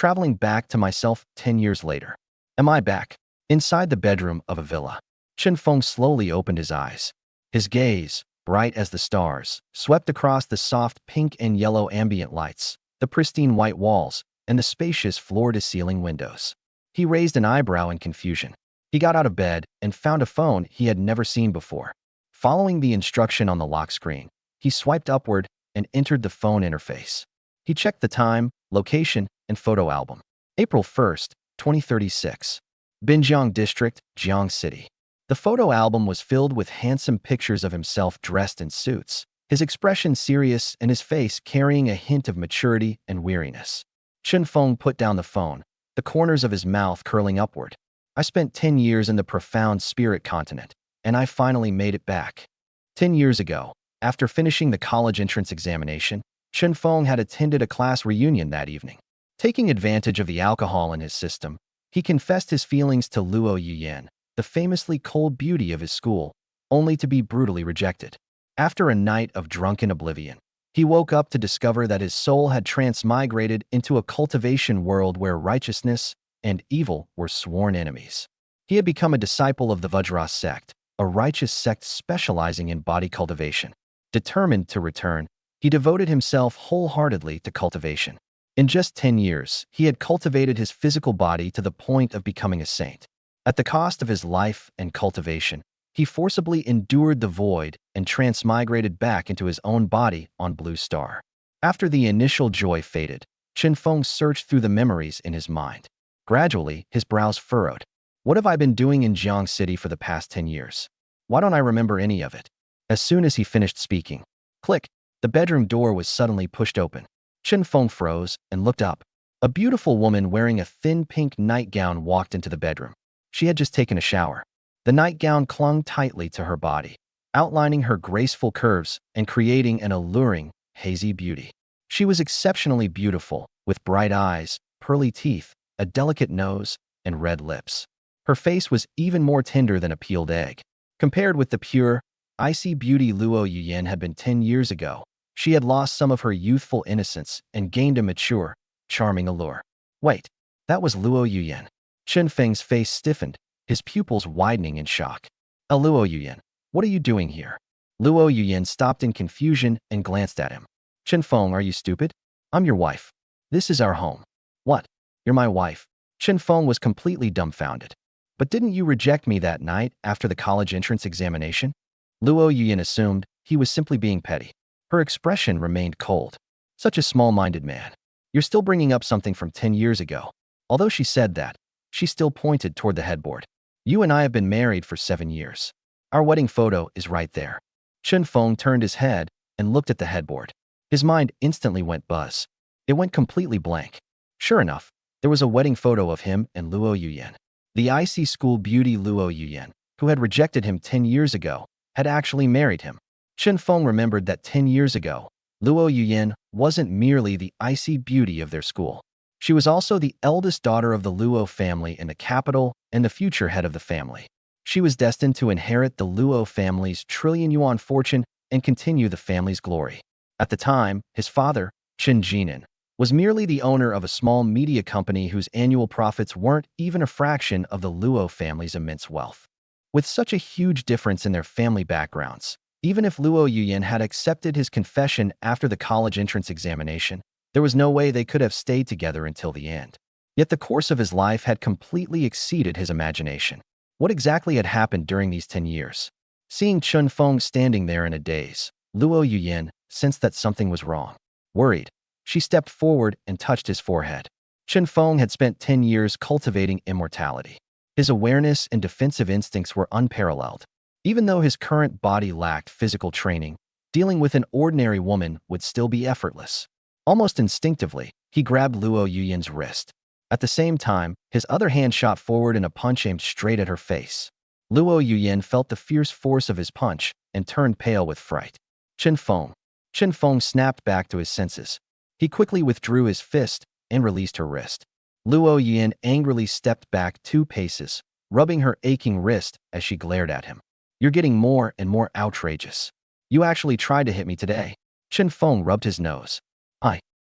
traveling back to myself 10 years later. Am I back? Inside the bedroom of a villa, Chen Feng slowly opened his eyes. His gaze, bright as the stars, swept across the soft pink and yellow ambient lights, the pristine white walls, and the spacious floor-to-ceiling windows. He raised an eyebrow in confusion. He got out of bed and found a phone he had never seen before. Following the instruction on the lock screen, he swiped upward and entered the phone interface. He checked the time, location, and photo album. April 1st, 2036. Binjiang District, Jiang City. The photo album was filled with handsome pictures of himself dressed in suits, his expression serious and his face carrying a hint of maturity and weariness. Chen Feng put down the phone, the corners of his mouth curling upward. I spent 10 years in the profound spirit continent, and I finally made it back. 10 years ago, after finishing the college entrance examination, Chen Feng had attended a class reunion that evening. Taking advantage of the alcohol in his system, he confessed his feelings to Luo Yuyan, the famously cold beauty of his school, only to be brutally rejected. After a night of drunken oblivion, he woke up to discover that his soul had transmigrated into a cultivation world where righteousness and evil were sworn enemies. He had become a disciple of the Vajra sect, a righteous sect specializing in body cultivation. Determined to return, he devoted himself wholeheartedly to cultivation. In just 10 years, he had cultivated his physical body to the point of becoming a saint. At the cost of his life and cultivation, he forcibly endured the void and transmigrated back into his own body on Blue Star. After the initial joy faded, Chen Feng searched through the memories in his mind. Gradually, his brows furrowed. What have I been doing in Jiang City for the past 10 years? Why don't I remember any of it? As soon as he finished speaking, click, the bedroom door was suddenly pushed open. Chen Feng froze and looked up. A beautiful woman wearing a thin pink nightgown walked into the bedroom. She had just taken a shower. The nightgown clung tightly to her body, outlining her graceful curves and creating an alluring, hazy beauty. She was exceptionally beautiful, with bright eyes, pearly teeth, a delicate nose, and red lips. Her face was even more tender than a peeled egg. Compared with the pure, icy beauty Luo Yuyan had been 10 years ago, she had lost some of her youthful innocence and gained a mature, charming allure. Wait, that was Luo Yuyan. Chen Feng's face stiffened, his pupils widening in shock. Luo Yuyan, what are you doing here? Luo Yuyan stopped in confusion and glanced at him. Chen Feng, are you stupid? I'm your wife. This is our home. What? You're my wife? Chen Feng was completely dumbfounded. But didn't you reject me that night after the college entrance examination? Luo Yuyan assumed he was simply being petty. Her expression remained cold. Such a small-minded man. You're still bringing up something from 10 years ago. Although she said that, she still pointed toward the headboard. You and I have been married for 7 years. Our wedding photo is right there. Chen Feng turned his head and looked at the headboard. His mind instantly went buzz. It went completely blank. Sure enough, there was a wedding photo of him and Luo Yuyan. The icy school beauty Luo Yuyan, who had rejected him 10 years ago, had actually married him. Chen Feng remembered that 10 years ago, Luo Yuyan wasn't merely the icy beauty of their school. She was also the eldest daughter of the Luo family in the capital and the future head of the family. She was destined to inherit the Luo family's trillion-yuan fortune and continue the family's glory. At the time, his father, Chen Jinan, was merely the owner of a small media company whose annual profits weren't even a fraction of the Luo family's immense wealth. With such a huge difference in their family backgrounds, even if Luo Yuyan had accepted his confession after the college entrance examination, there was no way they could have stayed together until the end. Yet the course of his life had completely exceeded his imagination. What exactly had happened during these 10 years? Seeing Chen Feng standing there in a daze, Luo Yuyan sensed that something was wrong. Worried, she stepped forward and touched his forehead. Chen Feng had spent 10 years cultivating immortality. His awareness and defensive instincts were unparalleled. Even though his current body lacked physical training, dealing with an ordinary woman would still be effortless. Almost instinctively, he grabbed Luo Yuyan's wrist. At the same time, his other hand shot forward in a punch aimed straight at her face. Luo Yuyan felt the fierce force of his punch and turned pale with fright. Chen Feng snapped back to his senses. He quickly withdrew his fist and released her wrist. Luo Yuyan angrily stepped back 2 paces, rubbing her aching wrist as she glared at him. You're getting more and more outrageous. You actually tried to hit me today. Chen Feng rubbed his nose.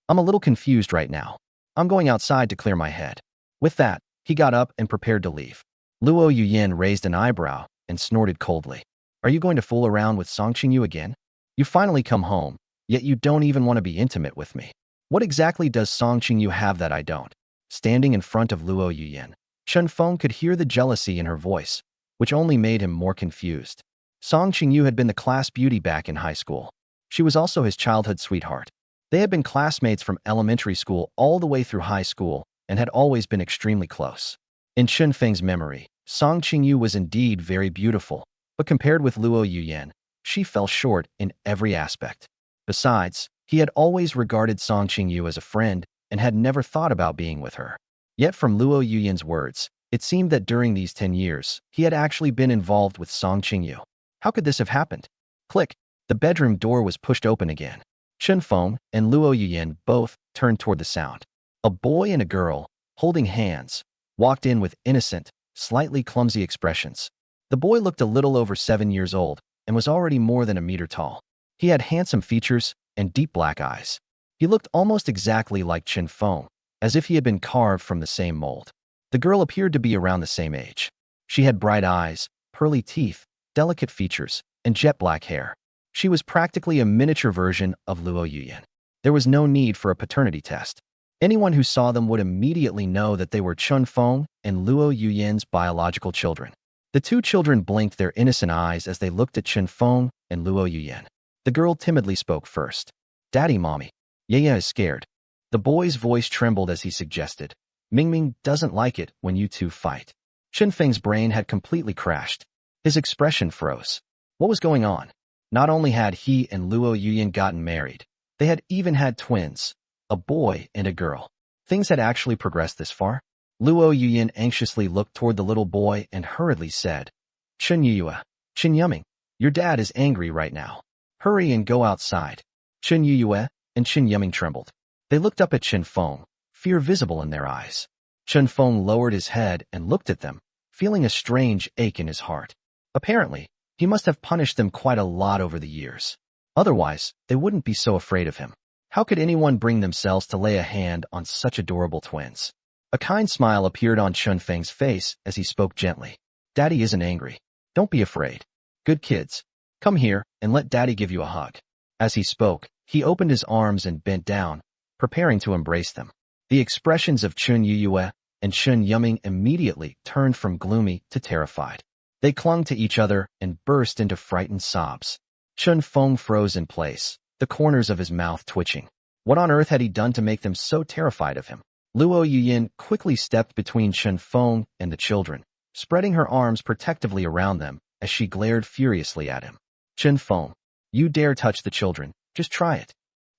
I'm a little confused right now. I'm going outside to clear my head. With that, he got up and prepared to leave. Luo Yuyan raised an eyebrow and snorted coldly. Are you going to fool around with Song Qingyu again? You finally come home, yet you don't even want to be intimate with me. What exactly does Song Qingyu have that I don't? Standing in front of Luo Yuyan, Chen Feng could hear the jealousy in her voice, which only made him more confused. Song Qingyu had been the class beauty back in high school. She was also his childhood sweetheart. They had been classmates from elementary school all the way through high school and had always been extremely close. In Chen Feng's memory, Song Qingyu was indeed very beautiful, but compared with Luo Yuyan, she fell short in every aspect. Besides, he had always regarded Song Qingyu as a friend and had never thought about being with her. Yet from Luo Yuyan's words, it seemed that during these 10 years, he had actually been involved with Song Qingyu. How could this have happened? Click. The bedroom door was pushed open again. Chen Feng and Luo Yuyan both turned toward the sound. A boy and a girl, holding hands, walked in with innocent, slightly clumsy expressions. The boy looked a little over 7 years old and was already more than a meter tall. He had handsome features and deep black eyes. He looked almost exactly like Chen Feng, as if he had been carved from the same mold. The girl appeared to be around the same age. She had bright eyes, pearly teeth, delicate features, and jet black hair. She was practically a miniature version of Luo Yuyan. There was no need for a paternity test. Anyone who saw them would immediately know that they were Chen Feng and Luo Yuyan's biological children. The two children blinked their innocent eyes as they looked at Chen Feng and Luo Yuyan. The girl timidly spoke first. Daddy, Mommy. Yaya is scared. The boy's voice trembled as he suggested. Mingming doesn't like it when you two fight. Chen Feng's brain had completely crashed. His expression froze. What was going on? Not only had he and Luo Yuyan gotten married, they had even had twins, a boy and a girl. Things had actually progressed this far? Luo Yuyan anxiously looked toward the little boy and hurriedly said, Chen Yuyue, Chen Yuming, your dad is angry right now. Hurry and go outside. Chen Yuyue and Chen Yuming trembled. They looked up at Chen Feng, fear visible in their eyes. Chen Feng lowered his head and looked at them, feeling a strange ache in his heart. Apparently, he must have punished them quite a lot over the years. Otherwise, they wouldn't be so afraid of him. How could anyone bring themselves to lay a hand on such adorable twins? A kind smile appeared on Chen Feng's face as he spoke gently. Daddy isn't angry. Don't be afraid. Good kids. Come here and let Daddy give you a hug. As he spoke, he opened his arms and bent down, preparing to embrace them. The expressions of Chen Yuyue and Chen Yuming immediately turned from gloomy to terrified. They clung to each other and burst into frightened sobs. Chen Feng froze in place, the corners of his mouth twitching. What on earth had he done to make them so terrified of him? Luo Yuyan quickly stepped between Chen Feng and the children, spreading her arms protectively around them as she glared furiously at him. Chen Feng, you dare touch the children, just try it.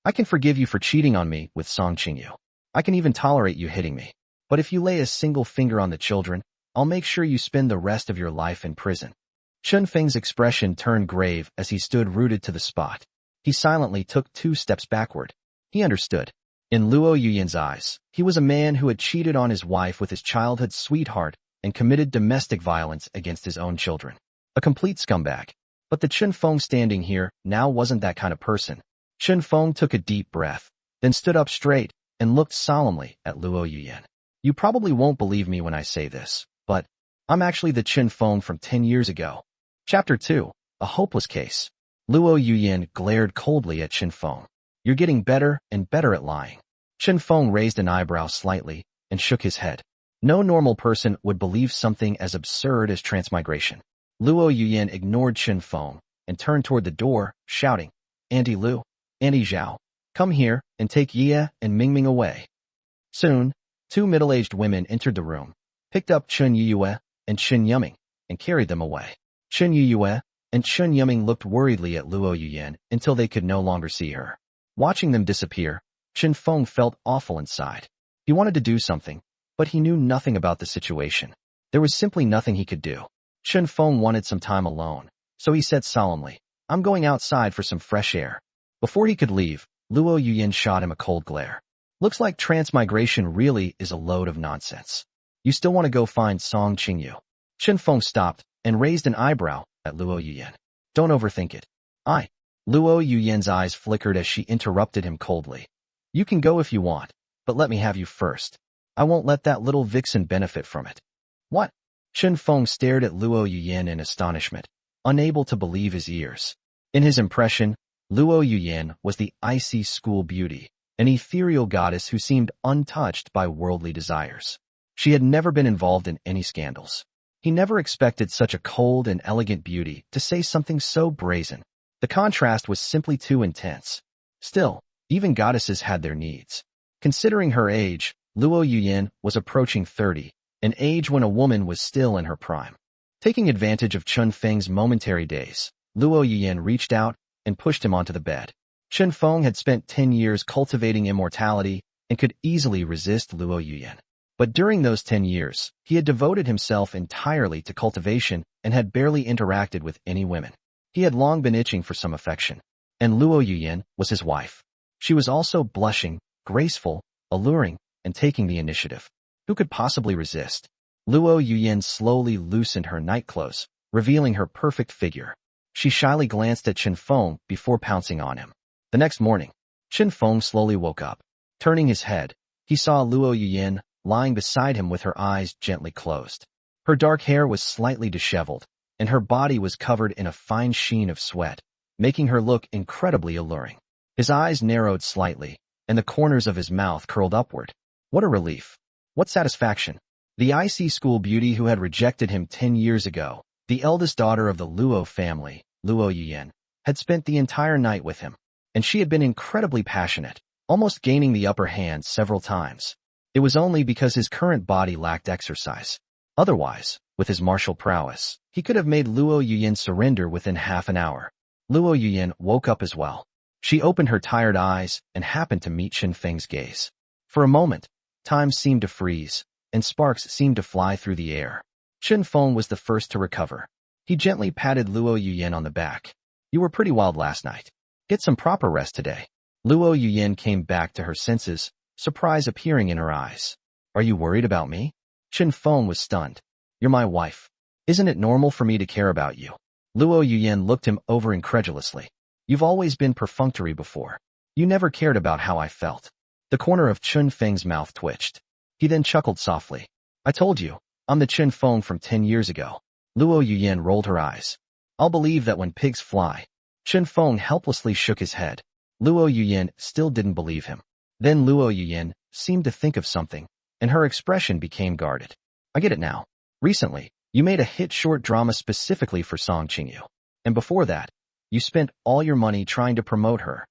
I can forgive you for cheating on me with Song Qingyu. I can even tolerate you hitting me. But if you lay a single finger on the children, I'll make sure you spend the rest of your life in prison. Chen Feng's expression turned grave as he stood rooted to the spot. He silently took 2 steps backward. He understood. In Luo Yuyan's eyes, he was a man who had cheated on his wife with his childhood sweetheart and committed domestic violence against his own children. A complete scumbag. But the Chen Feng standing here now wasn't that kind of person. Chen Feng took a deep breath, then stood up straight and looked solemnly at Luo Yuyan. You probably won't believe me when I say this, but I'm actually the Chen Feng from 10 years ago. Chapter 2, A Hopeless Case. Luo Yuyan glared coldly at Chen Feng. You're getting better and better at lying. Chen Feng raised an eyebrow slightly and shook his head. No normal person would believe something as absurd as transmigration. Luo Yuyan ignored Chen Feng and turned toward the door, shouting, Auntie Lu, Auntie Zhao, come here and take Ye and Mingming away. Soon, 2 middle-aged women entered the room, picked up Chen Yuyue and Chen Yuming, and carried them away. Chen Yuyue and Chen Yuming looked worriedly at Luo Yuyan until they could no longer see her. Watching them disappear, Chen Feng felt awful inside. He wanted to do something, but he knew nothing about the situation. There was simply nothing he could do. Chen Feng wanted some time alone, so he said solemnly, I'm going outside for some fresh air. Before he could leave, Luo Yuyan shot him a cold glare. Looks like transmigration really is a load of nonsense. You still want to go find Song Qingyu? Chen Feng stopped and raised an eyebrow at Luo Yuyan. Don't overthink it. Luo Yuyan's eyes flickered as she interrupted him coldly. You can go if you want, but let me have you first. I won't let that little vixen benefit from it. What? Chen Feng stared at Luo Yuyan in astonishment, unable to believe his ears. In his impression, Luo Yuyan was the icy school beauty, an ethereal goddess who seemed untouched by worldly desires. She had never been involved in any scandals. He never expected such a cold and elegant beauty to say something so brazen. The contrast was simply too intense. Still, even goddesses had their needs. Considering her age, Luo Yuyan was approaching 30, an age when a woman was still in her prime. Taking advantage of Chen Feng's momentary daze, Luo Yuyan reached out and pushed him onto the bed. Chen Feng had spent 10 years cultivating immortality and could easily resist Luo Yuyan. But during those 10 years, he had devoted himself entirely to cultivation and had barely interacted with any women. He had long been itching for some affection, and Luo Yuyan was his wife. She was also blushing, graceful, alluring, and taking the initiative. Who could possibly resist? Luo Yuyan slowly loosened her nightclothes, revealing her perfect figure. She shyly glanced at Chen Feng before pouncing on him. The next morning, Chen Feng slowly woke up. Turning his head, he saw Luo Yuyan lying beside him with her eyes gently closed. Her dark hair was slightly disheveled, and her body was covered in a fine sheen of sweat, making her look incredibly alluring. His eyes narrowed slightly, and the corners of his mouth curled upward. What a relief! What satisfaction! The icy school beauty who had rejected him 10 years ago, the eldest daughter of the Luo family, Luo Yuyan, had spent the entire night with him, and she had been incredibly passionate, almost gaining the upper hand several times. It was only because his current body lacked exercise. Otherwise, with his martial prowess, he could have made Luo Yuyan surrender within half an hour. Luo Yuyan woke up as well. She opened her tired eyes and happened to meet Chen Feng's gaze. For a moment, time seemed to freeze, and sparks seemed to fly through the air. Chen Feng was the first to recover. He gently patted Luo Yuyan on the back. You were pretty wild last night. Get some proper rest today. Luo Yuyan came back to her senses, surprise appearing in her eyes. Are you worried about me? Chen Feng was stunned. You're my wife. Isn't it normal for me to care about you? Luo Yuyan looked him over incredulously. You've always been perfunctory before. You never cared about how I felt. The corner of Chen Feng's mouth twitched. He then chuckled softly. I told you, I'm the Chen Feng from 10 years ago. Luo Yuyan rolled her eyes. I'll believe that when pigs fly. Chen Feng helplessly shook his head. Luo Yuyan still didn't believe him. Then Luo Yuyan seemed to think of something, and her expression became guarded. I get it now. Recently, you made a hit short drama specifically for Song Qingyu. And before that, you spent all your money trying to promote her.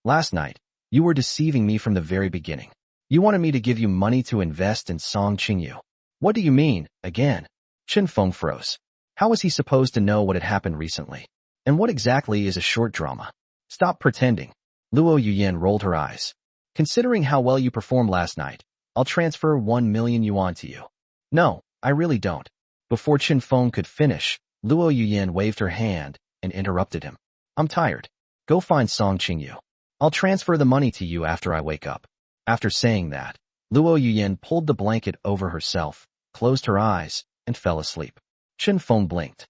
Last night, you were deceiving me from the very beginning. You wanted me to give you money to invest in Song Qingyu. What do you mean, again? Chen Feng froze. How was he supposed to know what had happened recently? And what exactly is a short drama? Stop pretending. Luo Yuyan rolled her eyes. Considering how well you performed last night, I'll transfer 1 million yuan to you. No, I really don't. Before Chen Feng could finish, Luo Yuyan waved her hand and interrupted him. I'm tired. Go find Song Qingyu. I'll transfer the money to you after I wake up. After saying that, Luo Yuyan pulled the blanket over herself, closed her eyes, and fell asleep. Chen Feng blinked.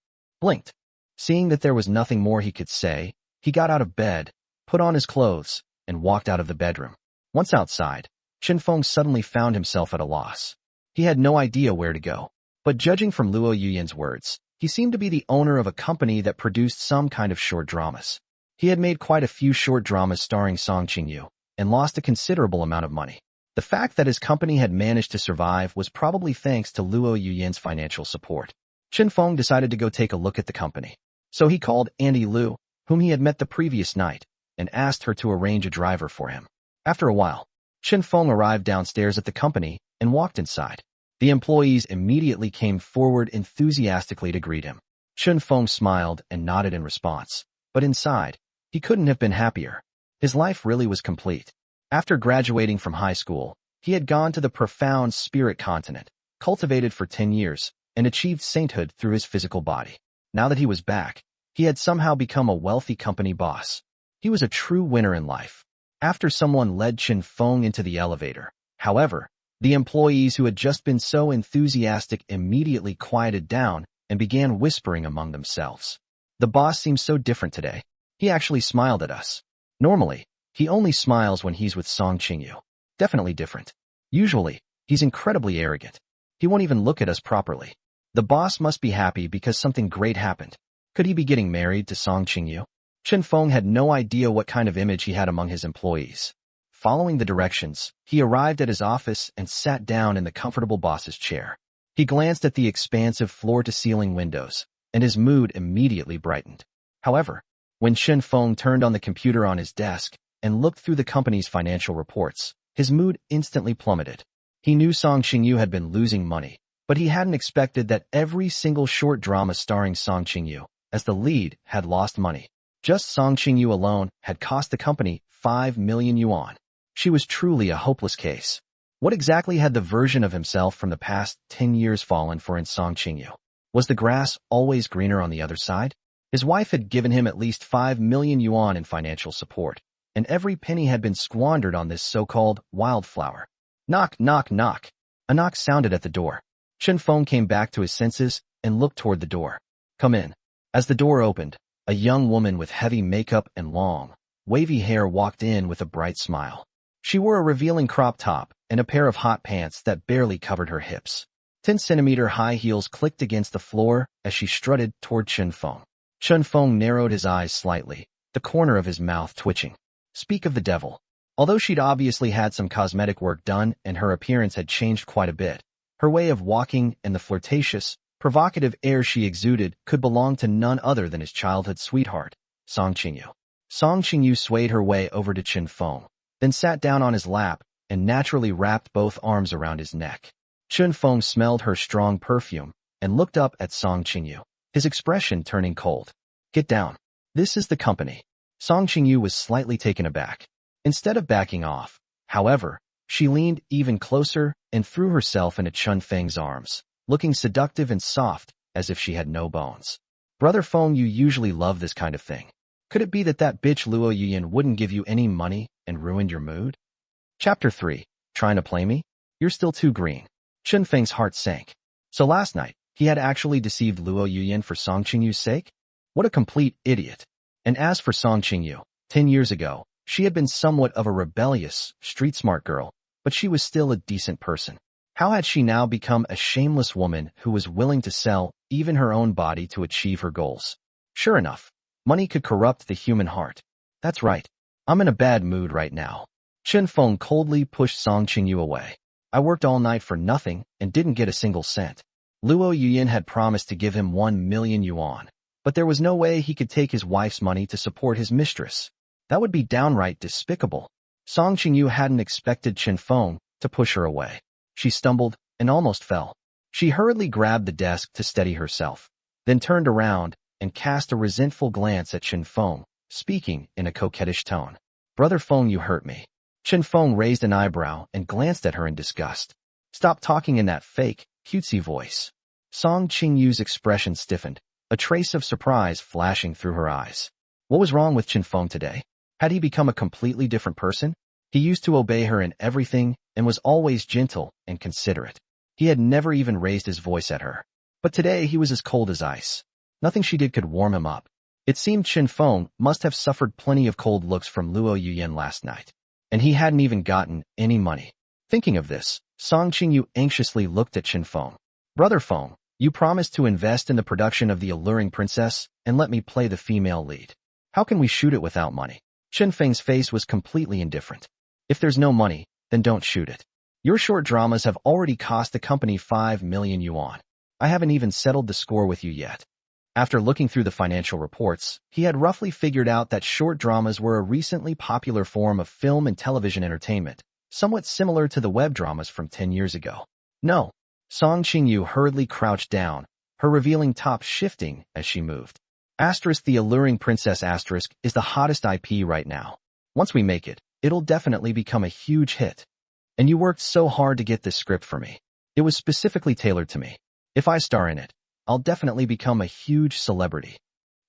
Seeing that there was nothing more he could say, he got out of bed, put on his clothes, and walked out of the bedroom. Once outside, Chen Feng suddenly found himself at a loss. He had no idea where to go. But judging from Luo Yuyan's words, he seemed to be the owner of a company that produced some kind of short dramas. He had made quite a few short dramas starring Song Qingyu, and lost a considerable amount of money. The fact that his company had managed to survive was probably thanks to Luo Yuyan's financial support. Chen Feng decided to go take a look at the company. So he called Andy Liu, whom he had met the previous night, and asked her to arrange a driver for him. After a while, Chen Feng arrived downstairs at the company and walked inside. The employees immediately came forward enthusiastically to greet him. Chen Feng smiled and nodded in response, but inside, he couldn't have been happier. His life really was complete. After graduating from high school, he had gone to the profound spirit continent, cultivated for 10 years, and achieved sainthood through his physical body. Now that he was back, he had somehow become a wealthy company boss. He was a true winner in life. After someone led Chen Feng into the elevator, however, the employees who had just been so enthusiastic immediately quieted down and began whispering among themselves. The boss seems so different today. He actually smiled at us. Normally, he only smiles when he's with Song Qingyu. Definitely different. Usually, he's incredibly arrogant. He won't even look at us properly. The boss must be happy because something great happened. Could he be getting married to Song Qingyu? Chen Feng had no idea what kind of image he had among his employees. Following the directions, he arrived at his office and sat down in the comfortable boss's chair. He glanced at the expansive floor-to-ceiling windows, and his mood immediately brightened. However, when Chen Feng turned on the computer on his desk and looked through the company's financial reports, his mood instantly plummeted. He knew Song Qingyu had been losing money, but he hadn't expected that every single short drama starring Song Qingyu as the lead had lost money. Just Song Qingyu alone had cost the company 5 million yuan. She was truly a hopeless case. What exactly had the version of himself from the past 10 years fallen for in Song Qingyu? Was the grass always greener on the other side? His wife had given him at least 5 million yuan in financial support, and every penny had been squandered on this so-called wildflower. Knock, knock, knock. A knock sounded at the door. Chen Feng came back to his senses and looked toward the door. Come in. As the door opened, a young woman with heavy makeup and long, wavy hair walked in with a bright smile. She wore a revealing crop top and a pair of hot pants that barely covered her hips. 10-centimeter high heels clicked against the floor as she strutted toward Chen Feng. Chen Feng narrowed his eyes slightly, the corner of his mouth twitching. Speak of the devil. Although she'd obviously had some cosmetic work done and her appearance had changed quite a bit, her way of walking and the flirtatious, provocative air she exuded could belong to none other than his childhood sweetheart, Song Qingyu. Song Qingyu swayed her way over to Chen Feng, then sat down on his lap and naturally wrapped both arms around his neck. Chen Feng smelled her strong perfume and looked up at Song Qingyu, his expression turning cold. Get down. This is the company. Song Qingyu was slightly taken aback. Instead of backing off, however, she leaned even closer and threw herself into Chen Feng's arms, looking seductive and soft as if she had no bones. Brother Feng, you usually love this kind of thing. Could it be that bitch Luo Yuyan wouldn't give you any money and ruined your mood? Chapter 3. Trying to play me? You're still too green. Chen Feng's heart sank. So last night, he had actually deceived Luo Yuyan for Song Qingyu's sake? What a complete idiot. And as for Song Qingyu, 10 years ago, she had been somewhat of a rebellious, street-smart girl, but she was still a decent person. How had she now become a shameless woman who was willing to sell even her own body to achieve her goals? Sure enough, money could corrupt the human heart. That's right. I'm in a bad mood right now. Chen Feng coldly pushed Song Qingyu away. I worked all night for nothing and didn't get a single cent. Luo Yuyan had promised to give him 1 million yuan, but there was no way he could take his wife's money to support his mistress. That would be downright despicable. Song Qingyu hadn't expected Chen Feng to push her away. She stumbled and almost fell. She hurriedly grabbed the desk to steady herself, then turned around and cast a resentful glance at Chen Feng, speaking in a coquettish tone. Brother Feng, you hurt me. Chen Feng raised an eyebrow and glanced at her in disgust. Stop talking in that fake, cutesy voice. Song Qingyu's expression stiffened, a trace of surprise flashing through her eyes. What was wrong with Chen Feng today? Had he become a completely different person? He used to obey her in everything and was always gentle and considerate. He had never even raised his voice at her. But today he was as cold as ice. Nothing she did could warm him up. It seemed Chen Feng must have suffered plenty of cold looks from Luo Yuyan last night, and he hadn't even gotten any money. Thinking of this, Song Qingyu anxiously looked at Chen Feng. Brother Feng, you promised to invest in the production of The Alluring Princess and let me play the female lead. How can we shoot it without money? Chen Feng's face was completely indifferent. If there's no money, then don't shoot it. Your short dramas have already cost the company 5 million yuan. I haven't even settled the score with you yet. After looking through the financial reports, he had roughly figured out that short dramas were a recently popular form of film and television entertainment, somewhat similar to the web dramas from 10 years ago. No. Song Qingyu hurriedly crouched down, her revealing top shifting as she moved. The Alluring Princess is the hottest IP right now. Once we make it, it'll definitely become a huge hit. And you worked so hard to get this script for me. It was specifically tailored to me. If I star in it, I'll definitely become a huge celebrity.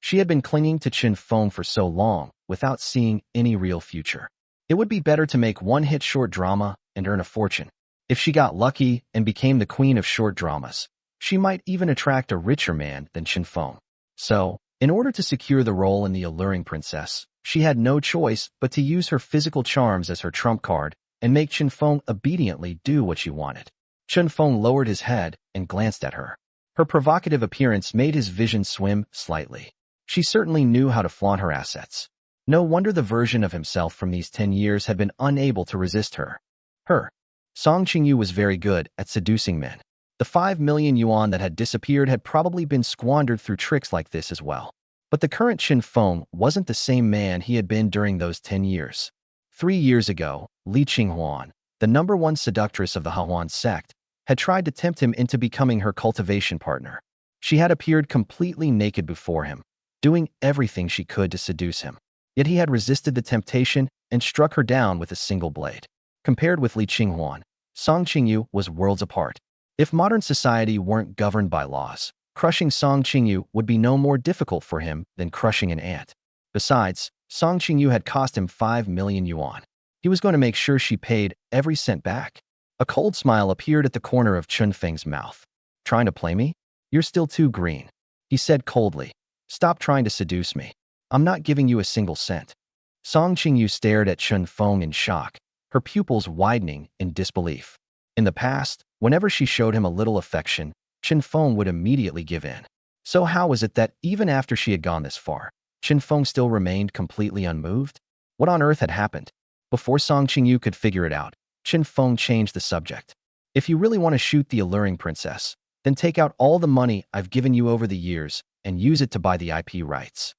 She had been clinging to Chen Feng for so long without seeing any real future. It would be better to make one-hit short drama and earn a fortune. If she got lucky and became the queen of short dramas, she might even attract a richer man than Chen Feng. So, in order to secure the role in The Alluring Princess, she had no choice but to use her physical charms as her trump card and make Chen Feng obediently do what she wanted. Chen Feng lowered his head and glanced at her. Her provocative appearance made his vision swim slightly. She certainly knew how to flaunt her assets. No wonder the version of himself from these 10 years had been unable to resist her. Song Qingyu was very good at seducing men. The 5 million yuan that had disappeared had probably been squandered through tricks like this as well. But the current Chen Feng wasn't the same man he had been during those 10 years. 3 years ago, Li Qinghuan, the #1 seductress of the Hahuan sect, had tried to tempt him into becoming her cultivation partner. She had appeared completely naked before him, doing everything she could to seduce him. Yet he had resisted the temptation and struck her down with a single blade. Compared with Li Qinghuan, Song Qingyu was worlds apart. If modern society weren't governed by laws, crushing Song Qingyu would be no more difficult for him than crushing an ant. Besides, Song Qingyu had cost him 5 million yuan. He was going to make sure she paid every cent back. A cold smile appeared at the corner of Chen Feng's mouth. "Trying to play me? You're still too green," he said coldly. "Stop trying to seduce me. I'm not giving you a single cent." Song Qingyu stared at Chen Feng in shock, her pupils widening in disbelief. In the past, whenever she showed him a little affection, Chen Feng would immediately give in. So how was it that even after she had gone this far, Chen Feng still remained completely unmoved? What on earth had happened? Before Song Qingyu could figure it out, Chen Feng changed the subject. "If you really want to shoot the alluring princess, then take out all the money I've given you over the years and use it to buy the IP rights."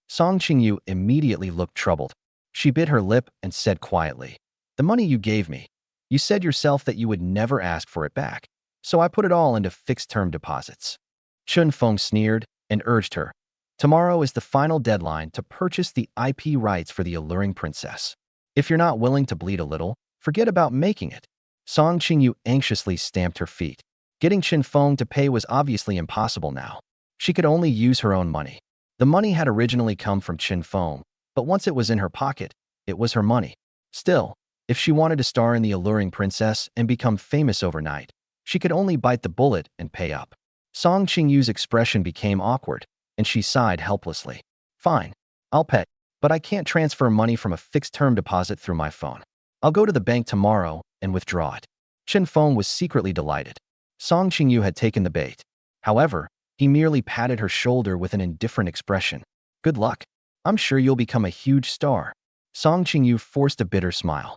Song Qingyu immediately looked troubled. She bit her lip and said quietly, "The money you gave me, you said yourself that you would never ask for it back, so I put it all into fixed-term deposits." Chen Feng sneered and urged her, "Tomorrow is the final deadline to purchase the IP rights for the alluring princess. If you're not willing to bleed a little, forget about making it." Song Qingyu anxiously stamped her feet. Getting Chen Feng to pay was obviously impossible now. She could only use her own money. The money had originally come from Chen Feng, but once it was in her pocket, it was her money. Still, if she wanted to star in The Alluring Princess and become famous overnight, she could only bite the bullet and pay up. Song Qingyu's expression became awkward, and she sighed helplessly. "Fine, I'll pay, but I can't transfer money from a fixed-term deposit through my phone. I'll go to the bank tomorrow and withdraw it." Chen Feng was secretly delighted. Song Qingyu had taken the bait. However, he merely patted her shoulder with an indifferent expression. "Good luck. I'm sure you'll become a huge star." Song Qingyu forced a bitter smile.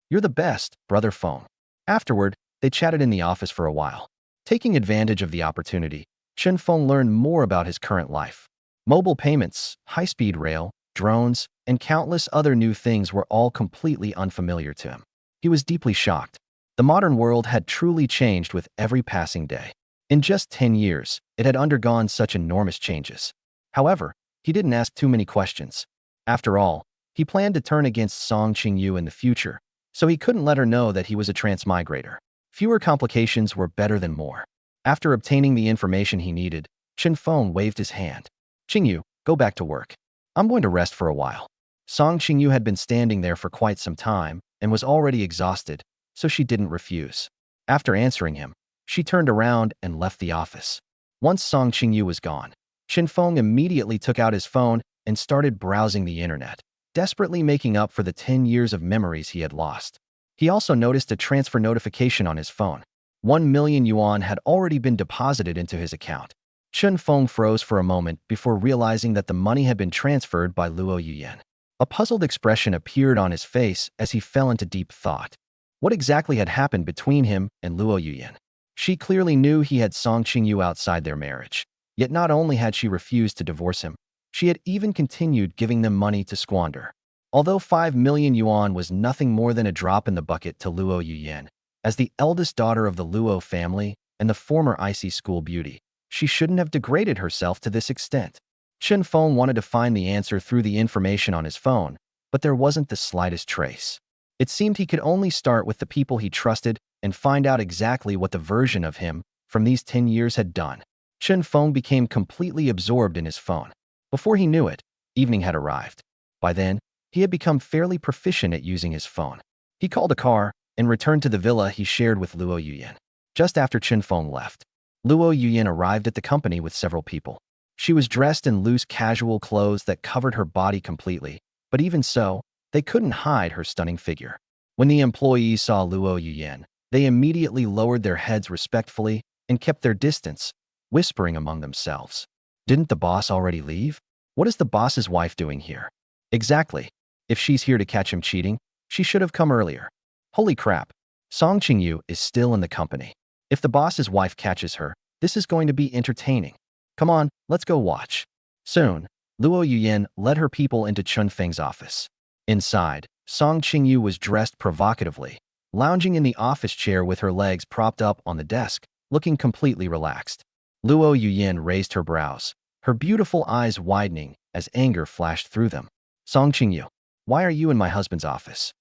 You're the best, brother Feng." Afterward, they chatted in the office for a while. Taking advantage of the opportunity, Chen Feng learned more about his current life. Mobile payments, high-speed rail, drones, and countless other new things were all completely unfamiliar to him. He was deeply shocked. The modern world had truly changed with every passing day. In just 10 years, it had undergone such enormous changes. However, he didn't ask too many questions. After all, he planned to turn against Song Qingyu in the future, so he couldn't let her know that he was a transmigrator. Fewer complications were better than more. After obtaining the information he needed, Chen Feng waved his hand. "Qingyu, go back to work. I'm going to rest for a while." Song Qingyu had been standing there for quite some time and was already exhausted, so she didn't refuse. After answering him, she turned around and left the office. Once Song Qingyu was gone, Chen Feng immediately took out his phone and started browsing the internet, desperately making up for the 10 years of memories he had lost. He also noticed a transfer notification on his phone. 1 million yuan had already been deposited into his account. Chen Feng froze for a moment before realizing that the money had been transferred by Luo Yuyan. A puzzled expression appeared on his face as he fell into deep thought. What exactly had happened between him and Luo Yuyan? She clearly knew he had Song Qingyu outside their marriage. Yet not only had she refused to divorce him, she had even continued giving them money to squander. Although 5 million yuan was nothing more than a drop in the bucket to Luo Yuyan, as the eldest daughter of the Luo family and the former icy school beauty, she shouldn't have degraded herself to this extent. Chen Feng wanted to find the answer through the information on his phone, but there wasn't the slightest trace. It seemed he could only start with the people he trusted and find out exactly what the version of him from these 10 years had done. Chen Feng became completely absorbed in his phone. Before he knew it, evening had arrived. By then, he had become fairly proficient at using his phone. He called a car and returned to the villa he shared with Luo Yuyan. Just after Chen Feng left, Luo Yuyan arrived at the company with several people. She was dressed in loose casual clothes that covered her body completely, but even so, they couldn't hide her stunning figure. When the employees saw Luo Yuyan, they immediately lowered their heads respectfully and kept their distance, whispering among themselves. Didn't the boss already leave? What is the boss's wife doing here? Exactly. If she's here to catch him cheating, she should have come earlier. Holy crap. Song Qingyu is still in the company. If the boss's wife catches her, this is going to be entertaining. Come on, let's go watch. Soon, Luo Yuyan led her people into Chen Feng's office. Inside, Song Qingyu was dressed provocatively, lounging in the office chair with her legs propped up on the desk, looking completely relaxed. Luo Yuyan raised her brows, her beautiful eyes widening as anger flashed through them. Song Qingyu, why are you in my husband's office?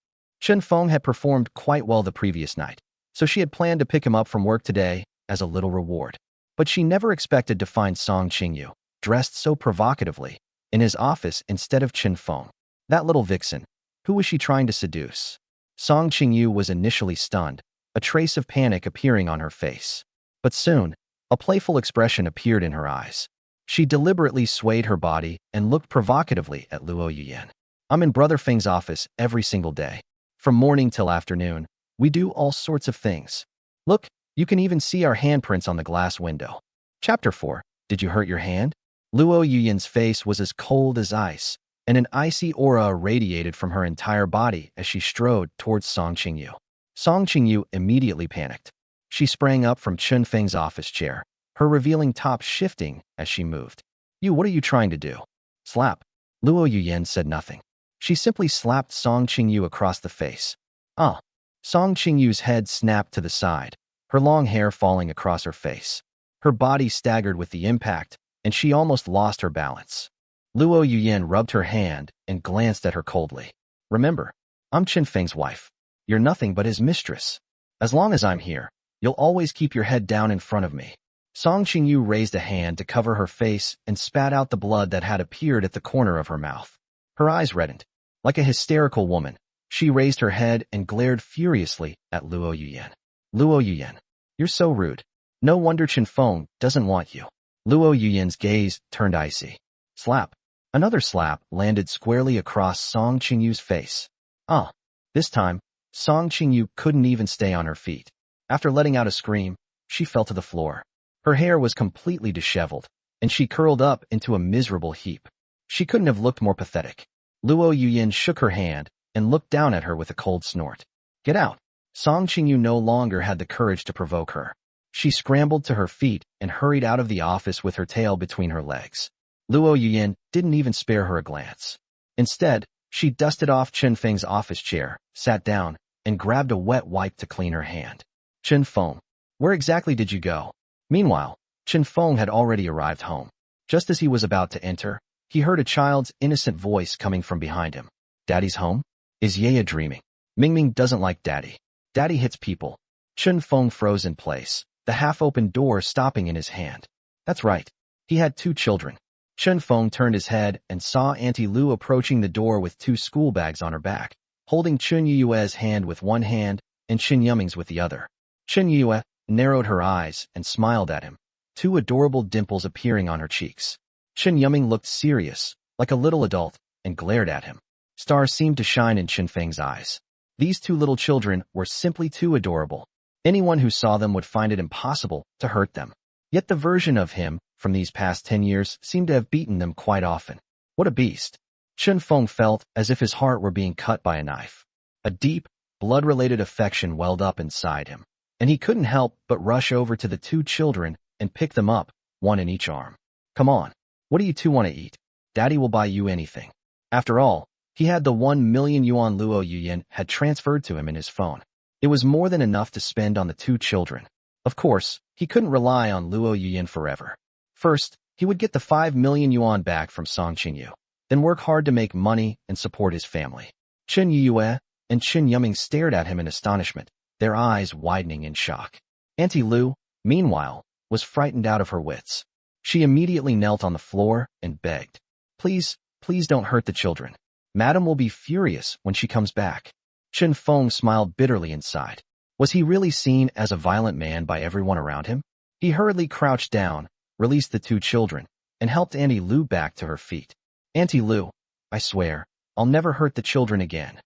Chen Feng had performed quite well the previous night, so she had planned to pick him up from work today as a little reward. But she never expected to find Song Qingyu, dressed so provocatively, in his office instead of Chen Feng. That little vixen. Who was she trying to seduce? Song Qingyu was initially stunned, a trace of panic appearing on her face. But soon, a playful expression appeared in her eyes. She deliberately swayed her body and looked provocatively at Luo Yuyan. I'm in Brother Feng's office every single day. From morning till afternoon, we do all sorts of things. Look, you can even see our handprints on the glass window. Chapter 4. Did you hurt your hand? Luo Yuyan's face was as cold as ice, and an icy aura radiated from her entire body as she strode towards Song Qingyu. Song Qingyu immediately panicked. She sprang up from Chen Feng's office chair, her revealing top shifting as she moved. What are you trying to do? Slap. Luo Yuyan said nothing. She simply slapped Song Qingyu across the face. Ah. Song Qingyu's head snapped to the side, her long hair falling across her face. Her body staggered with the impact, and she almost lost her balance. Luo Yuyan rubbed her hand and glanced at her coldly. Remember, I'm Chen Feng's wife. You're nothing but his mistress. As long as I'm here, you'll always keep your head down in front of me. Song Qingyu raised a hand to cover her face and spat out the blood that had appeared at the corner of her mouth. Her eyes reddened. Like a hysterical woman, she raised her head and glared furiously at Luo Yuyan. Luo Yuyan, you're so rude. No wonder Chen Feng doesn't want you. Luo Yuyan's gaze turned icy. Slap. Another slap landed squarely across Song Qingyu's face. Ah. This time, Song Qingyu couldn't even stay on her feet. After letting out a scream, she fell to the floor. Her hair was completely disheveled, and she curled up into a miserable heap. She couldn't have looked more pathetic. Luo Yuyan shook her hand and looked down at her with a cold snort. Get out. Song Qingyu no longer had the courage to provoke her. She scrambled to her feet and hurried out of the office with her tail between her legs. Luo Yuyan didn't even spare her a glance. Instead, she dusted off Chen Feng's office chair, sat down, and grabbed a wet wipe to clean her hand. Chen Feng, where exactly did you go? Meanwhile, Chen Feng had already arrived home. Just as he was about to enter, he heard a child's innocent voice coming from behind him. Daddy's home? Is Yaya dreaming? Mingming doesn't like Daddy. Daddy hits people. Chen Feng froze in place, the half-open door stopping in his hand. That's right. He had 2 children. Chen Feng turned his head and saw Auntie Lu approaching the door with 2 school bags on her back, holding Chen Yue's hand with one hand and Chen Yuming's with the other. Chen Yue narrowed her eyes and smiled at him, 2 adorable dimples appearing on her cheeks. Chen Yuming looked serious, like a little adult, and glared at him. Stars seemed to shine in Chen Feng's eyes. These 2 little children were simply too adorable. Anyone who saw them would find it impossible to hurt them. Yet the version of him from these past 10 years seemed to have beaten them quite often. What a beast. Chen Feng felt as if his heart were being cut by a knife. A deep, blood-related affection welled up inside him, and he couldn't help but rush over to the 2 children and pick them up, one in each arm. Come on. What do you 2 want to eat? Daddy will buy you anything. After all, he had the 1 million yuan Luo Yuyan had transferred to him in his phone. It was more than enough to spend on the 2 children. Of course, he couldn't rely on Luo Yuyan forever. First, he would get the 5 million yuan back from Song Qingyu, then work hard to make money and support his family. Chen Yue and Chen Yuming stared at him in astonishment, their eyes widening in shock. Auntie Lu, meanwhile, was frightened out of her wits. She immediately knelt on the floor and begged. Please, please don't hurt the children. Madam will be furious when she comes back. Chen Feng smiled bitterly inside. Was he really seen as a violent man by everyone around him? He hurriedly crouched down, released the 2 children, and helped Auntie Lu back to her feet. Auntie Lu, I swear, I'll never hurt the children again.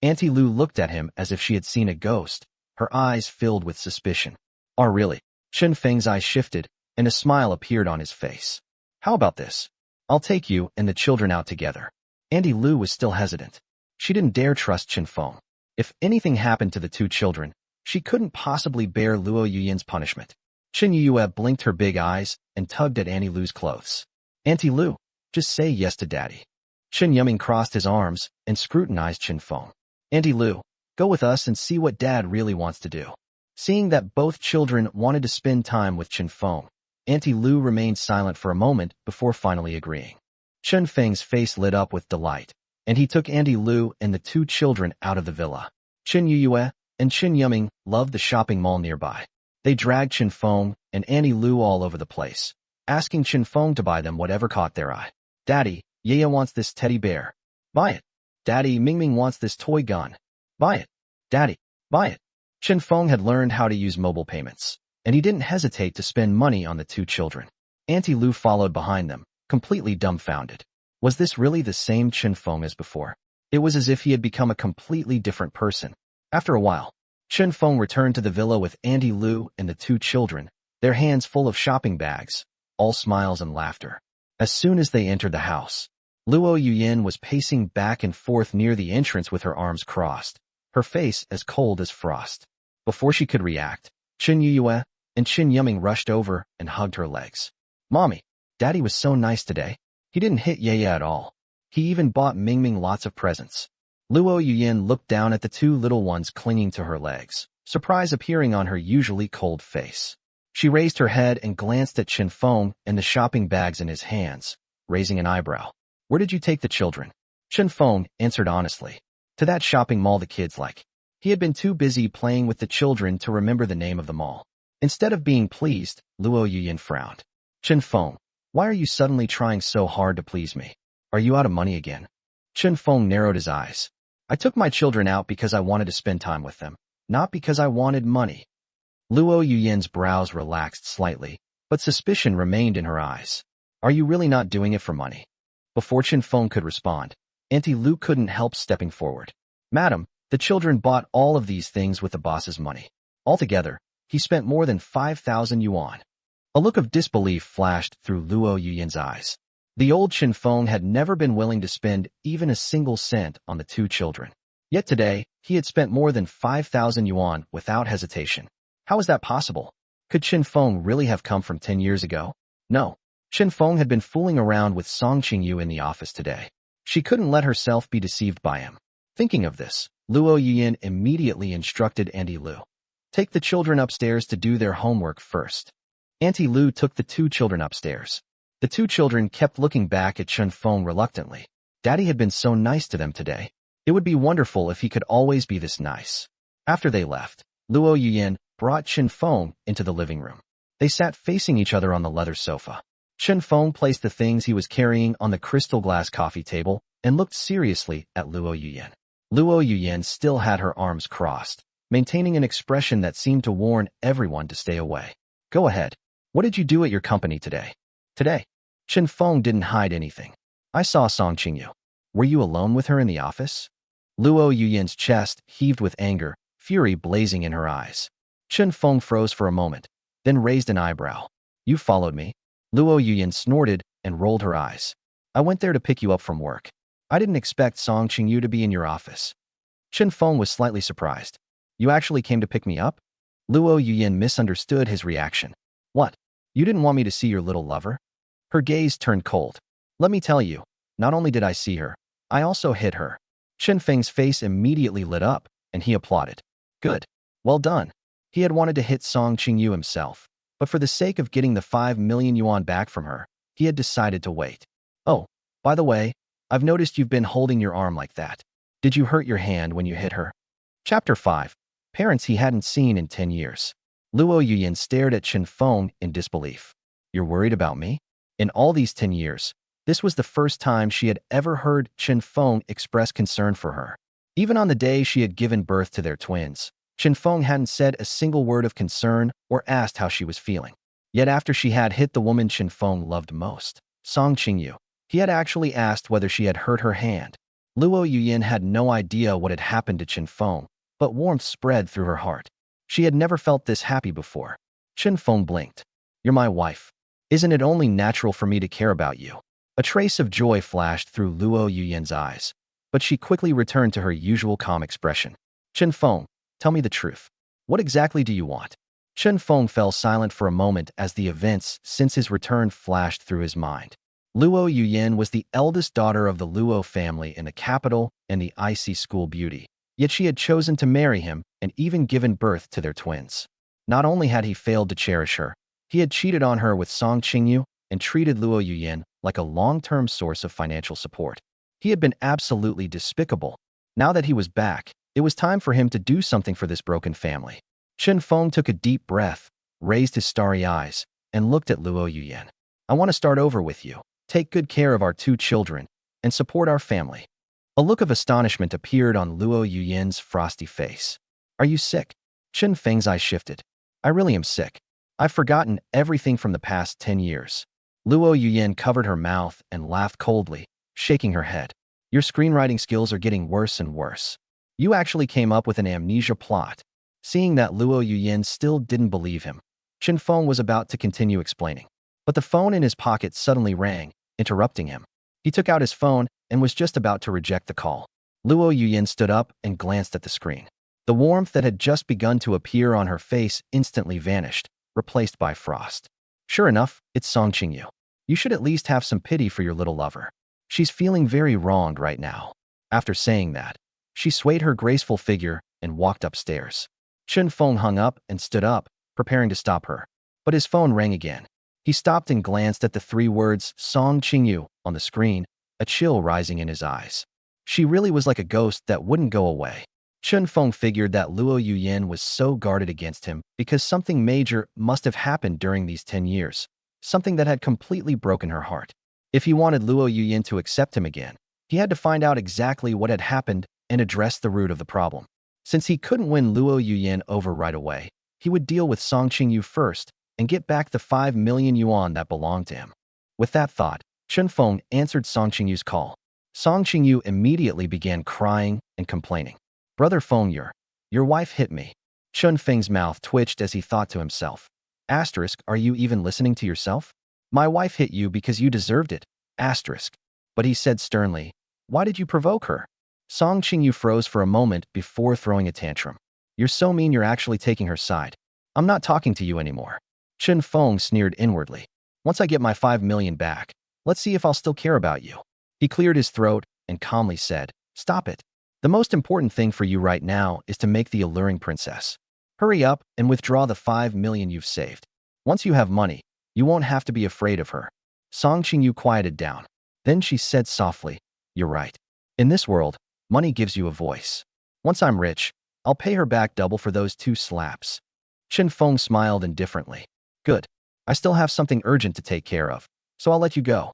Auntie Lu looked at him as if she had seen a ghost, her eyes filled with suspicion. Oh, really? Chen Feng's eyes shifted, and a smile appeared on his face. How about this? I'll take you and the children out together. Auntie Lu was still hesitant. She didn't dare trust Chen Feng. If anything happened to the two children, she couldn't possibly bear Luo Yuyan's punishment. Chen Yue blinked her big eyes and tugged at Auntie Lu's clothes. Auntie Lu, just say yes to Daddy. Chen Yuming crossed his arms and scrutinized Chen Feng. Auntie Lu, go with us and see what Dad really wants to do. Seeing that both children wanted to spend time with Chen Feng, Auntie Lu remained silent for a moment before finally agreeing. Chen Feng's face lit up with delight, and he took Auntie Lu and the two children out of the villa. Chen Yue and Chen Yuming loved the shopping mall nearby. They dragged Chen Feng and Auntie Lu all over the place, asking Chen Feng to buy them whatever caught their eye. Daddy, Yaya wants this teddy bear. Buy it. Daddy, Mingming wants this toy gun. Buy it. Daddy, buy it. Chen Feng had learned how to use mobile payments, and he didn't hesitate to spend money on the two children. Auntie Lu followed behind them, completely dumbfounded. Was this really the same Chen Feng as before? It was as if he had become a completely different person. After a while, Chen Feng returned to the villa with Auntie Lu and the two children, their hands full of shopping bags, all smiles and laughter. As soon as they entered the house, Luo Yuyan was pacing back and forth near the entrance with her arms crossed, her face as cold as frost. Before she could react, Chen Yue and Chen Yuming rushed over and hugged her legs. Mommy, Daddy was so nice today. He didn't hit Yaya at all. He even bought Mingming lots of presents. Luo Yuyan looked down at the two little ones clinging to her legs, surprise appearing on her usually cold face. She raised her head and glanced at Chen Feng and the shopping bags in his hands, raising an eyebrow. Where did you take the children? Chen Feng answered honestly. To that shopping mall the kids like. He had been too busy playing with the children to remember the name of the mall. Instead of being pleased, Luo Yuyan frowned. Chen Feng, why are you suddenly trying so hard to please me? Are you out of money again? Chen Feng narrowed his eyes. I took my children out because I wanted to spend time with them, not because I wanted money. Luo Yuyan's brows relaxed slightly, but suspicion remained in her eyes. Are you really not doing it for money? Before Chen Feng could respond, Auntie Lu couldn't help stepping forward. Madam, the children bought all of these things with the boss's money. Altogether, he spent more than 5,000 yuan. A look of disbelief flashed through Luo Yuyan's eyes. The old Chen Feng had never been willing to spend even a single cent on the two children. Yet today, he had spent more than 5,000 yuan without hesitation. How is that possible? Could Chen Feng really have come from 10 years ago? No. Chen Feng had been fooling around with Song Qingyu in the office today. She couldn't let herself be deceived by him. Thinking of this, Luo Yuyan immediately instructed Auntie Lu. Take the children upstairs to do their homework first. Auntie Lu took the two children upstairs. The two children kept looking back at Chen Feng reluctantly. Daddy had been so nice to them today. It would be wonderful if he could always be this nice. After they left, Luo Yuyan brought Chen Feng into the living room. They sat facing each other on the leather sofa. Chen Feng placed the things he was carrying on the crystal glass coffee table and looked seriously at Luo Yuyan. Luo Yuyan still had her arms crossed, maintaining an expression that seemed to warn everyone to stay away. Go ahead. What did you do at your company today? Today, Chen Feng didn't hide anything. I saw Song Qingyu. Were you alone with her in the office? Luo Yuyan's chest heaved with anger, fury blazing in her eyes. Chen Feng froze for a moment, then raised an eyebrow. You followed me? Luo Yuyan snorted and rolled her eyes. I went there to pick you up from work. I didn't expect Song Qingyu to be in your office. Chen Feng was slightly surprised. You actually came to pick me up? Luo Yuyan misunderstood his reaction. What? You didn't want me to see your little lover? Her gaze turned cold. Let me tell you, not only did I see her, I also hit her. Chen Feng's face immediately lit up, and he applauded. Good. Well done. He had wanted to hit Song Qingyu himself, but for the sake of getting the 5 million yuan back from her, he had decided to wait. Oh, by the way, I've noticed you've been holding your arm like that. Did you hurt your hand when you hit her? Chapter 5. Parents he hadn't seen in 10 years. Luo Yuyan stared at Chen Feng in disbelief. You're worried about me? In all these 10 years, this was the first time she had ever heard Chen Feng express concern for her. Even on the day she had given birth to their twins, Chen Feng hadn't said a single word of concern or asked how she was feeling. Yet after she had hit the woman Chen Feng loved most, Song Qingyu, he had actually asked whether she had hurt her hand. Luo Yuyin had no idea what had happened to Chen Feng, but warmth spread through her heart. She had never felt this happy before. Chen Feng blinked. You're my wife. Isn't it only natural for me to care about you? A trace of joy flashed through Luo Yuyin's eyes, but she quickly returned to her usual calm expression. Chen Feng, tell me the truth. What exactly do you want? Chen Feng fell silent for a moment as the events since his return flashed through his mind. Luo Yuyin was the eldest daughter of the Luo family in the capital and the icy school beauty, yet she had chosen to marry him and even given birth to their twins. Not only had he failed to cherish her, he had cheated on her with Song Qingyu and treated Luo Yuyin like a long-term source of financial support. He had been absolutely despicable. Now that he was back, it was time for him to do something for this broken family. Chen Feng took a deep breath, raised his starry eyes, and looked at Luo Yuyin. I want to start over with you. Take good care of our two children and support our family. A look of astonishment appeared on Luo Yuyin's frosty face. Are you sick? Chen Feng's eyes shifted. I really am sick. I've forgotten everything from the past 10 years. Luo Yuyin covered her mouth and laughed coldly, shaking her head. Your screenwriting skills are getting worse and worse. You actually came up with an amnesia plot. Seeing that Luo Yuyin still didn't believe him, Chen Feng was about to continue explaining. But the phone in his pocket suddenly rang, interrupting him. He took out his phone and was just about to reject the call. Luo Yuyin stood up and glanced at the screen. The warmth that had just begun to appear on her face instantly vanished, replaced by frost. Sure enough, it's Song Qingyu. You should at least have some pity for your little lover. She's feeling very wronged right now. After saying that, she swayed her graceful figure and walked upstairs. Chen Feng hung up and stood up, preparing to stop her. But his phone rang again. He stopped and glanced at the three words Song Qingyu on the screen, a chill rising in his eyes. She really was like a ghost that wouldn't go away. Chen Feng figured that Luo Yuyin was so guarded against him because something major must have happened during these 10 years, something that had completely broken her heart. If he wanted Luo Yuyin to accept him again, he had to find out exactly what had happened and address the root of the problem. Since he couldn't win Luo Yuyin over right away, he would deal with Song Qingyu first and get back the 5 million yuan that belonged to him. With that thought, Chen Feng answered Song Qingyu's call. Song Qingyu immediately began crying and complaining. Brother Feng, your wife hit me. Chen Feng's mouth twitched as he thought to himself. Asterisk, are you even listening to yourself? My wife hit you because you deserved it. Asterisk. But he said sternly, why did you provoke her? Song Qingyu froze for a moment before throwing a tantrum. You're so mean you're actually taking her side. I'm not talking to you anymore. Chen Feng sneered inwardly. Once I get my 5 million back, let's see if I'll still care about you. He cleared his throat and calmly said, stop it. The most important thing for you right now is to make the alluring princess. Hurry up and withdraw the 5 million you've saved. Once you have money, you won't have to be afraid of her. Song Qingyu quieted down. Then she said softly, you're right. In this world, money gives you a voice. Once I'm rich, I'll pay her back double for those 2 slaps. Chen Feng smiled indifferently. Good. I still have something urgent to take care of, so I'll let you go.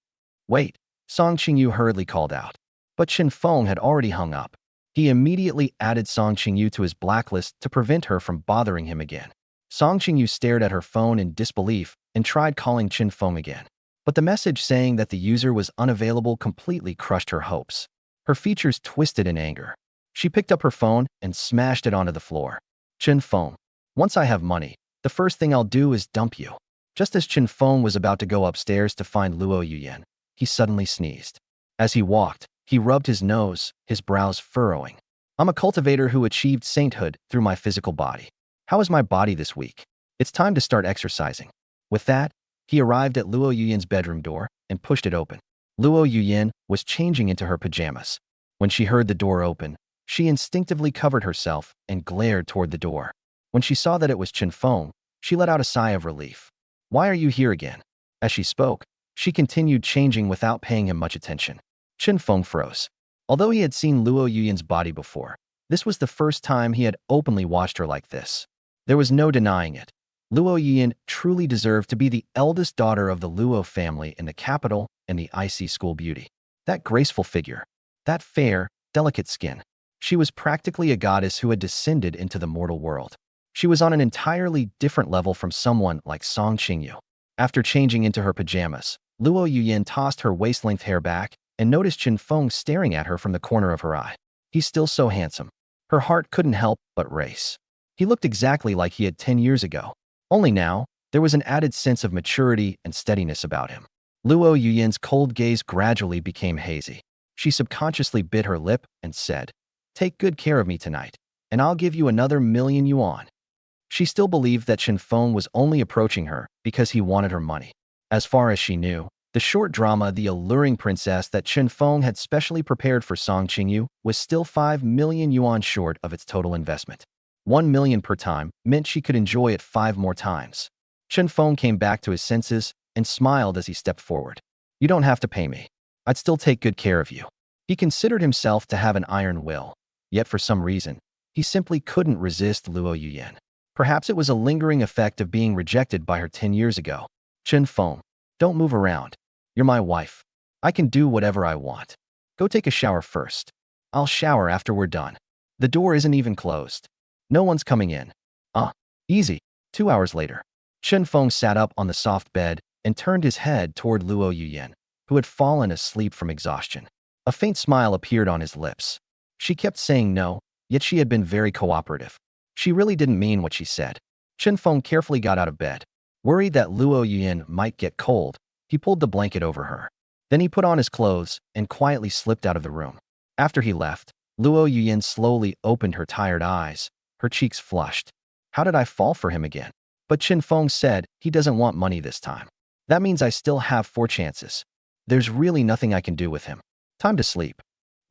Wait, Song Qingyu hurriedly called out. But Chen Feng had already hung up. He immediately added Song Qingyu to his blacklist to prevent her from bothering him again. Song Qingyu stared at her phone in disbelief and tried calling Chen Feng again. But the message saying that the user was unavailable completely crushed her hopes. Her features twisted in anger. She picked up her phone and smashed it onto the floor. Chen Feng, once I have money, the first thing I'll do is dump you. Just as Chen Feng was about to go upstairs to find Luo Yuyin, he suddenly sneezed. As he walked, he rubbed his nose, his brows furrowing. I'm a cultivator who achieved sainthood through my physical body. How is my body this week? It's time to start exercising. With that, he arrived at Luo Yuyin's bedroom door and pushed it open. Luo Yuyin was changing into her pajamas. When she heard the door open, she instinctively covered herself and glared toward the door. When she saw that it was Chen Feng, she let out a sigh of relief. Why are you here again? As she spoke, she continued changing without paying him much attention. Chen Feng froze. Although he had seen Luo Yuyin's body before, this was the first time he had openly watched her like this. There was no denying it. Luo Yuyin truly deserved to be the eldest daughter of the Luo family in the capital and the icy school beauty. That graceful figure, that fair, delicate skin. She was practically a goddess who had descended into the mortal world. She was on an entirely different level from someone like Song Qingyu. After changing into her pajamas, Luo Yuyin tossed her waist-length hair back and noticed Chen Feng staring at her from the corner of her eye. He's still so handsome. Her heart couldn't help but race. He looked exactly like he had 10 years ago. Only now, there was an added sense of maturity and steadiness about him. Luo Yuyan's cold gaze gradually became hazy. She subconsciously bit her lip and said, "Take good care of me tonight, and I'll give you another million yuan." She still believed that Chen Feng was only approaching her because he wanted her money. As far as she knew, the short drama The Alluring Princess that Chen Feng had specially prepared for Song Qingyu was still 5 million yuan short of its total investment. 1 million per time meant she could enjoy it 5 more times. Chen Feng came back to his senses and smiled as he stepped forward. "You don't have to pay me. I'd still take good care of you." He considered himself to have an iron will, yet for some reason, he simply couldn't resist Luo Yuyan. Perhaps it was a lingering effect of being rejected by her 10 years ago. "Chen Feng, don't move around. You're my wife. I can do whatever I want. Go take a shower first. I'll shower after we're done. The door isn't even closed. No one's coming in." Easy. 2 hours later, Chen Feng sat up on the soft bed and turned his head toward Luo Yuyan, who had fallen asleep from exhaustion. A faint smile appeared on his lips. She kept saying no, yet she had been very cooperative. She really didn't mean what she said. Chen Feng carefully got out of bed. Worried that Luo Yuyan might get cold, he pulled the blanket over her. Then he put on his clothes and quietly slipped out of the room. After he left, Luo Yuyan slowly opened her tired eyes, her cheeks flushed. "How did I fall for him again?" But Chen Feng said he doesn't want money this time. "That means I still have 4 chances. There's really nothing I can do with him. Time to sleep."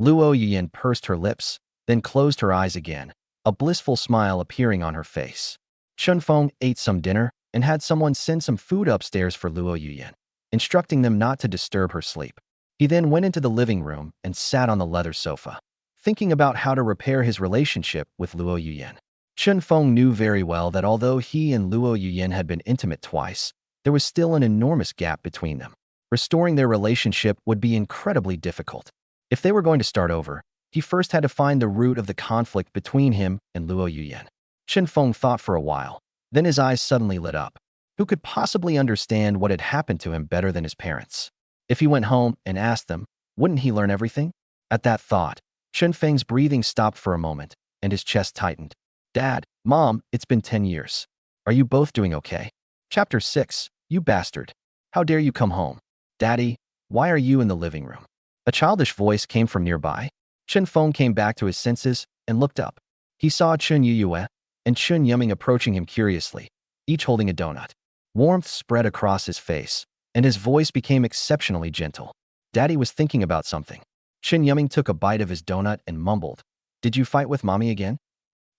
Luo Yuyan pursed her lips, then closed her eyes again, a blissful smile appearing on her face. Chen Feng ate some dinner and had someone send some food upstairs for Luo Yuyan, instructing them not to disturb her sleep. He then went into the living room and sat on the leather sofa, thinking about how to repair his relationship with Luo Yuyan. Chen Feng knew very well that although he and Luo Yuyan had been intimate twice, there was still an enormous gap between them. Restoring their relationship would be incredibly difficult. If they were going to start over, he first had to find the root of the conflict between him and Luo Yuyan. Chen Feng thought for a while, then his eyes suddenly lit up. Who could possibly understand what had happened to him better than his parents? If he went home and asked them, wouldn't he learn everything? At that thought, Chen Feng's breathing stopped for a moment, and his chest tightened. "Dad, Mom, it's been 10 years. Are you both doing okay?" Chapter 6, "You bastard. How dare you come home?" "Daddy, why are you in the living room?" A childish voice came from nearby. Chen Feng came back to his senses and looked up. He saw Chen Yuyue and Chen Yuming approaching him curiously, each holding a donut. Warmth spread across his face, and his voice became exceptionally gentle. Daddy was thinking about something. Chen Yuming took a bite of his donut and mumbled, "Did you fight with Mommy again?"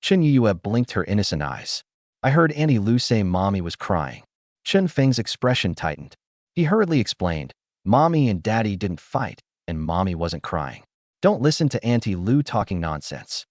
Chen Yuyue blinked her innocent eyes. "I heard Auntie Lu say Mommy was crying." Chen Feng's expression tightened. He hurriedly explained, "Mommy and Daddy didn't fight, and Mommy wasn't crying. Don't listen to Auntie Lu talking nonsense."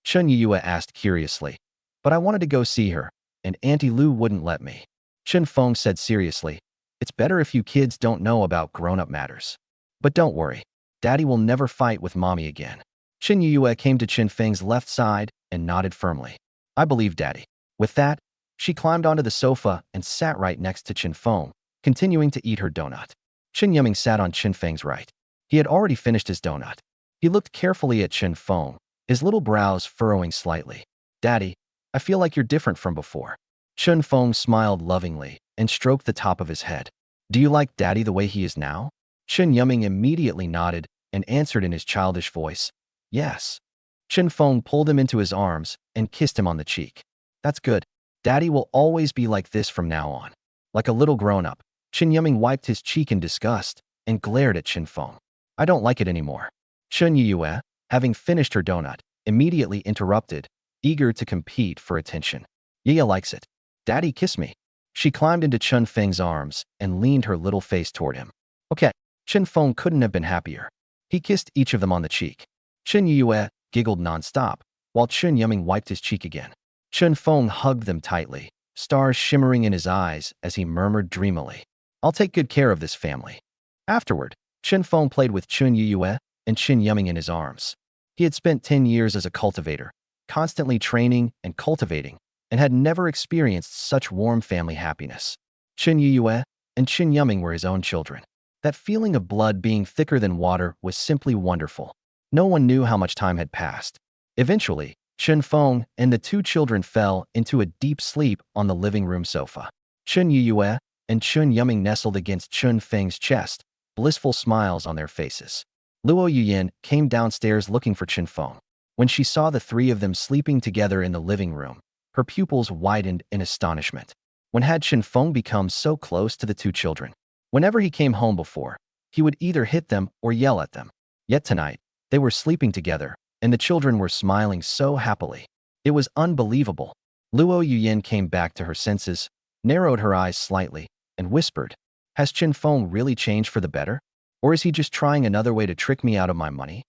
Chen Yuyue asked curiously, "But I wanted to go see her, and Auntie Lu wouldn't let me." Chen Feng said seriously, "It's better if you kids don't know about grown-up matters. But don't worry, Daddy will never fight with Mommy again." Chen Yuyue came to Chen Feng's left side and nodded firmly. "I believe Daddy." With that, she climbed onto the sofa and sat right next to Chen Feng, continuing to eat her donut. Chen Yuming sat on Chen Feng's right. He had already finished his donut. He looked carefully at Chen Feng, his little brows furrowing slightly. "Daddy, I feel like you're different from before." Chen Feng smiled lovingly and stroked the top of his head. "Do you like Daddy the way he is now?" Chen Yuming immediately nodded and answered in his childish voice, "Yes." Chen Feng pulled him into his arms and kissed him on the cheek. "That's good. Daddy will always be like this from now on." Like a little grown-up, Chen Yuming wiped his cheek in disgust and glared at Chen Feng. "I don't like it anymore." Chen Yuyue, having finished her donut, immediately interrupted, eager to compete for attention. "Yaya likes it. Daddy, kiss me." She climbed into Chen Feng's arms and leaned her little face toward him. "Okay." Chen Feng couldn't have been happier. He kissed each of them on the cheek. Chen Yuyue giggled nonstop, while Chen Yuming wiped his cheek again. Chen Feng hugged them tightly, stars shimmering in his eyes as he murmured dreamily, "I'll take good care of this family." Afterward, Chen Feng played with Chen Yuyue and Chen Yuming in his arms. He had spent 10 years as a cultivator, constantly training and cultivating, and had never experienced such warm family happiness. Chen Yuyue and Chen Yuming were his own children. That feeling of blood being thicker than water was simply wonderful. No one knew how much time had passed. Eventually, Chen Feng and the two children fell into a deep sleep on the living room sofa. Chen Yuyue and Chen Yuming nestled against Chen Feng's chest, blissful smiles on their faces. Luo Yuyin came downstairs looking for Chen Feng. When she saw the three of them sleeping together in the living room, her pupils widened in astonishment. When had Chen Feng become so close to the two children? Whenever he came home before, he would either hit them or yell at them. Yet tonight, they were sleeping together, and the children were smiling so happily. It was unbelievable. Luo Yuyin came back to her senses, narrowed her eyes slightly, and whispered, "Has Chen Feng really changed for the better? Or is he just trying another way to trick me out of my money?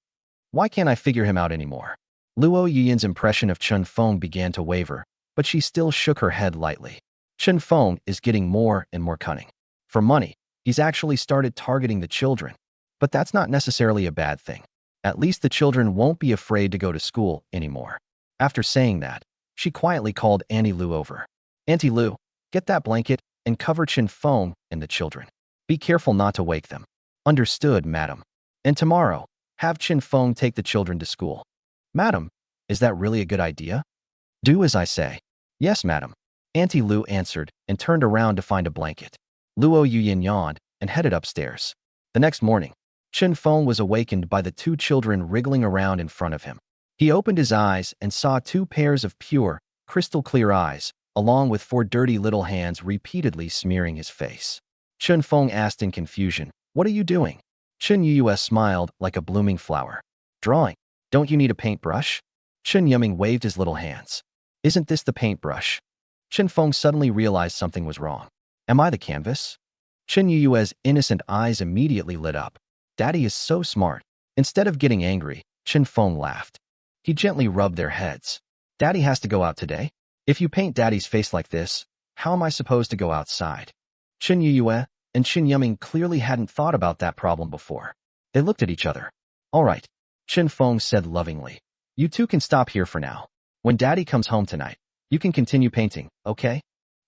Why can't I figure him out anymore?" Luo Yuyin's impression of Chen Feng began to waver, but she still shook her head lightly. Chen Feng is getting more and more cunning. For money, he's actually started targeting the children. But that's not necessarily a bad thing. At least the children won't be afraid to go to school anymore. After saying that, she quietly called Auntie Lu over. "Auntie Lu, get that blanket and cover Chen Feng and the children. Be careful not to wake them." "Understood, madam. And tomorrow, have Chen Feng take the children to school." "Madam, is that really a good idea?" "Do as I say." "Yes, madam." Auntie Lu answered and turned around to find a blanket. Luo Yuyin yawned and headed upstairs. The next morning, Chen Feng was awakened by the two children wriggling around in front of him. He opened his eyes and saw two pairs of pure, crystal-clear eyes, along with four dirty little hands repeatedly smearing his face. Chen Feng asked in confusion, "What are you doing?" Chen Yuyue smiled like a blooming flower. "Drawing. Don't you need a paintbrush?" Chen Yuming waved his little hands. "Isn't this the paintbrush?" Chen Feng suddenly realized something was wrong. "Am I the canvas?" Chen Yuyue's innocent eyes immediately lit up. "Daddy is so smart." Instead of getting angry, Chen Feng laughed. He gently rubbed their heads. "Daddy has to go out today? If you paint Daddy's face like this, how am I supposed to go outside?" Chen Yuyue and Chen Yuming clearly hadn't thought about that problem before. They looked at each other. "All right," Chen Feng said lovingly. "You two can stop here for now. When Daddy comes home tonight, you can continue painting, okay?"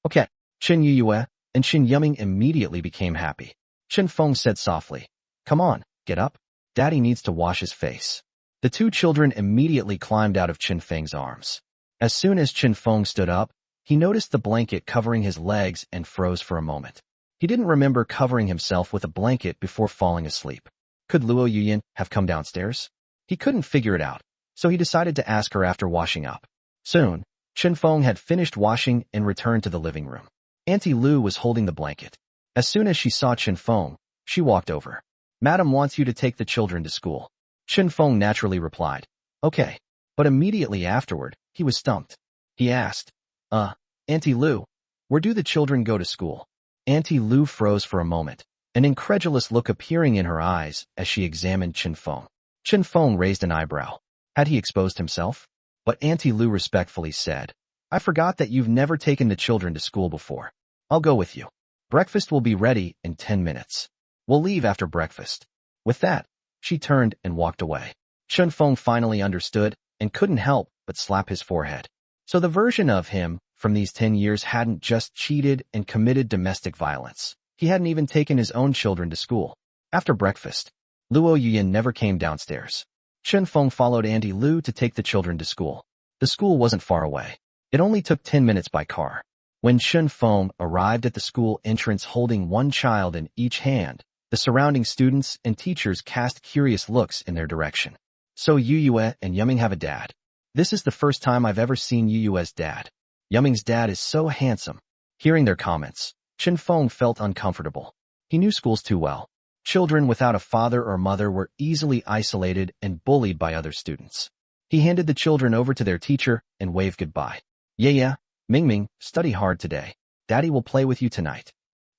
"Okay." Chen Yuyue and Chen Yuming immediately became happy. Chen Feng said softly, "Come on, get up. Daddy needs to wash his face." The two children immediately climbed out of Chen Feng's arms. As soon as Chen Feng stood up, he noticed the blanket covering his legs and froze for a moment. He didn't remember covering himself with a blanket before falling asleep. Could Luo Yuyin have come downstairs? He couldn't figure it out, so he decided to ask her after washing up. Soon, Chen Feng had finished washing and returned to the living room. Auntie Lu was holding the blanket. As soon as she saw Chen Feng, she walked over. "Madam wants you to take the children to school." Chen Feng naturally replied, "Okay." But immediately afterward, he was stumped. He asked, Auntie Lu, where do the children go to school?" Auntie Lu froze for a moment, an incredulous look appearing in her eyes as she examined Chen Feng. Chen Feng raised an eyebrow. Had he exposed himself? But Auntie Lu respectfully said, "I forgot that you've never taken the children to school before. I'll go with you. Breakfast will be ready in 10 minutes. We'll leave after breakfast." With that, she turned and walked away. Chen Feng finally understood and couldn't help but slap his forehead. So the version of him from these 10 years hadn't just cheated and committed domestic violence. He hadn't even taken his own children to school. After breakfast, Luo Yuyin never came downstairs. Chen Feng followed Auntie Lu to take the children to school. The school wasn't far away. It only took 10 minutes by car. When Chen Feng arrived at the school entrance holding one child in each hand, the surrounding students and teachers cast curious looks in their direction. "So Yuyue and Yuming have a dad. This is the first time I've ever seen Yuyue's dad. Yuming's dad is so handsome." Hearing their comments, Chen Feng felt uncomfortable. He knew schools too well. Children without a father or mother were easily isolated and bullied by other students. He handed the children over to their teacher and waved goodbye. Yeah, Mingming, study hard today. Daddy will play with you tonight.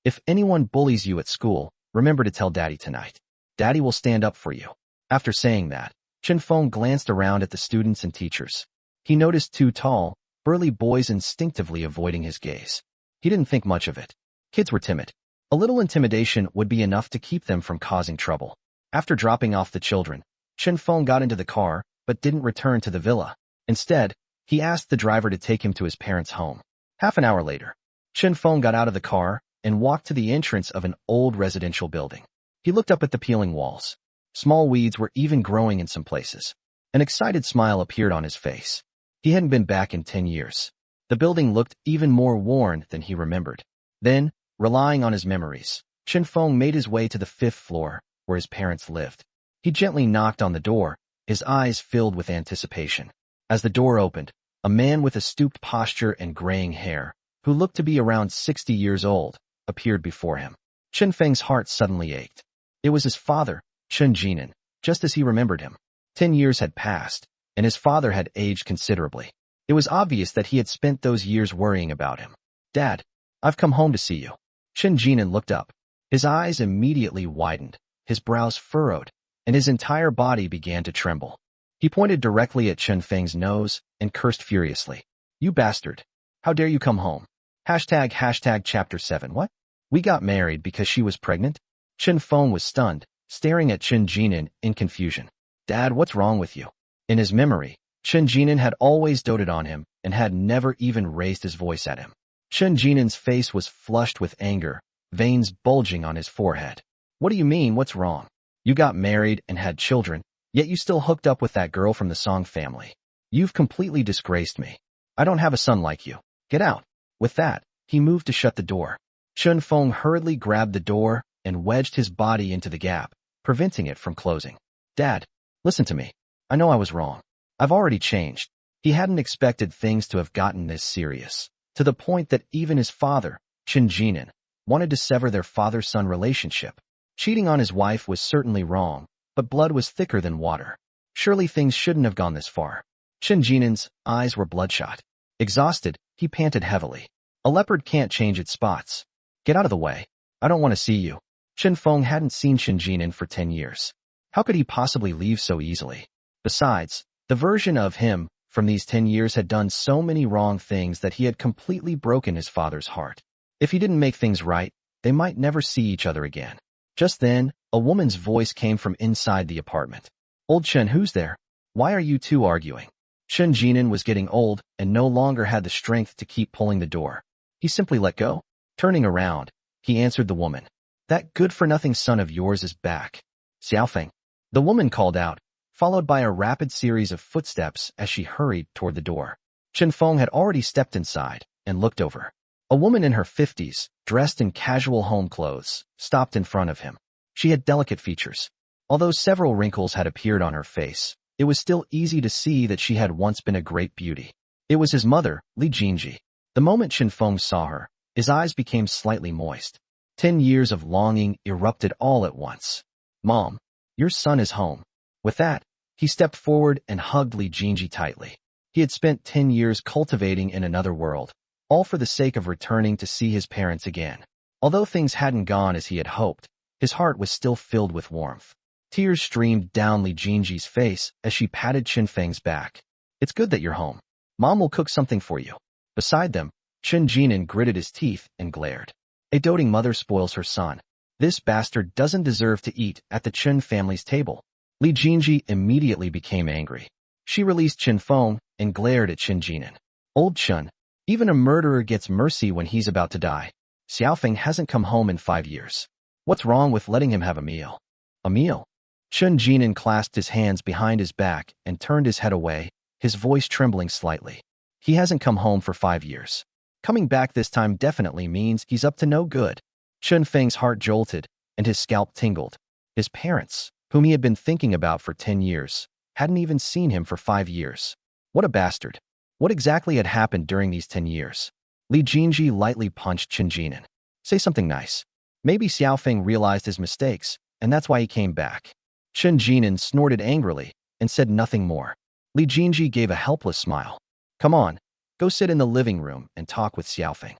If anyone bullies you at school, remember to tell Daddy tonight. Daddy will stand up for you." After saying that, Chen Feng glanced around at the students and teachers. He noticed two tall, burly boys instinctively avoiding his gaze. He didn't think much of it. Kids were timid. A little intimidation would be enough to keep them from causing trouble. After dropping off the children, Chen Feng got into the car but didn't return to the villa. Instead, he asked the driver to take him to his parents' home. Half an hour later, Chen Feng got out of the car and walked to the entrance of an old residential building. He looked up at the peeling walls. Small weeds were even growing in some places. An excited smile appeared on his face. He hadn't been back in 10 years. The building looked even more worn than he remembered. Then, relying on his memories, Chen Feng made his way to the 5th floor, where his parents lived. He gently knocked on the door, his eyes filled with anticipation. As the door opened, a man with a stooped posture and graying hair, who looked to be around 60 years old, appeared before him. Chen Feng's heart suddenly ached. It was his father, Chen Jinan, just as he remembered him. 10 years had passed, and his father had aged considerably. It was obvious that he had spent those years worrying about him. "Dad, I've come home to see you." Chen Jinan looked up. His eyes immediately widened, his brows furrowed, and his entire body began to tremble. He pointed directly at Chen Feng's nose and cursed furiously. "You bastard! How dare you come home? Hashtag chapter 7 what? We got married because she was pregnant?" Chen Feng was stunned, staring at Chen Jinan in confusion. "Dad, what's wrong with you?" In his memory, Chen Jinan had always doted on him and had never even raised his voice at him. Chen Jinan's face was flushed with anger, veins bulging on his forehead. "What do you mean, what's wrong? You got married and had children, yet you still hooked up with that girl from the Song family. You've completely disgraced me. I don't have a son like you. Get out." With that, he moved to shut the door. Chen Feng hurriedly grabbed the door and wedged his body into the gap, preventing it from closing. "Dad, listen to me. I know I was wrong. I've already changed." He hadn't expected things to have gotten this serious, to the point that even his father, Chen Jinan, wanted to sever their father-son relationship. Cheating on his wife was certainly wrong, but blood was thicker than water. Surely things shouldn't have gone this far. Chen Jinan's eyes were bloodshot. Exhausted, he panted heavily. "A leopard can't change its spots. Get out of the way. I don't want to see you." Chen Feng hadn't seen Chen Jinan for 10 years. How could he possibly leave so easily? Besides, the version of him from these 10 years had done so many wrong things that he had completely broken his father's heart. If he didn't make things right, they might never see each other again. Just then, a woman's voice came from inside the apartment. "Old Chen, who's there? Why are you two arguing?" Chen Jinan was getting old and no longer had the strength to keep pulling the door. He simply let go. Turning around, he answered the woman. "That good-for-nothing son of yours is back. Xiaofeng." The woman called out, followed by a rapid series of footsteps as she hurried toward the door. Chen Feng had already stepped inside and looked over. A woman in her 50s, dressed in casual home clothes, stopped in front of him. She had delicate features. Although several wrinkles had appeared on her face, it was still easy to see that she had once been a great beauty. It was his mother, Li Jinji. The moment Chen Feng saw her, his eyes became slightly moist. 10 years of longing erupted all at once. "Mom, your son is home." With that, he stepped forward and hugged Li Jinji tightly. He had spent 10 years cultivating in another world, all for the sake of returning to see his parents again. Although things hadn't gone as he had hoped, his heart was still filled with warmth. Tears streamed down Li Jinji's face as she patted Chen Feng's back. "It's good that you're home. Mom will cook something for you." Beside them, Chen Jinan gritted his teeth and glared. A doting mother spoils her son. This bastard doesn't deserve to eat at the Chen family's table. Li Jinji immediately became angry. She released Chen Feng and glared at Chen Jinan. "Old Chen, even a murderer gets mercy when he's about to die. Xiaofeng hasn't come home in 5 years. What's wrong with letting him have a meal?" "A meal?" Chen Jinan clasped his hands behind his back and turned his head away, his voice trembling slightly. "He hasn't come home for 5 years. Coming back this time definitely means he's up to no good." Chen Feng's heart jolted, and his scalp tingled. His parents, whom he had been thinking about for 10 years, hadn't even seen him for 5 years. What a bastard. What exactly had happened during these 10 years? Li Jinji lightly punched Chen Jinan. "Say something nice. Maybe Xiaofeng realized his mistakes, and that's why he came back." Chen Jinan snorted angrily and said nothing more. Li Jinji gave a helpless smile. "Come on, go sit in the living room and talk with Xiaofeng."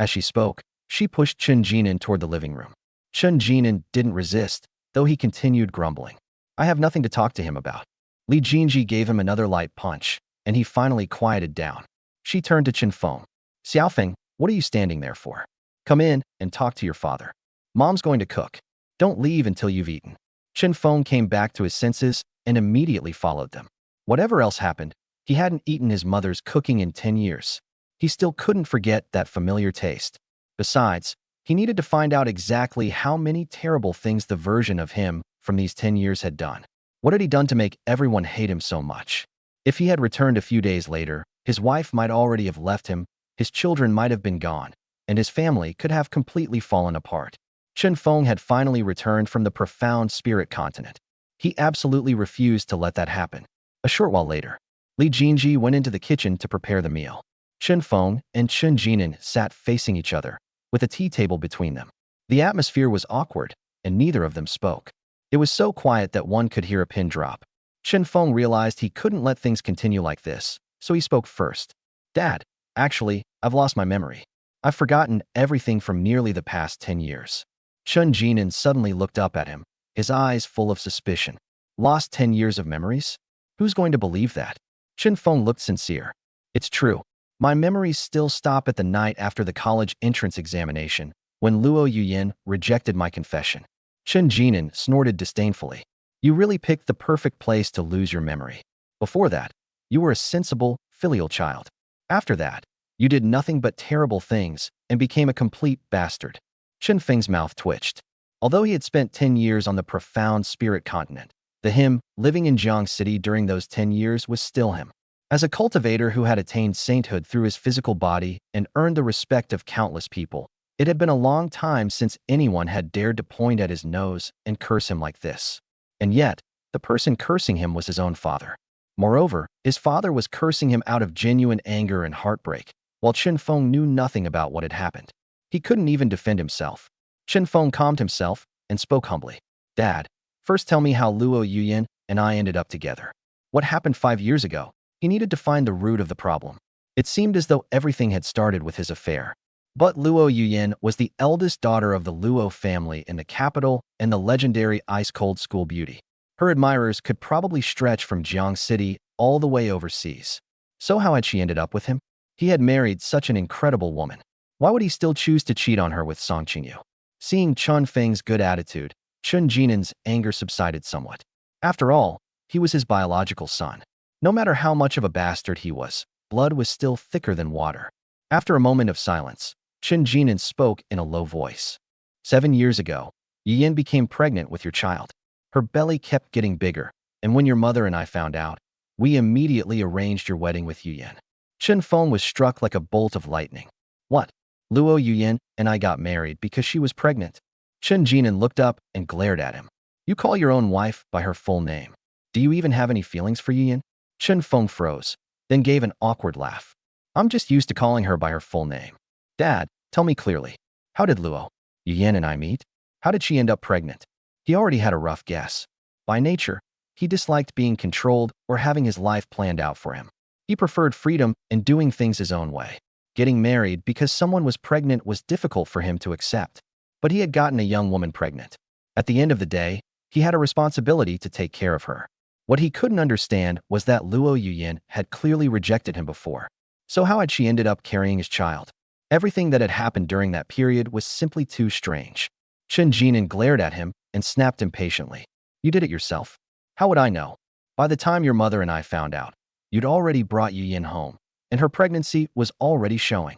As she spoke, she pushed Chen Jinan toward the living room. Chen Jinan didn't resist, though he continued grumbling. "I have nothing to talk to him about." Li Jinji gave him another light punch, and he finally quieted down. She turned to Chen Feng. "Xiaofeng, what are you standing there for? Come in and talk to your father. Mom's going to cook. Don't leave until you've eaten." Chen Feng came back to his senses and immediately followed them. Whatever else happened, he hadn't eaten his mother's cooking in 10 years. He still couldn't forget that familiar taste. Besides, He needed to find out exactly how many terrible things the version of him from these 10 years had done. What had he done to make everyone hate him so much? If he had returned a few days later, his wife might already have left him, his children might have been gone, and his family could have completely fallen apart. Chen Feng had finally returned from the profound spirit continent. He absolutely refused to let that happen. A short while later, Li Jinji went into the kitchen to prepare the meal. Chen Feng and Chen Jinan sat facing each other, with a tea table between them. The atmosphere was awkward, and neither of them spoke. It was so quiet that one could hear a pin drop. Chen Feng realized he couldn't let things continue like this, so he spoke first. Dad, actually, I've lost my memory. I've forgotten everything from nearly the past 10 years. Chen Jinan suddenly looked up at him, his eyes full of suspicion. Lost 10 years of memories? Who's going to believe that? Chen Feng looked sincere. It's true. My memories still stop at the night after the college entrance examination, when Luo Yuyin rejected my confession. Chen Jinan snorted disdainfully. You really picked the perfect place to lose your memory. Before that, you were a sensible, filial child. After that, you did nothing but terrible things and became a complete bastard. Chen Feng's mouth twitched. Although he had spent 10 years on the profound spirit continent, the him living in Jiang City during those 10 years was still him. As a cultivator who had attained sainthood through his physical body and earned the respect of countless people, it had been a long time since anyone had dared to point at his nose and curse him like this. And yet, the person cursing him was his own father. Moreover, his father was cursing him out of genuine anger and heartbreak, while Chen Feng knew nothing about what had happened. He couldn't even defend himself. Chen Feng calmed himself and spoke humbly. Dad, first tell me how Luo Yuyin and I ended up together. What happened 5 years ago? He needed to find the root of the problem. It seemed as though everything had started with his affair. But Luo Yuyin was the eldest daughter of the Luo family in the capital and the legendary ice-cold school beauty. Her admirers could probably stretch from Jiang City all the way overseas. So how had she ended up with him? He had married such an incredible woman. Why would he still choose to cheat on her with Song Qingyu? Seeing Chen Feng's good attitude, Chen Jinan's anger subsided somewhat. After all, he was his biological son. No matter how much of a bastard he was, blood was still thicker than water. After a moment of silence, Chen Jinan spoke in a low voice. 7 years ago, Yiyin became pregnant with your child. Her belly kept getting bigger, and when your mother and I found out, we immediately arranged your wedding with Yiyin. Chen Feng was struck like a bolt of lightning. What? Luo Yuyin and I got married because she was pregnant. Chen Jinan looked up and glared at him. You call your own wife by her full name. Do you even have any feelings for Yiyin? Chen Feng froze, then gave an awkward laugh. I'm just used to calling her by her full name. Dad, tell me clearly. How did Luo Yuyin and I meet? How did she end up pregnant? He already had a rough guess. By nature, he disliked being controlled or having his life planned out for him. He preferred freedom and doing things his own way. Getting married because someone was pregnant was difficult for him to accept. But he had gotten a young woman pregnant. At the end of the day, he had a responsibility to take care of her. What he couldn't understand was that Luo Yuyin had clearly rejected him before. So how had she ended up carrying his child? Everything that had happened during that period was simply too strange. Chen Jinan glared at him and snapped impatiently. You did it yourself. How would I know? By the time your mother and I found out, you'd already brought Yuyin home, and her pregnancy was already showing.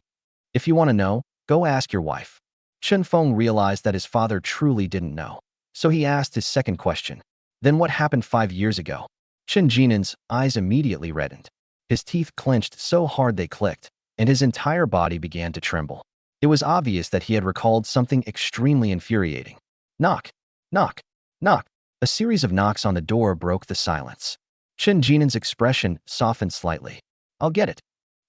If you want to know, go ask your wife. Chen Feng realized that his father truly didn't know, so he asked his second question. Then what happened 5 years ago? Chen Jinan's eyes immediately reddened. His teeth clenched so hard they clicked, and his entire body began to tremble. It was obvious that he had recalled something extremely infuriating. Knock, knock, knock. A series of knocks on the door broke the silence. Chen Jinan's expression softened slightly. I'll get it.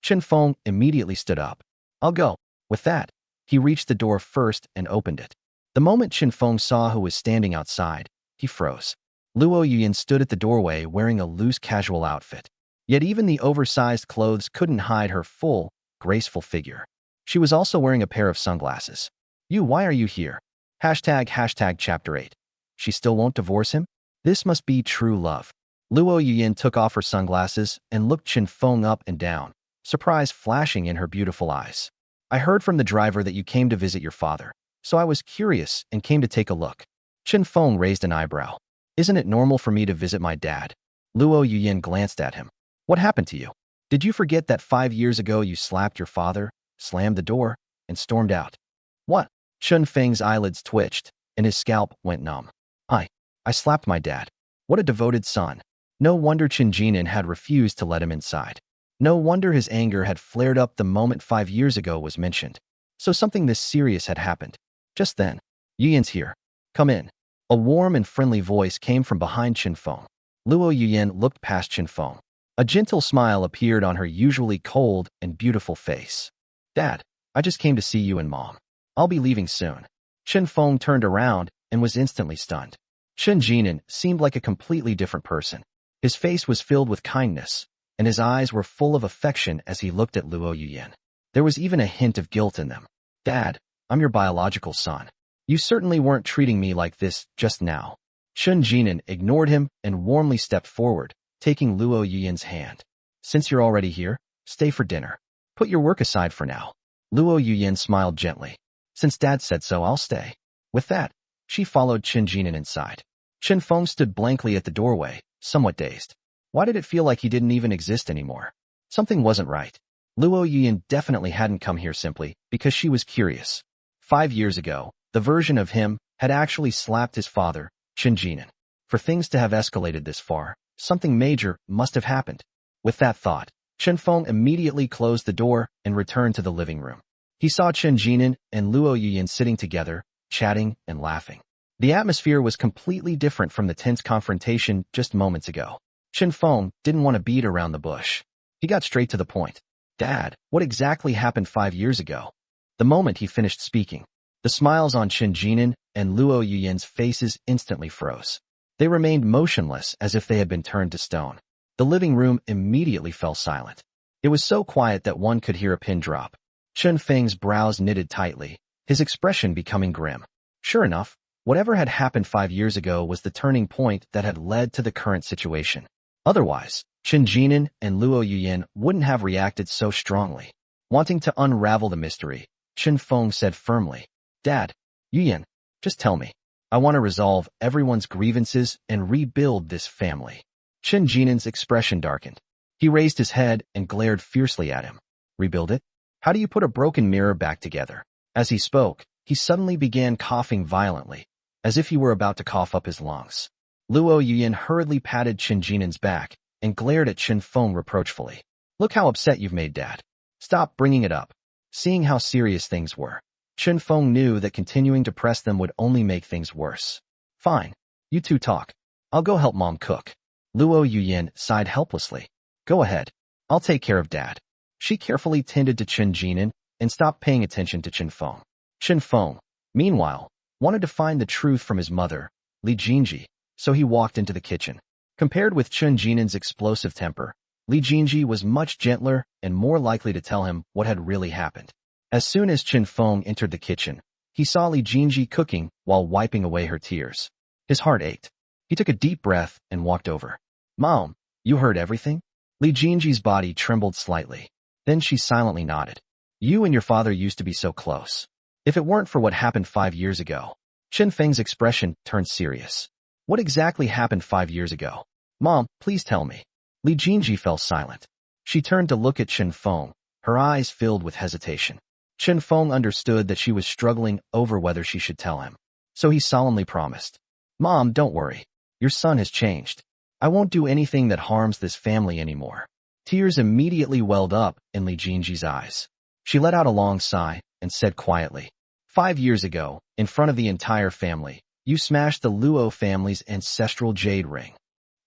Chen Feng immediately stood up. I'll go. With that, he reached the door first and opened it. The moment Chen Feng saw who was standing outside, he froze. Luo Yuyin stood at the doorway wearing a loose casual outfit. Yet even the oversized clothes couldn't hide her full, graceful figure. She was also wearing a pair of sunglasses. Why are you here? Hashtag chapter 8. She still won't divorce him? This must be true love. Luo Yuyin took off her sunglasses and looked Chen Feng up and down, surprise flashing in her beautiful eyes. I heard from the driver that you came to visit your father, so I was curious and came to take a look. Chen Feng raised an eyebrow. Isn't it normal for me to visit my dad? Luo Yuyin glanced at him. What happened to you? Did you forget that 5 years ago you slapped your father, slammed the door, and stormed out? What? Chen Feng's eyelids twitched, and his scalp went numb. I slapped my dad. What a devoted son. No wonder Chen Jinan had refused to let him inside. No wonder his anger had flared up the moment 5 years ago was mentioned. So something this serious had happened. Just then, Yuyan's here. Come in. A warm and friendly voice came from behind Chen Feng. Luo Yuyan looked past Chen Feng. A gentle smile appeared on her usually cold and beautiful face. Dad, I just came to see you and Mom. I'll be leaving soon. Chen Feng turned around and was instantly stunned. Chen Jinan seemed like a completely different person. His face was filled with kindness, and his eyes were full of affection as he looked at Luo Yuyan. There was even a hint of guilt in them. Dad, I'm your biological son. You certainly weren't treating me like this just now. Chen Jinan ignored him and warmly stepped forward, taking Luo Yuyan's hand. Since you're already here, stay for dinner. Put your work aside for now. Luo Yuyan smiled gently. Since Dad said so, I'll stay. With that, she followed Chen Jinan inside. Chen Feng stood blankly at the doorway, somewhat dazed. Why did it feel like he didn't even exist anymore? Something wasn't right. Luo Yuyan definitely hadn't come here simply because she was curious. 5 years ago, the version of him had actually slapped his father, Chen Jinan. For things to have escalated this far, something major must have happened. With that thought, Chen Feng immediately closed the door and returned to the living room. He saw Chen Jinan and Luo Yuyan sitting together, chatting and laughing. The atmosphere was completely different from the tense confrontation just moments ago. Chen Feng didn't want to beat around the bush. He got straight to the point. Dad, what exactly happened 5 years ago? The moment he finished speaking, the smiles on Chen Jinan and Luo Yuyan's faces instantly froze. They remained motionless as if they had been turned to stone. The living room immediately fell silent. It was so quiet that one could hear a pin drop. Chen Feng's brows knitted tightly, his expression becoming grim. Sure enough, whatever had happened 5 years ago was the turning point that had led to the current situation. Otherwise, Chen Jinan and Luo Yuyan wouldn't have reacted so strongly. Wanting to unravel the mystery, Chen Feng said firmly, Dad, Yuyan, just tell me. I want to resolve everyone's grievances and rebuild this family. Chen Jinan's expression darkened. He raised his head and glared fiercely at him. Rebuild it? How do you put a broken mirror back together? As he spoke, he suddenly began coughing violently, as if he were about to cough up his lungs. Luo Yuyan hurriedly patted Chen Jinan's back and glared at Chen Feng reproachfully. Look how upset you've made Dad. Stop bringing it up. Seeing how serious things were, Chen Feng knew that continuing to press them would only make things worse. Fine. You two talk. I'll go help Mom cook. Luo Yuyan sighed helplessly. Go ahead. I'll take care of Dad. She carefully tended to Chen Jinan and stopped paying attention to Chen Feng. Chen Feng, meanwhile, wanted to find the truth from his mother, Li Jinji, so he walked into the kitchen. Compared with Chen Jinan's explosive temper, Li Jinji was much gentler and more likely to tell him what had really happened. As soon as Chen Feng entered the kitchen, he saw Li Jinji cooking while wiping away her tears. His heart ached. He took a deep breath and walked over. Mom, you heard everything? Li Jinji's body trembled slightly. Then she silently nodded. You and your father used to be so close. If it weren't for what happened 5 years ago. Chen Feng's expression turned serious. What exactly happened 5 years ago? Mom, please tell me. Li Jinji fell silent. She turned to look at Chen Feng, her eyes filled with hesitation. Chen Feng understood that she was struggling over whether she should tell him. So he solemnly promised. Mom, don't worry. Your son has changed. I won't do anything that harms this family anymore. Tears immediately welled up in Li Jinji's eyes. She let out a long sigh and said quietly, 5 years ago, in front of the entire family, you smashed the Luo family's ancestral jade ring.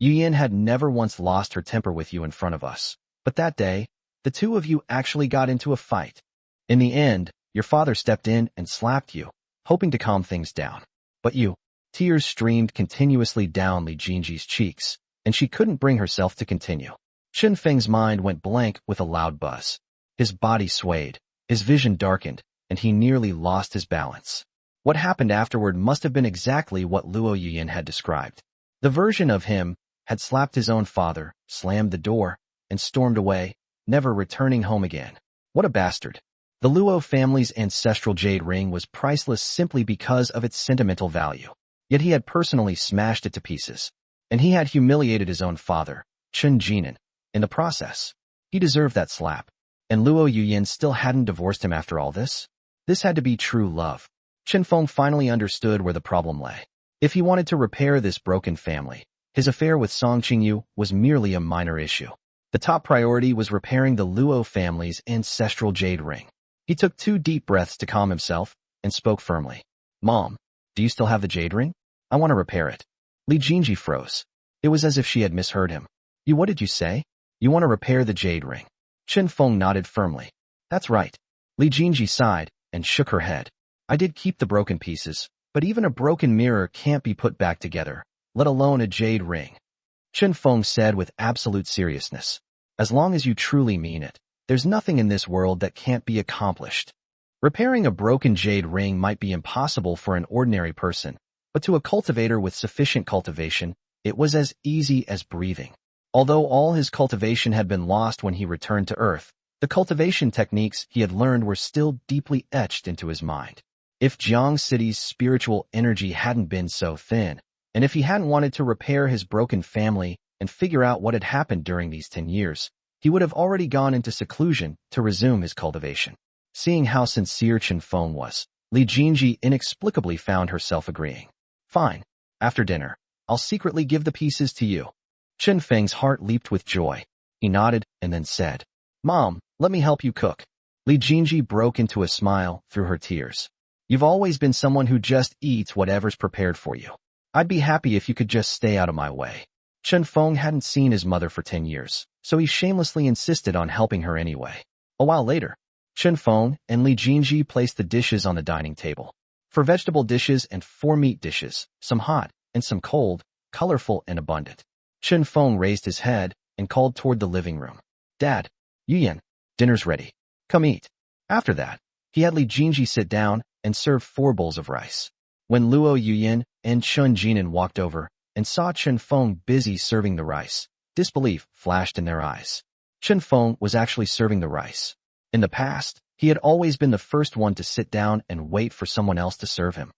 Yuyan had never once lost her temper with you in front of us. But that day, the two of you actually got into a fight. In the end, your father stepped in and slapped you, hoping to calm things down. But you, tears streamed continuously down Li Jinji's cheeks, and she couldn't bring herself to continue. Chen Feng's mind went blank with a loud buzz. His body swayed, his vision darkened, and he nearly lost his balance. What happened afterward must have been exactly what Luo Yuyan had described. The version of him had slapped his own father, slammed the door, and stormed away, never returning home again. What a bastard. The Luo family's ancestral jade ring was priceless simply because of its sentimental value. Yet he had personally smashed it to pieces. And he had humiliated his own father, Chen Jinan. In the process, he deserved that slap. And Luo Yuyan still hadn't divorced him after all this? This had to be true love. Chen Feng finally understood where the problem lay. If he wanted to repair this broken family, his affair with Song Qingyu was merely a minor issue. The top priority was repairing the Luo family's ancestral jade ring. He took 2 deep breaths to calm himself and spoke firmly. Mom, do you still have the jade ring? I want to repair it. Li Jingji froze. It was as if she had misheard him. What did you say? You want to repair the jade ring? Chen Feng nodded firmly. That's right. Li Jingji sighed and shook her head. I did keep the broken pieces, but even a broken mirror can't be put back together, let alone a jade ring. Chen Feng said with absolute seriousness. As long as you truly mean it, there's nothing in this world that can't be accomplished. Repairing a broken jade ring might be impossible for an ordinary person, but to a cultivator with sufficient cultivation, it was as easy as breathing. Although all his cultivation had been lost when he returned to Earth, the cultivation techniques he had learned were still deeply etched into his mind. If Jiang City's spiritual energy hadn't been so thin, and if he hadn't wanted to repair his broken family and figure out what had happened during these 10 years, he would have already gone into seclusion to resume his cultivation. Seeing how sincere Chen Feng was, Li Jingji inexplicably found herself agreeing. Fine. After dinner, I'll secretly give the pieces to you. Chen Feng's heart leaped with joy. He nodded and then said, Mom, let me help you cook. Li Jingji broke into a smile through her tears. You've always been someone who just eats whatever's prepared for you. I'd be happy if you could just stay out of my way. Chen Feng hadn't seen his mother for 10 years, so he shamelessly insisted on helping her anyway. A while later, Chen Feng and Li Jingji placed the dishes on the dining table. 4 vegetable dishes and 4 meat dishes, some hot and some cold, colorful and abundant. Chen Feng raised his head and called toward the living room. Dad, Yuyan, dinner's ready. Come eat. After that, he had Li Jingji sit down and serve 4 bowls of rice. When Luo Yuyan and Chun Jinan walked over and saw Chen Feng busy serving the rice, disbelief flashed in their eyes. Chen Feng was actually serving the rice. In the past, he had always been the first one to sit down and wait for someone else to serve him.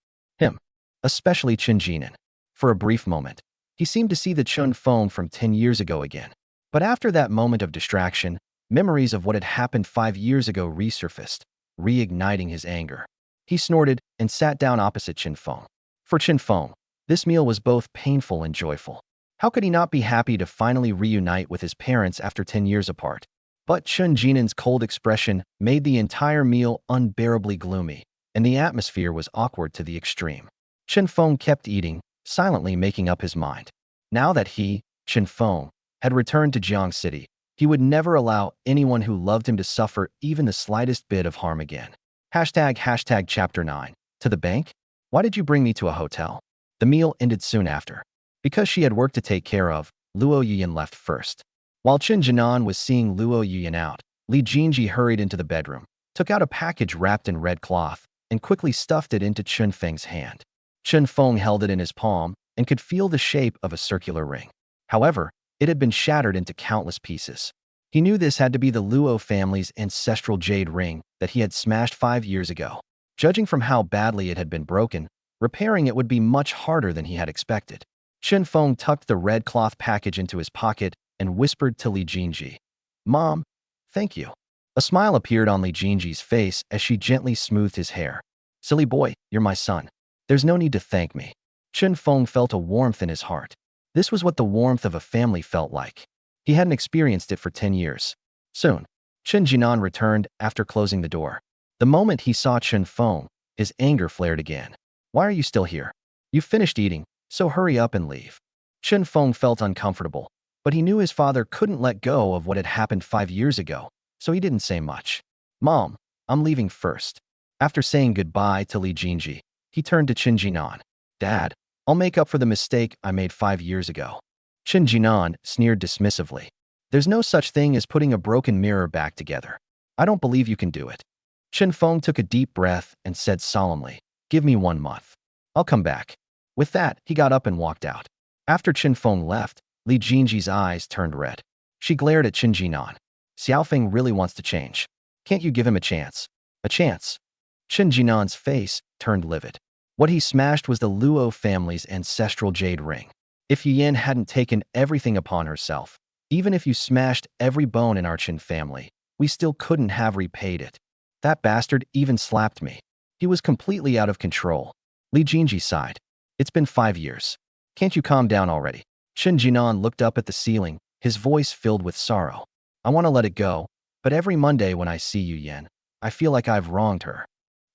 Especially Chun Jinan. For a brief moment, he seemed to see the Chen Feng from 10 years ago again. But after that moment of distraction, memories of what had happened 5 years ago resurfaced, reigniting his anger. He snorted and sat down opposite Chen Feng. For Chen Feng, this meal was both painful and joyful. How could he not be happy to finally reunite with his parents after 10 years apart? But Chun Jinan's cold expression made the entire meal unbearably gloomy, and the atmosphere was awkward to the extreme. Chen Feng kept eating, silently making up his mind. Now that he, Chen Feng, had returned to Jiang City, he would never allow anyone who loved him to suffer even the slightest bit of harm again. ## Chapter 9. To the bank? Why did you bring me to a hotel? The meal ended soon after. Because she had work to take care of, Luo Yuyan left first. While Chen Jinan was seeing Luo Yuyan out, Li Jingji hurried into the bedroom, took out a package wrapped in red cloth, and quickly stuffed it into Chen Feng's hand. Chen Feng held it in his palm and could feel the shape of a circular ring. However, it had been shattered into countless pieces. He knew this had to be the Luo family's ancestral jade ring that he had smashed 5 years ago. Judging from how badly it had been broken, repairing it would be much harder than he had expected. Chen Feng tucked the red cloth package into his pocket and whispered to Li Jingji, Mom, thank you. A smile appeared on Li Jingji's face as she gently smoothed his hair. Silly boy, you're my son. There's no need to thank me. Chen Feng felt a warmth in his heart. This was what the warmth of a family felt like. He hadn't experienced it for 10 years. Soon, Chen Jinan returned after closing the door. The moment he saw Chen Feng, his anger flared again. Why are you still here? You've finished eating, so hurry up and leave. Chen Feng felt uncomfortable, but he knew his father couldn't let go of what had happened 5 years ago, so he didn't say much. Mom, I'm leaving first. After saying goodbye to Li Jingji, he turned to Chen Jinan. Dad, I'll make up for the mistake I made 5 years ago. Chen Jinan sneered dismissively. There's no such thing as putting a broken mirror back together. I don't believe you can do it. Chen Feng took a deep breath and said solemnly, Give me 1 month. I'll come back. With that, he got up and walked out. After Chen Feng left, Li Jingji's eyes turned red. She glared at Chen Jinan. Xiaofeng really wants to change. Can't you give him a chance? A chance? Chen Jinan's face turned livid. What he smashed was the Luo family's ancestral jade ring. If Yuyan hadn't taken everything upon herself, even if you smashed every bone in our Chen family, we still couldn't have repaid it. That bastard even slapped me. He was completely out of control. Li Jingji sighed. It's been 5 years. Can't you calm down already? Chen Jinan looked up at the ceiling, his voice filled with sorrow. I want to let it go, but every Monday when I see Yu Yan, I feel like I've wronged her.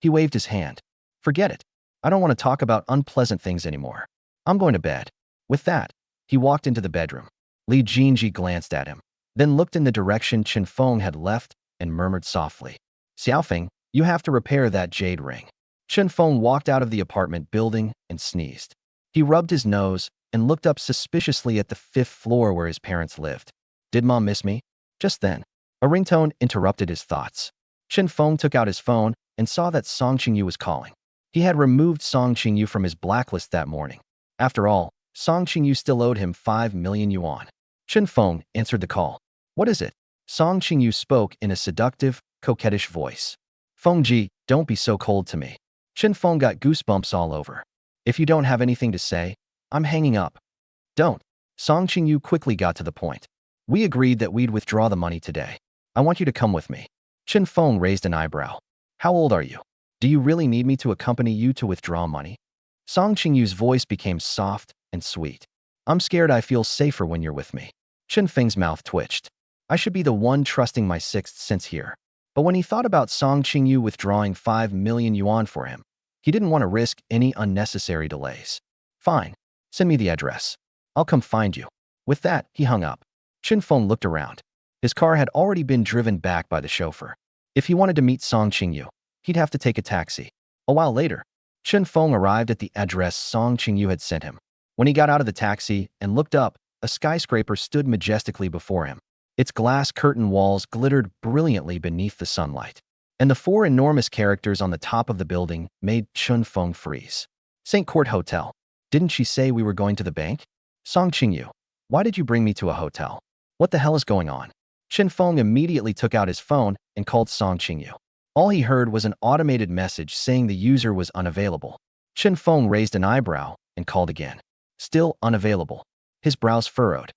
He waved his hand. Forget it. I don't want to talk about unpleasant things anymore. I'm going to bed. With that, he walked into the bedroom. Li Jingji glanced at him, then looked in the direction Chen Feng had left and murmured softly. Xiaofeng, you have to repair that jade ring. Chen Feng walked out of the apartment building and sneezed. He rubbed his nose and looked up suspiciously at the 5th floor where his parents lived. Did Mom miss me? Just then, a ringtone interrupted his thoughts. Chen Feng took out his phone and saw that Song Qingyu was calling. He had removed Song Qingyu from his blacklist that morning. After all, Song Qingyu still owed him 5 million yuan. Chen Feng answered the call. What is it? Song Qingyu spoke in a seductive, coquettish voice. Fengji, don't be so cold to me. Chen Feng got goosebumps all over. If you don't have anything to say, I'm hanging up. Don't. Song Qingyu quickly got to the point. We agreed that we'd withdraw the money today. I want you to come with me. Chen Feng raised an eyebrow. How old are you? Do you really need me to accompany you to withdraw money? Song Qingyu's voice became soft and sweet. I'm scared I feel safer when you're with me. Chen Feng's mouth twitched. I should be the one trusting my sixth sense here. But when he thought about Song Qingyu withdrawing 5 million yuan for him, he didn't want to risk any unnecessary delays. Fine. Send me the address. I'll come find you. With that, he hung up. Chen Feng looked around. His car had already been driven back by the chauffeur. If he wanted to meet Song Qingyu, he'd have to take a taxi. A while later, Chen Feng arrived at the address Song Qingyu had sent him. When he got out of the taxi and looked up, a skyscraper stood majestically before him. Its glass curtain walls glittered brilliantly beneath the sunlight. And the 4 enormous characters on the top of the building made Chen Feng freeze. St. Court Hotel. Didn't she say we were going to the bank? Song Qingyu, why did you bring me to a hotel? What the hell is going on? Chen Feng immediately took out his phone and called Song Qingyu. All he heard was an automated message saying the user was unavailable. Chen Feng raised an eyebrow and called again. Still unavailable. His brows furrowed.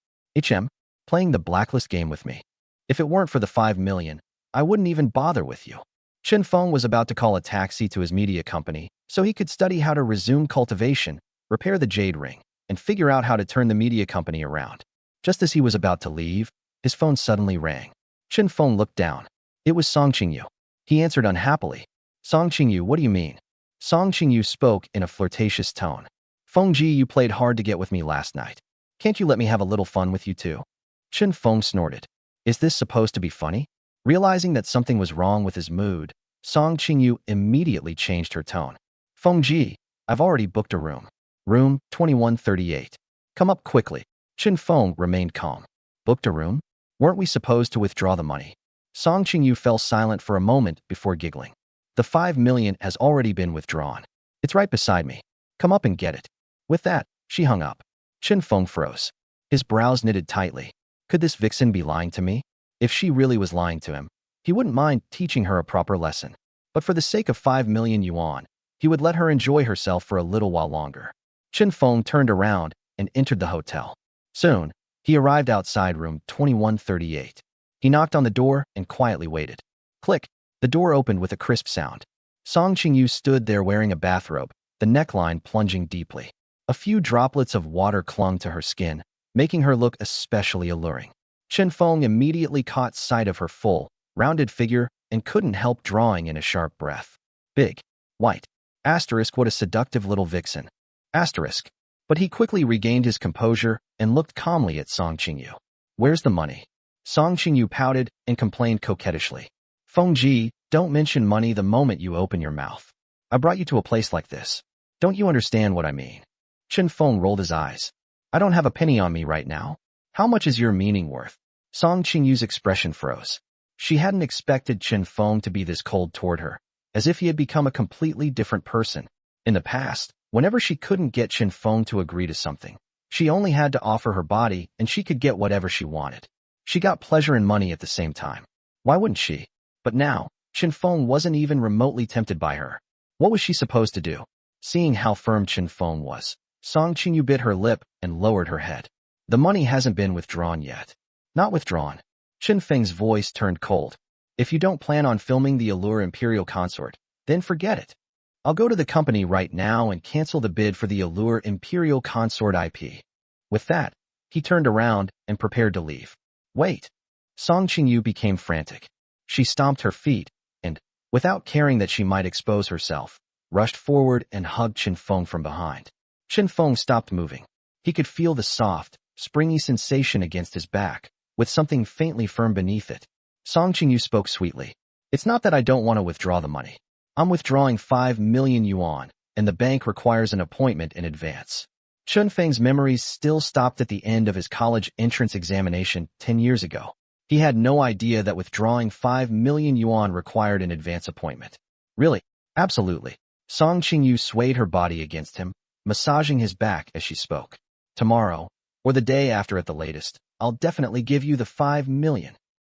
Playing the blacklist game with me. If it weren't for the 5 million, I wouldn't even bother with you. Chen Feng was about to call a taxi to his media company so he could study how to resume cultivation, repair the jade ring, and figure out how to turn the media company around. Just as he was about to leave, his phone suddenly rang. Chen Feng looked down. It was Song Qingyu. He answered unhappily. Song Qingyu, what do you mean? Song Qingyu spoke in a flirtatious tone. Fengji, you played hard to get with me last night. Can't you let me have a little fun with you too? Chen Feng snorted. Is this supposed to be funny? Realizing that something was wrong with his mood, Song Qingyu immediately changed her tone. Fengji, I've already booked a room. Room 2138. Come up quickly. Chen Feng remained calm. Booked a room? Weren't we supposed to withdraw the money? Song Qingyu fell silent for a moment before giggling. The 5 million has already been withdrawn. It's right beside me. Come up and get it. With that, she hung up. Chen Feng froze. His brows knitted tightly. Could this vixen be lying to me? If she really was lying to him, he wouldn't mind teaching her a proper lesson. But for the sake of 5 million yuan, he would let her enjoy herself for a little while longer. Chen Feng turned around and entered the hotel. Soon, he arrived outside room 2138. He knocked on the door and quietly waited. Click. The door opened with a crisp sound. Song Qingyu stood there wearing a bathrobe, the neckline plunging deeply. A few droplets of water clung to her skin, making her look especially alluring. Chen Feng immediately caught sight of her full, rounded figure and couldn't help drawing in a sharp breath. Big. White. Asterisk, what a seductive little vixen. Asterisk. But he quickly regained his composure and looked calmly at Song Qingyu. Where's the money? Song Qingyu pouted and complained coquettishly. Fengji, don't mention money the moment you open your mouth. I brought you to a place like this. Don't you understand what I mean? Chen Feng rolled his eyes. I don't have a penny on me right now. How much is your meaning worth? Song Qingyu's expression froze. She hadn't expected Chen Feng to be this cold toward her, as if he had become a completely different person. In the past, whenever she couldn't get Chen Feng to agree to something, she only had to offer her body and she could get whatever she wanted. She got pleasure and money at the same time. Why wouldn't she? But now, Chen Feng wasn't even remotely tempted by her. What was she supposed to do? Seeing how firm Chen Feng was, Song Qingyu bit her lip and lowered her head. The money hasn't been withdrawn yet. Not withdrawn. Chen Feng's voice turned cold. If you don't plan on filming the Allure Imperial Consort, then forget it. I'll go to the company right now and cancel the bid for the Allure Imperial Consort IP. With that, he turned around and prepared to leave. Wait. Song Qingyu became frantic. She stomped her feet and, without caring that she might expose herself, rushed forward and hugged Chen Feng from behind. Chen Feng stopped moving. He could feel the soft, springy sensation against his back, with something faintly firm beneath it. Song Qingyu spoke sweetly. It's not that I don't want to withdraw the money. I'm withdrawing 5 million yuan, and the bank requires an appointment in advance. Chen Feng's memories still stopped at the end of his college entrance examination 10 years ago. He had no idea that withdrawing 5 million yuan required an advance appointment. Really? Absolutely. Song Qingyu swayed her body against him, massaging his back as she spoke. Tomorrow, or the day after at the latest, I'll definitely give you the 5 million.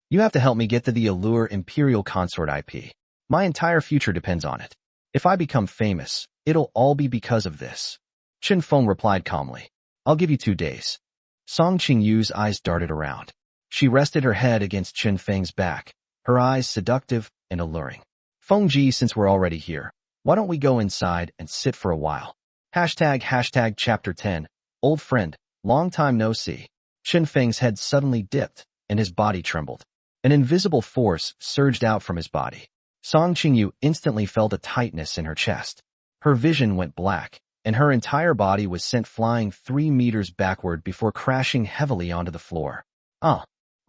You have to help me get to the Allure Imperial Consort IP. My entire future depends on it. If I become famous, it'll all be because of this. Chen Feng replied calmly. I'll give you 2 days. Song Qingyu's eyes darted around. She rested her head against Chen Feng's back, her eyes seductive and alluring. Fengji, since we're already here, why don't we go inside and sit for a while? Hashtag chapter 10, old friend, long time no see. Chen Feng's head suddenly dipped, and his body trembled. An invisible force surged out from his body. Song Qingyu instantly felt a tightness in her chest. Her vision went black, and her entire body was sent flying 3 meters backward before crashing heavily onto the floor.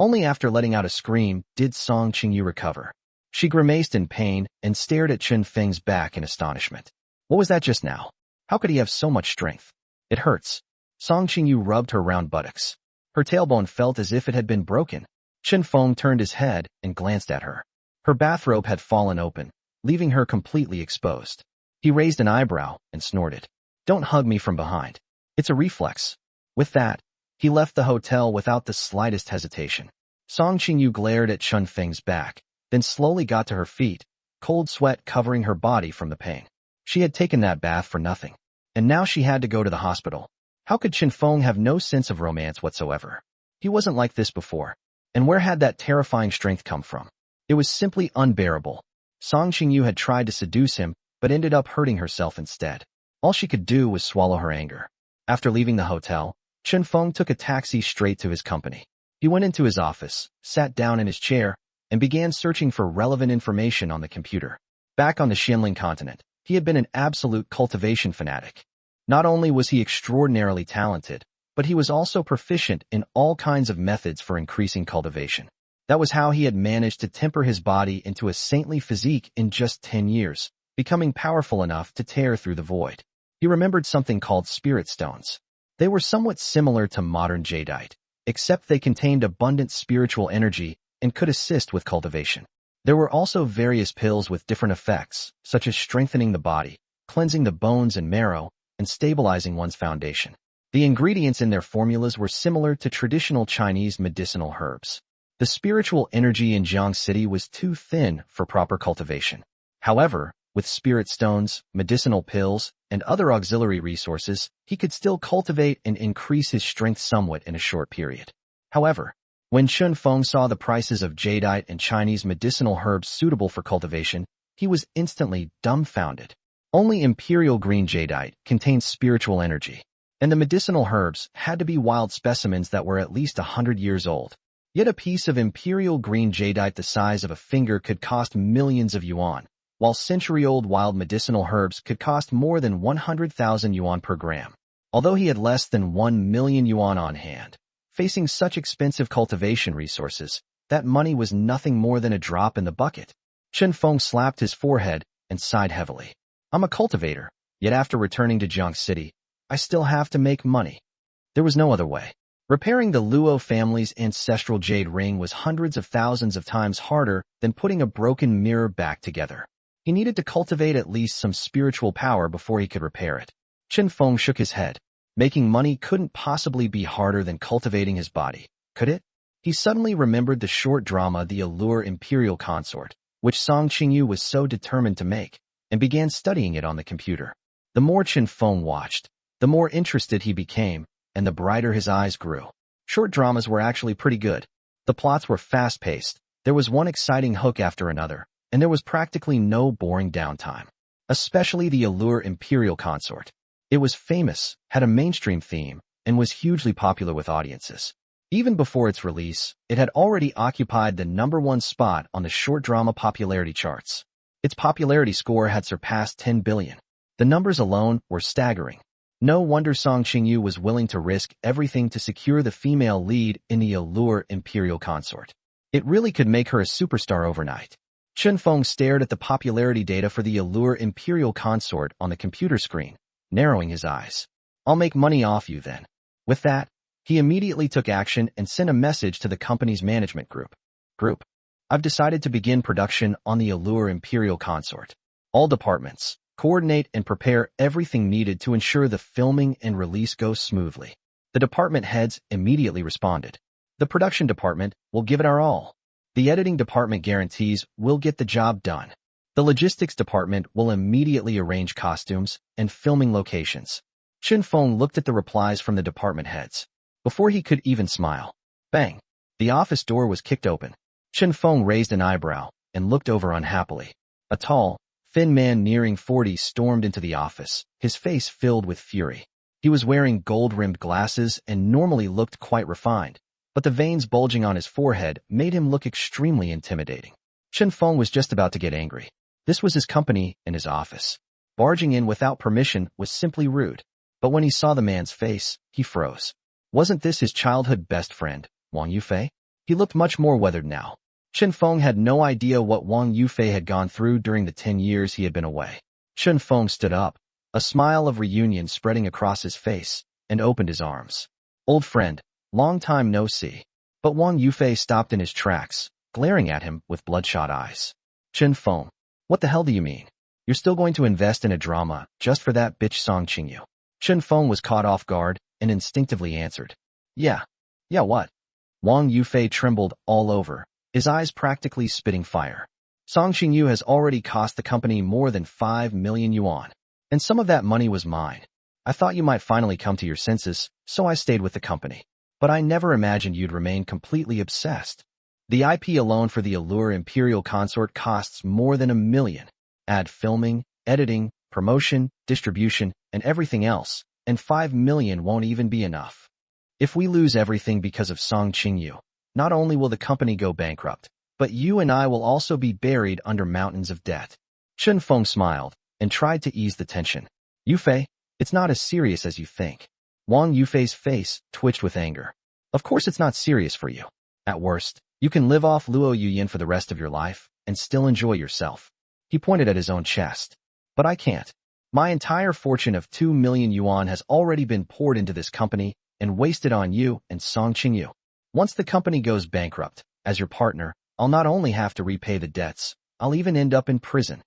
Only after letting out a scream did Song Qingyu recover. She grimaced in pain and stared at Chen Feng's back in astonishment. What was that just now? How could he have so much strength? It hurts. Song Qingyu rubbed her round buttocks. Her tailbone felt as if it had been broken. Chen Feng turned his head and glanced at her. Her bathrobe had fallen open, leaving her completely exposed. He raised an eyebrow and snorted. Don't hug me from behind. It's a reflex. With that, he left the hotel without the slightest hesitation. Song Qingyu glared at Chen Feng's back, then slowly got to her feet, cold sweat covering her body from the pain. She had taken that bath for nothing, and now she had to go to the hospital. How could Chen Feng have no sense of romance whatsoever? He wasn't like this before. And where had that terrifying strength come from? It was simply unbearable. Song Qingyu had tried to seduce him, but ended up hurting herself instead. All she could do was swallow her anger. After leaving the hotel, Chen Feng took a taxi straight to his company. He went into his office, sat down in his chair, and began searching for relevant information on the computer. Back on the Xianling continent, he had been an absolute cultivation fanatic. Not only was he extraordinarily talented, but he was also proficient in all kinds of methods for increasing cultivation. That was how he had managed to temper his body into a saintly physique in just 10 years, becoming powerful enough to tear through the void. He remembered something called spirit stones. They were somewhat similar to modern jadeite, except they contained abundant spiritual energy and could assist with cultivation. There were also various pills with different effects, such as strengthening the body, cleansing the bones and marrow, and stabilizing one's foundation. The ingredients in their formulas were similar to traditional Chinese medicinal herbs. The spiritual energy in Jiang City was too thin for proper cultivation. However, with spirit stones, medicinal pills, and other auxiliary resources, he could still cultivate and increase his strength somewhat in a short period. However, when Chen Feng saw the prices of jadeite and Chinese medicinal herbs suitable for cultivation, he was instantly dumbfounded. Only imperial green jadeite contains spiritual energy, and the medicinal herbs had to be wild specimens that were at least 100 years old. Yet a piece of imperial green jadeite the size of a finger could cost millions of yuan, while century-old wild medicinal herbs could cost more than 100,000 yuan per gram. Although he had less than 1 million yuan on hand, facing such expensive cultivation resources, that money was nothing more than a drop in the bucket. Chen Feng slapped his forehead and sighed heavily. I'm a cultivator, yet after returning to Jiang City, I still have to make money. There was no other way. Repairing the Luo family's ancestral jade ring was hundreds of thousands of times harder than putting a broken mirror back together. He needed to cultivate at least some spiritual power before he could repair it. Chen Feng shook his head. Making money couldn't possibly be harder than cultivating his body, could it? He suddenly remembered the short drama The Allure Imperial Consort, which Song Qingyu was so determined to make, and began studying it on the computer. The more Chen Feng watched, the more interested he became, and the brighter his eyes grew. Short dramas were actually pretty good. The plots were fast-paced, there was one exciting hook after another, and there was practically no boring downtime. especially the Allure Imperial Consort. It was famous, had a mainstream theme, and was hugely popular with audiences. Even before its release, it had already occupied the #1 spot on the short drama popularity charts. Its popularity score had surpassed 10 billion. The numbers alone were staggering. No wonder Song Qingyu was willing to risk everything to secure the female lead in the Allure Imperial Consort. It really could make her a superstar overnight. Chen Feng stared at the popularity data for the Allure Imperial Consort on the computer screen, narrowing his eyes. I'll make money off you then. With that, he immediately took action and sent a message to the company's management group. I've decided to begin production on the Allure Imperial Consort. All departments, coordinate and prepare everything needed to ensure the filming and release goes smoothly. The department heads immediately responded. The production department will give it our all. The editing department guarantees we'll get the job done. The logistics department will immediately arrange costumes and filming locations. Chen Feng looked at the replies from the department heads. Before he could even smile, bang! The office door was kicked open. Chen Feng raised an eyebrow and looked over unhappily. A tall, thin man nearing 40 stormed into the office, his face filled with fury. He was wearing gold-rimmed glasses and normally looked quite refined, but the veins bulging on his forehead made him look extremely intimidating. Chen Feng was just about to get angry. This was his company and his office. Barging in without permission was simply rude. But when he saw the man's face, he froze. Wasn't this his childhood best friend, Wang Yufei? He looked much more weathered now. Chen Feng had no idea what Wang Yufei had gone through during the 10 years he had been away. Chen Feng stood up, a smile of reunion spreading across his face, and opened his arms. Old friend, long time no see. But Wang Yufei stopped in his tracks, glaring at him with bloodshot eyes. Chen Feng, what the hell do you mean? You're still going to invest in a drama just for that bitch Song Qingyu? Chen Feng was caught off guard and instinctively answered. Yeah, what? Wang Yufei trembled all over, his eyes practically spitting fire. Song Qingyu has already cost the company more than 5 million yuan, and some of that money was mine. I thought you might finally come to your senses, so I stayed with the company. But I never imagined you'd remain completely obsessed. The IP alone for the Allure Imperial Consort costs more than 1 million. Add filming, editing, promotion, distribution, and everything else, and 5 million won't even be enough. If we lose everything because of Song Qingyu, not only will the company go bankrupt, but you and I will also be buried under mountains of debt. Chen Feng smiled and tried to ease the tension. Yufei, it's not as serious as you think. Wang Yufei's face twitched with anger. Of course it's not serious for you. At worst, you can live off Luo Yuyan for the rest of your life and still enjoy yourself. He pointed at his own chest. But I can't. My entire fortune of 2 million yuan has already been poured into this company and wasted on you and Song Qingyu. Once the company goes bankrupt, as your partner, I'll not only have to repay the debts, I'll even end up in prison.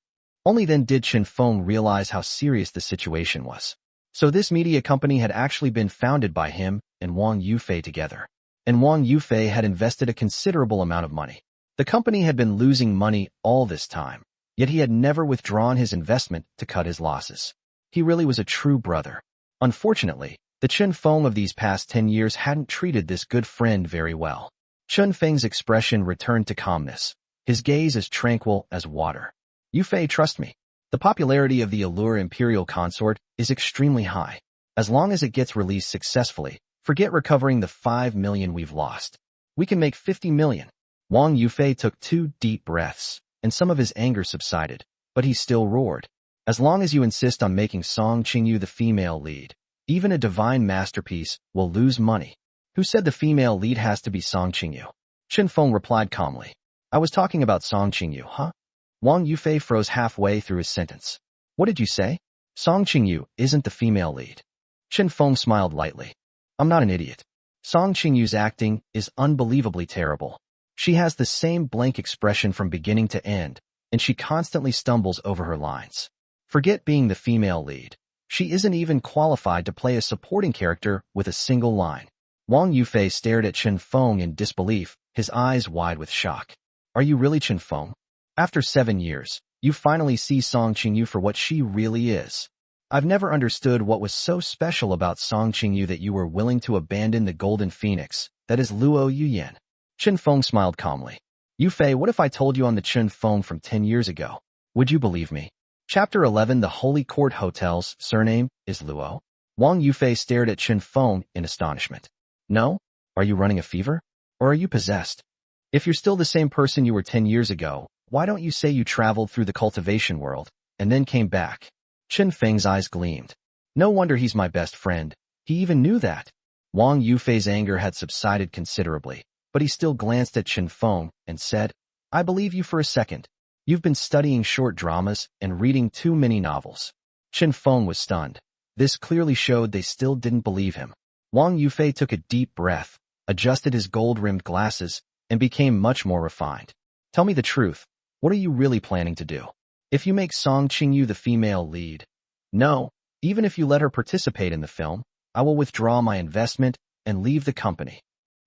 Only then did Chen Feng realize how serious the situation was. So this media company had actually been founded by him and Wang Yufei together. And Wang Yufei had invested a considerable amount of money. The company had been losing money all this time, yet he had never withdrawn his investment to cut his losses. He really was a true brother. Unfortunately, the Chen Feng of these past 10 years hadn't treated this good friend very well. Chen Feng's expression returned to calmness, his gaze as tranquil as water. Yufei, trust me. The popularity of the Allure Imperial Consort is extremely high. As long as it gets released successfully, forget recovering the 5 million we've lost. We can make 50 million. Wang Yufei took 2 deep breaths, and some of his anger subsided, but he still roared. As long as you insist on making Song Qingyu the female lead, even a divine masterpiece will lose money. Who said the female lead has to be Song Qingyu? Chen Feng replied calmly. I was talking about Song Qingyu, huh? Wang Yufei froze halfway through his sentence. What did you say? Song Qingyu isn't the female lead. Chen Feng smiled lightly. I'm not an idiot. Song Qingyu's acting is unbelievably terrible. She has the same blank expression from beginning to end, and she constantly stumbles over her lines. Forget being the female lead. She isn't even qualified to play a supporting character with a single line. Wang Yufei stared at Chen Feng in disbelief, his eyes wide with shock. Are you really Chen Feng? After 7 years, you finally see Song Qingyu for what she really is. I've never understood what was so special about Song Qingyu that you were willing to abandon the Golden Phoenix, that is Luo Yuyan. Chen Feng smiled calmly. Yufei, what if I told you I'm the Chen Feng from 10 years ago? Would you believe me? Chapter 11. The Holy Court Hotel's surname is Luo. Wang Yufei stared at Chen Feng in astonishment. No? Are you running a fever? Or are you possessed? If you're still the same person you were 10 years ago, why don't you say you traveled through the cultivation world, and then came back? Chen Feng's eyes gleamed. No wonder he's my best friend. He even knew that. Wang Yufei's anger had subsided considerably, but he still glanced at Chen Feng and said, I believe you for a second. You've been studying short dramas and reading too many novels. Chen Feng was stunned. This clearly showed they still didn't believe him. Wang Yufei took a deep breath, adjusted his gold-rimmed glasses, and became much more refined. Tell me the truth. What are you really planning to do? If you make Song Qingyu the female lead, no, even if you let her participate in the film, I will withdraw my investment and leave the company.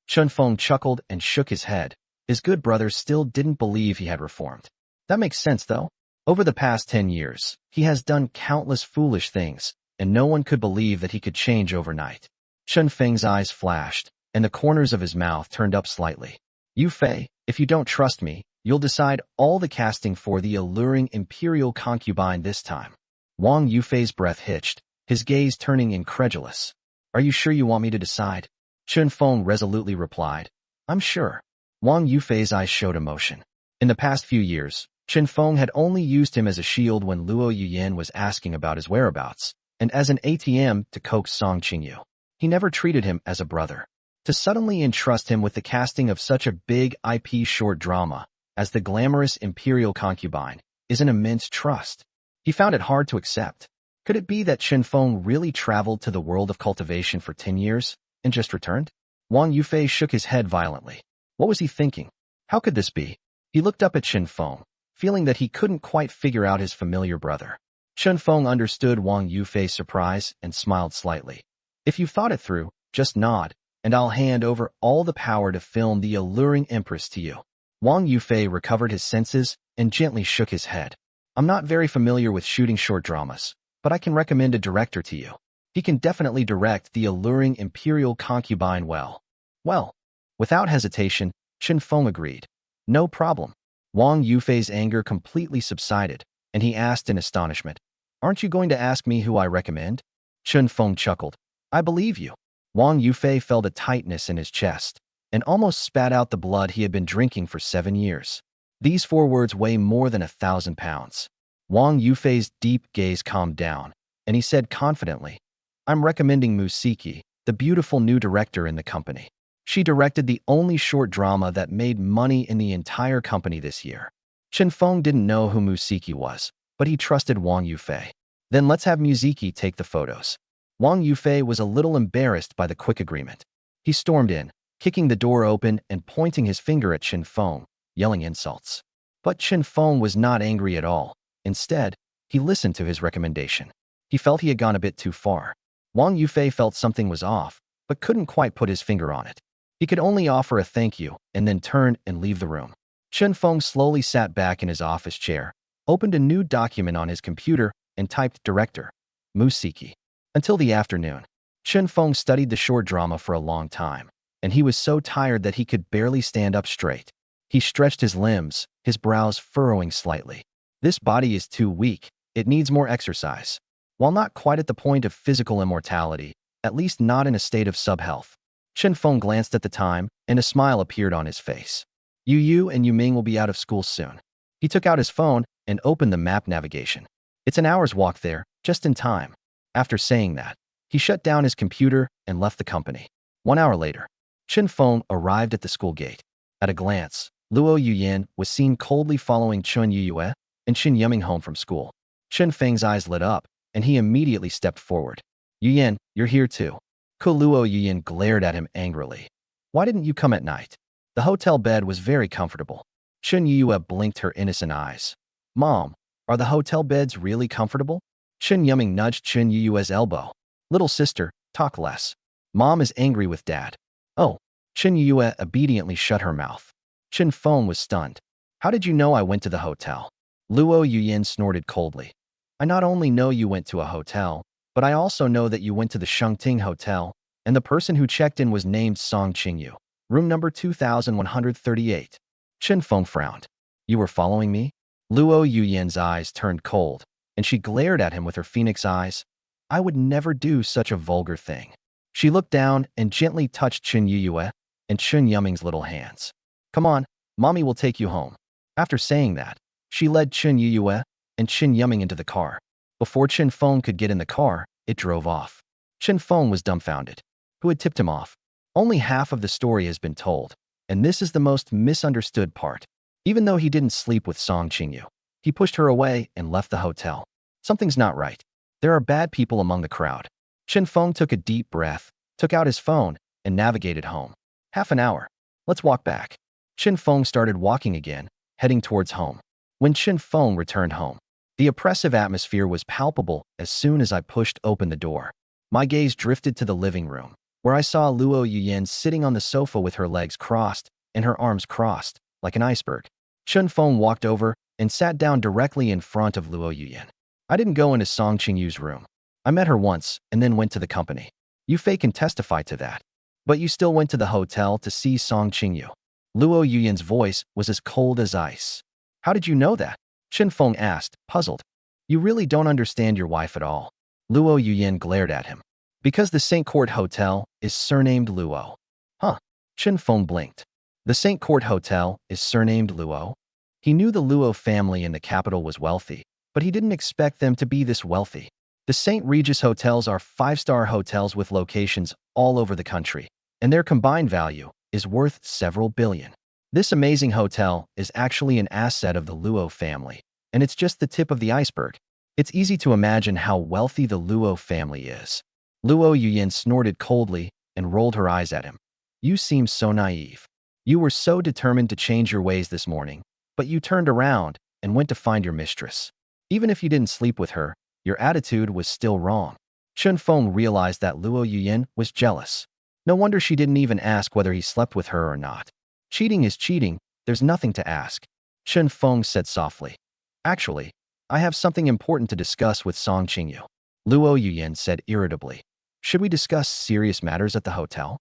Chen Feng chuckled and shook his head. His good brother still didn't believe he had reformed. That makes sense, though. Over the past 10 years, he has done countless foolish things, and no one could believe that he could change overnight. Chen Feng's eyes flashed, and the corners of his mouth turned up slightly. Yufei, if you don't trust me, you'll decide all the casting for the alluring imperial concubine this time. Wang Yufei's breath hitched, his gaze turning incredulous. Are you sure you want me to decide? Chen Feng resolutely replied. I'm sure. Wang Yufei's eyes showed emotion. In the past few years, Chen Feng had only used him as a shield when Luo Yuyan was asking about his whereabouts, and as an ATM to coax Song Qingyu. He never treated him as a brother. To suddenly entrust him with the casting of such a big IP short drama as the glamorous imperial concubine is an immense trust. He found it hard to accept. Could it be that Chen Feng really traveled to the world of cultivation for 10 years and just returned? Wang Yufei shook his head violently. What was he thinking? How could this be? He looked up at Chen Feng, feeling that he couldn't quite figure out his familiar brother. Chen Feng understood Wang Yufei's surprise and smiled slightly. If you've thought it through, just nod, and I'll hand over all the power to film the alluring empress to you. Wang Yufei recovered his senses and gently shook his head. I'm not very familiar with shooting short dramas, but I can recommend a director to you. He can definitely direct the alluring imperial concubine well. Well, without hesitation, Chen Feng agreed. No problem. Wang Yufei's anger completely subsided, and he asked in astonishment, Aren't you going to ask me who I recommend? Chen Feng chuckled. I believe you. Wang Yufei felt a tightness in his chest and almost spat out the blood he had been drinking for 7 years. These 4 words weigh more than 1,000 pounds. Wang Yufei's deep gaze calmed down, and he said confidently, I'm recommending Musiki, the beautiful new director in the company. She directed the only short drama that made money in the entire company this year. Chen Feng didn't know who Musiki was, but he trusted Wang Yufei. Then let's have Musiki take the photos. Wang Yufei was a little embarrassed by the quick agreement. He stormed in, kicking the door open and pointing his finger at Chen Feng, yelling insults. But Chen Feng was not angry at all. Instead, he listened to his recommendation. He felt he had gone a bit too far. Wang Yufei felt something was off, but couldn't quite put his finger on it. He could only offer a thank you and then turn and leave the room. Chen Feng slowly sat back in his office chair, opened a new document on his computer, and typed director, Musiki. Until the afternoon, Chen Feng studied the short drama for a long time, and he was so tired that he could barely stand up straight. He stretched his limbs, his brows furrowing slightly. This body is too weak. It needs more exercise. While not quite at the point of physical immortality, at least not in a state of subhealth, Chen Feng glanced at the time, and a smile appeared on his face. Yu and Yuming will be out of school soon. He took out his phone and opened the map navigation. It's an hour's walk there, just in time. After saying that, he shut down his computer and left the company. 1 hour later, Chen Feng arrived at the school gate. At a glance, Luo Yuyan was seen coldly following Chen Yuyue and Chen Yuming home from school. Chen Feng's eyes lit up, and he immediately stepped forward. Yuyan, you're here too. Luo Yuyan glared at him angrily. Why didn't you come at night? The hotel bed was very comfortable. Chen Yuyue blinked her innocent eyes. Mom, are the hotel beds really comfortable? Chen Yuming nudged Chen Yuyue's elbow. Little sister, talk less. Mom is angry with Dad. Oh, Chen Yuyue obediently shut her mouth. Chen Feng was stunned. How did you know I went to the hotel? Luo Yuyan snorted coldly. I not only know you went to a hotel, but I also know that you went to the Shengting Hotel, and the person who checked in was named Song Qingyu, room number 2138. Chen Feng frowned. You were following me? Luo Yuyan's eyes turned cold, and she glared at him with her phoenix eyes. I would never do such a vulgar thing. She looked down and gently touched Chen Yuyue and Chen Yuming's little hands. Come on, mommy will take you home. After saying that, she led Chen Yuyue and Chen Yuming into the car. Before Chen Feng could get in the car, it drove off. Chen Feng was dumbfounded. Who had tipped him off? Only half of the story has been told, and this is the most misunderstood part. Even though he didn't sleep with Song Qingyu, he pushed her away and left the hotel. Something's not right. There are bad people among the crowd. Chen Feng took a deep breath, took out his phone, and navigated home. Half an hour. Let's walk back. Chen Feng started walking again, heading towards home. When Chen Feng returned home, the oppressive atmosphere was palpable as soon as I pushed open the door. My gaze drifted to the living room, where I saw Luo Yuyan sitting on the sofa with her legs crossed and her arms crossed, like an iceberg. Chen Feng walked over and sat down directly in front of Luo Yuyan. I didn't go into Song Qingyu's room. I met her once and then went to the company. You fake and testify to that. But you still went to the hotel to see Song Qingyu. Luo Yuyan's voice was as cold as ice. How did you know that? Chen Feng asked, puzzled. You really don't understand your wife at all. Luo Yuyan glared at him. Because the St. Court Hotel is surnamed Luo. Huh? Chen Feng blinked. The St. Court Hotel is surnamed Luo? He knew the Luo family in the capital was wealthy, but he didn't expect them to be this wealthy. The St. Regis hotels are five-star hotels with locations all over the country, and their combined value is worth several billion. This amazing hotel is actually an asset of the Luo family, and it's just the tip of the iceberg. It's easy to imagine how wealthy the Luo family is. Luo Yuyan snorted coldly and rolled her eyes at him. You seem so naive. You were so determined to change your ways this morning, but you turned around and went to find your mistress. Even if you didn't sleep with her, your attitude was still wrong. Chen Feng realized that Luo Yuyan was jealous. No wonder she didn't even ask whether he slept with her or not. Cheating is cheating, there's nothing to ask. Chen Feng said softly. Actually, I have something important to discuss with Song Qingyu. Luo Yuyan said irritably. Should we discuss serious matters at the hotel?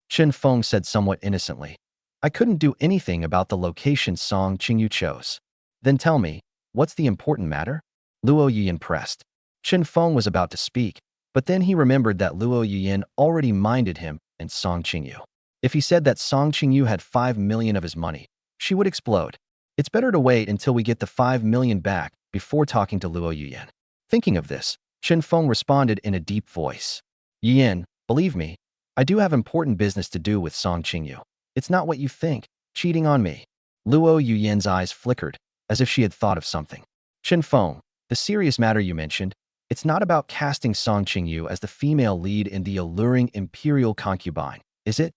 Chen Feng said somewhat innocently. I couldn't do anything about the location Song Qingyu chose. Then tell me, what's the important matter? Luo Yuyan pressed. Chen Feng was about to speak, but then he remembered that Luo Yuyan already minded him and Song Qingyu. If he said that Song Qingyu had 5 million of his money, she would explode. It's better to wait until we get the 5 million back before talking to Luo Yuyan. Thinking of this, Chen Feng responded in a deep voice. Yuyan, believe me, I do have important business to do with Song Qingyu. It's not what you think, cheating on me. Luo Yuyan's eyes flickered, as if she had thought of something. Chen Feng, the serious matter you mentioned, it's not about casting Song Qingyu as the female lead in the alluring imperial concubine, is it?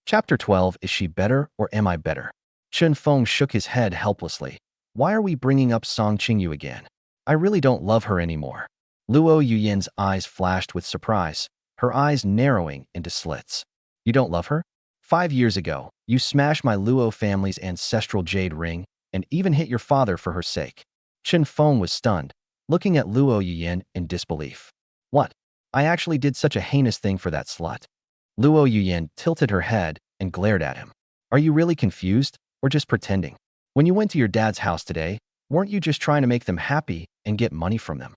Chapter 12, Is She Better or Am I Better? Chen Feng shook his head helplessly. Why are we bringing up Song Qingyu again? I really don't love her anymore. Luo Yuyan's eyes flashed with surprise, her eyes narrowing into slits. You don't love her? 5 years ago, you smashed my Luo family's ancestral jade ring and even hit your father for her sake. Chen Feng was stunned, looking at Luo Yuyan in disbelief. What? I actually did such a heinous thing for that slut. Luo Yuyan tilted her head and glared at him. Are you really confused, or just pretending? When you went to your dad's house today, weren't you just trying to make them happy and get money from them?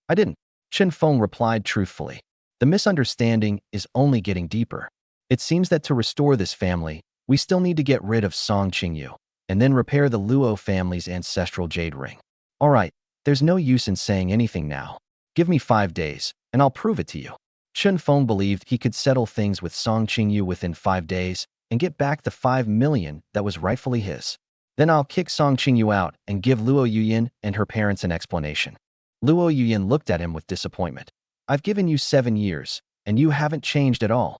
I didn't, Chen Feng replied truthfully. The misunderstanding is only getting deeper. It seems that to restore this family, we still need to get rid of Song Qingyu, and then repair the Luo family's ancestral jade ring. All right, there's no use in saying anything now. Give me 5 days, and I'll prove it to you. Chen Feng believed he could settle things with Song Qingyu within 5 days and get back the 5 million that was rightfully his. Then I'll kick Song Qingyu out and give Luo Yuyan and her parents an explanation. Luo Yuyan looked at him with disappointment. I've given you 7 years, and you haven't changed at all.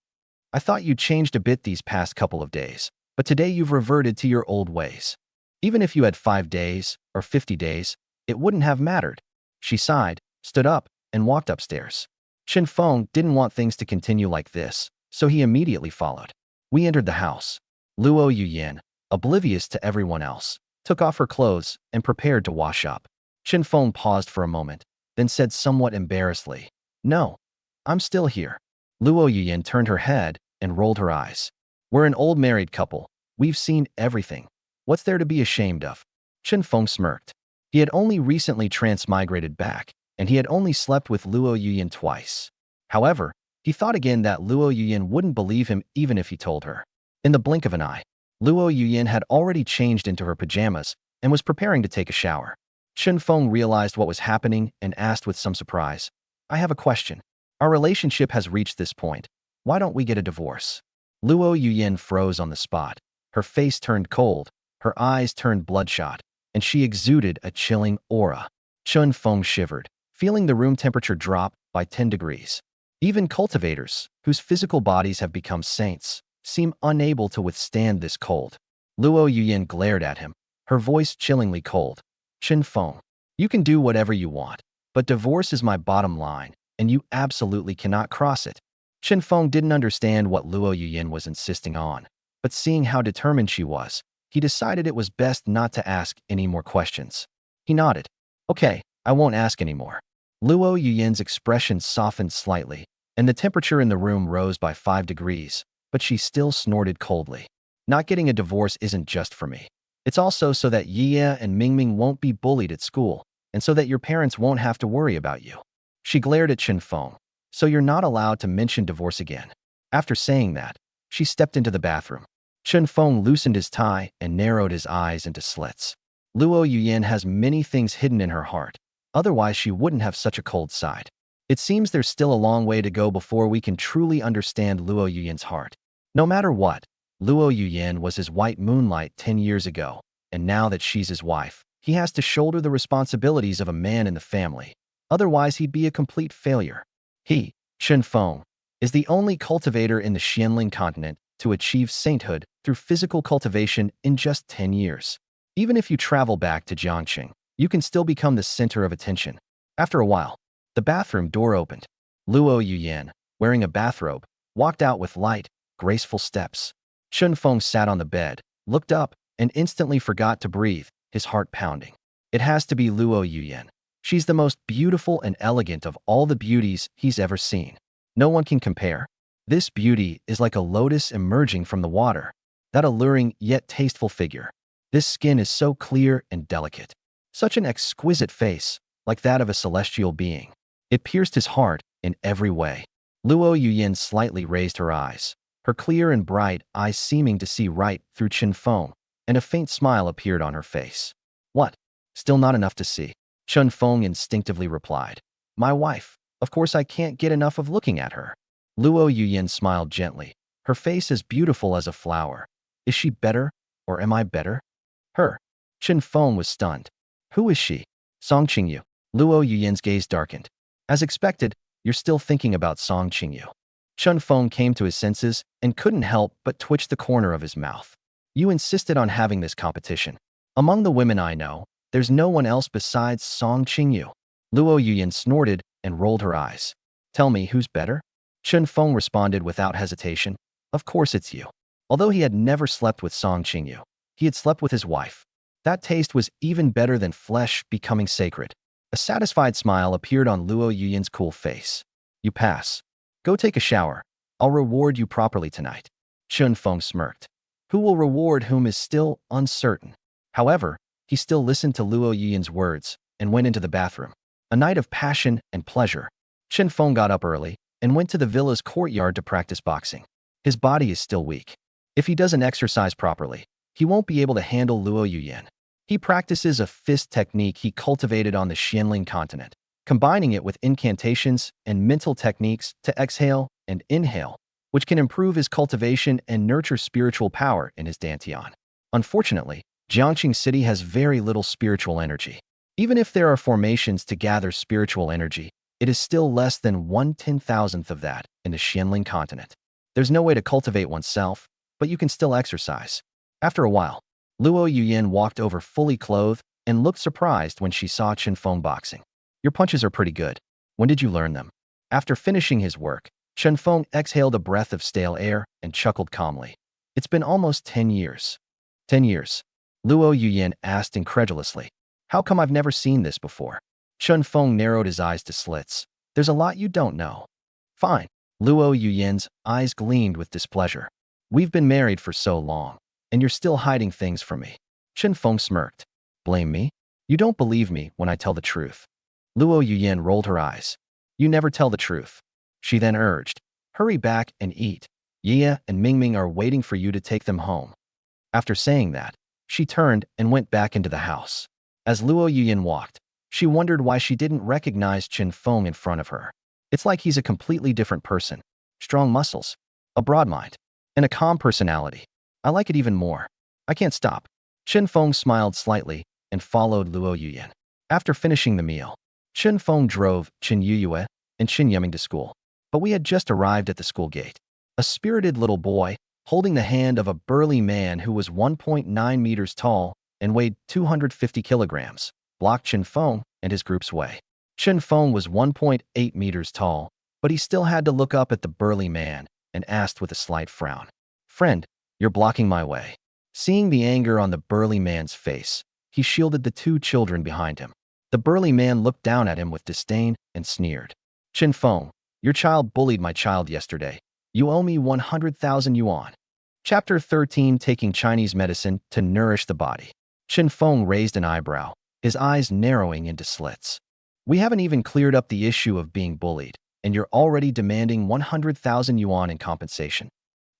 I thought you changed a bit these past couple of days, but today you've reverted to your old ways. Even if you had 5 days or 50 days, it wouldn't have mattered. She sighed, stood up, and walked upstairs. Chen Feng didn't want things to continue like this, so he immediately followed. We entered the house. Luo Yuyan, oblivious to everyone else, took off her clothes and prepared to wash up. Chen Feng paused for a moment, then said somewhat embarrassedly, No, I'm still here. Luo Yuyan turned her head and rolled her eyes. We're an old married couple. We've seen everything. What's there to be ashamed of? Chen Feng smirked. He had only recently transmigrated back, and he had only slept with Luo Yuyan twice. However, he thought again that Luo Yuyan wouldn't believe him even if he told her. In the blink of an eye, Luo Yuyan had already changed into her pajamas and was preparing to take a shower. Chen Feng realized what was happening and asked with some surprise, "I have a question. Our relationship has reached this point. Why don't we get a divorce?" Luo Yuyan froze on the spot. Her face turned cold, her eyes turned bloodshot, and she exuded a chilling aura. Chen Feng shivered, feeling the room temperature drop by 10 degrees. Even cultivators, whose physical bodies have become saints, seem unable to withstand this cold. Luo Yuyan glared at him, her voice chillingly cold. "Chen Feng, you can do whatever you want, but divorce is my bottom line, and you absolutely cannot cross it." Chen Feng didn't understand what Luo Yuyan was insisting on, but seeing how determined she was, he decided it was best not to ask any more questions. He nodded. "Okay, I won't ask anymore." Luo Yuyan's expression softened slightly, and the temperature in the room rose by 5 degrees, but she still snorted coldly. "Not getting a divorce isn't just for me. It's also so that Yia and Mingming won't be bullied at school, and so that your parents won't have to worry about you." She glared at Chen Feng. "So you're not allowed to mention divorce again." After saying that, she stepped into the bathroom. Chen Feng loosened his tie and narrowed his eyes into slits. Luo Yuyan has many things hidden in her heart. Otherwise, she wouldn't have such a cold side. It seems there's still a long way to go before we can truly understand Luo Yuyan's heart. No matter what, Luo Yuyan was his white moonlight 10 years ago, and now that she's his wife, he has to shoulder the responsibilities of a man in the family. Otherwise, he'd be a complete failure. He, Chen Feng, is the only cultivator in the Xianling continent to achieve sainthood through physical cultivation in just 10 years. Even if you travel back to Jiang, you can still become the center of attention. After a while, the bathroom door opened. Luo Yuyan, wearing a bathrobe, walked out with light, graceful steps. Chen Feng sat on the bed, looked up, and instantly forgot to breathe, his heart pounding. It has to be Luo Yuyan. She's the most beautiful and elegant of all the beauties he's ever seen. No one can compare. This beauty is like a lotus emerging from the water, that alluring yet tasteful figure. This skin is so clear and delicate. Such an exquisite face, like that of a celestial being. It pierced his heart in every way. Luo Yuyan slightly raised her eyes, her clear and bright eyes seeming to see right through Chen Feng, and a faint smile appeared on her face. "What? Still not enough to see?" Chen Feng instinctively replied. "My wife. Of course I can't get enough of looking at her." Luo Yuyan smiled gently, her face as beautiful as a flower. "Is she better, or am I better?" "Her." Chen Feng was stunned. "Who is she?" "Song Qingyu." Luo Yuyan's gaze darkened. "As expected, you're still thinking about Song Qingyu." Chen Feng came to his senses and couldn't help but twitch the corner of his mouth. "You insisted on having this competition. Among the women I know, there's no one else besides Song Qingyu." Luo Yuyan snorted and rolled her eyes. "Tell me who's better?" Chen Feng responded without hesitation. "Of course it's you." Although he had never slept with Song Qingyu, he had slept with his wife. That taste was even better than flesh becoming sacred. A satisfied smile appeared on Luo Yuyan's cool face. "You pass. Go take a shower. I'll reward you properly tonight." Chen Feng smirked. Who will reward whom is still uncertain. However, he still listened to Luo Yuyan's words and went into the bathroom. A night of passion and pleasure. Chen Feng got up early and went to the villa's courtyard to practice boxing. His body is still weak. If he doesn't exercise properly, he won't be able to handle Luo Yuyan. He practices a fist technique he cultivated on the Xianling continent, combining it with incantations and mental techniques to exhale and inhale, which can improve his cultivation and nurture spiritual power in his dantian. Unfortunately, Jiangqing City has very little spiritual energy. Even if there are formations to gather spiritual energy, it is still less than 1/10,000th of that in the Xianling continent. There's no way to cultivate oneself, but you can still exercise. After a while, Luo Yuyan walked over fully clothed and looked surprised when she saw Chen Feng boxing. "Your punches are pretty good. When did you learn them?" After finishing his work, Chen Feng exhaled a breath of stale air and chuckled calmly. "It's been almost 10 years. 10 years? Luo Yuyan asked incredulously. "How come I've never seen this before?" Chen Feng narrowed his eyes to slits. "There's a lot you don't know." "Fine." Luo Yuyan's eyes gleamed with displeasure. "We've been married for so long, and you're still hiding things from me." Chen Feng smirked. "Blame me?" You don't believe me when I tell the truth. Luo Yuyan rolled her eyes. You never tell the truth. She then urged, hurry back and eat. Yia and Mingming are waiting for you to take them home. After saying that, she turned and went back into the house. As Luo Yuyan walked, she wondered why she didn't recognize Chen Feng in front of her. It's like he's a completely different person. Strong muscles, a broad mind, and a calm personality. I like it even more. I can't stop. Chen Feng smiled slightly and followed Luo Yuyan. After finishing the meal, Chen Feng drove Chen Yuyue and Chen Yeming to school. But we had just arrived at the school gate. A spirited little boy, holding the hand of a burly man who was 1.9 meters tall and weighed 250 kilograms, blocked Chen Feng and his group's way. Chen Feng was 1.8 meters tall, but he still had to look up at the burly man and asked with a slight frown, Friend, you're blocking my way. Seeing the anger on the burly man's face, he shielded the two children behind him. The burly man looked down at him with disdain and sneered. Chen Feng, your child bullied my child yesterday. You owe me 100,000 yuan. Chapter 13, Taking Chinese Medicine to Nourish the Body. Chen Feng raised an eyebrow, his eyes narrowing into slits. We haven't even cleared up the issue of being bullied, and you're already demanding 100,000 yuan in compensation.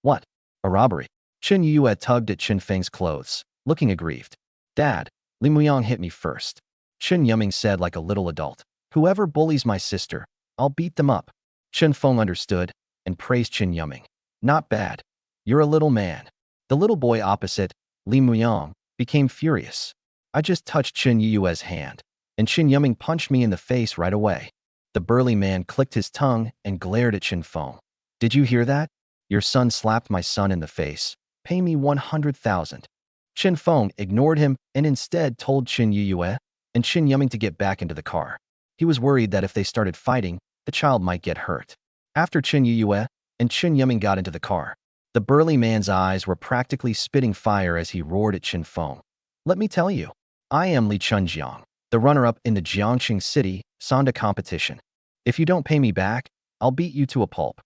What? A robbery? Chen Yue tugged at Chen Feng's clothes, looking aggrieved. Dad, Li Muyang hit me first. Chen Yeming said like a little adult. Whoever bullies my sister, I'll beat them up. Chen Feng understood and praised Chen Yeming. Not bad. You're a little man. The little boy opposite, Li Muyang, became furious. I just touched Chen Yue's hand, and Chen Yeming punched me in the face right away. The burly man clicked his tongue and glared at Chen Feng. Did you hear that? Your son slapped my son in the face. Pay me 100,000. Chen Feng ignored him and instead told Chen Yue and Chen Yeming to get back into the car. He was worried that if they started fighting, the child might get hurt. After Chen Yue and Chen Yeming got into the car, the burly man's eyes were practically spitting fire as he roared at Chen Feng. Let me tell you, I am Li Chunjiang, the runner-up in the Jiangxing City Sanda competition. If you don't pay me back, I'll beat you to a pulp.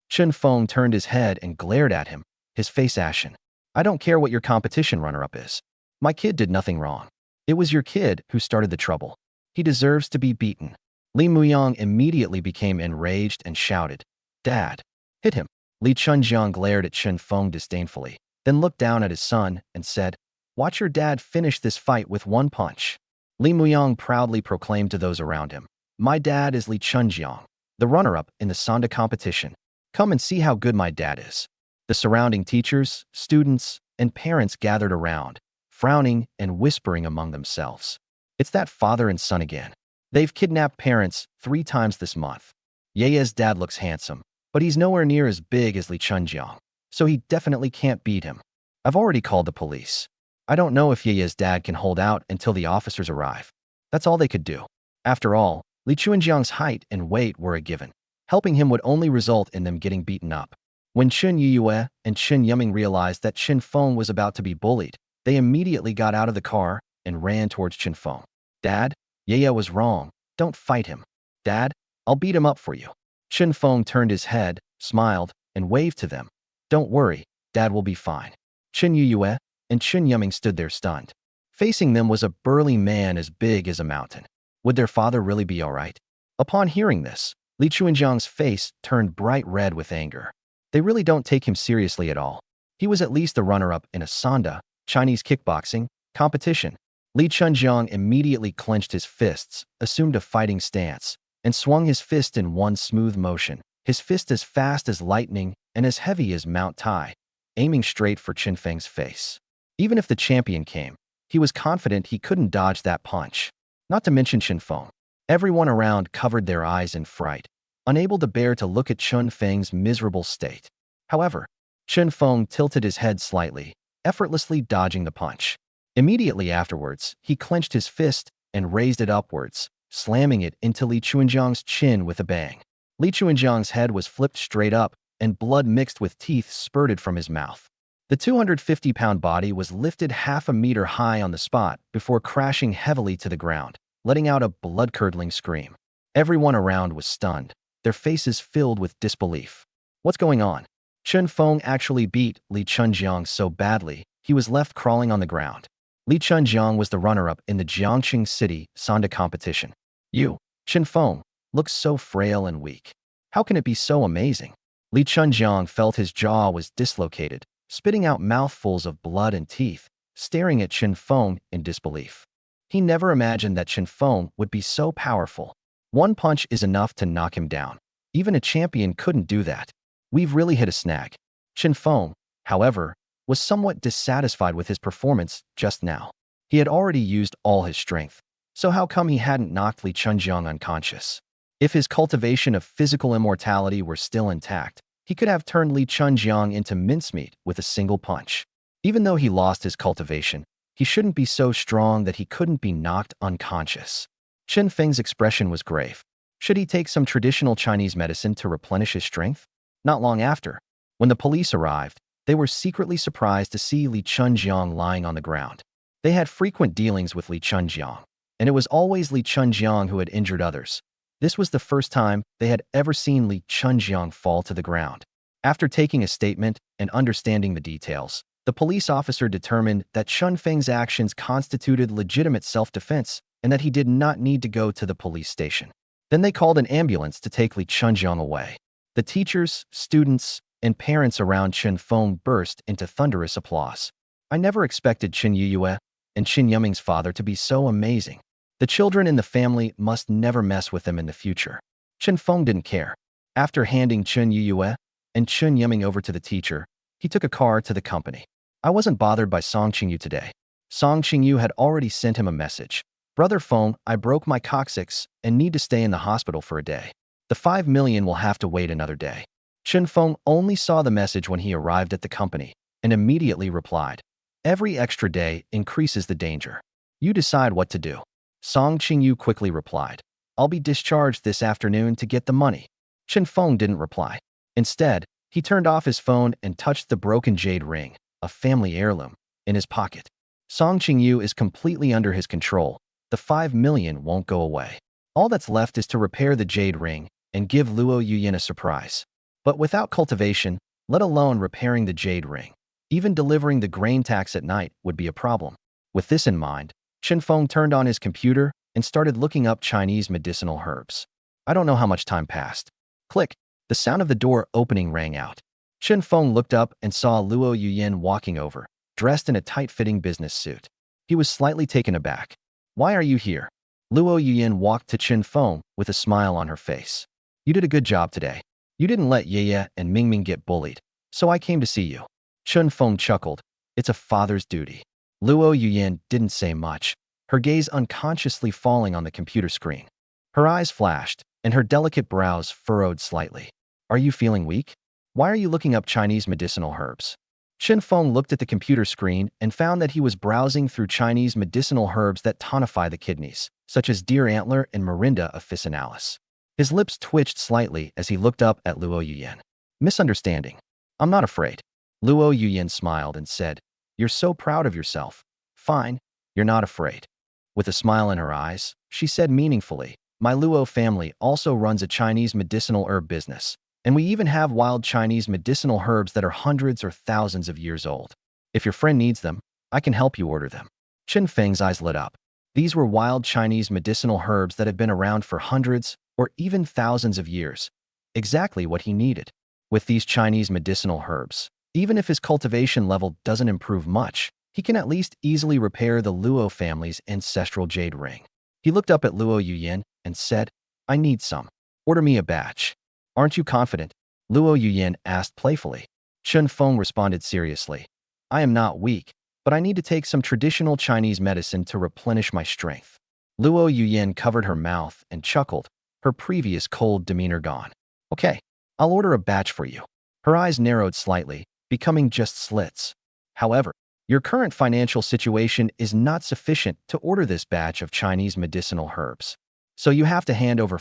Chen Feng turned his head and glared at him, his face ashen. I don't care what your competition runner-up is. My kid did nothing wrong. It was your kid who started the trouble. He deserves to be beaten. Li Muyang immediately became enraged and shouted, Dad, hit him. Li Chunjiang glared at Chen Feng disdainfully, then looked down at his son and said, Watch your dad finish this fight with one punch. Li Muyang proudly proclaimed to those around him, My dad is Li Chunjiang, the runner-up in the Sanda competition. Come and see how good my dad is. The surrounding teachers, students, and parents gathered around, frowning and whispering among themselves. It's that father and son again. They've kidnapped parents 3 times this month. Ye's dad looks handsome, but he's nowhere near as big as Li Chunjiang, so he definitely can't beat him. I've already called the police. I don't know if Ye's dad can hold out until the officers arrive. That's all they could do. After all, Li Chunjiang's height and weight were a given. Helping him would only result in them getting beaten up. When Chen Yue and Chen Yeming realized that Chen Feng was about to be bullied, they immediately got out of the car and ran towards Chen Feng. Dad, Ye was wrong. Don't fight him. Dad, I'll beat him up for you. Chen Feng turned his head, smiled, and waved to them. Don't worry, Dad will be fine. Chen Yue and Chen Yeming stood there stunned. Facing them was a burly man as big as a mountain. Would their father really be all right? Upon hearing this, Li Chunjiang's face turned bright red with anger. They really don't take him seriously at all. He was at least the runner-up in a Sanda, Chinese kickboxing, competition. Li Chunjiang immediately clenched his fists, assumed a fighting stance, and swung his fist in one smooth motion, his fist as fast as lightning and as heavy as Mount Tai, aiming straight for Chen Feng's face. Even if the champion came, he was confident he couldn't dodge that punch. Not to mention Chen Feng. Everyone around covered their eyes in fright, unable to bear to look at Chen Feng's miserable state. However, Chen Feng tilted his head slightly, effortlessly dodging the punch. Immediately afterwards, he clenched his fist and raised it upwards, slamming it into Li Chunjiang's chin with a bang. Li Chunjiang's head was flipped straight up, and blood mixed with teeth spurted from his mouth. The 250-pound body was lifted half a meter high on the spot before crashing heavily to the ground, letting out a blood-curdling scream. Everyone around was stunned, their faces filled with disbelief. What's going on? Chen Feng actually beat Li Chunjiang so badly, he was left crawling on the ground. Li Chunjiang was the runner-up in the Jiangqing City Sonda competition. You, Chen Feng, looks so frail and weak. How can it be so amazing? Li Chunjiang felt his jaw was dislocated, spitting out mouthfuls of blood and teeth, staring at Chen Feng in disbelief. He never imagined that Chen Feng would be so powerful. One punch is enough to knock him down. Even a champion couldn't do that. We've really hit a snag. Chen Feng, however, was somewhat dissatisfied with his performance just now. He had already used all his strength, so how come he hadn't knocked Li Chunjiang unconscious? If his cultivation of physical immortality were still intact, he could have turned Li Chunjiang into mincemeat with a single punch. Even though he lost his cultivation, he shouldn't be so strong that he couldn't be knocked unconscious. Chen Feng's expression was grave. Should he take some traditional Chinese medicine to replenish his strength? Not long after, when the police arrived, they were secretly surprised to see Li Chunjiang lying on the ground. They had frequent dealings with Li Chunjiang, and it was always Li Chunjiang who had injured others. This was the first time they had ever seen Li Chunjiang fall to the ground. After taking a statement and understanding the details, the police officer determined that Chen Feng's actions constituted legitimate self-defense and that he did not need to go to the police station. Then they called an ambulance to take Li Chunjiang away. The teachers, students, and parents around Chen Feng burst into thunderous applause. I never expected Chen Yuyue and Chen Yuming's father to be so amazing. The children in the family must never mess with them in the future. Chen Feng didn't care. After handing Chen Yuyue and Chen Yuming over to the teacher, he took a car to the company. I wasn't bothered by Song Qingyu today. Song Qingyu had already sent him a message. Brother Feng, I broke my coccyx and need to stay in the hospital for a day. The 5 million will have to wait another day. Chen Feng only saw the message when he arrived at the company and immediately replied, every extra day increases the danger. You decide what to do. Song Qingyu quickly replied, I'll be discharged this afternoon to get the money. Chen Feng didn't reply. Instead, he turned off his phone and touched the broken jade ring, a family heirloom, in his pocket. Song Qingyu is completely under his control. The 5 million won't go away. All that's left is to repair the jade ring and give Luo Yuyin a surprise. But without cultivation, let alone repairing the jade ring, even delivering the grain tax at night would be a problem. With this in mind, Chen Feng turned on his computer and started looking up Chinese medicinal herbs. I don't know how much time passed. Click. The sound of the door opening rang out. Chen Feng looked up and saw Luo Yuyin walking over, dressed in a tight-fitting business suit. He was slightly taken aback. Why are you here? Luo Yuyin walked to Chen Feng with a smile on her face. You did a good job today. You didn't let Yeye and Mingming get bullied, so I came to see you. Chen Feng chuckled. It's a father's duty. Luo Yuyin didn't say much, her gaze unconsciously falling on the computer screen. Her eyes flashed, and her delicate brows furrowed slightly. Are you feeling weak? Why are you looking up Chinese medicinal herbs? Chen Feng looked at the computer screen and found that he was browsing through Chinese medicinal herbs that tonify the kidneys, such as deer antler and Morinda officinalis. His lips twitched slightly as he looked up at Luo Yuyin. Misunderstanding. I'm not afraid. Luo Yuyin smiled and said, You're so proud of yourself. Fine, you're not afraid. With a smile in her eyes, she said meaningfully, My Luo family also runs a Chinese medicinal herb business, and we even have wild Chinese medicinal herbs that are hundreds or thousands of years old. If your friend needs them, I can help you order them. Chen Feng's eyes lit up. These were wild Chinese medicinal herbs that had been around for hundreds or even thousands of years. Exactly what he needed. With these Chinese medicinal herbs, even if his cultivation level doesn't improve much, he can at least easily repair the Luo family's ancestral jade ring. He looked up at Luo Yuyin and said, I need some. Order me a batch. Aren't you confident? Luo Yuyin asked playfully. Chen Feng responded seriously. I am not weak, but I need to take some traditional Chinese medicine to replenish my strength. Luo Yuyin covered her mouth and chuckled, her previous cold demeanor gone. Okay, I'll order a batch for you. Her eyes narrowed slightly, becoming just slits. However, your current financial situation is not sufficient to order this batch of Chinese medicinal herbs. So you have to hand over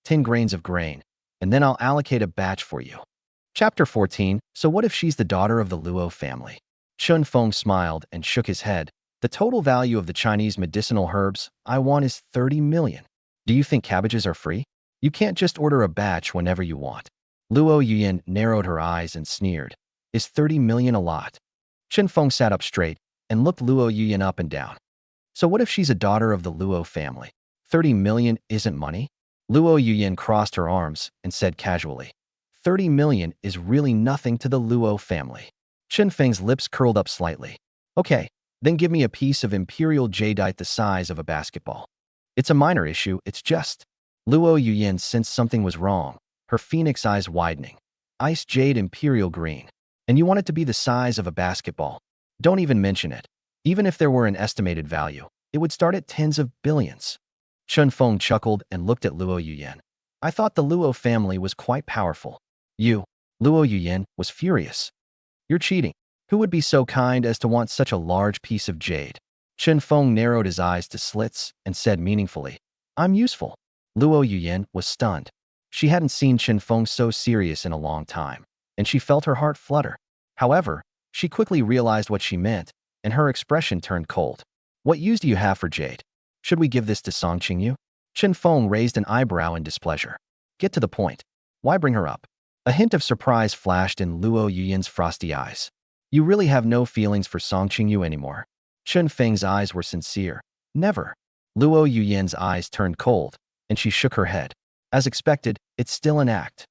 10 grains of grain, and then I'll allocate a batch for you. Chapter 14. So what if she's the daughter of the Luo family? Chen Feng smiled and shook his head. The total value of the Chinese medicinal herbs I want is 30 million. Do you think cabbages are free? You can't just order a batch whenever you want. Luo Yuyin narrowed her eyes and sneered. Is 30 million a lot? Chen Feng sat up straight, and looked Luo Yuyan up and down. So what if she's a daughter of the Luo family? 30 million isn't money? Luo Yuyan crossed her arms and said casually, 30 million is really nothing to the Luo family. Chen Feng's lips curled up slightly. Okay, then give me a piece of imperial jadeite the size of a basketball. It's a minor issue, it's just. Luo Yuyan sensed something was wrong, her phoenix eyes widening. Ice jade imperial green. And you want it to be the size of a basketball. Don't even mention it. Even if there were an estimated value, it would start at tens of billions. Chen Feng chuckled and looked at Luo Yuyan. I thought the Luo family was quite powerful. You, Luo Yuyan, was furious. You're cheating. Who would be so kind as to want such a large piece of jade? Chen Feng narrowed his eyes to slits and said meaningfully, I'm useful. Luo Yuyan was stunned. She hadn't seen Chen Feng so serious in a long time, and she felt her heart flutter. However, she quickly realized what she meant, and her expression turned cold. What use do you have for jade? Should we give this to Song Qingyu? Chen Feng raised an eyebrow in displeasure. Get to the point. Why bring her up? A hint of surprise flashed in Luo Yuyan's frosty eyes. You really have no feelings for Song Qingyu anymore. Chen Feng's eyes were sincere. Never. Luo Yuyan's eyes turned cold, and she shook her head. As expected, it's still an act.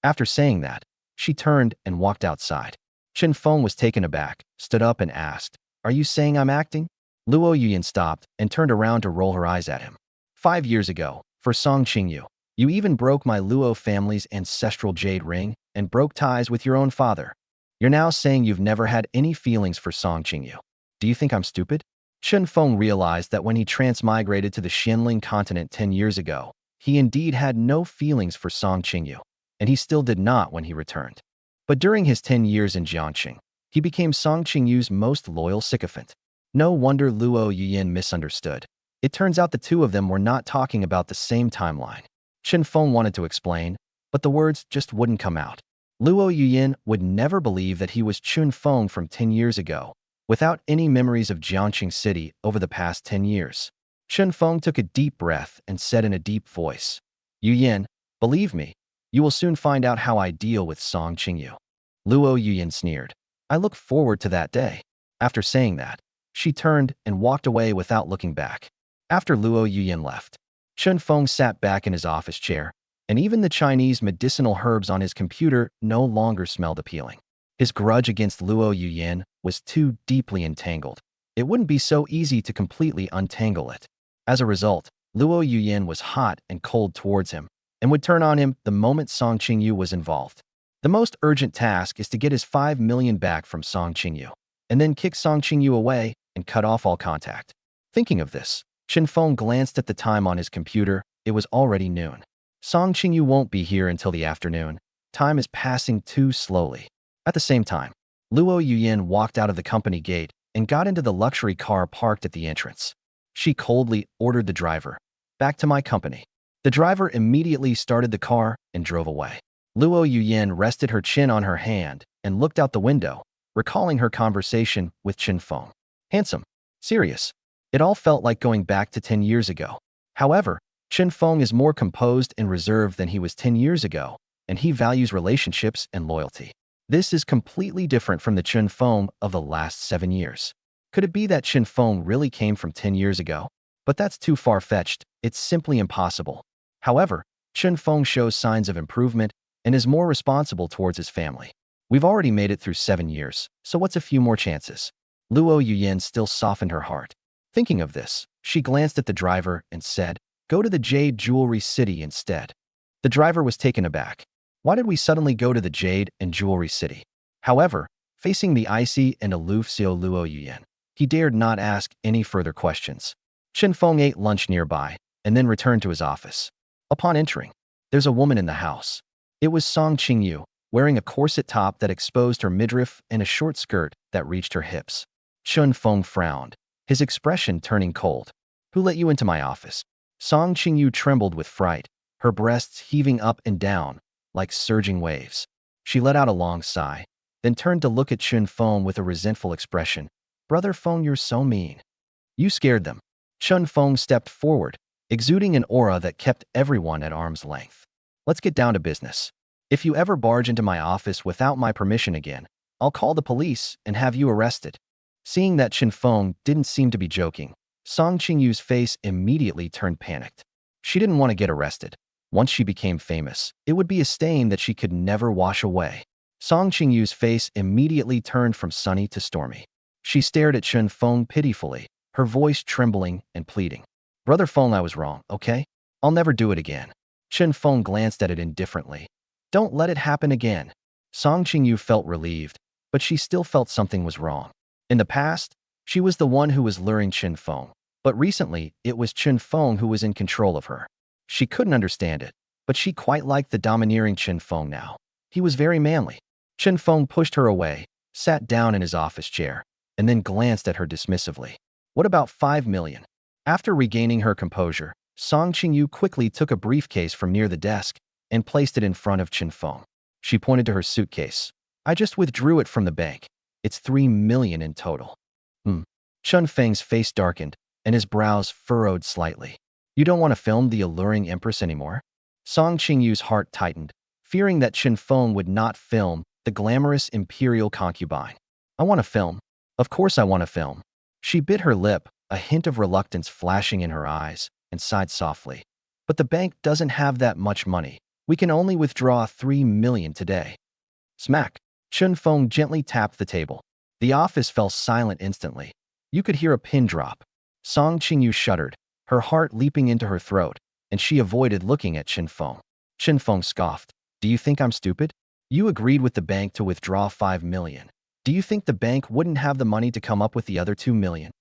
After saying that, she turned and walked outside. Chen Feng was taken aback, stood up and asked, Are you saying I'm acting? Luo Yuyan stopped and turned around to roll her eyes at him. 5 years ago, for Song Qingyu, you even broke my Luo family's ancestral jade ring and broke ties with your own father. You're now saying you've never had any feelings for Song Qingyu. Do you think I'm stupid? Chen Feng realized that when he transmigrated to the Xianling continent 10 years ago, he indeed had no feelings for Song Qingyu, and he still did not when he returned. But during his 10 years in Jiangqing, he became Song Qingyu's most loyal sycophant. No wonder Luo Yuyan misunderstood. It turns out the two of them were not talking about the same timeline. Chen Feng wanted to explain, but the words just wouldn't come out. Luo Yuyan would never believe that he was Chen Feng from 10 years ago, without any memories of Jiangqing City over the past 10 years. Chen Feng took a deep breath and said in a deep voice, Yuyan, believe me, you will soon find out how I deal with Song Qingyu. Luo Yuyan sneered. I look forward to that day. After saying that, she turned and walked away without looking back. After Luo Yuyan left, Chen Feng sat back in his office chair, and even the Chinese medicinal herbs on his computer no longer smelled appealing. His grudge against Luo Yuyan was too deeply entangled. It wouldn't be so easy to completely untangle it. As a result, Luo Yuyan was hot and cold towards him, and would turn on him the moment Song Qingyu was involved. The most urgent task is to get his 5 million back from Song Qingyu, and then kick Song Qingyu away and cut off all contact. Thinking of this, Chen Feng glanced at the time on his computer. It was already noon. Song Qingyu won't be here until the afternoon. Time is passing too slowly. At the same time, Luo Yuyan walked out of the company gate and got into the luxury car parked at the entrance. She coldly ordered the driver, back to my company. The driver immediately started the car and drove away. Luo Yuyan rested her chin on her hand and looked out the window, recalling her conversation with Chen Feng. Handsome. Serious. It all felt like going back to 10 years ago. However, Chen Feng is more composed and reserved than he was 10 years ago, and he values relationships and loyalty. This is completely different from the Chen Feng of the last 7 years. Could it be that Chen Feng really came from 10 years ago? But that's too far-fetched. It's simply impossible. However, Chen Feng shows signs of improvement and is more responsible towards his family. We've already made it through 7 years, so what's a few more chances? Luo Yuyan still softened her heart. Thinking of this, she glanced at the driver and said, Go to the Jade Jewelry City instead. The driver was taken aback. Why did we suddenly go to the Jade and Jewelry City? However, facing the icy and aloof Xiao Luo Yuyan, he dared not ask any further questions. Chen Feng ate lunch nearby and then returned to his office. Upon entering, there's a woman in the house. It was Song Qingyu, wearing a corset top that exposed her midriff and a short skirt that reached her hips. Chen Feng frowned, his expression turning cold. Who let you into my office? Song Qingyu trembled with fright, her breasts heaving up and down like surging waves. She let out a long sigh, then turned to look at Chen Feng with a resentful expression. Brother Feng, you're so mean. You scared them. Chen Feng stepped forward, exuding an aura that kept everyone at arm's length. Let's get down to business. If you ever barge into my office without my permission again, I'll call the police and have you arrested. Seeing that Chen Feng didn't seem to be joking, Song Qingyu's face immediately turned panicked. She didn't want to get arrested. Once she became famous, it would be a stain that she could never wash away. Song Qingyu's face immediately turned from sunny to stormy. She stared at Chen Feng pitifully, her voice trembling and pleading. Brother Feng, I was wrong, okay? I'll never do it again. Chen Feng glanced at it indifferently. Don't let it happen again. Song Qingyu felt relieved, but she still felt something was wrong. In the past, she was the one who was luring Chen Feng, but recently it was Chen Feng who was in control of her. She couldn't understand it, but she quite liked the domineering Chen Feng now. He was very manly. Chen Feng pushed her away, sat down in his office chair, and then glanced at her dismissively. What about 5 million? After regaining her composure, Song Qingyu quickly took a briefcase from near the desk and placed it in front of Chen Feng. She pointed to her suitcase. I just withdrew it from the bank. It's 3 million in total. Chen Feng's face darkened, and his brows furrowed slightly. You don't want to film the alluring empress anymore? Song Qingyu's heart tightened, fearing that Chen Feng would not film the glamorous imperial concubine. I want to film. Of course I want to film. She bit her lip, a hint of reluctance flashing in her eyes, and sighed softly. But the bank doesn't have that much money. We can only withdraw 3 million today. Smack! Chen Feng gently tapped the table. The office fell silent instantly. You could hear a pin drop. Song Qingyu shuddered, her heart leaping into her throat, and she avoided looking at Chen Feng. Chen Feng scoffed. Do you think I'm stupid? You agreed with the bank to withdraw 5 million. Do you think the bank wouldn't have the money to come up with the other 2 million?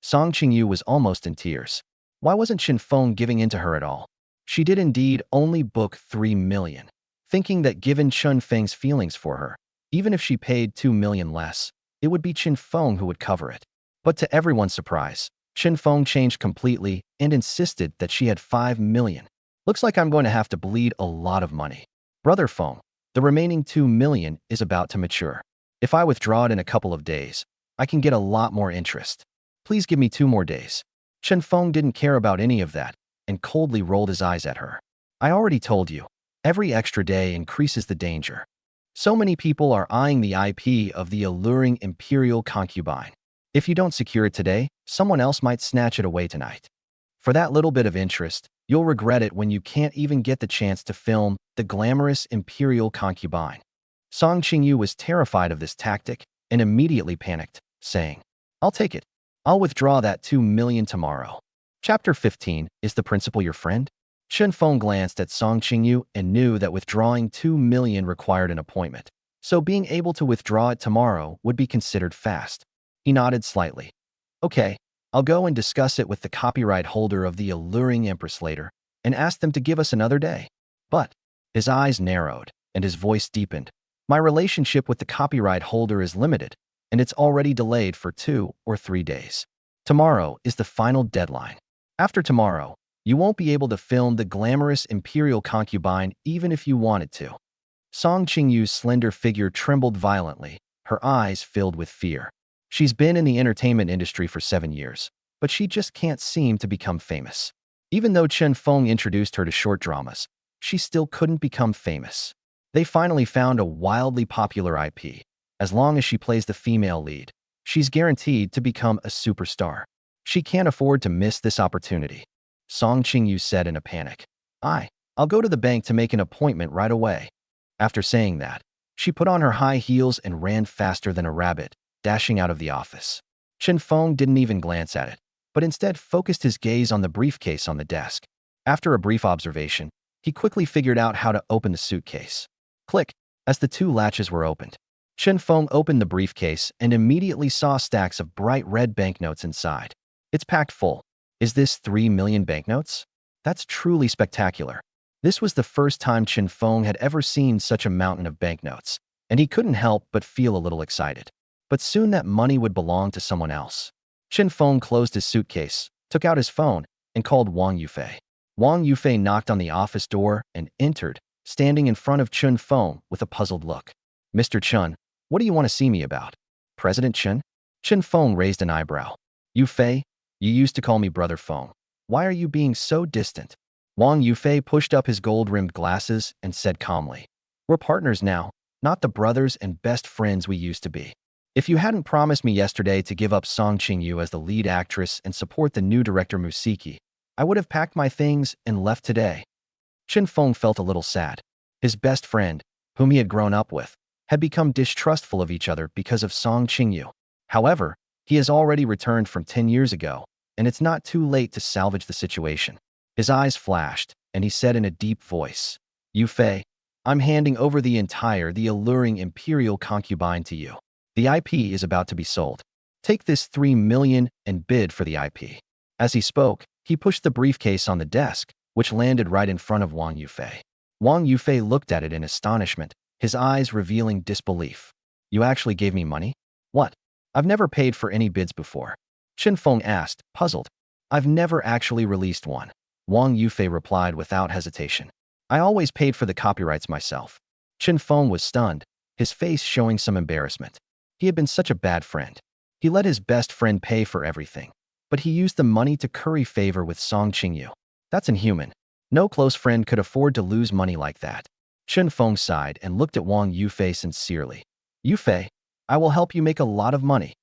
Song Qingyu was almost in tears. Why wasn't Chen Feng giving in to her at all? She did indeed only book 3 million, thinking that given Chen Feng's feelings for her, even if she paid 2 million less, it would be Chen Feng who would cover it. But to everyone's surprise, Chen Feng changed completely and insisted that she had 5 million. Looks like I'm going to have to bleed a lot of money. Brother Feng, the remaining 2 million is about to mature. If I withdraw it in a couple of days, I can get a lot more interest. Please give me 2 more days. Chen Feng didn't care about any of that and coldly rolled his eyes at her. I already told you, every extra day increases the danger. So many people are eyeing the IP of the alluring imperial concubine. If you don't secure it today, someone else might snatch it away tonight. For that little bit of interest, you'll regret it when you can't even get the chance to film the glamorous imperial concubine. Song Qingyu was terrified of this tactic and immediately panicked, saying, I'll take it. I'll withdraw that 2 million tomorrow. Chapter 15, Is the Principal Your Friend? Chen Feng glanced at Song Qingyu and knew that withdrawing 2 million required an appointment, so being able to withdraw it tomorrow would be considered fast. He nodded slightly. Okay, I'll go and discuss it with the copyright holder of the alluring empress later and ask them to give us another day. But his eyes narrowed and his voice deepened. My relationship with the copyright holder is limited, and it's already delayed for 2 or 3 days. Tomorrow is the final deadline. After tomorrow, you won't be able to film the glamorous imperial concubine even if you wanted to. Song Qingyu's slender figure trembled violently, her eyes filled with fear. She's been in the entertainment industry for 7 years, but she just can't seem to become famous. Even though Chen Feng introduced her to short dramas, she still couldn't become famous. They finally found a wildly popular IP. As long as she plays the female lead, she's guaranteed to become a superstar. She can't afford to miss this opportunity. Song Qingyu said in a panic. I'll go to the bank to make an appointment right away. After saying that, she put on her high heels and ran faster than a rabbit, dashing out of the office. Chen Feng didn't even glance at it, but instead focused his gaze on the briefcase on the desk. After a brief observation, he quickly figured out how to open the suitcase. Click, as the 2 latches were opened. Chen Feng opened the briefcase and immediately saw stacks of bright red banknotes inside. It's packed full. Is this 3 million banknotes? That's truly spectacular. This was the first time Chen Feng had ever seen such a mountain of banknotes, and he couldn't help but feel a little excited. But soon that money would belong to someone else. Chen Feng closed his suitcase, took out his phone, and called Wang Yufei. Wang Yufei knocked on the office door and entered, standing in front of Chen Feng with a puzzled look. Mr. Chen, what do you want to see me about? President Chen? Chen Feng raised an eyebrow. Yufei, you used to call me Brother Feng. Why are you being so distant? Wang Yufei pushed up his gold-rimmed glasses and said calmly, We're partners now, not the brothers and best friends we used to be. If you hadn't promised me yesterday to give up Song Qingyu as the lead actress and support the new director Musiki, I would have packed my things and left today. Chen Feng felt a little sad. His best friend, whom he had grown up with, had become distrustful of each other because of Song Qingyu. However, he has already returned from 10 years ago, and it's not too late to salvage the situation. His eyes flashed, and he said in a deep voice, "Yu Fei, I'm handing over the alluring imperial concubine to you. The IP is about to be sold. Take this 3 million and bid for the IP." As he spoke, he pushed the briefcase on the desk, which landed right in front of Wang Yufei. Wang Yufei looked at it in astonishment, his eyes revealing disbelief. "You actually gave me money? What? I've never paid for any bids before." Chen Feng asked, puzzled. "I've never actually released one," Wang Yufei replied without hesitation. "I always paid for the copyrights myself." Chen Feng was stunned, his face showing some embarrassment. He had been such a bad friend. He let his best friend pay for everything, but he used the money to curry favor with Song Qingyu. That's inhuman. No close friend could afford to lose money like that. Chen Feng sighed and looked at Wang Yufei sincerely. "Yufei, I will help you make a lot of money."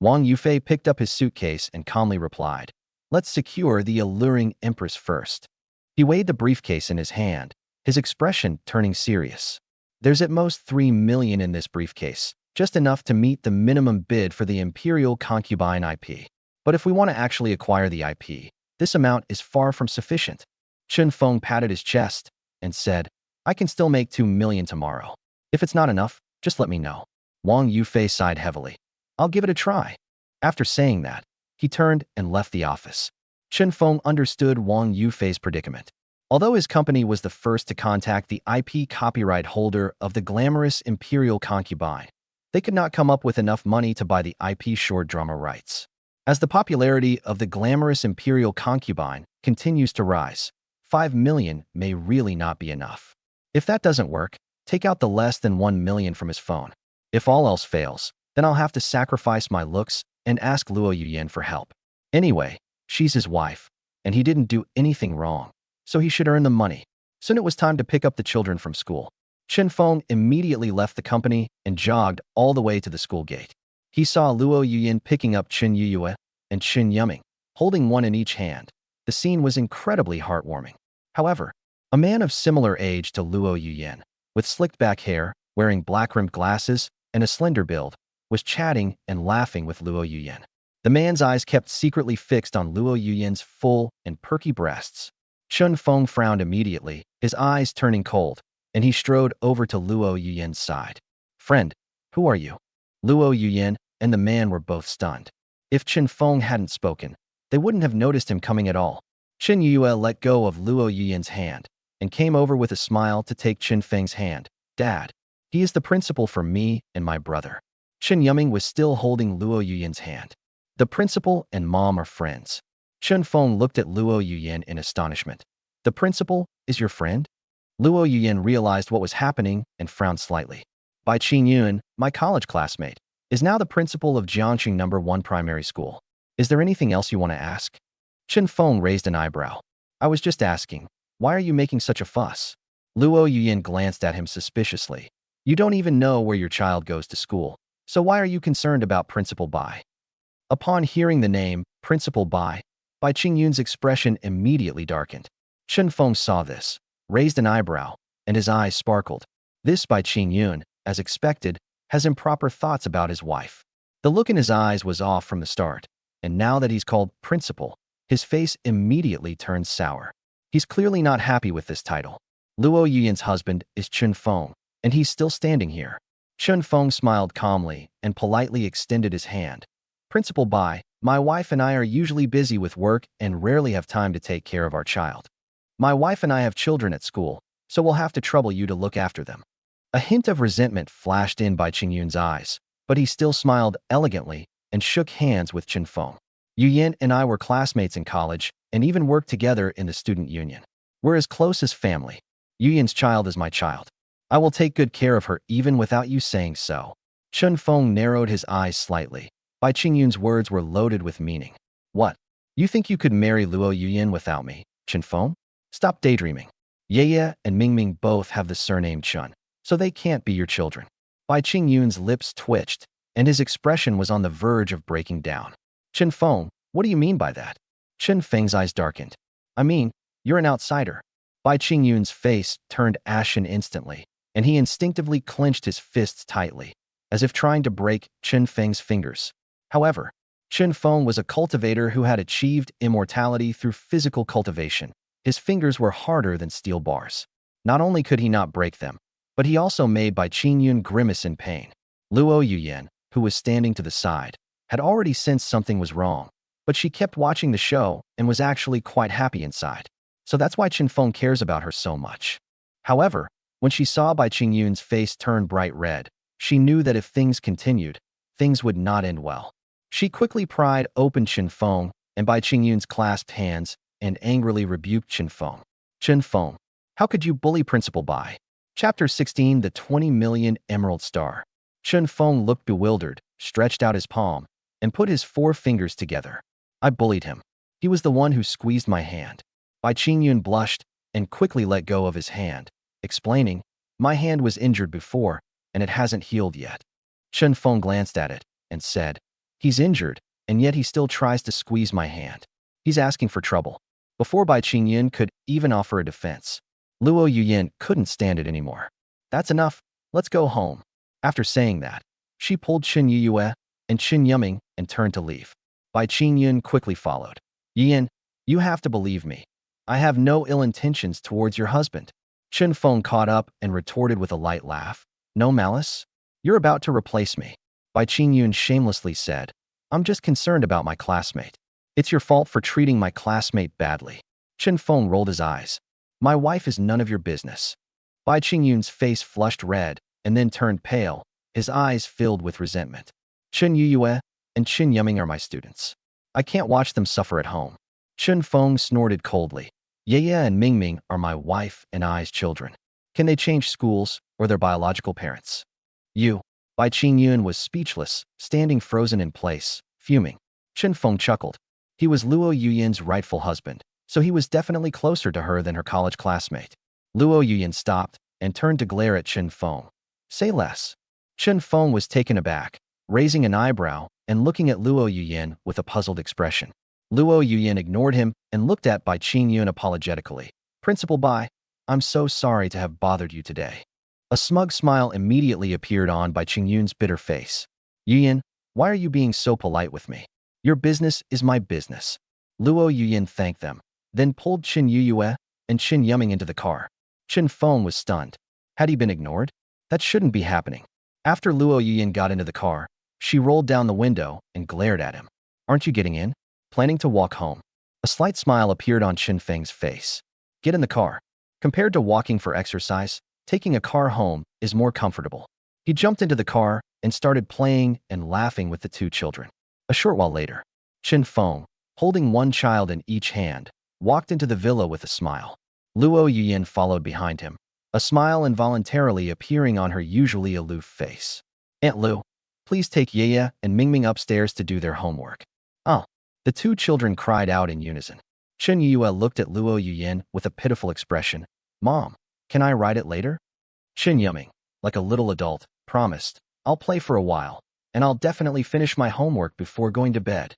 Wang Yufei picked up his suitcase and calmly replied, "Let's secure the alluring empress first." He weighed the briefcase in his hand, his expression turning serious. "There's at most 3 million in this briefcase, just enough to meet the minimum bid for the imperial concubine IP. But if we want to actually acquire the IP, this amount is far from sufficient." Chen Feng patted his chest and said, "I can still make 2 million tomorrow. If it's not enough, just let me know." Wang Yufei sighed heavily. "I'll give it a try." After saying that, he turned and left the office. Chen Feng understood Wang Yufei's predicament. Although his company was the first to contact the IP copyright holder of the glamorous imperial concubine, they could not come up with enough money to buy the IP short drama rights. As the popularity of the glamorous imperial concubine continues to rise, 5 million may really not be enough. If that doesn't work, take out the less than 1 million from his phone. If all else fails, then I'll have to sacrifice my looks and ask Luo Yuyan for help. Anyway, she's his wife, and he didn't do anything wrong, so he should earn the money. Soon it was time to pick up the children from school. Chen Feng immediately left the company and jogged all the way to the school gate. He saw Luo Yuyan picking up Chen Yuyue and Chen Yuming, holding one in each hand. The scene was incredibly heartwarming. However, a man of similar age to Luo Yuyan, with slicked back hair, wearing black-rimmed glasses, and a slender build, was chatting and laughing with Luo Yuyan. The man's eyes kept secretly fixed on Luo Yuyan's full and perky breasts. Chen Feng frowned immediately, his eyes turning cold, and he strode over to Luo Yuyan's side. "Friend, who are you?" Luo Yuyan and the man were both stunned. If Chen Feng hadn't spoken, they wouldn't have noticed him coming at all. Chen Yue let go of Luo Yuyan's hand and came over with a smile to take Chen Feng's hand. "Dad, he is the principal for me and my brother." Chen Yuming was still holding Luo Yuyan's hand. "The principal and mom are friends." Chen Feng looked at Luo Yuyan in astonishment. "The principal is your friend?" Luo Yuyan realized what was happening and frowned slightly. "Bai Qingyun, my college classmate, is now the principal of Jiangqing No. 1 Primary School. Is there anything else you want to ask?" Chen Feng raised an eyebrow. "I was just asking, why are you making such a fuss?" Luo Yuyan glanced at him suspiciously. "You don't even know where your child goes to school, so why are you concerned about Principal Bai?" Upon hearing the name, Principal Bai Qingyun's expression immediately darkened. Chen Feng saw this, raised an eyebrow, and his eyes sparkled. This Bai Qingyun, as expected, has improper thoughts about his wife. The look in his eyes was off from the start, and now that he's called principal, his face immediately turns sour. He's clearly not happy with this title. Luo Yuyan's husband is Chen Feng, and he's still standing here. Chen Feng smiled calmly and politely extended his hand. "Principal Bai, my wife and I are usually busy with work and rarely have time to take care of our child. My wife and I have children at school, so we'll have to trouble you to look after them." A hint of resentment flashed in Bai Qingyun's eyes, but he still smiled elegantly and shook hands with Chen Feng. "Yuyan and I were classmates in college and even worked together in the student union. We're as close as family. Yuyan's child is my child. I will take good care of her even without you saying so." Chen Feng narrowed his eyes slightly. Bai Qingyun's words were loaded with meaning. "What? You think you could marry Luo Yuyan without me, Chen Feng? Stop daydreaming. Yeye and Mingming both have the surname Chen, so they can't be your children." Bai Qingyun's lips twitched, and his expression was on the verge of breaking down. Chen Feng, what do you mean by that? Chen Feng's eyes darkened. I mean, you're an outsider. Bai Qingyun's face turned ashen instantly, and he instinctively clenched his fists tightly, as if trying to break Chen Feng's fingers. However, Chen Feng was a cultivator who had achieved immortality through physical cultivation. His fingers were harder than steel bars. Not only could he not break them, but he also made Bai Qingyun grimace in pain. Luo Yuyan, who was standing to the side, had already sensed something was wrong, but she kept watching the show and was actually quite happy inside. So that's why Chen Feng cares about her so much. However, when she saw Bai Qingyun's face turn bright red, she knew that if things continued, things would not end well. She quickly pried open Chen Feng, and Bai Qingyun's clasped hands, and angrily rebuked Chen Feng. Chen Feng, how could you bully Principal Bai? Chapter 16, The 20 Million Emerald Star. Chen Feng looked bewildered, stretched out his palm, and put his 4 fingers together. I bullied him. He was the one who squeezed my hand. Bai Qingyun blushed and quickly let go of his hand, explaining, my hand was injured before, and it hasn't healed yet. Chen Feng glanced at it and said, he's injured, and yet he still tries to squeeze my hand. He's asking for trouble. Before Bai Qingyun could even offer a defense, Luo Yuyan couldn't stand it anymore. That's enough. Let's go home. After saying that, she pulled Chen Yuyue and Chen Yuming and turned to leave. Bai Qingyun quickly followed. Yuyan, you have to believe me. I have no ill intentions towards your husband. Chen Feng caught up and retorted with a light laugh. No malice? You're about to replace me. Bai Qingyun shamelessly said, I'm just concerned about my classmate. It's your fault for treating my classmate badly. Chen Feng rolled his eyes. My wife is none of your business. Bai Qingyun's face flushed red and then turned pale, his eyes filled with resentment. Chen Yuyue and Chen Yuming are my students. I can't watch them suffer at home. Chen Feng snorted coldly. Yeye and Mingming are my wife and I's children. Can they change schools or their biological parents? You. Bai Qingyun was speechless, standing frozen in place, fuming. Chen Feng chuckled. He was Luo Yuyan's rightful husband, so he was definitely closer to her than her college classmate. Luo Yuyan stopped and turned to glare at Chen Feng. Say less. Chen Feng was taken aback, raising an eyebrow and looking at Luo Yuyan with a puzzled expression. Luo Yuyan ignored him and looked at Bai Qingyun apologetically. Principal Bai, I'm so sorry to have bothered you today. A smug smile immediately appeared on Bai Qingyun's bitter face. Yuyan, why are you being so polite with me? Your business is my business. Luo Yuyan thanked them, then pulled Chen Yuyue and Chen Yuming into the car. Chen Feng was stunned. Had he been ignored? That shouldn't be happening. After Luo Yuyan got into the car, she rolled down the window and glared at him. Aren't you getting in? Planning to walk home? A slight smile appeared on Chen Feng's face. Get in the car. Compared to walking for exercise, taking a car home is more comfortable. He jumped into the car and started playing and laughing with the 2 children. A short while later, Chen Feng, holding one child in each hand, walked into the villa with a smile. Luo Yuyan followed behind him, a smile involuntarily appearing on her usually aloof face. Aunt Lu, please take Yeye and Mingming upstairs to do their homework. Oh. The 2 children cried out in unison. Chen Yue looked at Luo Yuyan with a pitiful expression. Mom, can I ride it later? Chen Yuming, like a little adult, promised, I'll play for a while, and I'll definitely finish my homework before going to bed.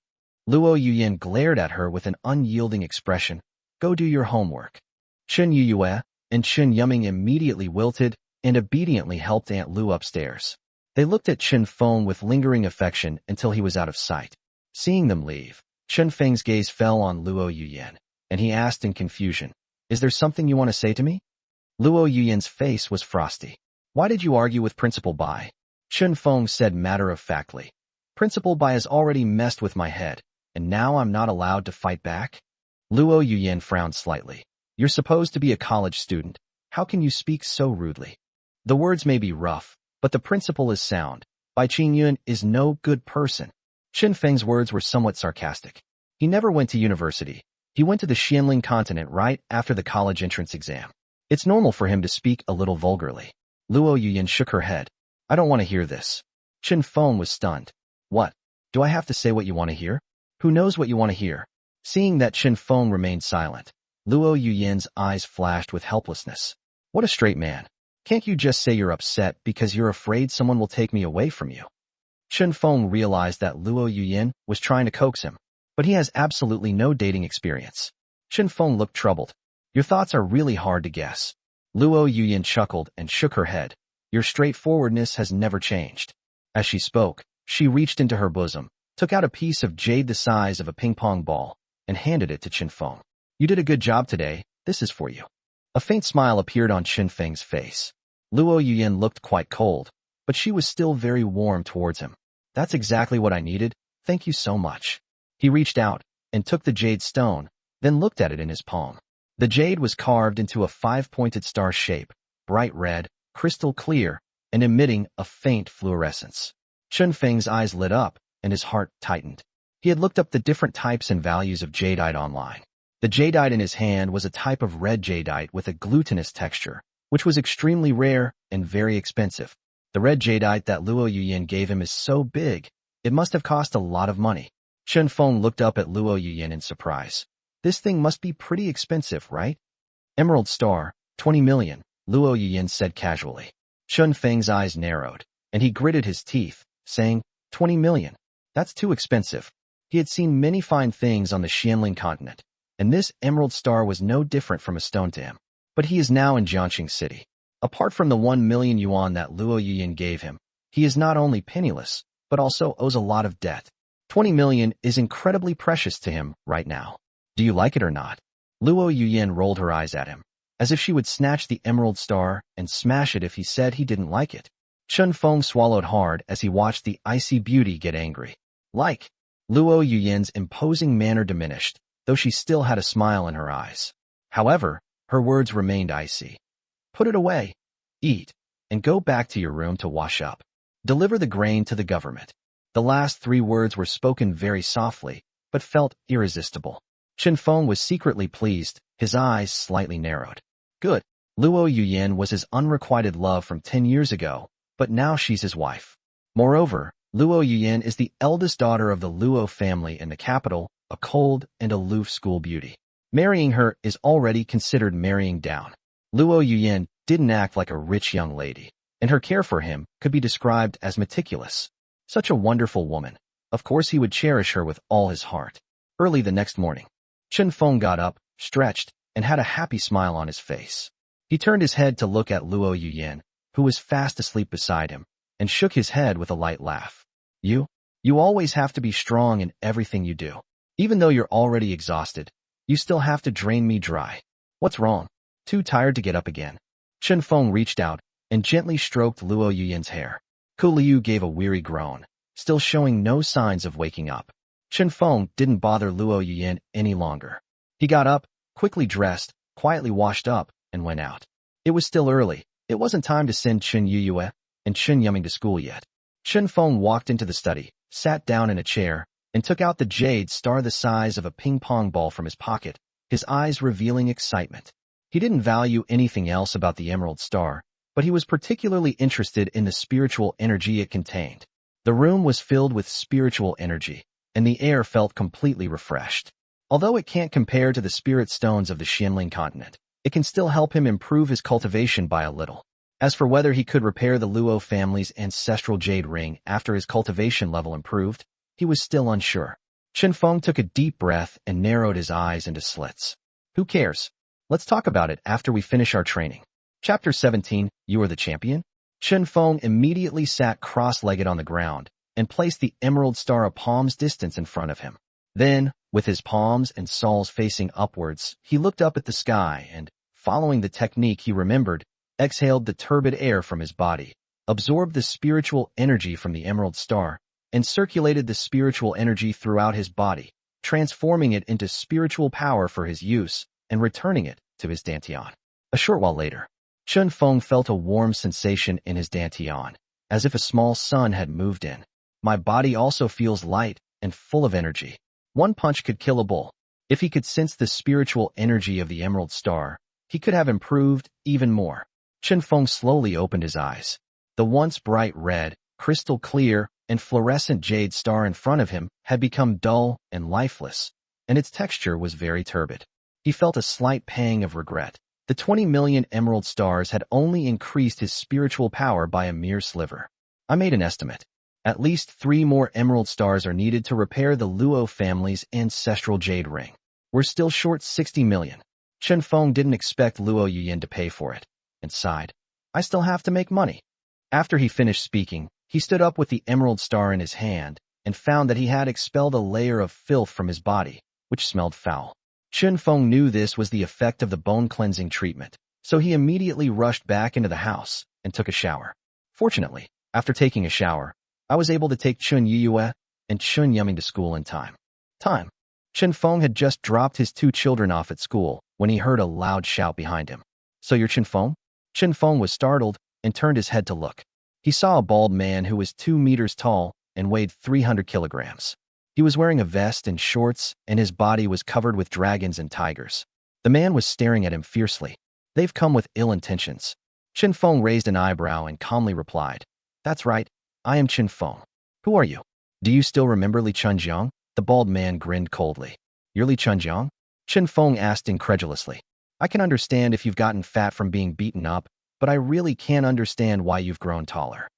Luo Yuyan glared at her with an unyielding expression. Go do your homework. Chen Yue and Chen Yuming immediately wilted and obediently helped Aunt Lu upstairs. They looked at Chen Feng with lingering affection until he was out of sight. Seeing them leave, Chen Feng's gaze fell on Luo Yuyan, and he asked in confusion, Is there something you want to say to me? Luo Yuyan's face was frosty. Why did you argue with Principal Bai? Chen Feng said matter-of-factly. Principal Bai has already messed with my head, and now I'm not allowed to fight back? Luo Yuyan frowned slightly. You're supposed to be a college student. How can you speak so rudely? The words may be rough, but the principle is sound. Bai Qingyun is no good person. Chen Feng's words were somewhat sarcastic. He never went to university. He went to the Xianling continent right after the college entrance exam. It's normal for him to speak a little vulgarly. Luo Yuyan shook her head. I don't want to hear this. Chen Feng was stunned. What? Do I have to say what you want to hear? Who knows what you want to hear? Seeing that Chen Feng remained silent, Luo Yuyan's eyes flashed with helplessness. What a straight man. Can't you just say you're upset because you're afraid someone will take me away from you? Chen Feng realized that Luo Yuyin was trying to coax him, but he has absolutely no dating experience. Chen Feng looked troubled. Your thoughts are really hard to guess. Luo Yuyin chuckled and shook her head. Your straightforwardness has never changed. As she spoke, she reached into her bosom, took out a piece of jade the size of a ping-pong ball, and handed it to Chen Feng. You did a good job today. This is for you. A faint smile appeared on Chen Feng's face. Luo Yuyin looked quite cold, but she was still very warm towards him. That's exactly what I needed. Thank you so much. He reached out and took the jade stone, then looked at it in his palm. The jade was carved into a 5-pointed star shape, bright red, crystal clear, and emitting a faint fluorescence. Chen Feng's eyes lit up, and his heart tightened. He had looked up the different types and values of jadeite online. The jadeite in his hand was a type of red jadeite with a glutinous texture, which was extremely rare and very expensive. The red jadeite that Luo Yuyin gave him is so big, it must have cost a lot of money. Chen Feng looked up at Luo Yuyin in surprise. This thing must be pretty expensive, right? Emerald star, 20 million, Luo Yuyin said casually. Chen Feng's eyes narrowed, and he gritted his teeth, saying, 20 million. That's too expensive. He had seen many fine things on the Xianling continent, and this emerald star was no different from a stone to him. But he is now in Jiangxing City. Apart from the 1 million yuan that Luo Yuyin gave him, he is not only penniless, but also owes a lot of debt. 20 million is incredibly precious to him right now. Do you like it or not? Luo Yuyin rolled her eyes at him, as if she would snatch the emerald star and smash it if he said he didn't like it. Chen Feng swallowed hard as he watched the icy beauty get angry. Like. Luo Yuyin's imposing manner diminished, though she still had a smile in her eyes. However, her words remained icy. Put it away, eat, and go back to your room to wash up. Deliver the grain to the government. The last 3 words were spoken very softly, but felt irresistible. Chen Feng was secretly pleased, his eyes slightly narrowed. Good. Luo Yuyin was his unrequited love from 10 years ago, but now she's his wife. Moreover, Luo Yuyin is the eldest daughter of the Luo family in the capital, a cold and aloof school beauty. Marrying her is already considered marrying down. Luo Yuyin didn't act like a rich young lady, and her care for him could be described as meticulous. Such a wonderful woman. Of course he would cherish her with all his heart. Early the next morning, Chen Feng got up, stretched, and had a happy smile on his face. He turned his head to look at Luo Yuyin, who was fast asleep beside him, and shook his head with a light laugh. You always have to be strong in everything you do. Even though you're already exhausted, you still have to drain me dry. What's wrong? Too tired to get up again? Chen Feng reached out and gently stroked Luo Yuyin's hair. Ku Liu gave a weary groan, still showing no signs of waking up. Chen Feng didn't bother Luo Yuyin any longer. He got up, quickly dressed, quietly washed up, and went out. It was still early. It wasn't time to send Chen Yuyue and Chen Yuming to school yet. Chen Feng walked into the study, sat down in a chair, and took out the jade star the size of a ping-pong ball from his pocket, his eyes revealing excitement. He didn't value anything else about the emerald star, but he was particularly interested in the spiritual energy it contained. The room was filled with spiritual energy, and the air felt completely refreshed. Although it can't compare to the spirit stones of the Xianling continent, it can still help him improve his cultivation by a little. As for whether he could repair the Luo family's ancestral jade ring after his cultivation level improved, he was still unsure. Chen Feng took a deep breath and narrowed his eyes into slits. Who cares? Let's talk about it after we finish our training. Chapter 17, You Are the Champion? Chen Feng immediately sat cross-legged on the ground and placed the emerald star a palm's distance in front of him. Then, with his palms and soles facing upwards, he looked up at the sky and, following the technique he remembered, exhaled the turbid air from his body, absorbed the spiritual energy from the emerald star, and circulated the spiritual energy throughout his body, transforming it into spiritual power for his use and returning it to his dantian. A short while later, Chen Feng felt a warm sensation in his dantian, as if a small sun had moved in. My body also feels light and full of energy. One punch could kill a bull. If he could sense the spiritual energy of the emerald star, he could have improved even more. Chen Feng slowly opened his eyes. The once bright red, crystal clear, and fluorescent jade star in front of him had become dull and lifeless, and its texture was very turbid. He felt a slight pang of regret. The 20 million emerald stars had only increased his spiritual power by a mere sliver. I made an estimate. At least 3 more emerald stars are needed to repair the Luo family's ancestral jade ring. We're still short 60 million. Chen Feng didn't expect Luo Yuyin to pay for it, and sighed. I still have to make money. After he finished speaking, he stood up with the emerald star in his hand and found that he had expelled a layer of filth from his body, which smelled foul. Chen Feng knew this was the effect of the bone-cleansing treatment, so he immediately rushed back into the house and took a shower. Fortunately, after taking a shower, I was able to take Chun Yiyue and Chun Yumming to school in time. Chen Feng had just dropped his 2 children off at school when he heard a loud shout behind him. So you're Chen Feng? Chen Feng was startled and turned his head to look. He saw a bald man who was 2 meters tall and weighed 300 kilograms. He was wearing a vest and shorts, and his body was covered with dragons and tigers. The man was staring at him fiercely. They've come with ill intentions. Chen Feng raised an eyebrow and calmly replied, That's right, I am Chen Feng. Who are you? Do you still remember Li Chunjiang? The bald man grinned coldly. You're Li Chunjiang? Chen Feng asked incredulously. I can understand if you've gotten fat from being beaten up, but I really can't understand why you've grown taller.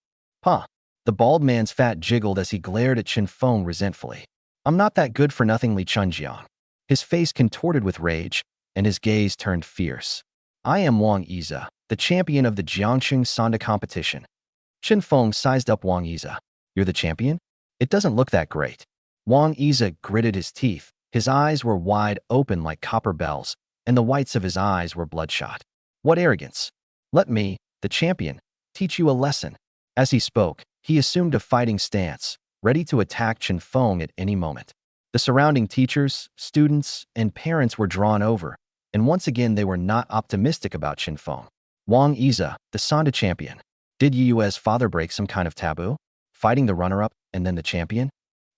Huh. The bald man's fat jiggled as he glared at Chen Feng resentfully. I'm not that good for nothing, Li Chunjiang. His face contorted with rage, and his gaze turned fierce. I am Wang Yize, the champion of the Jiangqing Sanda competition. Chen Feng sized up Wang Yize. You're the champion? It doesn't look that great. Wang Yize gritted his teeth. His eyes were wide open like copper bells, and the whites of his eyes were bloodshot. What arrogance! Let me, the champion, teach you a lesson. As he spoke, he assumed a fighting stance, ready to attack Chen Feng at any moment. The surrounding teachers, students, and parents were drawn over, and once again they were not optimistic about Chen Feng. Wang Yize, the Sanda champion. Did Yiyue's father break some kind of taboo? Fighting the runner-up and then the champion?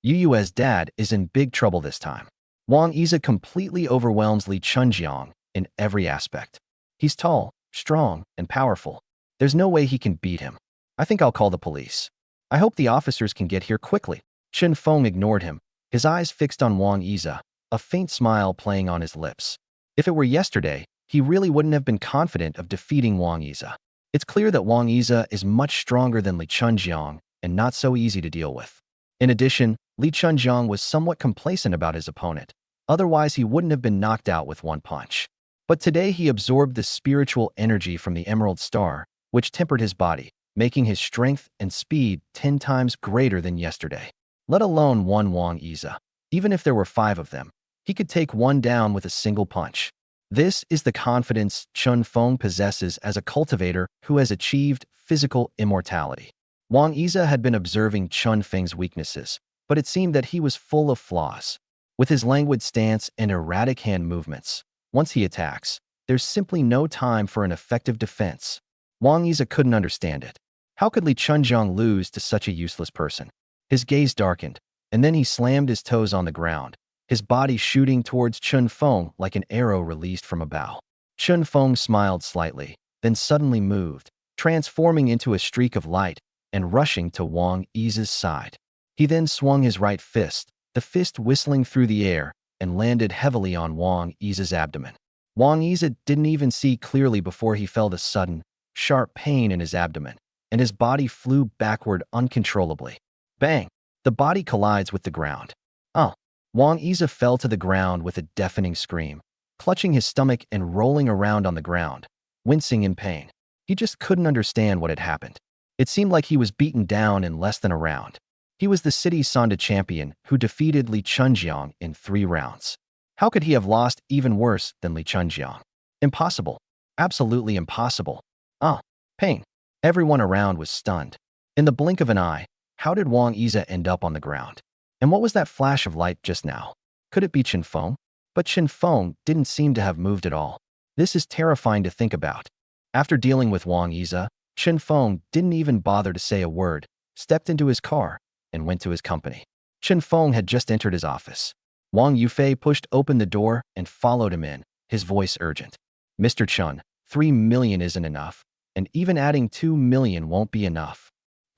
Yiyue's dad is in big trouble this time. Wang Yize completely overwhelms Li Chunjiang in every aspect. He's tall, strong, and powerful. There's no way he can beat him. I think I'll call the police. I hope the officers can get here quickly. Chen Feng ignored him, his eyes fixed on Wang Yize, a faint smile playing on his lips. If it were yesterday, he really wouldn't have been confident of defeating Wang Yize. It's clear that Wang Yize is much stronger than Li Chunjiang and not so easy to deal with. In addition, Li Chunjiang was somewhat complacent about his opponent. Otherwise, he wouldn't have been knocked out with one punch. But today he absorbed the spiritual energy from the Emerald Star, which tempered his body, making his strength and speed 10 times greater than yesterday. Let alone one Wang Yize. Even if there were 5 of them, he could take one down with a single punch. This is the confidence Chen Feng possesses as a cultivator who has achieved physical immortality. Wang Yize had been observing Chen Feng's weaknesses, but it seemed that he was full of flaws. With his languid stance and erratic hand movements, once he attacks, there's simply no time for an effective defense. Wang Yize couldn't understand it. How could Li Chunjiang lose to such a useless person? His gaze darkened, and then he slammed his toes on the ground, his body shooting towards Chen Feng like an arrow released from a bow. Chen Feng smiled slightly, then suddenly moved, transforming into a streak of light and rushing to Wang Yize's side. He then swung his right fist, the fist whistling through the air, and landed heavily on Wang Yize's abdomen. Wang Yize didn't even see clearly before he felt a sudden, sharp pain in his abdomen, and his body flew backward uncontrollably. Bang! The body collides with the ground. Oh! Wang Yize fell to the ground with a deafening scream, clutching his stomach and rolling around on the ground, wincing in pain. He just couldn't understand what had happened. It seemed like he was beaten down in less than a round. He was the city's Sanda champion who defeated Li Chunjiang in 3 rounds. How could he have lost even worse than Li Chunjiang? Impossible. Absolutely impossible. Ah, pain. Everyone around was stunned. In the blink of an eye, how did Wang Yize end up on the ground? And what was that flash of light just now? Could it be Chen Feng? But Chen Feng didn't seem to have moved at all. This is terrifying to think about. After dealing with Wang Yize, Chen Feng didn't even bother to say a word, stepped into his car, and went to his company. Chen Feng had just entered his office. Wang Yufei pushed open the door and followed him in, his voice urgent. Mr. Chen, 3 million isn't enough, and even adding 2 million won't be enough.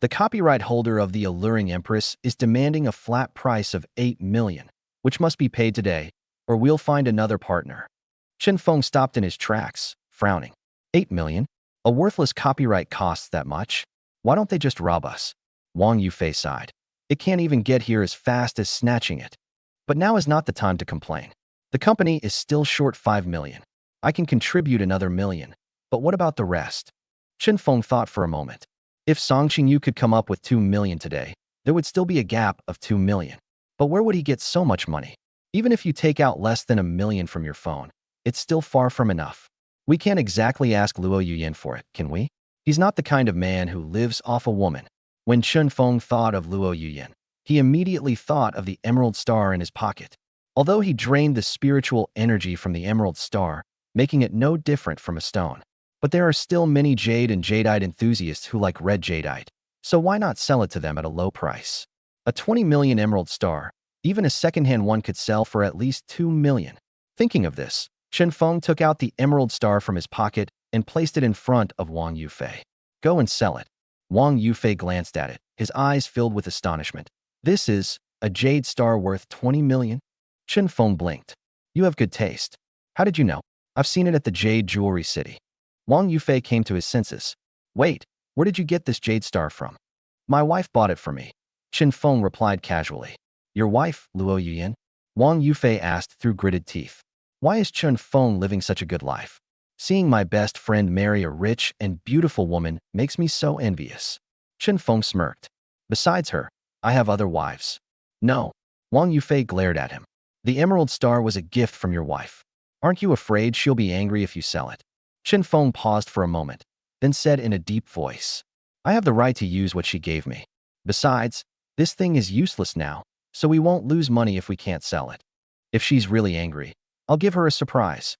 The copyright holder of The Alluring Empress is demanding a flat price of 8 million, which must be paid today, or we'll find another partner. Chen Feng stopped in his tracks, frowning. 8 million? A worthless copyright costs that much? Why don't they just rob us? Wang Yufei sighed. It can't even get here as fast as snatching it. But now is not the time to complain. The company is still short 5 million. I can contribute another million. But what about the rest? Chen Feng thought for a moment. If Song Qingyu could come up with 2 million today, there would still be a gap of 2 million. But where would he get so much money? Even if you take out less than 1 million from your phone, it's still far from enough. We can't exactly ask Luo Yuyan for it, can we? He's not the kind of man who lives off a woman. When Chen Feng thought of Luo Yuyan, he immediately thought of the emerald star in his pocket. Although he drained the spiritual energy from the emerald star, making it no different from a stone. But there are still many jade and jadeite enthusiasts who like red jadeite, so why not sell it to them at a low price? A 20 million emerald star, even a second-hand one could sell for at least 2 million. Thinking of this, Chen Feng took out the emerald star from his pocket and placed it in front of Wang Yufei. Go and sell it. Wang Yufei glanced at it, his eyes filled with astonishment. This is a jade star worth 20 million? Chen Feng blinked. You have good taste. How did you know? I've seen it at the Jade Jewelry City. Wang Yufei came to his senses. Wait, where did you get this jade star from? My wife bought it for me. Chen Feng replied casually. Your wife, Luo Yuyan? Wang Yufei asked through gritted teeth. Why is Chen Feng living such a good life? Seeing my best friend marry a rich and beautiful woman makes me so envious. Chen Feng smirked. Besides her, I have other wives. No. Wang Yufei glared at him. The emerald star was a gift from your wife. Aren't you afraid she'll be angry if you sell it? Chen Feng paused for a moment, then said in a deep voice, I have the right to use what she gave me. Besides, this thing is useless now, so we won't lose money if we can't sell it. If she's really angry, I'll give her a surprise.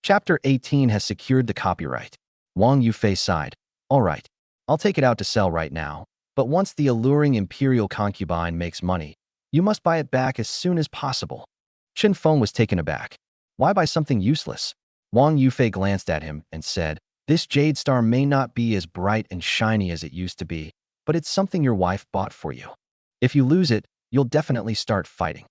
Chapter 18 has secured the copyright. Wang Yufei sighed. All right, I'll take it out to sell right now, but once the alluring imperial concubine makes money, you must buy it back as soon as possible. Chen Feng was taken aback. Why buy something useless? Wang Yufei glanced at him and said, This jade star may not be as bright and shiny as it used to be, but it's something your wife bought for you. If you lose it, you'll definitely start fighting.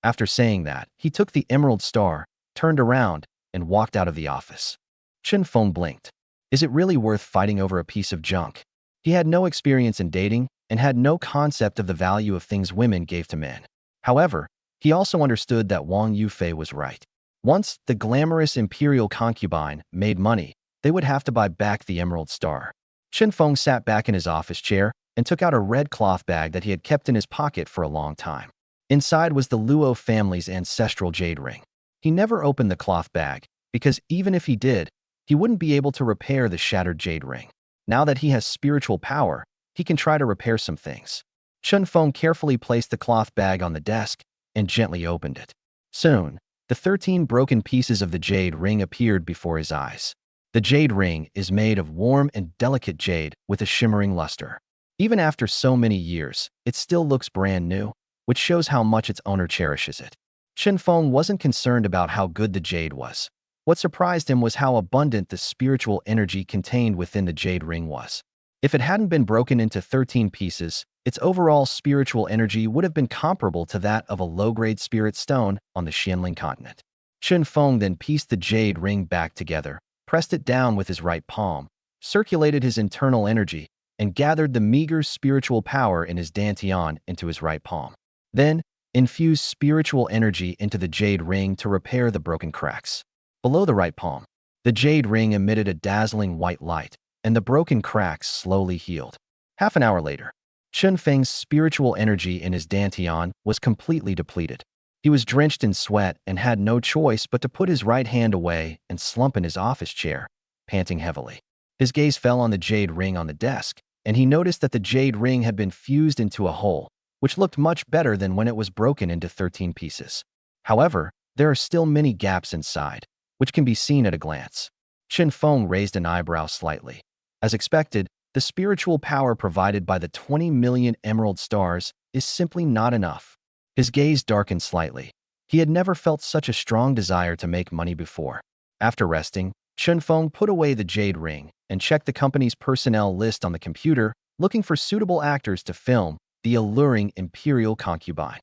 After saying that, he took the emerald star, turned around, and walked out of the office. Chen Feng blinked. Is it really worth fighting over a piece of junk? He had no experience in dating and had no concept of the value of things women gave to men. However, he also understood that Wang Yufei was right. Once the glamorous imperial concubine made money, they would have to buy back the emerald star. Chen Feng sat back in his office chair and took out a red cloth bag that he had kept in his pocket for a long time. Inside was the Luo family's ancestral jade ring. He never opened the cloth bag, because even if he did, he wouldn't be able to repair the shattered jade ring. Now that he has spiritual power, he can try to repair some things. Chen Feng carefully placed the cloth bag on the desk and gently opened it. Soon, the 13 broken pieces of the jade ring appeared before his eyes. The jade ring is made of warm and delicate jade with a shimmering luster. Even after so many years, it still looks brand new, which shows how much its owner cherishes it. Chen Feng wasn't concerned about how good the jade was. What surprised him was how abundant the spiritual energy contained within the jade ring was. If it hadn't been broken into 13 pieces, its overall spiritual energy would have been comparable to that of a low-grade spirit stone on the Xianling continent. Chen Feng then pieced the jade ring back together, pressed it down with his right palm, circulated his internal energy, and gathered the meager spiritual power in his dantian into his right palm. Then, infused spiritual energy into the jade ring to repair the broken cracks. Below the right palm, the jade ring emitted a dazzling white light, and the broken cracks slowly healed. Half an hour later, Chen Feng's spiritual energy in his dantian was completely depleted. He was drenched in sweat and had no choice but to put his right hand away and slump in his office chair, panting heavily. His gaze fell on the jade ring on the desk, and he noticed that the jade ring had been fused into a whole, which looked much better than when it was broken into 13 pieces. However, there are still many gaps inside, which can be seen at a glance. Chen Feng raised an eyebrow slightly. As expected, the spiritual power provided by the 20 million emerald stars is simply not enough. His gaze darkened slightly. He had never felt such a strong desire to make money before. After resting, Chen Feng put away the jade ring and checked the company's personnel list on the computer, looking for suitable actors to film the alluring imperial concubine.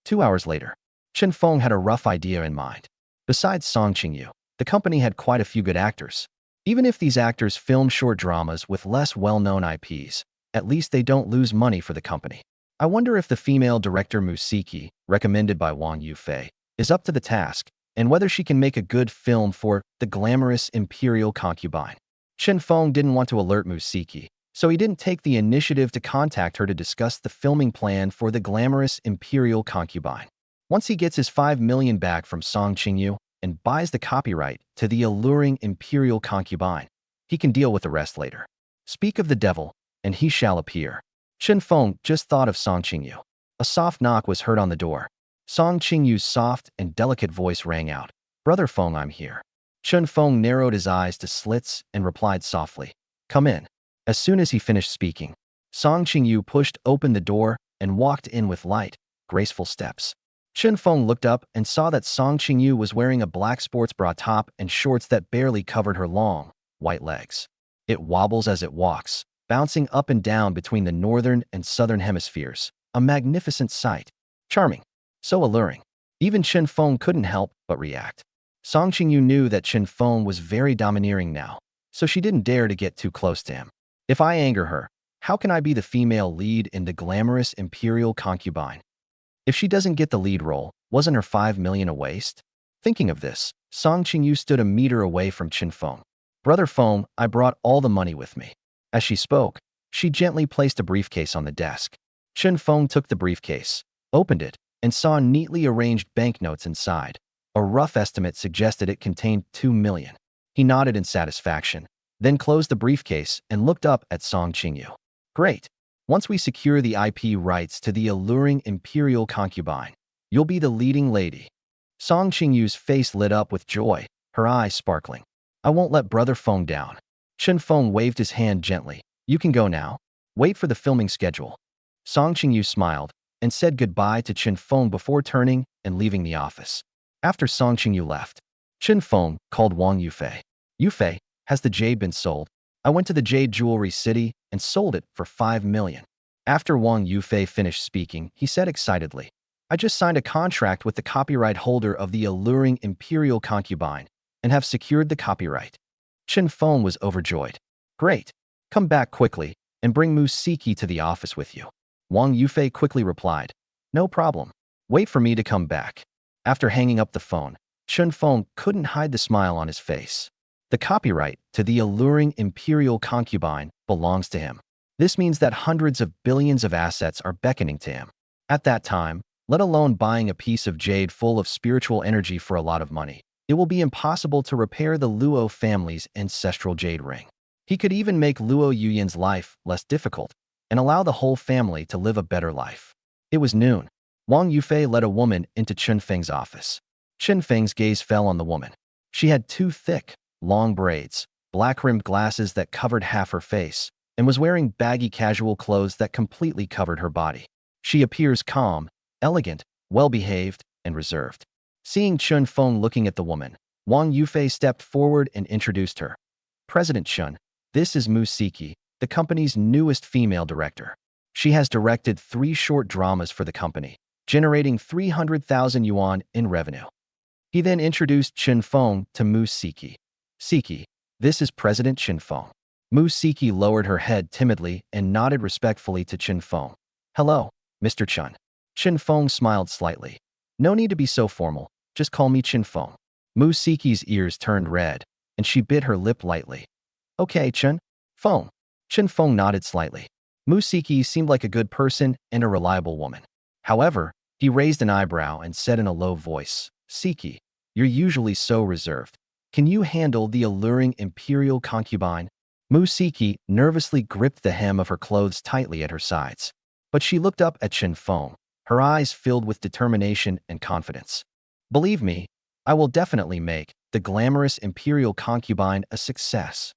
2 hours later, Chen Feng had a rough idea in mind. Besides Song Qingyu, the company had quite a few good actors. Even if these actors filmed short dramas with less well-known IPs, At least they don't lose money for the company. I wonder if the female director Musiki, recommended by Wang Yufei, is up to the task, and whether she can make a good film for the glamorous imperial concubine. Chen Feng didn't want to alert Musiki, so he didn't take the initiative to contact her to discuss the filming plan for the glamorous imperial concubine. Once he gets his 5 million back from Song Qingyu and buys the copyright to the alluring imperial concubine, he can deal with the rest later. Speak of the devil, and he shall appear. Chen Feng just thought of Song Qingyu. A soft knock was heard on the door. Song Qingyu's soft and delicate voice rang out. "Brother Feng, I'm here." Chen Feng narrowed his eyes to slits and replied softly, "Come in." As soon as he finished speaking, Song Qingyu pushed open the door and walked in with light, graceful steps. Chen Feng looked up and saw that Song Qingyu was wearing a black sports bra top and shorts that barely covered her long, white legs. It wobbles as it walks, bouncing up and down between the northern and southern hemispheres. A magnificent sight. Charming. So alluring. Even Chen Feng couldn't help but react. Song Qingyu knew that Chen Feng was very domineering now, so she didn't dare to get too close to him. If I anger her, how can I be the female lead in the glamorous imperial concubine? If she doesn't get the lead role, wasn't her 5 million a waste? Thinking of this, Song Qingyu stood a meter away from Chen Feng. "Brother Feng, I brought all the money with me." As she spoke, she gently placed a briefcase on the desk. Chen Feng took the briefcase, opened it, and saw neatly arranged banknotes inside. A rough estimate suggested it contained 2 million. He nodded in satisfaction, then closed the briefcase and looked up at Song Qingyu. "Great. Once we secure the IP rights to the alluring imperial concubine, you'll be the leading lady." Song Qingyu's face lit up with joy, her eyes sparkling. "I won't let Brother Feng down." Chen Feng waved his hand gently. "You can go now. Wait for the filming schedule." Song Qingyu smiled and said goodbye to Chen Feng before turning and leaving the office. After Song Qingyu left, Chen Feng called Wang Yufei. "Yufei, has the jade been sold? I went to the Jade Jewelry City and sold it for 5 million. After Wang Yufei finished speaking, he said excitedly, "I just signed a contract with the copyright holder of the alluring imperial concubine and have secured the copyright." Chen Feng was overjoyed. "Great. Come back quickly and bring Musiki to the office with you." Wang Yufei quickly replied, "No problem. Wait for me to come back." After hanging up the phone, Chen Feng couldn't hide the smile on his face. The copyright to the alluring imperial concubine belongs to him. This means that hundreds of billions of assets are beckoning to him. At that time, let alone buying a piece of jade full of spiritual energy for a lot of money, it will be impossible to repair the Luo family's ancestral jade ring. He could even make Luo Yuyan's life less difficult and allow the whole family to live a better life. It was noon. Wang Yufei led a woman into Chen Feng's office. Chen Feng's gaze fell on the woman. She had 2 thick, long braids, black-rimmed glasses that covered half her face, and was wearing baggy casual clothes that completely covered her body. She appears calm, elegant, well-behaved, and reserved. Seeing Chen Feng looking at the woman, Wang Yufei stepped forward and introduced her. "President Chen, this is Musiki, the company's newest female director. She has directed 3 short dramas for the company, generating 300,000 yuan in revenue." He then introduced Chen Feng to Musiki. "Siki, this is President Chen Feng." Musiki lowered her head timidly and nodded respectfully to Chen Feng. "Hello, Mr. Chen." Chen Feng smiled slightly. "No need to be so formal. Just call me Chen Feng." Musiki's ears turned red, and she bit her lip lightly. "Okay, Chen Feng." Chen Feng nodded slightly. Musiki seemed like a good person and a reliable woman. However, he raised an eyebrow and said in a low voice, "Siki, you're usually so reserved. Can you handle the alluring imperial concubine?" Musiki nervously gripped the hem of her clothes tightly at her sides. But she looked up at Chen Feng, her eyes filled with determination and confidence. "Believe me, I will definitely make the glamorous imperial concubine a success."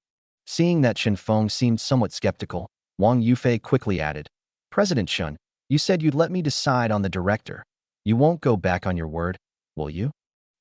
Seeing that Chen Feng seemed somewhat skeptical, Wang Yufei quickly added, "President Chen, you said you'd let me decide on the director. You won't go back on your word, will you?"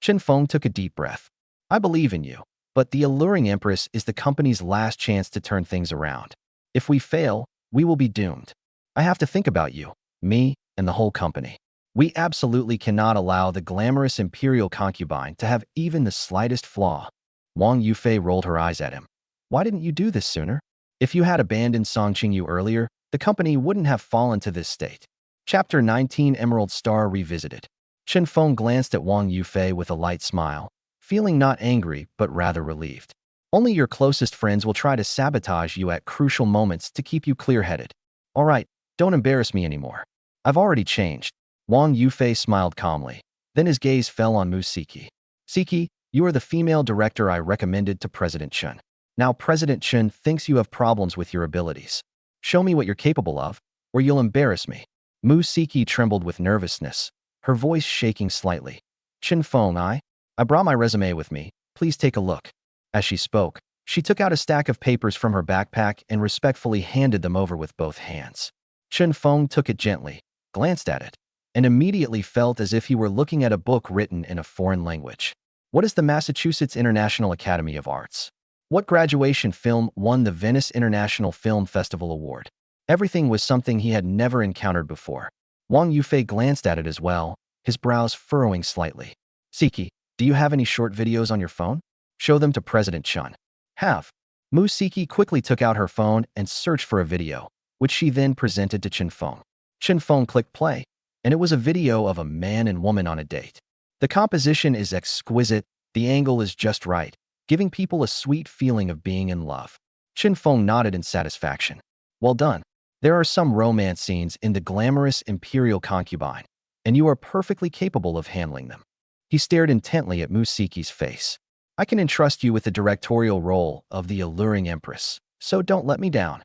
Chen Feng took a deep breath. "I believe in you, but the alluring empress is the company's last chance to turn things around. If we fail, we will be doomed. I have to think about you, me, and the whole company. We absolutely cannot allow the glamorous imperial concubine to have even the slightest flaw." Wang Yufei rolled her eyes at him. "Why didn't you do this sooner? If you had abandoned Song Qingyu earlier, the company wouldn't have fallen to this state. Chapter 19 Emerald Star Revisited. Chen Feng glanced at Wang Yufei with a light smile, feeling not angry but rather relieved. Only your closest friends will try to sabotage you at crucial moments to keep you clear-headed. All right, don't embarrass me anymore. I've already changed. Wang Yufei smiled calmly. Then his gaze fell on Mu Siki. Siki, you are the female director I recommended to President Chen. Now President Chen thinks you have problems with your abilities. Show me what you're capable of, or you'll embarrass me. Mu Siki trembled with nervousness, her voice shaking slightly. Chen Feng, I brought my resume with me. Please take a look. As she spoke, she took out a stack of papers from her backpack and respectfully handed them over with both hands. Chen Feng took it gently, glanced at it, and immediately felt as if he were looking at a book written in a foreign language. What is the Massachusetts International Academy of Arts? What graduation film won the Venice International Film Festival Award? Everything was something he had never encountered before. Wang Yufei glanced at it as well, his brows furrowing slightly. Siki, do you have any short videos on your phone? Show them to President Chen. Have. Mu Siki quickly took out her phone and searched for a video, which she then presented to Chen Feng. Chen Feng clicked play, and it was a video of a man and woman on a date. The composition is exquisite, the angle is just right, giving people a sweet feeling of being in love. Chen Feng nodded in satisfaction. Well done. There are some romance scenes in the glamorous imperial concubine, and you are perfectly capable of handling them. He stared intently at Mu Siki's face. I can entrust you with the directorial role of the alluring empress, so don't let me down.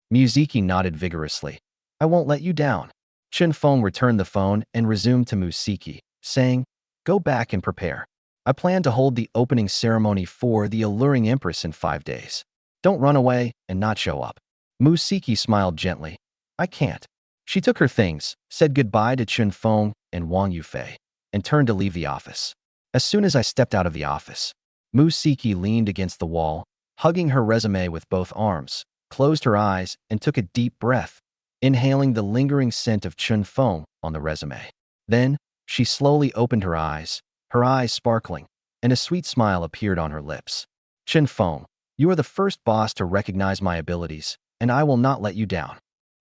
Mu Siki nodded vigorously. I won't let you down. Chen Feng returned the phone and resumed to Mu Siki, saying, Go back and prepare. I plan to hold the opening ceremony for the alluring empress in 5 days. Don't run away and not show up. Mu Siki smiled gently. I can't. She took her things, said goodbye to Chen Feng and Wang Yufei, and turned to leave the office. As soon as I stepped out of the office, Mu Siki leaned against the wall, hugging her resume with both arms, closed her eyes, and took a deep breath, inhaling the lingering scent of Chen Feng on the resume. Then, she slowly opened her eyes sparkling, and a sweet smile appeared on her lips. Chen Feng, you are the first boss to recognize my abilities, and I will not let you down.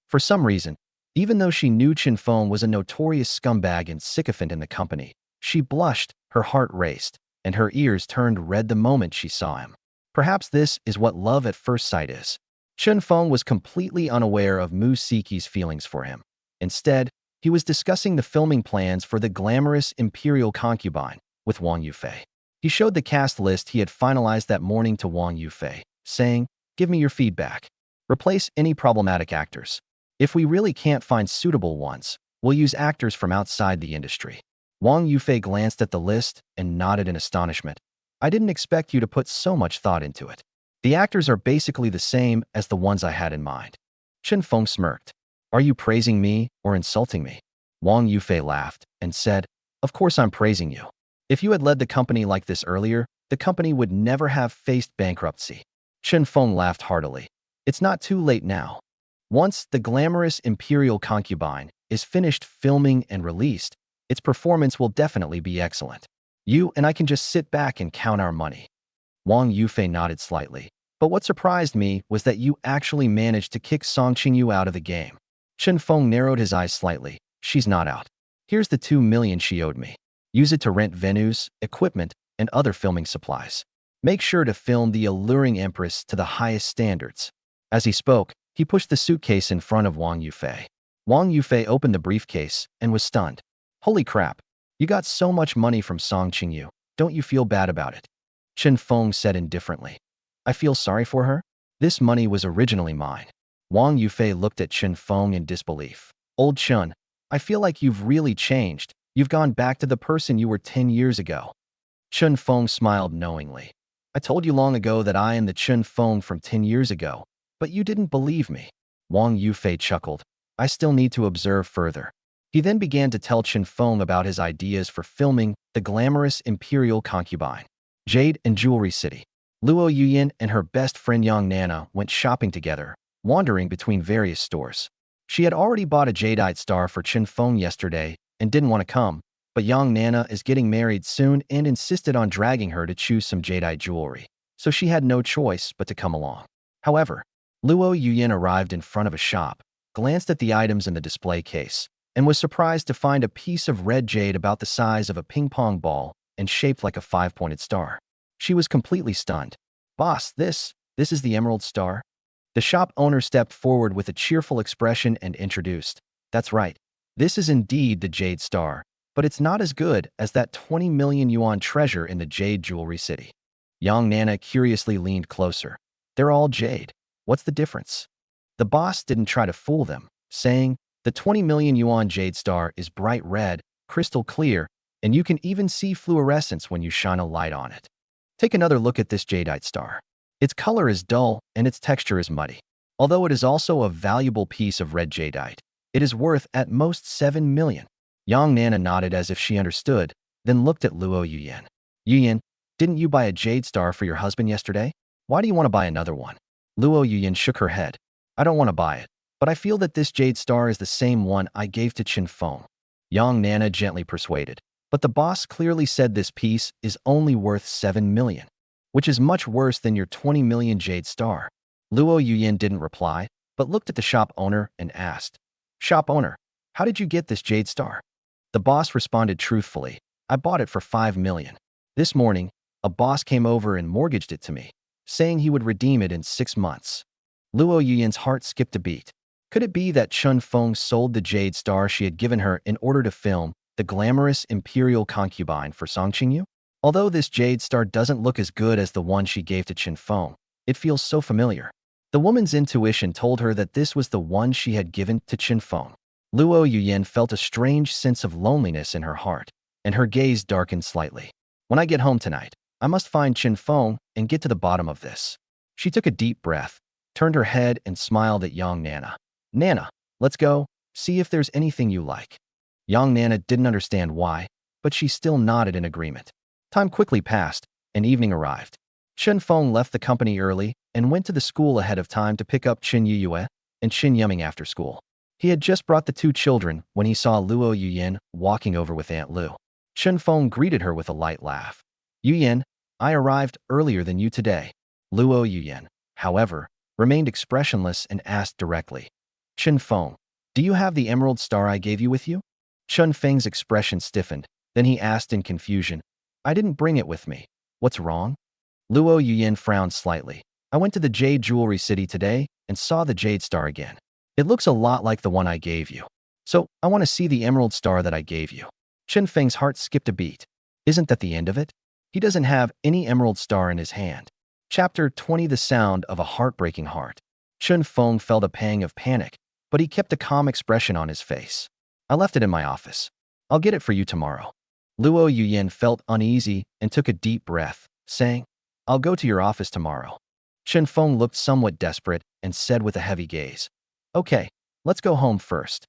For some reason, even though she knew Chen Feng was a notorious scumbag and sycophant in the company, she blushed, her heart raced, and her ears turned red the moment she saw him. Perhaps this is what love at first sight is. Chen Feng was completely unaware of Mu Siki's feelings for him. Instead, he was discussing the filming plans for the glamorous imperial concubine with Wang Yufei. He showed the cast list he had finalized that morning to Wang Yufei, saying, Give me your feedback. Replace any problematic actors. If we really can't find suitable ones, we'll use actors from outside the industry. Wang Yufei glanced at the list and nodded in astonishment. I didn't expect you to put so much thought into it. The actors are basically the same as the ones I had in mind. Chen Feng smirked. Are you praising me or insulting me? Wang Yufei laughed and said, Of course I'm praising you. If you had led the company like this earlier, the company would never have faced bankruptcy. Chen Feng laughed heartily. It's not too late now. Once the glamorous imperial concubine is finished filming and released, its performance will definitely be excellent. You and I can just sit back and count our money. Wang Yufei nodded slightly. But what surprised me was that you actually managed to kick Song Qingyu out of the game. Chen Feng narrowed his eyes slightly. She's not out. Here's the 2 million she owed me. Use it to rent venues, equipment, and other filming supplies. Make sure to film the alluring empress to the highest standards. As he spoke, he pushed the suitcase in front of Wang Yufei. Wang Yufei opened the briefcase and was stunned. Holy crap. You got so much money from Song Qingyu. Don't you feel bad about it? Chen Feng said indifferently. I feel sorry for her? This money was originally mine. Wang Yufei looked at Chen Feng in disbelief. Old Chen, I feel like you've really changed. You've gone back to the person you were 10 years ago. Chen Feng smiled knowingly. I told you long ago that I am the Chen Feng from 10 years ago, but you didn't believe me. Wang Yufei chuckled. I still need to observe further. He then began to tell Chen Feng about his ideas for filming the glamorous imperial concubine. Jade and Jewelry City. Luo Yuyan and her best friend Yang Nana went shopping together, wandering between various stores. She had already bought a jadeite star for Chen Feng yesterday and didn't want to come, but Yang Nana is getting married soon and insisted on dragging her to choose some jadeite jewelry, so she had no choice but to come along. However, Luo Yuyan arrived in front of a shop, glanced at the items in the display case, and was surprised to find a piece of red jade about the size of a ping-pong ball and shaped like a five-pointed star. She was completely stunned. "Boss, this is the emerald star?" The shop owner stepped forward with a cheerful expression and introduced, "That's right. This is indeed the jade star, but it's not as good as that 20 million yuan treasure in the jade jewelry city." Young Nana curiously leaned closer. "They're all jade. What's the difference?" The boss didn't try to fool them, saying, "The 20 million yuan jade star is bright red, crystal clear, and you can even see fluorescence when you shine a light on it. Take another look at this jadeite star. Its color is dull and its texture is muddy. Although it is also a valuable piece of red jadeite, it is worth at most 7 million. Yang Nana nodded as if she understood, then looked at Luo Yuyan. "Yuyan, didn't you buy a jade star for your husband yesterday? Why do you want to buy another one?" Luo Yuyan shook her head. "I don't want to buy it, but I feel that this jade star is the same one I gave to Chen Feng." Yang Nana gently persuaded, "But the boss clearly said this piece is only worth 7 million, which is much worse than your 20 million jade star." Luo Yuyan didn't reply, but looked at the shop owner and asked, "Shop owner, how did you get this jade star?" The boss responded truthfully, "I bought it for 5 million. This morning, a boss came over and mortgaged it to me, saying he would redeem it in 6 months." Luo Yuyan's heart skipped a beat. Could it be that Chen Feng sold the jade star she had given her in order to film the glamorous imperial concubine for Song Qingyu? Although this jade star doesn't look as good as the one she gave to Chen Feng, it feels so familiar. The woman's intuition told her that this was the one she had given to Chen Feng. Luo Yuyan felt a strange sense of loneliness in her heart, and her gaze darkened slightly. "When I get home tonight, I must find Chen Feng and get to the bottom of this." She took a deep breath, turned her head and smiled at Yang Nana. "Nana, let's go, see if there's anything you like." Yang Nana didn't understand why, but she still nodded in agreement. Time quickly passed, and evening arrived. Chen Feng left the company early and went to the school ahead of time to pick up Chen Yuyue and Chen Yuming after school. He had just brought the two children when he saw Luo Yuyan walking over with Aunt Lu. Chen Feng greeted her with a light laugh. "Yuyan, I arrived earlier than you today." Luo Yuyan, however, remained expressionless and asked directly, "Chen Feng, do you have the emerald star I gave you with you?" Chen Feng's expression stiffened, then he asked in confusion, "I didn't bring it with me. What's wrong?" Luo Yuyan frowned slightly. "I went to the jade jewelry city today and saw the jade star again. It looks a lot like the one I gave you. So I want to see the emerald star that I gave you." Chen Feng's heart skipped a beat. Isn't that the end of it? He doesn't have any emerald star in his hand. Chapter 20: The Sound of a Heartbreaking Heart. Chen Feng felt a pang of panic, but he kept a calm expression on his face. "I left it in my office. I'll get it for you tomorrow." Luo Yuyan felt uneasy and took a deep breath, saying, "I'll go to your office tomorrow." Chen Feng looked somewhat desperate and said with a heavy gaze, "Okay, let's go home first."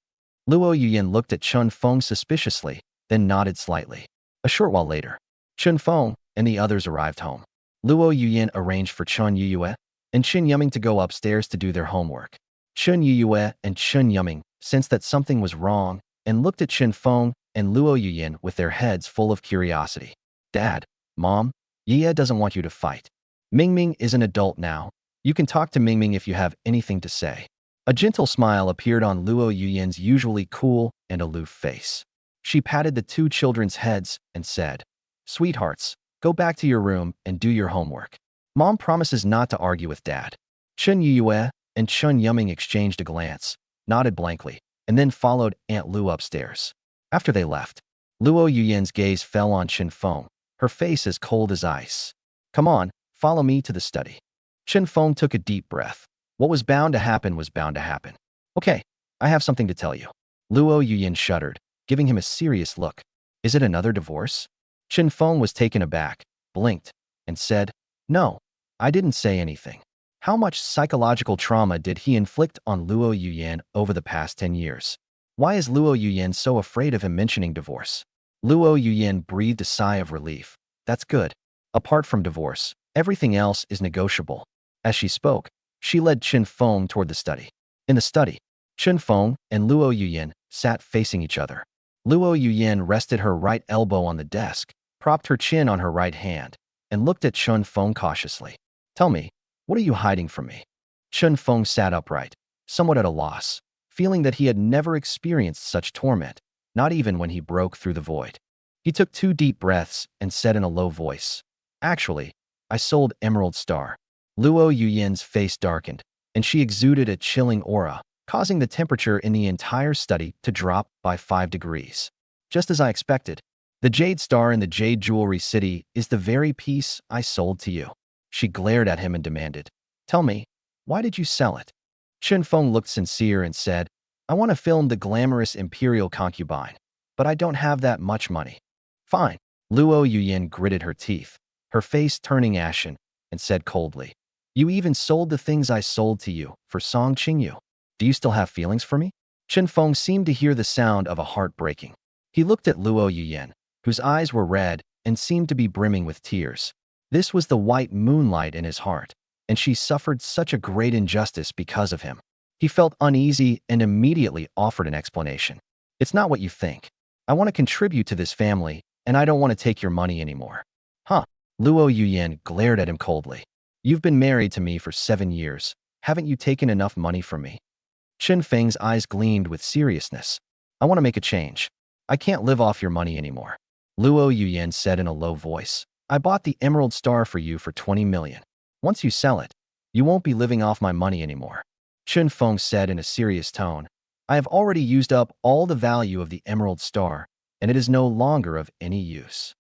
Luo Yuyan looked at Chen Feng suspiciously, then nodded slightly. A short while later, Chen Feng and the others arrived home. Luo Yuyan arranged for Chen Yuyue and Chen Yuming to go upstairs to do their homework. Chen Yuyue and Chen Yuming sensed that something was wrong and looked at Chen Feng and Luo Yuyan with their heads full of curiosity. "Dad, Mom, Yie doesn't want you to fight. Mingming is an adult now. You can talk to Mingming if you have anything to say." A gentle smile appeared on Luo Yuyan's usually cool and aloof face. She patted the two children's heads and said, "Sweethearts, go back to your room and do your homework. Mom promises not to argue with Dad." Chen Yuyue and Chen Yuming exchanged a glance, nodded blankly, and then followed Aunt Lu upstairs. After they left, Luo Yuyan's gaze fell on Chen Feng, her face as cold as ice. "Come on, follow me to the study." Chen Feng took a deep breath. What was bound to happen was bound to happen. "Okay, I have something to tell you." Luo Yuyan shuddered, giving him a serious look. "Is it another divorce?" Chen Feng was taken aback, blinked, and said, "No, I didn't say anything." How much psychological trauma did he inflict on Luo Yuyan over the past 10 years? Why is Luo Yuyan so afraid of him mentioning divorce? Luo Yuyan breathed a sigh of relief. "That's good. Apart from divorce, everything else is negotiable." As she spoke, she led Chen Feng toward the study. In the study, Chen Feng and Luo Yuyan sat facing each other. Luo Yuyan rested her right elbow on the desk, propped her chin on her right hand, and looked at Chen Feng cautiously. "Tell me, what are you hiding from me?" Chen Feng sat upright, somewhat at a loss. feeling that he had never experienced such torment, not even when he broke through the void. He took 2 deep breaths and said in a low voice, "Actually, I sold Emerald Star." Luo Yuyan's face darkened, and she exuded a chilling aura, causing the temperature in the entire study to drop by 5 degrees. Just as I expected, the Jade Star in the Jade Jewelry City is the very piece I sold to you. She glared at him and demanded, "Tell me, why did you sell it?" Chen Feng looked sincere and said, "I want to film the glamorous imperial concubine, but I don't have that much money." "Fine." Luo Yuyan gritted her teeth, her face turning ashen, and said coldly, "You even sold the things I sold to you for Song Qingyu. Do you still have feelings for me?" Chen Feng seemed to hear the sound of a heart breaking. He looked at Luo Yuyan, whose eyes were red and seemed to be brimming with tears. This was the white moonlight in his heart, and she suffered such a great injustice because of him. He felt uneasy and immediately offered an explanation. "It's not what you think. I want to contribute to this family, and I don't want to take your money anymore." "Huh?" Luo Yuyan glared at him coldly. "You've been married to me for 7 years. Haven't you taken enough money from me?" Chen Feng's eyes gleamed with seriousness. "I want to make a change. I can't live off your money anymore." Luo Yuyan said in a low voice, "I bought the Emerald Star for you for 20 million. Once you sell it, you won't be living off my money anymore." Chen Feng said in a serious tone, "I have already used up all the value of the Emerald Star, and it is no longer of any use.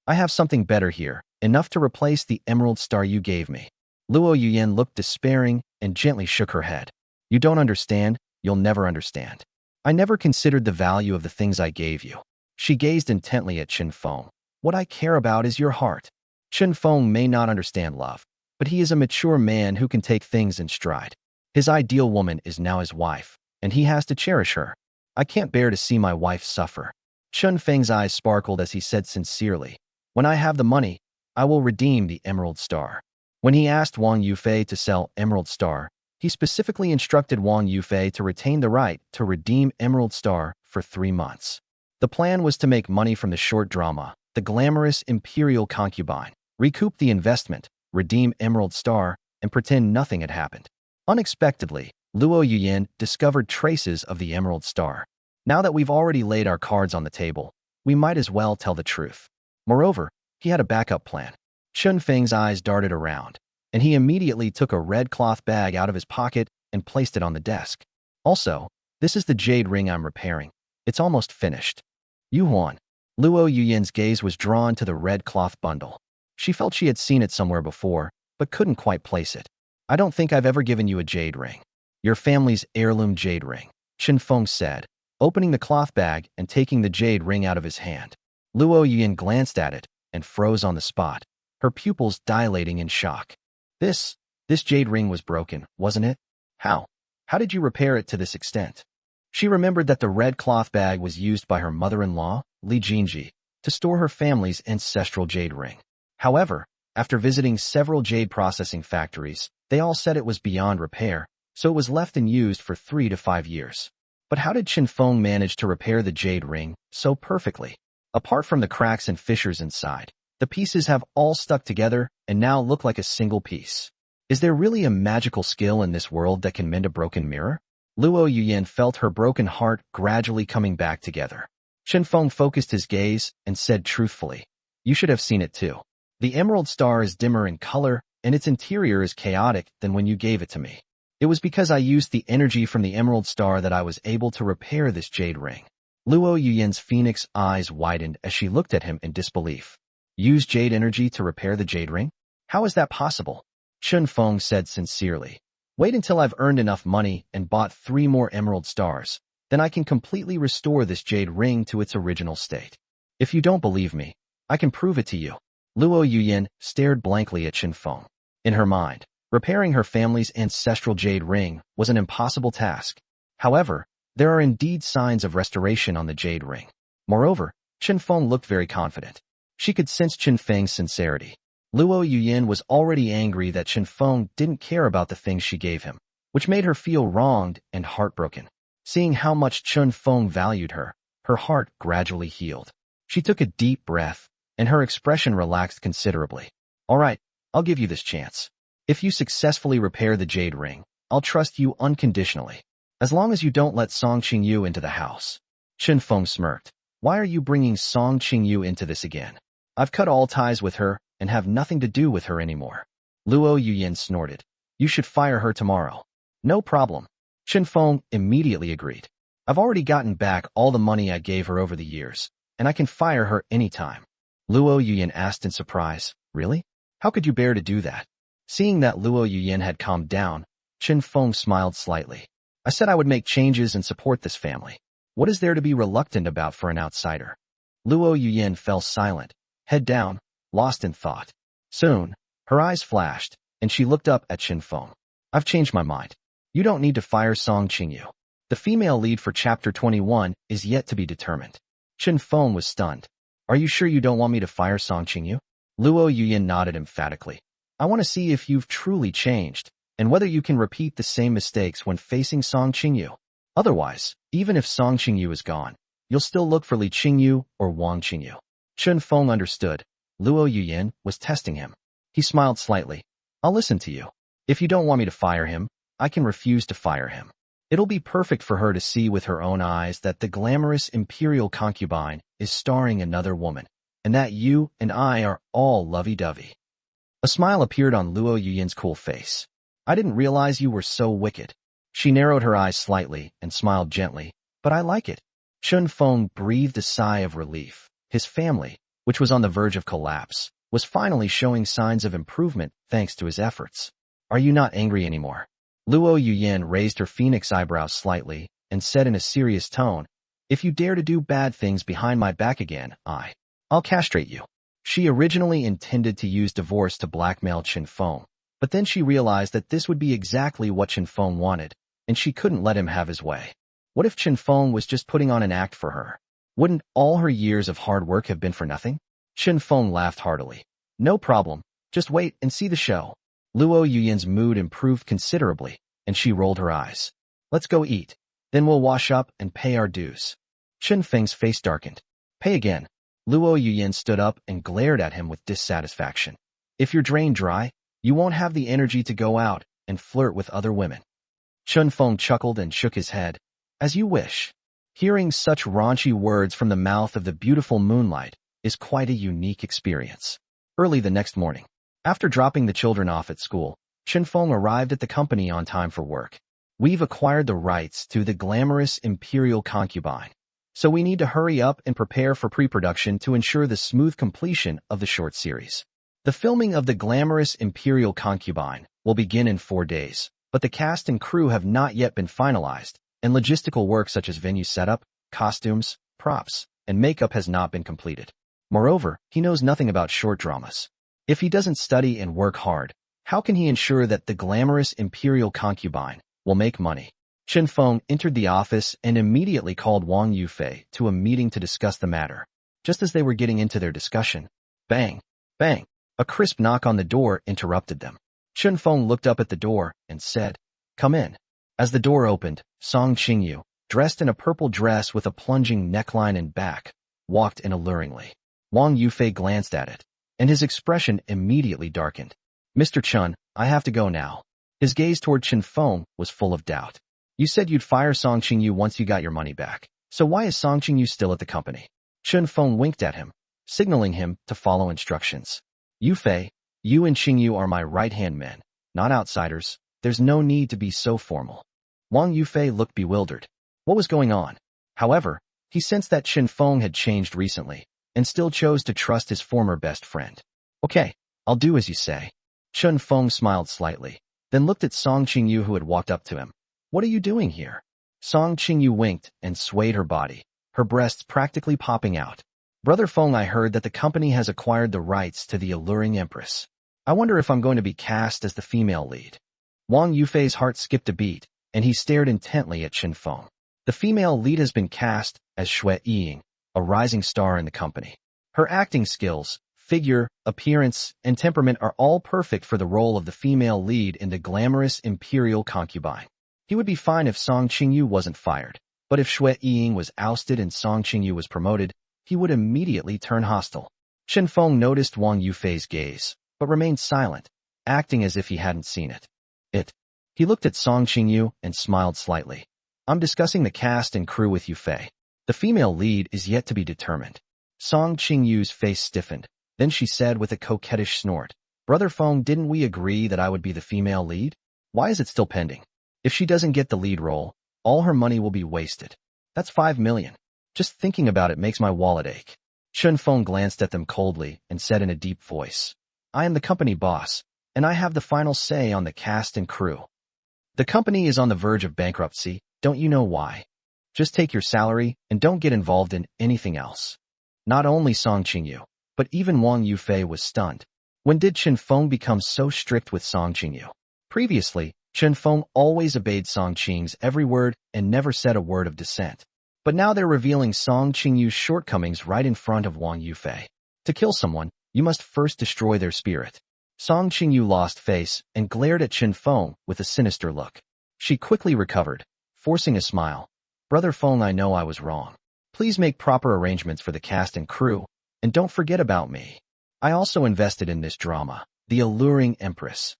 I have something better here, enough to replace the Emerald Star you gave me." Luo Yuyan looked despairing and gently shook her head. "You don't understand, you'll never understand. I never considered the value of the things I gave you." She gazed intently at Chen Feng. "What I care about is your heart." Chen Feng may not understand love, but he is a mature man who can take things in stride. His ideal woman is now his wife, and he has to cherish her. "I can't bear to see my wife suffer." Chen Feng's eyes sparkled as he said sincerely, "When I have the money, I will redeem the Emerald Star." When he asked Wang Yufei to sell Emerald Star, he specifically instructed Wang Yufei to retain the right to redeem Emerald Star for 3 months. The plan was to make money from the short drama, The Glamorous Imperial Concubine, recoup the investment, redeem Emerald Star, and pretend nothing had happened. Unexpectedly, Luo Yuyan discovered traces of the Emerald Star. "Now that we've already laid our cards on the table, we might as well tell the truth." Moreover, he had a backup plan. Chen Feng's eyes darted around, and he immediately took a red cloth bag out of his pocket and placed it on the desk. "Also, this is the jade ring I'm repairing. It's almost finished." "Yuan." Luo Yuyan's gaze was drawn to the red cloth bundle. She felt she had seen it somewhere before, but couldn't quite place it. "I don't think I've ever given you a jade ring. Your family's heirloom jade ring," Chen Feng said, opening the cloth bag and taking the jade ring out of his hand. Luo Yuyan glanced at it and froze on the spot, her pupils dilating in shock. This jade ring was broken, wasn't it? How? How did you repair it to this extent?" She remembered that the red cloth bag was used by her mother-in-law, Li Jinji, to store her family's ancestral jade ring. However, after visiting several jade processing factories, they all said it was beyond repair, so it was left unused for 3 to 5 years. But how did Chen Feng manage to repair the jade ring so perfectly? Apart from the cracks and fissures inside, the pieces have all stuck together and now look like a single piece. Is there really a magical skill in this world that can mend a broken mirror? Luo Yuyan felt her broken heart gradually coming back together. Chen Feng focused his gaze and said truthfully, "You should have seen it too. The Emerald Star is dimmer in color and its interior is chaotic than when you gave it to me. It was because I used the energy from the Emerald Star that I was able to repair this jade ring." Luo Yuyan's phoenix eyes widened as she looked at him in disbelief. "Use jade energy to repair the jade ring? How is that possible?" Chen Feng said sincerely, "Wait until I've earned enough money and bought 3 more Emerald Stars. Then I can completely restore this jade ring to its original state. If you don't believe me, I can prove it to you." Luo Yuyan stared blankly at Chen Feng. In her mind, repairing her family's ancestral jade ring was an impossible task. However, there are indeed signs of restoration on the jade ring. Moreover, Chen Feng looked very confident. She could sense Chen Feng's sincerity. Luo Yuyan was already angry that Chen Feng didn't care about the things she gave him, which made her feel wronged and heartbroken. Seeing how much Chen Feng valued her, her heart gradually healed. She took a deep breath, and her expression relaxed considerably. "All right, I'll give you this chance. If you successfully repair the jade ring, I'll trust you unconditionally." As long as you don't let Song Qingyu into the house. Chen Feng smirked. Why are you bringing Song Qingyu into this again? I've cut all ties with her and have nothing to do with her anymore. Luo Yuyan snorted. You should fire her tomorrow. No problem. Chen Feng immediately agreed. I've already gotten back all the money I gave her over the years, and I can fire her anytime. Luo Yuyan asked in surprise, Really? How could you bear to do that? Seeing that Luo Yuyan had calmed down, Chen Feng smiled slightly. I said I would make changes and support this family. What is there to be reluctant about for an outsider? Luo Yuyan fell silent, head down, lost in thought. Soon, her eyes flashed, and she looked up at Chen Feng. I've changed my mind. You don't need to fire Song Qingyu. The female lead for Chapter 21 is yet to be determined. Chen Feng was stunned. Are you sure you don't want me to fire Song Qingyu? Luo Yuyan nodded emphatically. I want to see if you've truly changed, and whether you can repeat the same mistakes when facing Song Qingyu. Otherwise, even if Song Qingyu is gone, you'll still look for Li Qingyu or Wang Qingyu. Chen Feng understood. Luo Yuyan was testing him. He smiled slightly. I'll listen to you. If you don't want me to fire him, I can refuse to fire him. It'll be perfect for her to see with her own eyes that the glamorous imperial concubine is starring another woman, and that you and I are all lovey-dovey. A smile appeared on Luo Yuyan's cool face. I didn't realize you were so wicked. She narrowed her eyes slightly and smiled gently, but I like it. Chen Feng breathed a sigh of relief. His family, which was on the verge of collapse, was finally showing signs of improvement thanks to his efforts. Are you not angry anymore? Luo Yuyan raised her phoenix eyebrows slightly and said in a serious tone, If you dare to do bad things behind my back again, I'll castrate you. She originally intended to use divorce to blackmail Chen Feng, but then she realized that this would be exactly what Chen Feng wanted, and she couldn't let him have his way. What if Chen Feng was just putting on an act for her? Wouldn't all her years of hard work have been for nothing? Chen Feng laughed heartily. No problem. Just wait and see the show. Luo Yuyan's mood improved considerably, and she rolled her eyes. Let's go eat. Then we'll wash up and pay our dues. Chen Feng's face darkened. Pay again. Luo Yuyan stood up and glared at him with dissatisfaction. If you're drained dry, you won't have the energy to go out and flirt with other women. Chen Feng chuckled and shook his head. As you wish. Hearing such raunchy words from the mouth of the beautiful Moonlight is quite a unique experience. Early the next morning, after dropping the children off at school, Chen Feng arrived at the company on time for work. We've acquired the rights to the glamorous imperial concubine, so we need to hurry up and prepare for pre-production to ensure the smooth completion of the short series. The filming of the glamorous imperial concubine will begin in 4 days, but the cast and crew have not yet been finalized, and logistical work such as venue setup, costumes, props, and makeup has not been completed. Moreover, he knows nothing about short dramas. If he doesn't study and work hard, how can he ensure that the glamorous imperial concubine will make money? Chen Feng entered the office and immediately called Wang Yufei to a meeting to discuss the matter. Just as they were getting into their discussion, bang, bang, a crisp knock on the door interrupted them. Chen Feng looked up at the door and said, Come in. As the door opened, Song Qingyu, dressed in a purple dress with a plunging neckline and back, walked in alluringly. Wang Yufei glanced at it, and his expression immediately darkened. Mr. Chen, I have to go now. His gaze toward Chen Feng was full of doubt. You said you'd fire Song Qingyu once you got your money back. So why is Song Qingyu still at the company? Chen Feng winked at him, signaling him to follow instructions. Yufei, you and Qingyu are my right-hand men, not outsiders. There's no need to be so formal. Wang Yufei looked bewildered. What was going on? However, he sensed that Chen Feng had changed recently, and still chose to trust his former best friend. Okay, I'll do as you say. Chen Feng smiled slightly, then looked at Song Qingyu who had walked up to him. What are you doing here? Song Qingyu winked and swayed her body, her breasts practically popping out. Brother Feng, I heard that the company has acquired the rights to the alluring empress. I wonder if I'm going to be cast as the female lead. Wang Yufei's heart skipped a beat, and he stared intently at Chen Feng. The female lead has been cast as Xue Ying, a rising star in the company. Her acting skills, figure, appearance, and temperament are all perfect for the role of the female lead in the glamorous imperial concubine. He would be fine if Song Qingyu wasn't fired, but if Xue Ying was ousted and Song Qingyu was promoted, he would immediately turn hostile. Chen Feng noticed Wang Yufei's gaze, but remained silent, acting as if he hadn't seen it. He looked at Song Qingyu and smiled slightly. I'm discussing the cast and crew with Yufei. The female lead is yet to be determined. Song Qingyu's face stiffened. Then she said with a coquettish snort, Brother Feng, didn't we agree that I would be the female lead? Why is it still pending? If she doesn't get the lead role, all her money will be wasted. That's 5 million. Just thinking about it makes my wallet ache. Chen Feng glanced at them coldly and said in a deep voice, I am the company boss, and I have the final say on the cast and crew. The company is on the verge of bankruptcy, don't you know why? Just take your salary and don't get involved in anything else. Not only Song Qingyu, but even Wang Yufei was stunned. When did Chen Feng become so strict with Song Qingyu? Previously, Chen Feng always obeyed Song Qing's every word and never said a word of dissent. But now they're revealing Song Qingyu's shortcomings right in front of Wang Yufei. To kill someone, you must first destroy their spirit. Song Qingyu lost face and glared at Chen Feng with a sinister look. She quickly recovered, forcing a smile. Brother Feng, I know I was wrong. Please make proper arrangements for the cast and crew, and don't forget about me. I also invested in this drama, The Alluring Empress.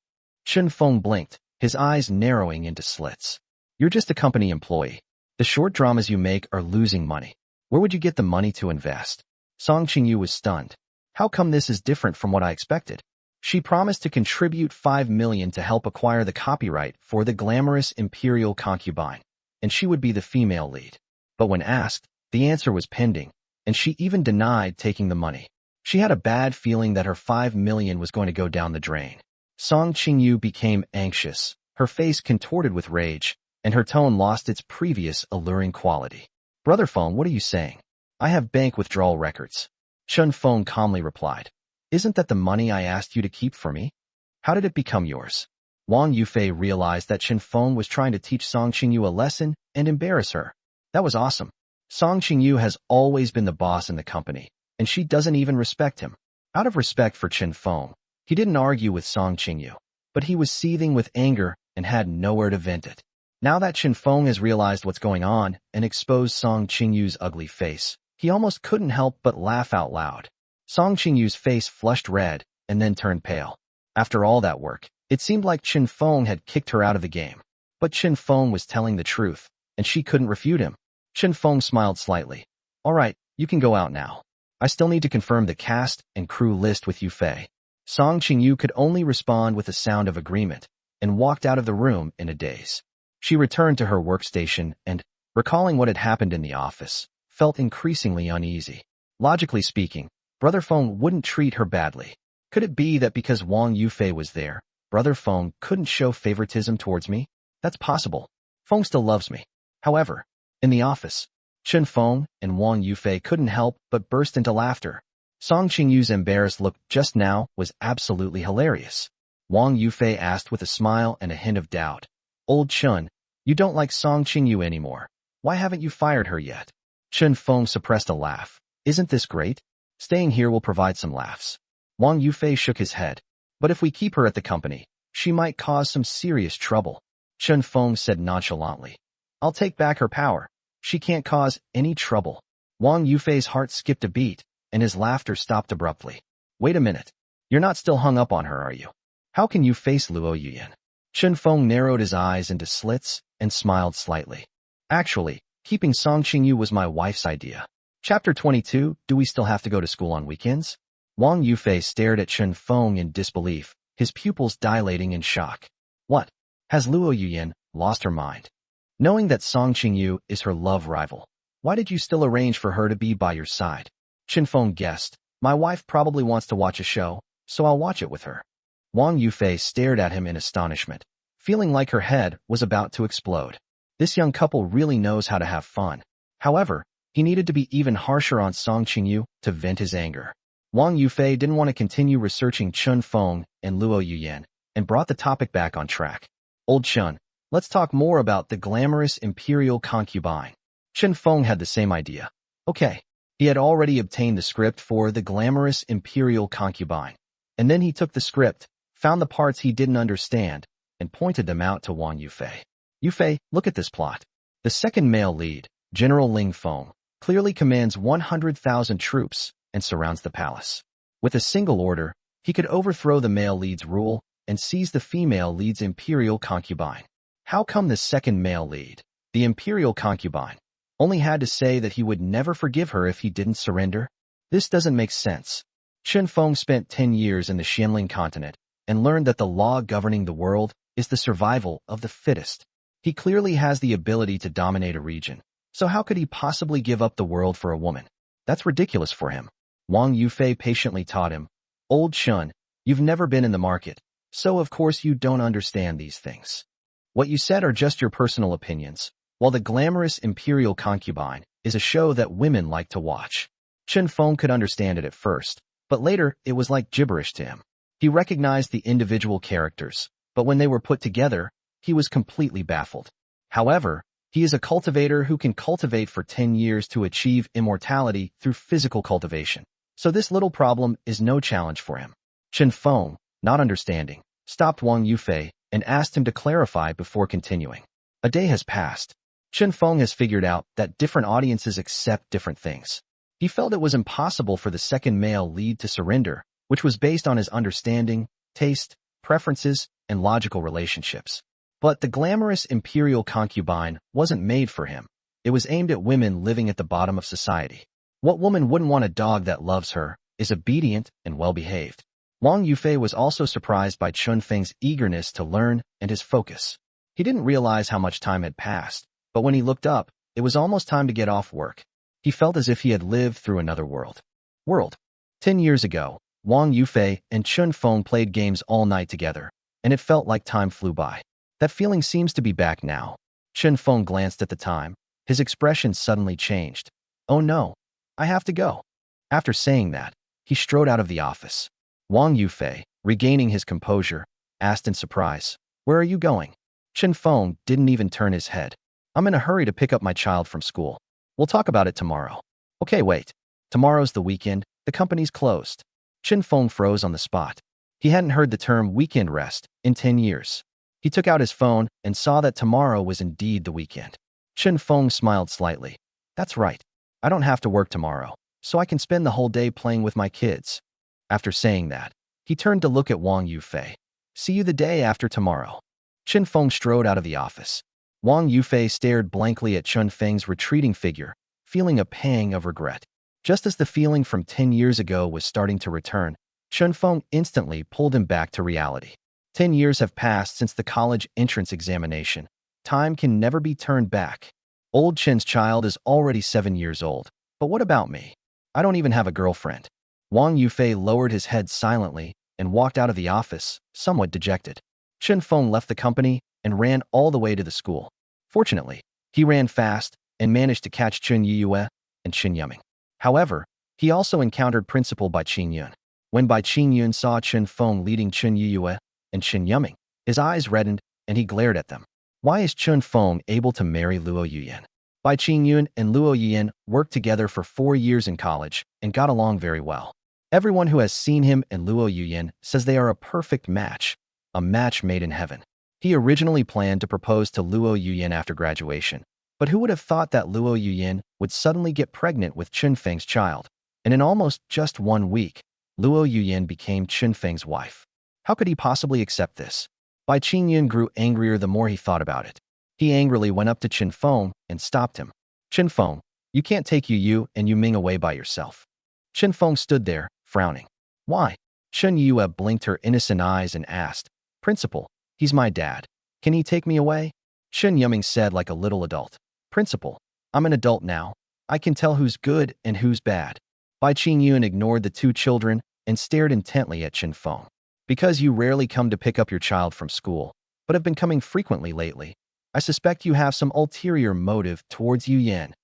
Chen Feng blinked, his eyes narrowing into slits. You're just a company employee. The short dramas you make are losing money. Where would you get the money to invest? Song Qingyu was stunned. How come this is different from what I expected? She promised to contribute 5 million to help acquire the copyright for the glamorous imperial concubine, and she would be the female lead. But when asked, the answer was pending, and she even denied taking the money. She had a bad feeling that her 5 million was going to go down the drain. Song Qingyu became anxious, her face contorted with rage, and her tone lost its previous alluring quality. Brother Feng, what are you saying? I have bank withdrawal records. Chen Feng calmly replied. Isn't that the money I asked you to keep for me? How did it become yours? Wang Yufei realized that Chen Feng was trying to teach Song Qingyu a lesson and embarrass her. That was awesome. Song Qingyu has always been the boss in the company, and she doesn't even respect him. Out of respect for Chen Feng, he didn't argue with Song Qingyu, but he was seething with anger and had nowhere to vent it. Now that Chen Feng has realized what's going on and exposed Song Qingyu's ugly face, he almost couldn't help but laugh out loud. Song Qingyu's face flushed red and then turned pale. After all that work, it seemed like Chen Feng had kicked her out of the game. But Chen Feng was telling the truth, and she couldn't refute him. Chen Feng smiled slightly. All right, you can go out now. I still need to confirm the cast and crew list with Yufei. Song Qingyu could only respond with a sound of agreement and walked out of the room in a daze. She returned to her workstation and, recalling what had happened in the office, felt increasingly uneasy. Logically speaking, Brother Feng wouldn't treat her badly. Could it be that because Wang Yufei was there, Brother Feng couldn't show favoritism towards me? That's possible. Feng still loves me. However, in the office, Chen Feng and Wang Yufei couldn't help but burst into laughter. Song Qingyu's embarrassed look just now was absolutely hilarious. Wang Yufei asked with a smile and a hint of doubt. Old Chen, you don't like Song Qingyu anymore. Why haven't you fired her yet? Chen Feng suppressed a laugh. Isn't this great? Staying here will provide some laughs. Wang Yufei shook his head. But if we keep her at the company, she might cause some serious trouble. Chen Feng said nonchalantly. I'll take back her power. She can't cause any trouble. Wang Yufei's heart skipped a beat, and his laughter stopped abruptly. Wait a minute. You're not still hung up on her, are you? How can you face Luo Yuyan? Chen Feng narrowed his eyes into slits and smiled slightly. Actually, keeping Song Qingyu was my wife's idea. Chapter 22, Do We Still Have to Go to School on Weekends? Wang Yufei stared at Chen Feng in disbelief, his pupils dilating in shock. What? Has Luo Yuyan lost her mind? Knowing that Song Qingyu is her love rival, why did you still arrange for her to be by your side? Chen Feng guessed. My wife probably wants to watch a show, so I'll watch it with her. Wang Yufei stared at him in astonishment, feeling like her head was about to explode. This young couple really knows how to have fun. However, he needed to be even harsher on Song Qingyu to vent his anger. Wang Yufei didn't want to continue researching Chen Feng and Luo Yuyan, and brought the topic back on track. Old Chen, let's talk more about the glamorous imperial concubine. Chen Feng had the same idea. Okay. He had already obtained the script for the glamorous imperial concubine, and then he took the script, found the parts he didn't understand, and pointed them out to Wang Yufei. Yufei, look at this plot. The second male lead, General Ling Feng, clearly commands 100,000 troops and surrounds the palace. With a single order, he could overthrow the male lead's rule and seize the female lead's imperial concubine. How come the second male lead, the imperial concubine, only had to say that he would never forgive her if he didn't surrender? This doesn't make sense. Chen Feng spent 10 years in the Xianling continent and learned that the law governing the world is the survival of the fittest. He clearly has the ability to dominate a region, so how could he possibly give up the world for a woman? That's ridiculous for him. Wang Yufei patiently taught him, "Old Chen, you've never been in the market, so of course you don't understand these things. What you said are just your personal opinions, while the glamorous imperial concubine is a show that women like to watch." Chen Feng could understand it at first, but later it was like gibberish to him. He recognized the individual characters, but when they were put together, he was completely baffled. However, he is a cultivator who can cultivate for 10 years to achieve immortality through physical cultivation. So this little problem is no challenge for him. Chen Feng, not understanding, stopped Wang Yufei and asked him to clarify before continuing. A day has passed. Chen Feng has figured out that different audiences accept different things. He felt it was impossible for the second male lead to surrender, which was based on his understanding, taste, preferences, and logical relationships. But the glamorous imperial concubine wasn't made for him. It was aimed at women living at the bottom of society. What woman wouldn't want a dog that loves her, is obedient, and well-behaved? Wang Yufei was also surprised by Chen Feng's eagerness to learn and his focus. He didn't realize how much time had passed, but when he looked up, it was almost time to get off work. He felt as if he had lived through another world. 10 years ago, Wang Yufei and Chen Feng played games all night together, and it felt like time flew by. That feeling seems to be back now. Chen Feng glanced at the time. His expression suddenly changed. "Oh no, I have to go." After saying that, he strode out of the office. Wang Yufei, regaining his composure, asked in surprise, "Where are you going?" Chen Feng didn't even turn his head. "I'm in a hurry to pick up my child from school. We'll talk about it tomorrow." "Okay, wait. Tomorrow's the weekend. The company's closed." Chen Feng froze on the spot. He hadn't heard the term weekend rest in 10 years. He took out his phone and saw that tomorrow was indeed the weekend. Chen Feng smiled slightly. "That's right. I don't have to work tomorrow, so I can spend the whole day playing with my kids." After saying that, he turned to look at Wang Yufei. "See you the day after tomorrow." Chen Feng strode out of the office. Wang Yufei stared blankly at Chen Feng's retreating figure, feeling a pang of regret. Just as the feeling from 10 years ago was starting to return, Chen Feng instantly pulled him back to reality. 10 years have passed since the college entrance examination. Time can never be turned back. Old Chen's child is already 7 years old. But what about me? I don't even have a girlfriend. Wang Yufei lowered his head silently and walked out of the office, somewhat dejected. Chen Feng left the company and ran all the way to the school. Fortunately, he ran fast and managed to catch Chen Yiyue and Chen Yuming. However, he also encountered Principal Bai Qingyun. When Bai Qingyun saw Chen Feng leading Chen Yiyue and Chen Yuming, his eyes reddened and he glared at them. Why is Chen Feng able to marry Luo Yuyan? Bai Qingyun and Luo Yuyan worked together for 4 years in college and got along very well. Everyone who has seen him and Luo Yuyan says they are a perfect match, a match made in heaven. He originally planned to propose to Luo Yuyan after graduation, but who would have thought that Luo Yuyan would suddenly get pregnant with Chen Feng's child? And in almost just 1 week, Luo Yuyan became Chen Feng's wife. How could he possibly accept this? Bai Qingyun grew angrier the more he thought about it. He angrily went up to Chen Feng and stopped him. "Chen Feng, you can't take Yu and Yu Ming away by yourself." Chen Feng stood there, frowning. "Why?" Chen Yue blinked her innocent eyes and asked, "Principal, he's my dad. Can he take me away?" Chen Yuming said like a little adult, "Principal, I'm an adult now. I can tell who's good and who's bad." Bai Qingyun ignored the 2 children and stared intently at Chen Feng. "Because you rarely come to pick up your child from school, but have been coming frequently lately, I suspect you have some ulterior motive towards Yu Yan."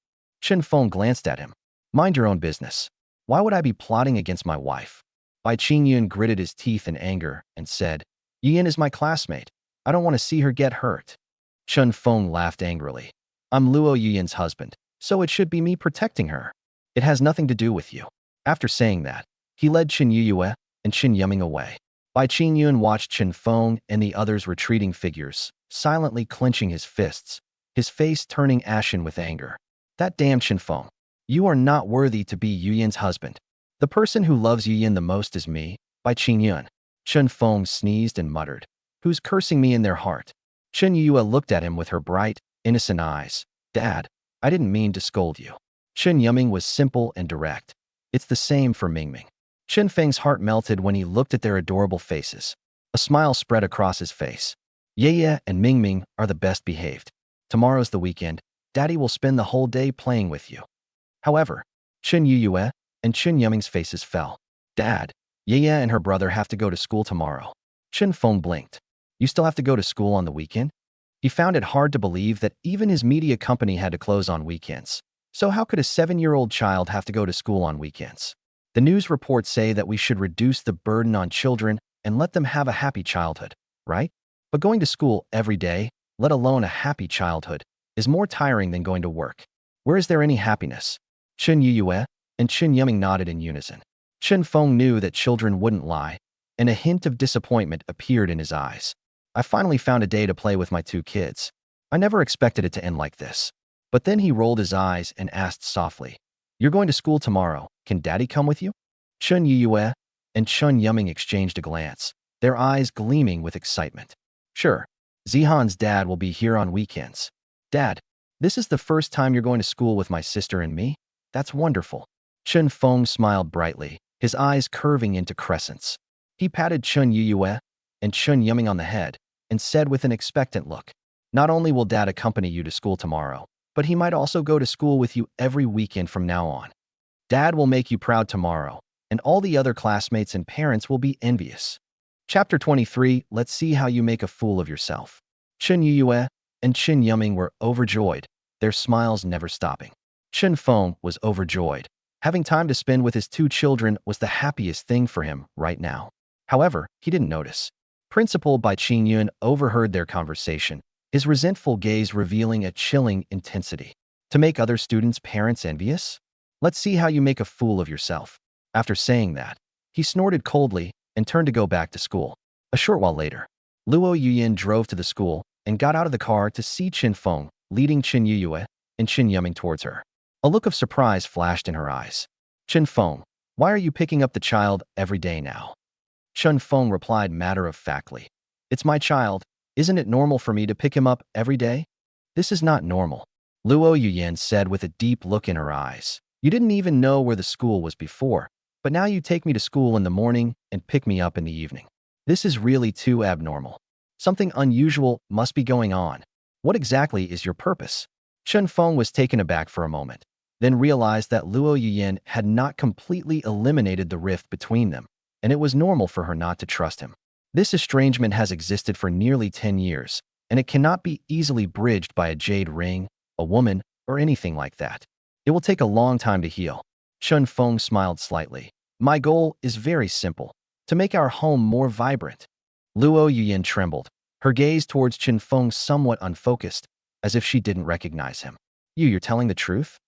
Chen Feng glanced at him. "Mind your own business. Why would I be plotting against my wife?" Bai Qingyun gritted his teeth in anger and said, "Yu Yan is my classmate. I don't want to see her get hurt." Chen Feng laughed angrily. "I'm Luo Yuyan's husband, so it should be me protecting her. It has nothing to do with you." After saying that, he led Chen Yiyue and Chen Yuming away. Bai Qingyun watched Chen Feng and the others' retreating figures, silently clenching his fists, his face turning ashen with anger. "That damn Chen Feng. You are not worthy to be Yu Yan's husband. The person who loves Yu Yan the most is me, Bai Qingyun." Chen Feng sneezed and muttered, "Who's cursing me in their heart?" Chen Yue looked at him with her bright, innocent eyes. Dad, I didn't mean to scold you. Chen Yuming was simple and direct. It's the same for Mingming. Chen Feng's heart melted when he looked at their adorable faces. A smile spread across his face. Ye and Mingming are the best behaved. Tomorrow's the weekend. Daddy will spend the whole day playing with you. However, Chen Yuyue and Chen Yuming's faces fell. Dad, Ye and her brother have to go to school tomorrow. Chen Feng blinked. You still have to go to school on the weekend? He found it hard to believe that even his media company had to close on weekends. So how could a 7-year-old child have to go to school on weekends? The news reports say that we should reduce the burden on children and let them have a happy childhood, right? But going to school every day, let alone a happy childhood, is more tiring than going to work. Where is there any happiness? Chen Yuyue and Chen Yuming nodded in unison. Chen Feng knew that children wouldn't lie, and a hint of disappointment appeared in his eyes. I finally found a day to play with my 2 kids. I never expected it to end like this. But then he rolled his eyes and asked softly, You're going to school tomorrow. Can Daddy come with you? Chen Yuyue and Chen Yuming exchanged a glance, their eyes gleaming with excitement. Sure, Zihan's dad will be here on weekends. Dad, this is the first time you're going to school with my sister and me? That's wonderful. Chen Feng smiled brightly, his eyes curving into crescents. He patted Chen Yuyue and Chen Yuming on the head and said with an expectant look, Not only will Dad accompany you to school tomorrow, but he might also go to school with you every weekend from now on. Dad will make you proud tomorrow, and all the other classmates and parents will be envious. Chapter 23, Let's see how you make a fool of yourself. Chen Yuyue and Chen Yuming were overjoyed, their smiles never stopping. Chen Feng was overjoyed. Having time to spend with his 2 children was the happiest thing for him right now. However, he didn't notice. Principal Bai Qingyun overheard their conversation, his resentful gaze revealing a chilling intensity. To make other students' parents envious? Let's see how you make a fool of yourself. After saying that, he snorted coldly and turned to go back to school. A short while later, Luo Yuyin drove to the school and got out of the car to see Chen Feng leading Chen Yuyue and Chen Yuming towards her. A look of surprise flashed in her eyes. Chen Feng, why are you picking up the child every day now? Chen Feng replied matter-of-factly. It's my child. Isn't it normal for me to pick him up every day? This is not normal, Luo Yuyin said with a deep look in her eyes. You didn't even know where the school was before, but now you take me to school in the morning and pick me up in the evening. This is really too abnormal. Something unusual must be going on. What exactly is your purpose? Chen Feng was taken aback for a moment, then realized that Luo Yuyin had not completely eliminated the rift between them, and it was normal for her not to trust him. This estrangement has existed for nearly 10 years, and it cannot be easily bridged by a jade ring, a woman, or anything like that. It will take a long time to heal. Chen Feng smiled slightly. My goal is very simple, to make our home more vibrant. Luo Yuyin trembled, her gaze towards Chen Feng somewhat unfocused, as if she didn't recognize him. You're telling the truth?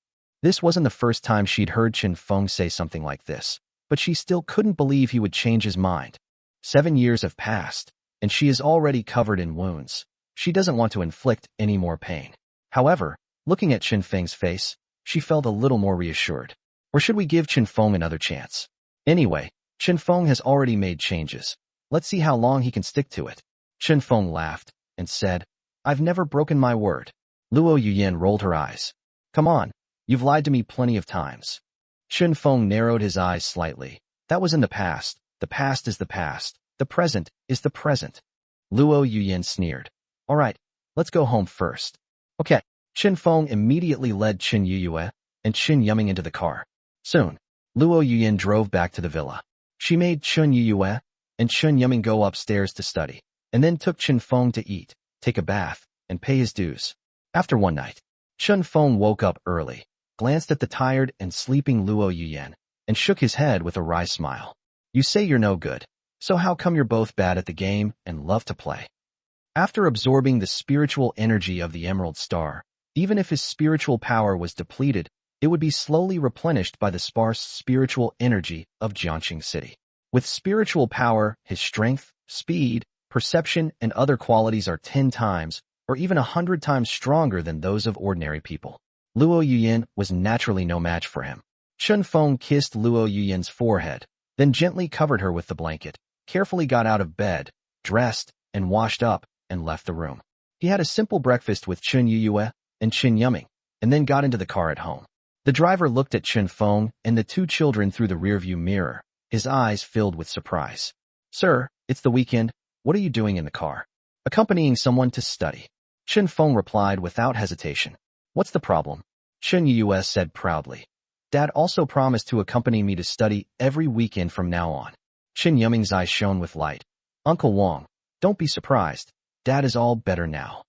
This wasn't the first time she'd heard Chen Feng say something like this, but she still couldn't believe he would change his mind. 7 years have passed, and she is already covered in wounds. She doesn't want to inflict any more pain. However, looking at Chen Feng's face, she felt a little more reassured. Or should we give Chen Feng another chance? Anyway, Chen Feng has already made changes. Let's see how long he can stick to it. Chen Feng laughed and said, I've never broken my word. Luo Yuyin rolled her eyes. Come on, you've lied to me plenty of times. Chen Feng narrowed his eyes slightly. That was in the past. The past is the past. The present is the present. Luo Yuyin sneered. All right, let's go home first. Okay. Chen Feng immediately led Chen Yuyue and Chen Yuming into the car. Soon, Luo Yuyin drove back to the villa. She made Chen Yuyue and Chen Yuming go upstairs to study, and then took Chen Feng to eat, take a bath, and pay his dues. After one night, Chen Feng woke up early, glanced at the tired and sleeping Luo Yuyin, and shook his head with a wry smile. You say you're no good, so how come you're both bad at the game and love to play? After absorbing the spiritual energy of the Emerald Star, even if his spiritual power was depleted, it would be slowly replenished by the sparse spiritual energy of Jiangxing City. With spiritual power, his strength, speed, perception, and other qualities are 10 times, or even 100 times stronger than those of ordinary people. Luo Yuyin was naturally no match for him. Chen Feng kissed Luo Yuyin's forehead, then gently covered her with the blanket, carefully got out of bed, dressed, and washed up, and left the room. He had a simple breakfast with Chen Yue and Chen Yuming, and then got into the car at home. The driver looked at Chen Feng and the two children through the rearview mirror, his eyes filled with surprise. "Sir, it's the weekend. What are you doing in the car?" "Accompanying someone to study." Chen Feng replied without hesitation. "What's the problem?" Chen Yue said proudly. "Dad also promised to accompany me to study every weekend from now on." Chen Yuming's eyes shone with light. "Uncle Wang, don't be surprised. Dad is all better now."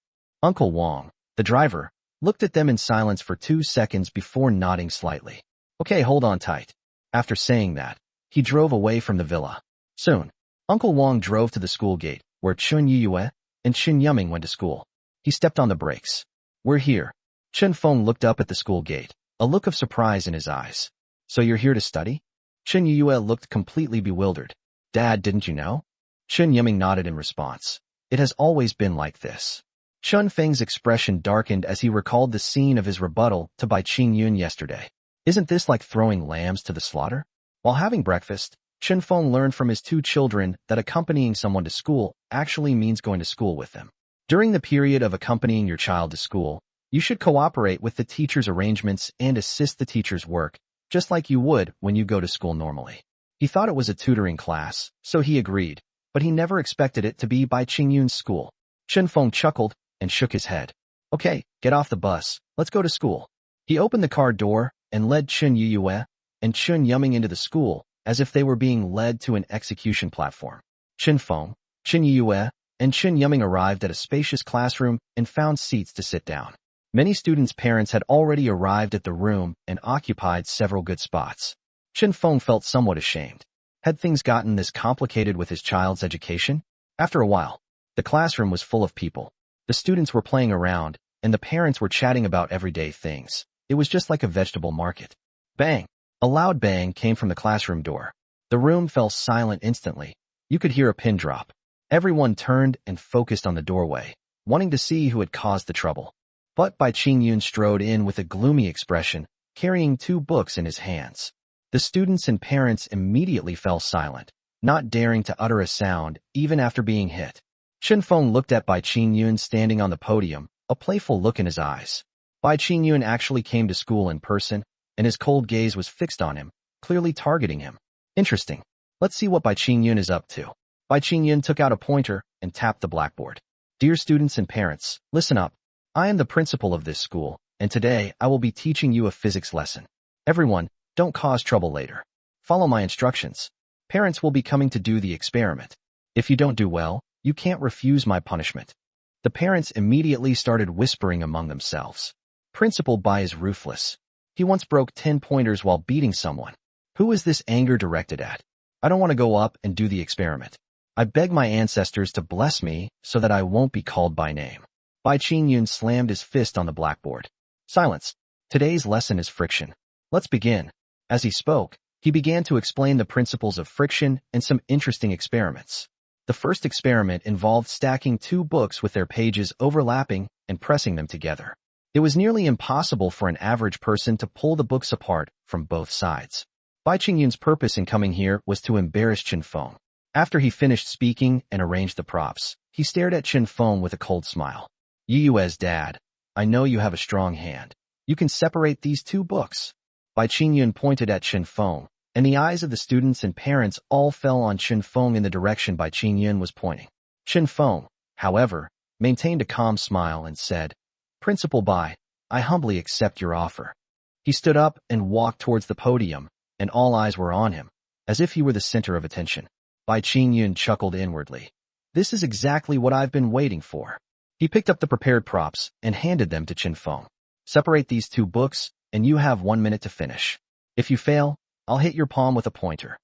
Uncle Wang, the driver, looked at them in silence for 2 seconds before nodding slightly. "Okay, hold on tight." After saying that, he drove away from the villa. Soon, Uncle Wang drove to the school gate, where Chen Yue and Chen Yuming went to school. He stepped on the brakes. "We're here." Chen Feng looked up at the school gate, a look of surprise in his eyes. "So you're here to study?" Chen Yue looked completely bewildered. "Dad, didn't you know?" Chen Yuming nodded in response. "It has always been like this." Chen Feng's expression darkened as he recalled the scene of his rebuttal to Bai Qingyun yesterday. Isn't this like throwing lambs to the slaughter? While having breakfast, Chen Feng learned from his two children that accompanying someone to school actually means going to school with them. During the period of accompanying your child to school, you should cooperate with the teacher's arrangements and assist the teacher's work, just like you would when you go to school normally. He thought it was a tutoring class, so he agreed, but he never expected it to be Bai Qingyun's school. Chen Feng chuckled and shook his head. "Okay, get off the bus, let's go to school." He opened the car door and led Chen Yue and Chen Yuming into the school, as if they were being led to an execution platform. Chen Feng, Chen Yue, and Chen Yuming arrived at a spacious classroom and found seats to sit down. Many students' parents had already arrived at the room and occupied several good spots. Chen Feng felt somewhat ashamed. Had things gotten this complicated with his child's education? After a while, the classroom was full of people. The students were playing around, and the parents were chatting about everyday things. It was just like a vegetable market. Bang! A loud bang came from the classroom door. The room fell silent instantly. You could hear a pin drop. Everyone turned and focused on the doorway, wanting to see who had caused the trouble. But Bai Qingyun strode in with a gloomy expression, carrying 2 books in his hands. The students and parents immediately fell silent, not daring to utter a sound even after being hit. Chen Feng looked at Bai Qingyun standing on the podium, a playful look in his eyes. Bai Qingyun actually came to school in person, and his cold gaze was fixed on him, clearly targeting him. Interesting. Let's see what Bai Qingyun is up to. Bai Qingyun took out a pointer and tapped the blackboard. "Dear students and parents, listen up. I am the principal of this school, and today I will be teaching you a physics lesson. Everyone, don't cause trouble later. Follow my instructions. Parents will be coming to do the experiment. If you don't do well, you can't refuse my punishment." The parents immediately started whispering among themselves. Principal Bai is ruthless. He once broke 10 pointers while beating someone. Who is this anger directed at? I don't want to go up and do the experiment. I beg my ancestors to bless me so that I won't be called by name. Bai Qingyun slammed his fist on the blackboard. "Silence. Today's lesson is friction. Let's begin." As he spoke, he began to explain the principles of friction and some interesting experiments. The first experiment involved stacking 2 books with their pages overlapping and pressing them together. It was nearly impossible for an average person to pull the books apart from both sides. Bai Qingyun's purpose in coming here was to embarrass Chen Feng. After he finished speaking and arranged the props, he stared at Chen Feng with a cold smile. "Yue's dad, I know you have a strong hand. You can separate these 2 books." Bai Qingyun pointed at Chen Feng, and the eyes of the students and parents all fell on Chen Feng in the direction Bai Qingyun was pointing. Chen Feng, however, maintained a calm smile and said, "Principal Bai, I humbly accept your offer." He stood up and walked towards the podium, and all eyes were on him, as if he were the center of attention. Bai Qingyun chuckled inwardly. "This is exactly what I've been waiting for." He picked up the prepared props and handed them to Chen Feng. "Separate these 2 books, and you have 1 minute to finish. If you fail, I'll hit your palm with a pointer."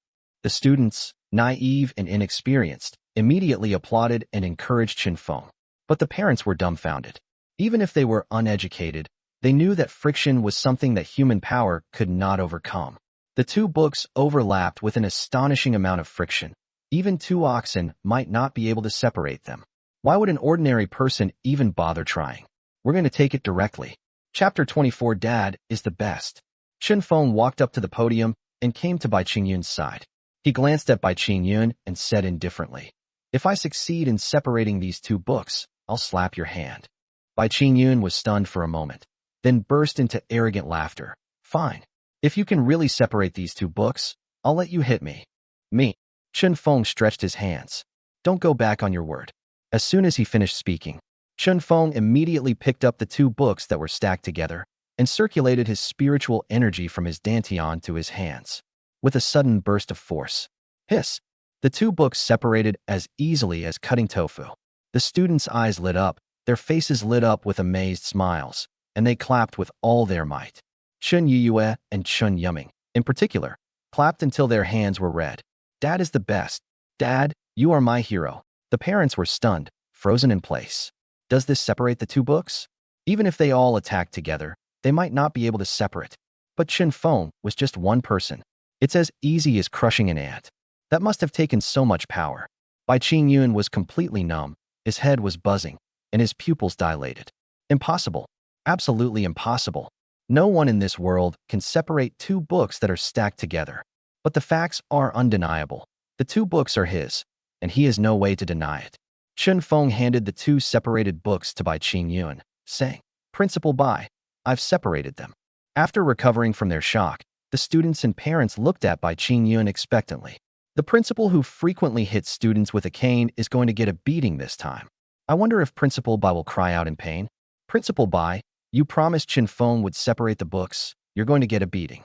The students, naive and inexperienced, immediately applauded and encouraged Chen Feng. But the parents were dumbfounded. Even if they were uneducated, they knew that friction was something that human power could not overcome. The 2 books overlapped with an astonishing amount of friction. Even 2 oxen might not be able to separate them. Why would an ordinary person even bother trying? We're going to take it directly. Chapter 24. Dad is the best. Chen Feng walked up to the podium and came to Bai Qingyun's side. He glanced at Bai Qingyun and said indifferently, "If I succeed in separating these 2 books, I'll slap your hand. Bai Qingyun was stunned for a moment, then burst into arrogant laughter. Fine. If you can really separate these two books, I'll let you hit me. Me. Chen Feng stretched his hands. Don't go back on your word. As soon as he finished speaking, Chen Feng immediately picked up the two books that were stacked together and circulated his spiritual energy from his dantian to his hands. With a sudden burst of force, hiss, the two books separated as easily as cutting tofu. The students' eyes lit up, their faces lit up with amazed smiles, and they clapped with all their might. Chen Yuyue and Chen Yuming, in particular, clapped until their hands were red. Dad is the best. Dad, you are my hero. The parents were stunned, frozen in place. Does this separate the two books? Even if they all attacked together, they might not be able to separate. But Chen Feng was just one person. It's as easy as crushing an ant. That must have taken so much power. Bai Qingyun was completely numb, his head was buzzing, and his pupils dilated. Impossible. Absolutely impossible. No one in this world can separate two books that are stacked together. But the facts are undeniable. The two books are his, and he has no way to deny it. Chen Feng handed the two separated books to Bai Qingyun, saying, Principal Bai, I've separated them. After recovering from their shock, the students and parents looked at Bai Qingyun expectantly. The principal who frequently hits students with a cane is going to get a beating this time. I wonder if Principal Bai will cry out in pain. Principal Bai, you promised Chen Feng would separate the books. You're going to get a beating.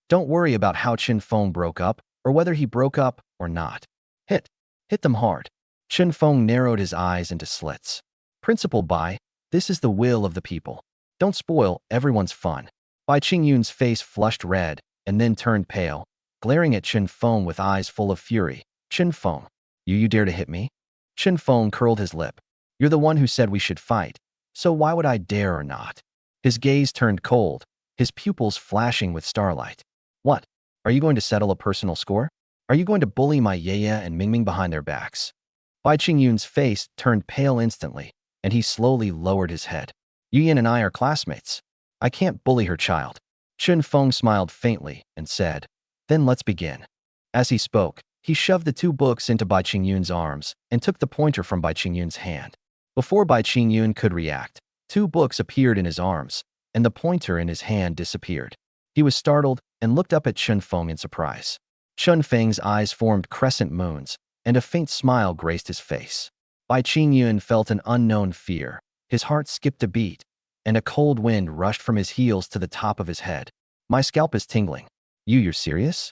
Don't worry about how Chen Feng broke up, or whether he broke up or not. Hit them hard. Chen Feng narrowed his eyes into slits. Principal Bai, this is the will of the people. Don't spoil everyone's fun. Bai Qingyun's face flushed red and then turned pale, glaring at Chen Feng with eyes full of fury. Chen Feng, you dare to hit me? Chen Feng curled his lip. You're the one who said we should fight, so why would I dare or not? His gaze turned cold, his pupils flashing with starlight. What? Are you going to settle a personal score? Are you going to bully my Yeye and Mingming behind their backs? Bai Qingyun's face turned pale instantly, and he slowly lowered his head. Yuyan and I are classmates. I can't bully her child. Chen Feng smiled faintly and said, Then let's begin. As he spoke, he shoved the two books into Bai Qingyun's arms and took the pointer from Bai Qingyun's hand. Before Bai Qingyun could react, two books appeared in his arms, and the pointer in his hand disappeared. He was startled and looked up at Chen Feng in surprise. Chen Feng's eyes formed crescent moons, and a faint smile graced his face. Bai Qingyun felt an unknown fear. His heart skipped a beat, and a cold wind rushed from his heels to the top of his head. My scalp is tingling. You're serious?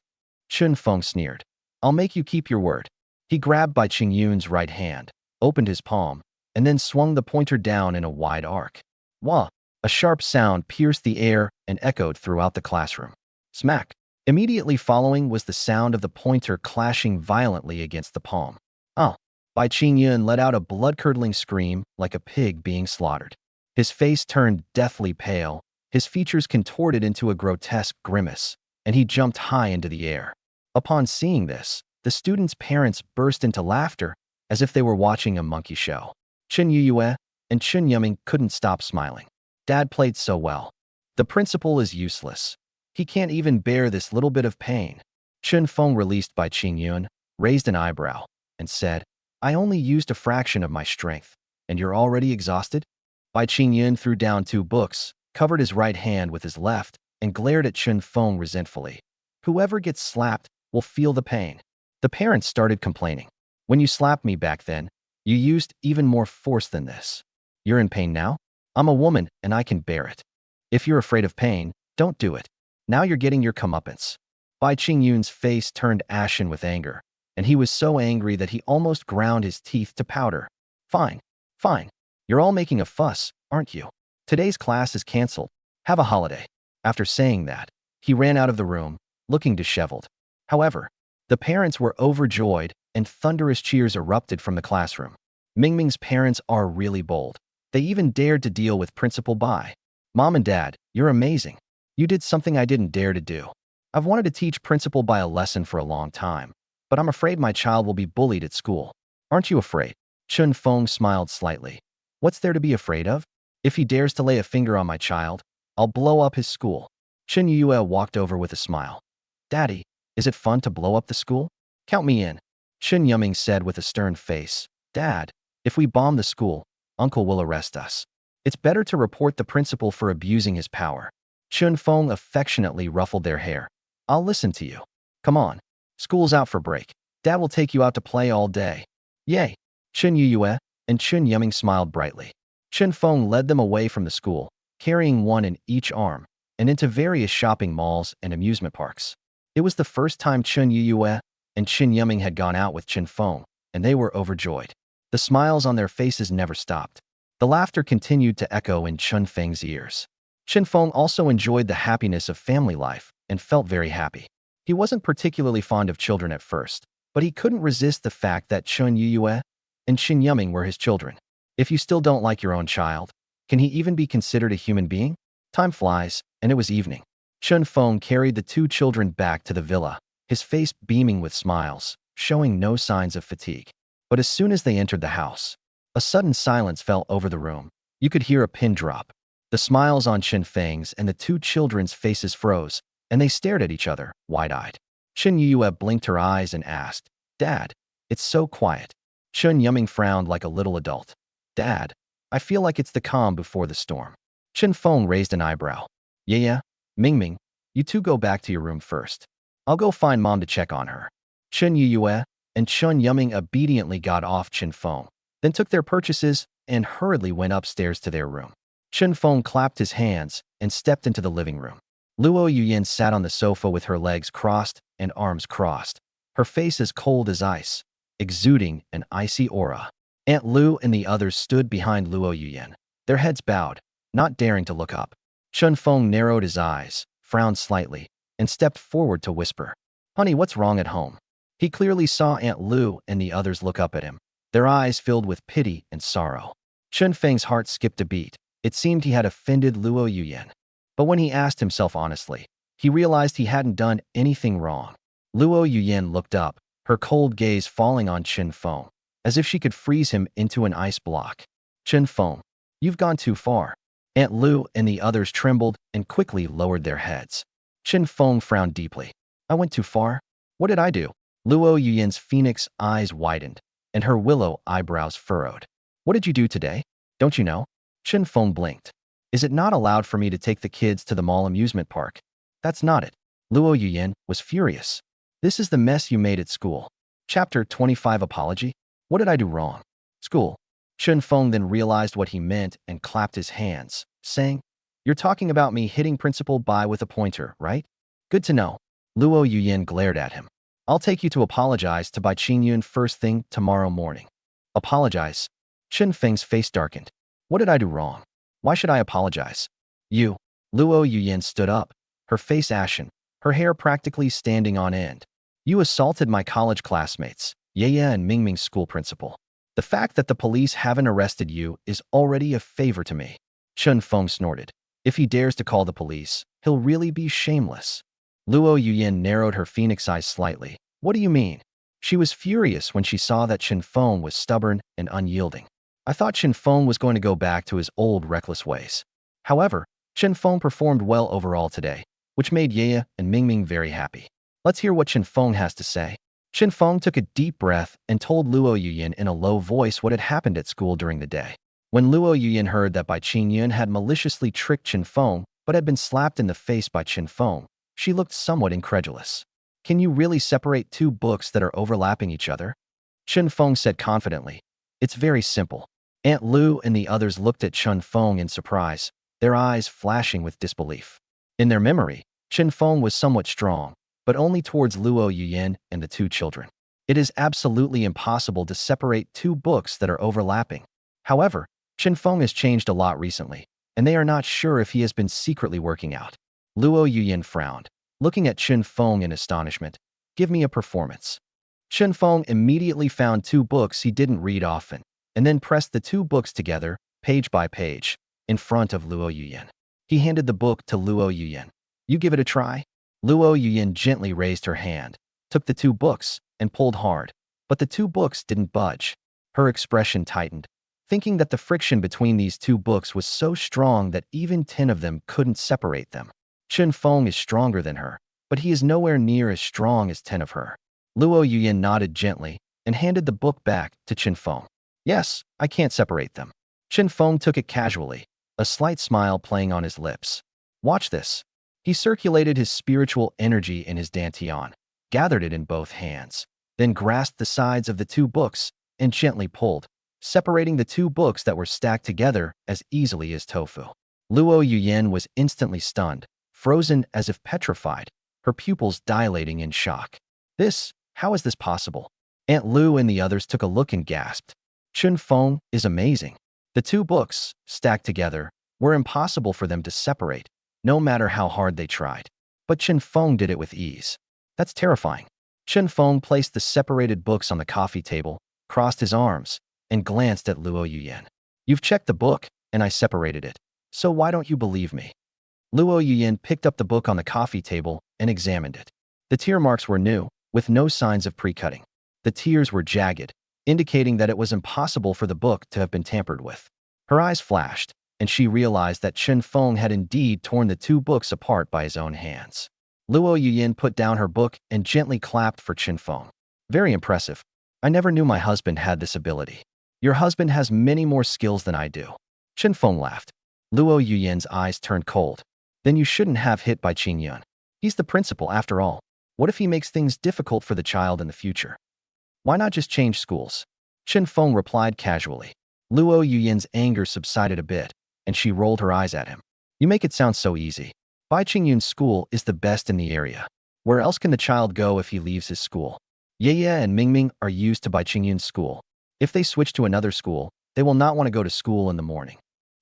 Chen Feng sneered. I'll make you keep your word. He grabbed Bai Qingyun's right hand, opened his palm, and then swung the pointer down in a wide arc. Wah! A sharp sound pierced the air and echoed throughout the classroom. Smack! Immediately following was the sound of the pointer clashing violently against the palm. Oh! Bai Qingyun let out a blood-curdling scream like a pig being slaughtered. His face turned deathly pale, his features contorted into a grotesque grimace, and he jumped high into the air. Upon seeing this, the students' parents burst into laughter as if they were watching a monkey show. Chen Yuyue and Chen Yuming couldn't stop smiling. Dad played so well. The principal is useless. He can't even bear this little bit of pain. Chen Feng released Bai Qingyun, raised an eyebrow, and said, I only used a fraction of my strength, and you're already exhausted? Bai Qingyun threw down two books, covered his right hand with his left, and glared at Chen Feng resentfully. Whoever gets slapped will feel the pain. The parents started complaining. When you slapped me back then, you used even more force than this. You're in pain now? I'm a woman and I can bear it. If you're afraid of pain, don't do it. Now you're getting your comeuppance. Bai Qingyun's face turned ashen with anger, and he was so angry that he almost ground his teeth to powder. Fine, fine. You're all making a fuss, aren't you? Today's class is canceled. Have a holiday. After saying that, he ran out of the room, looking disheveled. However, the parents were overjoyed and thunderous cheers erupted from the classroom. Mingming's parents are really bold. They even dared to deal with Principal Bai. Mom and Dad, you're amazing. You did something I didn't dare to do. I've wanted to teach Principal Bai a lesson for a long time, but I'm afraid my child will be bullied at school. Aren't you afraid? Chen Feng smiled slightly. What's there to be afraid of? If he dares to lay a finger on my child, I'll blow up his school. Chen Yue walked over with a smile. Daddy, is it fun to blow up the school? Count me in. Chen Yuming said with a stern face. Dad, if we bomb the school, uncle will arrest us. It's better to report the principal for abusing his power. Chen Feng affectionately ruffled their hair. I'll listen to you. Come on. School's out for break. Dad will take you out to play all day. Yay. Chen Yuyue and Chen Yuming smiled brightly. Chen Feng led them away from the school, carrying one in each arm, and into various shopping malls and amusement parks. It was the first time Chen Yuyue and Chen Yuming had gone out with Chen Feng, and they were overjoyed. The smiles on their faces never stopped. The laughter continued to echo in Chen Feng's ears. Chen Feng also enjoyed the happiness of family life and felt very happy. He wasn't particularly fond of children at first, but he couldn't resist the fact that Chen Yuyue and Chen Yuming were his children. If you still don't like your own child, can he even be considered a human being? Time flies, and it was evening. Chen Feng carried the two children back to the villa, his face beaming with smiles, showing no signs of fatigue. But as soon as they entered the house, a sudden silence fell over the room. You could hear a pin drop. The smiles on Chen Feng's and the two children's faces froze, and they stared at each other, wide-eyed. Chen Yue blinked her eyes and asked, Dad, it's so quiet. Chen Yuming frowned like a little adult. Dad, I feel like it's the calm before the storm. Chen Feng raised an eyebrow. Yeah, Mingming, you two go back to your room first. I'll go find Mom to check on her. Chen Yue and Chen Yuming obediently got off Chen Feng, then took their purchases and hurriedly went upstairs to their room. Chen Feng clapped his hands and stepped into the living room. Luo Yuyan sat on the sofa with her legs crossed and arms crossed, her face as cold as ice, exuding an icy aura. Aunt Lu and the others stood behind Luo Yuyan, their heads bowed, not daring to look up. Chen Feng narrowed his eyes, frowned slightly, and stepped forward to whisper, Honey, what's wrong at home? He clearly saw Aunt Lu and the others look up at him, their eyes filled with pity and sorrow. Chen Feng's heart skipped a beat. It seemed he had offended Luo Yuyan. But when he asked himself honestly, he realized he hadn't done anything wrong. Luo Yuyan looked up, her cold gaze falling on Chen Feng, as if she could freeze him into an ice block. Chen Feng, you've gone too far. Aunt Lu and the others trembled and quickly lowered their heads. Chen Feng frowned deeply. I went too far? What did I do? Luo Yuyan's phoenix eyes widened, and her willow eyebrows furrowed. What did you do today? Don't you know? Chen Feng blinked. Is it not allowed for me to take the kids to the mall amusement park? That's not it. Luo Yuyan was furious. This is the mess you made at school. Chapter 25 Apology? What did I do wrong? School. Chen Feng then realized what he meant and clapped his hands, saying, You're talking about me hitting Principal Bai with a pointer, right? Good to know. Luo Yuyan glared at him. I'll take you to apologize to Bai Qingyun first thing tomorrow morning. Apologize? Chen Feng's face darkened. What did I do wrong? Why should I apologize? You. Luo Yuyan stood up, her face ashen, her hair practically standing on end. You assaulted my college classmates, Yeye and Mingming's school principal. The fact that the police haven't arrested you is already a favor to me. Chen Feng snorted. If he dares to call the police, he'll really be shameless. Luo Yuyan narrowed her phoenix eyes slightly. What do you mean? She was furious when she saw that Chen Feng was stubborn and unyielding. I thought Chen Feng was going to go back to his old reckless ways. However, Chen Feng performed well overall today, which made Yeye and Mingming very happy. Let's hear what Chen Feng has to say. Chen Feng took a deep breath and told Luo Yuyan in a low voice what had happened at school during the day. When Luo Yuyan heard that Bai Qingyun had maliciously tricked Chen Feng but had been slapped in the face by Chen Feng, she looked somewhat incredulous. Can you really separate two books that are overlapping each other? Chen Feng said confidently. It's very simple. Aunt Lu and the others looked at Chen Feng in surprise, their eyes flashing with disbelief. In their memory, Chen Feng was somewhat strong, but only towards Luo Yuyan and the two children. It is absolutely impossible to separate two books that are overlapping. However, Chen Feng has changed a lot recently, and they are not sure if he has been secretly working out. Luo Yuyan frowned, looking at Chen Feng in astonishment. Give me a performance. Chen Feng immediately found two books he didn't read often, and then pressed the two books together, page by page, in front of Luo Yuyan. He handed the book to Luo Yuyan. You give it a try? Luo Yuyan gently raised her hand, took the two books, and pulled hard, but the two books didn't budge. Her expression tightened, thinking that the friction between these two books was so strong that even 10 of them couldn't separate them. Chen Feng is stronger than her, but he is nowhere near as strong as 10 of her. Luo Yuyan nodded gently and handed the book back to Chen Feng. Yes, I can't separate them. Chen Feng took it casually, a slight smile playing on his lips. Watch this. He circulated his spiritual energy in his dantian, gathered it in both hands, then grasped the sides of the two books and gently pulled, separating the two books that were stacked together as easily as tofu. Luo Yuyan was instantly stunned, frozen as if petrified, her pupils dilating in shock. How is this possible? Aunt Lu and the others took a look and gasped. Chen Feng is amazing. The two books, stacked together, were impossible for them to separate, no matter how hard they tried. But Chen Feng did it with ease. That's terrifying. Chen Feng placed the separated books on the coffee table, crossed his arms, and glanced at Luo Yuyan. You've checked the book, and I separated it. So why don't you believe me? Luo Yuyan picked up the book on the coffee table and examined it. The tear marks were new, with no signs of pre-cutting. The tears were jagged, indicating that it was impossible for the book to have been tampered with. Her eyes flashed, and she realized that Chen Feng had indeed torn the two books apart by his own hands. Luo Yuyan put down her book and gently clapped for Chen Feng. Very impressive. I never knew my husband had this ability. Your husband has many more skills than I do. Chen Feng laughed. Luo Yuyan's eyes turned cold. Then you shouldn't have hit by Qingyun. He's the principal after all. What if he makes things difficult for the child in the future? Why not just change schools? Chen Feng replied casually. Luo Yuyan's anger subsided a bit, and she rolled her eyes at him. You make it sound so easy. Bai Qingyun's school is the best in the area. Where else can the child go if he leaves his school? Ye and Mingming are used to Bai Qingyun's school. If they switch to another school, they will not want to go to school in the morning.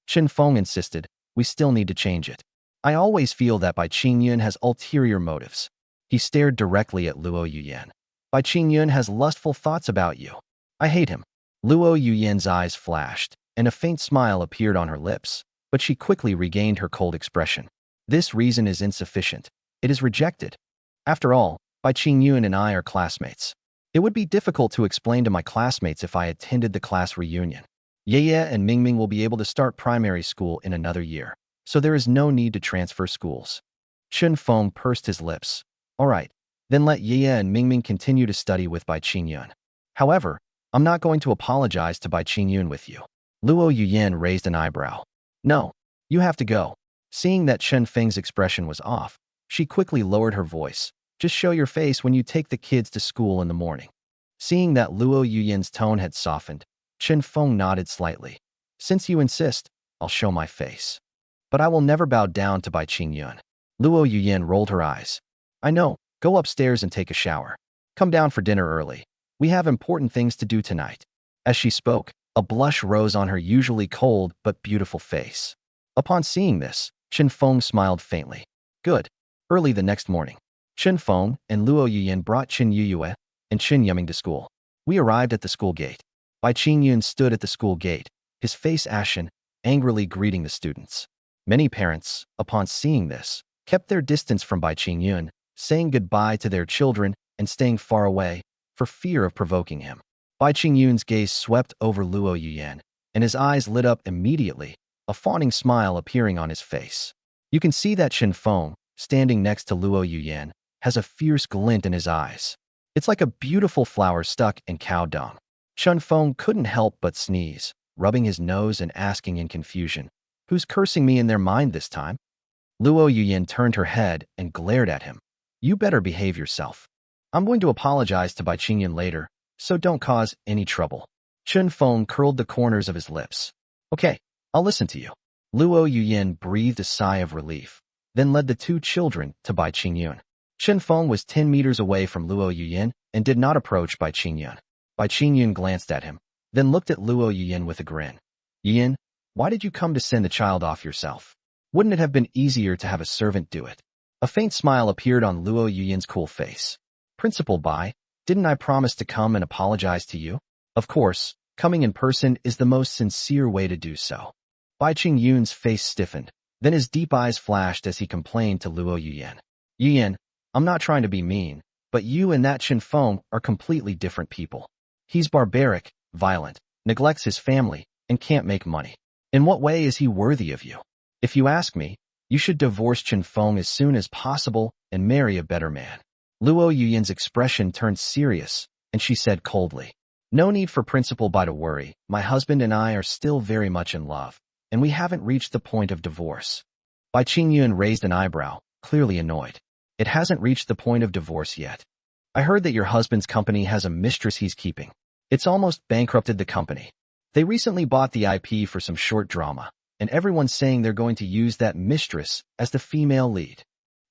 Chen Feng insisted, we still need to change it. I always feel that Bai Qingyun has ulterior motives. He stared directly at Luo Yuyan. Bai Qingyun has lustful thoughts about you. I hate him. Luo Yuyan's eyes flashed, and a faint smile appeared on her lips, but she quickly regained her cold expression. This reason is insufficient. It is rejected. After all, Bai Qingyun and I are classmates. It would be difficult to explain to my classmates if I attended the class reunion. Ye and Mingming will be able to start primary school in another year, so there is no need to transfer schools. Chen Feng pursed his lips. All right, then let Ye and Mingming continue to study with Bai Qingyun. However, I'm not going to apologize to Bai Qingyun with you. Luo Yuyan raised an eyebrow. No, you have to go. Seeing that Chen Feng's expression was off, she quickly lowered her voice. Just show your face when you take the kids to school in the morning. Seeing that Luo Yuyan's tone had softened, Chen Feng nodded slightly. Since you insist, I'll show my face. But I will never bow down to Bai Qingyun. Luo Yuyan rolled her eyes. I know, go upstairs and take a shower. Come down for dinner early. We have important things to do tonight. As she spoke, a blush rose on her usually cold but beautiful face. Upon seeing this, Chen Feng smiled faintly. Good. Early the next morning, Chen Feng and Luo Yuyan brought Chen Yuyue and Chen Yuming to school. We arrived at the school gate. Bai Qingyun stood at the school gate, his face ashen, angrily greeting the students. Many parents, upon seeing this, kept their distance from Bai Qingyun, saying goodbye to their children and staying far away, for fear of provoking him. Bai Qingyun's gaze swept over Luo Yuyan, and his eyes lit up immediately, a fawning smile appearing on his face. You can see that Chen Feng, standing next to Luo Yuyan, has a fierce glint in his eyes. It's like a beautiful flower stuck in cow dung. Chen Feng couldn't help but sneeze, rubbing his nose and asking in confusion, who's cursing me in their mind this time? Luo Yuyan turned her head and glared at him. You better behave yourself. I'm going to apologize to Bai Qingyun later, so don't cause any trouble. Chen Feng curled the corners of his lips. Okay, I'll listen to you. Luo Yuyan breathed a sigh of relief, then led the two children to Bai Qingyun. Chen Feng was 10 meters away from Luo Yuyan and did not approach Bai Qingyun. Bai Qingyun glanced at him, then looked at Luo Yuyan with a grin. Yuyan, why did you come to send the child off yourself? Wouldn't it have been easier to have a servant do it? A faint smile appeared on Luo Yuyan's cool face. Principal Bai, didn't I promise to come and apologize to you? Of course, coming in person is the most sincere way to do so. Bai Qingyun's face stiffened, then his deep eyes flashed as he complained to Luo Yuyan. Yuyan, I'm not trying to be mean, but you and that Chen Feng are completely different people. He's barbaric, violent, neglects his family, and can't make money. In what way is he worthy of you? If you ask me, you should divorce Chen Feng as soon as possible and marry a better man. Luo Yuyan's expression turned serious, and she said coldly, No need for Principal Bai to worry. My husband and I are still very much in love, and we haven't reached the point of divorce. Bai Qingyun raised an eyebrow, clearly annoyed. It hasn't reached the point of divorce yet. I heard that your husband's company has a mistress he's keeping. It's almost bankrupted the company. They recently bought the IP for some short drama, and everyone's saying they're going to use that mistress as the female lead.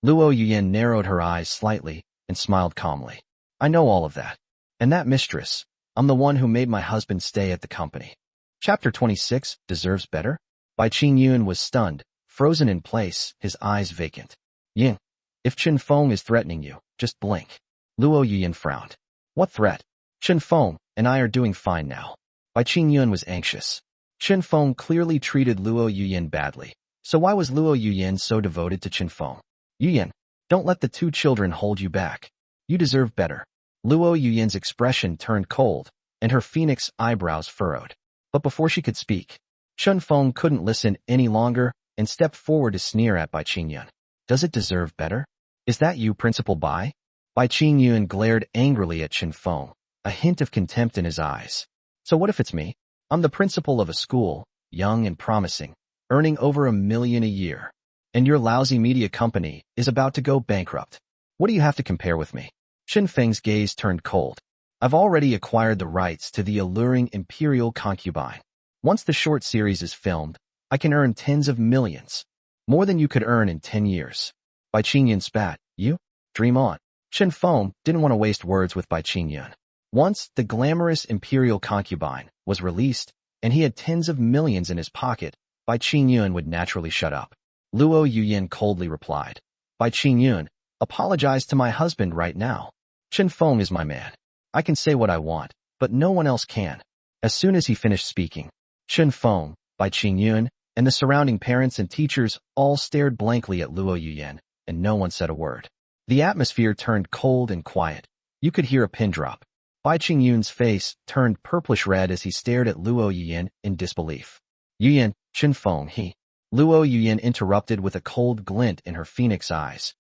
Luo Yuyan narrowed her eyes slightly and smiled calmly. I know all of that. And that mistress, I'm the one who made my husband stay at the company. Chapter 26, Deserves Better? Bai Qingyun was stunned, frozen in place, his eyes vacant. Yin, if Chen Feng is threatening you, just blink. Luo Yuyan frowned. What threat? Chen Feng and I are doing fine now. Bai Qingyun was anxious. Chen Feng clearly treated Luo Yuyan badly, so why was Luo Yuyan so devoted to Chen Feng? Yuyan, don't let the two children hold you back. You deserve better. Luo Yuyan's expression turned cold, and her phoenix eyebrows furrowed. But before she could speak, Chen Feng couldn't listen any longer and stepped forward to sneer at Bai Qingyun. Does it deserve better? Is that you, Principal Bai? Bai Qingyun glared angrily at Chen Feng, a hint of contempt in his eyes. So what if it's me? I'm the principal of a school, young and promising, earning over $1 million a year. And your lousy media company is about to go bankrupt. What do you have to compare with me? Chen Feng's gaze turned cold. I've already acquired the rights to the alluring imperial concubine. Once the short series is filmed, I can earn tens of millions. More than you could earn in 10 years. Bai Qingyun spat. You? Dream on. Chen Feng didn't want to waste words with Bai Qingyun. Once the glamorous imperial concubine was released, and he had tens of millions in his pocket, Bai Qingyun would naturally shut up. Luo Yuyan coldly replied. Bai Qingyun, apologize to my husband right now. Chen Feng is my man. I can say what I want, but no one else can. As soon as he finished speaking, Chen Feng, Bai Qingyun, and the surrounding parents and teachers all stared blankly at Luo Yuyan, and no one said a word. The atmosphere turned cold and quiet. You could hear a pin drop. Bai Qingyun's face turned purplish red as he stared at Luo Yuyan in disbelief. Yuyan, Chen Feng, he. Luo Yuyan interrupted with a cold glint in her phoenix eyes.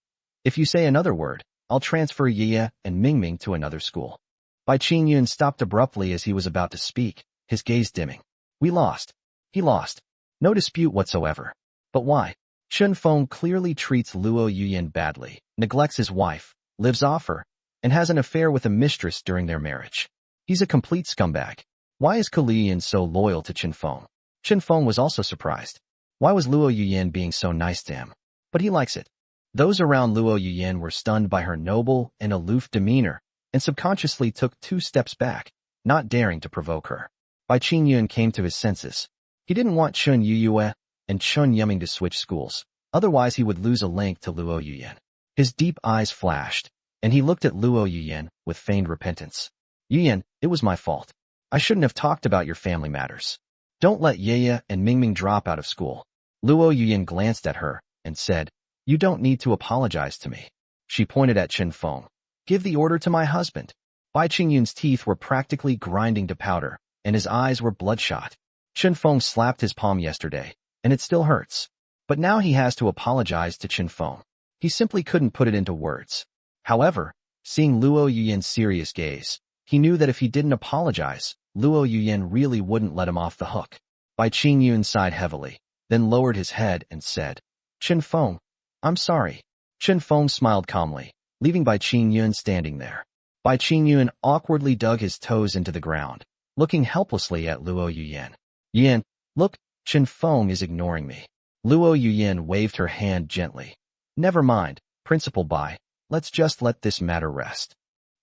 If you say another word, I'll transfer Ye and Mingming to another school. Bai Qingyun stopped abruptly as he was about to speak, his gaze dimming. We lost. He lost. No dispute whatsoever. But why? Chen Feng clearly treats Luo Yuyan badly, neglects his wife, lives off her, and has an affair with a mistress during their marriage. He's a complete scumbag. Why is Kuliyan so loyal to Chen Feng? Chen Feng was also surprised. Why was Luo Yuyan being so nice to him? But he likes it. Those around Luo Yuyan were stunned by her noble and aloof demeanor, and subconsciously took 2 steps back, not daring to provoke her. Bai Qingyun came to his senses. He didn't want Chen Yuyue and Chen Yuming to switch schools, otherwise he would lose a link to Luo Yuyan. His deep eyes flashed, and he looked at Luo Yuyan with feigned repentance. Yuyan, it was my fault. I shouldn't have talked about your family matters. Don't let Ye and Mingming drop out of school. Luo Yuyan glanced at her and said, You don't need to apologize to me. She pointed at Chen Feng. Give the order to my husband. Bai Qingyun's teeth were practically grinding to powder, and his eyes were bloodshot. Chen Feng slapped his palm yesterday, and it still hurts. But now he has to apologize to Chen Feng. He simply couldn't put it into words. However, seeing Luo Yuyan's serious gaze, he knew that if he didn't apologize, Luo Yuyan really wouldn't let him off the hook. Bai Qingyun sighed heavily, then lowered his head and said, Chen Feng, I'm sorry. Chen Feng smiled calmly, leaving Bai Qingyun standing there. Bai Qingyun awkwardly dug his toes into the ground, looking helplessly at Luo Yuyan. Yuyan, look, Chen Feng is ignoring me. Luo Yuyan waved her hand gently. Never mind, Principal Bai. Let's just let this matter rest.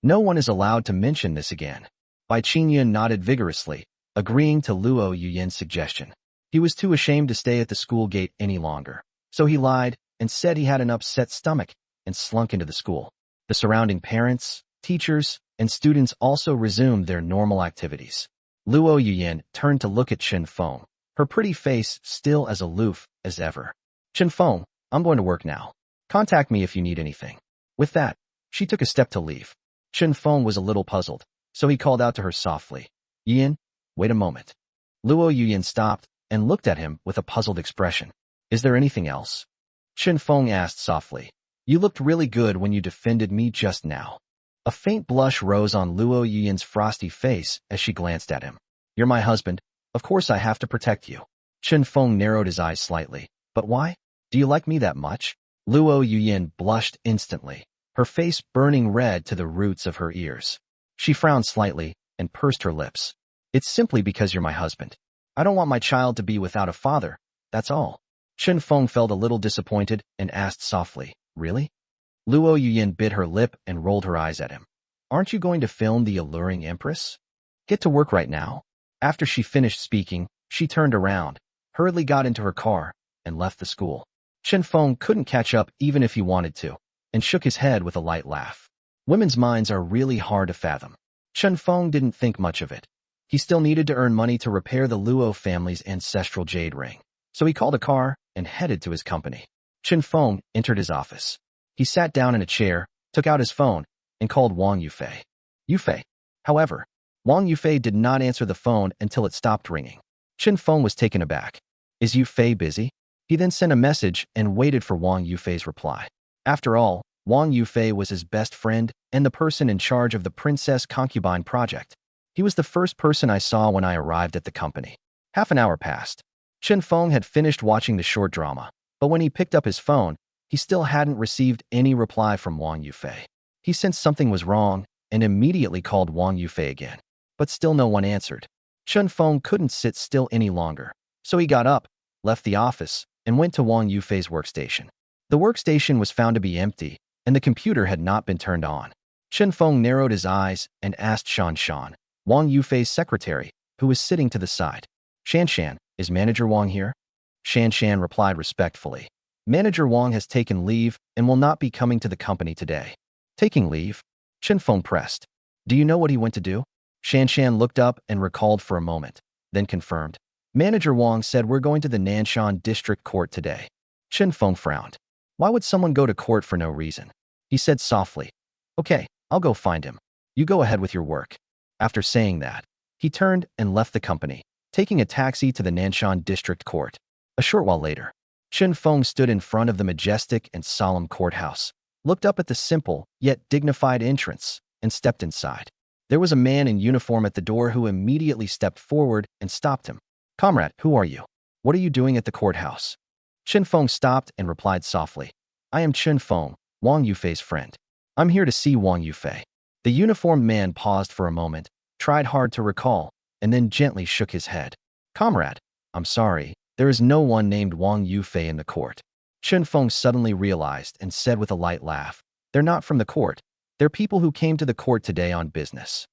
No one is allowed to mention this again. Bai Qingyun nodded vigorously, agreeing to Luo Yuyan's suggestion. He was too ashamed to stay at the school gate any longer, so he lied and said he had an upset stomach and slunk into the school. The surrounding parents, teachers, and students also resumed their normal activities. Luo Yuyan turned to look at Chen Feng, her pretty face still as aloof as ever. Chen Feng, I'm going to work now. Contact me if you need anything. With that, she took a step to leave. Chen Feng was a little puzzled, so he called out to her softly. Yuyan, wait a moment. Luo Yuyan stopped and looked at him with a puzzled expression. Is there anything else? Chen Feng asked softly. You looked really good when you defended me just now. A faint blush rose on Luo Yuyan's frosty face as she glanced at him. You're my husband. Of course I have to protect you. Chen Feng narrowed his eyes slightly. But why? Do you like me that much? Luo Yuyan blushed instantly, her face burning red to the roots of her ears. She frowned slightly and pursed her lips. It's simply because you're my husband. I don't want my child to be without a father, that's all. Chen Feng felt a little disappointed and asked softly, Really? Luo Yuyan bit her lip and rolled her eyes at him. Aren't you going to film the alluring empress? Get to work right now. After she finished speaking, she turned around, hurriedly got into her car, and left the school. Chen Feng couldn't catch up even if he wanted to, and shook his head with a light laugh. Women's minds are really hard to fathom. Chen Feng didn't think much of it. He still needed to earn money to repair the Luo family's ancestral jade ring. So he called a car and headed to his company. Chen Feng entered his office. He sat down in a chair, took out his phone, and called Wang Yufei. Yufei. However, Wang Yufei did not answer the phone until it stopped ringing. Chen Feng was taken aback. Is Yufei busy? He then sent a message and waited for Wang Yufei's reply. After all, Wang Yufei was his best friend and the person in charge of the Princess Concubine project. He was the first person I saw when I arrived at the company. Half an hour passed. Chen Feng had finished watching the short drama, but when he picked up his phone, he still hadn't received any reply from Wang Yufei. He sensed something was wrong and immediately called Wang Yufei again. But still no one answered. Chen Feng couldn't sit still any longer, so he got up, left the office, and went to Wang Yufei's workstation. The workstation was found to be empty, and the computer had not been turned on. Chen Feng narrowed his eyes and asked Shan, Wang Yufei's secretary, who was sitting to the side. Shan, is Manager Wang here? Shan replied respectfully. Manager Wang has taken leave and will not be coming to the company today. Taking leave? Chen Feng pressed. Do you know what he went to do? Shan looked up and recalled for a moment, then confirmed. Manager Wang said we're going to the Nanshan District Court today. Chen Feng frowned. Why would someone go to court for no reason? He said softly. Okay, I'll go find him. You go ahead with your work. After saying that, he turned and left the company, taking a taxi to the Nanshan District Court. A short while later, Chen Feng stood in front of the majestic and solemn courthouse, looked up at the simple yet dignified entrance, and stepped inside. There was a man in uniform at the door who immediately stepped forward and stopped him. Comrade, who are you? What are you doing at the courthouse? Chen Feng stopped and replied softly. I am Chen Feng, Wang Yufei's friend. I'm here to see Wang Yufei. The uniformed man paused for a moment, tried hard to recall, and then gently shook his head. Comrade, I'm sorry, there is no one named Wang Yufei in the court. Chen Feng suddenly realized and said with a light laugh, They're not from the court. They're people who came to the court today on business.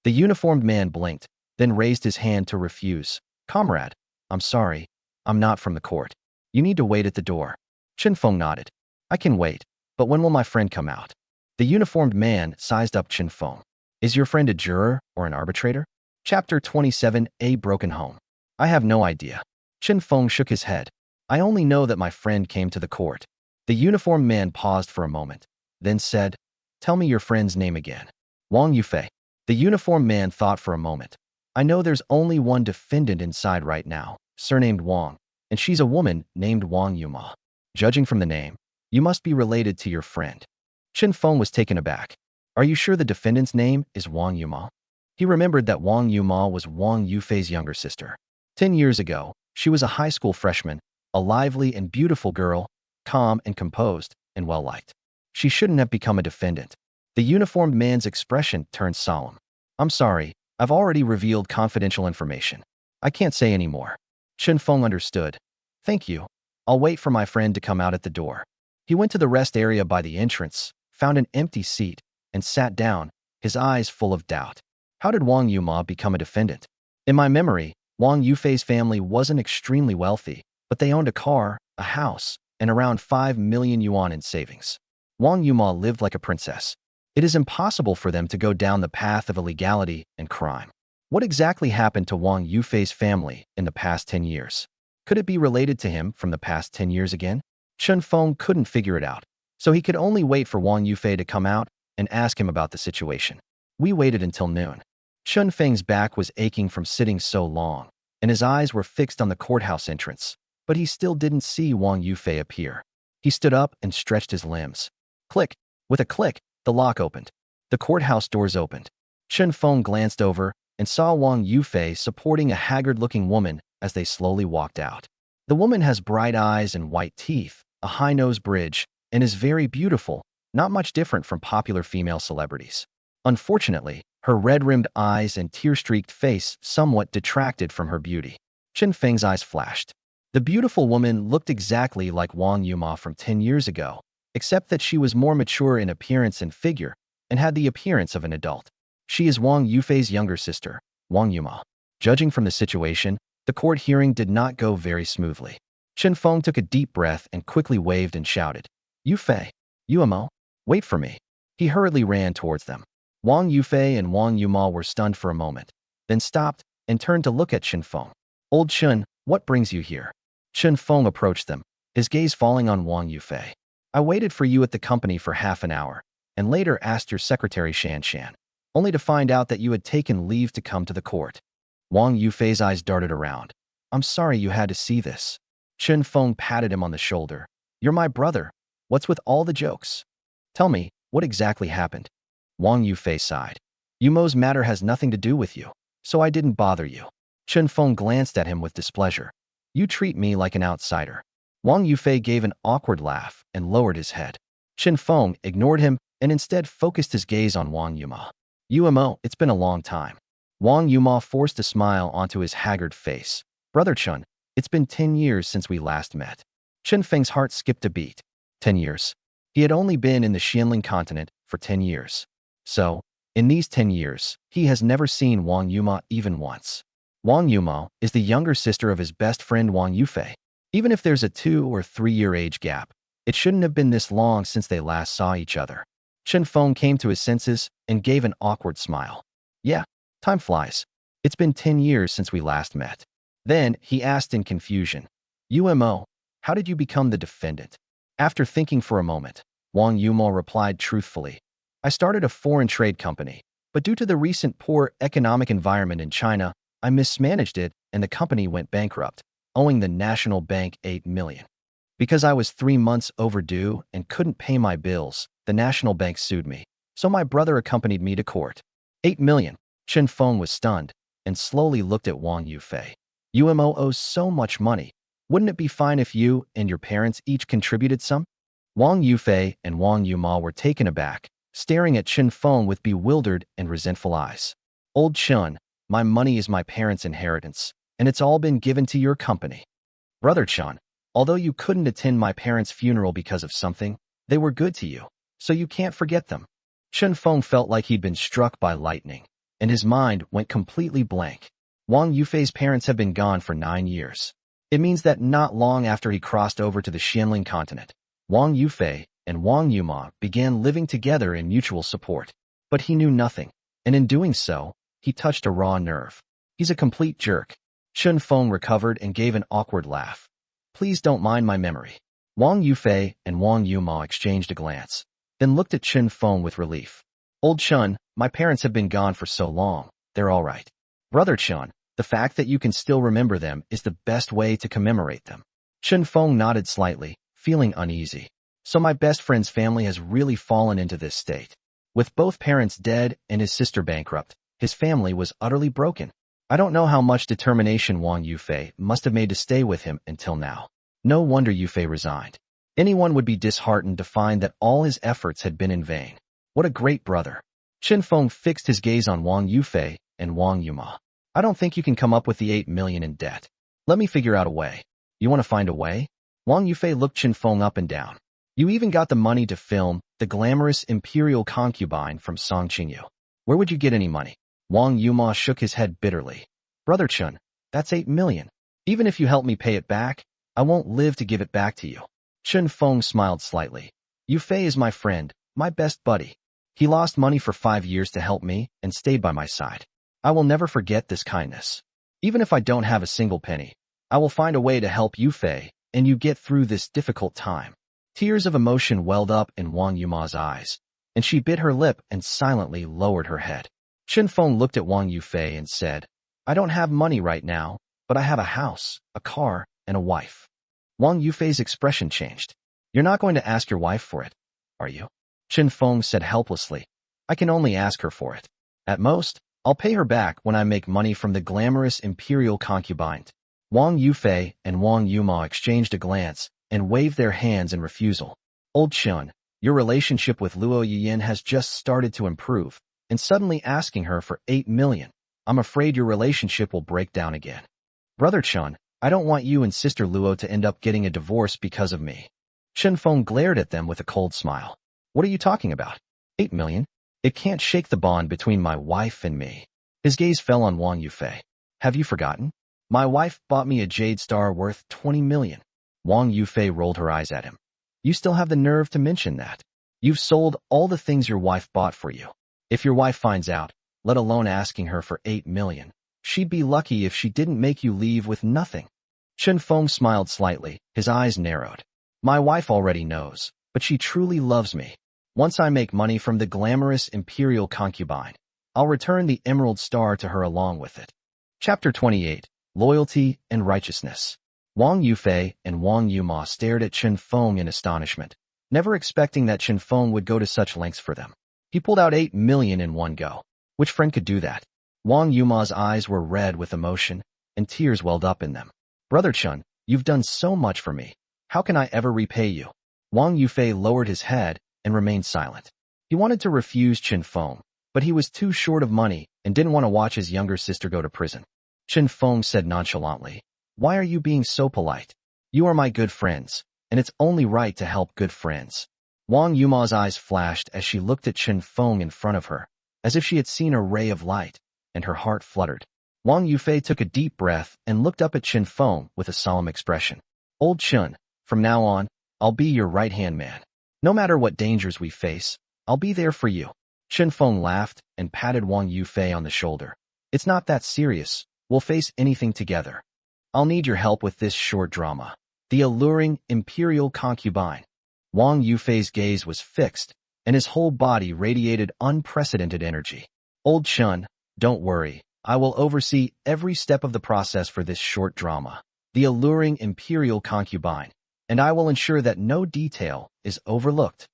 The uniformed man blinked, then raised his hand to refuse. Comrade, I'm sorry, I'm not from the court. You need to wait at the door. Chen Feng nodded. I can wait, but when will my friend come out? The uniformed man sized up Chen Feng. Is your friend a juror or an arbitrator? Chapter 27, A Broken Home. I have no idea. Chen Feng shook his head. I only know that my friend came to the court. The uniformed man paused for a moment, then said, Tell me your friend's name again. Wang Yufei. The uniformed man thought for a moment. I know there's only one defendant inside right now, surnamed Wang, and she's a woman named Wang Yuma. Judging from the name, you must be related to your friend. Chen Feng was taken aback. Are you sure the defendant's name is Wang Yuma? He remembered that Wang Yuma was Wang Yufei's younger sister. 10 years ago, she was a high school freshman, a lively and beautiful girl, calm and composed, and well-liked. She shouldn't have become a defendant. The uniformed man's expression turned solemn. I'm sorry, I've already revealed confidential information. I can't say any more. Chen Feng understood. Thank you. I'll wait for my friend to come out at the door. He went to the rest area by the entrance, found an empty seat, and sat down, his eyes full of doubt. How did Wang Yuma become a defendant? In my memory, Wang Yufei's family wasn't extremely wealthy, but they owned a car, a house, and around 5 million yuan in savings. Wang Yuma lived like a princess. It is impossible for them to go down the path of illegality and crime. What exactly happened to Wang Yufei's family in the past 10 years? Could it be related to him from the past 10 years again? Chen Feng couldn't figure it out, so he could only wait for Wang Yufei to come out and ask him about the situation. We waited until noon. Chen Feng's back was aching from sitting so long, and his eyes were fixed on the courthouse entrance, but he still didn't see Wang Yufei appear. He stood up and stretched his limbs. Click! With a click, the lock opened. The courthouse doors opened. Chen Feng glanced over and saw Wang Yufei supporting a haggard-looking woman as they slowly walked out. The woman has bright eyes and white teeth, a high-nose bridge, and is very beautiful, not much different from popular female celebrities. Unfortunately, her red-rimmed eyes and tear-streaked face somewhat detracted from her beauty. Chen Feng's eyes flashed. The beautiful woman looked exactly like Wang Yuma from 10 years ago, except that she was more mature in appearance and figure and had the appearance of an adult. She is Wang Yufei's younger sister, Wang Yuma. Judging from the situation, the court hearing did not go very smoothly. Chen Feng took a deep breath and quickly waved and shouted, "Yufei, Yuemo, wait for me." He hurriedly ran towards them. Wang Yufei and Wang Yuma were stunned for a moment, then stopped and turned to look at Chen Feng. "Old Chen, what brings you here?" Chen Feng approached them, his gaze falling on Wang Yufei. "I waited for you at the company for half an hour, and later asked your secretary Shan Shan, only to find out that you had taken leave to come to the court." Wang Yufei's eyes darted around. "I'm sorry you had to see this." Chen Feng patted him on the shoulder. "You're my brother. What's with all the jokes? Tell me, what exactly happened?" Wang Yufei sighed. "Yumo's matter has nothing to do with you, so I didn't bother you." Chen Feng glanced at him with displeasure. "You treat me like an outsider." Wang Yufei gave an awkward laugh and lowered his head. Chen Feng ignored him and instead focused his gaze on Wang Yuma. "Yumo, it's been a long time." Wang Yuma forced a smile onto his haggard face. "Brother Chen, it's been 10 years since we last met." Chen Feng's heart skipped a beat. 10 years. He had only been in the Xianling continent for 10 years. So, in these 10 years, he has never seen Wang Yuma even once. Wang Yuma is the younger sister of his best friend Wang Yufei. Even if there's a 2 or 3 year age gap, it shouldn't have been this long since they last saw each other. Chen Feng came to his senses and gave an awkward smile. "Yeah, time flies. It's been 10 years since we last met." Then he asked in confusion, "Umo, how did you become the defendant?" After thinking for a moment, Wang Yuma replied truthfully, "I started a foreign trade company, but due to the recent poor economic environment in China, I mismanaged it and the company went bankrupt, owing the national bank 8 million. Because I was 3 months overdue and couldn't pay my bills, the national bank sued me, so my brother accompanied me to court." 8 million. Chen Feng was stunned and slowly looked at Wang Yufei. "Umo owes so much money. Wouldn't it be fine if you and your parents each contributed some?" Wang Yufei and Wang Yuma were taken aback, staring at Chen Feng with bewildered and resentful eyes. "Old Chen, my money is my parents' inheritance, and it's all been given to your company. Brother Chen, although you couldn't attend my parents' funeral because of something, they were good to you, so you can't forget them." Chen Feng felt like he'd been struck by lightning, and his mind went completely blank. Wang Yufei's parents have been gone for 9 years. It means that not long after he crossed over to the Xianling continent, Wang Yufei and Wang Yuma began living together in mutual support. But he knew nothing, and in doing so, he touched a raw nerve. He's a complete jerk. Chen Feng recovered and gave an awkward laugh. "Please don't mind my memory." Wang Yufei and Wang Yuma exchanged a glance, then looked at Chen Feng with relief. "Old Chen, my parents have been gone for so long, they're all right. Brother Chen, the fact that you can still remember them is the best way to commemorate them." Chen Feng nodded slightly, feeling uneasy. "So my best friend's family has really fallen into this state. With both parents dead and his sister bankrupt, his family was utterly broken. I don't know how much determination Wang Yufei must have made to stay with him until now. No wonder Yufei resigned. Anyone would be disheartened to find that all his efforts had been in vain. What a great brother." Chen Feng fixed his gaze on Wang Yufei and Wang Yuma. "I don't think you can come up with the 8 million in debt. Let me figure out a way." "You want to find a way?" Wang Yufei looked Chen Feng up and down. "You even got the money to film The Glamorous Imperial Concubine from Song Qingyu. Where would you get any money?" Wang Yuma shook his head bitterly. "Brother Chen, that's 8 million. Even if you help me pay it back, I won't live to give it back to you." Chen Feng smiled slightly. "Yufei is my friend, my best buddy. He lost money for 5 years to help me and stayed by my side. I will never forget this kindness. Even if I don't have a single penny, I will find a way to help Yufei and you get through this difficult time." Tears of emotion welled up in Wang Yuma's eyes, and she bit her lip and silently lowered her head. Chen Feng looked at Wang Yufei and said, "I don't have money right now, but I have a house, a car, and a wife." Wang Yufei's expression changed. "You're not going to ask your wife for it, are you?" Chen Feng said helplessly. I can only ask her for it. At most, I'll pay her back when I make money from the glamorous imperial concubine. Wang Yufei and Wang Yuma exchanged a glance and waved their hands in refusal. Old Chen, your relationship with Luo Yiyin has just started to improve, and suddenly asking her for 8 million. I'm afraid your relationship will break down again. Brother Chen, I don't want you and Sister Luo to end up getting a divorce because of me. Chen Feng glared at them with a cold smile. What are you talking about? 8 million? It can't shake the bond between my wife and me. His gaze fell on Wang Yufei. Have you forgotten? My wife bought me a jade star worth 20 million. Wang Yufei rolled her eyes at him. You still have the nerve to mention that. You've sold all the things your wife bought for you. If your wife finds out, let alone asking her for 8 million, she'd be lucky if she didn't make you leave with nothing. Chen Feng smiled slightly, his eyes narrowed. My wife already knows, but she truly loves me. Once I make money from the glamorous imperial concubine, I'll return the emerald star to her along with it. Chapter 28, Loyalty and Righteousness. Wang Yufei and Wang Yuma stared at Chen Feng in astonishment, never expecting that Chen Feng would go to such lengths for them. He pulled out 8 million in one go. Which friend could do that? Wang Yuma's eyes were red with emotion, and tears welled up in them. Brother Chen, you've done so much for me. How can I ever repay you? Wang Yufei lowered his head and remained silent. He wanted to refuse Chen Feng, but he was too short of money and didn't want to watch his younger sister go to prison. Chen Feng said nonchalantly, Why are you being so polite? You are my good friends, and it's only right to help good friends. Wang Yuma's eyes flashed as she looked at Chen Feng in front of her, as if she had seen a ray of light, and her heart fluttered. Wang Yufei took a deep breath and looked up at Chen Feng with a solemn expression. Old Chen, from now on, I'll be your right-hand man. No matter what dangers we face, I'll be there for you. Chen Feng laughed and patted Wang Yufei on the shoulder. It's not that serious. We'll face anything together. I'll need your help with this short drama. The alluring imperial concubine. Wang Yufei's gaze was fixed, and his whole body radiated unprecedented energy. Old Chen, don't worry. I will oversee every step of the process for this short drama. The alluring imperial concubine. And I will ensure that no detail is overlooked.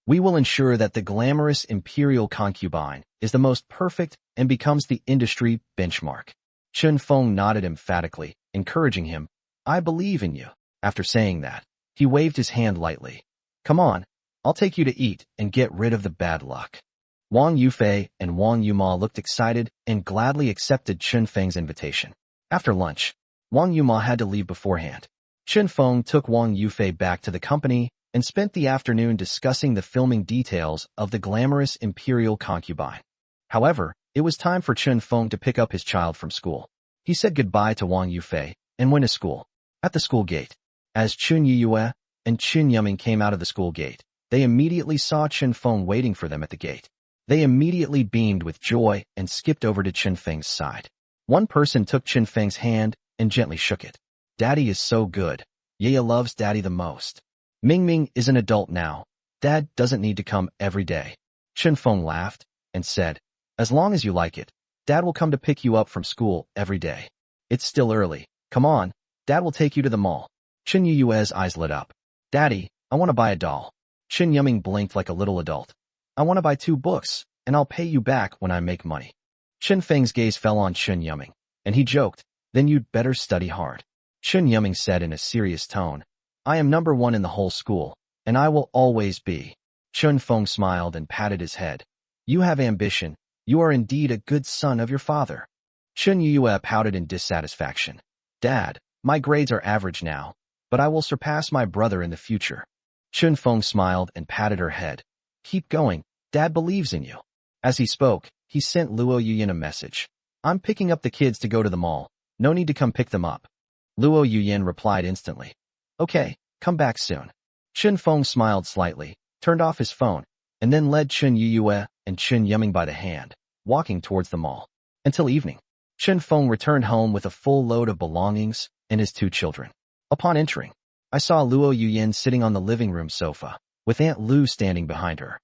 We will ensure that the glamorous imperial concubine is the most perfect and becomes the industry benchmark. Chen Feng nodded emphatically, encouraging him. I believe in you. After saying that, he waved his hand lightly. Come on, I'll take you to eat and get rid of the bad luck. Wang Yufei and Wang Yuma looked excited and gladly accepted Chen Feng's invitation. After lunch, Wang Yuma had to leave beforehand. Chen Feng took Wang Yufei back to the company and spent the afternoon discussing the filming details of the glamorous imperial concubine. However, it was time for Chen Feng to pick up his child from school. He said goodbye to Wang Yufei and went to school. At the school gate, as Chen Yuyue and Chen Yuming came out of the school gate, they immediately saw Chen Feng waiting for them at the gate. They immediately beamed with joy and skipped over to Chen Feng's side. One person took Chen Feng's hand and gently shook it. Daddy is so good. Yaya loves Daddy the most. Mingming is an adult now. Dad doesn't need to come every day. Chen Feng laughed and said, As long as you like it, Dad will come to pick you up from school every day. It's still early. Come on, Dad will take you to the mall. Chen Yuyue's eyes lit up. Daddy, I want to buy a doll. Chen Yuming blinked like a little adult. I want to buy 2 books, and I'll pay you back when I make money. Chen Feng's gaze fell on Chen Yuming, and he joked, Then you'd better study hard. Chen Yuming said in a serious tone, I am number 1 in the whole school, and I will always be. Chen Feng smiled and patted his head. You have ambition. You are indeed a good son of your father. Chen Yuyue pouted in dissatisfaction. Dad, my grades are average now, but I will surpass my brother in the future. Chen Feng smiled and patted her head. Keep going. Dad believes in you. As he spoke, he sent Luo Yuyin a message. I'm picking up the kids to go to the mall. No need to come pick them up. Luo Yuyin replied instantly. Okay, come back soon. Chen Feng smiled slightly, turned off his phone, and then led Chen Yuyue and Chen Yuming by the hand, walking towards the mall. Until evening, Chen Feng returned home with a full load of belongings and his 2 children. Upon entering, I saw Luo Yuyin sitting on the living room sofa, with Aunt Lu standing behind her.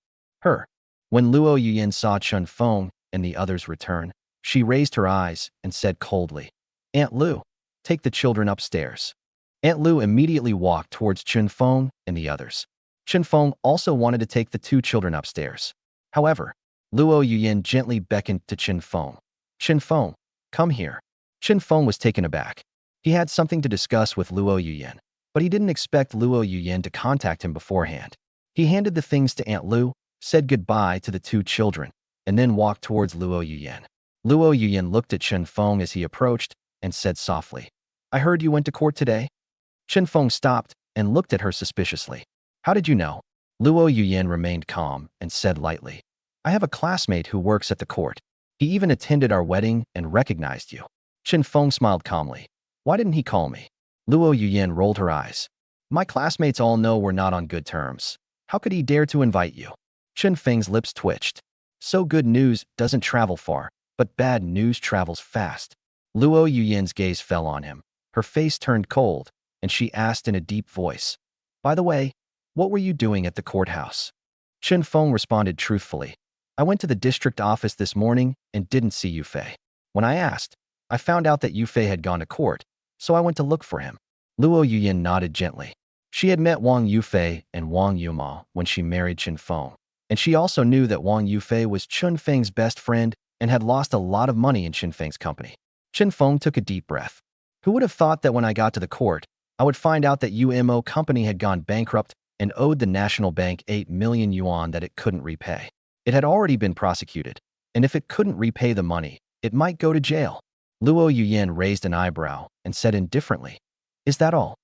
When Luo Yuyin saw Chen Feng and the others return, she raised her eyes and said coldly, Aunt Lu, take the children upstairs. Aunt Lu immediately walked towards Chen Feng and the others. Chen Feng also wanted to take the 2 children upstairs. However, Luo Yuyan gently beckoned to Chen Feng. Chen Feng, come here. Chen Feng was taken aback. He had something to discuss with Luo Yuyan, but he didn't expect Luo Yuyan to contact him beforehand. He handed the things to Aunt Lu, said goodbye to the two children, and then walked towards Luo Yuyan. Luo Yuyan looked at Chen Feng as he approached and said softly, I heard you went to court today? Chen Feng stopped and looked at her suspiciously. How did you know? Luo Yuyan remained calm and said lightly, I have a classmate who works at the court. He even attended our wedding and recognized you. Chen Feng smiled calmly. Why didn't he call me? Luo Yuyan rolled her eyes. My classmates all know we're not on good terms. How could he dare to invite you? Chen Feng's lips twitched. So good news doesn't travel far, but bad news travels fast. Luo Yuyan's gaze fell on him. Her face turned cold, and she asked in a deep voice, By the way, what were you doing at the courthouse? Chen Feng responded truthfully. I went to the district office this morning and didn't see Yufei. When I asked, I found out that Yufei had gone to court, so I went to look for him. Luo Yuyan nodded gently. She had met Wang Yufei and Wang Yuma when she married Chen Feng, and she also knew that Wang Yufei was Chen Feng's best friend and had lost a lot of money in Chen Feng's company. Chen Feng took a deep breath. Who would have thought that when I got to the court, I would find out that UMO company had gone bankrupt and owed the National Bank 8 million yuan that it couldn't repay. It had already been prosecuted, and if it couldn't repay the money, it might go to jail. Luo Yuyan raised an eyebrow and said indifferently, Is that all?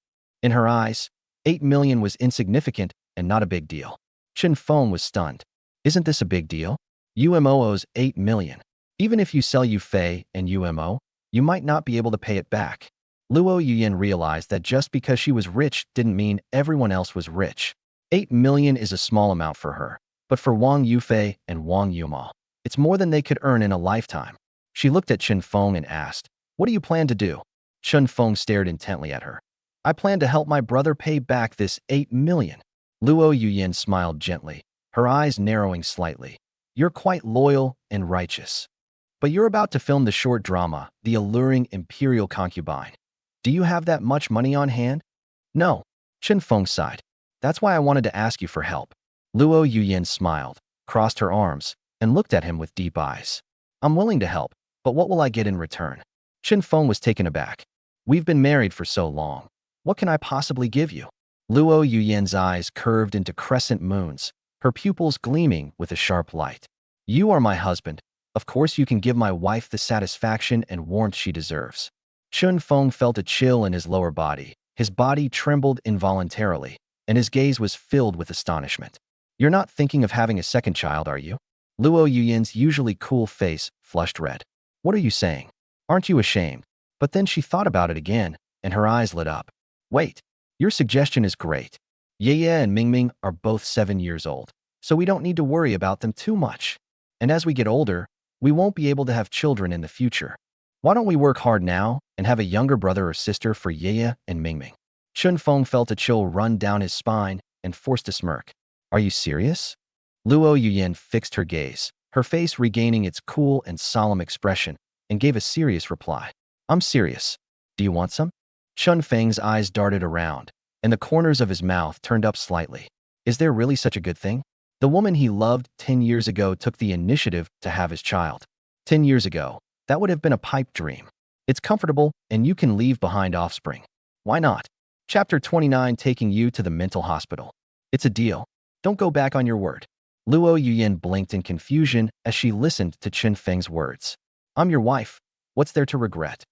In her eyes, 8 million was insignificant and not a big deal. Chen Feng was stunned. Isn't this a big deal? UMO owes 8 million. Even if you sell Yufei and UMO, you might not be able to pay it back. Luo Yuyan realized that just because she was rich didn't mean everyone else was rich. 8 million is a small amount for her, but for Wang Yufei and Wang Yuma, it's more than they could earn in a lifetime. She looked at Chen Feng and asked, What do you plan to do? Chen Feng stared intently at her. I plan to help my brother pay back this 8 million. Luo Yuyan smiled gently, her eyes narrowing slightly. You're quite loyal and righteous. But you're about to film the short drama, The Alluring Imperial Concubine. Do you have that much money on hand? No. Chen Feng sighed. That's why I wanted to ask you for help. Luo Yuyan smiled, crossed her arms, and looked at him with deep eyes. I'm willing to help, but what will I get in return? Chen Feng was taken aback. We've been married for so long. What can I possibly give you? Luo Yuyan's eyes curved into crescent moons, her pupils gleaming with a sharp light. You are my husband. Of course you can give my wife the satisfaction and warmth she deserves. Chen Feng felt a chill in his lower body. His body trembled involuntarily, and his gaze was filled with astonishment. You're not thinking of having a second child, are you? Luo Yuyan's usually cool face flushed red. What are you saying? Aren't you ashamed? But then she thought about it again, and her eyes lit up. Wait, your suggestion is great. Yeye and Mingming are both 7 years old, so we don't need to worry about them too much. And as we get older, we won't be able to have children in the future. Why don't we work hard now and have a younger brother or sister for Yeye and Mingming? Chen Feng felt a chill run down his spine and forced a smirk. Are you serious? Luo Yuyan fixed her gaze, her face regaining its cool and solemn expression, and gave a serious reply. I'm serious. Do you want some? Chen Feng's eyes darted around, and the corners of his mouth turned up slightly. Is there really such a good thing? The woman he loved 10 years ago took the initiative to have his child. 10 years ago, that would have been a pipe dream. It's comfortable, and you can leave behind offspring. Why not? Chapter 29, taking you to the mental hospital. It's a deal. Don't go back on your word. Luo Yuyan blinked in confusion as she listened to Chen Feng's words. I'm your wife. What's there to regret?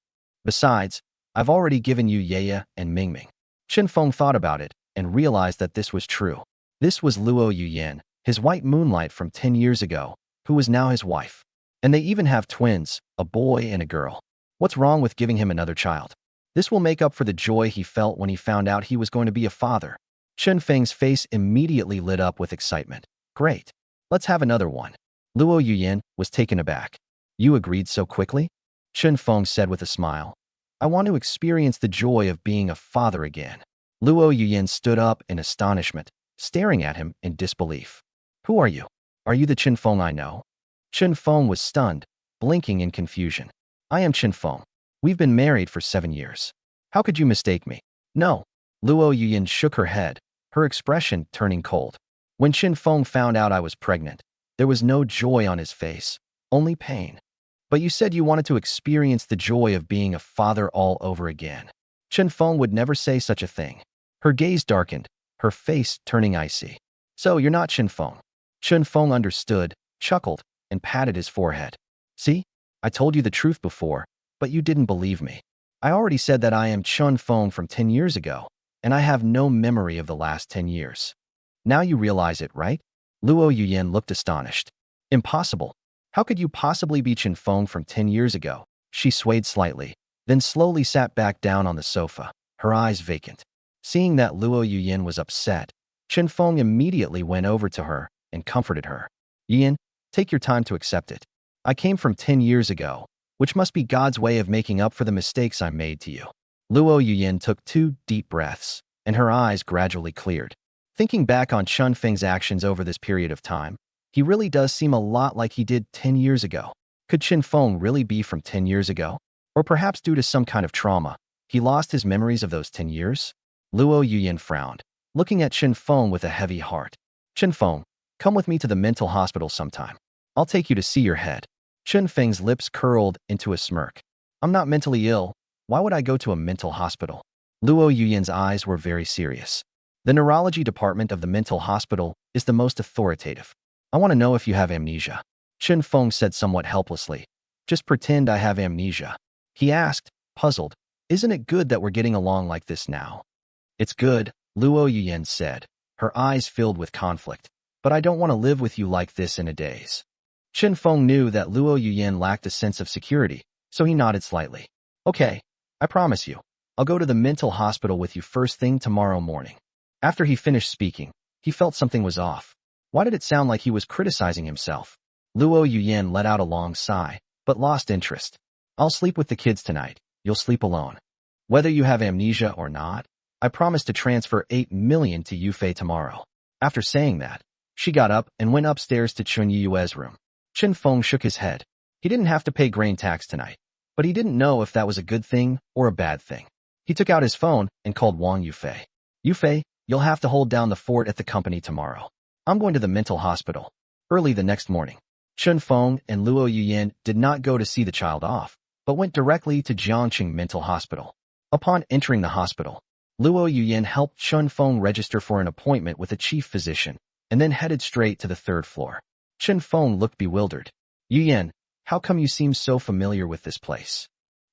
Besides, I've already given you Yeye and Mingming. Chen Feng thought about it and realized that this was true. This was Luo Yuyan, his white moonlight from 10 years ago, who was now his wife. And they even have twins, a boy and a girl. What's wrong with giving him another child? This will make up for the joy he felt when he found out he was going to be a father. Chen Feng's face immediately lit up with excitement. Great. Let's have another one. Luo Yuyan was taken aback. You agreed so quickly? Chen Feng said with a smile. I want to experience the joy of being a father again. Luo Yuyan stood up in astonishment, staring at him in disbelief. Who are you? Are you the Chen Feng I know? Chen Feng was stunned, blinking in confusion. I am Chen Feng. We've been married for 7 years. How could you mistake me? No. Luo Yuyan shook her head, her expression turning cold. When Chen Feng found out I was pregnant, There was no joy on his face, only pain. But you said you wanted to experience the joy of being a father all over again. Chen Feng would never say such a thing. Her gaze darkened, her face turning icy. So you're not Chen Feng. Chen Feng understood, chuckled, and patted his forehead. See? I told you the truth before, but you didn't believe me. I already said that I am Chen Feng from 10 years ago, and I have no memory of the last 10 years. Now you realize it, right? Luo Yuyan looked astonished. Impossible. How could you possibly be Chen Feng from 10 years ago? She swayed slightly, then slowly sat back down on the sofa, her eyes vacant. Seeing that Luo Yuyan was upset, Chen Feng immediately went over to her and comforted her. Yuyan, take your time to accept it. I came from 10 years ago, which must be God's way of making up for the mistakes I made to you. Luo Yuyan took 2 deep breaths, and her eyes gradually cleared. Thinking back on Chen Feng's actions over this period of time, he really does seem a lot like he did 10 years ago. Could Chen Feng really be from 10 years ago? Or perhaps due to some kind of trauma, he lost his memories of those 10 years? Luo Yuyan frowned, looking at Chen Feng with a heavy heart. Chen Feng, come with me to the mental hospital sometime. I'll take you to see your head. Chen Feng's lips curled into a smirk. I'm not mentally ill. Why would I go to a mental hospital? Luo Yuyan's eyes were very serious. The neurology department of the mental hospital is the most authoritative. I want to know if you have amnesia. Chen Feng said somewhat helplessly. Just pretend I have amnesia. He asked, puzzled. Isn't it good that we're getting along like this now? It's good, Luo Yuyan said, her eyes filled with conflict. But I don't want to live with you like this in a daze. Chen Feng knew that Luo Yuyan lacked a sense of security, so he nodded slightly. Okay, I promise you. I'll go to the mental hospital with you first thing tomorrow morning. After he finished speaking, he felt something was off. Why did it sound like he was criticizing himself? Luo Yuyan let out a long sigh, but lost interest. I'll sleep with the kids tonight. You'll sleep alone. Whether you have amnesia or not, I promise to transfer 8 million to Yufei tomorrow. After saying that, she got up and went upstairs to Chun Yue's room. Chen Feng shook his head. He didn't have to pay grain tax tonight, but he didn't know if that was a good thing or a bad thing. He took out his phone and called Wang Yufei. Yufei, you'll have to hold down the fort at the company tomorrow. I'm going to the mental hospital. Early the next morning, Chen Feng and Luo Yuyan did not go to see the child off, but went directly to Jiangqing Mental Hospital. Upon entering the hospital, Luo Yuyan helped Chen Feng register for an appointment with a chief physician, and then headed straight to the 3rd floor. Chen Feng looked bewildered. Yuyan, how come you seem so familiar with this place?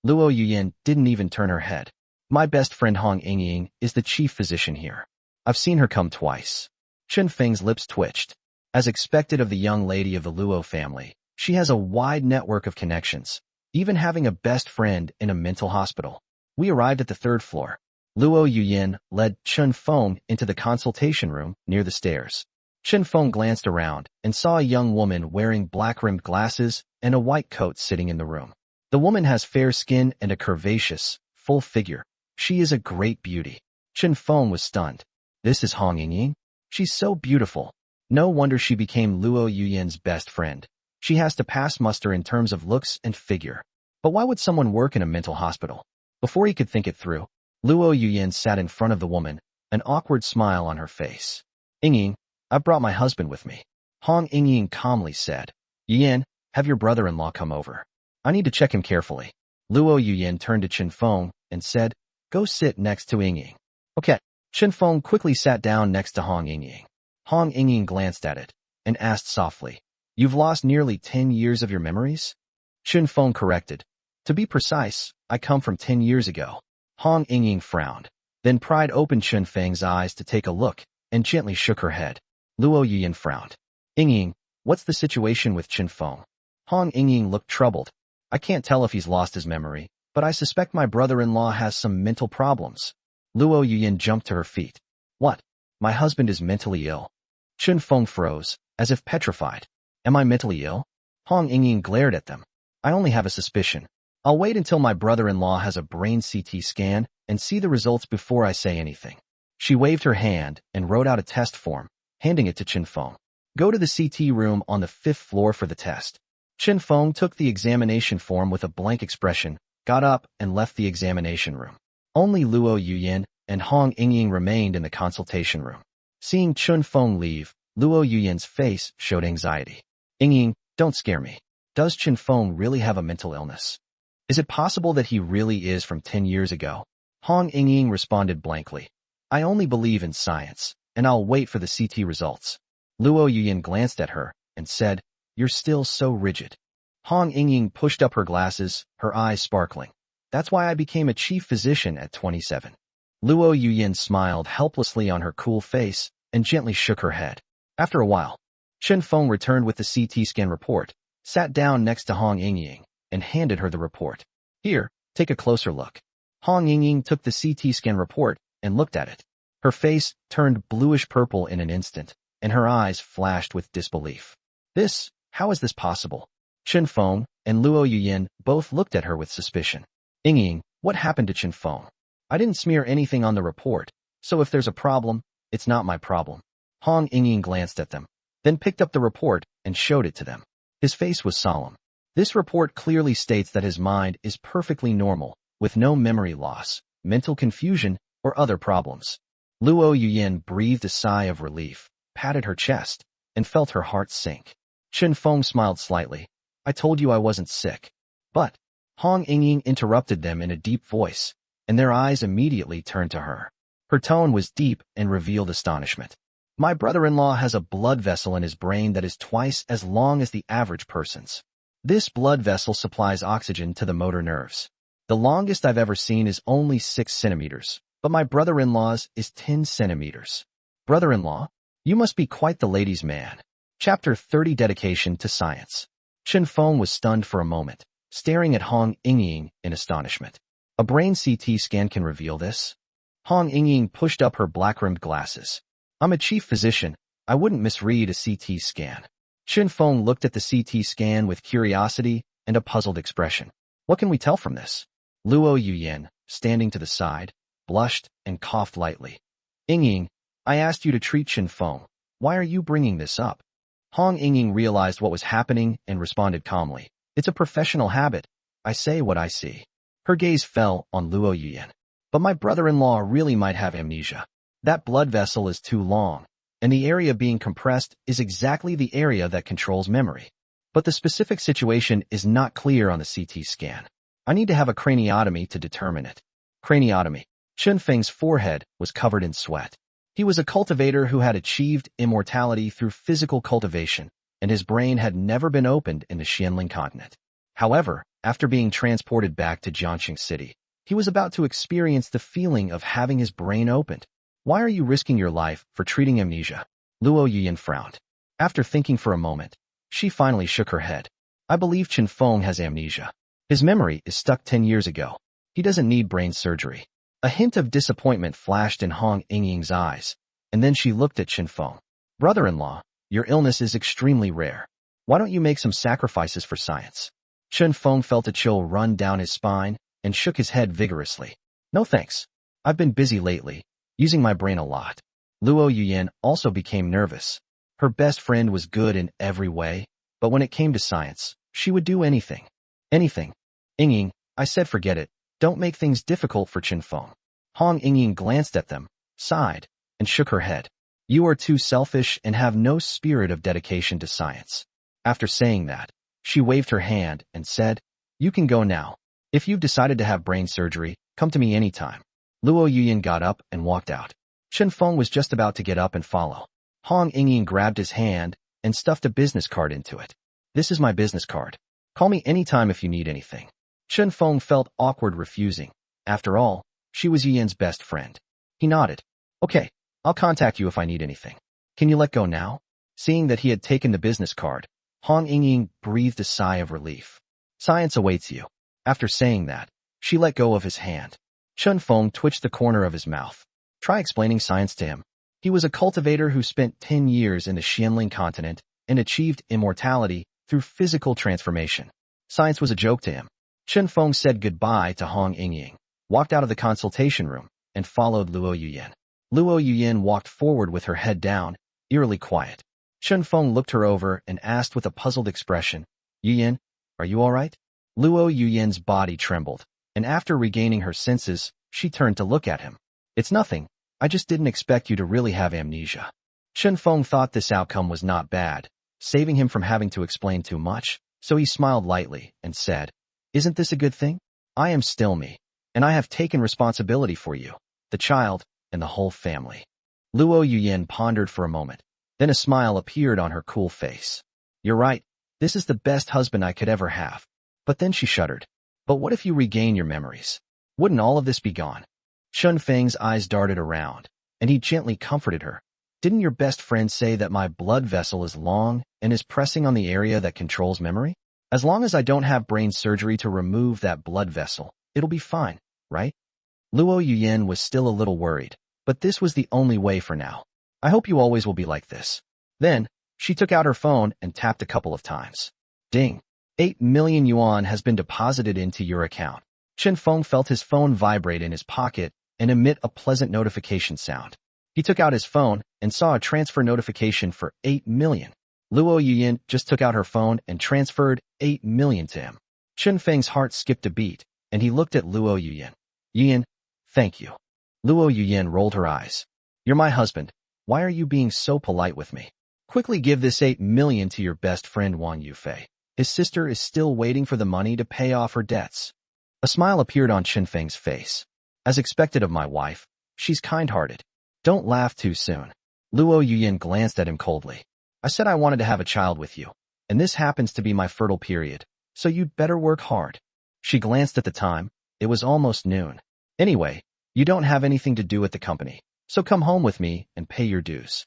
Luo Yuyan didn't even turn her head. My best friend Hong Yingying is the chief physician here. I've seen her come twice. Chen Feng's lips twitched. As expected of the young lady of the Luo family, she has a wide network of connections, even having a best friend in a mental hospital. We arrived at the 3rd floor. Luo Yuyan led Chen Feng into the consultation room near the stairs. Chen Feng glanced around and saw a young woman wearing black-rimmed glasses and a white coat sitting in the room. The woman has fair skin and a curvaceous, full figure. She is a great beauty. Chen Feng was stunned. This is Hong Yingying? She's so beautiful. No wonder she became Luo Yuyan's best friend. She has to pass muster in terms of looks and figure. But why would someone work in a mental hospital? Before he could think it through, Luo Yuyan sat in front of the woman, an awkward smile on her face. Yingying, I've brought my husband with me. Hong Yingying calmly said. Yuyan, have your brother-in-law come over. I need to check him carefully. Luo Yuyan turned to Chen Feng and said, go sit next to Yingying. Okay. Chen Feng quickly sat down next to Hong Yingying. Hong Yingying glanced at it and asked softly, you've lost nearly 10 years of your memories? Chen Feng corrected. To be precise, I come from 10 years ago. Hong Yingying frowned, then pried open Chen Feng's eyes to take a look and gently shook her head. Luo Yuyan frowned. Yingying, what's the situation with Chen Feng? Hong Yingying looked troubled. I can't tell if he's lost his memory, but I suspect my brother-in-law has some mental problems. Luo Yuyan jumped to her feet. What? My husband is mentally ill. Chen Feng froze, as if petrified. Am I mentally ill? Hong Yingying glared at them. I only have a suspicion. I'll wait until my brother-in-law has a brain CT scan and see the results before I say anything. She waved her hand and wrote out a test form, handing it to Chen Feng. Go to the CT room on the 5th floor for the test. Chen Feng took the examination form with a blank expression, got up and left the examination room. Only Luo Yuyan and Hong Yingying remained in the consultation room. Seeing Chen Feng leave, Luo Yuyan's face showed anxiety. Ying, don't scare me. Does Chen Feng really have a mental illness? Is it possible that he really is from 10 years ago? Hong Ying responded blankly. I only believe in science, and I'll wait for the CT results. Luo Yuyan glanced at her and said, You're still so rigid. Hong Ying pushed up her glasses, her eyes sparkling. That's why I became a chief physician at 27. Luo Yuyan smiled helplessly on her cool face and gently shook her head. After a while, Chen Feng returned with the CT scan report, sat down next to Hong Ying, and handed her the report. Here, take a closer look. Hong Ying took the CT scan report and looked at it. Her face turned bluish-purple in an instant, and her eyes flashed with disbelief. How is this possible? Chen Feng and Luo Yuyan both looked at her with suspicion. Ying, what happened to Chen Feng? I didn't smear anything on the report, so if there's a problem, it's not my problem. Hong Ying glanced at them, then picked up the report and showed it to them. His face was solemn. This report clearly states that his mind is perfectly normal, with no memory loss, mental confusion, or other problems. Luo Yuyan breathed a sigh of relief, patted her chest, and felt her heart sink. Chen Feng smiled slightly. I told you I wasn't sick. But Hong Ying interrupted them in a deep voice, and their eyes immediately turned to her. Her tone was deep and revealed astonishment. My brother-in-law has a blood vessel in his brain that is twice as long as the average person's. This blood vessel supplies oxygen to the motor nerves. The longest I've ever seen is only 6 centimeters, but my brother-in-law's is 10 centimeters. Brother-in-law? You must be quite the ladies' man. Chapter 30 Dedication to Science. Chen Feng was stunned for a moment, staring at Hong Ying in astonishment. A brain CT scan can reveal this? Hong Ying pushed up her black-rimmed glasses. I'm a chief physician. I wouldn't misread a CT scan. Chen Feng looked at the CT scan with curiosity and a puzzled expression. What can we tell from this? Luo Yuyan, standing to the side, blushed and coughed lightly. Ying, I asked you to treat Chen Feng. Why are you bringing this up? Hong Ying realized what was happening and responded calmly. It's a professional habit. I say what I see. Her gaze fell on Luo Yuyan. But my brother-in-law really might have amnesia. That blood vessel is too long, and the area being compressed is exactly the area that controls memory. But the specific situation is not clear on the CT scan. I need to have a craniotomy to determine it. Craniotomy. Chen Feng's forehead was covered in sweat. He was a cultivator who had achieved immortality through physical cultivation, and his brain had never been opened in the Xianling continent. However, after being transported back to Jiangxing City, he was about to experience the feeling of having his brain opened. Why are you risking your life for treating amnesia? Luo Yuyan frowned. After thinking for a moment, she finally shook her head. I believe Chen Feng has amnesia. His memory is stuck 10 years ago. He doesn't need brain surgery. A hint of disappointment flashed in Hong Ying's eyes, and then she looked at Chen Feng. Brother-in-law, your illness is extremely rare. Why don't you make some sacrifices for science? Chen Feng felt a chill run down his spine and shook his head vigorously. No thanks. I've been busy lately, using my brain a lot. Luo Yuyan also became nervous. Her best friend was good in every way, but when it came to science, she would do anything. Anything. Ying, I said forget it. Don't make things difficult for Chen Feng. Hong Ying glanced at them, sighed, and shook her head. You are too selfish and have no spirit of dedication to science. After saying that, she waved her hand and said, You can go now. If you've decided to have brain surgery, come to me anytime. Luo Yuyan got up and walked out. Chen Feng was just about to get up and follow. Hong Ying grabbed his hand and stuffed a business card into it. This is my business card. Call me anytime if you need anything. Chen Feng felt awkward refusing. After all, she was Yuyan's best friend. He nodded. Okay, I'll contact you if I need anything. Can you let go now? Seeing that he had taken the business card, Hong Ying breathed a sigh of relief. Science awaits you. After saying that, she let go of his hand. Chen Feng twitched the corner of his mouth. Try explaining science to him. He was a cultivator who spent 10 years in the Xianling continent and achieved immortality through physical transformation. Science was a joke to him. Chen Feng said goodbye to Hong Ying, walked out of the consultation room, and followed Luo Yuyan. Luo Yuyan walked forward with her head down, eerily quiet. Chen Feng looked her over and asked with a puzzled expression, Yuyan, are you all right? Luo Yuyan's body trembled, and after regaining her senses, she turned to look at him. It's nothing. I just didn't expect you to really have amnesia. Chen Feng thought this outcome was not bad, saving him from having to explain too much, so he smiled lightly and said, "Isn't this a good thing? I am still me, and I have taken responsibility for you, the child, and the whole family." Luo Yuyin pondered for a moment. Then a smile appeared on her cool face. "You're right. This is the best husband I could ever have." But then she shuddered. "But what if you regain your memories? Wouldn't all of this be gone?" Chen Feng's eyes darted around, and he gently comforted her. "Didn't your best friend say that my blood vessel is long and is pressing on the area that controls memory? As long as I don't have brain surgery to remove that blood vessel, it'll be fine, right?" Luo Yuyin was still a little worried, but this was the only way for now. "I hope you always will be like this." Then, she took out her phone and tapped a couple of times. Ding! 8 million yuan has been deposited into your account. Chen Feng felt his phone vibrate in his pocket and emit a pleasant notification sound. He took out his phone and saw a transfer notification for 8 million. Luo Yuyin just took out her phone and transferred 8 million to him. Chen Feng's heart skipped a beat, and he looked at Luo Yuyin. "Yuyin, thank you." Luo Yuyin rolled her eyes. "You're my husband. Why are you being so polite with me? Quickly give this 8 million to your best friend Wang Yufei. His sister is still waiting for the money to pay off her debts." A smile appeared on Chen Feng's face. "As expected of my wife, she's kind-hearted. Don't laugh too soon." Luo Yuyin glanced at him coldly. "I said I wanted to have a child with you, and this happens to be my fertile period, so you'd better work hard." She glanced at the time. It was almost noon. "Anyway, you don't have anything to do at the company, so come home with me and pay your dues."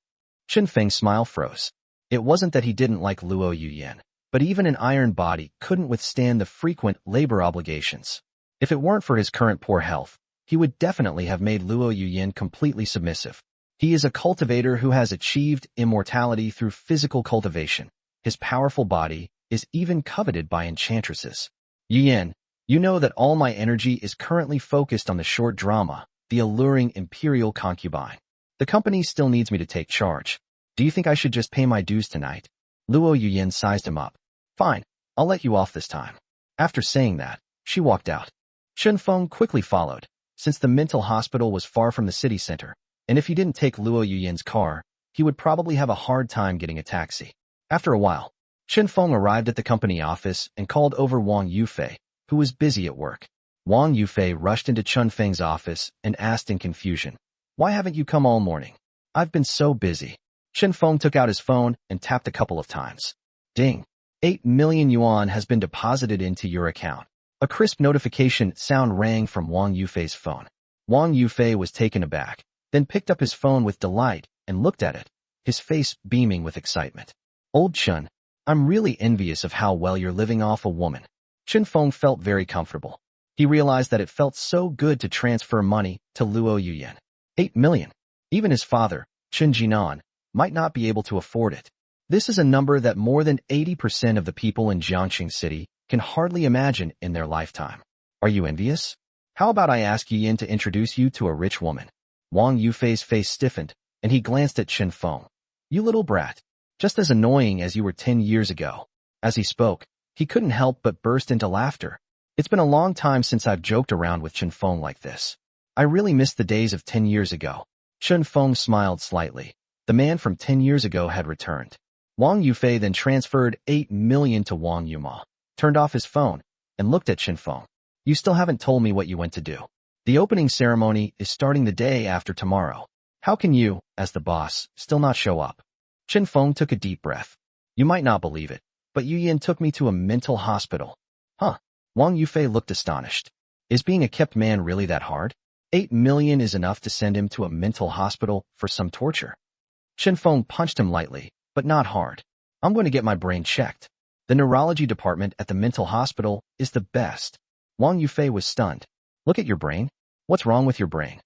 Chen Feng's smile froze. It wasn't that he didn't like Luo Yuyin, but even an iron body couldn't withstand the frequent labor obligations. If it weren't for his current poor health, he would definitely have made Luo Yuyin completely submissive. He is a cultivator who has achieved immortality through physical cultivation. His powerful body is even coveted by enchantresses. "Yuyin, you know that all my energy is currently focused on the short drama, The Alluring Imperial Concubine. The company still needs me to take charge. Do you think I should just pay my dues tonight?" Luo Yuyin sized him up. "Fine, I'll let you off this time." After saying that, she walked out. Chen Feng quickly followed, since the mental hospital was far from the city center, and if he didn't take Luo Yuyin's car, he would probably have a hard time getting a taxi. After a while, Chen Feng arrived at the company office and called over Wang Yufei, who was busy at work. Wang Yufei rushed into Chen Feng's office and asked in confusion, "Why haven't you come all morning?" "I've been so busy." Chen Feng took out his phone and tapped a couple of times. Ding! 8 million yuan has been deposited into your account. A crisp notification sound rang from Wang Yufei's phone. Wang Yufei was taken aback, then picked up his phone with delight and looked at it, his face beaming with excitement. "Old Chen, I'm really envious of how well you're living off a woman." Chen Feng felt very comfortable. He realized that it felt so good to transfer money to Luo Yuyin. 8 million. Even his father, Chen Jinan, might not be able to afford it. This is a number that more than 80% of the people in Jiangxing City can hardly imagine in their lifetime. Are you envious? How about I ask Yuyin to introduce you to a rich woman? Wang Yufei's face stiffened, and he glanced at Chen Feng. "You little brat. Just as annoying as you were 10 years ago." As he spoke, he couldn't help but burst into laughter. "It's been a long time since I've joked around with Chen Feng like this. I really miss the days of 10 years ago." Chen Feng smiled slightly. The man from 10 years ago had returned. Wang Yufei then transferred 8 million to Wang Yuma, turned off his phone, and looked at Chen Feng. "You still haven't told me what you went to do. The opening ceremony is starting the day after tomorrow. How can you, as the boss, still not show up?" Chen Feng took a deep breath. "You might not believe it, but Yuyin took me to a mental hospital." "Huh?" Wang Yufei looked astonished. Is being a kept man really that hard? 8 million is enough to send him to a mental hospital for some torture. Chen Feng punched him lightly, but not hard. "I'm going to get my brain checked. The neurology department at the mental hospital is the best." Wang Yufei was stunned. "Look at your brain. What's wrong with your brain?"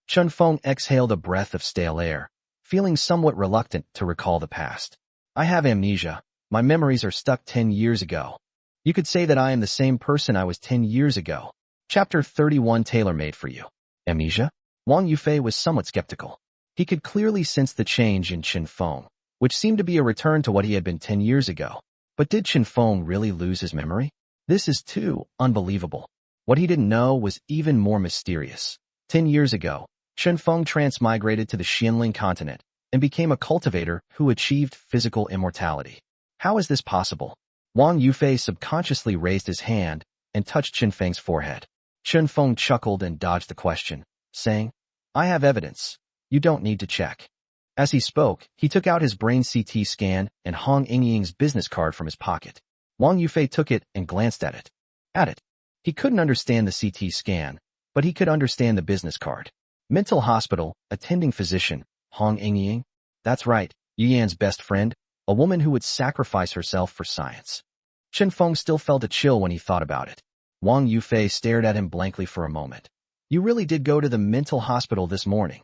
Chen Feng exhaled a breath of stale air, feeling somewhat reluctant to recall the past. "I have amnesia. My memories are stuck 10 years ago. You could say that I am the same person I was 10 years ago." Chapter 31 Tailor-made for you. Amnesia? Wang Yufei was somewhat skeptical. He could clearly sense the change in Chen Feng, which seemed to be a return to what he had been 10 years ago. But did Chen Feng really lose his memory? This is too unbelievable. What he didn't know was even more mysterious. 10 years ago, Chen Feng transmigrated to the Xianling continent and became a cultivator who achieved physical immortality. How is this possible? Wang Yufei subconsciously raised his hand and touched Chen Feng's forehead. Chen Feng chuckled and dodged the question, saying, I have evidence. You don't need to check. As he spoke, he took out his brain CT scan and Hong Yingying's business card from his pocket. Wang Yufei took it and glanced at it. He couldn't understand the CT scan, but he could understand the business card. Mental hospital, attending physician, Hong Yingying. That's right, Yuyan's best friend, a woman who would sacrifice herself for science. Chen Feng still felt a chill when he thought about it. Wang Yufei stared at him blankly for a moment. You really did go to the mental hospital this morning?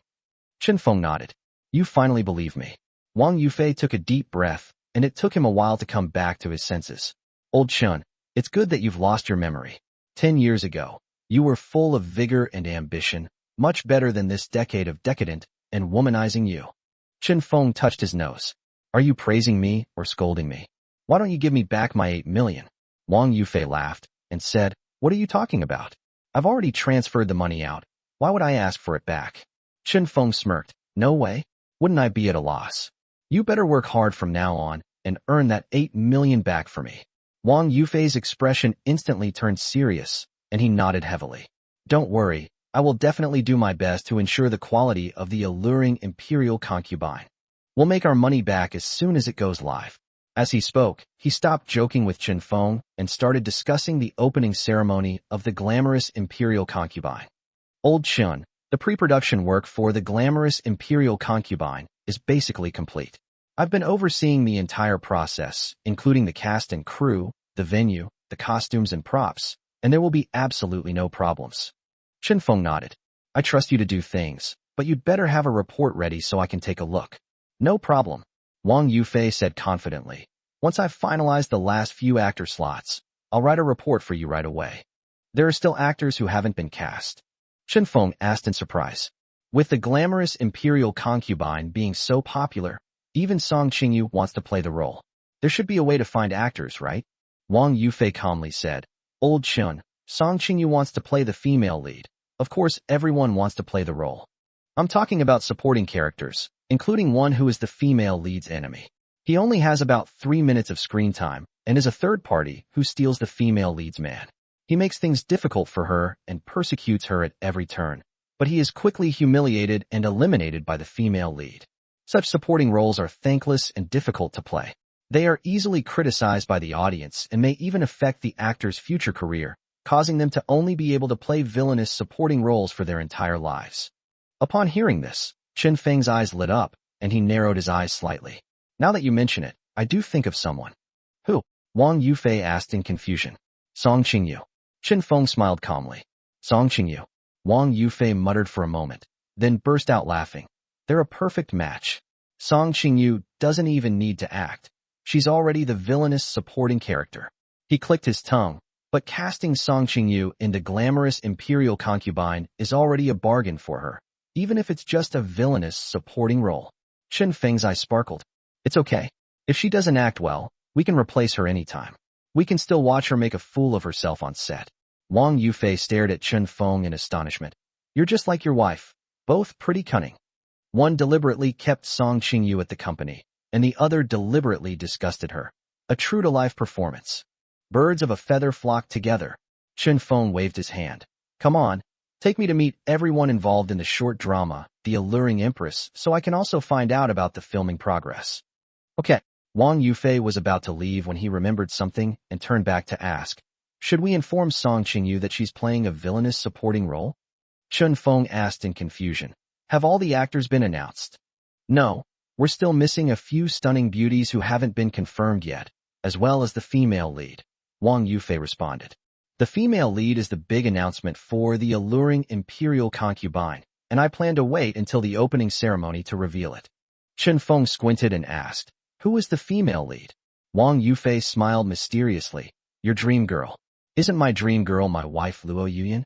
Chen Feng nodded. You finally believe me. Wang Yufei took a deep breath, and it took him a while to come back to his senses. Old Chen, it's good that you've lost your memory. 10 years ago, you were full of vigor and ambition, much better than this decade of decadent and womanizing you. Chen Feng touched his nose. Are you praising me or scolding me? Why don't you give me back my 8 million? Wang Yufei laughed and said, What are you talking about? I've already transferred the money out. Why would I ask for it back? Chen Feng smirked. No way. Wouldn't I be at a loss? You better work hard from now on and earn that 8 million back for me. Wang Yufei's expression instantly turned serious, and he nodded heavily. Don't worry, I will definitely do my best to ensure the quality of the alluring imperial concubine. We'll make our money back as soon as it goes live. As he spoke, he stopped joking with Chen Feng and started discussing the opening ceremony of the glamorous imperial concubine. Old Chen, the pre-production work for the glamorous imperial concubine is basically complete. I've been overseeing the entire process, including the cast and crew, the venue, the costumes and props, and there will be absolutely no problems. Chen Feng nodded. I trust you to do things, but you'd better have a report ready so I can take a look. No problem. Wang Yufei said confidently. Once I've finalized the last few actor slots, I'll write a report for you right away. There are still actors who haven't been cast. Chen Feng asked in surprise. With the glamorous imperial concubine being so popular, even Song Qingyu wants to play the role. There should be a way to find actors, right? Wang Yufei calmly said. Old Chen, Song Qingyu wants to play the female lead. Of course, everyone wants to play the role. I'm talking about supporting characters, including one who is the female lead's enemy. He only has about 3 minutes of screen time and is a third party who steals the female lead's man. He makes things difficult for her and persecutes her at every turn, but he is quickly humiliated and eliminated by the female lead. Such supporting roles are thankless and difficult to play. They are easily criticized by the audience and may even affect the actor's future career, causing them to only be able to play villainous supporting roles for their entire lives. Upon hearing this, Chen Feng's eyes lit up, and he narrowed his eyes slightly. Now that you mention it, I do think of someone. Who? Wang Yufei asked in confusion. Song Qingyu. Chen Feng smiled calmly. Song Qingyu. Wang Yufei muttered for a moment, then burst out laughing. They're a perfect match. Song Qingyu doesn't even need to act. She's already the villainous supporting character. He clicked his tongue, but casting Song Qingyu into glamorous imperial concubine is already a bargain for her, even if it's just a villainous supporting role. Chen Feng's eye sparkled. It's okay. If she doesn't act well, we can replace her anytime. We can still watch her make a fool of herself on set. Wang Yufei stared at Chen Feng in astonishment. You're just like your wife, both pretty cunning. One deliberately kept Song Qingyu at the company, and the other deliberately disgusted her. A true-to-life performance. Birds of a feather flock together. Chen Feng waved his hand. Come on, take me to meet everyone involved in the short drama, The Alluring Empress, so I can also find out about the filming progress. Okay. Wang Yufei was about to leave when he remembered something and turned back to ask, should we inform Song Qingyu that she's playing a villainous supporting role? Chen Feng asked in confusion. Have all the actors been announced? No, we're still missing a few stunning beauties who haven't been confirmed yet, as well as the female lead. Wang Yufei responded. The female lead is the big announcement for the alluring imperial concubine, and I plan to wait until the opening ceremony to reveal it. Chen Feng squinted and asked, who is the female lead? Wang Yufei smiled mysteriously. Your dream girl. Isn't my dream girl my wife Luo Yuyan?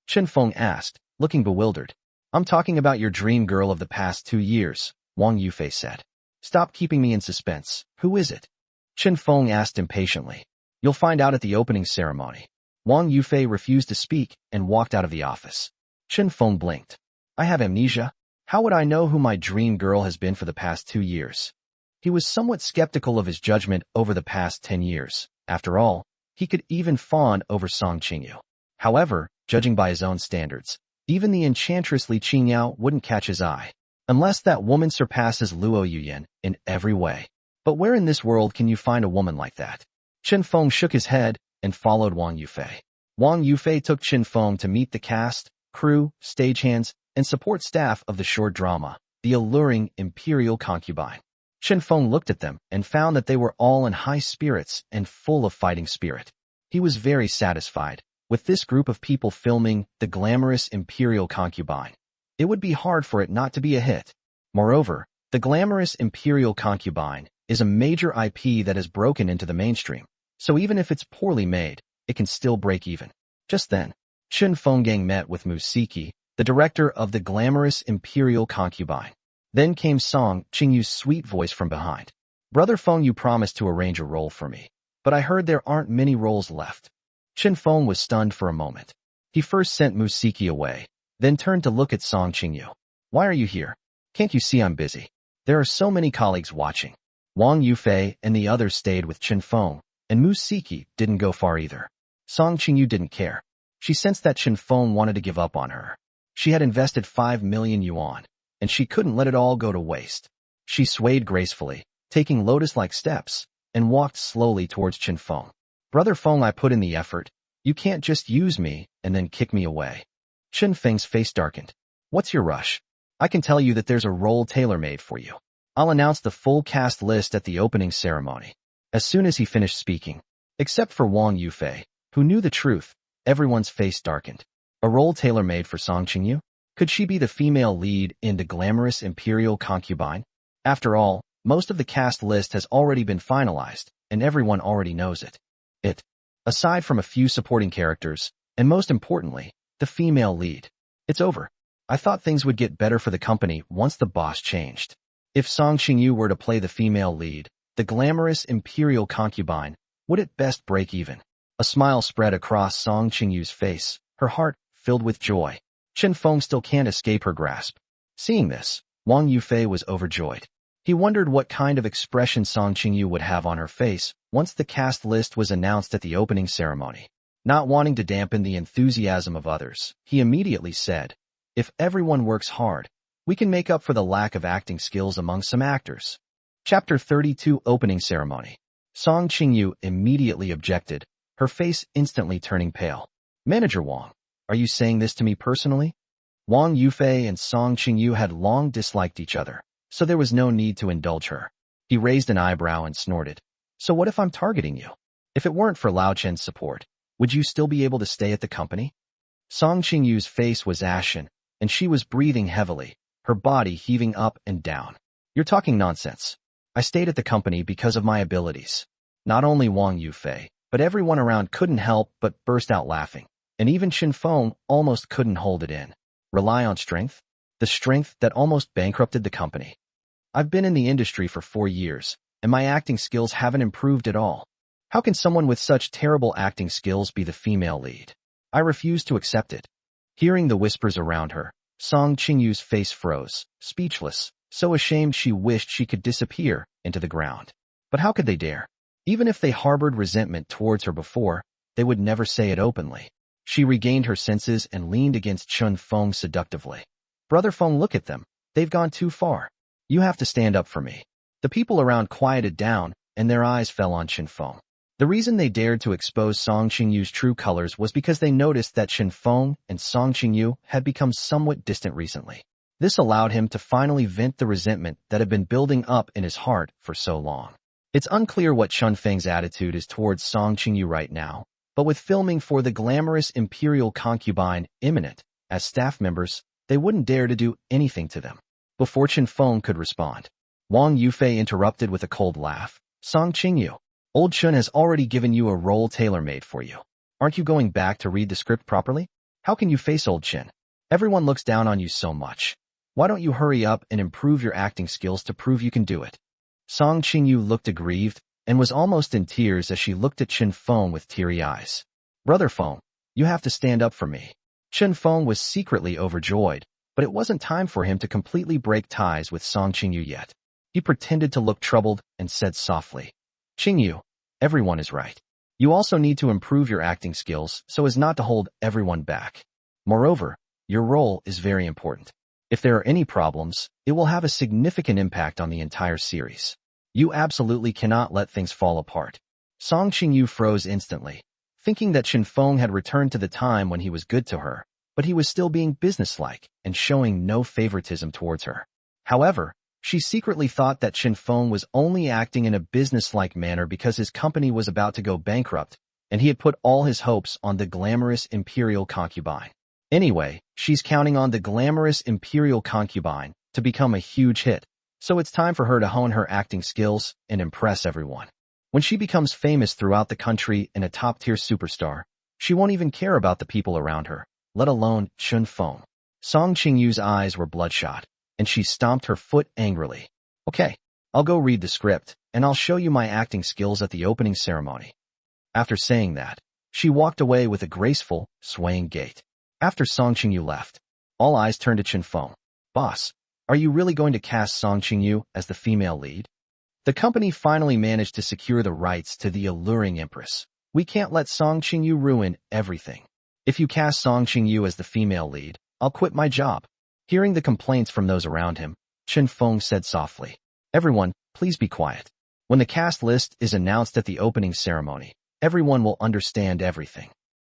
Chen Feng asked, looking bewildered. I'm talking about your dream girl of the past 2 years, Wang Yufei said. Stop keeping me in suspense. Who is it? Chen Feng asked impatiently. You'll find out at the opening ceremony. Wang Yufei refused to speak and walked out of the office. Chen Feng blinked. I have amnesia. How would I know who my dream girl has been for the past 2 years? He was somewhat skeptical of his judgment over the past 10 years. After all, he could even fawn over Song Qingyu. However, judging by his own standards, even the enchantress Li Qingyao wouldn't catch his eye, unless that woman surpasses Luo Yuyan in every way. But where in this world can you find a woman like that? Chen Feng shook his head and followed Wang Yufei. Wang Yufei took Chen Feng to meet the cast, crew, stagehands, and support staff of the short drama, The Alluring Imperial Concubine. Chen Feng looked at them and found that they were all in high spirits and full of fighting spirit. He was very satisfied. With this group of people filming The Glamorous Imperial Concubine, it would be hard for it not to be a hit. Moreover, The Glamorous Imperial Concubine is a major IP that has broken into the mainstream, so even if it's poorly made, it can still break even. Just then, Chen Feng met with Musiki, the director of The Glamorous Imperial Concubine. Then came Song Qingyu's sweet voice from behind. Brother Feng, you promised to arrange a role for me, but I heard there aren't many roles left. Chen Feng was stunned for a moment. He first sent Musiki away, then turned to look at Song Qingyu. Why are you here? Can't you see I'm busy? There are so many colleagues watching. Wang Yufei and the others stayed with Chen Feng, and Musiki didn't go far either. Song Qingyu didn't care. She sensed that Chen Feng wanted to give up on her. She had invested 5 million yuan, and she couldn't let it all go to waste. She swayed gracefully, taking lotus-like steps, and walked slowly towards Chen Feng. Brother Feng, I put in the effort. You can't just use me and then kick me away. Chen Feng's face darkened. What's your rush? I can tell you that there's a role tailor-made for you. I'll announce the full cast list at the opening ceremony. As soon as he finished speaking, except for Wang Yufei, who knew the truth, everyone's face darkened. A role tailor-made for Song Qingyu? Could she be the female lead in The Glamorous Imperial Concubine? After all, most of the cast list has already been finalized, and everyone already knows it. Aside from a few supporting characters, and most importantly, the female lead. It's over. I thought things would get better for the company once the boss changed. If Song Qingyu were to play the female lead, The Glamorous Imperial Concubine would at best break even. A smile spread across Song Qingyu's face, her heart filled with joy. Chen Feng still can't escape her grasp. Seeing this, Wang Yufei was overjoyed. He wondered what kind of expression Song Qingyu would have on her face once the cast list was announced at the opening ceremony. Not wanting to dampen the enthusiasm of others, he immediately said, if everyone works hard, we can make up for the lack of acting skills among some actors. Chapter 32 Opening Ceremony. Song Qingyu immediately objected, her face instantly turning pale. Manager Wang, are you saying this to me personally? Wang Yufei and Song Qingyu had long disliked each other, so there was no need to indulge her. He raised an eyebrow and snorted. So what if I'm targeting you? If it weren't for Lao Chen's support, would you still be able to stay at the company? Song Qingyu's face was ashen, and she was breathing heavily, her body heaving up and down. You're talking nonsense. I stayed at the company because of my abilities. Not only Wang Yufei, but everyone around couldn't help but burst out laughing, and even Chen Feng almost couldn't hold it in. Rely on strength? The strength that almost bankrupted the company. I've been in the industry for 4 years, and my acting skills haven't improved at all. How can someone with such terrible acting skills be the female lead? I refuse to accept it. Hearing the whispers around her, Song Qingyu's face froze, speechless, so ashamed she wished she could disappear into the ground. But how could they dare? Even if they harbored resentment towards her before, they would never say it openly. She regained her senses and leaned against Chen Feng seductively. Brother Feng, look at them. They've gone too far. You have to stand up for me. The people around quieted down, and their eyes fell on Chen Feng. The reason they dared to expose Song Qingyu's true colors was because they noticed that Chen Feng and Song Qingyu had become somewhat distant recently. This allowed him to finally vent the resentment that had been building up in his heart for so long. It's unclear what Chen Feng's attitude is towards Song Qingyu right now, but with filming for The Glamorous Imperial Concubine imminent, as staff members, they wouldn't dare to do anything to them. Before Chen Feng could respond, Wang Yufei interrupted with a cold laugh. Song Qingyu, old Chen has already given you a role tailor-made for you. Aren't you going back to read the script properly? How can you face old Chen? Everyone looks down on you so much. Why don't you hurry up and improve your acting skills to prove you can do it? Song Qingyu looked aggrieved and was almost in tears as she looked at Chen Feng with teary eyes. Brother Feng, you have to stand up for me. Chen Feng was secretly overjoyed, but it wasn't time for him to completely break ties with Song Qingyu yet. He pretended to look troubled and said softly, Qingyu, everyone is right. You also need to improve your acting skills so as not to hold everyone back. Moreover, your role is very important. If there are any problems, it will have a significant impact on the entire series. You absolutely cannot let things fall apart. Song Qingyu froze instantly, thinking that Chen Feng had returned to the time when he was good to her, but he was still being businesslike and showing no favoritism towards her. However, she secretly thought that Chen Feng was only acting in a businesslike manner because his company was about to go bankrupt, and he had put all his hopes on the glamorous imperial concubine. Anyway, she's counting on the glamorous imperial concubine to become a huge hit, so it's time for her to hone her acting skills and impress everyone. When she becomes famous throughout the country and a top-tier superstar, she won't even care about the people around her, let alone Chen Feng. Song Qingyu's eyes were bloodshot, and she stomped her foot angrily. Okay, I'll go read the script, and I'll show you my acting skills at the opening ceremony. After saying that, she walked away with a graceful, swaying gait. After Song Qingyu left, all eyes turned to Chen Feng. Boss, are you really going to cast Song Qingyu as the female lead? The company finally managed to secure the rights to the alluring empress. We can't let Song Qingyu ruin everything. If you cast Song Qingyu as the female lead, I'll quit my job. Hearing the complaints from those around him, Chen Feng said softly, Everyone, please be quiet. When the cast list is announced at the opening ceremony, everyone will understand everything.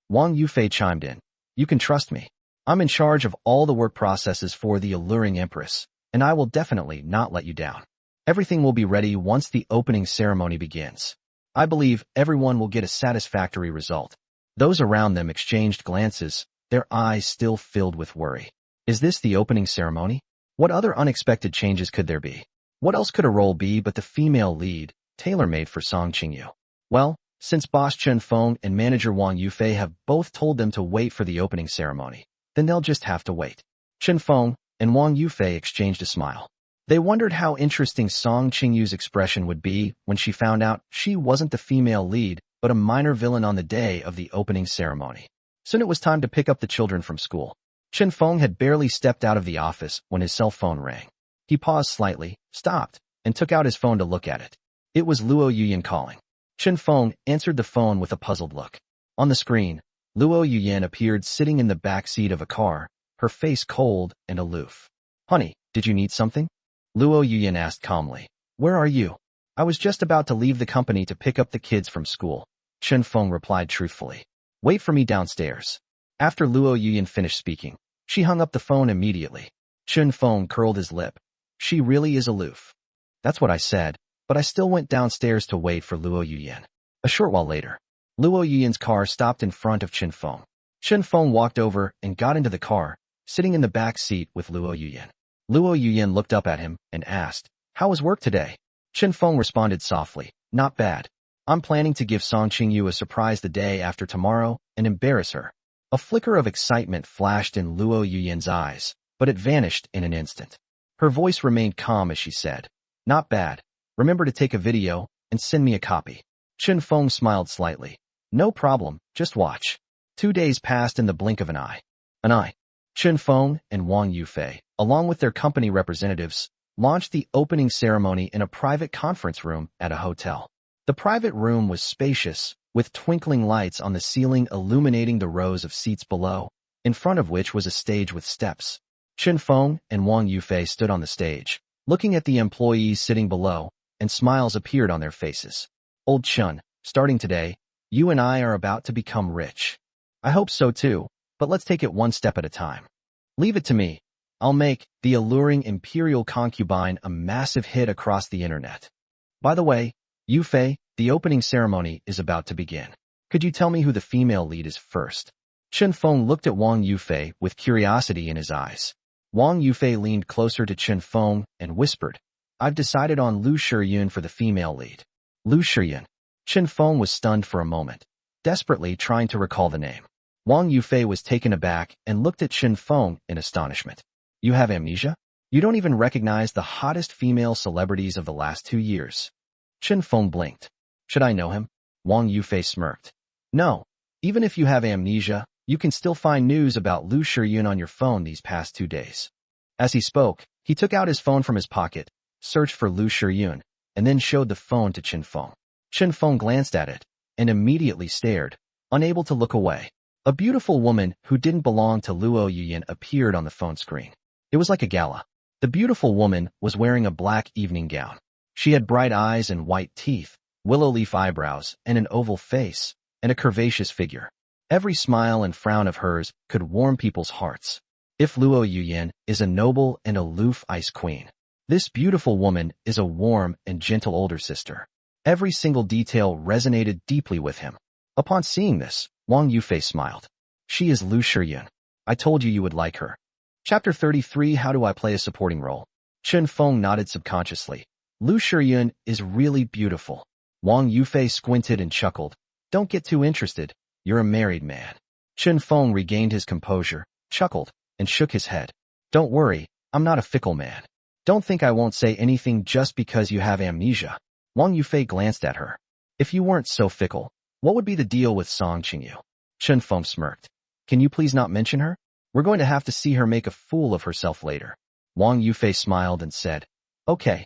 Wang Yufei chimed in. You can trust me. I'm in charge of all the work processes for the alluring empress, and I will definitely not let you down. Everything will be ready once the opening ceremony begins. I believe everyone will get a satisfactory result. Those around them exchanged glances, their eyes still filled with worry. Is this the opening ceremony? What other unexpected changes could there be? What else could a role be but the female lead, tailor-made for Song Qingyu? Well, since boss Chen Feng and manager Wang Yufei have both told them to wait for the opening ceremony, then they'll just have to wait. Chen Feng and Wang Yufei exchanged a smile. They wondered how interesting Song Qingyu's expression would be when she found out she wasn't the female lead, but a minor villain on the day of the opening ceremony. Soon it was time to pick up the children from school. Chen Feng had barely stepped out of the office when his cell phone rang. He paused slightly, stopped, and took out his phone to look at it. It was Luo Yuyan calling. Chen Feng answered the phone with a puzzled look. On the screen, Luo Yuyan appeared sitting in the back seat of a car, her face cold and aloof. Honey, did you need something? Luo Yuyan asked calmly. Where are you? I was just about to leave the company to pick up the kids from school. Chen Feng replied truthfully. Wait for me downstairs. After Luo Yuyan finished speaking, she hung up the phone immediately. Chen Feng curled his lip. She really is aloof. That's what I said, but I still went downstairs to wait for Luo Yuyan. A short while later, Luo Yuyan's car stopped in front of Chen Feng. Chen Feng walked over and got into the car, sitting in the back seat with Luo Yuyan. Luo Yuyan looked up at him and asked, How was work today? Chen Feng responded softly, Not bad. I'm planning to give Song Qingyu a surprise the day after tomorrow and embarrass her. A flicker of excitement flashed in Luo Yuyan's eyes, but it vanished in an instant. Her voice remained calm as she said, Not bad. Remember to take a video and send me a copy. Chen Feng smiled slightly. No problem, just watch. 2 days passed in the blink of an eye. Chen Feng and Wang Yufei, along with their company representatives, launched the opening ceremony in a private conference room at a hotel. The private room was spacious, with twinkling lights on the ceiling illuminating the rows of seats below, in front of which was a stage with steps. Chen Feng and Wang Yufei stood on the stage, looking at the employees sitting below, and smiles appeared on their faces. Old Chen, starting today, you and I are about to become rich. I hope so too, but let's take it one step at a time. Leave it to me. I'll make the alluring imperial concubine a massive hit across the internet. By the way, Yufei, the opening ceremony is about to begin. Could you tell me who the female lead is first? Chen Feng looked at Wang Yufei with curiosity in his eyes. Wang Yufei leaned closer to Chen Feng and whispered, I've decided on Lu Shiyun for the female lead. Lu Shiyun. Chen Feng was stunned for a moment, desperately trying to recall the name. Wang Yufei was taken aback and looked at Chen Feng in astonishment. You have amnesia? You don't even recognize the hottest female celebrities of the last 2 years. Chen Feng blinked. Should I know him? Wang Yufei smirked. No. Even if you have amnesia, you can still find news about Lu Shiyun on your phone these past 2 days. As he spoke, he took out his phone from his pocket searched for Lu Shiyun, and then showed the phone to Chen Feng. Chen Feng glanced at it and immediately stared, unable to look away. A beautiful woman who didn't belong to Luo Yuyan appeared on the phone screen. It was like a gala. The beautiful woman was wearing a black evening gown. She had bright eyes and white teeth, willow leaf eyebrows, and an oval face, and a curvaceous figure. Every smile and frown of hers could warm people's hearts. If Luo Yuyan is a noble and aloof ice queen, this beautiful woman is a warm and gentle older sister. Every single detail resonated deeply with him. Upon seeing this, Wang Yufei smiled. She is Lu Shiyun. I told you would like her. Chapter 33. How do I play a supporting role? Chen Feng nodded subconsciously. Lu Shiyun is really beautiful. Wang Yufei squinted and chuckled. Don't get too interested. You're a married man. Chen Feng regained his composure, chuckled, and shook his head. Don't worry, I'm not a fickle man. Don't think I won't say anything just because you have amnesia. Wang Yufei glanced at her. If you weren't so fickle, what would be the deal with Song Qingyu? Chen Feng smirked. Can you please not mention her? We're going to have to see her make a fool of herself later. Wang Yufei smiled and said, Okay,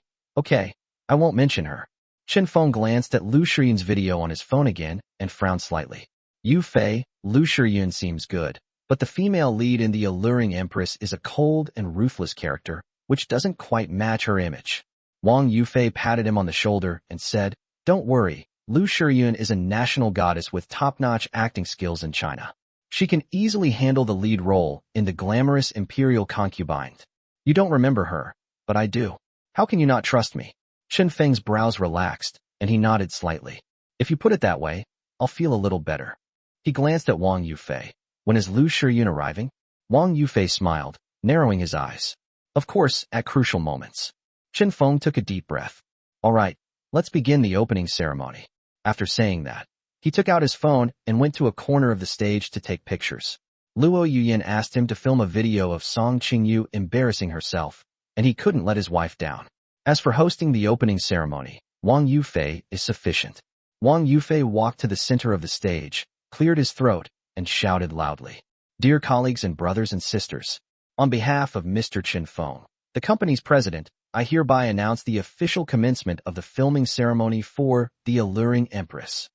I won't mention her. Chen Feng glanced at Lu Shiyun's video on his phone again and frowned slightly. Yufei, Lu Shiyun seems good, but the female lead in The Alluring Empress is a cold and ruthless character, which doesn't quite match her image. Wang Yufei patted him on the shoulder and said, Don't worry, Lu Shiyun is a national goddess with top-notch acting skills in China. She can easily handle the lead role in the glamorous imperial concubine. You don't remember her, but I do. How can you not trust me? Chen Feng's brows relaxed, and he nodded slightly. If you put it that way, I'll feel a little better. He glanced at Wang Yufei. When is Lu Shiyun arriving? Wang Yufei smiled, narrowing his eyes. Of course, at crucial moments. Chen Feng took a deep breath. All right, let's begin the opening ceremony. After saying that, he took out his phone and went to a corner of the stage to take pictures. Luo Yuyan asked him to film a video of Song Qingyu embarrassing herself, and he couldn't let his wife down. As for hosting the opening ceremony, Wang Yufei is sufficient. Wang Yufei walked to the center of the stage, cleared his throat, and shouted loudly. Dear colleagues and brothers and sisters, on behalf of Mr. Chen Feng, the company's president, I hereby announce the official commencement of the filming ceremony for The Alluring Empress.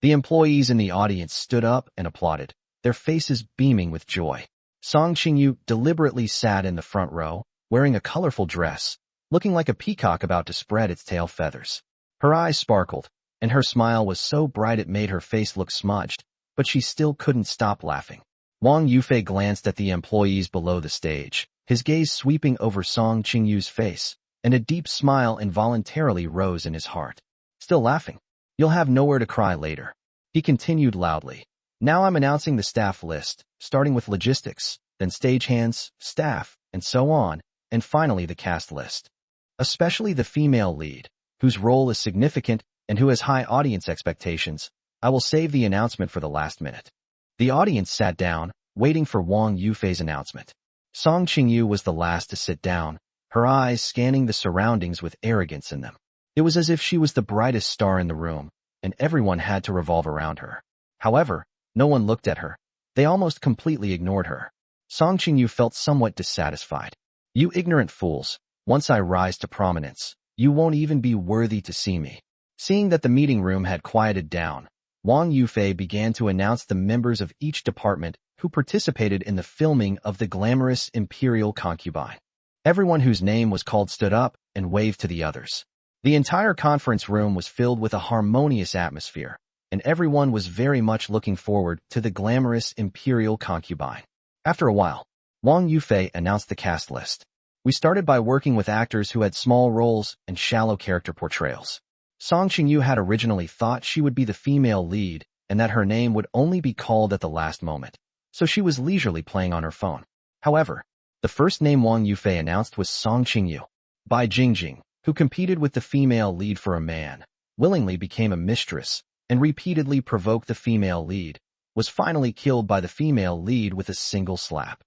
The employees in the audience stood up and applauded, their faces beaming with joy. Song Qingyu deliberately sat in the front row, wearing a colorful dress, looking like a peacock about to spread its tail feathers. Her eyes sparkled, and her smile was so bright it made her face look smudged, but she still couldn't stop laughing. Wang Yufei glanced at the employees below the stage, his gaze sweeping over Song Qingyu's face, and a deep smile involuntarily rose in his heart. Still laughing? You'll have nowhere to cry later. He continued loudly. Now I'm announcing the staff list, starting with logistics, then stagehands, staff, and so on, and finally the cast list. Especially the female lead, whose role is significant and who has high audience expectations, I will save the announcement for the last minute. The audience sat down, waiting for Wang Yufei's announcement. Song Qingyu was the last to sit down, her eyes scanning the surroundings with arrogance in them. It was as if she was the brightest star in the room, and everyone had to revolve around her. However, no one looked at her. They almost completely ignored her. Song Qingyu felt somewhat dissatisfied. You ignorant fools, once I rise to prominence, you won't even be worthy to see me. Seeing that the meeting room had quieted down, Wang Yufei began to announce the members of each department who participated in the filming of the glamorous imperial concubine. Everyone whose name was called stood up and waved to the others. The entire conference room was filled with a harmonious atmosphere, and everyone was very much looking forward to the glamorous imperial concubine. After a while, Wang Yufei announced the cast list. We started by working with actors who had small roles and shallow character portrayals. Song Qingyu had originally thought she would be the female lead and that her name would only be called at the last moment, so she was leisurely playing on her phone. However, the first name Wang Yufei announced was Song Qingyu. Bai Jingjing, who competed with the female lead for a man, willingly became a mistress and repeatedly provoked the female lead, was finally killed by the female lead with a single slap.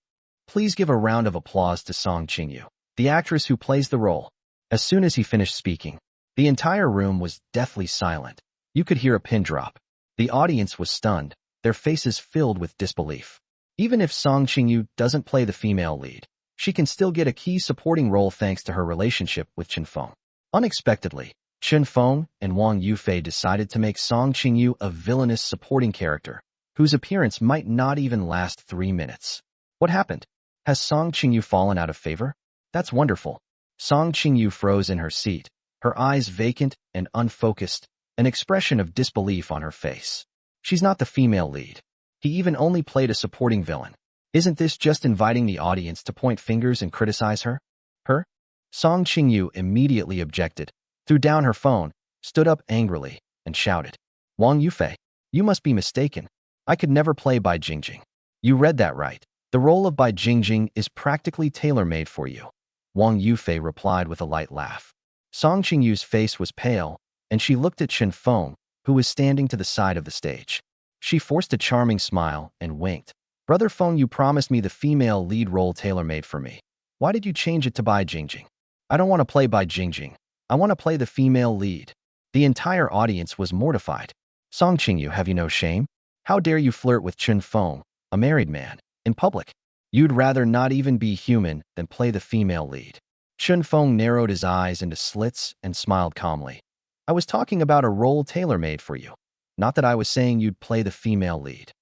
Please give a round of applause to Song Qingyu, the actress who plays the role. As soon as he finished speaking, the entire room was deathly silent. You could hear a pin drop. The audience was stunned, their faces filled with disbelief. Even if Song Qingyu doesn't play the female lead, she can still get a key supporting role thanks to her relationship with Chen Feng. Unexpectedly, Chen Feng and Wang Yufei decided to make Song Qingyu a villainous supporting character, whose appearance might not even last 3 minutes. What happened? Has Song Qingyu fallen out of favor? That's wonderful. Song Qingyu froze in her seat, her eyes vacant and unfocused, an expression of disbelief on her face. She's not the female lead. He even only played a supporting villain. Isn't this just inviting the audience to point fingers and criticize her? Her? Song Qingyu immediately objected, threw down her phone, stood up angrily, and shouted, Wang Yufei, you must be mistaken. I could never play Bai Jingjing. You read that right. The role of Bai Jingjing is practically tailor-made for you. Wang Yufei replied with a light laugh. Song Qingyu's face was pale, and she looked at Chen Feng, who was standing to the side of the stage. She forced a charming smile and winked. Brother Feng, you promised me the female lead role tailor-made for me. Why did you change it to Bai Jingjing? I don't want to play Bai Jingjing. I want to play the female lead. The entire audience was mortified. Song Qingyu, have you no shame? How dare you flirt with Chen Feng, a married man, in public? You'd rather not even be human than play the female lead. Chen Feng narrowed his eyes into slits and smiled calmly. I was talking about a role tailor-made for you. Not that I was saying you'd play the female lead.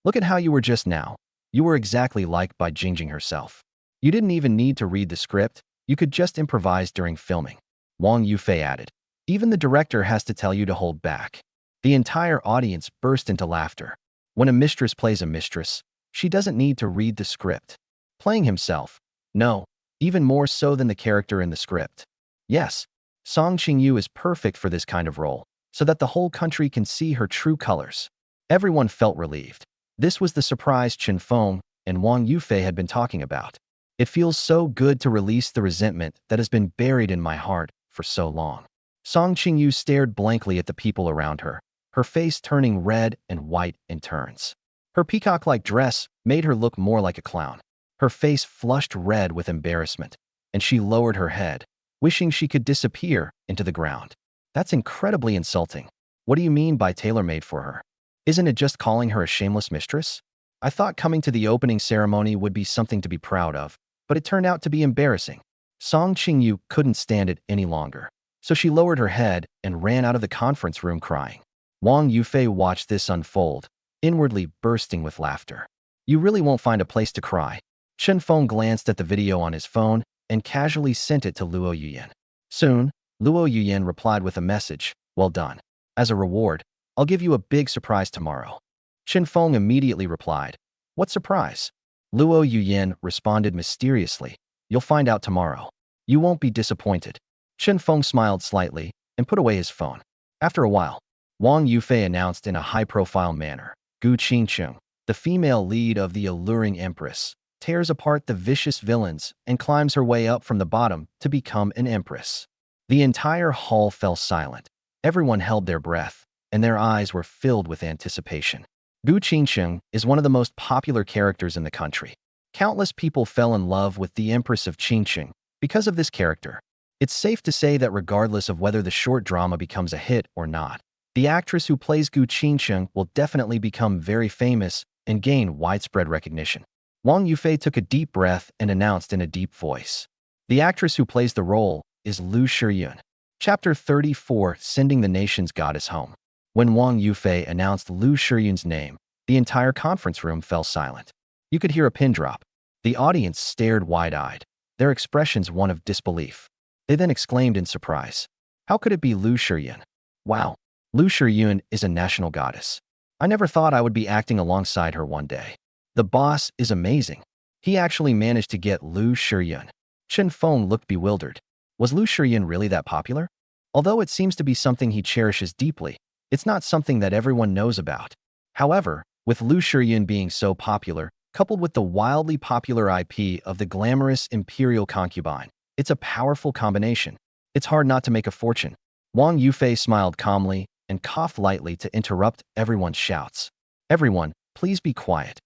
Look at how you were just now. You were exactly like Bai Jingjing herself. You didn't even need to read the script. You could just improvise during filming. Wang Yufei added. Even the director has to tell you to hold back. The entire audience burst into laughter. When a mistress plays a mistress, she doesn't need to read the script. Playing himself? No, even more so than the character in the script. Yes, Song Qingyu is perfect for this kind of role, so that the whole country can see her true colors. Everyone felt relieved. This was the surprise Chen Feng and Wang Yufei had been talking about. It feels so good to release the resentment that has been buried in my heart for so long. Song Qingyu stared blankly at the people around her, her face turning red and white in turns. Her peacock-like dress made her look more like a clown. Her face flushed red with embarrassment, and she lowered her head, wishing she could disappear into the ground. That's incredibly insulting. What do you mean by tailor-made for her? Isn't it just calling her a shameless mistress? I thought coming to the opening ceremony would be something to be proud of, but it turned out to be embarrassing. Song Qingyu couldn't stand it any longer, so she lowered her head and ran out of the conference room crying. Wang Yufei watched this unfold, inwardly bursting with laughter. You really won't find a place to cry. Chen Feng glanced at the video on his phone and casually sent it to Luo Yuyan. Soon, Luo Yuyan replied with a message, well done. As a reward, I'll give you a big surprise tomorrow. Chen Feng immediately replied, what surprise? Luo Yuyan responded mysteriously, you'll find out tomorrow. You won't be disappointed. Chen Feng smiled slightly and put away his phone. After a while, Wang Yufei announced in a high-profile manner, Gu Qingcheng, the female lead of the alluring empress, tears apart the vicious villains and climbs her way up from the bottom to become an empress. The entire hall fell silent. Everyone held their breath, and their eyes were filled with anticipation. Gu Qingcheng is one of the most popular characters in the country. Countless people fell in love with the Empress of Qingcheng because of this character. It's safe to say that regardless of whether the short drama becomes a hit or not, the actress who plays Gu Qingcheng will definitely become very famous and gain widespread recognition. Wang Yufei took a deep breath and announced in a deep voice. The actress who plays the role is Lu Shiyun. Chapter 34, Sending the Nation's Goddess Home. When Wang Yufei announced Lu Shiyun's name, the entire conference room fell silent. You could hear a pin drop. The audience stared wide-eyed, their expressions one of disbelief. They then exclaimed in surprise, how could it be Lu Shiyun? Wow, Lu Shiyun is a national goddess. I never thought I would be acting alongside her one day. The boss is amazing. He actually managed to get Lu Shiyun. Chen Feng looked bewildered. Was Lu Shiyun really that popular? Although it seems to be something he cherishes deeply, it's not something that everyone knows about. However, with Lu Shiyun being so popular, coupled with the wildly popular IP of the glamorous imperial concubine, it's a powerful combination. It's hard not to make a fortune. Wang Yufei smiled calmly and coughed lightly to interrupt everyone's shouts. Everyone, please be quiet.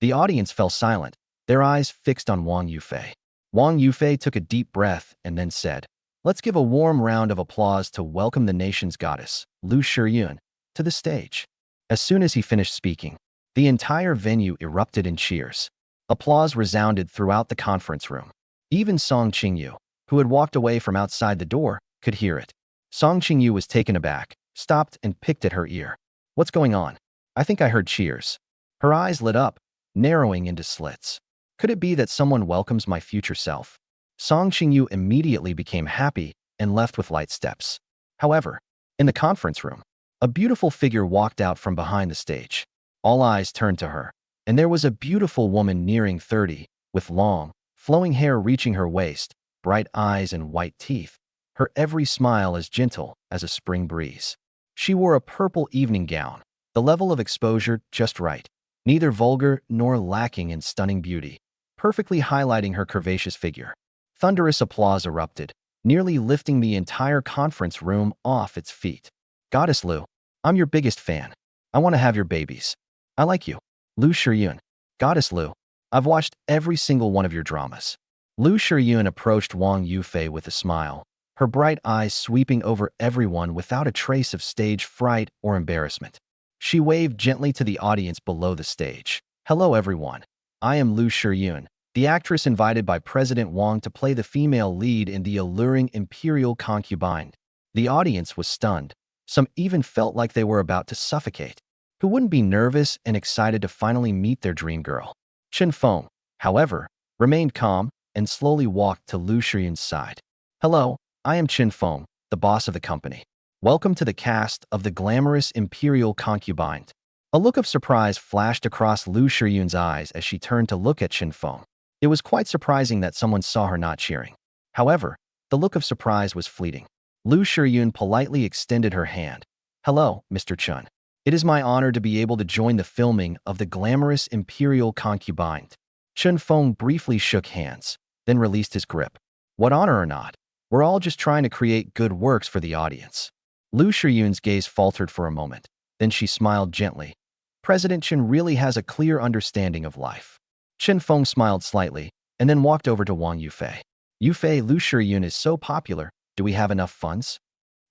The audience fell silent, their eyes fixed on Wang Yufei. Wang Yufei took a deep breath and then said, let's give a warm round of applause to welcome the nation's goddess, Lu Shiyun, to the stage. As soon as he finished speaking, the entire venue erupted in cheers. Applause resounded throughout the conference room. Even Song Qingyu, who had walked away from outside the door, could hear it. Song Qingyu was taken aback, stopped and picked at her ear. What's going on? I think I heard cheers. Her eyes lit up, narrowing into slits. Could it be that someone welcomes my future self? Song Qingyu immediately became happy and left with light steps. However, in the conference room, a beautiful figure walked out from behind the stage. All eyes turned to her, and there was a beautiful woman nearing 30, with long, flowing hair reaching her waist, bright eyes and white teeth, her every smile as gentle as a spring breeze. She wore a purple evening gown, the level of exposure just right, neither vulgar nor lacking in stunning beauty, perfectly highlighting her curvaceous figure. Thunderous applause erupted, nearly lifting the entire conference room off its feet. Goddess Lu, I'm your biggest fan. I want to have your babies. I like you. Lu Shiyun. Goddess Lu, I've watched every single one of your dramas. Lu Shiyun approached Wang Yufei with a smile, her bright eyes sweeping over everyone without a trace of stage fright or embarrassment. She waved gently to the audience below the stage. Hello everyone. I am Lu Shiyun, the actress invited by President Wang to play the female lead in the alluring imperial concubine. The audience was stunned. Some even felt like they were about to suffocate. Who wouldn't be nervous and excited to finally meet their dream girl? Chen Feng, however, remained calm and slowly walked to Lu Shiyun's side. Hello, I am Chen Feng, the boss of the company. Welcome to the cast of the glamorous imperial concubine. A look of surprise flashed across Lu Shiyun's eyes as she turned to look at Chen Feng. It was quite surprising that someone saw her not cheering. However, the look of surprise was fleeting. Lu Shiyun politely extended her hand. Hello, Mr. Chen. It is my honor to be able to join the filming of the glamorous imperial concubine. Chen Feng briefly shook hands, then released his grip. What honor or not, we're all just trying to create good works for the audience. Lu Shiyun's gaze faltered for a moment, then she smiled gently. President Chen really has a clear understanding of life. Chen Feng smiled slightly, and then walked over to Wang Yufei. Yufei, Lu Shiyun is so popular, do we have enough funds?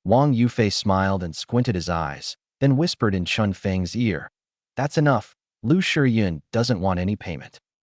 Wang Yufei smiled and squinted his eyes, then whispered in Chen Feng's ear. That's enough. Lu Shiyun doesn't want any payment.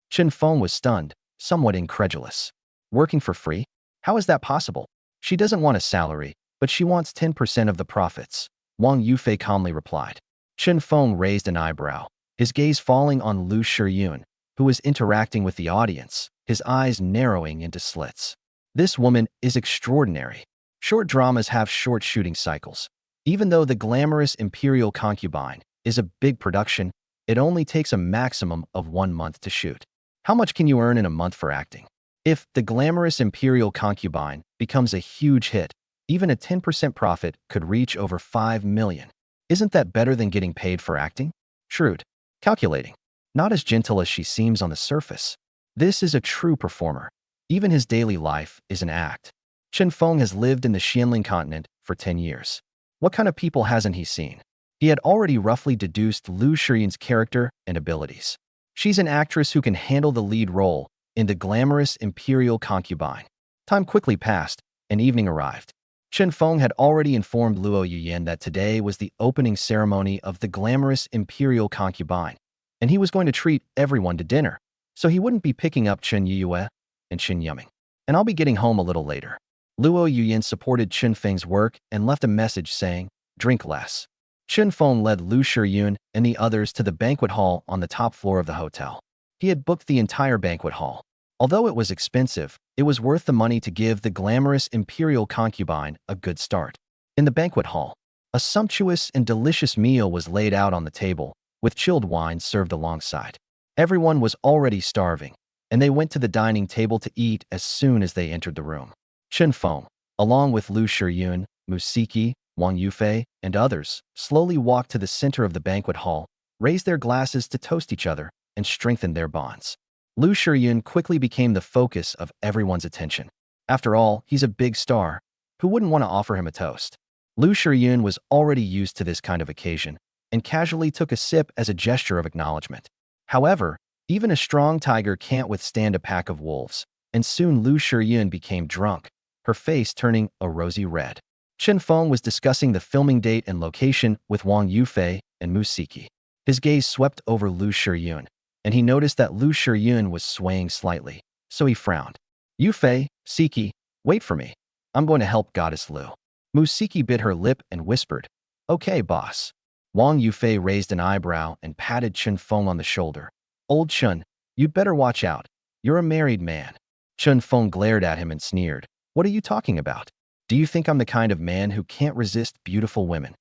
Chen Feng was stunned, somewhat incredulous. Working for free? How is that possible? She doesn't want a salary, but she wants 10% of the profits. Wang Yufei calmly replied. Chen Feng raised an eyebrow, his gaze falling on Lu Shiyun, who was interacting with the audience, his eyes narrowing into slits. This woman is extraordinary. Short dramas have short shooting cycles. Even though the glamorous imperial concubine is a big production, it only takes a maximum of 1 month to shoot. How much can you earn in a month for acting? If the glamorous imperial concubine becomes a huge hit, even a 10% profit could reach over 5 million. Isn't that better than getting paid for acting? Shrewd. Calculating. Not as gentle as she seems on the surface. This is a true performer. Even his daily life is an act. Chen Feng has lived in the Xianling continent for 10 years. What kind of people hasn't he seen? He had already roughly deduced Lu Shiyun's character and abilities. She's an actress who can handle the lead role in the glamorous imperial concubine. Time quickly passed, and evening arrived. Chen Feng had already informed Luo Yuyan that today was the opening ceremony of the glamorous imperial concubine, and he was going to treat everyone to dinner, so he wouldn't be picking up Chen Yue and Chen Yuming. And I'll be getting home a little later. Luo Yuyan supported Chen Feng's work and left a message saying, drink less. Chen Feng led Lu Shiyun and the others to the banquet hall on the top floor of the hotel. He had booked the entire banquet hall. Although it was expensive, it was worth the money to give the glamorous imperial concubine a good start. In the banquet hall, a sumptuous and delicious meal was laid out on the table, with chilled wine served alongside. Everyone was already starving, and they went to the dining table to eat as soon as they entered the room. Chen Feng, along with Lu Shiyun, Musiki, Wang Yufei, and others, slowly walked to the center of the banquet hall, raised their glasses to toast each other, and strengthened their bonds. Lu Shiyun quickly became the focus of everyone's attention. After all, he's a big star. Who wouldn't want to offer him a toast? Lu Shiyun was already used to this kind of occasion, and casually took a sip as a gesture of acknowledgement. However, even a strong tiger can't withstand a pack of wolves, and soon Lu Shiyun became drunk, her face turning a rosy red. Chen Feng was discussing the filming date and location with Wang Yufei and Musiki. His gaze swept over Lu Shiyun, and he noticed that Lu Shiyun was swaying slightly, so he frowned. Yufei, Siki, wait for me. I'm going to help Goddess Lu. Musiki bit her lip and whispered, okay, boss. Wang Yufei raised an eyebrow and patted Chen Feng on the shoulder. Old Chen, you'd better watch out. You're a married man. Chen Feng glared at him and sneered. What are you talking about? Do you think I'm the kind of man who can't resist beautiful women?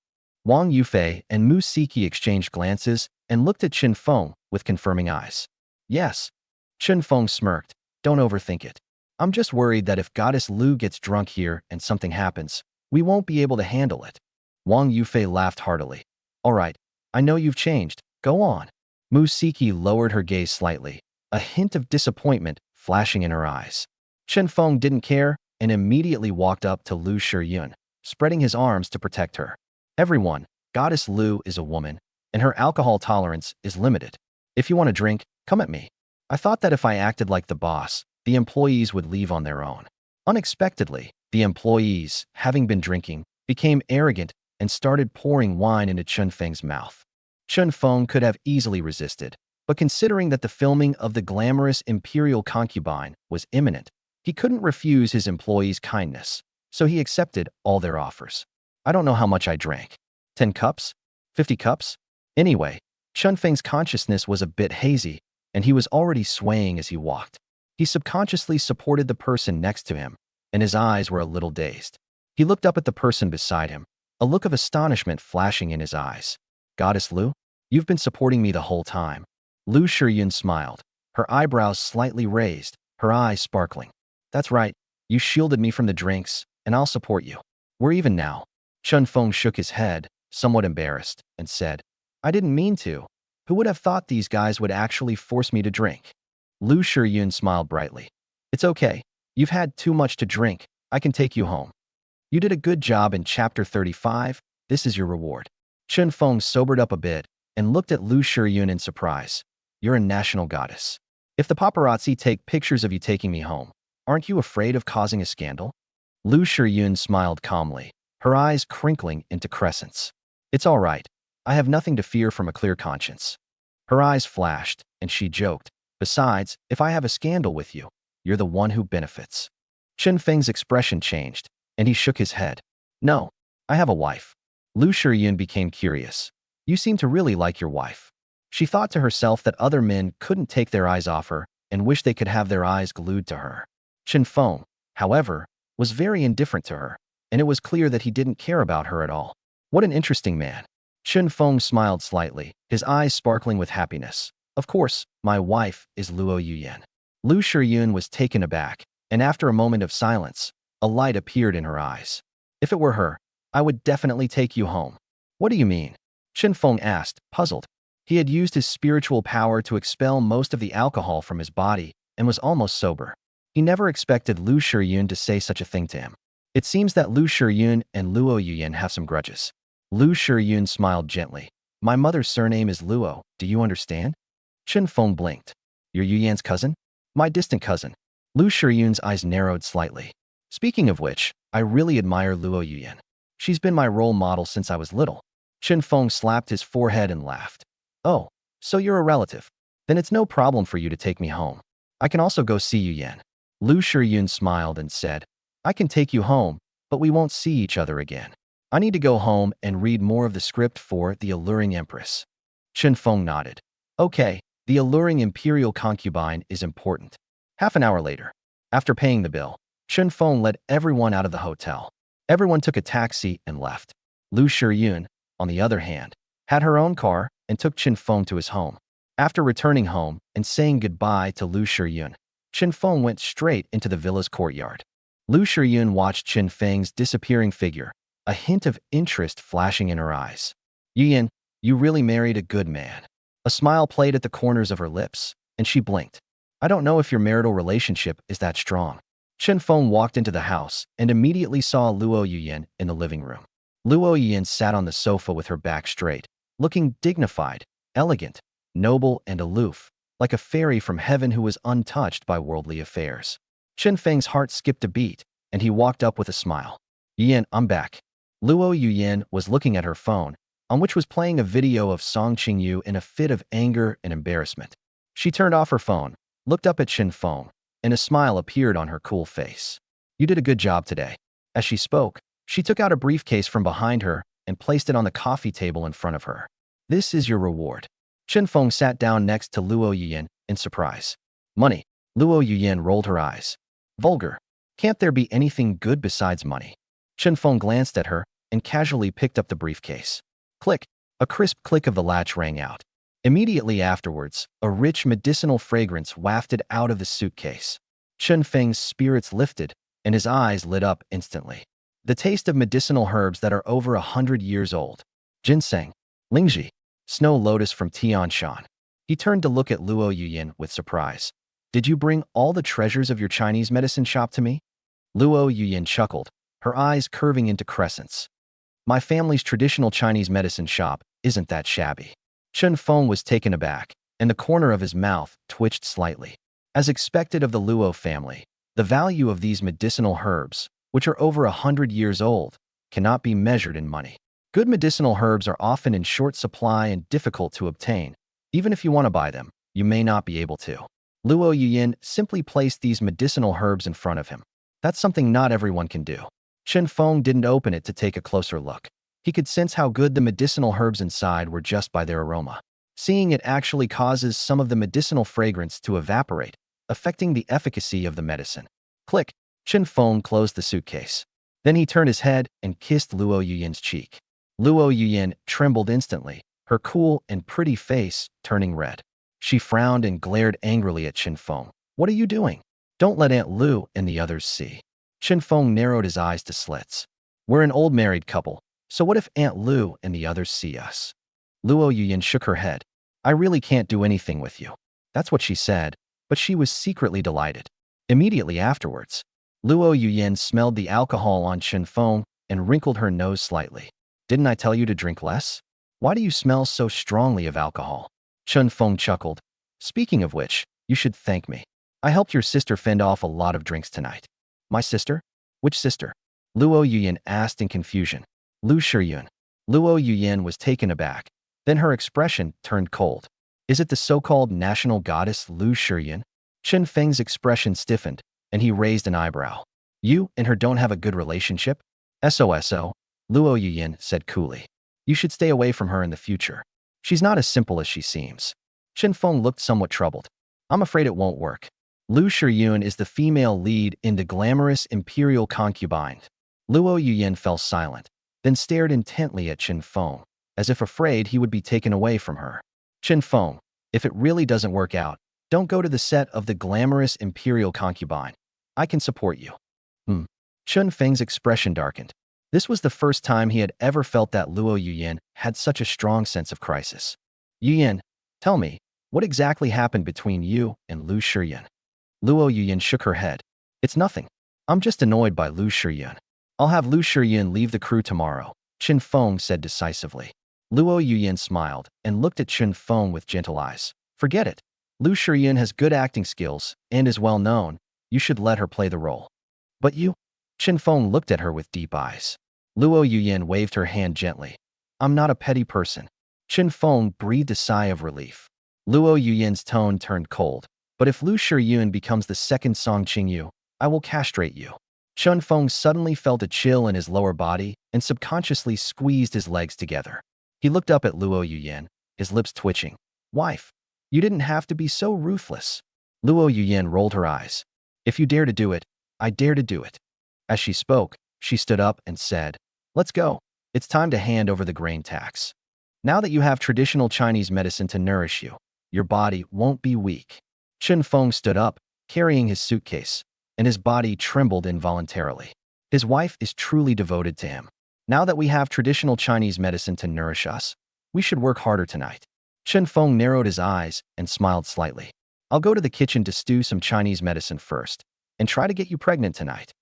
Wang Yufei and Musiki exchanged glances and looked at Chen Feng with confirming eyes. Yes. Chen Feng smirked. Don't overthink it. I'm just worried that if Goddess Lu gets drunk here and something happens, we won't be able to handle it. Wang Yufei laughed heartily. All right, I know you've changed. Go on. Musiki lowered her gaze slightly, a hint of disappointment flashing in her eyes. Chen Feng didn't care and immediately walked up to Lu Shiyun, spreading his arms to protect her. Everyone, Goddess Lu is a woman, and her alcohol tolerance is limited. If you want a drink, come at me. I thought that if I acted like the boss, the employees would leave on their own. Unexpectedly, the employees, having been drinking, became arrogant and started pouring wine into Chen Feng's mouth. Chen Feng could have easily resisted, but considering that the filming of the glamorous imperial concubine was imminent, he couldn't refuse his employees' kindness, so he accepted all their offers. I don't know how much I drank. 10 cups? 50 cups? Anyway, Chen Feng's consciousness was a bit hazy, and he was already swaying as he walked. He subconsciously supported the person next to him, and his eyes were a little dazed. He looked up at the person beside him, a look of astonishment flashing in his eyes. Goddess Lu? You've been supporting me the whole time. Lu Shiyun smiled, her eyebrows slightly raised, her eyes sparkling. That's right, you shielded me from the drinks, and I'll support you. We're even now. Chen Feng shook his head, somewhat embarrassed, and said, I didn't mean to. Who would have thought these guys would actually force me to drink? Lu Shiyun smiled brightly. It's okay. You've had too much to drink. I can take you home. You did a good job in Chapter 35. This is your reward. Chen Feng sobered up a bit and looked at Lu Shiyun in surprise. You're a national goddess. If the paparazzi take pictures of you taking me home, aren't you afraid of causing a scandal? Lu Shiyun smiled calmly, her eyes crinkling into crescents. It's all right. I have nothing to fear from a clear conscience. Her eyes flashed, and she joked. Besides, if I have a scandal with you, you're the one who benefits. Chen Feng's expression changed, and he shook his head. No, I have a wife. Lu Shiyun became curious. You seem to really like your wife. She thought to herself that other men couldn't take their eyes off her and wished they could have their eyes glued to her. Chen Feng, however, was very indifferent to her, and it was clear that he didn't care about her at all. What an interesting man. Chen Feng smiled slightly, his eyes sparkling with happiness. Of course, my wife is Luo Yuyan. Lu Shiyun was taken aback, and after a moment of silence, a light appeared in her eyes. If it were her, I would definitely take you home. What do you mean? Chen Feng asked, puzzled. He had used his spiritual power to expel most of the alcohol from his body and was almost sober. He never expected Lu Shiyun to say such a thing to him. It seems that Lu Shiyun and Luo Yuyan have some grudges. Lu Shiyun smiled gently. My mother's surname is Luo, do you understand? Chen Feng blinked. You're Yuyan's cousin? My distant cousin. Lu Shiyun's eyes narrowed slightly. Speaking of which, I really admire Luo Yuyan. She's been my role model since I was little. Chen Feng slapped his forehead and laughed. Oh, so you're a relative. Then it's no problem for you to take me home. I can also go see Yuyan. Lu Shiyun smiled and said, I can take you home, but we won't see each other again. I need to go home and read more of the script for The Alluring Empress. Chen Feng nodded. Okay, The Alluring Imperial Concubine is important. Half an hour later, after paying the bill, Chen Feng led everyone out of the hotel. Everyone took a taxi and left. Lu Shiyun, on the other hand, had her own car and took Chen Feng to his home. After returning home and saying goodbye to Lu Shiyun, Chen Feng went straight into the villa's courtyard. Lu Shiyun watched Chen Feng's disappearing figure, a hint of interest flashing in her eyes. Yuyan, you really married a good man. A smile played at the corners of her lips, and she blinked. I don't know if your marital relationship is that strong. Chen Feng walked into the house and immediately saw Luo Yuyan in the living room. Luo Yuyan sat on the sofa with her back straight, looking dignified, elegant, noble, and aloof, like a fairy from heaven who was untouched by worldly affairs. Chen Feng's heart skipped a beat, and he walked up with a smile. Yuyan, I'm back. Luo Yuyan was looking at her phone, on which was playing a video of Song Qingyu in a fit of anger and embarrassment. She turned off her phone, looked up at Chen Feng, and a smile appeared on her cool face. You did a good job today. As she spoke, she took out a briefcase from behind her and placed it on the coffee table in front of her. This is your reward. Chen Feng sat down next to Luo Yuyan in surprise. Money. Luo Yuyan rolled her eyes. Vulgar. Can't there be anything good besides money? Chen Feng glanced at her and casually picked up the briefcase. Click. A crisp click of the latch rang out. Immediately afterwards, a rich medicinal fragrance wafted out of the suitcase. Chen Feng's spirits lifted, and his eyes lit up instantly. The taste of medicinal herbs that are over 100 years old. Ginseng. Lingji. Snow lotus from Tianshan. He turned to look at Luo Yuyan with surprise. Did you bring all the treasures of your Chinese medicine shop to me? Luo Yuyan chuckled, her eyes curving into crescents. My family's traditional Chinese medicine shop isn't that shabby. Chen Feng was taken aback, and the corner of his mouth twitched slightly. As expected of the Luo family, the value of these medicinal herbs, which are over 100 years old, cannot be measured in money. Good medicinal herbs are often in short supply and difficult to obtain. Even if you want to buy them, you may not be able to. Luo Yuyan simply placed these medicinal herbs in front of him. That's something not everyone can do. Chen Feng didn't open it to take a closer look. He could sense how good the medicinal herbs inside were just by their aroma. Seeing it actually causes some of the medicinal fragrance to evaporate, affecting the efficacy of the medicine. Click. Chen Feng closed the suitcase. Then he turned his head and kissed Luo Yuyan's cheek. Luo Yuyan trembled instantly, her cool and pretty face turning red. She frowned and glared angrily at Chen Feng. What are you doing? Don't let Aunt Lu and the others see. Chen Feng narrowed his eyes to slits. We're an old married couple, so what if Aunt Lu and the others see us? Luo Yuyan shook her head. I really can't do anything with you. That's what she said, but she was secretly delighted. Immediately afterwards, Luo Yuyan smelled the alcohol on Chen Feng and wrinkled her nose slightly. Didn't I tell you to drink less? Why do you smell so strongly of alcohol? Chen Feng chuckled. Speaking of which, you should thank me. I helped your sister fend off a lot of drinks tonight. My sister? Which sister? Luo Yuyan asked in confusion. Lu Shiyun. Luo Yuyan was taken aback. Then her expression turned cold. Is it the so-called national goddess Lu Shiyun? Chen Feng's expression stiffened, and he raised an eyebrow. You and her don't have a good relationship? SOSO, Luo Yuyan said coolly. You should stay away from her in the future. She's not as simple as she seems. Chen Feng looked somewhat troubled. I'm afraid it won't work. Lu Shiyun is the female lead in the glamorous imperial concubine. Luo Yuyan fell silent, then stared intently at Chen Feng, as if afraid he would be taken away from her. Chen Feng, if it really doesn't work out, don't go to the set of the glamorous imperial concubine. I can support you. Chen Feng's expression darkened. This was the first time he had ever felt that Luo Yuyan had such a strong sense of crisis. Yuyan, tell me, what exactly happened between you and Lu Shiyun? Luo Yuyan shook her head. It's nothing. I'm just annoyed by Lu Shiyun. I'll have Lu Shiyun leave the crew tomorrow, Chen Feng said decisively. Luo Yuyan smiled and looked at Chen Feng with gentle eyes. Forget it. Lu Shiyun has good acting skills and is well known. You should let her play the role. But you? Chen Feng looked at her with deep eyes. Luo Yuyan waved her hand gently. I'm not a petty person. Chen Feng breathed a sigh of relief. Luo Yuyan's tone turned cold. But if Lu Shiyun becomes the second Song Qingyu, I will castrate you. Chen Feng suddenly felt a chill in his lower body and subconsciously squeezed his legs together. He looked up at Luo Yuyan, his lips twitching. Wife, you didn't have to be so ruthless. Luo Yuyan rolled her eyes. If you dare to do it, I dare to do it. As she spoke, she stood up and said, Let's go. It's time to hand over the grain tax. Now that you have traditional Chinese medicine to nourish you, your body won't be weak. Chen Feng stood up, carrying his suitcase, and his body trembled involuntarily. His wife is truly devoted to him. Now that we have traditional Chinese medicine to nourish us, we should work harder tonight. Chen Feng narrowed his eyes and smiled slightly. I'll go to the kitchen to stew some Chinese medicine first, and try to get you pregnant tonight.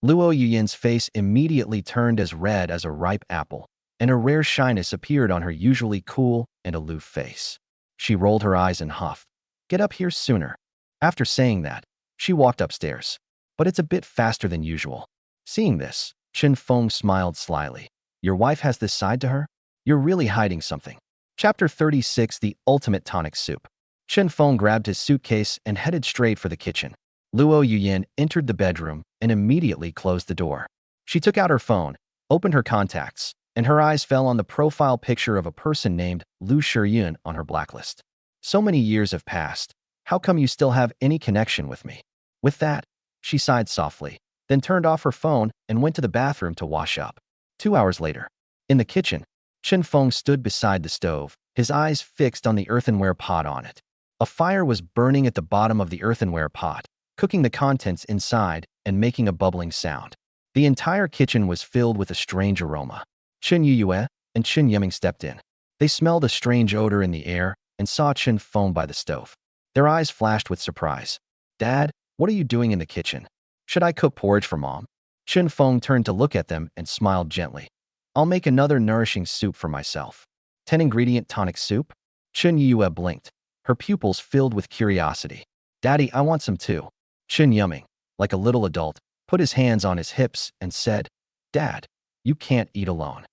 Luo Yuyan's face immediately turned as red as a ripe apple, and a rare shyness appeared on her usually cool and aloof face. She rolled her eyes and huffed. Get up here sooner. After saying that, she walked upstairs. But it's a bit faster than usual. Seeing this, Chen Feng smiled slyly. Your wife has this side to her? You're really hiding something. Chapter 36 The Ultimate Tonic Soup. Chen Feng grabbed his suitcase and headed straight for the kitchen. Luo Yuyin entered the bedroom and immediately closed the door. She took out her phone, opened her contacts, and her eyes fell on the profile picture of a person named Lu Shiyun on her blacklist. So many years have passed. How come you still have any connection with me? With that, she sighed softly, then turned off her phone and went to the bathroom to wash up. 2 hours later, in the kitchen, Chen Feng stood beside the stove, his eyes fixed on the earthenware pot on it. A fire was burning at the bottom of the earthenware pot, cooking the contents inside and making a bubbling sound. The entire kitchen was filled with a strange aroma. Chen Yuyue and Chen Yiming stepped in. They smelled a strange odor in the air and saw Chen Feng by the stove. Their eyes flashed with surprise. "Dad, what are you doing in the kitchen? Should I cook porridge for Mom?" Chen Feng turned to look at them and smiled gently. "I'll make another nourishing soup for myself." 10-ingredient tonic soup? Chen Yuyue blinked, her pupils filled with curiosity. "Daddy, I want some too." Chen Yiming, like a little adult, put his hands on his hips and said, "Dad, you can't eat alone."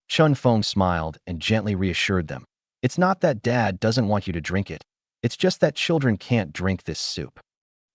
Chen Feng smiled and gently reassured them. "It's not that Dad doesn't want you to drink it. It's just that children can't drink this soup."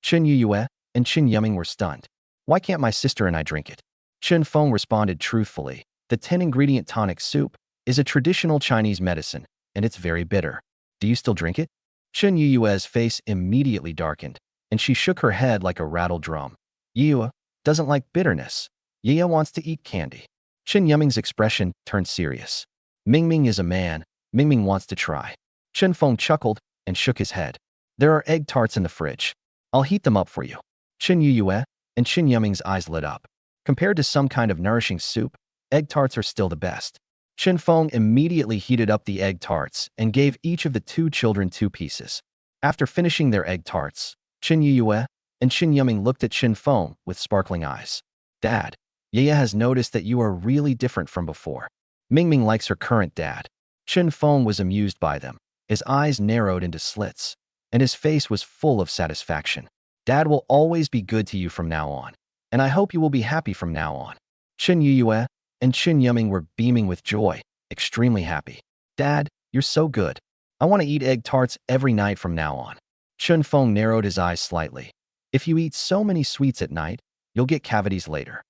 Chen Yuyue and Chen Yiming were stunned. "Why can't my sister and I drink it?" Chen Feng responded truthfully. "The 10-ingredient tonic soup is a traditional Chinese medicine, and it's very bitter. Do you still drink it?" Chen Yuyue's face immediately darkened, and she shook her head like a rattled drum. "Yuyue doesn't like bitterness. Yuyue wants to eat candy." Chen Yiming's expression turned serious. "Mingming is a man. Mingming wants to try." Chen Feng chuckled and shook his head. "There are egg tarts in the fridge. I'll heat them up for you." Chen Yuyue and Chen Yiming's eyes lit up. Compared to some kind of nourishing soup, egg tarts are still the best. Chen Feng immediately heated up the egg tarts and gave each of the two children 2 pieces. After finishing their egg tarts, Chen Yuyue and Chen Yiming looked at Chen Feng with sparkling eyes. "Dad, Yaya has noticed that you are really different from before." Mingming likes her current dad. Chen Feng was amused by them. His eyes narrowed into slits, and his face was full of satisfaction. "Dad will always be good to you from now on, and I hope you will be happy from now on." Chen Yuyue and Chen Yiming were beaming with joy, extremely happy. "Dad, you're so good. I want to eat egg tarts every night from now on." Chen Feng narrowed his eyes slightly. "If you eat so many sweets at night, you'll get cavities later.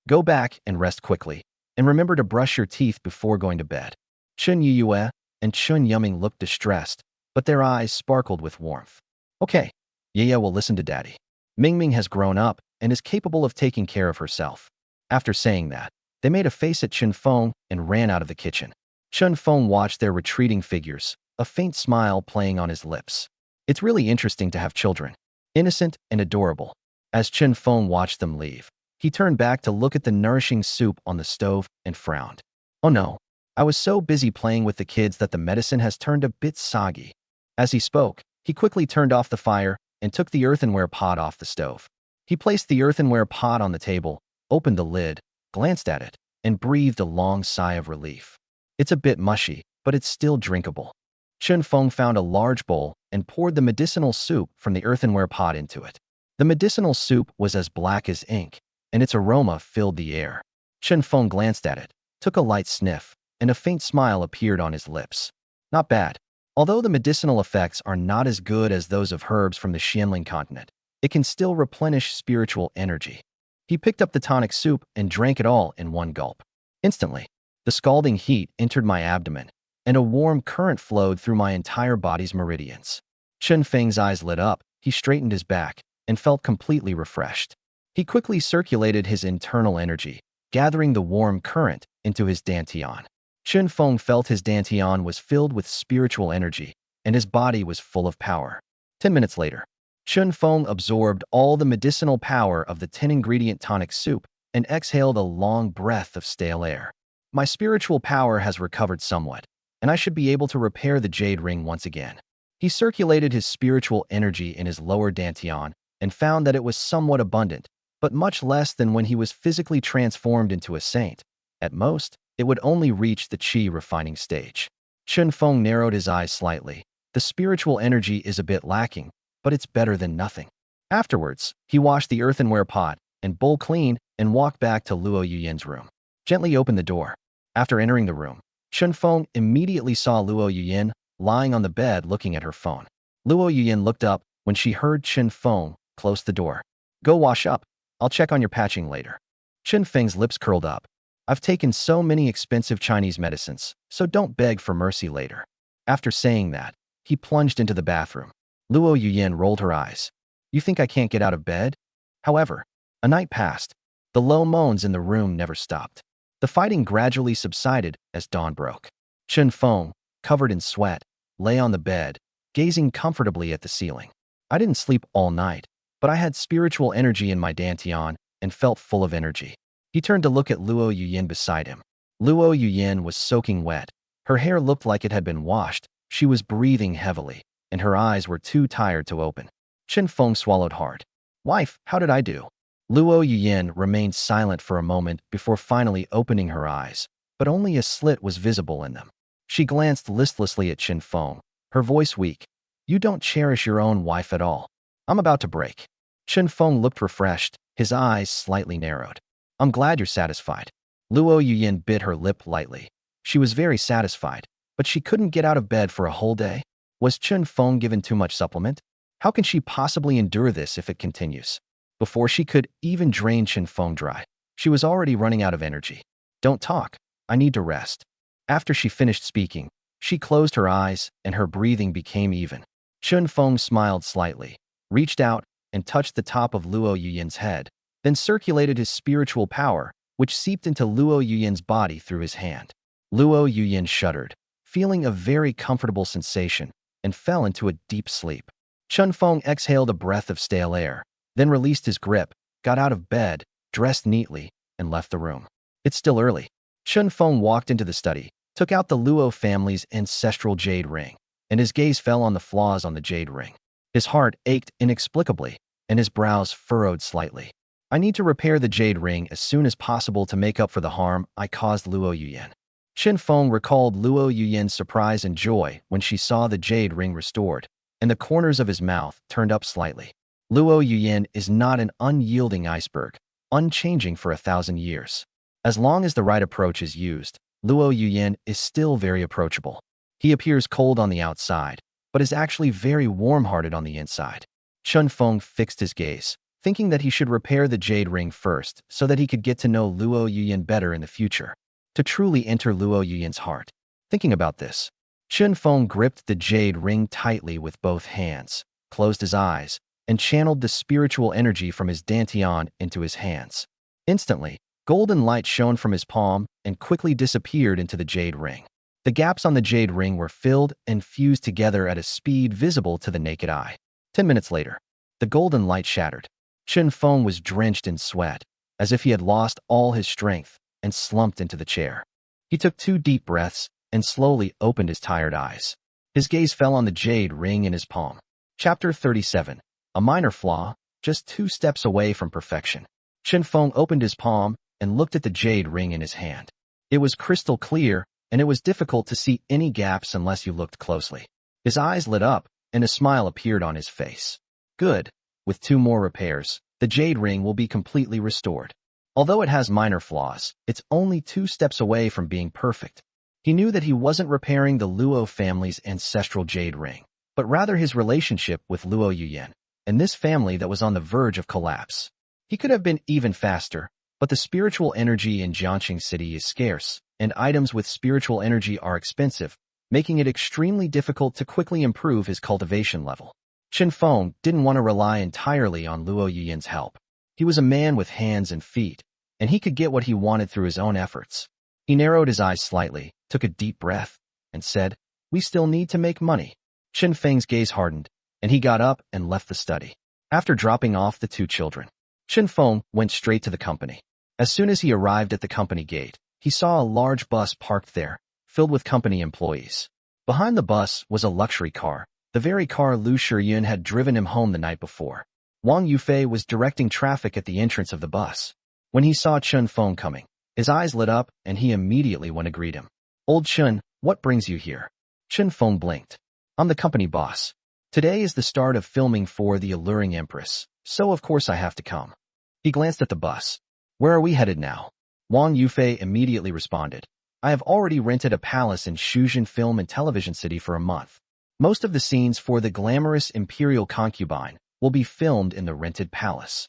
Go back and rest quickly, and remember to brush your teeth before going to bed." Chen Yuyue and Chen Yiming looked distressed, but their eyes sparkled with warmth. "Okay, Yaya will listen to Daddy. Mingming has grown up and is capable of taking care of herself." After saying that, they made a face at Chen Feng and ran out of the kitchen. Chen Feng watched their retreating figures, a faint smile playing on his lips. It's really interesting to have children, innocent and adorable. As Chen Feng watched them leave, he turned back to look at the nourishing soup on the stove and frowned. "Oh no, I was so busy playing with the kids that the medicine has turned a bit soggy." As he spoke, he quickly turned off the fire and took the earthenware pot off the stove. He placed the earthenware pot on the table, opened the lid, glanced at it, and breathed a long sigh of relief. "It's a bit mushy, but it's still drinkable." Chen Feng found a large bowl and poured the medicinal soup from the earthenware pot into it. The medicinal soup was as black as ink, and its aroma filled the air. Chen Feng glanced at it, took a light sniff, and a faint smile appeared on his lips. Not bad. Although the medicinal effects are not as good as those of herbs from the Xianling continent, it can still replenish spiritual energy. He picked up the tonic soup and drank it all in one gulp. Instantly, the scalding heat entered my abdomen, and a warm current flowed through my entire body's meridians. Chen Feng's eyes lit up, he straightened his back, and felt completely refreshed. He quickly circulated his internal energy, gathering the warm current into his dantian. Chen Feng felt his dantian was filled with spiritual energy, and his body was full of power. 10 minutes later, Chen Feng absorbed all the medicinal power of the 10-ingredient tonic soup and exhaled a long breath of stale air. "My spiritual power has recovered somewhat, and I should be able to repair the jade ring once again." He circulated his spiritual energy in his lower dantian and found that it was somewhat abundant, but much less than when he was physically transformed into a saint. At most, it would only reach the qi refining stage. Chen Feng narrowed his eyes slightly. The spiritual energy is a bit lacking, but it's better than nothing. Afterwards, he washed the earthenware pot and bowl clean and walked back to Luo Yuyin's room. Gently opened the door. After entering the room, Chen Feng immediately saw Luo Yuyin lying on the bed looking at her phone. Luo Yuyin looked up when she heard Chen Feng closed the door. Go wash up. I'll check on your patching later. Chen Feng's lips curled up. I've taken so many expensive Chinese medicines, so don't beg for mercy later. After saying that, he plunged into the bathroom. Luo Yuyin rolled her eyes. You think I can't get out of bed? However, a night passed. The low moans in the room never stopped. The fighting gradually subsided as dawn broke. Chen Feng, covered in sweat, lay on the bed, gazing comfortably at the ceiling. I didn't sleep all night, but I had spiritual energy in my dantian and felt full of energy. He turned to look at Luo Yuyin beside him. Luo Yuyin was soaking wet. Her hair looked like it had been washed. She was breathing heavily, and her eyes were too tired to open. Chen Feng swallowed hard. Wife, how did I do? Luo Yuyin remained silent for a moment before finally opening her eyes, but only a slit was visible in them. She glanced listlessly at Chen Feng, her voice weak. You don't cherish your own wife at all. I'm about to break. Chen Feng looked refreshed, his eyes slightly narrowed. I'm glad you're satisfied. Luo Yuyin bit her lip lightly. She was very satisfied, but she couldn't get out of bed for a whole day. Was Chen Feng given too much supplement? How can she possibly endure this if it continues? Before she could even drain Chen Feng dry, she was already running out of energy. Don't talk. I need to rest. After she finished speaking, she closed her eyes and her breathing became even. Chen Feng smiled slightly, reached out and touched the top of Luo Yuyin's head, then circulated his spiritual power, which seeped into Luo Yuyin's body through his hand. Luo Yuyin shuddered, feeling a very comfortable sensation, and fell into a deep sleep. Chen Feng exhaled a breath of stale air, then released his grip, got out of bed, dressed neatly, and left the room. It's still early. Chen Feng walked into the study, took out the Luo family's ancestral jade ring, and his gaze fell on the flaws on the jade ring. His heart ached inexplicably, and his brows furrowed slightly. I need to repair the jade ring as soon as possible to make up for the harm I caused Luo Yuyin. Chen Feng recalled Luo Yuyin's surprise and joy when she saw the jade ring restored, and the corners of his mouth turned up slightly. Luo Yuyin is not an unyielding iceberg, unchanging for 1,000 years. As long as the right approach is used, Luo Yuyin is still very approachable. He appears cold on the outside, but is actually very warm-hearted on the inside. Chen Feng fixed his gaze, thinking that he should repair the jade ring first so that he could get to know Luo Yuyin better in the future, to truly enter Luo Yuyin's heart. Thinking about this, Chen Feng gripped the jade ring tightly with both hands, closed his eyes, and channeled the spiritual energy from his dantian into his hands. Instantly, golden light shone from his palm and quickly disappeared into the jade ring. The gaps on the jade ring were filled and fused together at a speed visible to the naked eye. 10 minutes later, the golden light shattered. Chen Feng was drenched in sweat, as if he had lost all his strength, and slumped into the chair. He took 2 deep breaths and slowly opened his tired eyes. His gaze fell on the jade ring in his palm. Chapter 37. A minor flaw, just 2 steps away from perfection. Chen Feng opened his palm and looked at the jade ring in his hand. It was crystal clear, and it was difficult to see any gaps unless you looked closely. His eyes lit up, and a smile appeared on his face. Good. With 2 more repairs, the jade ring will be completely restored. Although it has minor flaws, it's only 2 steps away from being perfect. He knew that he wasn't repairing the Luo family's ancestral jade ring, but rather his relationship with Luo Yuyin, and this family that was on the verge of collapse. He could have been even faster, but the spiritual energy in Jiangqing City is scarce, and items with spiritual energy are expensive, making it extremely difficult to quickly improve his cultivation level. Chen Feng didn't want to rely entirely on Luo Yuyin's help. He was a man with hands and feet, and he could get what he wanted through his own efforts. He narrowed his eyes slightly, took a deep breath, and said, "We still need to make money." Chen Feng's gaze hardened, and he got up and left the study. After dropping off the 2 children, Chen Feng went straight to the company. As soon as he arrived at the company gate, he saw a large bus parked there, filled with company employees. Behind the bus was a luxury car, the very car Lu Shiyun had driven him home the night before. Wang Yufei was directing traffic at the entrance of the bus. When he saw Chen Feng coming, his eyes lit up and he immediately went to greet him. "Old Chen, what brings you here?" Chen Feng blinked. "I'm the company boss. Today is the start of filming for The Alluring Empress, so of course I have to come." He glanced at the bus. "Where are we headed now?" Wang Yufei immediately responded. "I have already rented a palace in Shuzhen Film and Television City for a month. Most of the scenes for the glamorous imperial concubine will be filmed in the rented palace.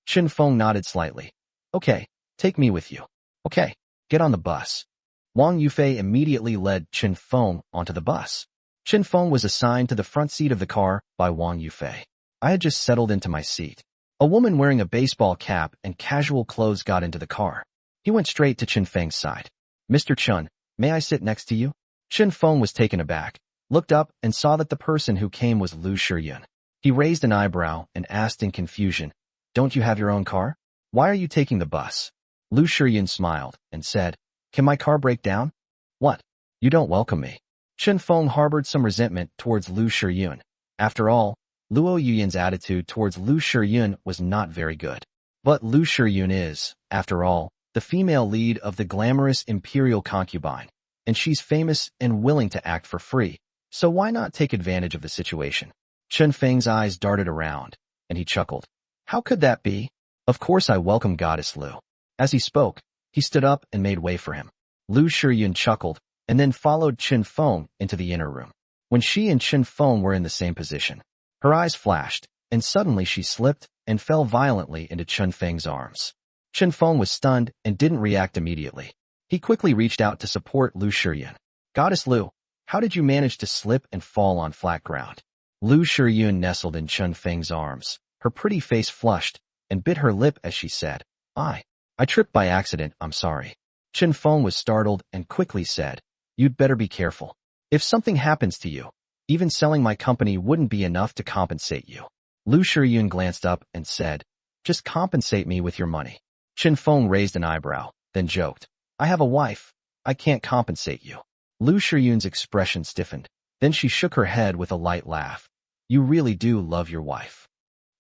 Chen Feng nodded slightly. Okay, take me with you. Okay, get on the bus. Wang Yufei immediately led Chen Feng onto the bus. Chen Feng was assigned to the front seat of the car by Wang Yufei. I had just settled into my seat. A woman wearing a baseball cap and casual clothes got into the car. He went straight to Chen Feng's side. Mr. Chen, may I sit next to you? Chen Feng was taken aback, looked up and saw that the person who came was Lu Shiyun. He raised an eyebrow and asked in confusion, Don't you have your own car? Why are you taking the bus? Lu Shiyun smiled and said, Can my car break down? What? You don't welcome me. Chen Feng harbored some resentment towards Lu Shiyun. After all, Luo Yuyin's attitude towards Lu Shiyun was not very good. But Lu Shiyun is, after all, the female lead of the glamorous imperial concubine, and she's famous and willing to act for free, so why not take advantage of the situation? Chen Feng's eyes darted around, and he chuckled. How could that be? Of course I welcome Goddess Lu. As he spoke, he stood up and made way for him. Lu Shiyun chuckled, and then followed Chen Feng into the inner room. When she and Chen Feng were in the same position, her eyes flashed, and suddenly she slipped and fell violently into Chen Feng's arms. Chen Feng was stunned and didn't react immediately. He quickly reached out to support Lu Shiyun. Goddess Lu, how did you manage to slip and fall on flat ground? Lu Shiyun nestled in Chen Feng's arms. Her pretty face flushed and bit her lip as she said, I tripped by accident, I'm sorry. Chen Feng was startled and quickly said, You'd better be careful. If something happens to you, even selling my company wouldn't be enough to compensate you. Lu Shiyun glanced up and said, Just compensate me with your money. Chen Feng raised an eyebrow, then joked, I have a wife. I can't compensate you. Lu Shiyun's expression stiffened. Then she shook her head with a light laugh. You really do love your wife.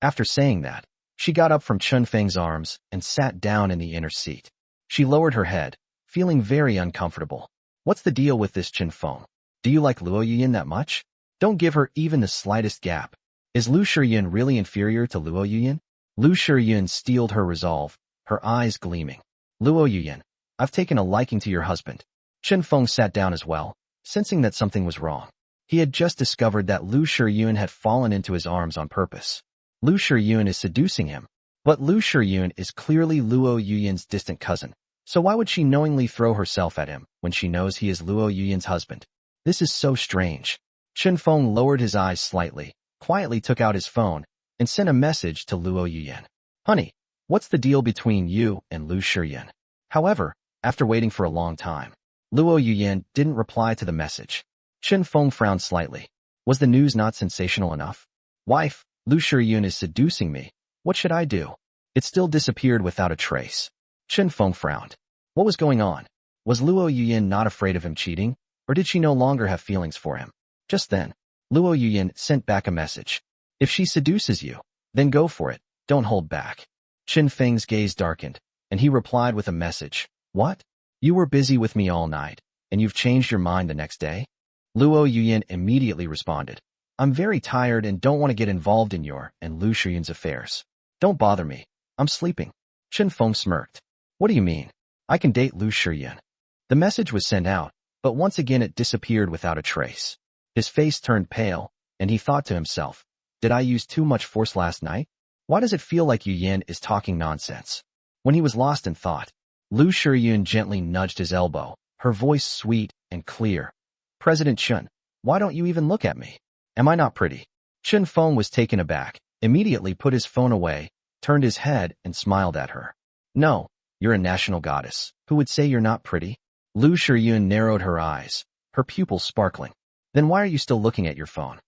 After saying that, she got up from Chen Feng's arms and sat down in the inner seat. She lowered her head, feeling very uncomfortable. What's the deal with this Chen Feng? Do you like Luo Yuyin that much? Don't give her even the slightest gap. Is Lu Shiyun really inferior to Luo Yuyin? Lu Shiyun steeled her resolve, her eyes gleaming. Luo Yuyin, I've taken a liking to your husband. Chen Feng sat down as well, sensing that something was wrong. He had just discovered that Lu Shiyun had fallen into his arms on purpose. Lu Shiyun is seducing him. But Lu Shiyun is clearly Luo Yuyin's distant cousin, so why would she knowingly throw herself at him when she knows he is Luo Yuyin's husband? This is so strange. Chen Feng lowered his eyes slightly, quietly took out his phone, and sent a message to Luo Yuyin. Honey, what's the deal between you and Lu Shiyun? However, after waiting for a long time, Luo Yuyin didn't reply to the message. Chen Feng frowned slightly. Was the news not sensational enough? Wife, Lu Shiyun is seducing me. What should I do? It still disappeared without a trace. Chen Feng frowned. What was going on? Was Luo Yuyin not afraid of him cheating, or did she no longer have feelings for him? Just then, Luo Yuyin sent back a message. If she seduces you, then go for it, don't hold back. Chen Feng's gaze darkened, and he replied with a message. What? You were busy with me all night, and you've changed your mind the next day? Luo Yuyin immediately responded. I'm very tired and don't want to get involved in your and Lu Shiyun's affairs. Don't bother me. I'm sleeping. Chen Feng smirked. What do you mean? I can date Lu Shiyun. The message was sent out, but once again it disappeared without a trace. His face turned pale, and he thought to himself, did I use too much force last night? Why does it feel like Yuyin is talking nonsense? When he was lost in thought, Lu Shiyun gently nudged his elbow, her voice sweet and clear. President Chen, why don't you even look at me? Am I not pretty? Chen Feng was taken aback, immediately put his phone away, turned his head and smiled at her. No, you're a national goddess. Who would say you're not pretty? Lu Shiyun narrowed her eyes, her pupils sparkling. Then why are you still looking at your phone?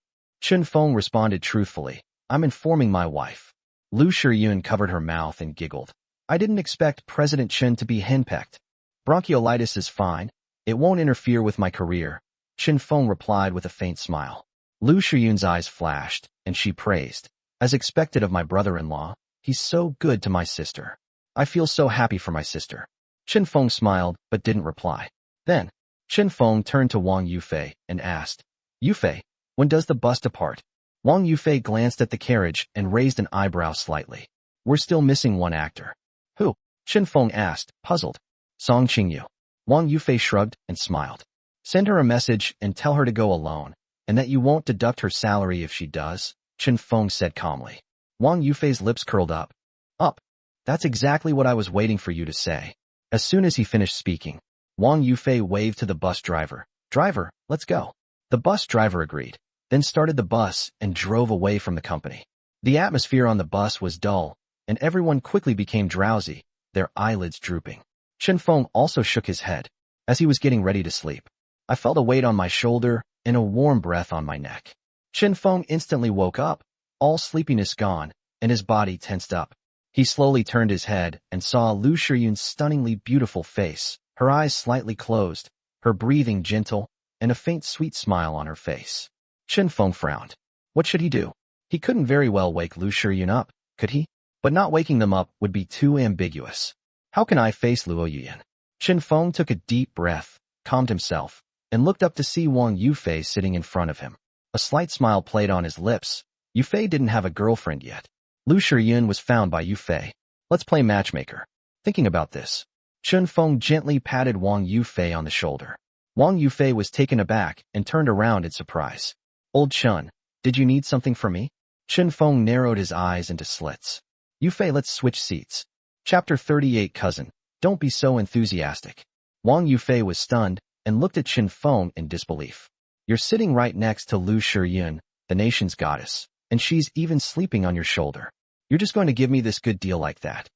Chen Feng responded truthfully. I'm informing my wife. Lu Shiyun covered her mouth and giggled. I didn't expect President Chen to be henpecked. Bronchiolitis is fine. It won't interfere with my career. Chen Feng replied with a faint smile. Lu Shiyun's eyes flashed, and she praised. As expected of my brother-in-law, he's so good to my sister. I feel so happy for my sister. Chen Feng smiled, but didn't reply. Then, Chen Feng turned to Wang Yufei and asked, Yufei, when does the bus depart? Wang Yufei glanced at the carriage and raised an eyebrow slightly. We're still missing one actor. Who? Chen Feng asked, puzzled. Song Qingyu. Wang Yufei shrugged and smiled. Send her a message and tell her to go alone, and that you won't deduct her salary if she does, Chen Feng said calmly. Wang Yufei's lips curled up. Up. That's exactly what I was waiting for you to say. As soon as he finished speaking, Wang Yufei waved to the bus driver. Driver, let's go. The bus driver agreed, then started the bus and drove away from the company. The atmosphere on the bus was dull, and everyone quickly became drowsy, their eyelids drooping. Chen Feng also shook his head, as he was getting ready to sleep. I felt a weight on my shoulder and a warm breath on my neck. Chen Feng instantly woke up, all sleepiness gone, and his body tensed up. He slowly turned his head and saw Lu Shiyun's stunningly beautiful face, her eyes slightly closed, her breathing gentle, and a faint sweet smile on her face. Chen Feng frowned. What should he do? He couldn't very well wake Lu Shiyun up, could he? But not waking them up would be too ambiguous. How can I face Luo Yuyan? Chen Feng took a deep breath, calmed himself, and looked up to see Wang Yufei sitting in front of him. A slight smile played on his lips. Yufei didn't have a girlfriend yet. Lu Shiyun was found by Yufei. Let's play matchmaker. Thinking about this, Chen Feng gently patted Wang Yufei on the shoulder. Wang Yufei was taken aback and turned around in surprise. Old Chen, did you need something from me? Chen Feng narrowed his eyes into slits. Yufei, let's switch seats. Chapter 38 Cousin, don't be so enthusiastic. Wang Yufei was stunned and looked at Chen Feng in disbelief. You're sitting right next to Lu Shiyun, the nation's goddess, and she's even sleeping on your shoulder. You're just going to give me this good deal like that?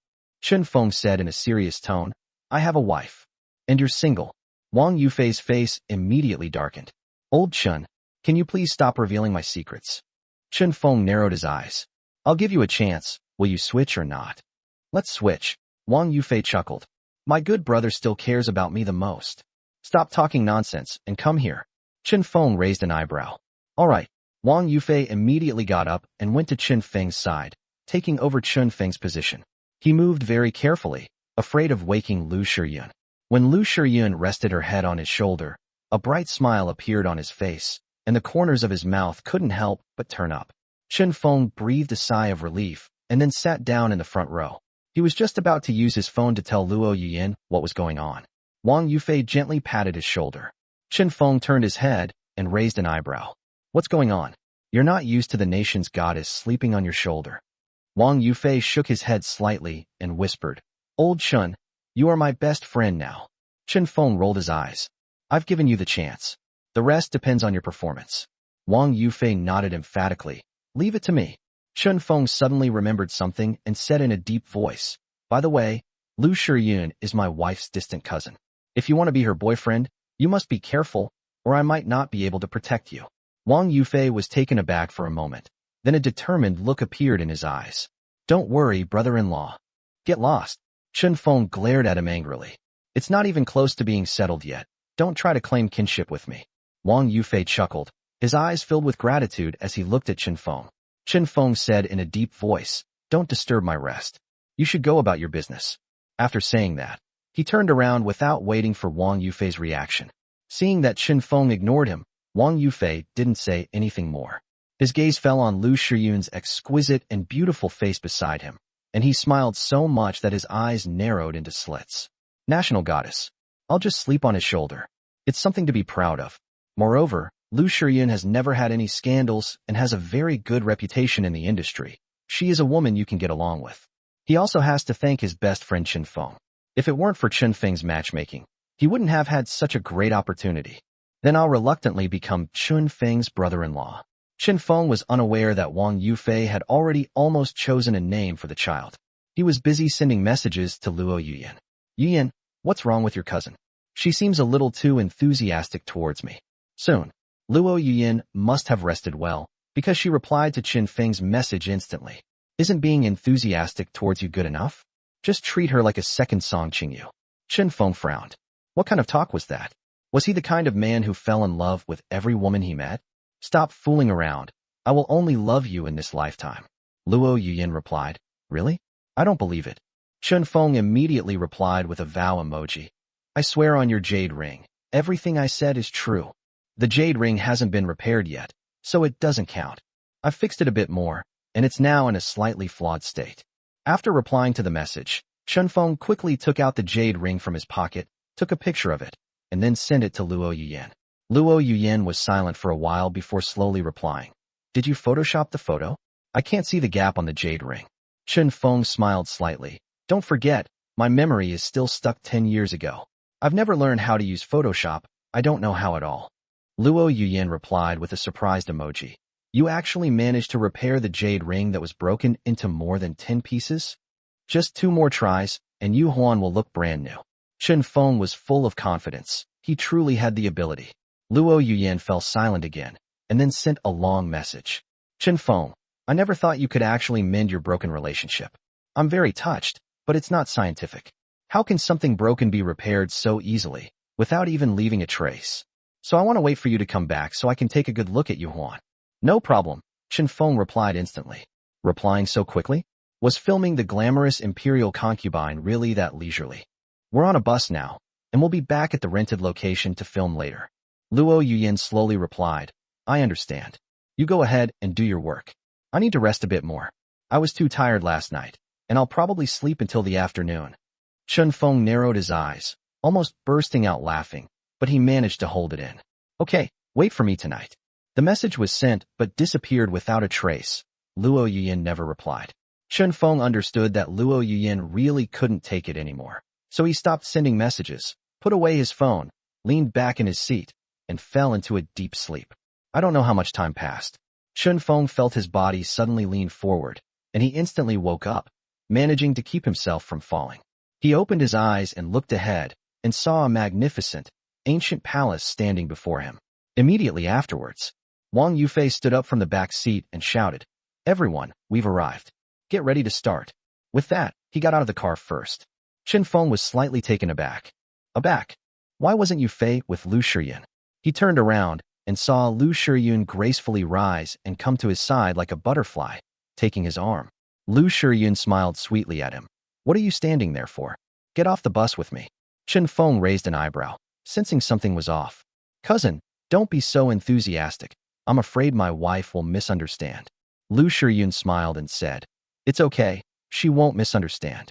Chen Feng said in a serious tone. I have a wife. And you're single. Wang Yufei's face immediately darkened. Old Chen, can you please stop revealing my secrets? Chen Feng narrowed his eyes. I'll give you a chance. Will you switch or not? Let's switch. Wang Yufei chuckled. My good brother still cares about me the most. Stop talking nonsense and come here. Chen Feng raised an eyebrow. All right. Wang Yufei immediately got up and went to Chen Feng's side, taking over Chen Feng's position. He moved very carefully, afraid of waking Lu Shiyun. When Lu Shiyun rested her head on his shoulder, a bright smile appeared on his face, and the corners of his mouth couldn't help but turn up. Chen Feng breathed a sigh of relief and then sat down in the front row. He was just about to use his phone to tell Luo Yuyan what was going on. Wang Yufei gently patted his shoulder. Chen Feng turned his head and raised an eyebrow. What's going on? You're not used to the nation's goddess sleeping on your shoulder. Wang Yufei shook his head slightly and whispered, Old Chen, you are my best friend now. Chen Feng rolled his eyes. I've given you the chance. The rest depends on your performance. Wang Yufei nodded emphatically. Leave it to me. Chen Feng suddenly remembered something and said in a deep voice, By the way, Lu Shiyun is my wife's distant cousin. If you want to be her boyfriend, you must be careful, or I might not be able to protect you. Wang Yufei was taken aback for a moment. Then a determined look appeared in his eyes. Don't worry, brother-in-law. Get lost. Chen Feng glared at him angrily. It's not even close to being settled yet. Don't try to claim kinship with me. Wang Yufei chuckled, his eyes filled with gratitude as he looked at Chen Feng. Chen Feng said in a deep voice, Don't disturb my rest. You should go about your business. After saying that, he turned around without waiting for Wang Yufei's reaction. Seeing that Chen Feng ignored him, Wang Yufei didn't say anything more. His gaze fell on Lu Shiyun's exquisite and beautiful face beside him, and he smiled so much that his eyes narrowed into slits. National goddess. I'll just sleep on his shoulder. It's something to be proud of. Moreover, Lu Shiyun has never had any scandals and has a very good reputation in the industry. She is a woman you can get along with. He also has to thank his best friend Chen Feng. If it weren't for Chen Feng's matchmaking, he wouldn't have had such a great opportunity. Then I'll reluctantly become Chen Feng's brother-in-law. Chen Feng was unaware that Wang Yufei had already almost chosen a name for the child. He was busy sending messages to Luo Yuyan. Yuyan, what's wrong with your cousin? She seems a little too enthusiastic towards me. Soon, Luo Yuyan must have rested well, because she replied to Chen Feng's message instantly. Isn't being enthusiastic towards you good enough? Just treat her like a second Song Qingyu. Chen Feng frowned. What kind of talk was that? Was he the kind of man who fell in love with every woman he met? Stop fooling around. I will only love you in this lifetime. Luo Yuyan replied. Really? I don't believe it. Chen Feng immediately replied with a vow emoji. I swear on your jade ring, everything I said is true. The jade ring hasn't been repaired yet, so it doesn't count. I've fixed it a bit more, and it's now in a slightly flawed state. After replying to the message, Chen Feng quickly took out the jade ring from his pocket, took a picture of it, and then sent it to Luo Yuyan. Luo Yuyan was silent for a while before slowly replying. Did you Photoshop the photo? I can't see the gap on the jade ring. Chen Feng smiled slightly. Don't forget, my memory is still stuck 10 years ago. I've never learned how to use Photoshop. I don't know how at all. Luo Yuyan replied with a surprised emoji. You actually managed to repair the jade ring that was broken into more than 10 pieces? Just 2 more tries, and Yu Huan will look brand new. Chen Feng was full of confidence. He truly had the ability. Luo Yuyan fell silent again, and then sent a long message. Chen Feng, I never thought you could actually mend your broken relationship. I'm very touched, but it's not scientific. How can something broken be repaired so easily, without even leaving a trace? So I want to wait for you to come back so I can take a good look at Yu Huan. No problem, Chen Feng replied instantly. Replying so quickly? Was filming the glamorous imperial concubine really that leisurely? We're on a bus now, and we'll be back at the rented location to film later. Luo Yuyan slowly replied, I understand. You go ahead and do your work. I need to rest a bit more. I was too tired last night, and I'll probably sleep until the afternoon. Chen Feng narrowed his eyes, almost bursting out laughing, but he managed to hold it in. Okay, wait for me tonight. The message was sent but disappeared without a trace. Luo Yuyan never replied. Chen Feng understood that Luo Yuyan really couldn't take it anymore. So he stopped sending messages, put away his phone, leaned back in his seat, and fell into a deep sleep. I don't know how much time passed. Chen Feng felt his body suddenly lean forward, and he instantly woke up, managing to keep himself from falling. He opened his eyes and looked ahead, and saw a magnificent, ancient palace standing before him. Immediately afterwards, Wang Yufei stood up from the back seat and shouted, Everyone, we've arrived. Get ready to start. With that, he got out of the car first. Chen Feng was slightly taken aback. Aback? Why wasn't Yufei with Lu Shiyun? He turned around and saw Lu Shiyun gracefully rise and come to his side like a butterfly, taking his arm. Lu Shiyun smiled sweetly at him. What are you standing there for? Get off the bus with me. Chen Feng raised an eyebrow, sensing something was off. Cousin, don't be so enthusiastic. I'm afraid my wife will misunderstand. Lu Shiyun smiled and said, It's okay, she won't misunderstand.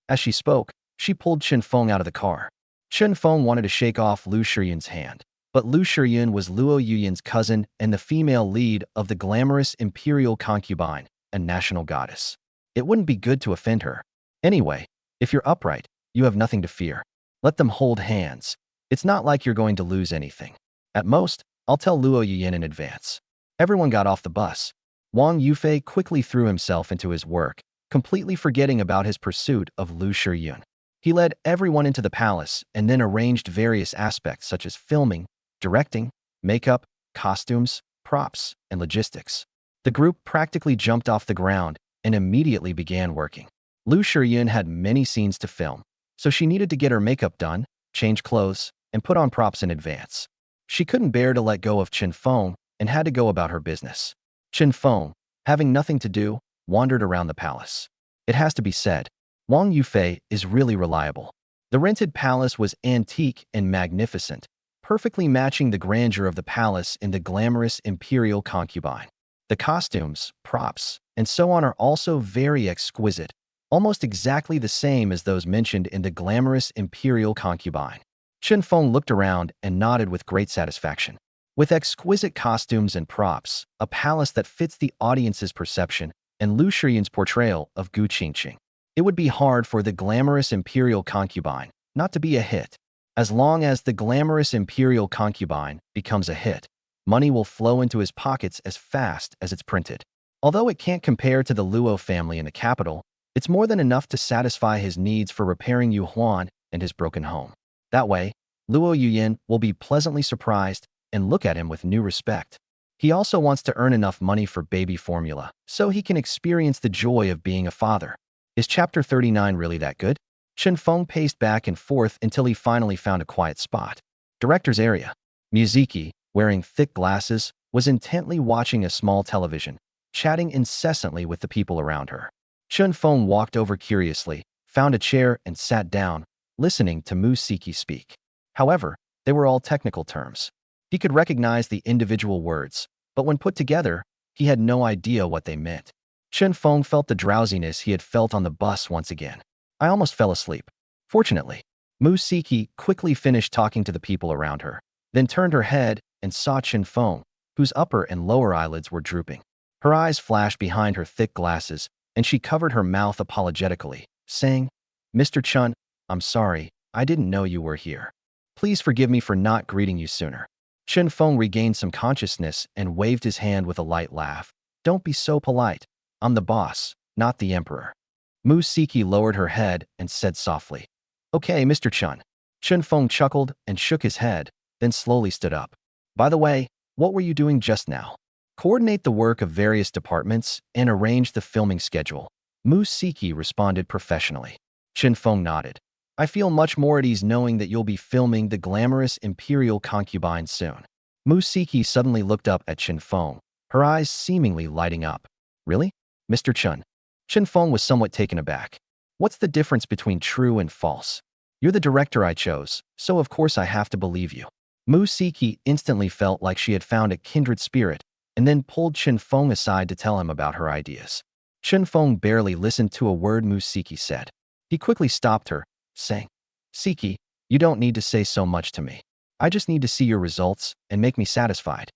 As she spoke, she pulled Chen Feng out of the car. Chen Feng wanted to shake off Lu Shiyun's hand, but Lu Shiyun was Luo Yuyan's cousin and the female lead of the glamorous imperial concubine and national goddess. It wouldn't be good to offend her. Anyway, if you're upright, you have nothing to fear. Let them hold hands. It's not like you're going to lose anything. At most, I'll tell Luo Yuyan in advance. Everyone got off the bus. Wang Yufei quickly threw himself into his work, completely forgetting about his pursuit of Lu Shiyun. He led everyone into the palace and then arranged various aspects such as filming, directing, makeup, costumes, props, and logistics. The group practically jumped off the ground and immediately began working. Lu Shiyun had many scenes to film, so she needed to get her makeup done, change clothes, and put on props in advance. She couldn't bear to let go of Chen Feng and had to go about her business. Chen Feng, having nothing to do, wandered around the palace. It has to be said, Wang Yufei is really reliable. The rented palace was antique and magnificent, perfectly matching the grandeur of the palace in the glamorous imperial concubine. The costumes, props, and so on are also very exquisite, almost exactly the same as those mentioned in the glamorous imperial concubine. Chen Feng looked around and nodded with great satisfaction. With exquisite costumes and props, a palace that fits the audience's perception, and Lu Shiyun's portrayal of Gu Qingqing, it would be hard for the glamorous imperial concubine not to be a hit. As long as the glamorous imperial concubine becomes a hit, money will flow into his pockets as fast as it's printed. Although it can't compare to the Luo family in the capital, it's more than enough to satisfy his needs for repairing Yu Huan and his broken home. That way, Luo Yuyan will be pleasantly surprised and look at him with new respect. He also wants to earn enough money for baby formula so he can experience the joy of being a father. Is chapter 39 really that good? Chen Feng paced back and forth until he finally found a quiet spot. Director's area. Muziki, wearing thick glasses, was intently watching a small television, chatting incessantly with the people around her. Chen Feng walked over curiously, found a chair and sat down, listening to Muziki speak. However, they were all technical terms. He could recognize the individual words, but when put together, he had no idea what they meant. Chen Feng felt the drowsiness he had felt on the bus once again. I almost fell asleep. Fortunately, Muziki quickly finished talking to the people around her, then turned her head and saw Chen Feng, whose upper and lower eyelids were drooping. Her eyes flashed behind her thick glasses, and she covered her mouth apologetically, saying, Mr. Chen, I'm sorry, I didn't know you were here. Please forgive me for not greeting you sooner. Chen Feng regained some consciousness and waved his hand with a light laugh. Don't be so polite. I'm the boss, not the emperor. Mu Siki lowered her head and said softly, Okay, Mr. Chen. Chen Feng chuckled and shook his head, then slowly stood up. By the way, what were you doing just now? Coordinate the work of various departments and arrange the filming schedule. Mu Siki responded professionally. Chen Feng nodded. I feel much more at ease knowing that you'll be filming the glamorous imperial concubine soon. Mu Siki suddenly looked up at Chen Feng, her eyes seemingly lighting up. Really? Mr. Chen? Chen Feng was somewhat taken aback. What's the difference between true and false? You're the director I chose, so of course I have to believe you. Mu Siki instantly felt like she had found a kindred spirit, and then pulled Chen Feng aside to tell him about her ideas. Chen Feng barely listened to a word Mu Siki said. He quickly stopped her, saying, Siki, you don't need to say so much to me. I just need to see your results and make me satisfied.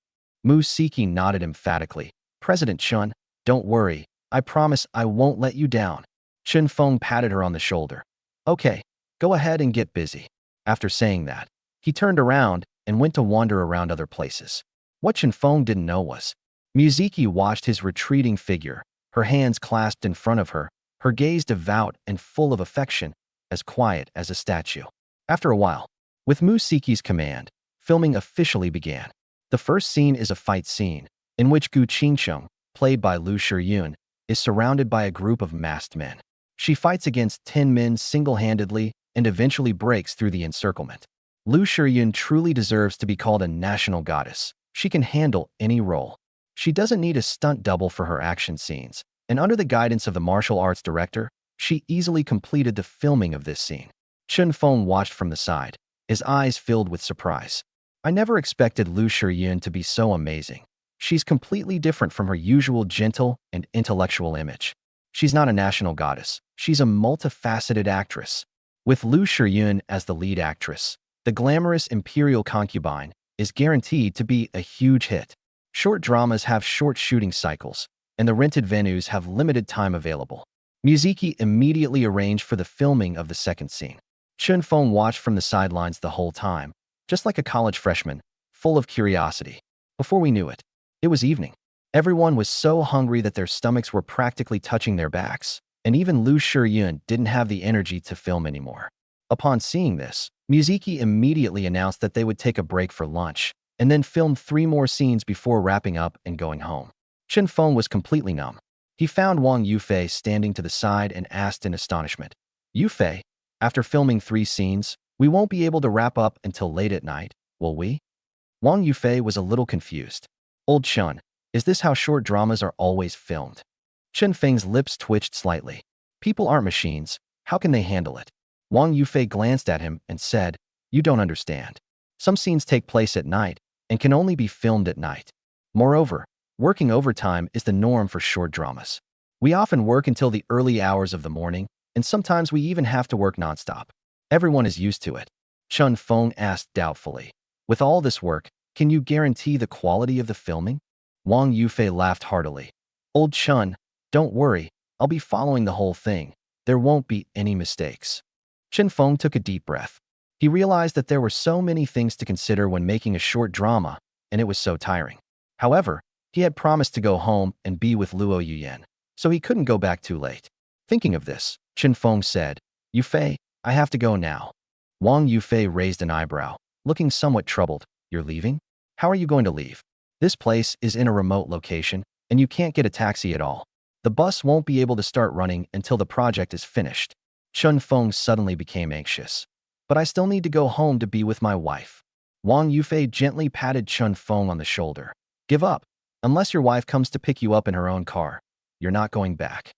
Mu Siki nodded emphatically. President Chen, don't worry. I promise I won't let you down. Chen Feng patted her on the shoulder. Okay, go ahead and get busy. After saying that, he turned around and went to wander around other places. What Chen Feng didn't know was, Muziki watched his retreating figure, her hands clasped in front of her, her gaze devout and full of affection, as quiet as a statue. After a while, with Musiki's command, filming officially began. The first scene is a fight scene, in which Gu Qingcheng, played by Lu Shiyun, is surrounded by a group of masked men. She fights against 10 men single-handedly and eventually breaks through the encirclement. Lu Shiyun truly deserves to be called a national goddess. She can handle any role. She doesn't need a stunt double for her action scenes, and under the guidance of the martial arts director, she easily completed the filming of this scene. Chen Feng watched from the side, his eyes filled with surprise. I never expected Lu Shiyun to be so amazing. She's completely different from her usual gentle and intellectual image. She's not a national goddess. She's a multifaceted actress. With Lu Shiyun as the lead actress, the glamorous imperial concubine is guaranteed to be a huge hit. Short dramas have short shooting cycles, and the rented venues have limited time available. Muziki immediately arranged for the filming of the second scene. Chen Feng watched from the sidelines the whole time, just like a college freshman, full of curiosity. Before we knew it, it was evening. Everyone was so hungry that their stomachs were practically touching their backs, and even Lu Shiyun didn't have the energy to film anymore. Upon seeing this, Muziki immediately announced that they would take a break for lunch, and then film 3 more scenes before wrapping up and going home. Chen Feng was completely numb. He found Wang Yufei standing to the side and asked in astonishment, Yufei, after filming 3 scenes, we won't be able to wrap up until late at night, will we? Wang Yufei was a little confused. Old Chen, is this how short dramas are always filmed? Chen Feng's lips twitched slightly. People aren't machines. How can they handle it? Wang Yufei glanced at him and said, You don't understand. Some scenes take place at night and can only be filmed at night. Moreover, working overtime is the norm for short dramas. We often work until the early hours of the morning, and sometimes we even have to work nonstop. Everyone is used to it. Chen Feng asked doubtfully. With all this work, can you guarantee the quality of the filming? Wang Yufei laughed heartily. Old Chen, don't worry, I'll be following the whole thing. There won't be any mistakes. Chen Feng took a deep breath. He realized that there were so many things to consider when making a short drama, and it was so tiring. However, he had promised to go home and be with Luo Yuyan, so he couldn't go back too late. Thinking of this, Chen Feng said, Yufei, I have to go now. Wang Yufei raised an eyebrow, looking somewhat troubled. You're leaving? How are you going to leave? This place is in a remote location, and you can't get a taxi at all. The bus won't be able to start running until the project is finished. Chen Feng suddenly became anxious. But I still need to go home to be with my wife. Wang Yufei gently patted Chen Feng on the shoulder. Give up. Unless your wife comes to pick you up in her own car, you're not going back.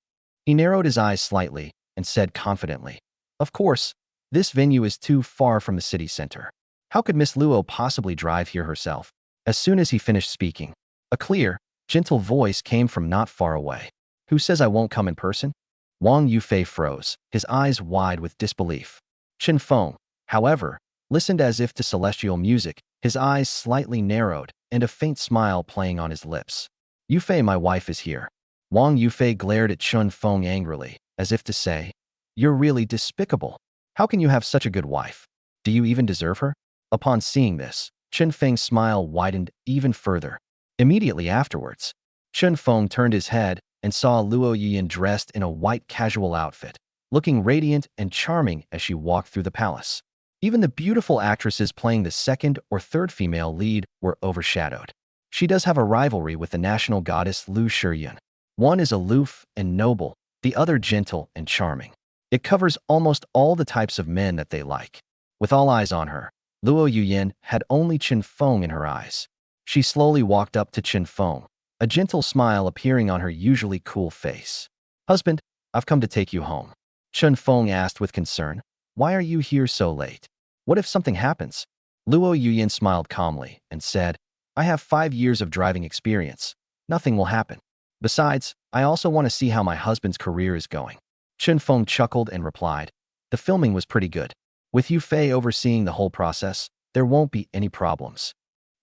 He narrowed his eyes slightly and said confidently, Of course, this venue is too far from the city center. How could Miss Luo possibly drive here herself? As soon as he finished speaking, a clear, gentle voice came from not far away. Who says I won't come in person? Wang Yufei froze, his eyes wide with disbelief. Chen Feng, however, listened as if to celestial music, his eyes slightly narrowed and a faint smile playing on his lips. Yufei, my wife is here. Wang Yufei glared at Chen Feng angrily, as if to say, you're really despicable. How can you have such a good wife? Do you even deserve her? Upon seeing this, Chen Feng's smile widened even further. Immediately afterwards, Chen Feng turned his head and saw Luo Yiyan dressed in a white casual outfit, looking radiant and charming as she walked through the palace. Even the beautiful actresses playing the second or third female lead were overshadowed. She does have a rivalry with the national goddess Lu Shiyun. One is aloof and noble, the other gentle and charming. It covers almost all the types of men that they like. With all eyes on her, Luo Yiyan had only Chen Feng in her eyes. She slowly walked up to Chen Feng, a gentle smile appearing on her usually cool face. Husband, I've come to take you home. Chen Feng asked with concern, why are you here so late? What if something happens? Luo Yiyan smiled calmly and said, I have 5 years of driving experience. Nothing will happen. Besides, I also want to see how my husband's career is going. Chen Feng chuckled and replied, the filming was pretty good. With Yu Fei overseeing the whole process, there won't be any problems.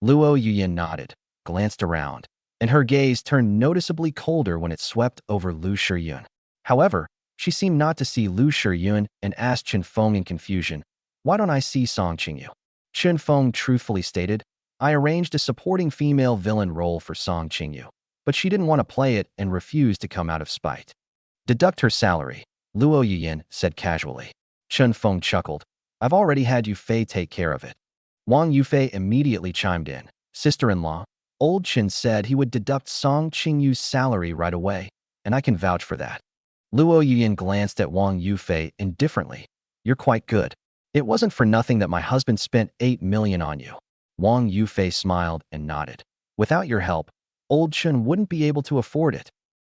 Luo Yiyan nodded, glanced around, and her gaze turned noticeably colder when it swept over Lu Shiyun. However, she seemed not to see Lu Shiyun and asked Chen Feng in confusion, why don't I see Song Qingyu? Chen Feng truthfully stated, I arranged a supporting female villain role for Song Qingyu, but she didn't want to play it and refused to come out of spite. Deduct her salary, Luo Yiyan said casually. Chen Feng chuckled, I've already had Yu Fei take care of it. Wang Yufei immediately chimed in. Sister-in-law, old Chen said he would deduct Song Qingyu's salary right away, and I can vouch for that. Luo Yiyan glanced at Wang Yufei indifferently. You're quite good. It wasn't for nothing that my husband spent 8 million on you. Wang Yufei smiled and nodded. Without your help, old Chen wouldn't be able to afford it.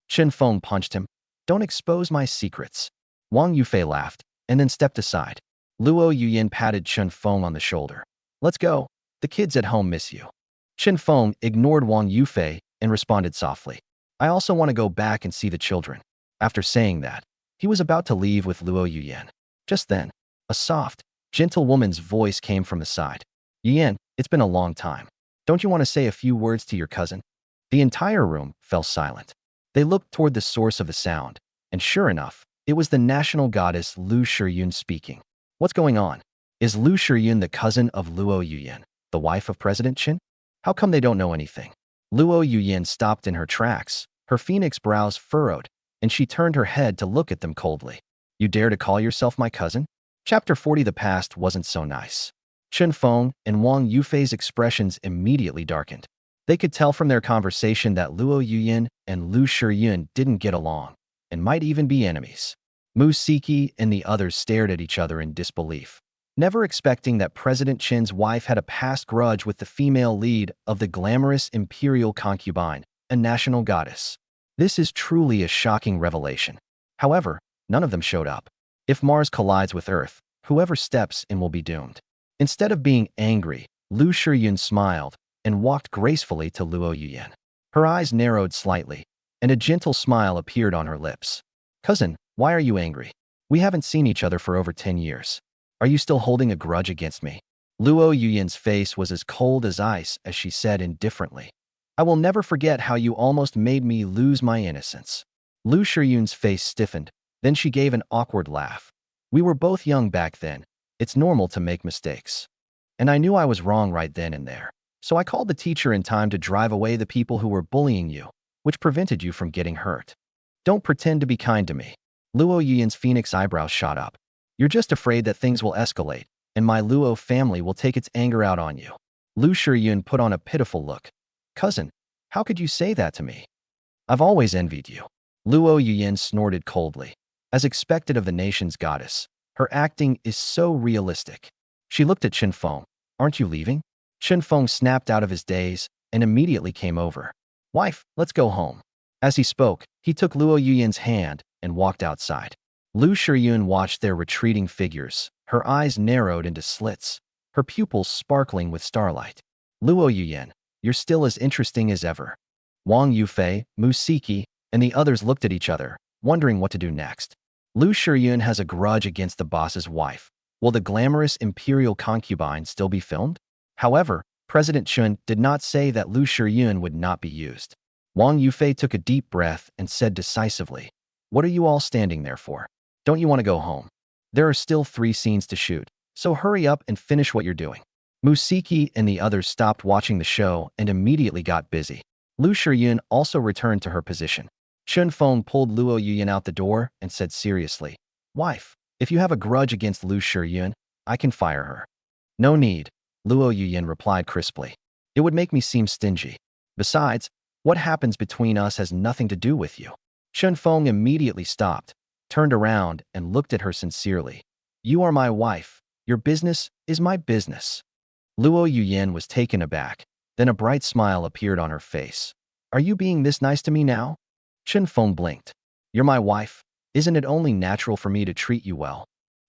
Chen Feng punched him. Don't expose my secrets. Wang Yufei laughed, and then stepped aside. Luo Yiyan patted Chen Feng on the shoulder. Let's go. The kids at home miss you. Chen Feng ignored Wang Yufei and responded softly. I also want to go back and see the children. After saying that, he was about to leave with Luo Yiyan. Just then, a soft, gentle woman's voice came from the side. Yiyan, it's been a long time. Don't you want to say a few words to your cousin? The entire room fell silent. They looked toward the source of the sound, and sure enough, it was the national goddess Lu Shiyun speaking. What's going on? Is Lu Shiyun the cousin of Luo Yiyan, the wife of President Chen? How come they don't know anything? Luo Yiyan stopped in her tracks, her phoenix brows furrowed, and she turned her head to look at them coldly. You dare to call yourself my cousin? Chapter 40. The past wasn't so nice. Chen Feng and Wang Yufei's expressions immediately darkened. They could tell from their conversation that Luo Yiyan and Lu Shiyun didn't get along, and might even be enemies. Mu Siki and the others stared at each other in disbelief, never expecting that President Chen's wife had a past grudge with the female lead of the glamorous imperial concubine, a national goddess. This is truly a shocking revelation. However, none of them showed up. If Mars collides with Earth, whoever steps in will be doomed. Instead of being angry, Lu Shiyun smiled and walked gracefully to Luo Yiyan. Her eyes narrowed slightly, and a gentle smile appeared on her lips. Cousin, why are you angry? We haven't seen each other for over 10 years. Are you still holding a grudge against me? Luo Yiyan's face was as cold as ice as she said indifferently. I will never forget how you almost made me lose my innocence. Lu Shiyun's face stiffened, then she gave an awkward laugh. We were both young back then. It's normal to make mistakes. And I knew I was wrong right then and there. So I called the teacher in time to drive away the people who were bullying you, which prevented you from getting hurt. Don't pretend to be kind to me. Luo Yiyan's phoenix eyebrows shot up. You're just afraid that things will escalate, and my Luo family will take its anger out on you. Lu Shiyun put on a pitiful look. Cousin, how could you say that to me? I've always envied you. Luo Yiyan snorted coldly. As expected of the nation's goddess, her acting is so realistic. She looked at Chen Feng. Aren't you leaving? Chen Feng snapped out of his daze and immediately came over. Wife, let's go home. As he spoke, he took Luo Yiyan's hand and walked outside. Lu Shiyun watched their retreating figures, her eyes narrowed into slits, her pupils sparkling with starlight. Luo Yiyan, you're still as interesting as ever. Wang Yufei, Mu Siki, and the others looked at each other, wondering what to do next. Lu Shiyun has a grudge against the boss's wife. Will the glamorous imperial concubine still be filmed? However, President Chen did not say that Lu Shiyun would not be used. Wang Yufei took a deep breath and said decisively, "What are you all standing there for? Don't you want to go home? There are still 3 scenes to shoot, so hurry up and finish what you're doing." Musiki and the others stopped watching the show and immediately got busy. Lu Shiyun also returned to her position. Chen Feng pulled Luo Yuyan out the door and said seriously, "Wife, if you have a grudge against Lu Shiyun, I can fire her." "No need," Luo Yuyan replied crisply. "It would make me seem stingy. Besides, what happens between us has nothing to do with you." Chen Feng immediately stopped, turned around, and looked at her sincerely. "You are my wife. Your business is my business." Luo Yuyan was taken aback. Then a bright smile appeared on her face. "Are you being this nice to me now?" Chen Feng blinked. "You're my wife. Isn't it only natural for me to treat you well?"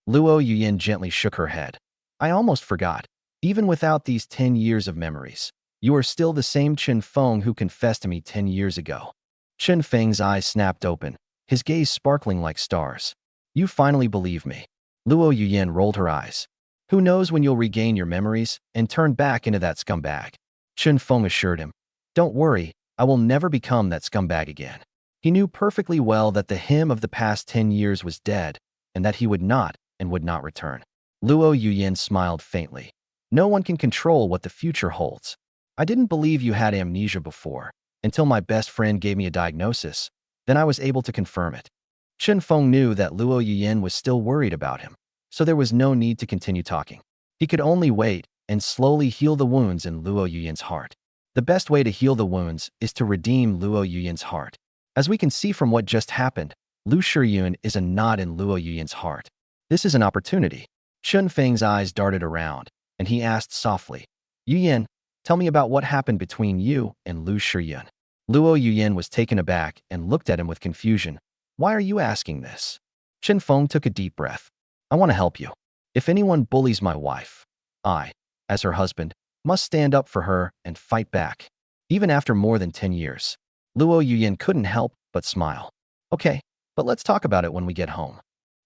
Luo Yuyan gently shook her head. "I almost forgot. Even without these 10 years of memories, you are still the same Chen Feng who confessed to me 10 years ago." Chen Feng's eyes snapped open, his gaze sparkling like stars. "You finally believe me." Luo Yuyan rolled her eyes. "Who knows when you'll regain your memories and turn back into that scumbag?" Chen Feng assured him, "Don't worry, I will never become that scumbag again." He knew perfectly well that the him of the past 10 years was dead, and that he would not return. Luo Yuyan smiled faintly. "No one can control what the future holds. I didn't believe you had amnesia before, until my best friend gave me a diagnosis. Then I was able to confirm it." Chen Feng knew that Luo Yuyan was still worried about him, so there was no need to continue talking. He could only wait and slowly heal the wounds in Luo Yuyan's heart. The best way to heal the wounds is to redeem Luo Yuyan's heart. As we can see from what just happened, Lu Shiyun is a knot in Luo Yuyan's heart. This is an opportunity. Chen Feng's eyes darted around, and he asked softly, "Yuyan, tell me about what happened between you and Lu Shiyun." Luo Yuyan was taken aback and looked at him with confusion. "Why are you asking this?" Chen Feng took a deep breath. "I want to help you. If anyone bullies my wife, I, as her husband, must stand up for her and fight back, even after more than 10 years." Luo Yuyan couldn't help but smile. "Okay, but let's talk about it when we get home."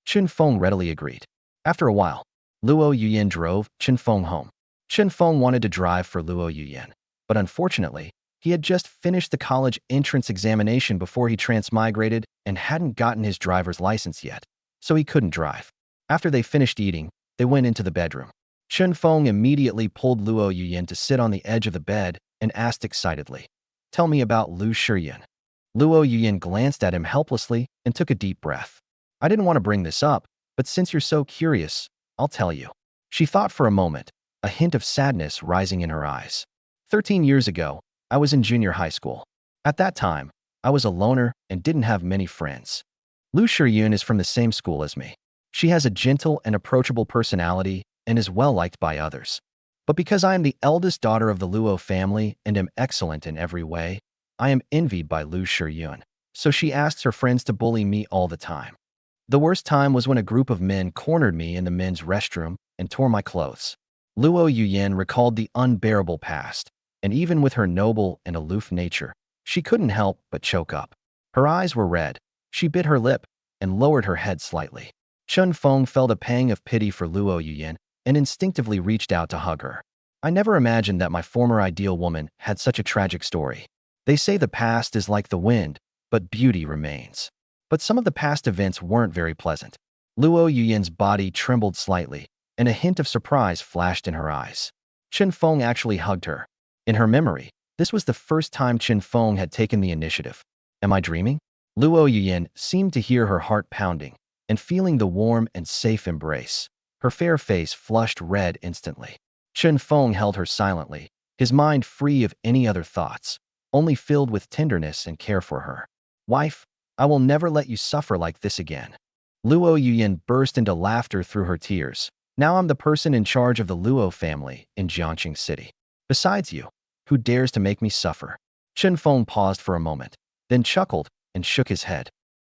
Chen Feng readily agreed. After a while, Luo Yuyan drove Chen Feng home. Chen Feng wanted to drive for Luo Yuyan, but unfortunately, he had just finished the college entrance examination before he transmigrated and hadn't gotten his driver's license yet, so he couldn't drive. After they finished eating, they went into the bedroom. Chen Feng immediately pulled Luo Yuyan to sit on the edge of the bed and asked excitedly, "Tell me about Lu Shiyun." Luo Yuyan glanced at him helplessly and took a deep breath. "I didn't want to bring this up, but since you're so curious, I'll tell you." She thought for a moment, a hint of sadness rising in her eyes. 13 years ago, I was in junior high school. At that time, I was a loner and didn't have many friends. Lu Shiyun is from the same school as me. She has a gentle and approachable personality and is well liked by others. But because I am the eldest daughter of the Luo family and am excellent in every way, I am envied by Lu Shiyun, so she asks her friends to bully me all the time. The worst time was when a group of men cornered me in the men's restroom and tore my clothes. Luo Yuyan recalled the unbearable past, and even with her noble and aloof nature, she couldn't help but choke up. Her eyes were red, she bit her lip, and lowered her head slightly. Chen Feng felt a pang of pity for Luo Yuyan and instinctively reached out to hug her. "I never imagined that my former ideal woman had such a tragic story. They say the past is like the wind, but beauty remains." But some of the past events weren't very pleasant. Luo Yuyan's body trembled slightly, and a hint of surprise flashed in her eyes. Chen Feng actually hugged her. In her memory, this was the first time Chen Feng had taken the initiative. Am I dreaming? Luo Yuyan seemed to hear her heart pounding and feeling the warm and safe embrace. Her fair face flushed red instantly. Chen Feng held her silently, his mind free of any other thoughts, only filled with tenderness and care for her. "Wife, I will never let you suffer like this again." Luo Yuyan burst into laughter through her tears. "Now I'm the person in charge of the Luo family in Jiangqing City. Besides you, who dares to make me suffer?" Chen Feng paused for a moment, then chuckled and shook his head.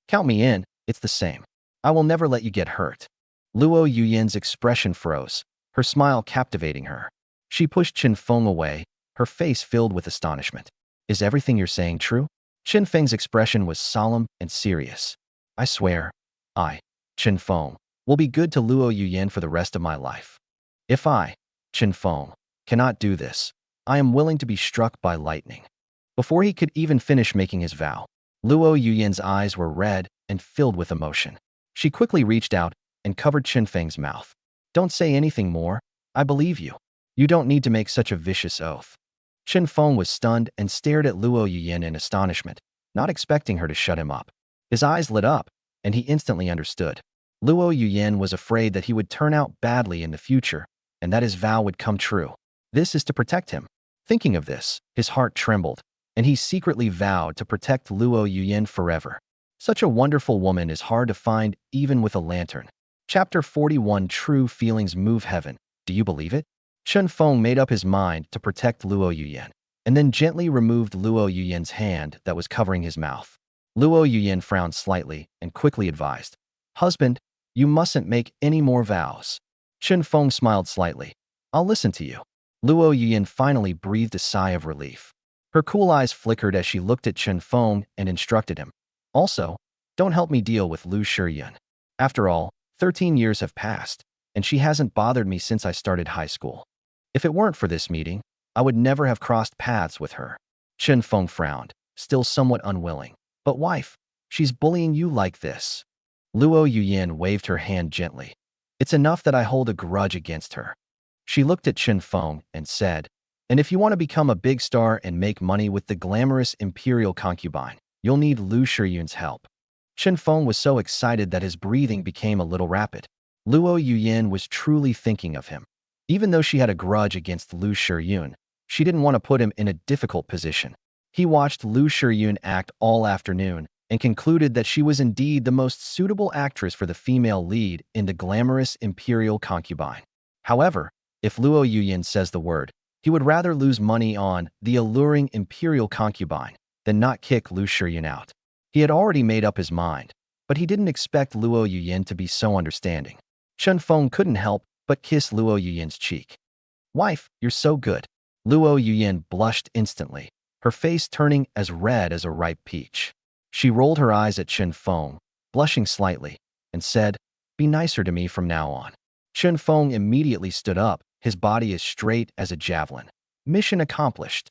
"Count me in, it's the same. I will never let you get hurt." Luo Yuyan's expression froze, her smile captivating her. She pushed Chen Feng away, her face filled with astonishment. "Is everything you're saying true?" Chen Feng's expression was solemn and serious. "I swear, I, Chen Feng, will be good to Luo Yuyan for the rest of my life. If I, Chen Feng, cannot do this, I am willing to be struck by lightning." Before he could even finish making his vow, Luo Yuyan's eyes were red and filled with emotion. She quickly reached out and covered Chen Feng's mouth. Don't say anything more. I believe you. You don't need to make such a vicious oath. Chen Feng was stunned and stared at Luo Yuyan in astonishment, not expecting her to shut him up. His eyes lit up, and he instantly understood. Luo Yuyan was afraid that he would turn out badly in the future, and that his vow would come true. This is to protect him. Thinking of this, his heart trembled, and he secretly vowed to protect Luo Yuyan forever. Such a wonderful woman is hard to find even with a lantern. Chapter 41 True Feelings Move Heaven. Do you believe it? Chen Feng made up his mind to protect Luo Yuyan, and then gently removed Luo Yuyan's hand that was covering his mouth. Luo Yuyan frowned slightly and quickly advised, "Husband, you mustn't make any more vows." Chen Feng smiled slightly. "I'll listen to you." Luo Yuyan finally breathed a sigh of relief. Her cool eyes flickered as she looked at Chen Feng and instructed him, "Also, don't help me deal with Lu Shiyun. After all, 13 years have passed, and she hasn't bothered me since I started high school. If it weren't for this meeting, I would never have crossed paths with her." Chen Feng frowned, still somewhat unwilling. "But wife, she's bullying you like this." Luo Yuyan waved her hand gently. "It's enough that I hold a grudge against her." She looked at Chen Feng and said, "And if you want to become a big star and make money with the glamorous imperial concubine, you'll need Lu Shiyun's help." Chen Feng was so excited that his breathing became a little rapid. Luo Yuyan was truly thinking of him. Even though she had a grudge against Lu Shiyun, she didn't want to put him in a difficult position. He watched Lu Shiyun act all afternoon and concluded that she was indeed the most suitable actress for the female lead in the glamorous imperial concubine. However, if Luo Yuyan says the word, he would rather lose money on the alluring imperial concubine than not kick Lu Shiyun out. He had already made up his mind, but he didn't expect Luo Yuyan to be so understanding. Chen Feng couldn't help but kiss Luo Yuyan's cheek. "Wife, you're so good." Luo Yuyan blushed instantly, her face turning as red as a ripe peach. She rolled her eyes at Chen Feng, blushing slightly, and said, "Be nicer to me from now on." Chen Feng immediately stood up, his body as straight as a javelin. Mission accomplished.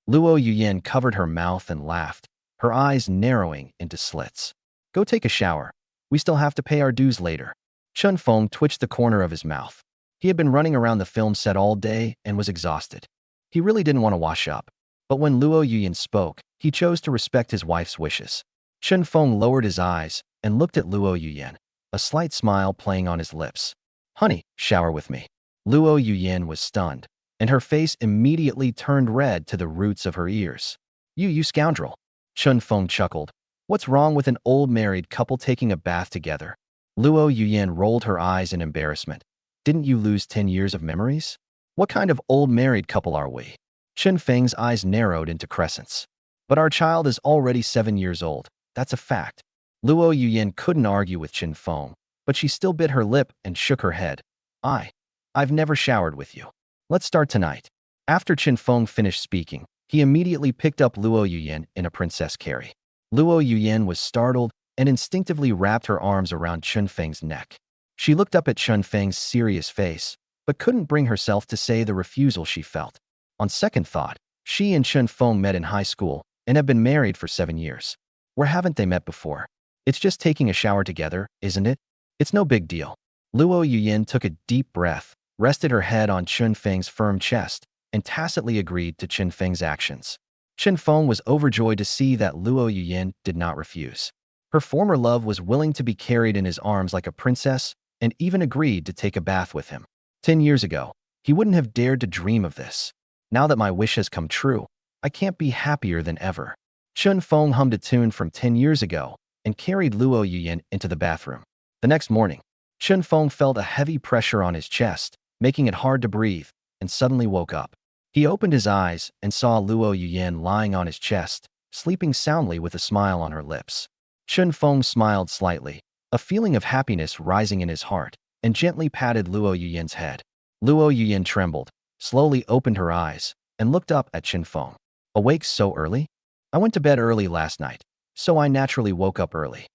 Luo Yuyan covered her mouth and laughed, her eyes narrowing into slits. "Go take a shower. We still have to pay our dues later." Chen Feng twitched the corner of his mouth. He had been running around the film set all day and was exhausted. He really didn't want to wash up. But when Luo Yuyan spoke, he chose to respect his wife's wishes. Chen Feng lowered his eyes and looked at Luo Yuyan, a slight smile playing on his lips. "Honey, shower with me." Luo Yuyan was stunned, and her face immediately turned red to the roots of her ears. You scoundrel." Chen Feng chuckled. "What's wrong with an old married couple taking a bath together?" Luo Yuyan rolled her eyes in embarrassment. "Didn't you lose 10 years of memories? What kind of old married couple are we?" Chen Feng's eyes narrowed into crescents. "But our child is already 7 years old. That's a fact." Luo Yuyan couldn't argue with Chen Feng, but she still bit her lip and shook her head. I've never showered with you. Let's start tonight." After Chen Feng finished speaking, he immediately picked up Luo Yuyan in a princess carry. Luo Yuyan was startled and instinctively wrapped her arms around Chen Feng's neck. She looked up at Chen Feng's serious face, but couldn't bring herself to say the refusal she felt. On second thought, she and Chen Feng met in high school and have been married for 7 years. Where haven't they met before? It's just taking a shower together, isn't it? It's no big deal. Luo Yuyan took a deep breath, rested her head on Chen Feng's firm chest, and tacitly agreed to Chen Feng's actions. Chen Feng was overjoyed to see that Luo Yuyan did not refuse. Her former love was willing to be carried in his arms like a princess and even agreed to take a bath with him. 10 years ago, he wouldn't have dared to dream of this. Now that my wish has come true, I can't be happier than ever. Chen Feng hummed a tune from 10 years ago and carried Luo Yuyan into the bathroom. The next morning, Chen Feng felt a heavy pressure on his chest, making it hard to breathe, and suddenly woke up. He opened his eyes and saw Luo Yuyan lying on his chest, sleeping soundly with a smile on her lips. Chen Feng smiled slightly, a feeling of happiness rising in his heart, and gently patted Luo Yuyan's head. Luo Yuyan trembled, slowly opened her eyes, and looked up at Chen Feng. "Awake so early? I went to bed early last night, so I naturally woke up early."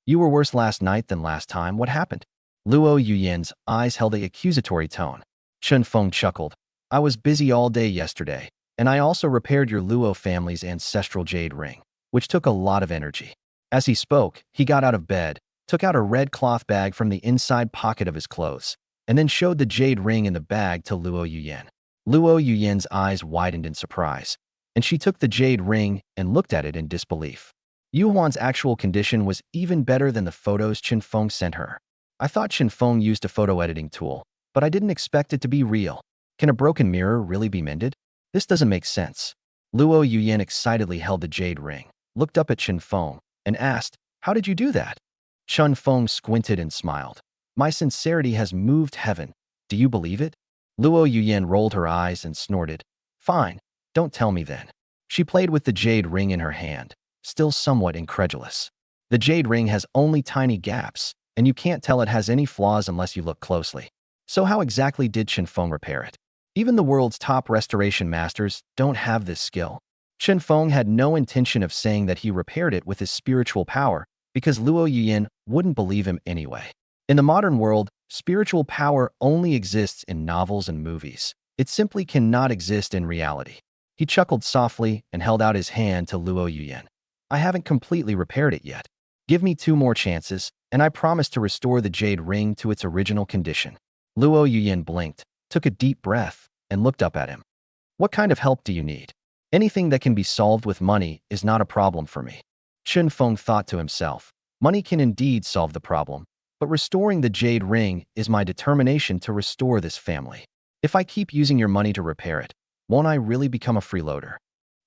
"You were worse last night than last time. What happened?" Luo Yuyan's eyes held an accusatory tone. Chen Feng chuckled. "I was busy all day yesterday, And I also repaired your Luo family's ancestral jade ring, which took a lot of energy. As he spoke, he got out of bed, took out a red cloth bag from the inside pocket of his clothes, and then showed the jade ring in the bag to Luo Yuyan. Luo Yuyan's eyes widened in surprise, and she took the jade ring and looked at it in disbelief. Yu Huan's actual condition was even better than the photos Chen Feng sent her. I thought Chen Feng used a photo editing tool, but I didn't expect it to be real. Can a broken mirror really be mended? This doesn't make sense. Luo Yuyan excitedly held the jade ring, looked up at Chen Feng, and asked, "How did you do that?" Chen Feng squinted and smiled. "My sincerity has moved heaven. Do you believe it?" Luo Yuyan rolled her eyes and snorted. "Fine, don't tell me then." She played with the jade ring in her hand, still somewhat incredulous. The jade ring has only tiny gaps, and you can't tell it has any flaws unless you look closely. So how exactly did Chen Feng repair it? Even the world's top restoration masters don't have this skill. Chen Feng had no intention of saying that he repaired it with his spiritual power because Luo Yuyan wouldn't believe him anyway. In the modern world, spiritual power only exists in novels and movies. It simply cannot exist in reality. He chuckled softly and held out his hand to Luo Yuyan. "I haven't completely repaired it yet. Give me 2 more chances, and I promise to restore the jade ring to its original condition." Luo Yuyan blinked, took a deep breath, and looked up at him. "What kind of help do you need? Anything that can be solved with money is not a problem for me." Chen Feng thought to himself, money can indeed solve the problem, but restoring the jade ring is my determination to restore this family. If I keep using your money to repair it, won't I really become a freeloader?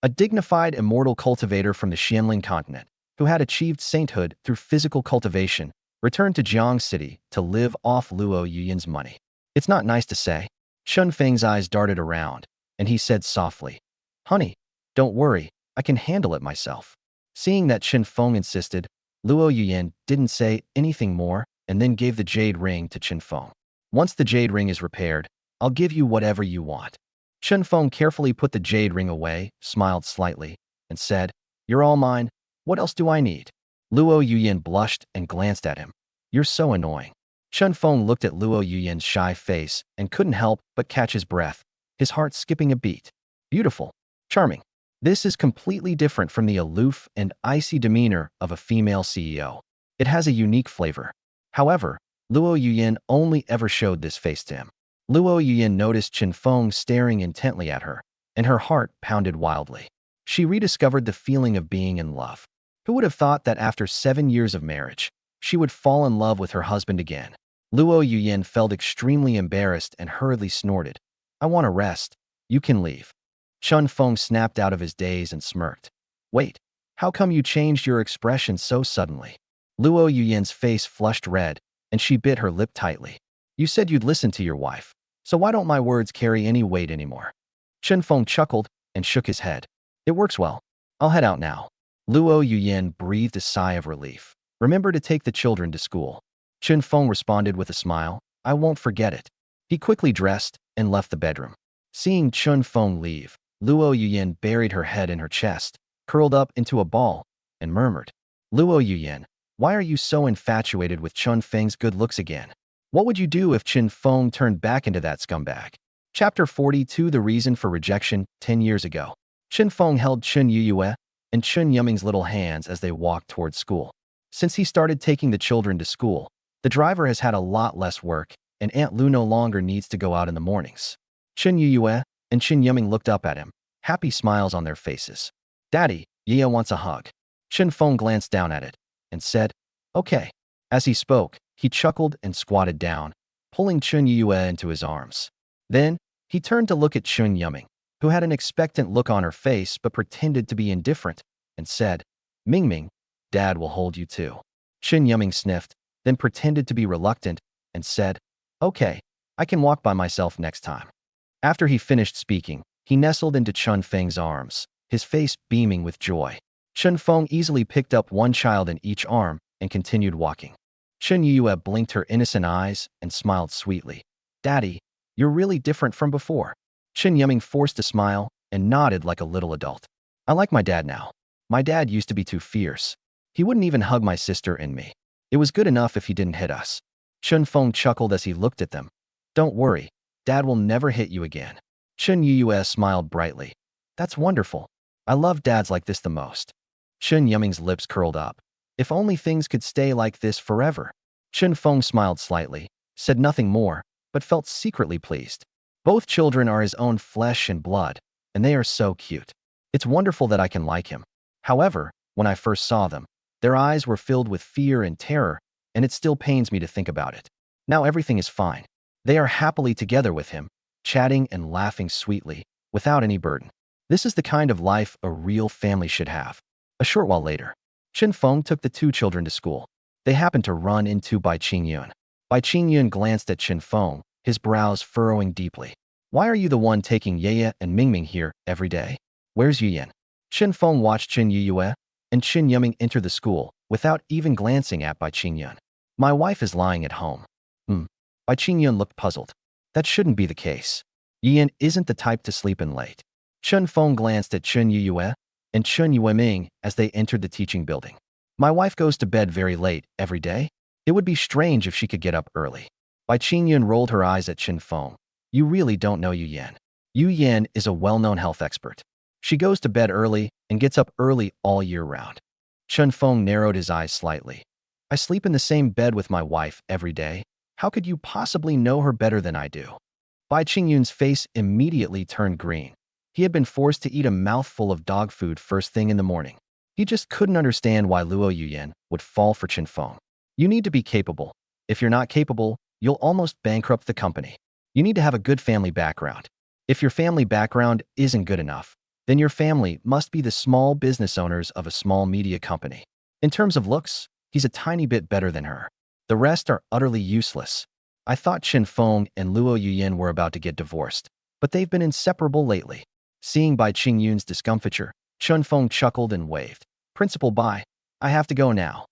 A dignified immortal cultivator from the Xianling continent, who had achieved sainthood through physical cultivation, returned to Jiang City to live off Luo Yuyan's money. "It's not nice to say." Chen Feng's eyes darted around, and he said softly, "Honey, don't worry, I can handle it myself." Seeing that Chen Feng insisted, Luo Yuyan didn't say anything more and then gave the jade ring to Chen Feng. "Once the jade ring is repaired, I'll give you whatever you want." Chen Feng carefully put the jade ring away, smiled slightly, and said, "You're all mine. What else do I need?" Luo Yuyan blushed and glanced at him. "You're so annoying." Chen Feng looked at Luo Yuyan's shy face and couldn't help but catch his breath, his heart skipping a beat. Beautiful. Charming. This is completely different from the aloof and icy demeanor of a female CEO. It has a unique flavor. However, Luo Yuyan only ever showed this face to him. Luo Yuyan noticed Chen Feng staring intently at her, and her heart pounded wildly. She rediscovered the feeling of being in love. Who would have thought that after 7 years of marriage, she would fall in love with her husband again? Luo Yuyan felt extremely embarrassed and hurriedly snorted. "I want to rest. You can leave." Chen Feng snapped out of his daze and smirked. "Wait, how come you changed your expression so suddenly?" Luo Yuyan's face flushed red, and she bit her lip tightly. "You said you'd listen to your wife, so why don't my words carry any weight anymore?" Chen Feng chuckled and shook his head. "It works well. I'll head out now." Luo Yuyan breathed a sigh of relief. "Remember to take the children to school." Chen Feng responded with a smile. "I won't forget it." He quickly dressed and left the bedroom. Seeing Chen Feng leave, Luo Yuyan buried her head in her chest, curled up into a ball, and murmured, "Luo Yuyan, why are you so infatuated with Chen Feng's good looks again? What would you do if Chen Feng turned back into that scumbag?" Chapter 42 The Reason for Rejection 10 years ago. Chen Feng held Chen Yuyue and Chen Yuming's little hands as they walked towards school. Since he started taking the children to school, the driver has had a lot less work, and Aunt Lu no longer needs to go out in the mornings. Chen Yuyue and Chen Yuming looked up at him, happy smiles on their faces. "Daddy, Yie wants a hug." Chen Feng glanced down at it and said, "Okay." As he spoke, he chuckled and squatted down, pulling Chen Yuyue into his arms. Then, he turned to look at Chen Yuming, who had an expectant look on her face but pretended to be indifferent, and said, "Mingming, Dad will hold you too." Chen Yuming sniffed, then pretended to be reluctant, and said, "Okay, I can walk by myself next time." After he finished speaking, he nestled into Chen Feng's arms, his face beaming with joy. Chen Feng easily picked up one child in each arm and continued walking. Chen Yue blinked her innocent eyes and smiled sweetly. "Daddy, you're really different from before." Chen Yuming forced a smile and nodded like a little adult. "I like my dad now. My dad used to be too fierce. He wouldn't even hug my sister and me. It was good enough if he didn't hit us." Chen Feng chuckled as he looked at them. "Don't worry, Dad will never hit you again." Chen Yue smiled brightly. That's wonderful. I love dads like this the most. Chen Yuming's lips curled up. If only things could stay like this forever. Chen Feng smiled slightly, said nothing more, but felt secretly pleased. Both children are his own flesh and blood, and they are so cute. It's wonderful that I can like him. However, when I first saw them, their eyes were filled with fear and terror, and it still pains me to think about it. Now everything is fine. They are happily together with him, chatting and laughing sweetly, without any burden. This is the kind of life a real family should have. A short while later, Chen Feng took the two children to school. They happened to run into Bai Qingyun. Bai Qingyun glanced at Chen Feng, his brows furrowing deeply. Why are you the one taking Yeye and Mingming here every day? Where's Yuyan? Chen Feng watched Chen Yuyue and Chen Yuming enter the school without even glancing at Bai Qingyun. My wife is lying at home. Bai Qingyun looked puzzled. That shouldn't be the case. Yuyan isn't the type to sleep in late. Chen Feng glanced at Chen Yuyue and Chen Yueming as they entered the teaching building. My wife goes to bed very late every day. It would be strange if she could get up early. Bai Qingyun rolled her eyes at Chen Feng. You really don't know Yu Yan. Yu Yan is a well-known health expert. She goes to bed early and gets up early all year round. Chen Feng narrowed his eyes slightly. I sleep in the same bed with my wife every day. How could you possibly know her better than I do? Bai Qingyun's face immediately turned green. He had been forced to eat a mouthful of dog food first thing in the morning. He just couldn't understand why Luo Yuyan would fall for Chen Feng. You need to be capable. If you're not capable, you'll almost bankrupt the company. You need to have a good family background. If your family background isn't good enough, then your family must be the small business owners of a small media company. In terms of looks, he's a tiny bit better than her. The rest are utterly useless. I thought Chen Feng and Luo Yuyan were about to get divorced, but they've been inseparable lately. Seeing Bai Qingyun's discomfiture, Chen Feng chuckled and waved. Principal Bai, I have to go now.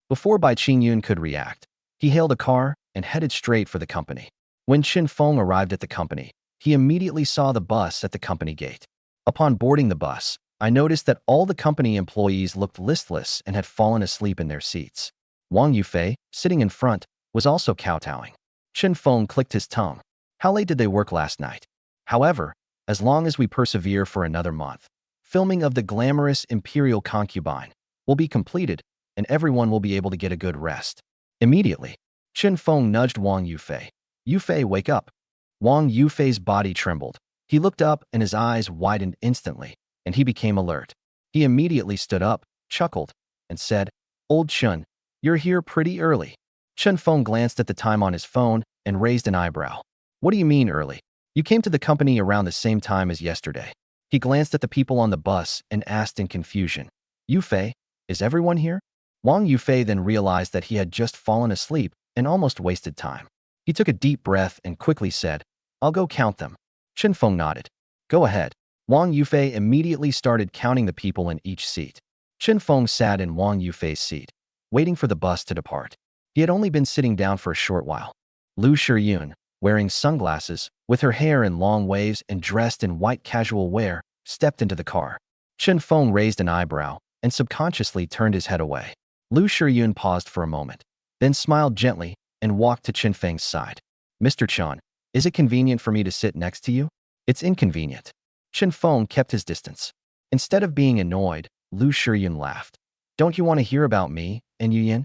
Before Bai Qingyun could react, he hailed a car and headed straight for the company. When Chen Feng arrived at the company, he immediately saw the bus at the company gate. Upon boarding the bus, I noticed that all the company employees looked listless and had fallen asleep in their seats. Wang Yufei, sitting in front, was also kowtowing. Chen Feng clicked his tongue. How late did they work last night? However, as long as we persevere for another month, filming of the glamorous imperial concubine will be completed and everyone will be able to get a good rest. Immediately, Chen Feng nudged Wang Yufei. Yufei, wake up. Wang Yufei's body trembled. He looked up and his eyes widened instantly, and he became alert. He immediately stood up, chuckled, and said, Old Chen, you're here pretty early. Chen Feng glanced at the time on his phone and raised an eyebrow. What do you mean early? You came to the company around the same time as yesterday. He glanced at the people on the bus and asked in confusion, Yufei, is everyone here? Wang Yufei then realized that he had just fallen asleep and almost wasted time. He took a deep breath and quickly said, I'll go count them. Chen Feng nodded. Go ahead. Wang Yufei immediately started counting the people in each seat. Chen Feng sat in Wang Yufei's seat, waiting for the bus to depart. He had only been sitting down for a short while. Lu Shiyun, wearing sunglasses, with her hair in long waves and dressed in white casual wear, stepped into the car. Chen Feng raised an eyebrow and subconsciously turned his head away. Lu Shiyun paused for a moment, then smiled gently and walked to Chen Feng's side. Mr. Chen, is it convenient for me to sit next to you? It's inconvenient. Chen Feng kept his distance. Instead of being annoyed, Lu Shiyun laughed. Don't you want to hear about me and Yuyan?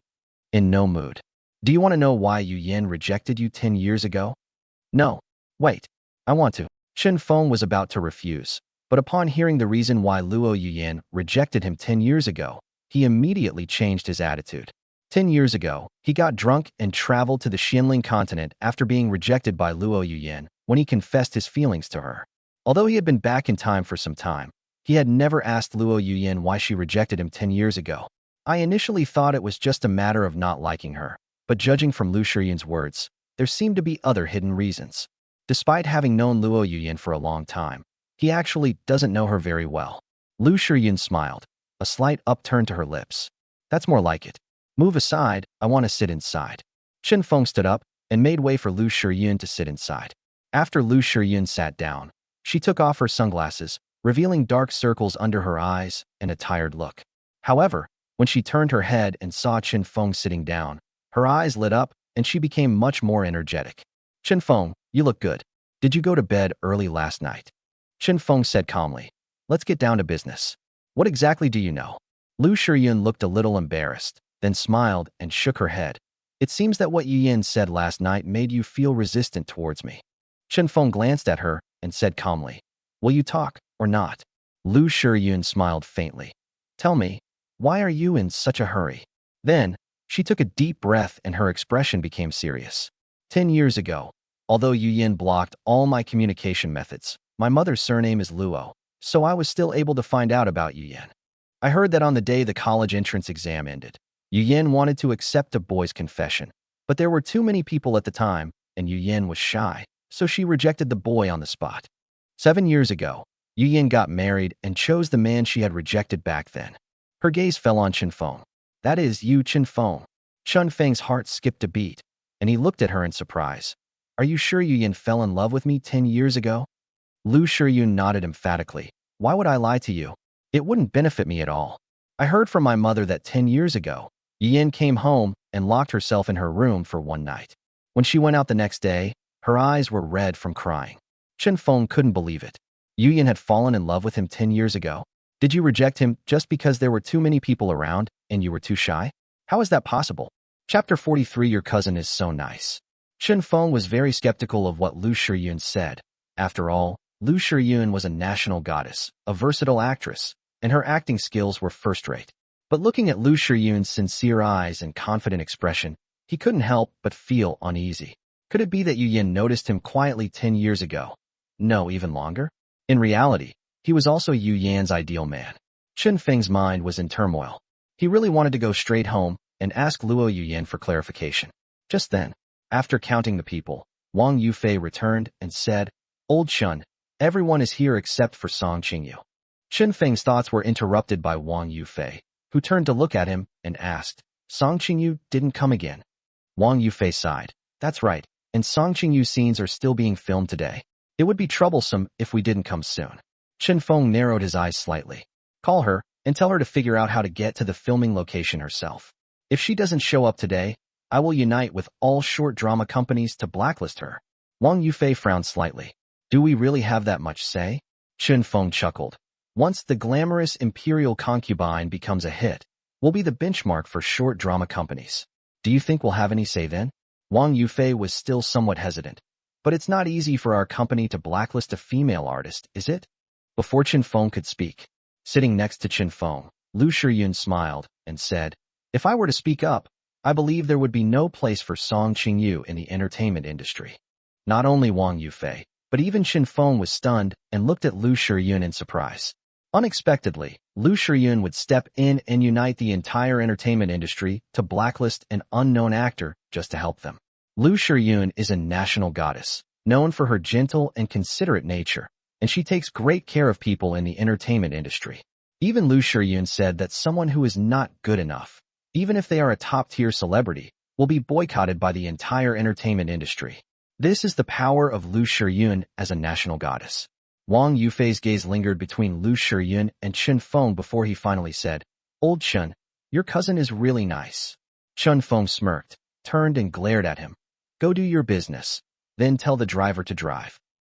In no mood. Do you want to know why Yuyan rejected you 10 years ago? No. Wait. I want to. Chen Feng was about to refuse, but upon hearing the reason why Luo Yuyan rejected him 10 years ago, he immediately changed his attitude. 10 years ago, he got drunk and traveled to the Xianling continent after being rejected by Luo Yuyan when he confessed his feelings to her. Although he had been back in time for some time, he had never asked Luo Yuyan why she rejected him 10 years ago. I initially thought it was just a matter of not liking her, but judging from Lu Shiyun's words, there seemed to be other hidden reasons. Despite having known Luo Yuyan for a long time, he actually doesn't know her very well. Lu Shiyun smiled, a slight upturn to her lips. That's more like it. Move aside, I want to sit inside. Chen Feng stood up and made way for Lu Shiyun to sit inside. After Lu Shiyun sat down, she took off her sunglasses, revealing dark circles under her eyes and a tired look. However, when she turned her head and saw Chen Feng sitting down, her eyes lit up and she became much more energetic. Chen Feng, you look good. Did you go to bed early last night? Chen Feng said calmly. Let's get down to business. What exactly do you know? Lu Shiyun looked a little embarrassed, then smiled and shook her head. It seems that what Yu Yin said last night made you feel resistant towards me. Chen Feng glanced at her and said calmly, will you talk or not? Lu Shiyun smiled faintly. Tell me, why are you in such a hurry? Then, she took a deep breath and her expression became serious. 10 years ago, although Yu Yin blocked all my communication methods, my mother's surname is Luo, so I was still able to find out about Yu Yin. I heard that on the day the college entrance exam ended, Yu Yin wanted to accept a boy's confession, but there were too many people at the time, and Yu Yin was shy, so she rejected the boy on the spot. 7 years ago, Yu Yin got married and chose the man she had rejected back then. Her gaze fell on Chen Feng. That is you, Chen Feng. Chen Feng's heart skipped a beat, and he looked at her in surprise. Are you sure Yu Yin fell in love with me 10 years ago? Lu Shiyun nodded emphatically. Why would I lie to you? It wouldn't benefit me at all. I heard from my mother that 10 years ago, Yu Yin came home and locked herself in her room for one night. When she went out the next day, her eyes were red from crying. Chen Feng couldn't believe it. Yu Yin had fallen in love with him 10 years ago. Did you reject him just because there were too many people around and you were too shy? How is that possible? Chapter 43. Your cousin is so nice. Chen Feng was very skeptical of what Lu Shiyun said. After all, Lu Shiyun was a national goddess, a versatile actress, and her acting skills were first-rate. But looking at Lu Shiyun's sincere eyes and confident expression, he couldn't help but feel uneasy. Could it be that Yu Yin noticed him quietly 10 years ago? No, even longer? In reality, he was also Yu Yan's ideal man. Chen Feng's mind was in turmoil. He really wanted to go straight home and ask Luo Yu Yin for clarification. Just then, after counting the people, Wang Yufei returned and said, Old Chen, everyone is here except for Song Qingyu. Chen Feng's thoughts were interrupted by Wang Yufei, who turned to look at him and asked, Song Qingyu didn't come again. Wang Yufei sighed. That's right, and Song Qingyu's scenes are still being filmed today. It would be troublesome if we didn't come soon. Chen Feng narrowed his eyes slightly. Call her and tell her to figure out how to get to the filming location herself. If she doesn't show up today, I will unite with all short drama companies to blacklist her. Wang Yufei frowned slightly. Do we really have that much say? Chen Feng chuckled. Once the glamorous imperial concubine becomes a hit, we'll be the benchmark for short drama companies. Do you think we'll have any say then? Wang Yufei was still somewhat hesitant. But it's not easy for our company to blacklist a female artist, is it? Before Chen Feng could speak, sitting next to Chen Feng, Lu Shiyun smiled and said, If I were to speak up, I believe there would be no place for Song Qingyu in the entertainment industry. Not only Wang Yufei, but even Chen Feng was stunned and looked at Lu Shiyun in surprise. Unexpectedly, Lu Shiyun would step in and unite the entire entertainment industry to blacklist an unknown actor just to help them. Lu Shiyun is a national goddess, known for her gentle and considerate nature, and she takes great care of people in the entertainment industry. Even Lu Shiyun said that someone who is not good enough, even if they are a top-tier celebrity, will be boycotted by the entire entertainment industry. This is the power of Lu Shiyun as a national goddess. Wang Yufei's gaze lingered between Lu Shiyun and Chen Feng before he finally said, Old Chen, your cousin is really nice. Chen Feng smirked, turned and glared at him. Go do your business, then tell the driver to drive.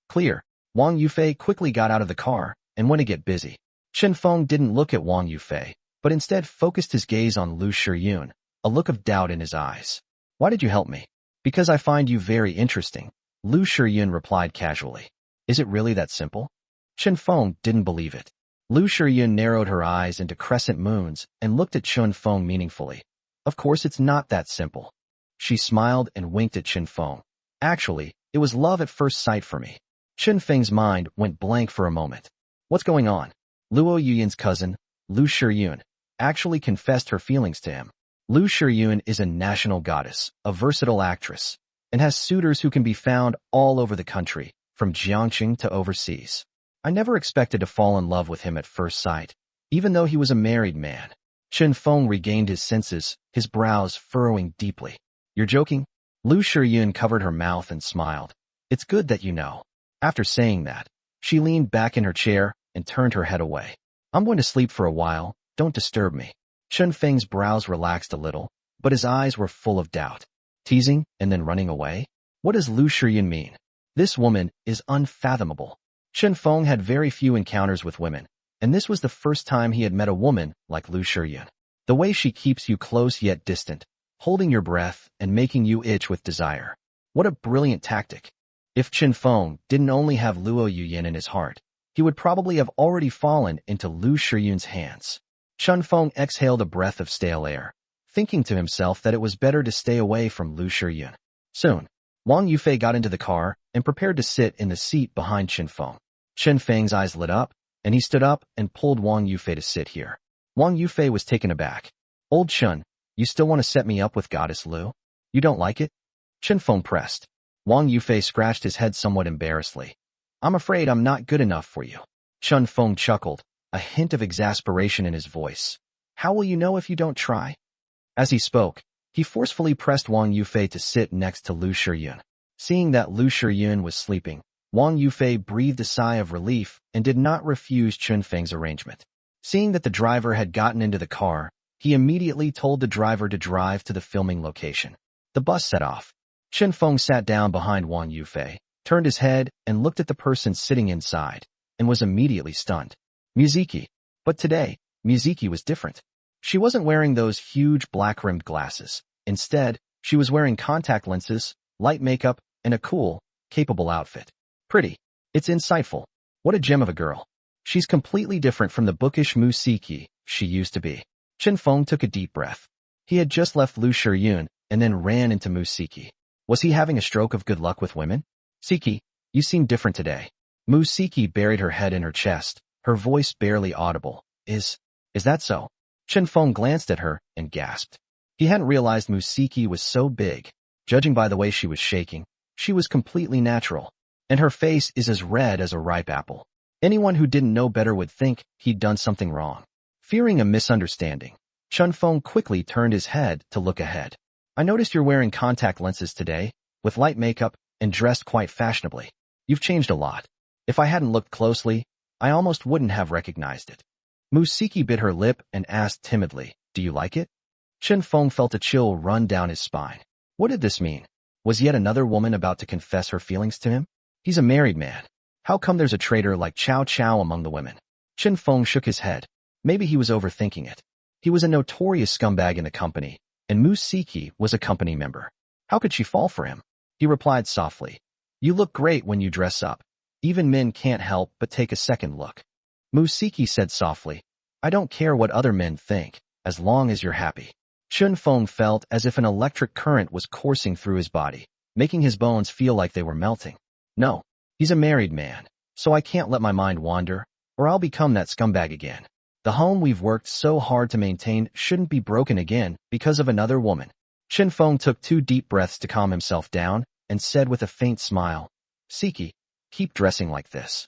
Clear. Wang Yufei quickly got out of the car and went to get busy. Chen Feng didn't look at Wang Yufei, but instead focused his gaze on Lu Shiyun, a look of doubt in his eyes. Why did you help me? Because I find you very interesting, Lu Shiyun replied casually. Is it really that simple? Chen Feng didn't believe it. Lu Shiyun narrowed her eyes into crescent moons and looked at Chen Feng meaningfully. Of course it's not that simple. She smiled and winked at Chen Feng. Actually, it was love at first sight for me. Chen Feng's mind went blank for a moment. What's going on? Luo Yuyin's cousin, Lu Shiyun, actually confessed her feelings to him. Lu Shiyun is a national goddess, a versatile actress, and has suitors who can be found all over the country, from Jiang to overseas. I never expected to fall in love with him at first sight, even though he was a married man. Chen Feng regained his senses, his brows furrowing deeply. You're joking? Lu Shiyun covered her mouth and smiled. It's good that you know. After saying that, she leaned back in her chair and turned her head away. I'm going to sleep for a while, don't disturb me. Chen Feng's brows relaxed a little, but his eyes were full of doubt. Teasing and then running away? What does Lu Shiyun mean? This woman is unfathomable. Chen Feng had very few encounters with women, and this was the first time he had met a woman like Lu Shiyun. The way she keeps you close yet distant, holding your breath and making you itch with desire. What a brilliant tactic. If Chen Feng didn't only have Luo Yuyin in his heart, he would probably have already fallen into Lu Shiyun's hands. Chen Feng exhaled a breath of stale air, thinking to himself that it was better to stay away from Lu Shiyun. Soon, Wang Yufei got into the car and prepared to sit in the seat behind Chen Feng. Chen Feng's eyes lit up, and he stood up and pulled Wang Yufei to sit here. Wang Yufei was taken aback. Old Chen, you still want to set me up with Goddess Lu? You don't like it? Chen Feng pressed. Wang Yufei scratched his head somewhat embarrassedly. I'm afraid I'm not good enough for you. Chen Feng chuckled, a hint of exasperation in his voice. How will you know if you don't try? As he spoke, he forcefully pressed Wang Yufei to sit next to Lu Shiyun. Seeing that Lu Shiyun was sleeping, Wang Yufei breathed a sigh of relief and did not refuse Chen Feng's arrangement. Seeing that the driver had gotten into the car, he immediately told the driver to drive to the filming location. The bus set off. Chen Feng sat down behind Wang Yufei, turned his head and looked at the person sitting inside, and was immediately stunned. Mizuki. But today, Mizuki was different. She wasn't wearing those huge black-rimmed glasses. Instead, she was wearing contact lenses, light makeup, and a cool, capable outfit. Pretty. It's insightful. What a gem of a girl. She's completely different from the bookish Mizuki she used to be. Chen Feng took a deep breath. He had just left Lu Shiyun and then ran into Mizuki. Was he having a stroke of good luck with women? Siki, you seem different today. Mizuki buried her head in her chest, her voice barely audible. Is that so? Chen Feng glanced at her and gasped. He hadn't realized Mizuki was so big. Judging by the way she was shaking, she was completely natural. And her face is as red as a ripe apple. Anyone who didn't know better would think he'd done something wrong. Fearing a misunderstanding, Chen Feng quickly turned his head to look ahead. I noticed you're wearing contact lenses today, with light makeup, and dressed quite fashionably. You've changed a lot. If I hadn't looked closely, I almost wouldn't have recognized it. Mizuki bit her lip and asked timidly, do you like it? Chen Feng felt a chill run down his spine. What did this mean? Was yet another woman about to confess her feelings to him? He's a married man. How come there's a traitor like Chow Chow among the women? Chen Feng shook his head. Maybe he was overthinking it. He was a notorious scumbag in the company, and Mizuki was a company member. How could she fall for him? He replied softly. You look great when you dress up. Even men can't help but take a second look. Mizuki said softly. I don't care what other men think, as long as you're happy. Chen Feng felt as if an electric current was coursing through his body, making his bones feel like they were melting. No, he's a married man, so I can't let my mind wander, or I'll become that scumbag again. The home we've worked so hard to maintain shouldn't be broken again because of another woman. Chen Feng took 2 deep breaths to calm himself down and said with a faint smile, Siki, keep dressing like this.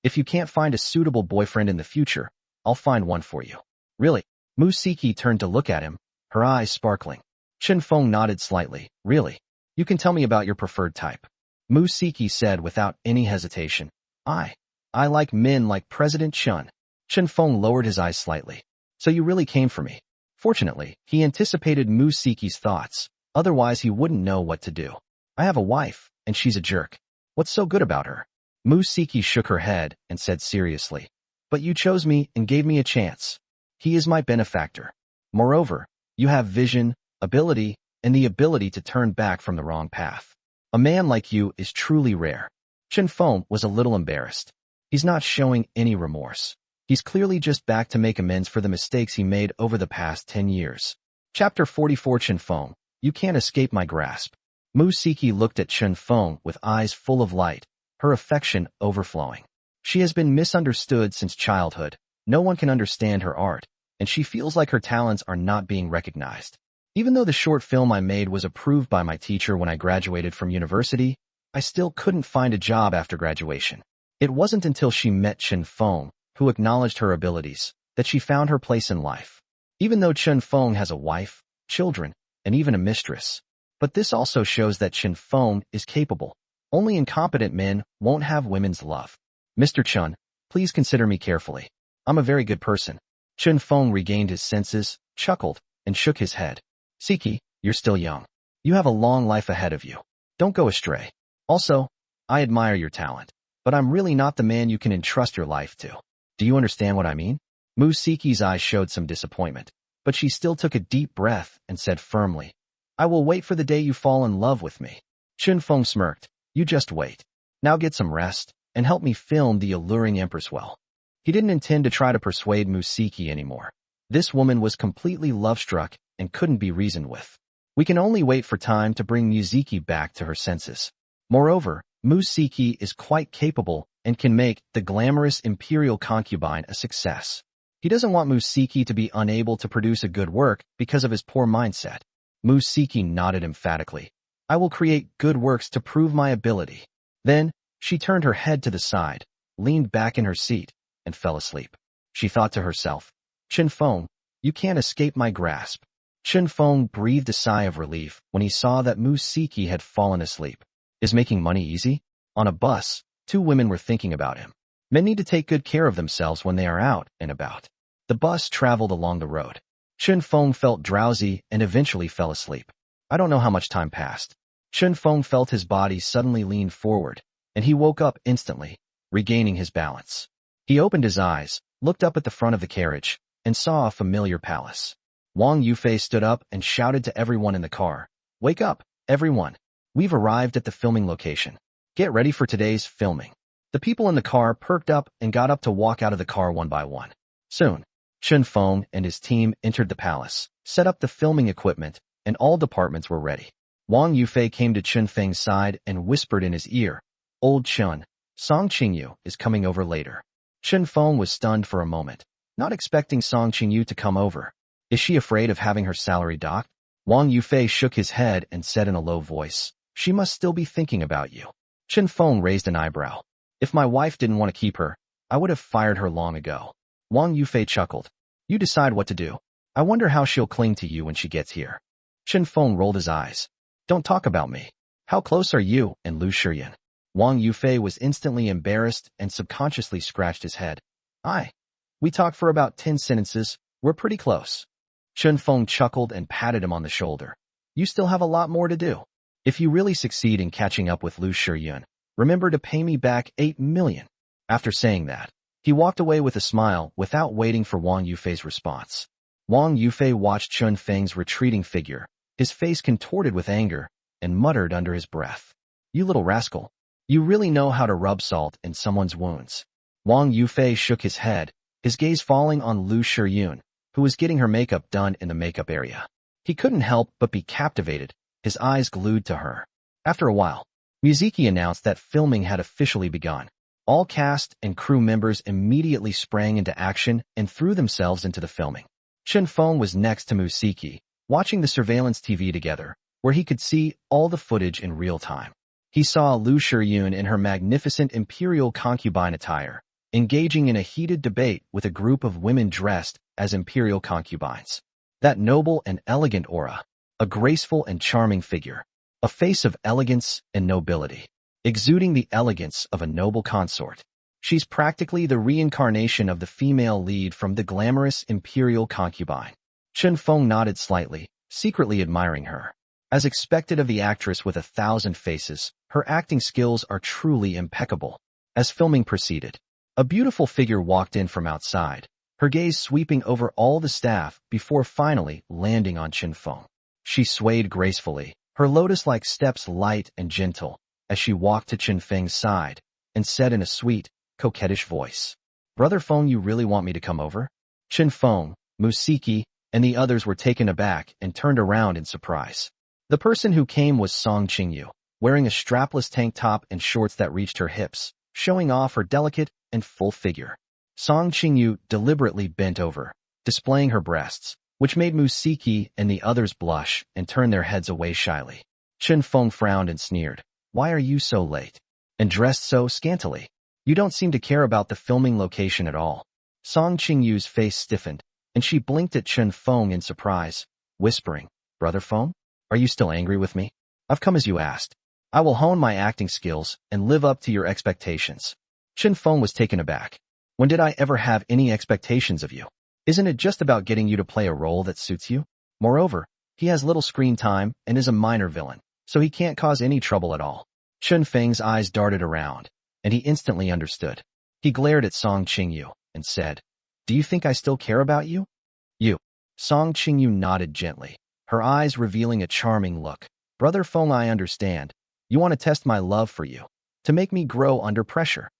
If you can't find a suitable boyfriend in the future, I'll find one for you. Really? Mizuki turned to look at him, her eyes sparkling. Chen Feng nodded slightly. Really? You can tell me about your preferred type. Mizuki said without any hesitation. I like men like President Chen. Chen Feng lowered his eyes slightly. So you really came for me. Fortunately, he anticipated Mizuki's thoughts, otherwise he wouldn't know what to do. I have a wife, and she's a jerk. What's so good about her? Mizuki shook her head and said seriously. But you chose me and gave me a chance. He is my benefactor. Moreover, you have vision, ability, and the ability to turn back from the wrong path. A man like you is truly rare. Chen Feng was a little embarrassed. He's not showing any remorse. He's clearly just back to make amends for the mistakes he made over the past 10 years. Chapter 44 Chen Feng, you can't escape my grasp. Mizuki looked at Chen Feng with eyes full of light, her affection overflowing. She has been misunderstood since childhood. No one can understand her art, and she feels like her talents are not being recognized. Even though the short film I made was approved by my teacher when I graduated from university, I still couldn't find a job after graduation. It wasn't until she met Chen Feng, who acknowledged her abilities, that she found her place in life. Even though Chen Feng has a wife, children, and even a mistress. But this also shows that Chen Feng is capable. Only incompetent men won't have women's love. Mr. Chen, please consider me carefully. I'm a very good person. Chen Feng regained his senses, chuckled, and shook his head. Siki, you're still young. You have a long life ahead of you. Don't go astray. Also, I admire your talent, but I'm really not the man you can entrust your life to. Do you understand what I mean? Musiki's eyes showed some disappointment, but she still took a deep breath and said firmly, I will wait for the day you fall in love with me. Chen Feng smirked. You just wait. Now get some rest, and help me film the alluring empress well. He didn't intend to try to persuade Musiki anymore. This woman was completely love-struck and couldn't be reasoned with. We can only wait for time to bring Musiki back to her senses. Moreover, Musiki is quite capable and can make the glamorous imperial concubine a success. He doesn't want Musiki to be unable to produce a good work because of his poor mindset. Musiki nodded emphatically. I will create good works to prove my ability. Then, she turned her head to the side, leaned back in her seat, and fell asleep. She thought to herself, Chen Feng, you can't escape my grasp. Chen Feng breathed a sigh of relief when he saw that Musiki had fallen asleep. Is making money easy? On a bus, two women were thinking about him. Men need to take good care of themselves when they are out and about. The bus traveled along the road. Chen Feng felt drowsy and eventually fell asleep. I don't know how much time passed. Chen Feng felt his body suddenly lean forward, and he woke up instantly, regaining his balance. He opened his eyes, looked up at the front of the carriage, and saw a familiar palace. Wang Yufei stood up and shouted to everyone in the car, Wake up, everyone. We've arrived at the filming location. Get ready for today's filming. The people in the car perked up and got up to walk out of the car one by one. Soon, Chen Feng and his team entered the palace, set up the filming equipment, and all departments were ready. Wang Yufei came to Chen Feng's side and whispered in his ear, Old Chen, Song Qingyu is coming over later. Chen Feng was stunned for a moment, not expecting Song Qingyu to come over. Is she afraid of having her salary docked? Wang Yufei shook his head and said in a low voice, She must still be thinking about you. Chen Feng raised an eyebrow. If my wife didn't want to keep her, I would have fired her long ago. Wang Yufei chuckled. You decide what to do. I wonder how she'll cling to you when she gets here. Chen Feng rolled his eyes. Don't talk about me. How close are you and Lu Shiyan? Wang Yufei was instantly embarrassed and subconsciously scratched his head. We talked for about 10 sentences. We're pretty close. Chen Feng chuckled and patted him on the shoulder. You still have a lot more to do. If you really succeed in catching up with Lu Shiyan, remember to pay me back 8 million. After saying that, he walked away with a smile without waiting for Wang Yufei's response. Wang Yufei watched Chen Feng's retreating figure, his face contorted with anger, and muttered under his breath. You little rascal. You really know how to rub salt in someone's wounds. Wang Yufei shook his head, his gaze falling on Lu Shiyan, who was getting her makeup done in the makeup area. He couldn't help but be captivated, his eyes glued to her. After a while, Musiki announced that filming had officially begun. All cast and crew members immediately sprang into action and threw themselves into the filming. Chen Feng was next to Musiki, watching the surveillance TV together, where he could see all the footage in real time. He saw Lu Shiyan in her magnificent imperial concubine attire, engaging in a heated debate with a group of women dressed as imperial concubines. That noble and elegant aura, a graceful and charming figure, a face of elegance and nobility, exuding the elegance of a noble consort. She's practically the reincarnation of the female lead from the glamorous imperial concubine. Chen Feng nodded slightly, secretly admiring her. As expected of the actress with 1,000 faces, her acting skills are truly impeccable. As filming proceeded, a beautiful figure walked in from outside, her gaze sweeping over all the staff before finally landing on Chen Feng. She swayed gracefully, her lotus-like steps light and gentle, as she walked to Chen Feng's side and said in a sweet, coquettish voice, Brother Feng, you really want me to come over? Chen Feng, Musiki, and the others were taken aback and turned around in surprise. The person who came was Song Qingyu, wearing a strapless tank top and shorts that reached her hips, showing off her delicate and full figure. Song Qingyu deliberately bent over, displaying her breasts, which made Musiki and the others blush and turn their heads away shyly. Chen Feng frowned and sneered. Why are you so late? And dressed so scantily? You don't seem to care about the filming location at all. Song Qingyu's face stiffened, and she blinked at Chen Feng in surprise, whispering, Brother Feng? Are you still angry with me? I've come as you asked. I will hone my acting skills and live up to your expectations. Chen Feng was taken aback. When did I ever have any expectations of you? Isn't it just about getting you to play a role that suits you? Moreover, he has little screen time and is a minor villain, so he can't cause any trouble at all. Chen Feng's eyes darted around, and he instantly understood. He glared at Song Qingyu. and said, "Do you think I still care about you?" "You." Song Qingyu nodded gently, her eyes revealing a charming look. "Brother Feng, I understand. You want to test my love for you, to make me grow under pressure.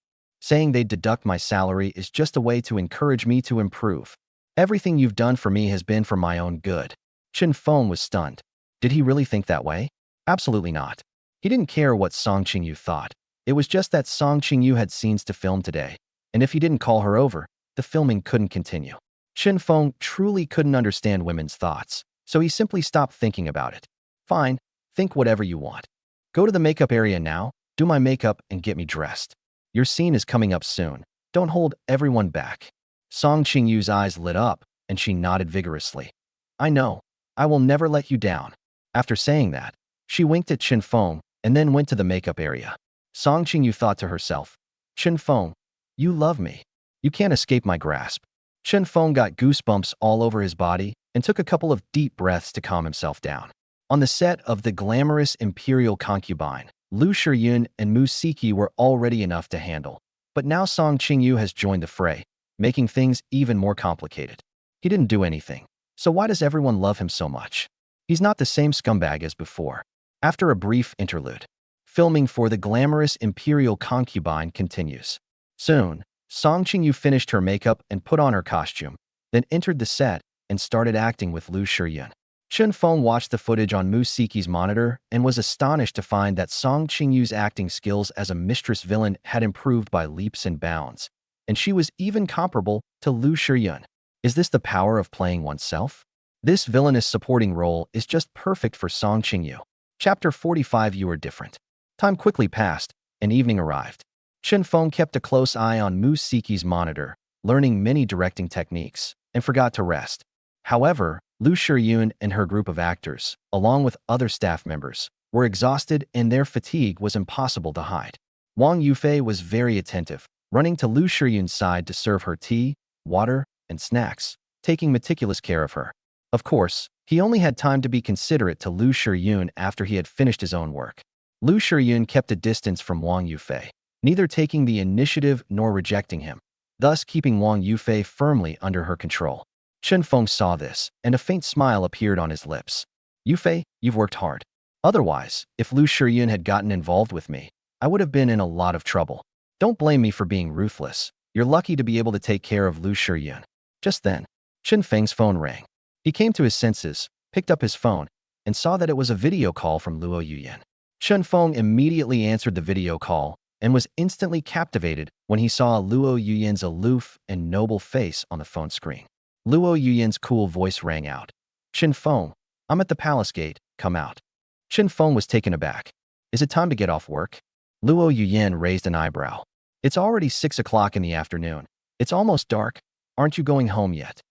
Saying they'd deduct my salary is just a way to encourage me to improve. Everything you've done for me has been for my own good." Chen Feng was stunned. Did he really think that way? Absolutely not. He didn't care what Song Qingyu thought. It was just that Song Qingyu had scenes to film today, and if he didn't call her over, the filming couldn't continue. Chen Feng truly couldn't understand women's thoughts, so he simply stopped thinking about it. "Fine, think whatever you want. Go to the makeup area now, do my makeup, and get me dressed. Your scene is coming up soon. Don't hold everyone back." Song Qingyu's eyes lit up, and she nodded vigorously. "I know. I will never let you down." After saying that, she winked at Chen Feng and then went to the makeup area. Song Qingyu thought to herself, "Chen Feng, you love me. You can't escape my grasp." Chen Feng got goosebumps all over his body and took a couple of deep breaths to calm himself down. On the set of The Glamorous Imperial Concubine, Lu Shiyun and Mu Siki were already enough to handle, but now Song Qingyu has joined the fray, making things even more complicated. He didn't do anything, so why does everyone love him so much? He's not the same scumbag as before. After a brief interlude, filming for The Glamorous Imperial Concubine continues. Soon, Song Qingyu finished her makeup and put on her costume, then entered the set and started acting with Lu Shiyun. Chen Feng watched the footage on Mu Siki's monitor and was astonished to find that Song Qingyu's acting skills as a mistress villain had improved by leaps and bounds, and she was even comparable to Lu Shiyun. Is this the power of playing oneself? This villainous supporting role is just perfect for Song Qingyu. Chapter 45. You Are Different. Time quickly passed, and evening arrived. Chen Feng kept a close eye on Mu Siki's monitor, learning many directing techniques, and forgot to rest. However, Lu Shiyun and her group of actors, along with other staff members, were exhausted and their fatigue was impossible to hide. Wang Yufei was very attentive, running to Lu Shiyun's side to serve her tea, water, and snacks, taking meticulous care of her. Of course, he only had time to be considerate to Lu Shiyun after he had finished his own work. Lu Shiyun kept a distance from Wang Yufei, neither taking the initiative nor rejecting him, thus keeping Wang Yufei firmly under her control. Chen Feng saw this, and a faint smile appeared on his lips. "Yufei, you've worked hard. Otherwise, if Lu Shiyun had gotten involved with me, I would have been in a lot of trouble. Don't blame me for being ruthless. You're lucky to be able to take care of Lu Shiyun." Just then, Chen Feng's phone rang. He came to his senses, picked up his phone, and saw that it was a video call from Luo Yuyan. Chen Feng immediately answered the video call and was instantly captivated when he saw Luo Yuyan's aloof and noble face on the phone screen. Luo Yuyan's cool voice rang out. "Chen Feng, I'm at the palace gate, come out." Chen Feng was taken aback. "Is it time to get off work?" Luo Yuyan raised an eyebrow. "It's already 6 o'clock in the afternoon. It's almost dark. Aren't you going home yet?"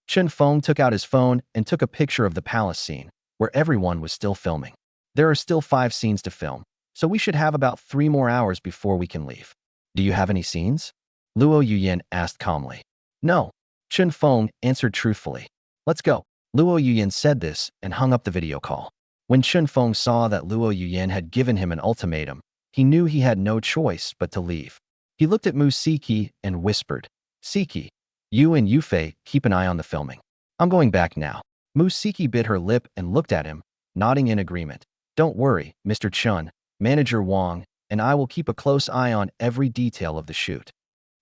Chen Feng took out his phone and took a picture of the palace scene, where everyone was still filming. "There are still 5 scenes to film, so we should have about 3 more hours before we can leave. Do you have any scenes?" Luo Yuyan asked calmly. "No." Chen Feng answered truthfully. "Let's go." Luo Yuyan said this and hung up the video call. When Chen Feng saw that Luo Yuyan had given him an ultimatum, he knew he had no choice but to leave. He looked at Mu Siki and whispered, "Siki, you and Yufei keep an eye on the filming. I'm going back now." Mu Siki bit her lip and looked at him, nodding in agreement. "Don't worry, Mr. Chun, Manager Wang, and I will keep a close eye on every detail of the shoot."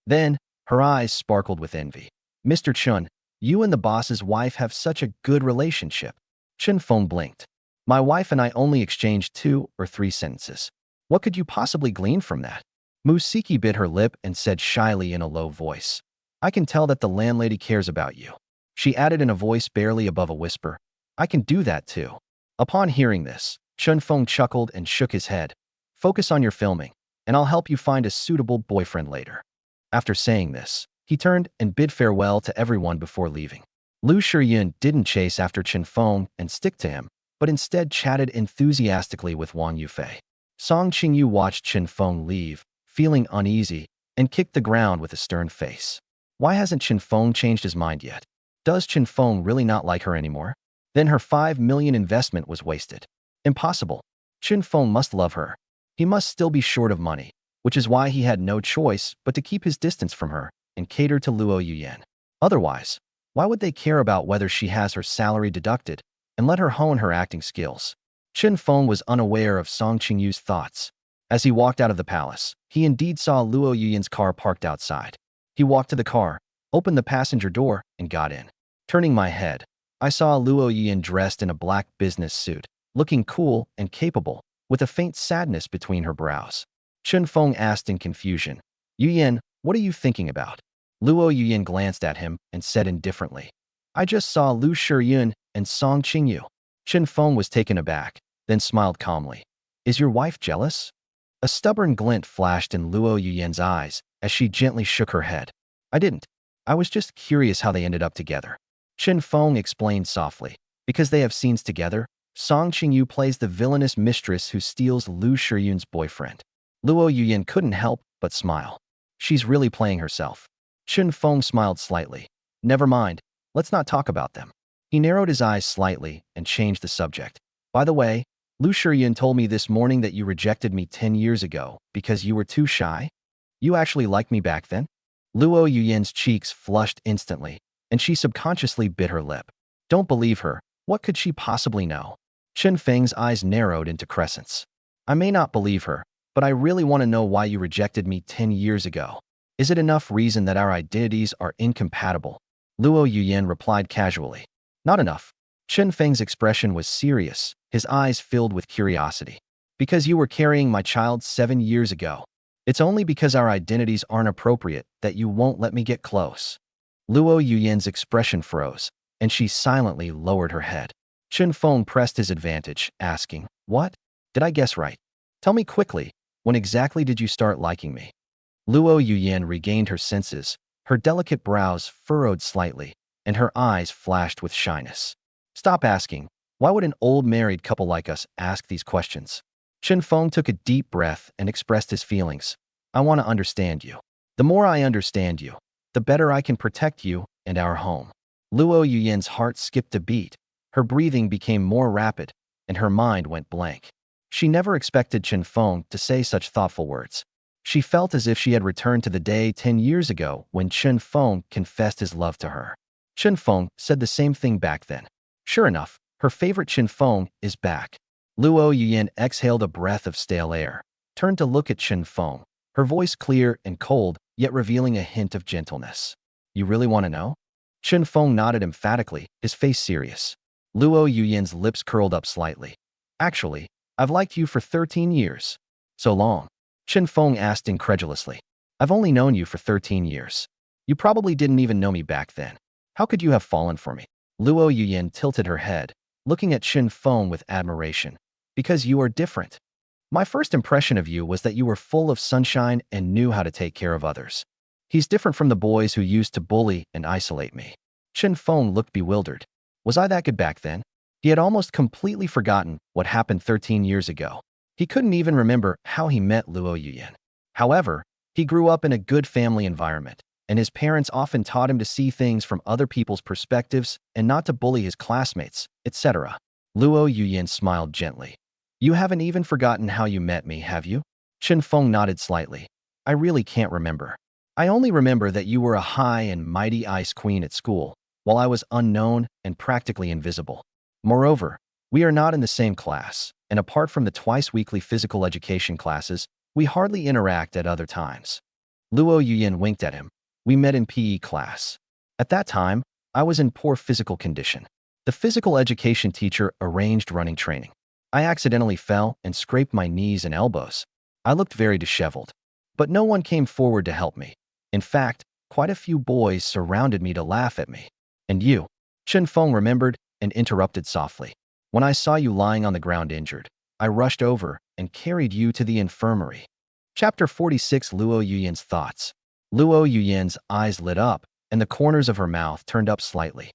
Then, her eyes sparkled with envy. "Mr. Chun, you and the boss's wife have such a good relationship." Chen Feng blinked. "My wife and I only exchanged 2 or 3 sentences. What could you possibly glean from that?" Mu Siki bit her lip and said shyly in a low voice, "I can tell that the landlady cares about you." She added in a voice barely above a whisper, "I can do that too." Upon hearing this, Chen Feng chuckled and shook his head. "Focus on your filming, and I'll help you find a suitable boyfriend later." After saying this, he turned and bid farewell to everyone before leaving. Lu Shiyun didn't chase after Chen Feng and stick to him, but instead chatted enthusiastically with Wang Yufei. Song Qingyu watched Chen Feng leave, feeling uneasy, and kicked the ground with a stern face. Why hasn't Chen Feng changed his mind yet? Does Chen Feng really not like her anymore? Then her 5 million investment was wasted. Impossible. Chen Feng must love her. He must still be short of money, which is why he had no choice but to keep his distance from her, and cater to Luo Yuyan. Otherwise, why would they care about whether she has her salary deducted and let her hone her acting skills? Chen Feng was unaware of Song Qingyu's thoughts. As he walked out of the palace, he indeed saw Luo Yuyan's car parked outside. He walked to the car, opened the passenger door, and got in. Turning my head, I saw Luo Yuyan dressed in a black business suit, looking cool and capable, with a faint sadness between her brows. Chen Feng asked in confusion, "Yuyan, what are you thinking about?" Luo Yuyan glanced at him and said indifferently, "I just saw Lu Shiyun and Song Qingyu." Chen Feng was taken aback, then smiled calmly. "Is your wife jealous?" A stubborn glint flashed in Luo Yuyan's eyes as she gently shook her head. "I didn't. I was just curious how they ended up together." Chen Feng explained softly, "Because they have scenes together, Song Qingyu plays the villainous mistress who steals Lu Shiyun's boyfriend." Luo Yuyan couldn't help but smile. "She's really playing herself." Chen Feng smiled slightly. "Never mind, let's not talk about them." He narrowed his eyes slightly and changed the subject. "By the way, Lu Shiyun told me this morning that you rejected me 10 years ago because you were too shy. You actually liked me back then?" Luo Yuyan's cheeks flushed instantly, and she subconsciously bit her lip. Don't believe her. What could she possibly know? Chen Feng's eyes narrowed into crescents. "I may not believe her, but I really want to know why you rejected me 10 years ago. Is it enough reason that our identities are incompatible?" Luo Yuyan replied casually. "Not enough." Chen Feng's expression was serious, his eyes filled with curiosity. "Because you were carrying my child 7 years ago. It's only because our identities aren't appropriate that you won't let me get close." Luo Yuyan's expression froze, and she silently lowered her head. Chen Feng pressed his advantage, asking, "What? Did I guess right? Tell me quickly, when exactly did you start liking me?" Luo Yuyan regained her senses, her delicate brows furrowed slightly, and her eyes flashed with shyness. "Stop asking. Why would an old married couple like us ask these questions?" Chen Feng took a deep breath and expressed his feelings. "I want to understand you. The more I understand you, the better I can protect you and our home." Luo Yuyan's heart skipped a beat. Her breathing became more rapid, and her mind went blank. She never expected Chen Feng to say such thoughtful words. She felt as if she had returned to the day 10 years ago when Chen Feng confessed his love to her. Chen Feng said the same thing back then. Sure enough, her favorite Chen Feng is back. Luo Yuyan exhaled a breath of stale air, turned to look at Chen Feng, her voice clear and cold, yet revealing a hint of gentleness. "You really want to know?" Chen Feng nodded emphatically, his face serious. Luo Yuyan's lips curled up slightly. "Actually, I've liked you for 13 years. So long?" Chen Feng asked incredulously. "I've only known you for 13 years. You probably didn't even know me back then. How could you have fallen for me?" Luo Yuyan tilted her head, looking at Chen Feng with admiration. "Because you are different. My first impression of you was that you were full of sunshine and knew how to take care of others. He's different from the boys who used to bully and isolate me." Chen Feng looked bewildered. Was I that good back then? He had almost completely forgotten what happened 13 years ago. He couldn't even remember how he met Luo Yuyan. However, he grew up in a good family environment, and his parents often taught him to see things from other people's perspectives and not to bully his classmates, etc. Luo Yuyan smiled gently. "You haven't even forgotten how you met me, have you?" Chen Feng nodded slightly. "I really can't remember. I only remember that you were a high and mighty ice queen at school, while I was unknown and practically invisible. Moreover, we are not in the same class, and apart from the twice-weekly physical education classes, we hardly interact at other times." Luo Yuyan winked at him. "We met in PE class. At that time, I was in poor physical condition. The physical education teacher arranged running training. I accidentally fell and scraped my knees and elbows. I looked very disheveled. But no one came forward to help me. In fact, quite a few boys surrounded me to laugh at me. And you?" Chen Feng remembered and interrupted softly. "When I saw you lying on the ground injured, I rushed over and carried you to the infirmary." Chapter 46. Luo Yuyan's thoughts. Luo Yuyan's eyes lit up, and the corners of her mouth turned up slightly.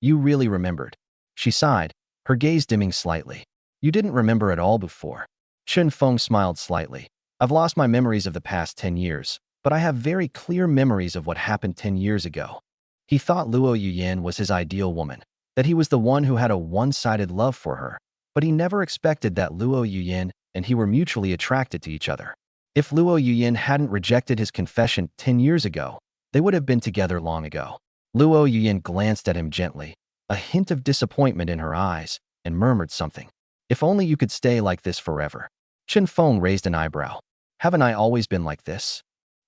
"You really remembered." She sighed, her gaze dimming slightly. "You didn't remember at all before." Chen Feng smiled slightly. "I've lost my memories of the past 10 years, but I have very clear memories of what happened 10 years ago." He thought Luo Yuyan was his ideal woman, that he was the one who had a one-sided love for her, but he never expected that Luo Yuyan and he were mutually attracted to each other. If Luo Yuyan hadn't rejected his confession 10 years ago, They would have been together long ago. Luo Yuyan glanced at him gently, a hint of disappointment in her eyes, and murmured something. If only you could stay like this forever. Chen Feng raised an eyebrow. Haven't I always been like this?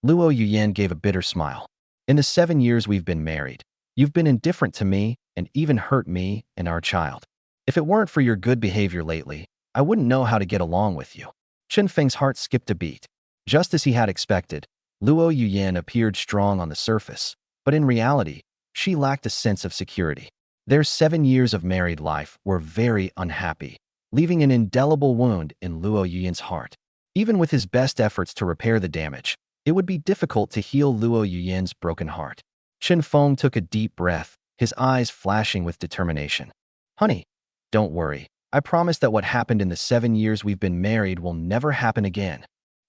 Luo Yuyan gave a bitter smile. In the 7 years we've been married, you've been indifferent to me and even hurt me and our child. If it weren't for your good behavior lately, I wouldn't know how to get along with you. Chen Feng's heart skipped a beat. Just as he had expected, Luo Yuyan appeared strong on the surface, but in reality, she lacked a sense of security. Their 7 years of married life were very unhappy, leaving an indelible wound in Luo Yuyan's heart. Even with his best efforts to repair the damage, it would be difficult to heal Luo Yuyan's broken heart. Chen Feng took a deep breath, his eyes flashing with determination. Honey, don't worry. I promise that what happened in the 7 years we've been married will never happen again.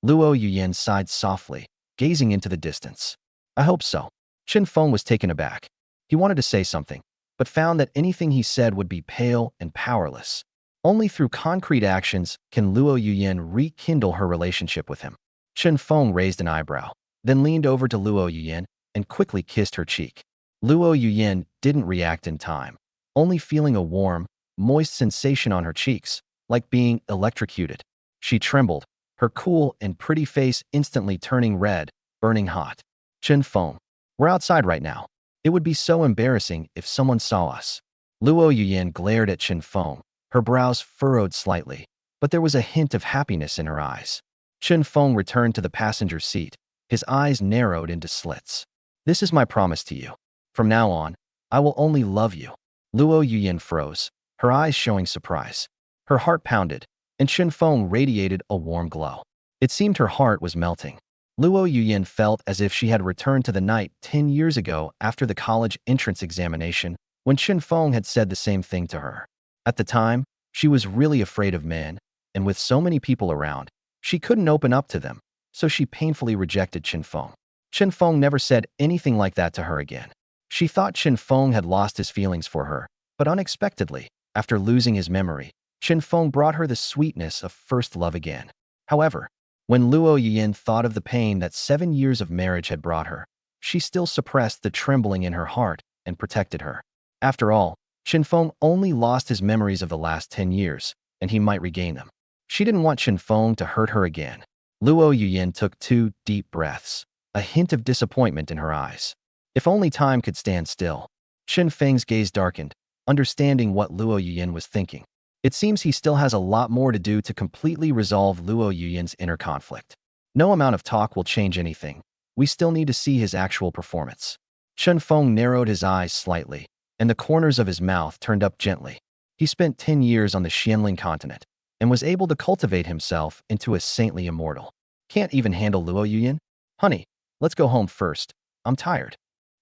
Luo Yuyan sighed softly, gazing into the distance. I hope so. Chen Feng was taken aback. He wanted to say something, but found that anything he said would be pale and powerless. Only through concrete actions can Luo Yuyan rekindle her relationship with him. Chen Feng raised an eyebrow, then leaned over to Luo Yuyan and quickly kissed her cheek. Luo Yuyan didn't react in time, only feeling a warm, moist sensation on her cheeks, like being electrocuted. She trembled, her cool and pretty face instantly turning red, burning hot. Chen Feng, we're outside right now. It would be so embarrassing if someone saw us. Luo Yuyan glared at Chen Feng, her brows furrowed slightly, but there was a hint of happiness in her eyes. Chen Feng returned to the passenger seat, his eyes narrowed into slits. This is my promise to you. From now on, I will only love you. Luo Yuyan froze, her eyes showing surprise. Her heart pounded, and Chen Feng radiated a warm glow. It seemed her heart was melting. Luo Yuyan felt as if she had returned to the night 10 years ago after the college entrance examination, when Chen Feng had said the same thing to her. At the time, she was really afraid of men, and with so many people around, she couldn't open up to them, so she painfully rejected Chen Feng. Chen Feng never said anything like that to her again. She thought Chen Feng had lost his feelings for her, but unexpectedly, after losing his memory, Chen Feng brought her the sweetness of first love again. However, when Luo Yuyan thought of the pain that 7 years of marriage had brought her, she still suppressed the trembling in her heart and protected her. After all, Chen Feng only lost his memories of the last 10 years, and he might regain them. She didn't want Chen Feng to hurt her again. Luo Yuyan took 2 deep breaths, a hint of disappointment in her eyes. If only time could stand still. Chen Feng's gaze darkened, understanding what Luo Yuyan was thinking. It seems he still has a lot more to do to completely resolve Luo Yuyan's inner conflict. No amount of talk will change anything. We still need to see his actual performance. Chen Feng narrowed his eyes slightly, and the corners of his mouth turned up gently. He spent 10 years on the Xianling continent, and was able to cultivate himself into a saintly immortal. Can't even handle Luo Yuyan? Honey, let's go home first. I'm tired.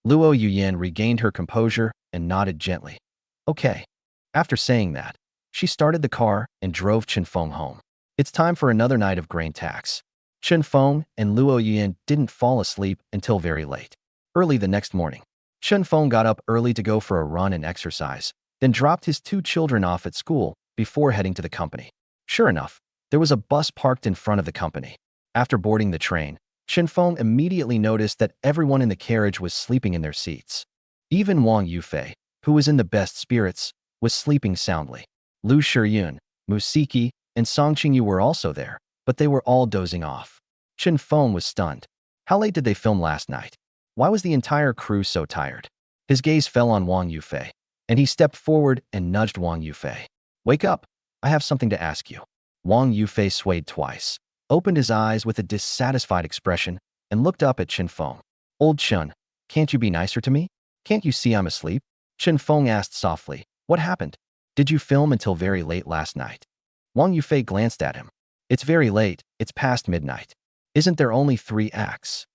Luo Yuyan regained her composure and nodded gently. Okay. After saying that, she started the car and drove Chen Feng home. It's time for another night of grain tax. Chen Feng and Luo Yuyan didn't fall asleep until very late. Early the next morning, Chen Feng got up early to go for a run and exercise, then dropped his 2 children off at school before heading to the company. Sure enough, there was a bus parked in front of the company. After boarding the train, Chen Feng immediately noticed that everyone in the carriage was sleeping in their seats. Even Wang Yufei, who was in the best spirits, was sleeping soundly. Lu Shiyun, Musiki, and Song Qingyu were also there, but they were all dozing off. Chen Feng was stunned. How late did they film last night? Why was the entire crew so tired? His gaze fell on Wang Yufei, and he stepped forward and nudged Wang Yufei. Wake up! I have something to ask you. Wang Yufei swayed twice, opened his eyes with a dissatisfied expression, and looked up at Chen Feng. Old Chen, can't you be nicer to me? Can't you see I'm asleep? Chen Feng asked softly. What happened? Did you film until very late last night? Wang Yufei glanced at him. It's very late, it's past midnight. Isn't there only 3 acts?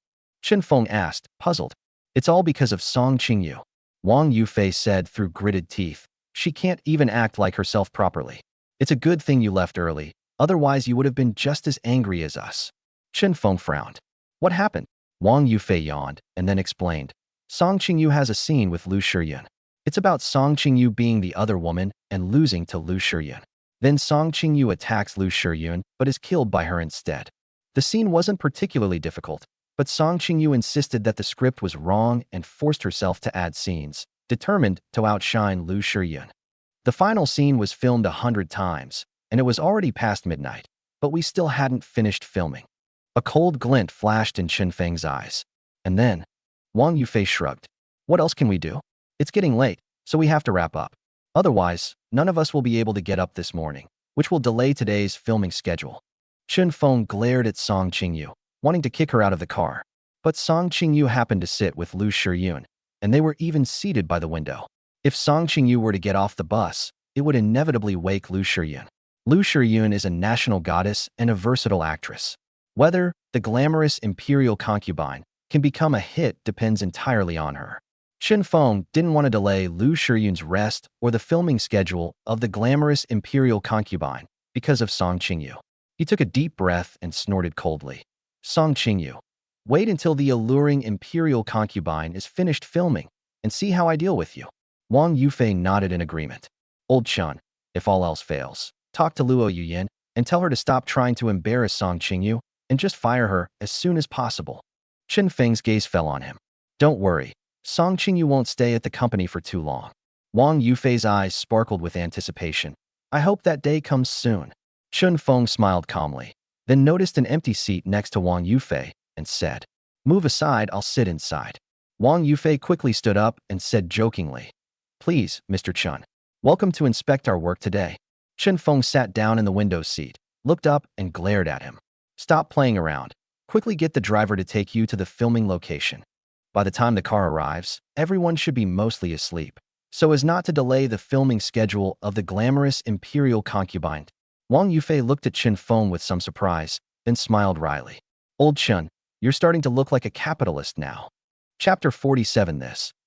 Chen Feng asked, puzzled. It's all because of Song Qingyu. Wang Yufei said through gritted teeth. She can't even act like herself properly. It's a good thing you left early, otherwise you would have been just as angry as us. Chen Feng frowned. What happened? Wang Yufei yawned and then explained. Song Qingyu has a scene with Lu Shiyun. It's about Song Qingyu being the other woman and losing to Lu Shiyun. Then Song Qingyu attacks Lu Shiyun but is killed by her instead. The scene wasn't particularly difficult, But Song Qingyu insisted that the script was wrong and forced herself to add scenes, determined to outshine Lu Shiyun. The final scene was filmed 100 times, and it was already past midnight, but we still hadn't finished filming. A cold glint flashed in Chen Feng's eyes. And then, Wang Yufei shrugged. What else can we do? It's getting late, so we have to wrap up. Otherwise, none of us will be able to get up this morning, which will delay today's filming schedule. Chen Feng glared at Song Qingyu, wanting to kick her out of the car. But Song Qingyu happened to sit with Lu Shiyun, and they were even seated by the window. If Song Qingyu were to get off the bus, it would inevitably wake Lu Shiyun. Lu Shiyun is a national goddess and a versatile actress. Whether the glamorous imperial concubine can become a hit depends entirely on her. Chen Feng didn't want to delay Lu Shiyun's rest or the filming schedule of the glamorous imperial concubine because of Song Qingyu. He took a deep breath and snorted coldly. Song Qingyu, wait until the alluring imperial concubine is finished filming and see how I deal with you. Wang Yufei nodded in agreement. Old Chen, if all else fails, talk to Luo Yuyin and tell her to stop trying to embarrass Song Qingyu and just fire her as soon as possible. Chen Feng's gaze fell on him. Don't worry, Song Qingyu won't stay at the company for too long. Wang Yufei's eyes sparkled with anticipation. I hope that day comes soon. Chen Feng smiled calmly, then noticed an empty seat next to Wang Yufei and said, Move aside, I'll sit inside. Wang Yufei quickly stood up and said jokingly, Please, Mr. Chen, welcome to inspect our work today. Chen Feng sat down in the window seat, looked up and glared at him. Stop playing around. Quickly get the driver to take you to the filming location. By the time the car arrives, everyone should be mostly asleep, so as not to delay the filming schedule of the glamorous imperial concubine. Wang Yufei looked at Chen Feng with some surprise, then smiled wryly. Old Chen, you're starting to look like a capitalist now. Chapter 47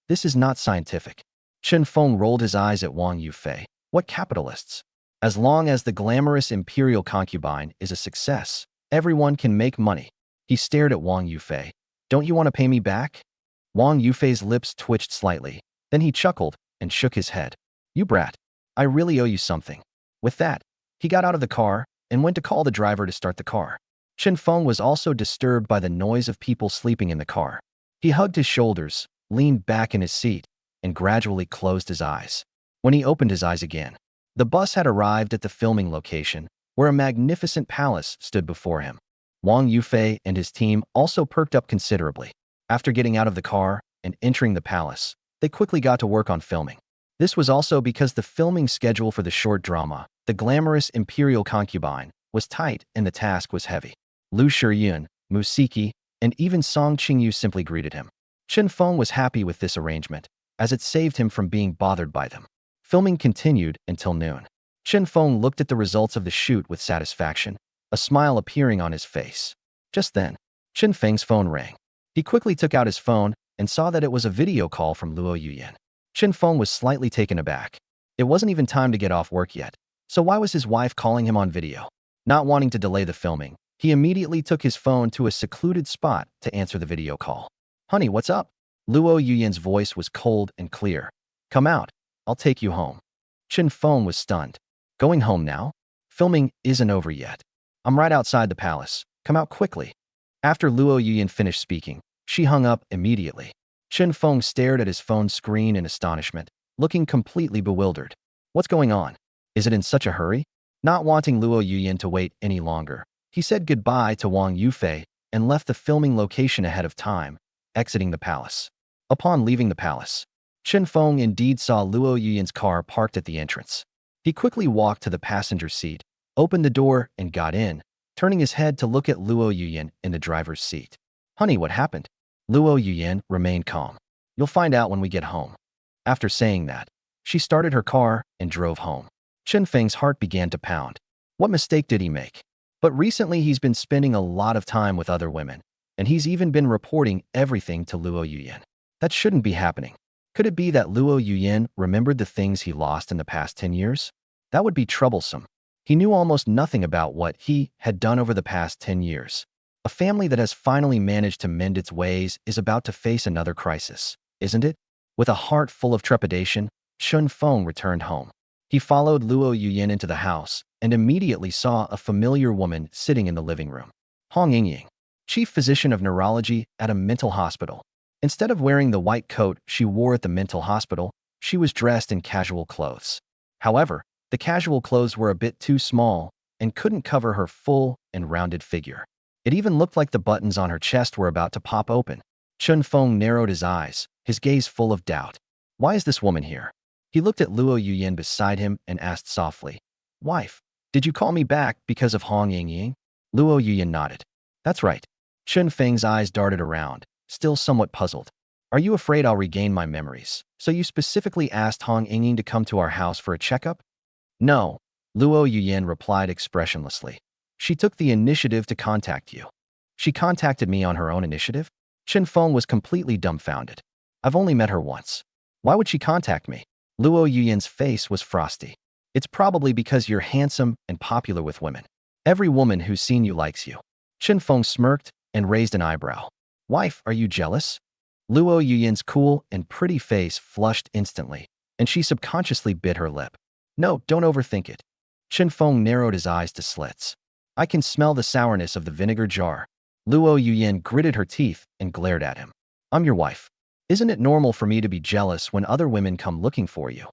This is not scientific. Chen Feng rolled his eyes at Wang Yufei. What capitalists? As long as the glamorous imperial concubine is a success, everyone can make money. He stared at Wang Yufei. Don't you want to pay me back? Wang Yufei's lips twitched slightly. Then he chuckled and shook his head. You brat. I really owe you something. With that, he got out of the car and went to call the driver to start the car. Chen Feng was also disturbed by the noise of people sleeping in the car. He hugged his shoulders, leaned back in his seat, and gradually closed his eyes. When he opened his eyes again, the bus had arrived at the filming location, where a magnificent palace stood before him. Wang Yufei and his team also perked up considerably. After getting out of the car and entering the palace, they quickly got to work on filming. This was also because the filming schedule for the short drama, The Glamorous Imperial Concubine, was tight and the task was heavy. Lu Shiyun, Musiki, and even Song Qingyu simply greeted him. Chen Feng was happy with this arrangement, as it saved him from being bothered by them. Filming continued until noon. Chen Feng looked at the results of the shoot with satisfaction, a smile appearing on his face. Just then, Chen Feng's phone rang. He quickly took out his phone and saw that it was a video call from Luo Yuyin. Chen Feng was slightly taken aback. It wasn't even time to get off work yet, so why was his wife calling him on video? Not wanting to delay the filming, he immediately took his phone to a secluded spot to answer the video call. Honey, what's up? Luo Yuyin's voice was cold and clear. Come out. I'll take you home. Chen Feng was stunned. Going home now? Filming isn't over yet. I'm right outside the palace. Come out quickly. After Luo Yuyin finished speaking, she hung up immediately. Chen Feng stared at his phone screen in astonishment, looking completely bewildered. What's going on? Is it in such a hurry? Not wanting Luo Yuyin to wait any longer, he said goodbye to Wang Yufei and left the filming location ahead of time, exiting the palace. Upon leaving the palace, Chen Feng indeed saw Luo Yuyin's car parked at the entrance. He quickly walked to the passenger seat, opened the door, and got in, turning his head to look at Luo Yuyin in the driver's seat. Honey, what happened? Luo Yuyin remained calm. You'll find out when we get home. After saying that, she started her car and drove home. Chen Feng's heart began to pound. What mistake did he make? But recently he's been spending a lot of time with other women, and he's even been reporting everything to Luo Yuyin. That shouldn't be happening. Could it be that Luo Yuyin remembered the things he lost in the past 10 years? That would be troublesome. He knew almost nothing about what he had done over the past 10 years. A family that has finally managed to mend its ways is about to face another crisis, isn't it? With a heart full of trepidation, Chen Feng returned home. He followed Luo Yuyin into the house and immediately saw a familiar woman sitting in the living room. Hong Yingying. chief physician of neurology at a mental hospital. Instead of wearing the white coat she wore at the mental hospital, she was dressed in casual clothes. However, the casual clothes were a bit too small and couldn't cover her full and rounded figure. It even looked like the buttons on her chest were about to pop open. Chen Feng narrowed his eyes, his gaze full of doubt. Why is this woman here? He looked at Luo Yuyan beside him and asked softly, Wife, did you call me back because of Hong Yingying? Luo Yuyan nodded. That's right. Chen Feng's eyes darted around, still somewhat puzzled. Are you afraid I'll regain my memories? So you specifically asked Hong Yingying to come to our house for a checkup? No, Luo Yuyan replied expressionlessly. She took the initiative to contact you. She contacted me on her own initiative? Chen Feng was completely dumbfounded. I've only met her once. Why would she contact me? Luo Yuyan's face was frosty. It's probably because you're handsome and popular with women. Every woman who's seen you likes you. Chen Feng smirked and raised an eyebrow. Wife, are you jealous? Luo Yuyan's cool and pretty face flushed instantly, and she subconsciously bit her lip. No, don't overthink it. Chen Feng narrowed his eyes to slits. I can smell the sourness of the vinegar jar. Luo Yuyan gritted her teeth and glared at him. I'm your wife. Isn't it normal for me to be jealous when other women come looking for you?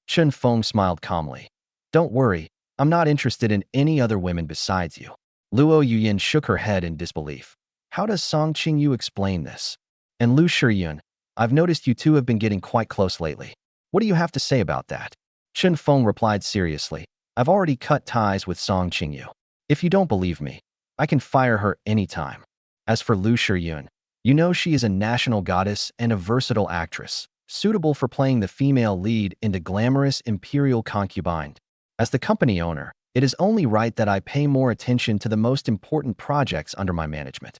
Chen Feng smiled calmly. Don't worry, I'm not interested in any other women besides you. Luo Yuyan shook her head in disbelief. How does Song Qingyu explain this? And Lu Shiyun, I've noticed you two have been getting quite close lately. What do you have to say about that? Chen Feng replied seriously. I've already cut ties with Song Qingyu. If you don't believe me, I can fire her anytime. As for Lu Shiyun, you know she is a national goddess and a versatile actress, suitable for playing the female lead in the glamorous imperial concubine. As the company owner, it is only right that I pay more attention to the most important projects under my management.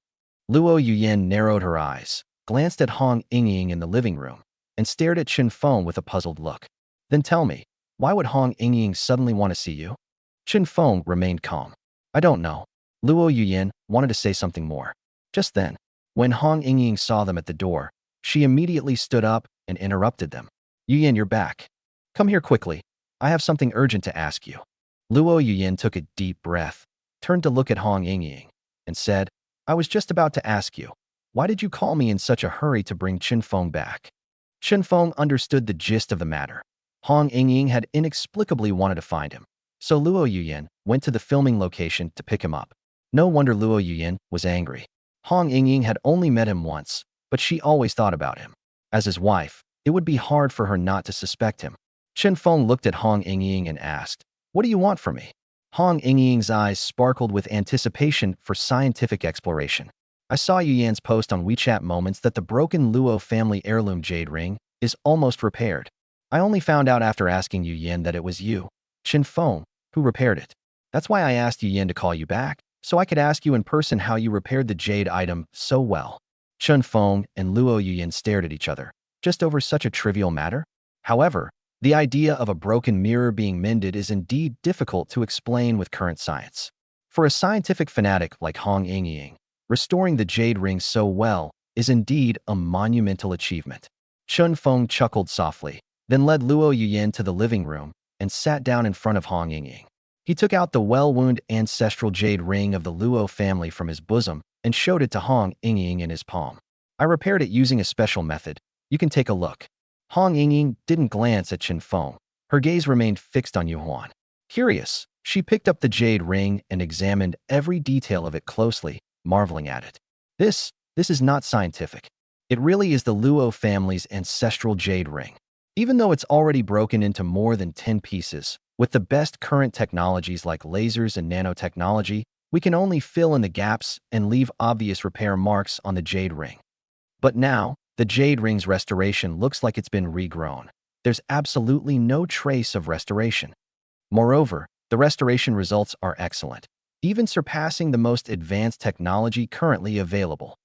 Luo Yuyan narrowed her eyes, glanced at Hong Yingying in the living room, and stared at Chen Feng with a puzzled look. Then tell me, why would Hong Yingying suddenly want to see you? Chen Feng remained calm. I don't know. Luo Yuyan wanted to say something more. Just then, when Hong Yingying saw them at the door, she immediately stood up and interrupted them. Yuyan, you're back. Come here quickly. I have something urgent to ask you. Luo Yuyan took a deep breath, turned to look at Hong Yingying, and said, I was just about to ask you, why did you call me in such a hurry to bring Chen Feng back? Chen Feng understood the gist of the matter. Hong Yingying had inexplicably wanted to find him, so Luo Yuyan went to the filming location to pick him up. No wonder Luo Yuyan was angry. Hong Yingying had only met him once, but she always thought about him. As his wife, it would be hard for her not to suspect him. Chen Feng looked at Hong Yingying and asked, What do you want from me? Hong Yingying's eyes sparkled with anticipation for scientific exploration. I saw Yuyan's post on WeChat Moments that the broken Luo family heirloom jade ring is almost repaired. I only found out after asking Yuyan that it was you, Chen Feng, who repaired it. That's why I asked Yuyan to call you back, so I could ask you in person how you repaired the jade item so well. Chen Feng and Luo Yuyan stared at each other, just over such a trivial matter. However, the idea of a broken mirror being mended is indeed difficult to explain with current science. For a scientific fanatic like Hong Yingying, restoring the jade ring so well is indeed a monumental achievement. Chen Feng chuckled softly, then led Luo Yuyan to the living room and sat down in front of Hong Yingying. He took out the well-wound ancestral jade ring of the Luo family from his bosom and showed it to Hong Yingying in his palm. I repaired it using a special method. You can take a look. Hong Yingying didn't glance at Chen Feng. Her gaze remained fixed on Yuan. Curious, she picked up the jade ring and examined every detail of it closely, marveling at it. This is not scientific. It really is the Luo family's ancestral jade ring. Even though it's already broken into more than 10 pieces, with the best current technologies like lasers and nanotechnology, we can only fill in the gaps and leave obvious repair marks on the jade ring. But now, the jade ring's restoration looks like it's been regrown. There's absolutely no trace of restoration. Moreover, the restoration results are excellent, even surpassing the most advanced technology currently available.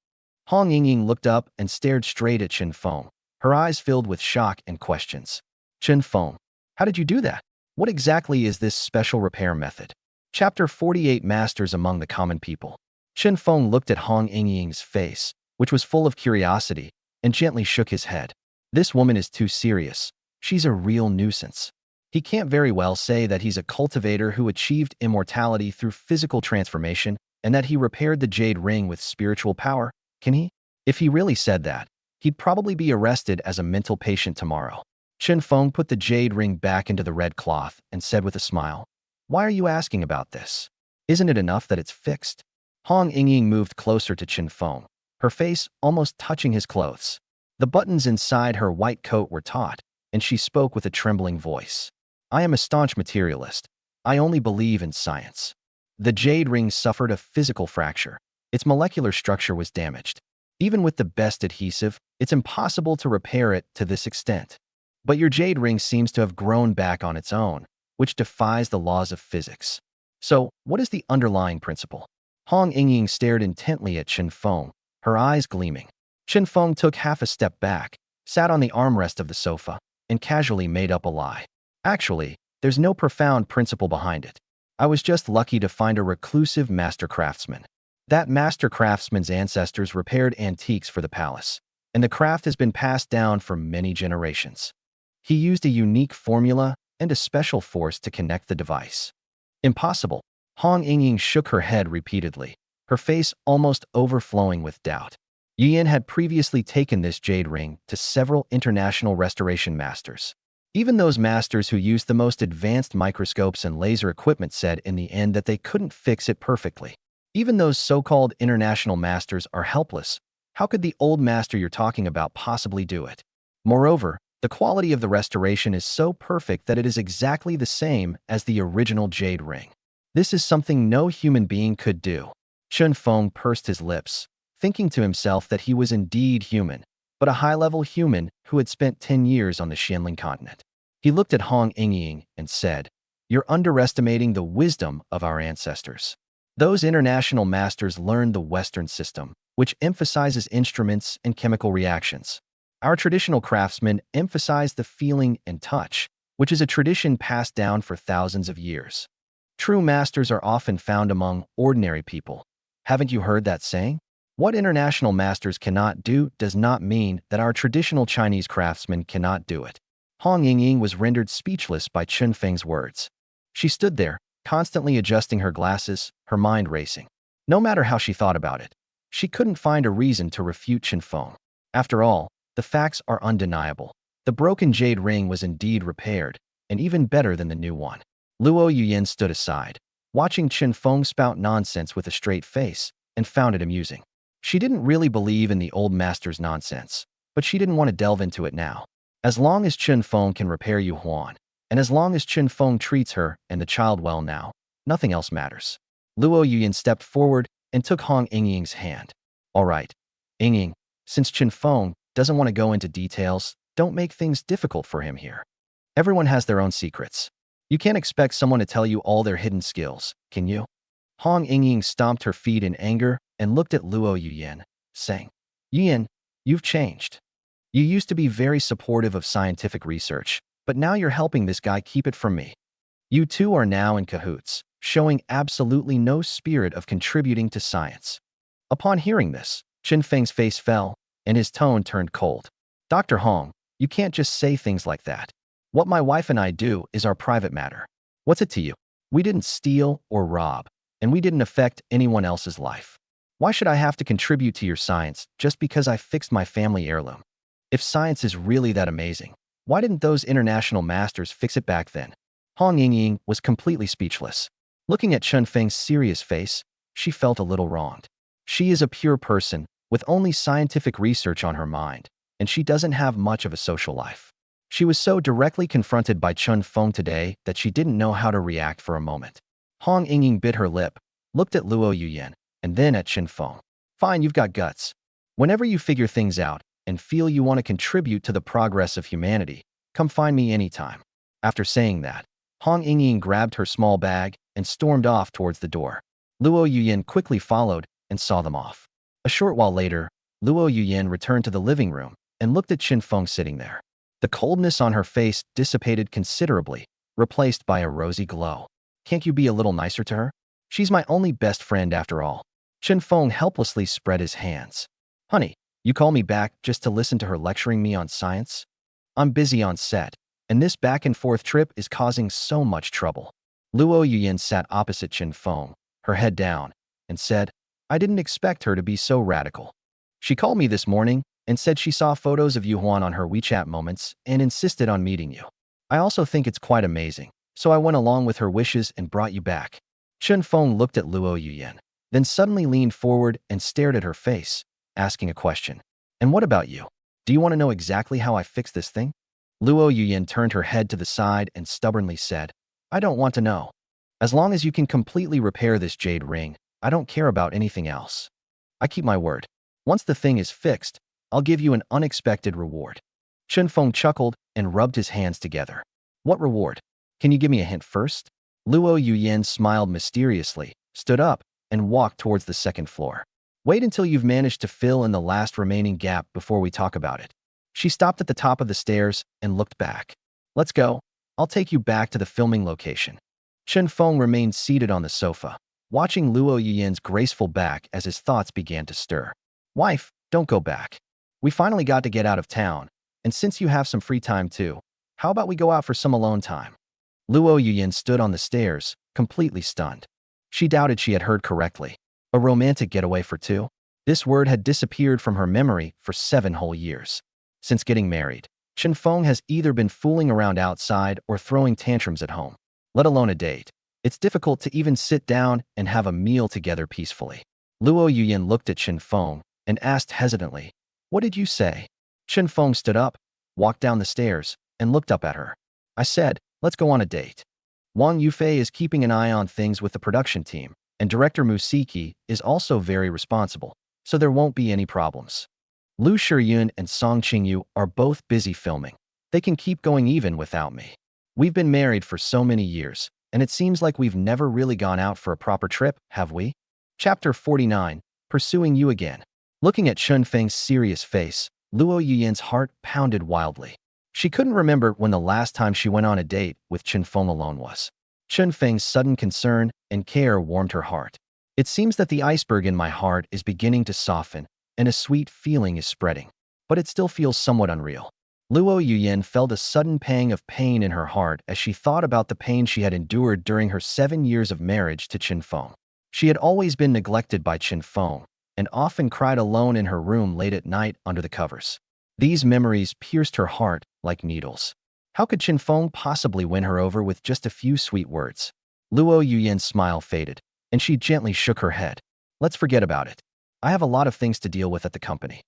Hong Yingying looked up and stared straight at Chen Feng, her eyes filled with shock and questions. Chen Feng, how did you do that? What exactly is this special repair method? Chapter 48 Masters Among the Common People. Chen Feng looked at Hong Yingying's face, which was full of curiosity, and gently shook his head. This woman is too serious. She's a real nuisance. He can't very well say that he's a cultivator who achieved immortality through physical transformation and that he repaired the jade ring with spiritual power? Can he? If he really said that, he'd probably be arrested as a mental patient tomorrow. Chen Feng put the jade ring back into the red cloth and said with a smile, "Why are you asking about this? Isn't it enough that it's fixed?" Hong Yingying moved closer to Chen Feng, her face almost touching his clothes. The buttons inside her white coat were taut, and she spoke with a trembling voice. "I am a staunch materialist. I only believe in science." The jade ring suffered a physical fracture. Its molecular structure was damaged. Even with the best adhesive, it's impossible to repair it to this extent. But your jade ring seems to have grown back on its own, which defies the laws of physics. So, what is the underlying principle? Hong Yingying stared intently at Chen Feng, her eyes gleaming. Chen Feng took half a step back, sat on the armrest of the sofa, and casually made up a lie. "Actually, there's no profound principle behind it. I was just lucky to find a reclusive master craftsman. That master craftsman's ancestors repaired antiques for the palace, and the craft has been passed down for many generations. He used a unique formula and a special force to connect the device." "Impossible." Hong Yingying shook her head repeatedly, her face almost overflowing with doubt. Yan had previously taken this jade ring to several international restoration masters. Even those masters who used the most advanced microscopes and laser equipment said in the end that they couldn't fix it perfectly. Even those so-called international masters are helpless. How could the old master you're talking about possibly do it? Moreover, the quality of the restoration is so perfect that it is exactly the same as the original jade ring. This is something no human being could do. Chen Feng pursed his lips, thinking to himself that he was indeed human, but a high-level human who had spent 10 years on the Xianling continent. He looked at Hong Yingying and said, "You're underestimating the wisdom of our ancestors. Those international masters learned the Western system, which emphasizes instruments and chemical reactions. Our traditional craftsmen emphasize the feeling and touch, which is a tradition passed down for thousands of years. True masters are often found among ordinary people. Haven't you heard that saying? What international masters cannot do does not mean that our traditional Chinese craftsmen cannot do it." Hong Yingying was rendered speechless by Chen Feng's words. She stood there, constantly adjusting her glasses, her mind racing. No matter how she thought about it, she couldn't find a reason to refute Chen Feng. After all, the facts are undeniable. The broken jade ring was indeed repaired, and even better than the new one. Luo Yuyan stood aside, watching Chen Feng spout nonsense with a straight face, and found it amusing. She didn't really believe in the old master's nonsense, but she didn't want to delve into it now. As long as Chen Feng can repair Yu Huan, and as long as Chen Feng treats her and the child well now, nothing else matters. Luo Yuyan stepped forward and took Hong Yingying's hand. "All right, Yingying, since Chen Feng doesn't want to go into details, don't make things difficult for him here. Everyone has their own secrets. You can't expect someone to tell you all their hidden skills, can you?" Hong Yingying stomped her feet in anger and looked at Luo Yuyan, saying, "Yuyan, you've changed. You used to be very supportive of scientific research, but now you're helping this guy keep it from me. You two are now in cahoots, showing absolutely no spirit of contributing to science." Upon hearing this, Chen Feng's face fell, and his tone turned cold. "Dr. Hong, you can't just say things like that. What my wife and I do is our private matter. What's it to you? We didn't steal or rob, and we didn't affect anyone else's life. Why should I have to contribute to your science just because I fixed my family heirloom? If science is really that amazing, why didn't those international masters fix it back then?" Hong Yingying was completely speechless. Looking at Chen Feng's serious face, she felt a little wronged. She is a pure person, with only scientific research on her mind, and she doesn't have much of a social life. She was so directly confronted by Chen Feng today that she didn't know how to react for a moment. Hong Yingying bit her lip, looked at Luo Yuyan, and then at Chen Feng. "Fine, you've got guts. Whenever you figure things out and feel you want to contribute to the progress of humanity, come find me anytime." After saying that, Hong Yingying grabbed her small bag and stormed off towards the door. Luo Yuyan quickly followed and saw them off. A short while later, Luo Yuyan returned to the living room and looked at Chen Feng sitting there. The coldness on her face dissipated considerably, replaced by a rosy glow. "Can't you be a little nicer to her? She's my only best friend after all." Chen Feng helplessly spread his hands. "Honey, you call me back just to listen to her lecturing me on science? I'm busy on set, and this back-and-forth trip is causing so much trouble." Luo Yuyan sat opposite Chen Feng, her head down, and said, I didn't expect her to be so radical. She called me this morning and said she saw photos of you Juan on her WeChat moments and insisted on meeting you. I also think it's quite amazing, so I went along with her wishes and brought you back. Chen Feng looked at Luo Yuyan, then suddenly leaned forward and stared at her face, asking a question. And what about you? Do you want to know exactly how I fixed this thing? Luo Yuyan turned her head to the side and stubbornly said, I don't want to know. As long as you can completely repair this jade ring, I don't care about anything else. I keep my word. Once the thing is fixed, I'll give you an unexpected reward. Chen Feng chuckled and rubbed his hands together. What reward? Can you give me a hint first? Luo Yuyan smiled mysteriously, stood up, and walked towards the second floor. Wait until you've managed to fill in the last remaining gap before we talk about it. She stopped at the top of the stairs and looked back. Let's go. I'll take you back to the filming location. Chen Feng remained seated on the sofa, watching Luo Yuyan's graceful back as his thoughts began to stir. Wife, don't go back. We finally got to get out of town, and since you have some free time too, how about we go out for some alone time? Luo Yuyan stood on the stairs, completely stunned. She doubted she had heard correctly. A romantic getaway for two? This word had disappeared from her memory for 7 whole years. Since getting married, Chen Feng has either been fooling around outside or throwing tantrums at home, let alone a date. It's difficult to even sit down and have a meal together peacefully. Luo Yuyan looked at Chen Feng and asked hesitantly, What did you say? Chen Feng stood up, walked down the stairs, and looked up at her. I said, let's go on a date. Wang Yufei is keeping an eye on things with the production team, and director Musiki is also very responsible, so there won't be any problems. Lu Shiyun and Song Qingyu are both busy filming. They can keep going even without me. We've been married for so many years, and it seems like we've never really gone out for a proper trip, have we? Chapter 49, Pursuing You Again. Looking at Chen Feng's serious face, Luo Yuyan's heart pounded wildly. She couldn't remember when the last time she went on a date with Chen Feng alone was. Chen Feng's sudden concern and care warmed her heart. It seems that the iceberg in my heart is beginning to soften, and a sweet feeling is spreading. But it still feels somewhat unreal. Luo Yuyan felt a sudden pang of pain in her heart as she thought about the pain she had endured during her 7 years of marriage to Chen Feng. She had always been neglected by Chen Feng, and often cried alone in her room late at night under the covers. These memories pierced her heart like needles. How could Chen Feng possibly win her over with just a few sweet words? Luo Yuyan's smile faded, and she gently shook her head. Let's forget about it. I have a lot of things to deal with at the company.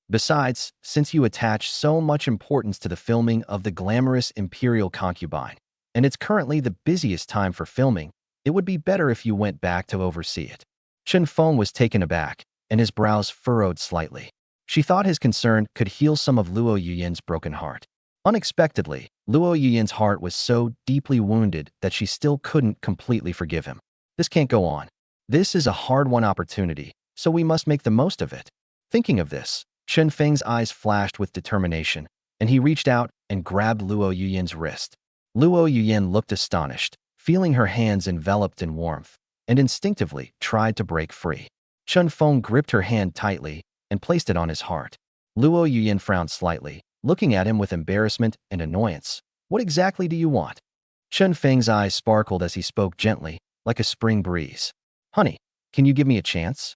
Besides, since you attach so much importance to the filming of the glamorous Imperial Concubine, and it's currently the busiest time for filming, it would be better if you went back to oversee it. Chen Feng was taken aback, and his brows furrowed slightly. She thought his concern could heal some of Luo Yuyan's broken heart. Unexpectedly, Luo Yuyan's heart was so deeply wounded that she still couldn't completely forgive him. This can't go on. This is a hard-won opportunity, so we must make the most of it. Thinking of this, Chen Feng's eyes flashed with determination, and he reached out and grabbed Luo Yuyan's wrist. Luo Yuyan looked astonished, feeling her hands enveloped in warmth, and instinctively tried to break free. Chen Feng gripped her hand tightly and placed it on his heart. Luo Yuyan frowned slightly, looking at him with embarrassment and annoyance. What exactly do you want? Chen Feng's eyes sparkled as he spoke gently, like a spring breeze. Honey, can you give me a chance?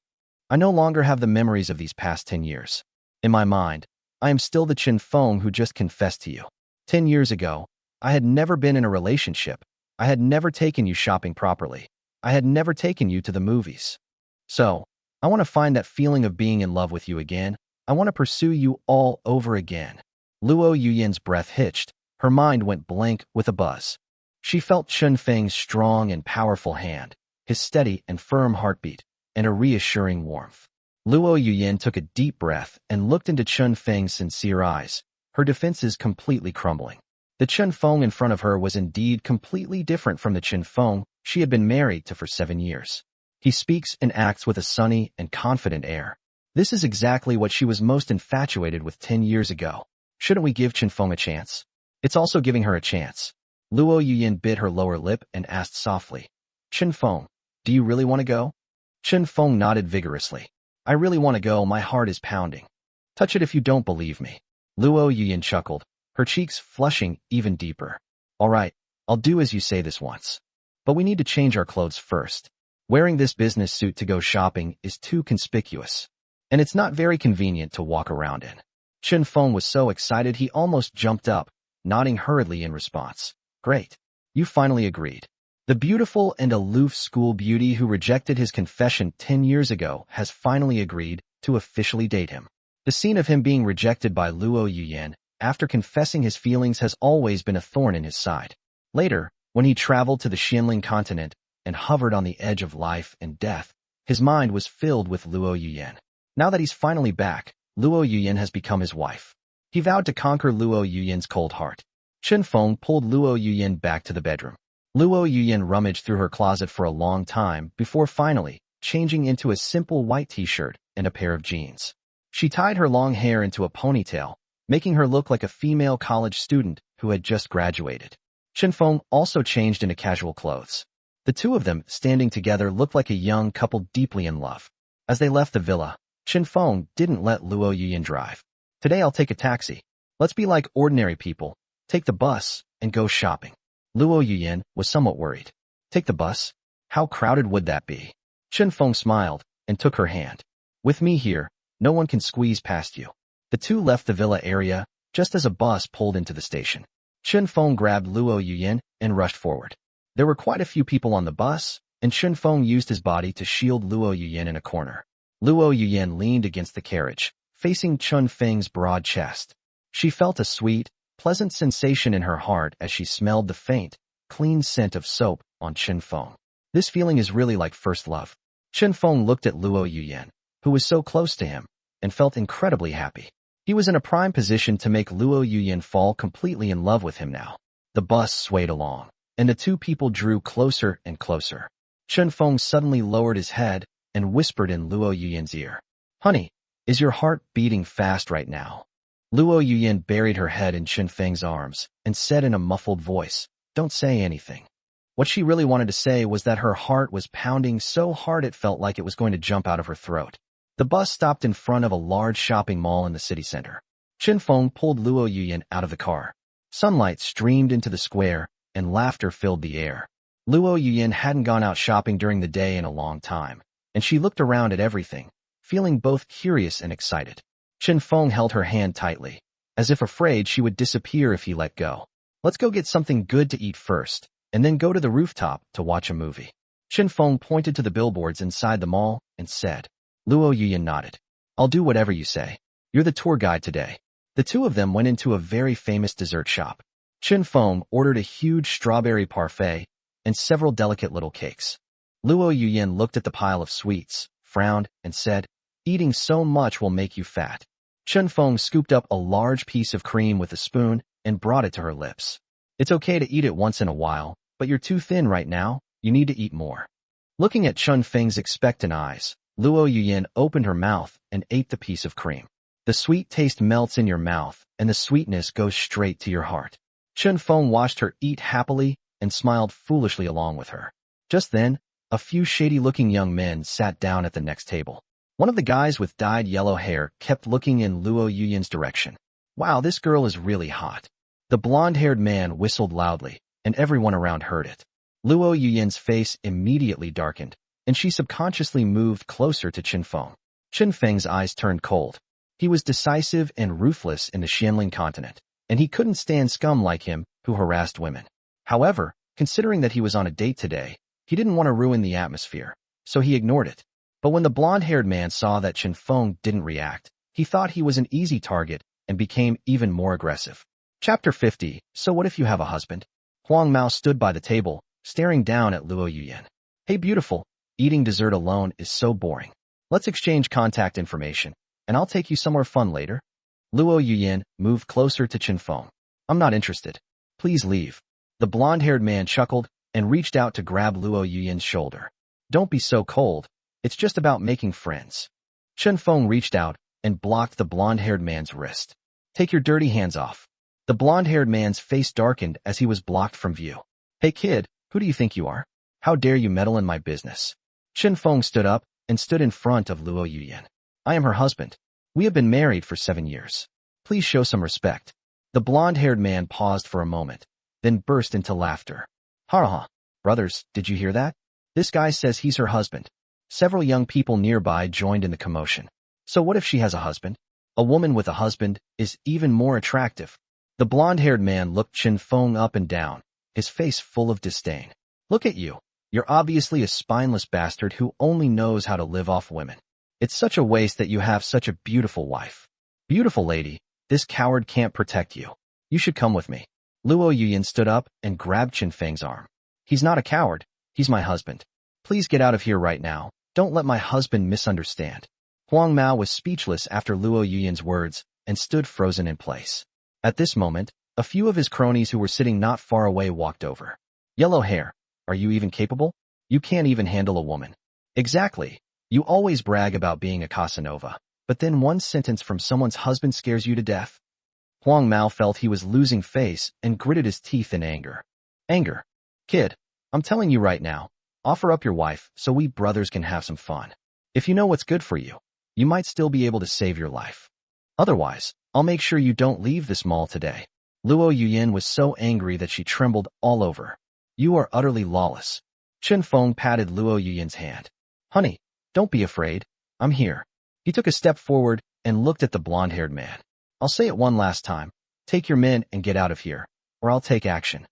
I no longer have the memories of these past 10 years. In my mind, I am still the Chen Feng who just confessed to you. 10 years ago, I had never been in a relationship. I had never taken you shopping properly. I had never taken you to the movies. So, I want to find that feeling of being in love with you again. I want to pursue you all over again. Luo Yuyan's breath hitched. Her mind went blank with a buzz. She felt Chen Feng's strong and powerful hand, his steady and firm heartbeat, and a reassuring warmth. Luo Yuyan took a deep breath and looked into Chen Feng's sincere eyes, her defenses completely crumbling. The Chen Feng in front of her was indeed completely different from the Chen Feng she had been married to for 7 years. He speaks and acts with a sunny and confident air. This is exactly what she was most infatuated with 10 years ago. Shouldn't we give Chen Feng a chance? It's also giving her a chance. Luo Yuyan bit her lower lip and asked softly, Chen Feng, do you really want to go? Chen Feng nodded vigorously. I really want to go, my heart is pounding. Touch it if you don't believe me. Luo Yuyan chuckled, her cheeks flushing even deeper. All right, I'll do as you say this once. But we need to change our clothes first. Wearing this business suit to go shopping is too conspicuous, and it's not very convenient to walk around in. Chen Feng was so excited he almost jumped up, nodding hurriedly in response. Great. You finally agreed. The beautiful and aloof school beauty who rejected his confession 10 years ago has finally agreed to officially date him. The scene of him being rejected by Luo Yuyan after confessing his feelings has always been a thorn in his side. Later, when he traveled to the Xianling continent and hovered on the edge of life and death, his mind was filled with Luo Yuyan. Now that he's finally back, Luo Yuyan has become his wife. He vowed to conquer Luo Yuyan's cold heart. Chen Feng pulled Luo Yuyan back to the bedroom. Luo Yuyan rummaged through her closet for a long time before finally changing into a simple white t-shirt and a pair of jeans. She tied her long hair into a ponytail, making her look like a female college student who had just graduated. Chen Feng also changed into casual clothes. The two of them, standing together, looked like a young couple deeply in love. As they left the villa, Chen Feng didn't let Luo Yuyan drive. Today I'll take a taxi. Let's be like ordinary people, take the bus, and go shopping. Luo Yuyan was somewhat worried. Take the bus? How crowded would that be? Chen Feng smiled and took her hand. With me here, no one can squeeze past you. The two left the villa area just as a bus pulled into the station. Chen Feng grabbed Luo Yuyan and rushed forward. There were quite a few people on the bus, and Chen Feng used his body to shield Luo Yuyan in a corner. Luo Yuyan leaned against the carriage, facing Chen Feng's broad chest. She felt a sweet, pleasant sensation in her heart as she smelled the faint, clean scent of soap on Chen Feng. This feeling is really like first love. Chen Feng looked at Luo Yuyan, who was so close to him, and felt incredibly happy. He was in a prime position to make Luo Yuyan fall completely in love with him now. The bus swayed along, and the two people drew closer and closer. Chen Feng suddenly lowered his head and whispered in Luo Yuyan's ear. Honey, is your heart beating fast right now? Luo Yuyan buried her head in Chen Feng's arms and said in a muffled voice, Don't say anything. What she really wanted to say was that her heart was pounding so hard it felt like it was going to jump out of her throat. The bus stopped in front of a large shopping mall in the city center. Chen Feng pulled Luo Yuyan out of the car. Sunlight streamed into the square, and laughter filled the air. Luo Yuyan hadn't gone out shopping during the day in a long time, and she looked around at everything, feeling both curious and excited. Chen Feng held her hand tightly, as if afraid she would disappear if he let go. Let's go get something good to eat first, and then go to the rooftop to watch a movie. Chen Feng pointed to the billboards inside the mall and said. Luo Yuyan nodded. I'll do whatever you say. You're the tour guide today. The two of them went into a very famous dessert shop. Chen Feng ordered a huge strawberry parfait and several delicate little cakes. Luo Yuyan looked at the pile of sweets, frowned, and said, Eating so much will make you fat. Chen Feng scooped up a large piece of cream with a spoon and brought it to her lips. It's okay to eat it once in a while, but you're too thin right now. You need to eat more. Looking at Chen Feng's expectant eyes, Luo Yuyan opened her mouth and ate the piece of cream. The sweet taste melts in your mouth, and the sweetness goes straight to your heart. Chen Feng watched her eat happily and smiled foolishly along with her. Just then, a few shady-looking young men sat down at the next table. One of the guys with dyed yellow hair kept looking in Luo Yuyan's direction. Wow, this girl is really hot. The blonde-haired man whistled loudly, and everyone around heard it. Luo Yuyan's face immediately darkened, and she subconsciously moved closer to Chen Feng. Chen Feng's eyes turned cold. He was decisive and ruthless in the Xianling continent, and he couldn't stand scum like him who harassed women. However, considering that he was on a date today, he didn't want to ruin the atmosphere, so he ignored it. But when the blonde-haired man saw that Chen Feng didn't react, he thought he was an easy target and became even more aggressive. Chapter 50. So what if you have a husband? Huang Mao stood by the table, staring down at Luo Yuyan. Hey beautiful, eating dessert alone is so boring. Let's exchange contact information, and I'll take you somewhere fun later. Luo Yuyan moved closer to Chen Feng. I'm not interested. Please leave. The blonde-haired man chuckled and reached out to grab Luo Yuyan's shoulder. Don't be so cold. It's just about making friends. Chen Feng reached out and blocked the blonde-haired man's wrist. Take your dirty hands off. The blonde-haired man's face darkened as he was blocked from view. Hey kid, who do you think you are? How dare you meddle in my business? Chen Feng stood up and stood in front of Luo Yuyan. I am her husband. We have been married for 7 years. Please show some respect. The blonde-haired man paused for a moment, then burst into laughter. Ha ha. Brothers, did you hear that? This guy says he's her husband. Several young people nearby joined in the commotion. So what if she has a husband? A woman with a husband is even more attractive. The blonde-haired man looked Chen Feng up and down, his face full of disdain. Look at you. You're obviously a spineless bastard who only knows how to live off women. It's such a waste that you have such a beautiful wife. Beautiful lady, this coward can't protect you. You should come with me. Luo Yuyan stood up and grabbed Chen Feng's arm. He's not a coward. He's my husband. Please get out of here right now. Don't let my husband misunderstand. Huang Mao was speechless after Luo Yuyan's words and stood frozen in place. At this moment, a few of his cronies who were sitting not far away walked over. Yellow hair, are you even capable? You can't even handle a woman. Exactly. You always brag about being a Casanova, but then one sentence from someone's husband scares you to death. Huang Mao felt he was losing face and gritted his teeth in anger. Anger. Kid, I'm telling you right now, offer up your wife so we brothers can have some fun. If you know what's good for you, you might still be able to save your life. Otherwise, I'll make sure you don't leave this mall today. Luo Yuyan was so angry that she trembled all over. You are utterly lawless. Chen Feng patted Luo Yuyan's hand. Honey, don't be afraid. I'm here. He took a step forward and looked at the blonde-haired man. I'll say it one last time. Take your men and get out of here, or I'll take action.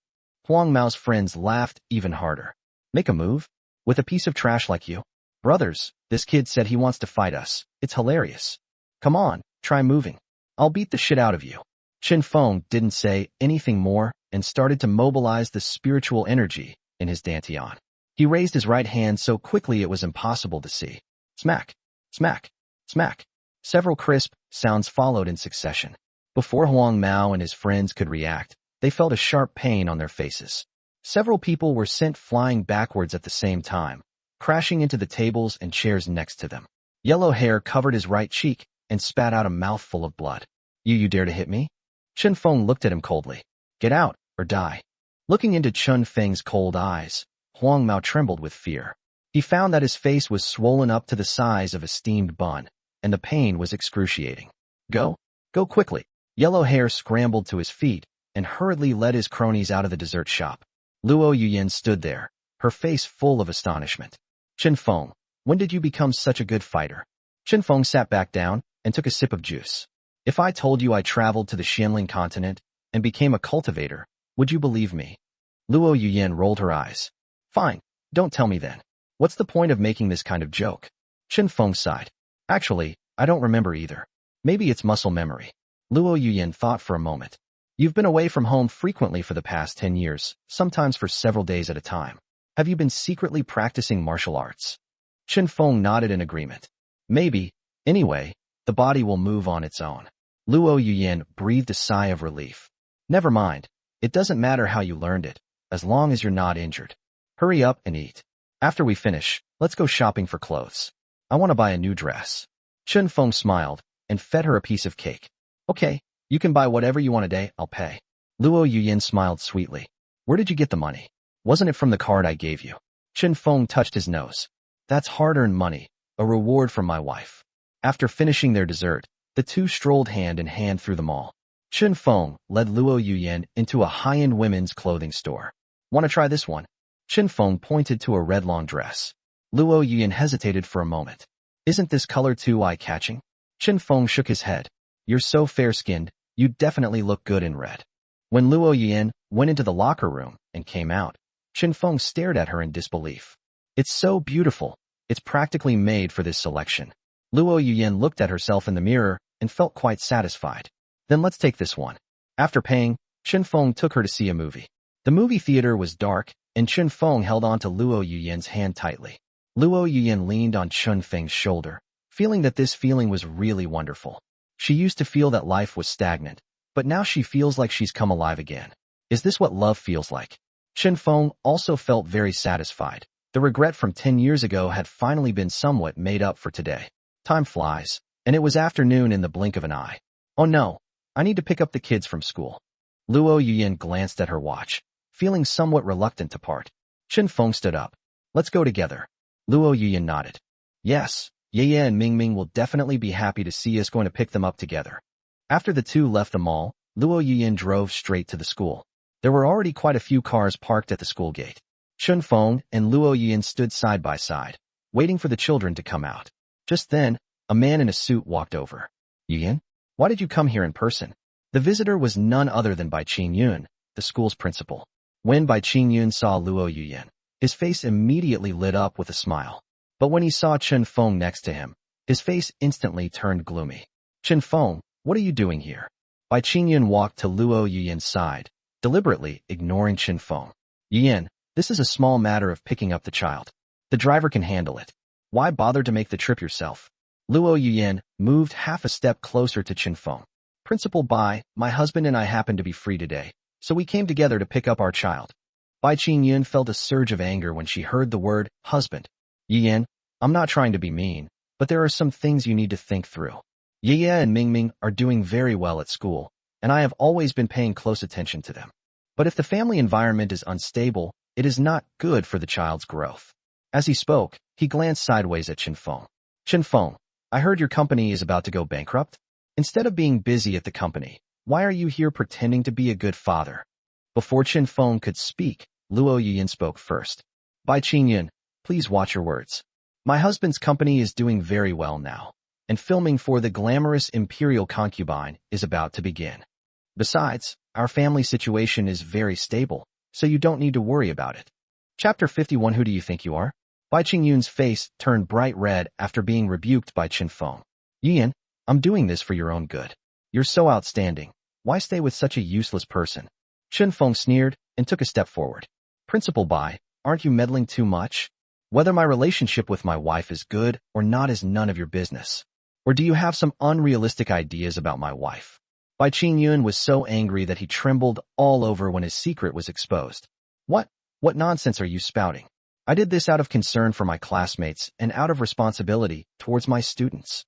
Huang Mao's friends laughed even harder. Make a move? With a piece of trash like you? Brothers, this kid said he wants to fight us. It's hilarious. Come on, try moving. I'll beat the shit out of you. Chen Feng didn't say anything more and started to mobilize the spiritual energy in his dantian. He raised his right hand so quickly it was impossible to see. Smack, smack, smack. Several crisp sounds followed in succession. Before Huang Mao and his friends could react, they felt a sharp pain on their faces. Several people were sent flying backwards at the same time, crashing into the tables and chairs next to them. Yellow hair covered his right cheek and spat out a mouthful of blood. You dare to hit me? Chen Feng looked at him coldly. Get out, or die. Looking into Chen Feng's cold eyes, Huang Mao trembled with fear. He found that his face was swollen up to the size of a steamed bun, and the pain was excruciating. Go quickly. Yellow hair scrambled to his feet and hurriedly led his cronies out of the dessert shop. Luo Yuyan stood there, her face full of astonishment. Chen Feng, when did you become such a good fighter? Chen Feng sat back down and took a sip of juice. If I told you I traveled to the Xianling continent and became a cultivator, would you believe me? Luo Yuyan rolled her eyes. Fine, don't tell me then. What's the point of making this kind of joke? Chen Feng sighed. Actually, I don't remember either. Maybe it's muscle memory. Luo Yuyan thought for a moment. You've been away from home frequently for the past 10 years, sometimes for several days at a time. Have you been secretly practicing martial arts? Chen Feng nodded in agreement. Maybe. Anyway, the body will move on its own. Luo Yuyan breathed a sigh of relief. Never mind. It doesn't matter how you learned it, as long as you're not injured. Hurry up and eat. After we finish, let's go shopping for clothes. I want to buy a new dress. Chen Feng smiled and fed her a piece of cake. Okay, you can buy whatever you want today, I'll pay. Luo Yuyan smiled sweetly. Where did you get the money? Wasn't it from the card I gave you? Chen Feng touched his nose. That's hard-earned money, a reward from my wife. After finishing their dessert, the two strolled hand in hand through the mall. Chen Feng led Luo Yuyan into a high-end women's clothing store. Want to try this one? Chen Feng pointed to a red long dress. Luo Yuyan hesitated for a moment. Isn't this color too eye-catching? Chen Feng shook his head. You're so fair-skinned, you definitely look good in red. When Luo Yuyan went into the locker room and came out, Chen Feng stared at her in disbelief. It's so beautiful. It's practically made for this selection. Luo Yuyan looked at herself in the mirror and felt quite satisfied. Then let's take this one. After paying, Chen Feng took her to see a movie. The movie theater was dark, and Chen Feng held on to Luo Yuyan's hand tightly. Luo Yuyan leaned on Chen Feng's shoulder, feeling that this feeling was really wonderful. She used to feel that life was stagnant, but now she feels like she's come alive again. Is this what love feels like? Chen Feng also felt very satisfied. The regret from 10 years ago had finally been somewhat made up for today. Time flies, and it was afternoon in the blink of an eye. Oh no, I need to pick up the kids from school. Luo Yuyan glanced at her watch, feeling somewhat reluctant to part. Chen Feng stood up. Let's go together. Luo Yuyan nodded. Yes, Ye and Mingming will definitely be happy to see us going to pick them up together. After the two left the mall, Luo Yuyan drove straight to the school. There were already quite a few cars parked at the school gate. Chen Feng and Luo Yian stood side by side, waiting for the children to come out. Just then, a man in a suit walked over. Yian, why did you come here in person? The visitor was none other than Bai Qingyun, the school's principal. When Bai Qingyun saw Luo Yian, his face immediately lit up with a smile. But when he saw Chen Feng next to him, his face instantly turned gloomy. Chen Feng, what are you doing here? Bai Qingyun walked to Luo Yian's side, deliberately ignoring Chen Feng. Yian, this is a small matter of picking up the child. The driver can handle it. Why bother to make the trip yourself? Luo Yian moved half a step closer to Chen Feng. Principal Bai, my husband and I happen to be free today, so we came together to pick up our child. Bai Qingyun felt a surge of anger when she heard the word husband. Yian, I'm not trying to be mean, but there are some things you need to think through. Ye and Mingming are doing very well at school, and I have always been paying close attention to them. But if the family environment is unstable, it is not good for the child's growth. As he spoke, he glanced sideways at Chen Feng. Chen Feng, I heard your company is about to go bankrupt? Instead of being busy at the company, why are you here pretending to be a good father? Before Chen Feng could speak, Luo Yian spoke first. Bai Qingyun, please watch your words. My husband's company is doing very well now, and filming for the glamorous Imperial Concubine is about to begin. Besides, our family situation is very stable, so you don't need to worry about it. Chapter 51. Who do you think you are? Bai Qingyun's face turned bright red after being rebuked by Chen Feng. Yian, I'm doing this for your own good. You're so outstanding. Why stay with such a useless person? Chen Feng sneered and took a step forward. Principal Bai, aren't you meddling too much? Whether my relationship with my wife is good or not is none of your business. Or do you have some unrealistic ideas about my wife? Bai Qingyun was so angry that he trembled all over when his secret was exposed. What nonsense are you spouting? I did this out of concern for my classmates and out of responsibility towards my students.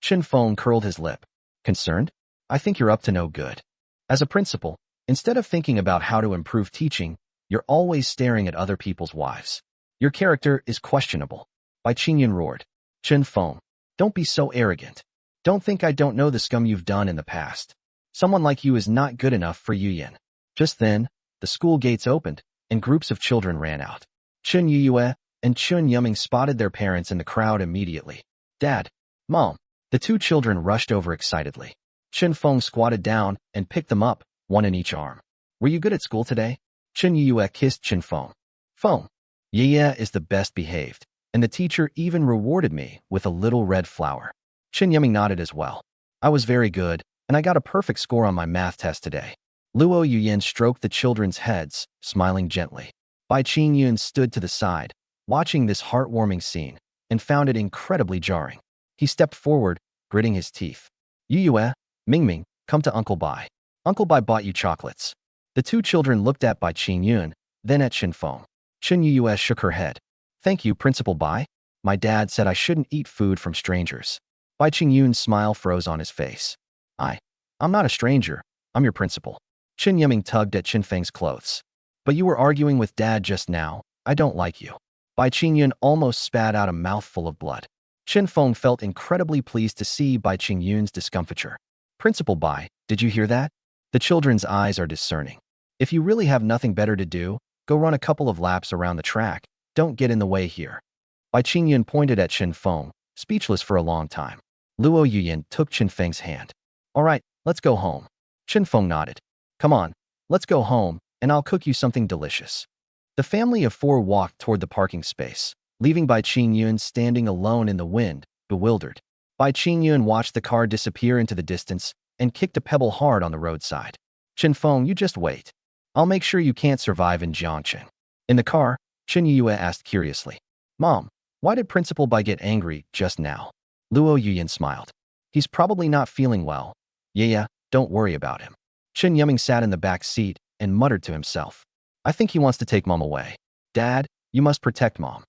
Chen Feng curled his lip. Concerned? I think you're up to no good. As a principal, instead of thinking about how to improve teaching, you're always staring at other people's wives. Your character is questionable. Bai Qingyun roared. Chen Feng, don't be so arrogant. Don't think I don't know the scum you've done in the past. Someone like you is not good enough for Yian. Just then, the school gates opened, and groups of children ran out. Chen Yue and Chen Yuming spotted their parents in the crowd immediately. Dad, Mom. The two children rushed over excitedly. Chen Feng squatted down and picked them up, one in each arm. Were you good at school today? Chen Yue kissed Chen Feng. Feng. Ye is the best behaved, and the teacher even rewarded me with a little red flower. Chen Yuming nodded as well. I was very good, and I got a perfect score on my math test today. Luo Yian stroked the children's heads, smiling gently. Bai Qingyun stood to the side, watching this heartwarming scene, and found it incredibly jarring. He stepped forward, gritting his teeth. Yue, Mingming, come to Uncle Bai. Uncle Bai bought you chocolates. The two children looked at Bai Qingyun, then at Chen Feng. Chen Yue shook her head. Thank you, Principal Bai. My dad said I shouldn't eat food from strangers. Bai Qingyun's smile froze on his face. I'm not a stranger. I'm your principal. Chen Yiming tugged at Chen Feng's clothes. But you were arguing with Dad just now. I don't like you. Bai Qingyun almost spat out a mouthful of blood. Chen Feng felt incredibly pleased to see Bai Qingyun's discomfiture. Principal Bai, did you hear that? The children's eyes are discerning. If you really have nothing better to do, go run a couple of laps around the track. Don't get in the way here. Bai Qingyun pointed at Chen Feng, speechless for a long time. Luo Yian took Chen Feng's hand. All right, let's go home. Chen Feng nodded. Come on, let's go home, and I'll cook you something delicious. The family of four walked toward the parking space, leaving Bai Qingyun standing alone in the wind, bewildered. Bai Qingyun watched the car disappear into the distance and kicked a pebble hard on the roadside. Chen Feng, you just wait. I'll make sure you can't survive in Jiang. In the car, Chen Yue asked curiously. Mom, why did Principal Bai get angry just now? Luo Yian smiled. He's probably not feeling well. Yeah, don't worry about him. Chen Yiming sat in the back seat and muttered to himself. I think he wants to take Mom away. Dad, you must protect Mom.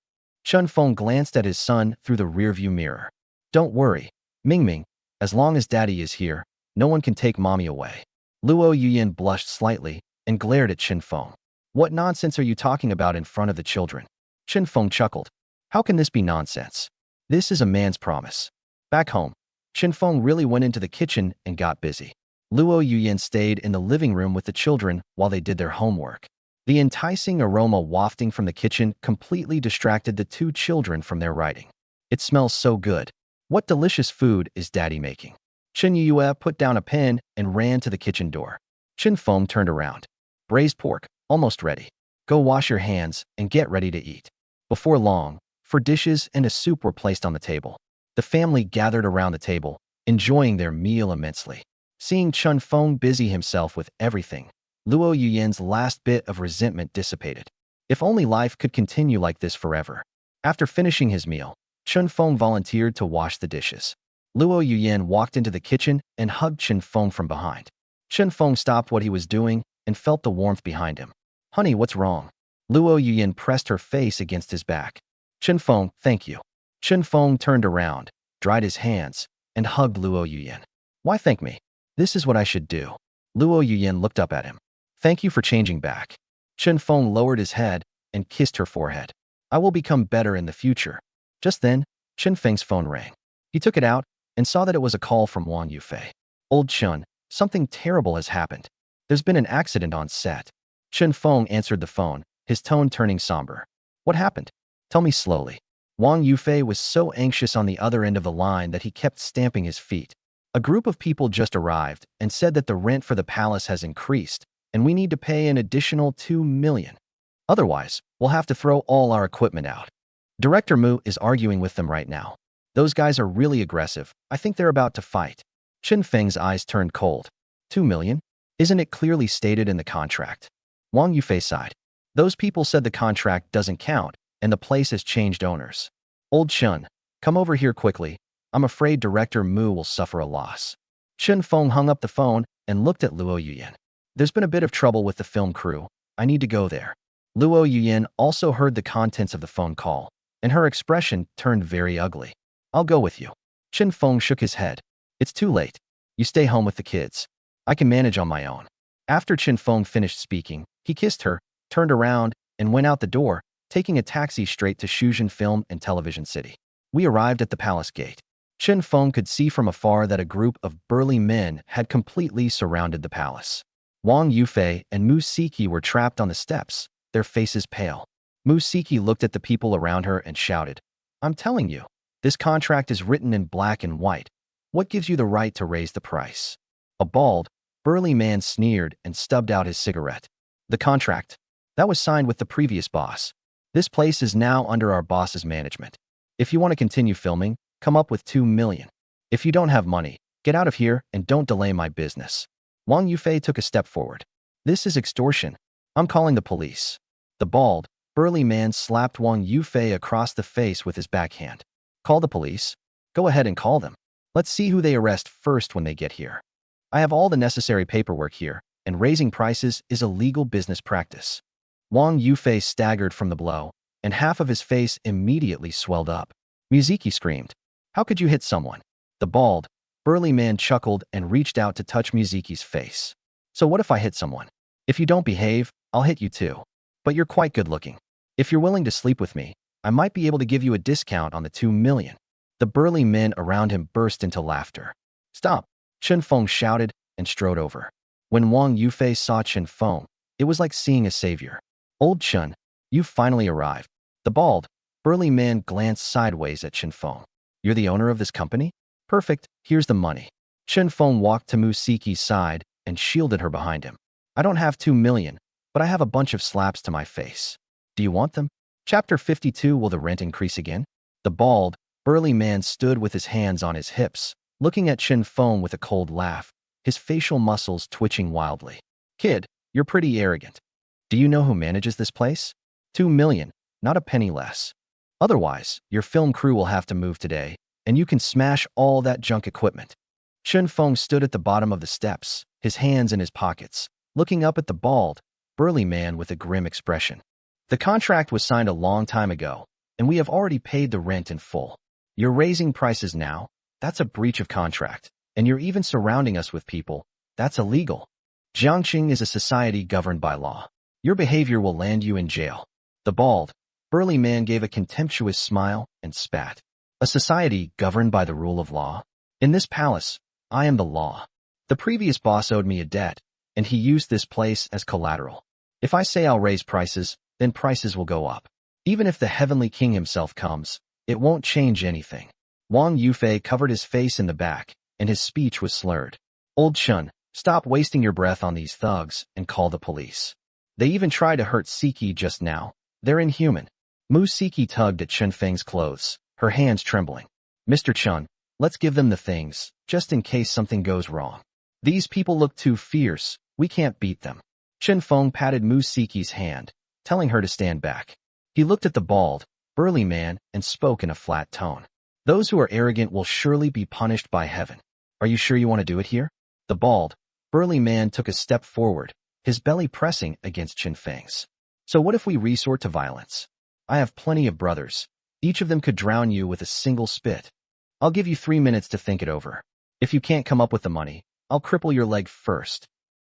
Chen Feng glanced at his son through the rearview mirror. Don't worry, Mingming. As long as Daddy is here, no one can take Mommy away. Luo Yian blushed slightly and glared at Chen Feng. What nonsense are you talking about in front of the children? Chen Feng chuckled. How can this be nonsense? This is a man's promise. Back home, Chen Feng really went into the kitchen and got busy. Luo Yian stayed in the living room with the children while they did their homework. The enticing aroma wafting from the kitchen completely distracted the two children from their writing. It smells so good. What delicious food is Daddy making? Chen Yue put down a pen and ran to the kitchen door. Chen Feng turned around. Braised pork, almost ready. Go wash your hands and get ready to eat. Before long, 4 dishes and a soup were placed on the table. The family gathered around the table, enjoying their meal immensely. Seeing Chen Feng busy himself with everything, Luo Yuyan's last bit of resentment dissipated. If only life could continue like this forever. After finishing his meal, Chen Feng volunteered to wash the dishes. Luo Yuyan walked into the kitchen and hugged Chen Feng from behind. Chen Feng stopped what he was doing and felt the warmth behind him. Honey, what's wrong? Luo Yuyan pressed her face against his back. Chen Feng, thank you. Chen Feng turned around, dried his hands, and hugged Luo Yuyan. Why thank me? This is what I should do. Luo Yuyan looked up at him. Thank you for changing back. Chen Feng lowered his head and kissed her forehead. I will become better in the future. Just then, Chen Feng's phone rang. He took it out and saw that it was a call from Wang Yufei. Old Chen, something terrible has happened. There's been an accident on set. Chen Feng answered the phone, his tone turning somber. What happened? Tell me slowly. Wang Yufei was so anxious on the other end of the line that he kept stamping his feet. A group of people just arrived and said that the rent for the palace has increased, and we need to pay an additional 2 million. Otherwise, we'll have to throw all our equipment out. Director Mu is arguing with them right now. Those guys are really aggressive. I think they're about to fight. Chen Feng's eyes turned cold. 2 million? Isn't it clearly stated in the contract? Wang Yufei sighed. Those people said the contract doesn't count, and the place has changed owners. Old Chen, come over here quickly. I'm afraid Director Mu will suffer a loss. Chen Feng hung up the phone and looked at Luo Yuyan. There's been a bit of trouble with the film crew. I need to go there. Luo Yuyan also heard the contents of the phone call, and her expression turned very ugly. I'll go with you. Chen Feng shook his head. It's too late. You stay home with the kids. I can manage on my own. After Chen Feng finished speaking, he kissed her, turned around, and went out the door, taking a taxi straight to Shuzhen Film and Television City. We arrived at the palace gate. Chen Feng could see from afar that a group of burly men had completely surrounded the palace. Wang Yufei and Mu Siki were trapped on the steps, their faces pale. Mu Siki looked at the people around her and shouted, I'm telling you, this contract is written in black and white. What gives you the right to raise the price? A bald, burly man sneered and stubbed out his cigarette. The contract? That was signed with the previous boss. This place is now under our boss's management. If you want to continue filming, come up with 2 million. If you don't have money, get out of here and don't delay my business. Wang Yufei took a step forward. This is extortion. I'm calling the police. The bald, burly man slapped Wang Yufei across the face with his backhand. Call the police? Go ahead and call them. Let's see who they arrest first when they get here. I have all the necessary paperwork here, and raising prices is a legal business practice. Wang Yufei staggered from the blow, and half of his face immediately swelled up. Muziki screamed. How could you hit someone? The bald, burly man chuckled and reached out to touch Muziki's face. So what if I hit someone? If you don't behave, I'll hit you too. But you're quite good looking. If you're willing to sleep with me, I might be able to give you a discount on the 2 million. The burly men around him burst into laughter. Stop! Chen Feng shouted and strode over. When Wang Yufei saw Chen Feng, it was like seeing a savior. Old Chen, you've finally arrived. The bald, burly man glanced sideways at Chen Feng. You're the owner of this company? Perfect, here's the money. Chen Feng walked to Mu Siki's side and shielded her behind him. I don't have 2 million, but I have a bunch of slaps to my face. Do you want them? Chapter 52. Will the rent increase again? The bald, burly man stood with his hands on his hips, looking at Chen Feng with a cold laugh, his facial muscles twitching wildly. Kid, you're pretty arrogant. Do you know who manages this place? 2 million, not a penny less. Otherwise, your film crew will have to move today, and you can smash all that junk equipment. Chen Feng stood at the bottom of the steps, his hands in his pockets, looking up at the bald, burly man with a grim expression. The contract was signed a long time ago, and we have already paid the rent in full. You're raising prices now? That's a breach of contract, and you're even surrounding us with people. That's illegal. Jiangqing is a society governed by law. Your behavior will land you in jail. The bald, burly man gave a contemptuous smile and spat. A society governed by the rule of law? In this palace, I am the law. The previous boss owed me a debt, and he used this place as collateral. If I say I'll raise prices, then prices will go up. Even if the heavenly king himself comes, it won't change anything. Wang Yufei covered his face in the back, and his speech was slurred. Old Chen, stop wasting your breath on these thugs and call the police. They even tried to hurt Siki just now. They're inhuman. Mu Siki tugged at Chen Feng's clothes, her hands trembling. Mr. Chen, let's give them the things, just in case something goes wrong. These people look too fierce, we can't beat them. Chen Feng patted Mu Siki's hand, telling her to stand back. He looked at the bald, burly man and spoke in a flat tone. Those who are arrogant will surely be punished by heaven. Are you sure you want to do it here? The bald, burly man took a step forward, his belly pressing against Chen Feng's. So what if we resort to violence? I have plenty of brothers. Each of them could drown you with a single spit. I'll give you 3 minutes to think it over. If you can't come up with the money, I'll cripple your leg first.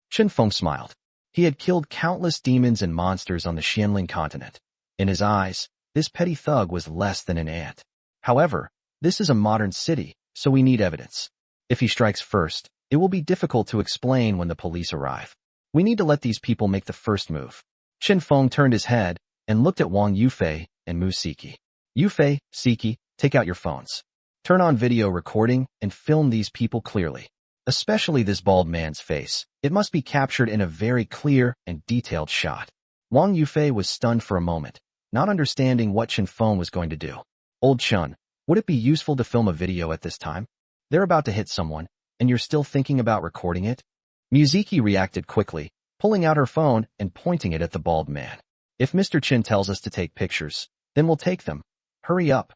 Chen Feng smiled. He had killed countless demons and monsters on the Xianling continent. In his eyes, this petty thug was less than an ant. However, this is a modern city, so we need evidence. If he strikes first, it will be difficult to explain when the police arrive. We need to let these people make the first move. Chen Feng turned his head and looked at Wang Yufei and Mu Siki. Yufei, Siki, take out your phones. Turn on video recording and film these people clearly. Especially this bald man's face. It must be captured in a very clear and detailed shot. Wang Yufei was stunned for a moment, not understanding what Chen Feng was going to do. Old Chen, would it be useful to film a video at this time? They're about to hit someone, and you're still thinking about recording it? Muziki reacted quickly, pulling out her phone and pointing it at the bald man. If Mr. Chen tells us to take pictures, then we'll take them. Hurry up.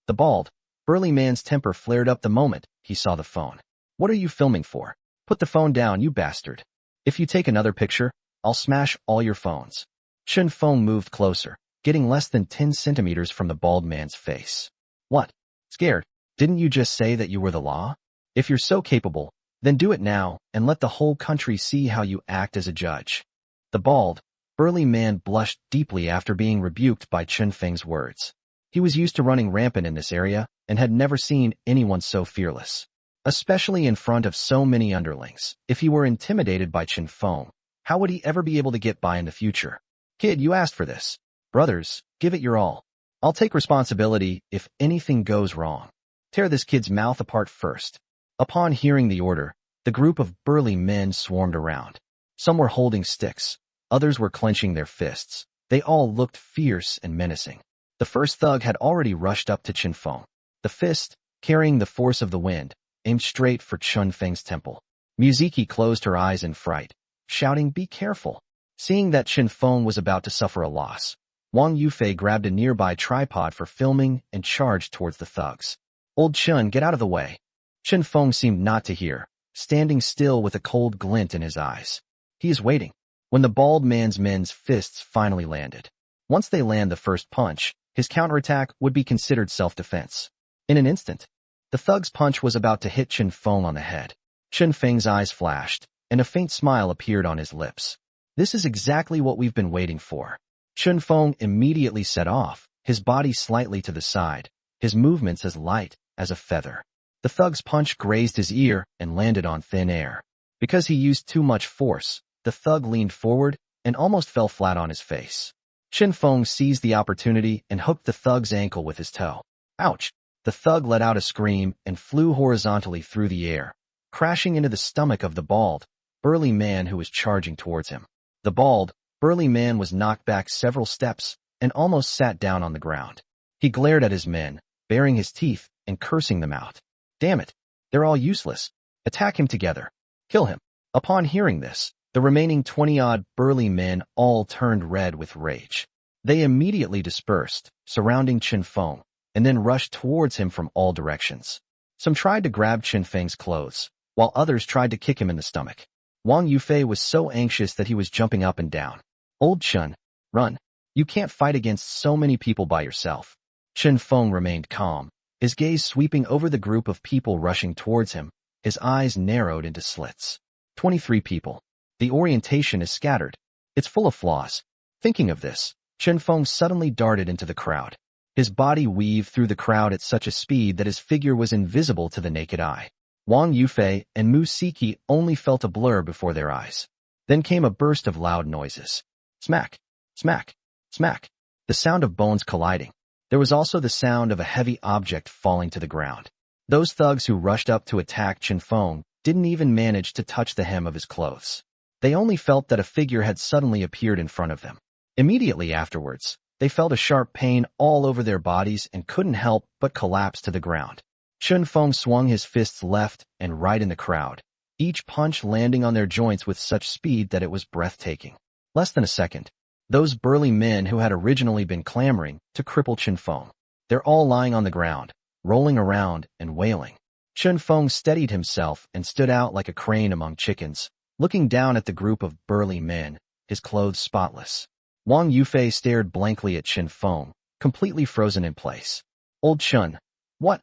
The bald, burly man's temper flared up the moment he saw the phone. What are you filming for? Put the phone down, you bastard. If you take another picture, I'll smash all your phones. Chen Feng moved closer, getting less than 10 centimeters from the bald man's face. What? Scared? Didn't you just say that you were the law? If you're so capable, then do it now and let the whole country see how you act as a judge. The bald, burly man blushed deeply after being rebuked by Chen Feng's words. He was used to running rampant in this area and had never seen anyone so fearless. Especially in front of so many underlings. If he were intimidated by Chen Feng, how would he ever be able to get by in the future? Kid, you asked for this. Brothers, give it your all. I'll take responsibility if anything goes wrong. Tear this kid's mouth apart first. Upon hearing the order, the group of burly men swarmed around. Some were holding sticks, others were clenching their fists. They all looked fierce and menacing. The first thug had already rushed up to Chen Feng. The fist, carrying the force of the wind, aimed straight for Chen Feng's temple. Muziki closed her eyes in fright, shouting, "Be careful." Seeing that Chen Feng was about to suffer a loss, Wang Yufei grabbed a nearby tripod for filming and charged towards the thugs. Old Chen, get out of the way. Chen Feng seemed not to hear, standing still with a cold glint in his eyes. He is waiting. When the bald men's fists finally landed. Once they land the first punch, his counterattack would be considered self-defense. In an instant, the thug's punch was about to hit Chen Feng on the head. Chen Feng's eyes flashed, and a faint smile appeared on his lips. This is exactly what we've been waiting for. Chen Feng immediately set off, his body slightly to the side, his movements as light as a feather. The thug's punch grazed his ear and landed on thin air. Because he used too much force, the thug leaned forward and almost fell flat on his face. Chen Feng seized the opportunity and hooked the thug's ankle with his toe. Ouch! The thug let out a scream and flew horizontally through the air, crashing into the stomach of the bald, burly man who was charging towards him. The bald, burly man was knocked back several steps and almost sat down on the ground. He glared at his men, baring his teeth and cursing them out. Damn it! They're all useless. Attack him together. Kill him. Upon hearing this, the remaining 20-odd burly men all turned red with rage. They immediately dispersed, surrounding Chen Feng, and then rushed towards him from all directions. Some tried to grab Chen Feng's clothes, while others tried to kick him in the stomach. Wang Yufei was so anxious that he was jumping up and down. Old Chen, run. You can't fight against so many people by yourself. Chen Feng remained calm, his gaze sweeping over the group of people rushing towards him, his eyes narrowed into slits. 23 people. The orientation is scattered. It's full of flaws. Thinking of this, Chen Feng suddenly darted into the crowd. His body weaved through the crowd at such a speed that his figure was invisible to the naked eye. Wang Yufei and Mu Siki only felt a blur before their eyes. Then came a burst of loud noises. Smack, smack, smack. The sound of bones colliding. There was also the sound of a heavy object falling to the ground. Those thugs who rushed up to attack Chen Feng didn't even manage to touch the hem of his clothes. They only felt that a figure had suddenly appeared in front of them. Immediately afterwards, they felt a sharp pain all over their bodies and couldn't help but collapse to the ground. Chen Feng swung his fists left and right in the crowd, each punch landing on their joints with such speed that it was breathtaking. Less than a second, those burly men who had originally been clamoring to cripple Chen Feng. They're all lying on the ground, rolling around and wailing. Chen Feng steadied himself and stood out like a crane among chickens, looking down at the group of burly men, his clothes spotless. Wang Yufei stared blankly at Chen Feng, completely frozen in place. Old Chen, what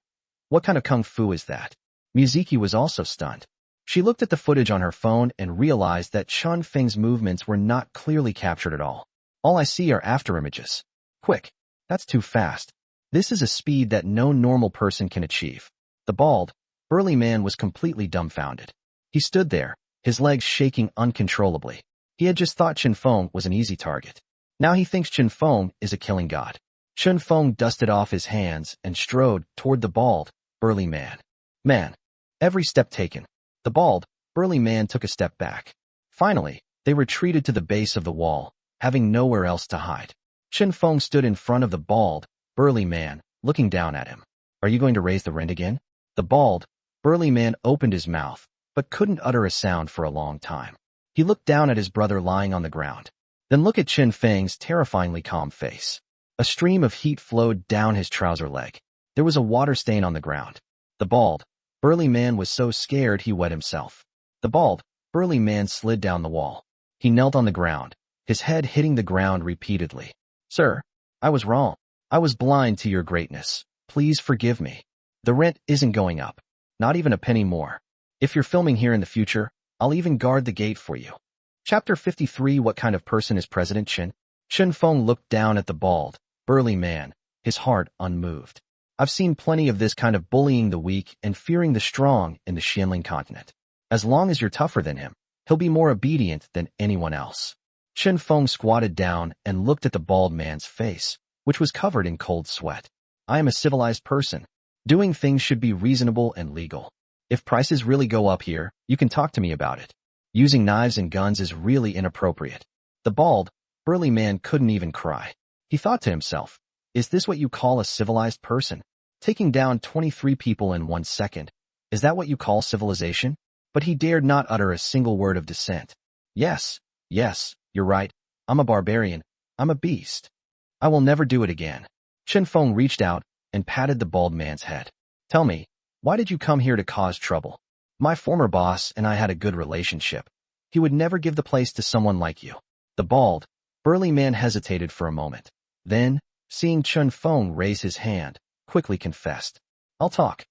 kind of kung fu is that? Mizuki was also stunned. She looked at the footage on her phone and realized that Chen Feng's movements were not clearly captured at all. All I see are afterimages. Quick, that's too fast. This is a speed that no normal person can achieve. The bald, burly man was completely dumbfounded. He stood there, his legs shaking uncontrollably. He had just thought Chen Feng was an easy target. Now he thinks Chen Feng is a killing god. Chen Feng dusted off his hands and strode toward the bald, burly man. Every step taken. The bald, burly man took a step back. Finally, they retreated to the base of the wall, having nowhere else to hide. Chen Feng stood in front of the bald, burly man, looking down at him. Are you going to raise the rent again? The bald, burly man opened his mouth, but couldn't utter a sound for a long time. He looked down at his brother lying on the ground. Then look at Chen Feng's terrifyingly calm face. A stream of heat flowed down his trouser leg. There was a water stain on the ground. The bald, burly man was so scared he wet himself. The bald, burly man slid down the wall. He knelt on the ground, his head hitting the ground repeatedly. Sir, I was wrong. I was blind to your greatness. Please forgive me. The rent isn't going up. Not even a penny more. If you're filming here in the future, I'll even guard the gate for you. Chapter 53. What kind of person is President Chen? Chen Feng looked down at the bald, burly man, his heart unmoved. I've seen plenty of this kind of bullying the weak and fearing the strong in the Xianling continent. As long as you're tougher than him, he'll be more obedient than anyone else. Chen Feng squatted down and looked at the bald man's face, which was covered in cold sweat. I am a civilized person. Doing things should be reasonable and legal. If prices really go up here, you can talk to me about it. Using knives and guns is really inappropriate. The bald, burly man couldn't even cry. He thought to himself, is this what you call a civilized person? Taking down 23 people in 1 second. Is that what you call civilization? But he dared not utter a single word of dissent. Yes, you're right. I'm a barbarian. I'm a beast. I will never do it again. Chen Feng reached out and patted the bald man's head. Tell me, why did you come here to cause trouble? My former boss and I had a good relationship. He would never give the place to someone like you. The bald, burly man hesitated for a moment. Then, seeing Chen Feng raise his hand, quickly confessed. I'll talk.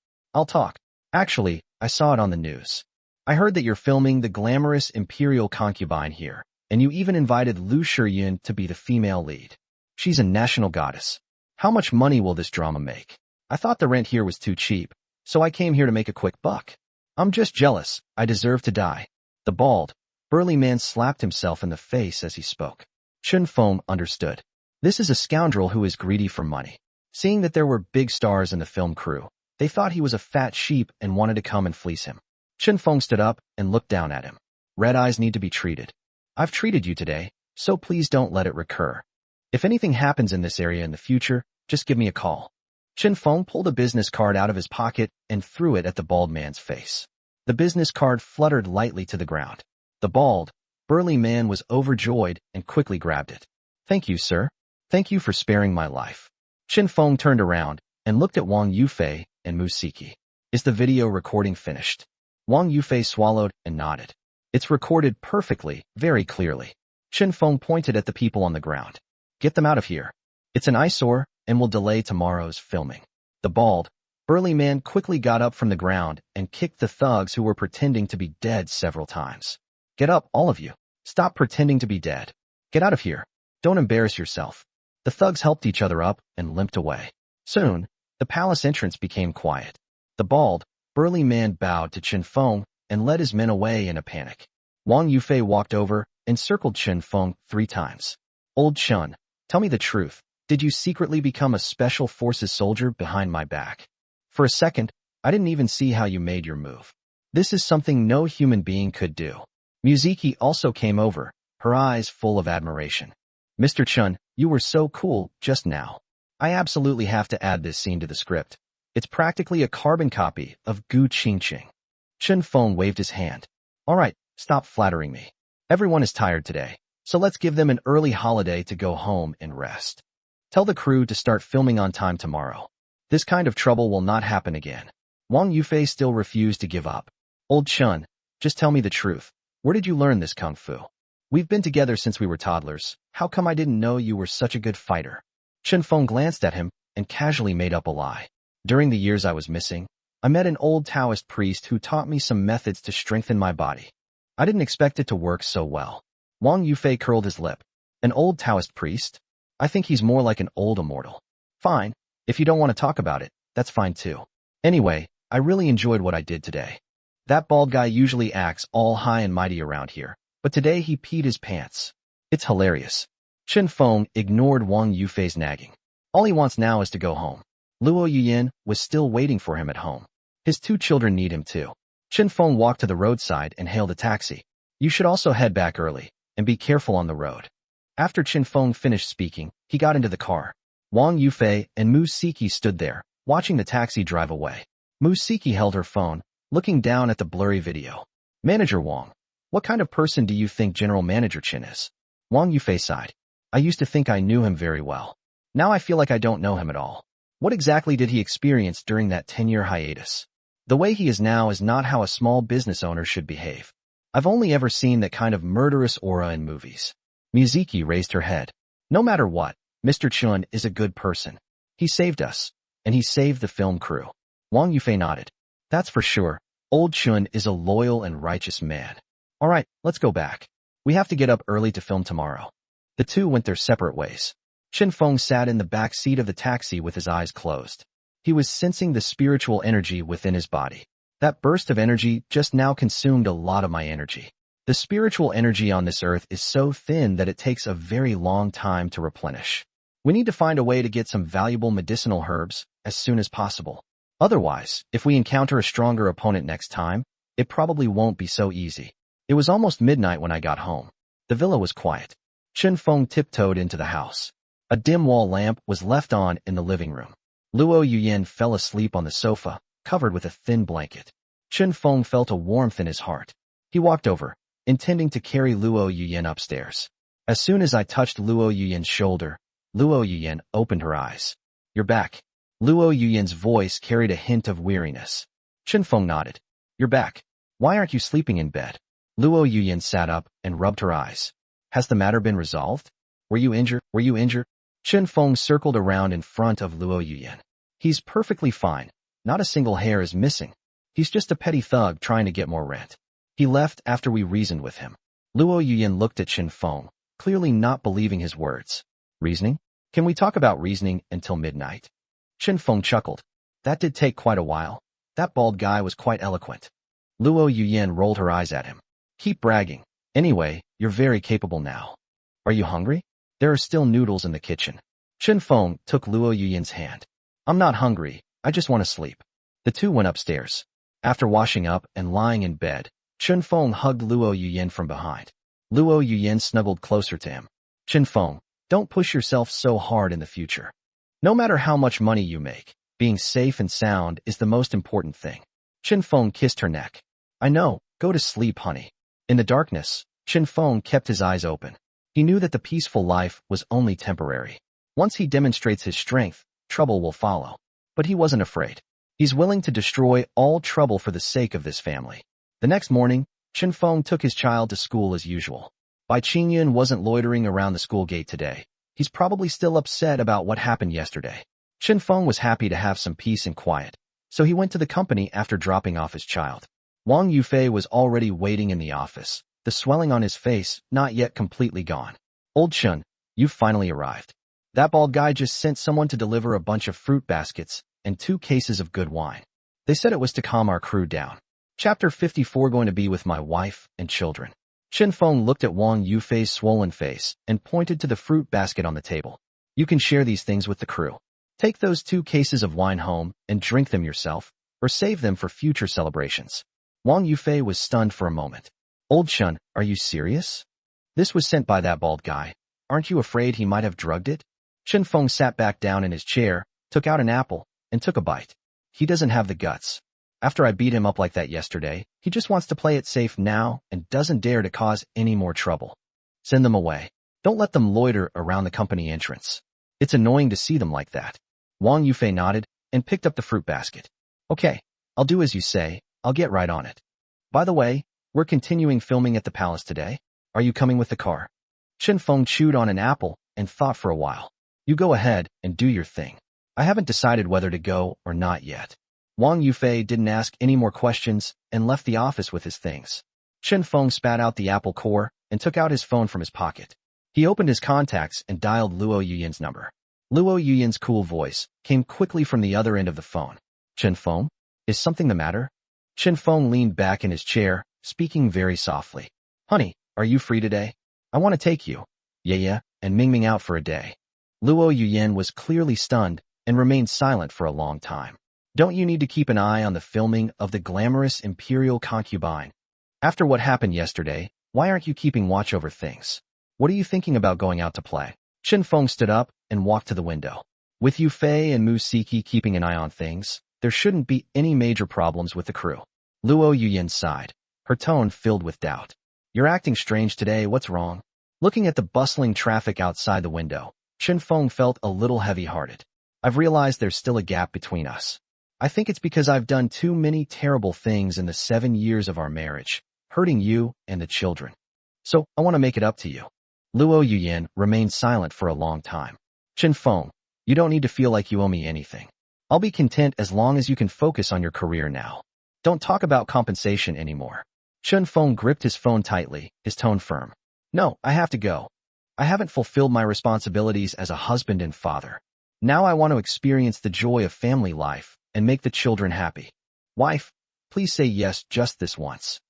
Actually, I saw it on the news. I heard that you're filming the glamorous imperial concubine here, and you even invited Lu Shiyun to be the female lead. She's a national goddess. How much money will this drama make? I thought the rent here was too cheap, so I came here to make a quick buck. I'm just jealous. I deserve to die. The bald, burly man slapped himself in the face as he spoke. Chen Feng understood. This is a scoundrel who is greedy for money. Seeing that there were big stars in the film crew, they thought he was a fat sheep and wanted to come and fleece him. Chen Feng stood up and looked down at him. Red eyes need to be treated. I've treated you today, so please don't let it recur. If anything happens in this area in the future, just give me a call. Chen Feng pulled a business card out of his pocket and threw it at the bald man's face. The business card fluttered lightly to the ground. The bald, burly man was overjoyed and quickly grabbed it. Thank you, sir. Thank you for sparing my life. Chen Feng turned around and looked at Wang Yufei and Musiki. Is the video recording finished? Wang Yufei swallowed and nodded. It's recorded perfectly, very clearly. Chen Feng pointed at the people on the ground. Get them out of here. It's an eyesore and will delay tomorrow's filming. The bald, burly man quickly got up from the ground and kicked the thugs who were pretending to be dead several times. Get up, all of you. Stop pretending to be dead. Get out of here. Don't embarrass yourself. The thugs helped each other up and limped away. Soon, the palace entrance became quiet. The bald, burly man bowed to Chen Feng and led his men away in a panic. Wang Yufei walked over and circled Chen Feng 3 times. Old Chen, tell me the truth. Did you secretly become a special forces soldier behind my back? For a second, I didn't even see how you made your move. This is something no human being could do. Muziki also came over, her eyes full of admiration. Mr. Chen, you were so cool just now. I absolutely have to add this scene to the script. It's practically a carbon copy of Gu Qingqing. Chen Feng waved his hand. All right, stop flattering me. Everyone is tired today, so let's give them an early holiday to go home and rest. Tell the crew to start filming on time tomorrow. This kind of trouble will not happen again. Wang Yufei still refused to give up. Old Chen, just tell me the truth. Where did you learn this kung fu? We've been together since we were toddlers. How come I didn't know you were such a good fighter? Chen Feng glanced at him and casually made up a lie. During the years I was missing, I met an old Taoist priest who taught me some methods to strengthen my body. I didn't expect it to work so well. Wang Yufei curled his lip. An old Taoist priest? I think he's more like an old immortal. Fine, if you don't want to talk about it, that's fine too. Anyway, I really enjoyed what I did today. That bald guy usually acts all high and mighty around here, but today he peed his pants. It's hilarious. Chen Feng ignored Wang Yufei's nagging. All he wants now is to go home. Luo Yuyin was still waiting for him at home. His 2 children need him too. Chen Feng walked to the roadside and hailed a taxi. You should also head back early, and be careful on the road. After Chen Feng finished speaking, he got into the car. Wang Yufei and Mu Siki stood there, watching the taxi drive away. Mu Siki held her phone, looking down at the blurry video. Manager Wang, what kind of person do you think General Manager Chen is? Wang Yufei sighed. I used to think I knew him very well. Now I feel like I don't know him at all. What exactly did he experience during that 10-year hiatus? The way he is now is not how a small business owner should behave. I've only ever seen that kind of murderous aura in movies. Muziki raised her head. No matter what, Mr. Chen is a good person. He saved us, and he saved the film crew. Wang Yufei nodded. That's for sure. Old Chen is a loyal and righteous man. All right, let's go back. We have to get up early to film tomorrow. The 2 went their separate ways. Chen Feng sat in the back seat of the taxi with his eyes closed. He was sensing the spiritual energy within his body. That burst of energy just now consumed a lot of my energy. The spiritual energy on this earth is so thin that it takes a very long time to replenish. We need to find a way to get some valuable medicinal herbs as soon as possible. Otherwise, if we encounter a stronger opponent next time, it probably won't be so easy. It was almost midnight when I got home. The villa was quiet. Chen Feng tiptoed into the house. A dim wall lamp was left on in the living room. Luo Yuyin fell asleep on the sofa, covered with a thin blanket. Chen Feng felt a warmth in his heart. He walked over, intending to carry Luo Yuyin upstairs. As soon as I touched Luo Yuyin's shoulder, Luo Yuyin opened her eyes. You're back. Luo Yuyin's voice carried a hint of weariness. Chen Feng nodded. You're back. Why aren't you sleeping in bed? Luo Yuyin sat up and rubbed her eyes. Has the matter been resolved? Were you injured? Chen Feng circled around in front of Luo Yuyin. He's perfectly fine. Not a single hair is missing. He's just a petty thug trying to get more rent. He left after we reasoned with him. Luo Yuyin looked at Chen Feng, clearly not believing his words. Reasoning? Can we talk about reasoning until midnight? Chen Feng chuckled. That did take quite a while. That bald guy was quite eloquent. Luo Yuyin rolled her eyes at him. Keep bragging. Anyway, you're very capable now. Are you hungry? There are still noodles in the kitchen. Chen Feng took Luo Yuyin's hand. I'm not hungry, I just want to sleep. The 2 went upstairs. After washing up and lying in bed, Chen Feng hugged Luo Yuyin from behind. Luo Yuyin snuggled closer to him. Chen Feng, don't push yourself so hard in the future. No matter how much money you make, being safe and sound is the most important thing. Chen Feng kissed her neck. I know, go to sleep, honey. In the darkness, Chen Feng kept his eyes open. He knew that the peaceful life was only temporary. Once he demonstrates his strength, trouble will follow. But he wasn't afraid. He's willing to destroy all trouble for the sake of this family. The next morning, Chen Feng took his child to school as usual. Bai Qingyan wasn't loitering around the school gate today. He's probably still upset about what happened yesterday. Chen Feng was happy to have some peace and quiet, so he went to the company after dropping off his child. Wang Yufei was already waiting in the office, the swelling on his face not yet completely gone. Old Chen, you've finally arrived. That bald guy just sent someone to deliver a bunch of fruit baskets and 2 cases of good wine. They said it was to calm our crew down. Chapter 54 going to be with my wife and children. Chen Feng looked at Wang Yufei's swollen face and pointed to the fruit basket on the table. You can share these things with the crew. Take those 2 cases of wine home and drink them yourself, or save them for future celebrations. Wang Yufei was stunned for a moment. Old Chen, are you serious? This was sent by that bald guy. Aren't you afraid he might have drugged it? Chen Feng sat back down in his chair, took out an apple, and took a bite. He doesn't have the guts. After I beat him up like that yesterday, he just wants to play it safe now and doesn't dare to cause any more trouble. Send them away. Don't let them loiter around the company entrance. It's annoying to see them like that. Wang Yufei nodded and picked up the fruit basket. Okay, I'll do as you say. I'll get right on it. By the way, we're continuing filming at the palace today. Are you coming with the car? Chen Feng chewed on an apple and thought for a while. You go ahead and do your thing. I haven't decided whether to go or not yet. Wang Yufei didn't ask any more questions and left the office with his things. Chen Feng spat out the apple core and took out his phone from his pocket. He opened his contacts and dialed Luo Yuyan's number. Luo Yuyan's cool voice came quickly from the other end of the phone. Chen Feng? Is something the matter? Chen Feng leaned back in his chair, speaking very softly. Honey, are you free today? I want to take you, Yaya, and Mingming out for a day. Luo Yuyan was clearly stunned and remained silent for a long time. Don't you need to keep an eye on the filming of the glamorous imperial concubine? After what happened yesterday, why aren't you keeping watch over things? What are you thinking about going out to play? Chen Feng stood up and walked to the window. With Yufei and Mu Siki keeping an eye on things, there shouldn't be any major problems with the crew. Luo Yuyan sighed, her tone filled with doubt. You're acting strange today, what's wrong? Looking at the bustling traffic outside the window, Chen Feng felt a little heavy-hearted. I've realized there's still a gap between us. I think it's because I've done too many terrible things in the 7 years of our marriage, hurting you and the children. So, I want to make it up to you. Luo Yuyan remained silent for a long time. Chen Feng, you don't need to feel like you owe me anything. I'll be content as long as you can focus on your career now. Don't talk about compensation anymore. Chen Feng gripped his phone tightly, his tone firm. No, I have to go. I haven't fulfilled my responsibilities as a husband and father. Now I want to experience the joy of family life and make the children happy. Wife, please say yes just this once.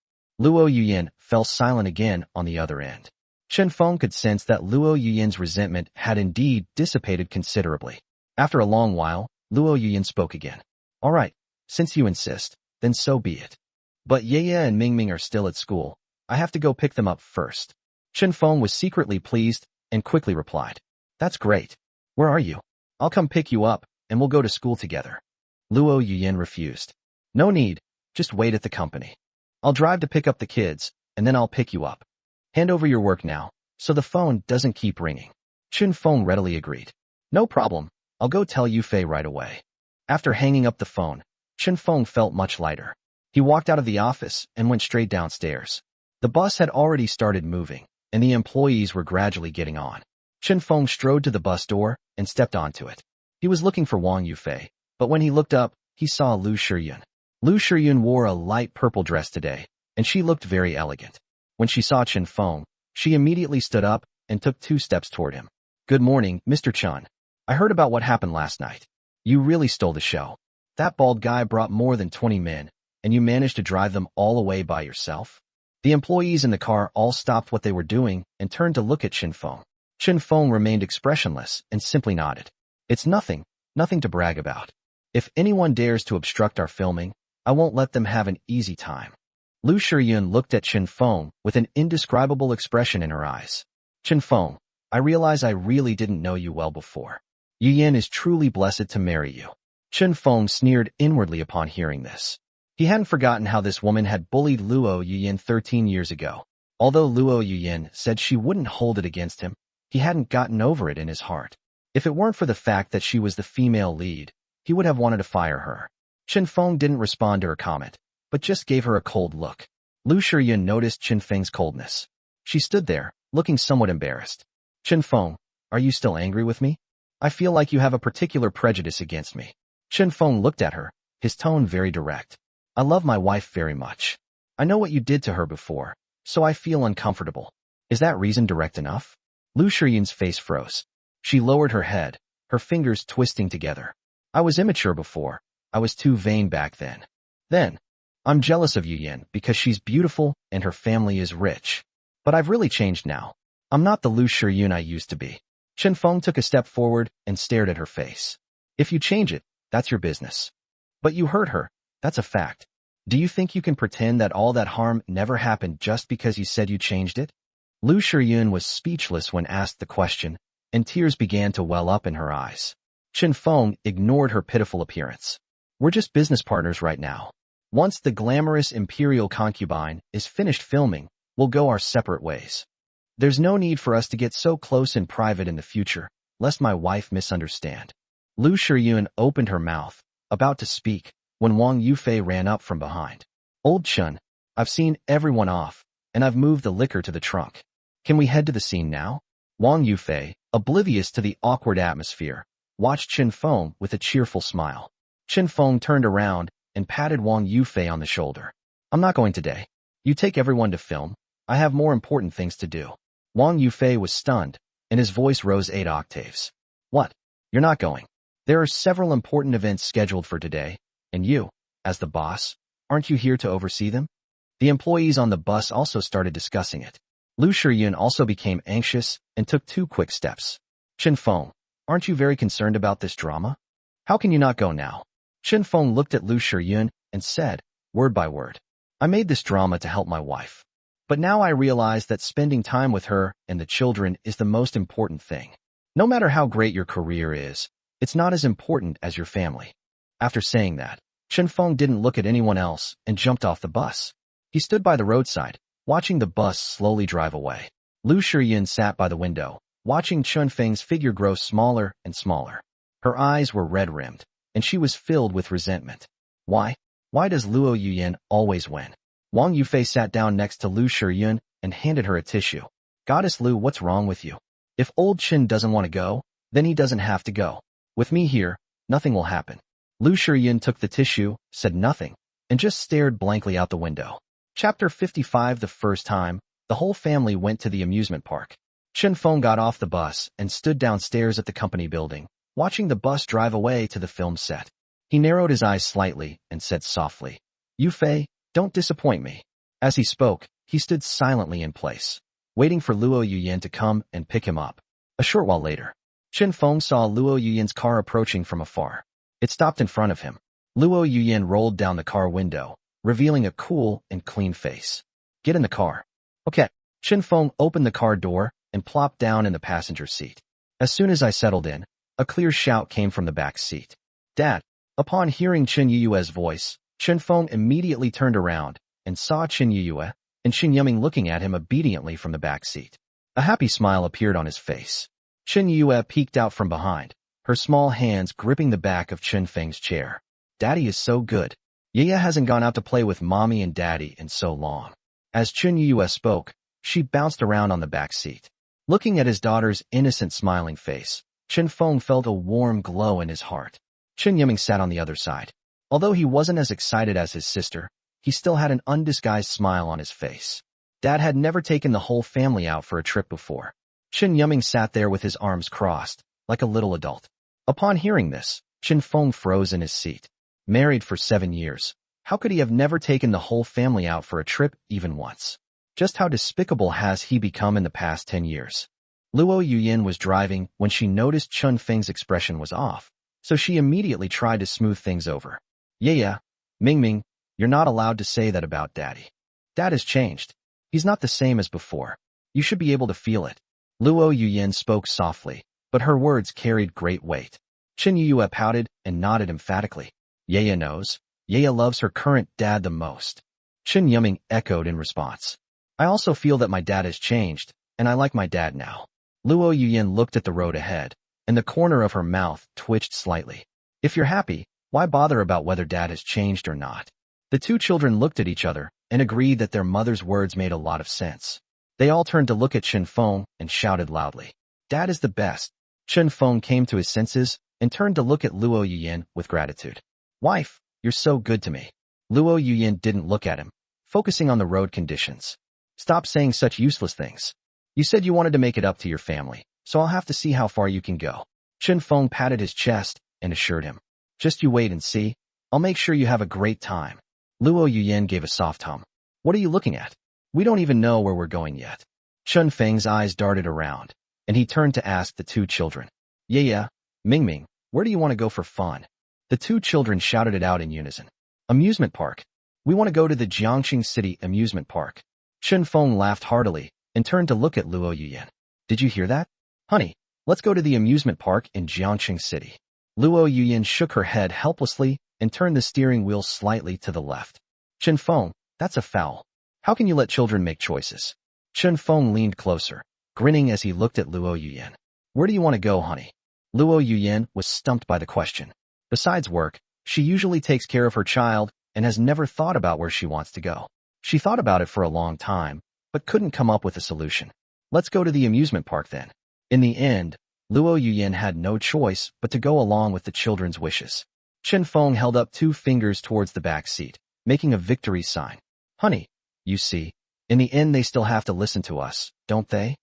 Luo Yuyan fell silent again on the other end. Chen Feng could sense that Luo Yuyan's resentment had indeed dissipated considerably. After a long while, Luo Yuyan spoke again. All right, since you insist, then so be it. But Yaya and Mingming are still at school. I have to go pick them up first. Chen Feng was secretly pleased and quickly replied. That's great. Where are you? I'll come pick you up, and we'll go to school together. Luo Yuyan refused. No need, just wait at the company. I'll drive to pick up the kids, and then I'll pick you up. Hand over your work now, so the phone doesn't keep ringing. Chen Feng readily agreed. No problem, I'll go tell Yufei right away. After hanging up the phone, Chen Feng felt much lighter. He walked out of the office and went straight downstairs. The bus had already started moving, and the employees were gradually getting on. Chen Feng strode to the bus door and stepped onto it. He was looking for Wang Yufei, but when he looked up, he saw Lu Shiyun. Lu Shiyun wore a light purple dress today, and she looked very elegant. When she saw Chen Feng, she immediately stood up and took 2 steps toward him. Good morning, Mr. Chen. I heard about what happened last night. You really stole the show. That bald guy brought more than 20 men, and you managed to drive them all away by yourself? The employees in the car all stopped what they were doing and turned to look at Chen Feng. Chen Feng remained expressionless and simply nodded. It's nothing to brag about. If anyone dares to obstruct our filming, I won't let them have an easy time. Lu Shiyun looked at Chen Feng with an indescribable expression in her eyes. Chen Feng, I realize I really didn't know you well before. Yuyan is truly blessed to marry you. Chen Feng sneered inwardly upon hearing this. He hadn't forgotten how this woman had bullied Luo Yuyan 13 years ago. Although Luo Yuyan said she wouldn't hold it against him, he hadn't gotten over it in his heart. If it weren't for the fact that she was the female lead, he would have wanted to fire her. Chen Feng didn't respond to her comment, but just gave her a cold look. Lu Shiyun noticed Chen Feng's coldness. She stood there, looking somewhat embarrassed. Chen Feng, are you still angry with me? I feel like you have a particular prejudice against me. Chen Feng looked at her, his tone very direct. I love my wife very much. I know what you did to her before, so I feel uncomfortable. Is that reason direct enough? Lu Shiyun's face froze. She lowered her head, her fingers twisting together. I was immature before. I was too vain back then. I'm jealous of Yuyan because she's beautiful and her family is rich. But I've really changed now. I'm not the Lu Shiyun I used to be. Chen Feng took a step forward and stared at her face. If you change it, that's your business. But you hurt her. That's a fact. Do you think you can pretend that all that harm never happened just because you said you changed it? Lu Shiyun was speechless when asked the question, and tears began to well up in her eyes. Chen Feng ignored her pitiful appearance. We're just business partners right now. Once the glamorous imperial concubine is finished filming, we'll go our separate ways. There's no need for us to get so close in private in the future, lest my wife misunderstand. Lu Shiyun opened her mouth, about to speak, when Wang Yufei ran up from behind. Old Chen, I've seen everyone off, and I've moved the liquor to the trunk. Can we head to the scene now? Wang Yufei, oblivious to the awkward atmosphere, watched Chen Feng with a cheerful smile. Chen Feng turned around and patted Wang Yufei on the shoulder. I'm not going today. You take everyone to film. I have more important things to do. Wang Yufei was stunned, and his voice rose 8 octaves. What? You're not going? There are several important events scheduled for today, and you, as the boss, aren't you here to oversee them? The employees on the bus also started discussing it. Lu Shiyun also became anxious and took 2 quick steps. Chen Feng, aren't you very concerned about this drama? How can you not go now? Chen Feng looked at Lu Shiyun and said, word by word, I made this drama to help my wife. But now I realize that spending time with her and the children is the most important thing. No matter how great your career is, it's not as important as your family. After saying that, Chen Feng didn't look at anyone else and jumped off the bus. He stood by the roadside, watching the bus slowly drive away. Lu Shiyun sat by the window, watching Chen Feng's figure grow smaller and smaller. Her eyes were red-rimmed, and she was filled with resentment. Why? Why does Luo Yuyan always win? Wang Yufei sat down next to Lu Shiyun and handed her a tissue. Goddess Lu, what's wrong with you? If old Chen doesn't want to go, then he doesn't have to go. With me here, nothing will happen. Lu Shiyun took the tissue, said nothing, and just stared blankly out the window. Chapter 55. The first time, the whole family went to the amusement park. Chen Feng got off the bus and stood downstairs at the company building, watching the bus drive away to the film set. He narrowed his eyes slightly and said softly, Yufei, don't disappoint me. As he spoke, he stood silently in place, waiting for Luo Yuyan to come and pick him up. A short while later, Chen Feng saw Luo Yuyan's car approaching from afar. It stopped in front of him. Luo Yuyan rolled down the car window, revealing a cool and clean face. Get in the car. Okay. Chen Feng opened the car door and plopped down in the passenger seat. As soon as I settled in, a clear shout came from the back seat. Dad. Upon hearing Chen Yue's voice, Chen Feng immediately turned around and saw Chen Yue and Chen Yuming looking at him obediently from the back seat. A happy smile appeared on his face. Chen Yue peeked out from behind, her small hands gripping the back of Chen Feng's chair. Daddy is so good. Yaya hasn't gone out to play with mommy and daddy in so long. As Chen Yue spoke, she bounced around on the back seat. Looking at his daughter's innocent smiling face, Chen Feng felt a warm glow in his heart. Chen Yuming sat on the other side. Although he wasn't as excited as his sister, he still had an undisguised smile on his face. Dad had never taken the whole family out for a trip before. Chen Yuming sat there with his arms crossed, like a little adult. Upon hearing this, Chen Feng froze in his seat. Married for 7 years, how could he have never taken the whole family out for a trip even once? Just how despicable has he become in the past 10 years? Luo Yuyan was driving when she noticed Chen Feng's expression was off, so she immediately tried to smooth things over. Yeah, Mingming, you're not allowed to say that about Daddy. Dad has changed. He's not the same as before. You should be able to feel it. Luo Yuyan spoke softly, but her words carried great weight. Chen Yue pouted and nodded emphatically. Yaya knows. Yaya loves her current dad the most. Chen Yuming echoed in response. I also feel that my dad has changed, and I like my dad now. Luo Yuyan looked at the road ahead, and the corner of her mouth twitched slightly. If you're happy, why bother about whether dad has changed or not? The 2 children looked at each other and agreed that their mother's words made a lot of sense. They all turned to look at Chen Feng and shouted loudly. Dad is the best. Chen Feng came to his senses and turned to look at Luo Yuyan with gratitude. Wife, you're so good to me. Luo Yuyan didn't look at him, focusing on the road conditions. Stop saying such useless things. You said you wanted to make it up to your family, so I'll have to see how far you can go. Chen Feng patted his chest and assured him. Just you wait and see. I'll make sure you have a great time. Luo Yuyan gave a soft hum. What are you looking at? We don't even know where we're going yet. Chen Feng's eyes darted around, and he turned to ask the two children. Yeah, Mingming, where do you want to go for fun? The two children shouted it out in unison. Amusement park. We want to go to the Jiangxing City amusement park. Chen Feng laughed heartily and turned to look at Luo Yuyan. Did you hear that? Honey, let's go to the amusement park in Jiangxing City. Luo Yuyan shook her head helplessly and turned the steering wheel slightly to the left. Chen Feng, that's a foul. How can you let children make choices? Chen Feng leaned closer, grinning as he looked at Luo Yuyan. Where do you want to go, honey? Luo Yuyan was stumped by the question. Besides work, she usually takes care of her child and has never thought about where she wants to go. She thought about it for a long time, but couldn't come up with a solution. Let's go to the amusement park then. In the end, Luo Yuyan had no choice but to go along with the children's wishes. Chen Feng held up 2 fingers towards the back seat, making a victory sign. Honey, you see, in the end they still have to listen to us, don't they?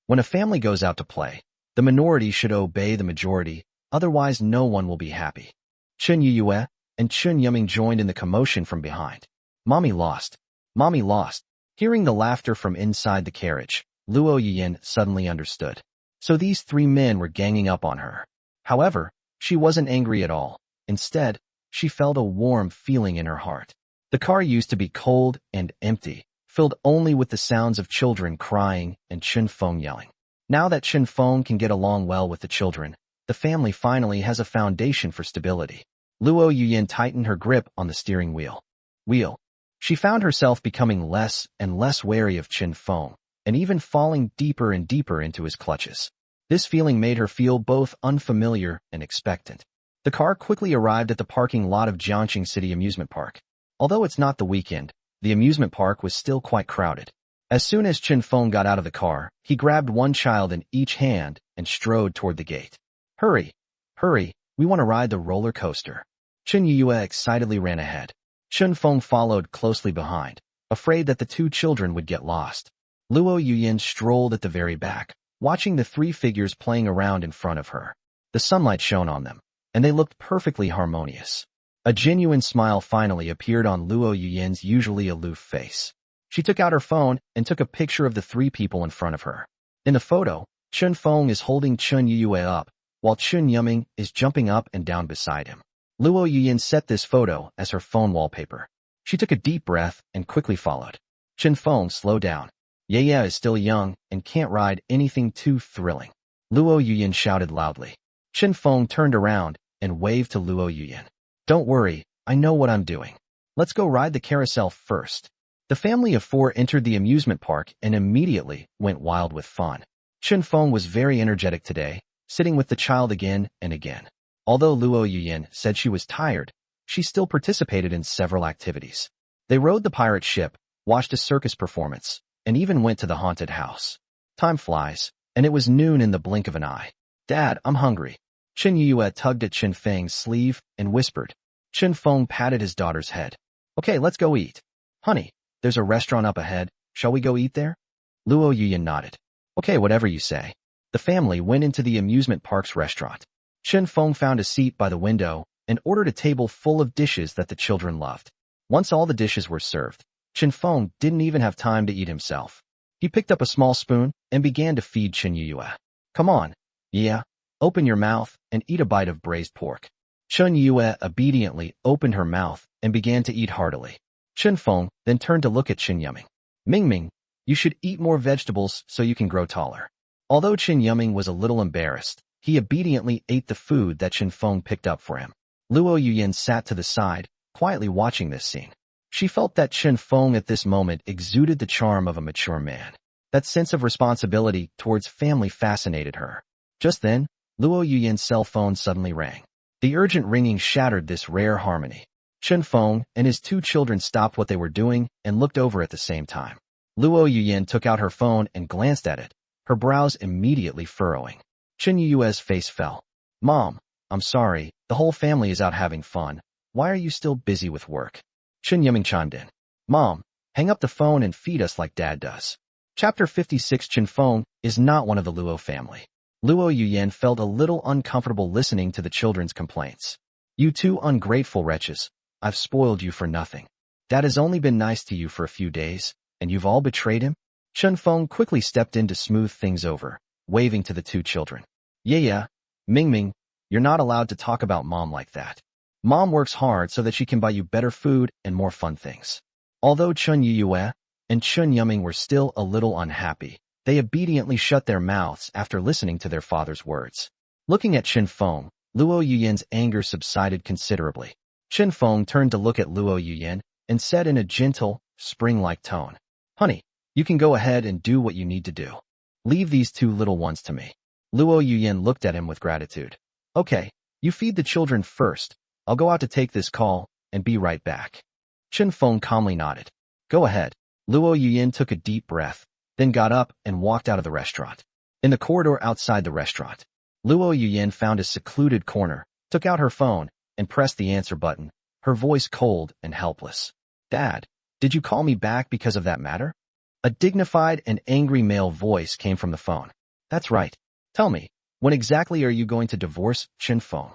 When a family goes out to play, the minority should obey the majority, otherwise no one will be happy. Chen Yuyue and Chen Yuming joined in the commotion from behind. Mommy lost. Mommy lost. Hearing the laughter from inside the carriage, Luo Yuyan suddenly understood. So these 3 men were ganging up on her. However, she wasn't angry at all. Instead, she felt a warm feeling in her heart. The car used to be cold and empty, filled only with the sounds of children crying and Chen Feng yelling. Now that Chen Feng can get along well with the children, the family finally has a foundation for stability. Luo Yuyan tightened her grip on the steering wheel. She found herself becoming less and less wary of Chen Feng, and even falling deeper and deeper into his clutches. This feeling made her feel both unfamiliar and expectant. The car quickly arrived at the parking lot of Jiangxing City Amusement Park. Although it's not the weekend, the amusement park was still quite crowded. As soon as Chen Feng got out of the car, he grabbed one child in each hand and strode toward the gate. Hurry, we want to ride the roller coaster. Chen Yuyue excitedly ran ahead. Chen Feng followed closely behind, afraid that the 2 children would get lost. Luo Yuyan strolled at the very back, watching the 3 figures playing around in front of her. The sunlight shone on them, and they looked perfectly harmonious. A genuine smile finally appeared on Luo Yuyan's usually aloof face. She took out her phone and took a picture of the 3 people in front of her. In the photo, Chen Feng is holding Chen Yuyue up, while Chen Yuming is jumping up and down beside him. Luo Yuyan set this photo as her phone wallpaper. She took a deep breath and quickly followed. Chen Feng, slow down. Yaya is still young and can't ride anything too thrilling. Luo Yuyan shouted loudly. Chen Feng turned around and waved to Luo Yuyan. Don't worry, I know what I'm doing. Let's go ride the carousel first. The family of 4 entered the amusement park and immediately went wild with fun. Chen Feng was very energetic today, sitting with the child again and again. Although Luo Yuyan said she was tired, she still participated in several activities. They rode the pirate ship, watched a circus performance, and even went to the haunted house. Time flies, and it was noon in the blink of an eye. Dad, I'm hungry. Chen Yuyue tugged at Chen Feng's sleeve and whispered. Chen Feng patted his daughter's head. Okay, let's go eat. Honey, there's a restaurant up ahead. Shall we go eat there? Luo Yuyan nodded. Okay, whatever you say. The family went into the amusement park's restaurant. Chen Feng found a seat by the window and ordered a table full of dishes that the children loved. Once all the dishes were served, Chen Feng didn't even have time to eat himself. He picked up a small spoon and began to feed Chen Yuyue. Come on, yeah, open your mouth and eat a bite of braised pork. Chen Yuyue obediently opened her mouth and began to eat heartily. Chen Feng then turned to look at Chen Yuming. Mingming, you should eat more vegetables so you can grow taller. Although Chen Yuming was a little embarrassed, he obediently ate the food that Chen Feng picked up for him. Luo Yuyan sat to the side, quietly watching this scene. She felt that Chen Feng at this moment exuded the charm of a mature man. That sense of responsibility towards family fascinated her. Just then, Luo Yuyan's cell phone suddenly rang. The urgent ringing shattered this rare harmony. Chen Feng and his 2 children stopped what they were doing and looked over at the same time. Luo Yuyan took out her phone and glanced at it, her brows immediately furrowing. Chen Yuyue's face fell. Mom, I'm sorry, the whole family is out having fun. Why are you still busy with work? Chen Yuming chimed in. Mom, hang up the phone and feed us like Dad does. Chapter 56. Chen Feng is not one of the Luo family. Luo Yuyan felt a little uncomfortable listening to the children's complaints. You 2 ungrateful wretches, I've spoiled you for nothing. Dad has only been nice to you for a few days, and you've all betrayed him? Chen Feng quickly stepped in to smooth things over, waving to the two children. Yeah, Ming, you're not allowed to talk about mom like that. Mom works hard so that she can buy you better food and more fun things. Although Chen Yue and Chen Yuming were still a little unhappy, they obediently shut their mouths after listening to their father's words. Looking at Chen Feng, Luo Yuyan's anger subsided considerably. Chen Feng turned to look at Luo Yuyan and said in a gentle, spring-like tone, "Honey, you can go ahead and do what you need to do. Leave these two little ones to me." Luo Yuyan looked at him with gratitude. "Okay, you feed the children first. I'll go out to take this call and be right back." Chen Feng calmly nodded. "Go ahead." Luo Yuyan took a deep breath, then got up and walked out of the restaurant. In the corridor outside the restaurant, Luo Yuyan found a secluded corner, took out her phone, and pressed the answer button, her voice cold and helpless. "Dad, did you call me back because of that matter?" A dignified and angry male voice came from the phone. "That's right. Tell me, when exactly are you going to divorce Chen Feng?"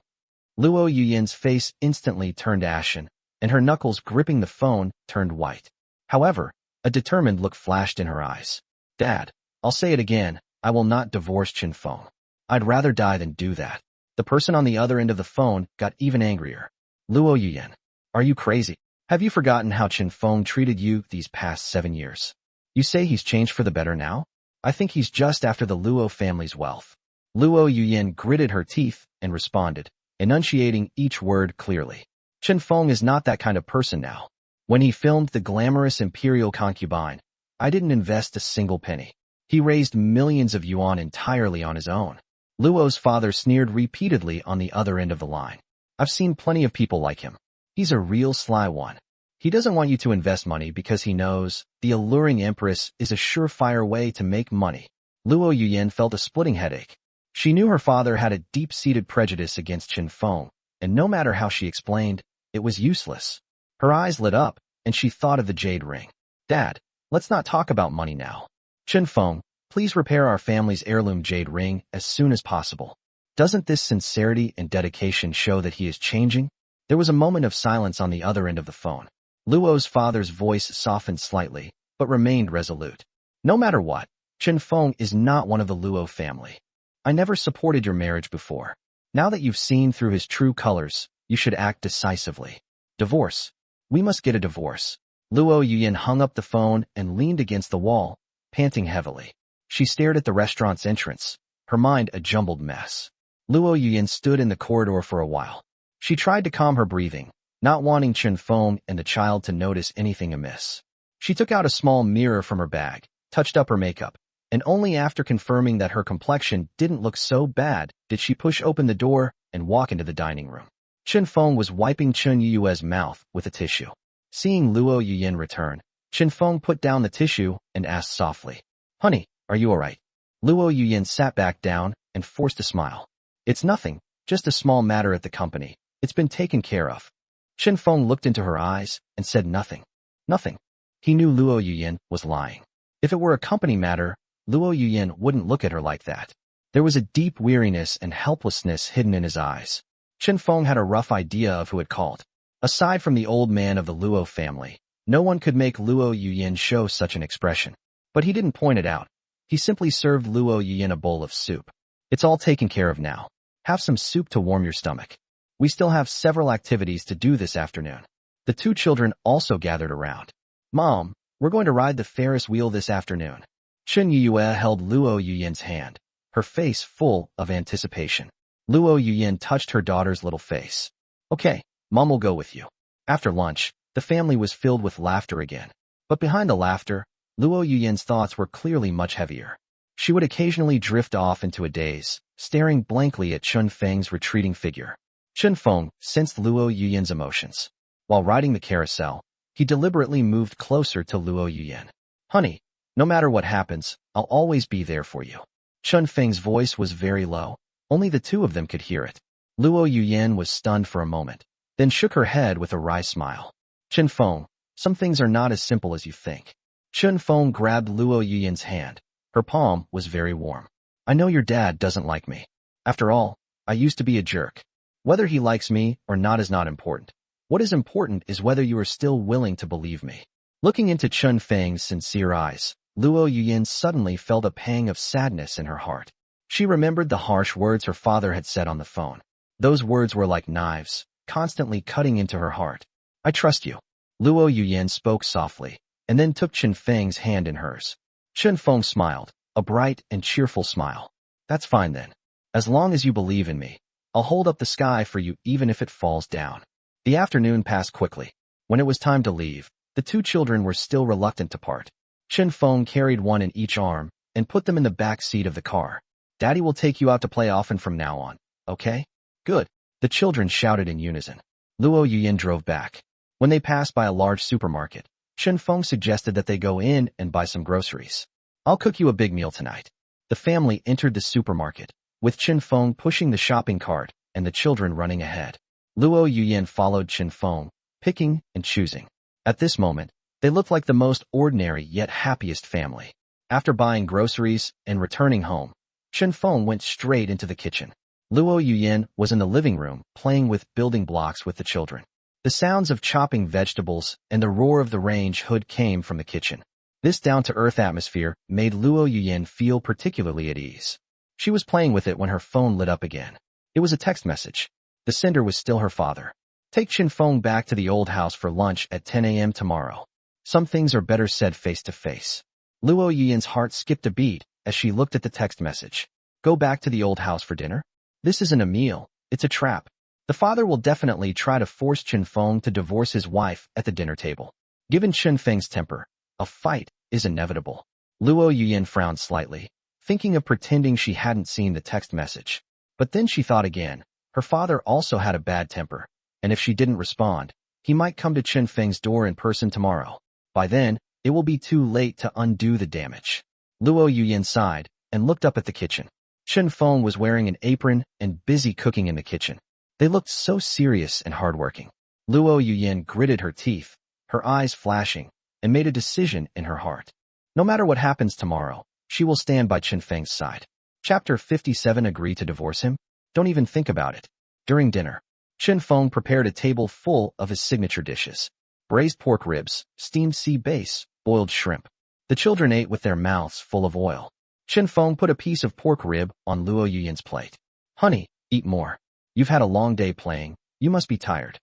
Luo Yuyan's face instantly turned ashen, and her knuckles gripping the phone turned white. However, a determined look flashed in her eyes. "Dad, I'll say it again, I will not divorce Chen Feng. I'd rather die than do that." The person on the other end of the phone got even angrier. "Luo Yuyan, are you crazy? Have you forgotten how Chen Feng treated you these past 7 years? You say he's changed for the better now? I think he's just after the Luo family's wealth." Luo Yuyan gritted her teeth and responded, enunciating each word clearly. "Chen Feng is not that kind of person now. When he filmed The Glamorous Imperial Concubine, I didn't invest a single penny. He raised millions of yuan entirely on his own." Luo's father sneered repeatedly on the other end of the line. "I've seen plenty of people like him. He's a real sly one. He doesn't want you to invest money because he knows the alluring empress is a surefire way to make money." Luo Yuyan felt a splitting headache. She knew her father had a deep-seated prejudice against Chen Feng, and no matter how she explained, it was useless. Her eyes lit up, and she thought of the jade ring. "Dad, let's not talk about money now. Chen Feng, please repair our family's heirloom jade ring as soon as possible. Doesn't this sincerity and dedication show that he is changing?" There was a moment of silence on the other end of the phone. Luo's father's voice softened slightly, but remained resolute. "No matter what, Chen Feng is not one of the Luo family. I never supported your marriage before. Now that you've seen through his true colors, you should act decisively. Divorce. We must get a divorce." Luo Yuyan hung up the phone and leaned against the wall, panting heavily. She stared at the restaurant's entrance, her mind a jumbled mess. Luo Yuyan stood in the corridor for a while. She tried to calm her breathing, not wanting Chen Feng and the child to notice anything amiss. She took out a small mirror from her bag, touched up her makeup, and only after confirming that her complexion didn't look so bad did she push open the door and walk into the dining room. Chen Feng was wiping Chen Yue's mouth with a tissue. Seeing Luo Yuyan return, Chen Feng put down the tissue and asked softly, "Honey, are you alright?" Luo Yuyan sat back down and forced a smile. "It's nothing, just a small matter at the company. It's been taken care of." Chen Feng looked into her eyes and said nothing. Nothing. He knew Luo Yuyan was lying. If it were a company matter, Luo Yuyan wouldn't look at her like that. There was a deep weariness and helplessness hidden in his eyes. Chen Feng had a rough idea of who had called. Aside from the old man of the Luo family, no one could make Luo Yuyan show such an expression. But he didn't point it out. He simply served Luo Yuyan a bowl of soup. "It's all taken care of now. Have some soup to warm your stomach. We still have several activities to do this afternoon." The two children also gathered around. "Mom, we're going to ride the Ferris wheel this afternoon." Chen Yue held Luo Yuyan's hand, her face full of anticipation. Luo Yuyan touched her daughter's little face. "Okay, Mom will go with you." After lunch, the family was filled with laughter again. But behind the laughter, Luo Yuyan's thoughts were clearly much heavier. She would occasionally drift off into a daze, staring blankly at Chen Feng's retreating figure. Chen Feng sensed Luo Yuyan's emotions. While riding the carousel, he deliberately moved closer to Luo Yuyan. "Honey, no matter what happens, I'll always be there for you." Chen Feng's voice was very low. Only the two of them could hear it. Luo Yuyan was stunned for a moment, then shook her head with a wry smile. "Chen Feng, some things are not as simple as you think." Chen Feng grabbed Luo Yuyan's hand. Her palm was very warm. "I know your dad doesn't like me. After all, I used to be a jerk. Whether he likes me or not is not important. What is important is whether you are still willing to believe me." Looking into Chen Feng's sincere eyes, Luo Yuyin suddenly felt a pang of sadness in her heart. She remembered the harsh words her father had said on the phone. Those words were like knives, constantly cutting into her heart. I trust you. Luo Yuyin spoke softly, and then took Chen Feng's hand in hers. Chen Feng smiled, a bright and cheerful smile. That's fine then. As long as you believe in me, I'll hold up the sky for you even if it falls down. The afternoon passed quickly. When it was time to leave, the two children were still reluctant to part. Chen Feng carried one in each arm and put them in the back seat of the car. Daddy will take you out to play often from now on, okay? Good. The children shouted in unison. Luo Yuyin drove back. When they passed by a large supermarket, Chen Feng suggested that they go in and buy some groceries. I'll cook you a big meal tonight. The family entered the supermarket, with Chen Feng pushing the shopping cart and the children running ahead. Luo Yuyin followed Chen Feng, picking and choosing. At this moment, they looked like the most ordinary yet happiest family. After buying groceries and returning home, Chen Feng went straight into the kitchen. Luo Yuyin was in the living room playing with building blocks with the children. The sounds of chopping vegetables and the roar of the range hood came from the kitchen. This down-to-earth atmosphere made Luo Yuyin feel particularly at ease. She was playing with it when her phone lit up again. It was a text message. The sender was still her father. Take Chen Feng back to the old house for lunch at 10 a.m. tomorrow. Some things are better said face to face. Luo Yuyin's heart skipped a beat as she looked at the text message. Go back to the old house for dinner? This isn't a meal, it's a trap. The father will definitely try to force Chen Feng to divorce his wife at the dinner table. Given Chen Feng's temper, a fight is inevitable. Luo Yuyin frowned slightly, thinking of pretending she hadn't seen the text message. But then she thought again. Her father also had a bad temper, and if she didn't respond, he might come to Chen Feng's door in person tomorrow. By then, it will be too late to undo the damage. Luo Yuyin sighed and looked up at the kitchen. Chen Feng was wearing an apron and busy cooking in the kitchen. They looked so serious and hardworking. Luo Yuyin gritted her teeth, her eyes flashing, and made a decision in her heart. No matter what happens tomorrow, she will stand by Chen Feng's side. Chapter 57. Agree to divorce him? Don't even think about it. During dinner, Chen Feng prepared a table full of his signature dishes. Braised pork ribs, steamed sea bass, boiled shrimp. The children ate with their mouths full of oil. Chen Feng put a piece of pork rib on Luo Yuyin's plate. Honey, eat more. You've had a long day playing. You must be tired.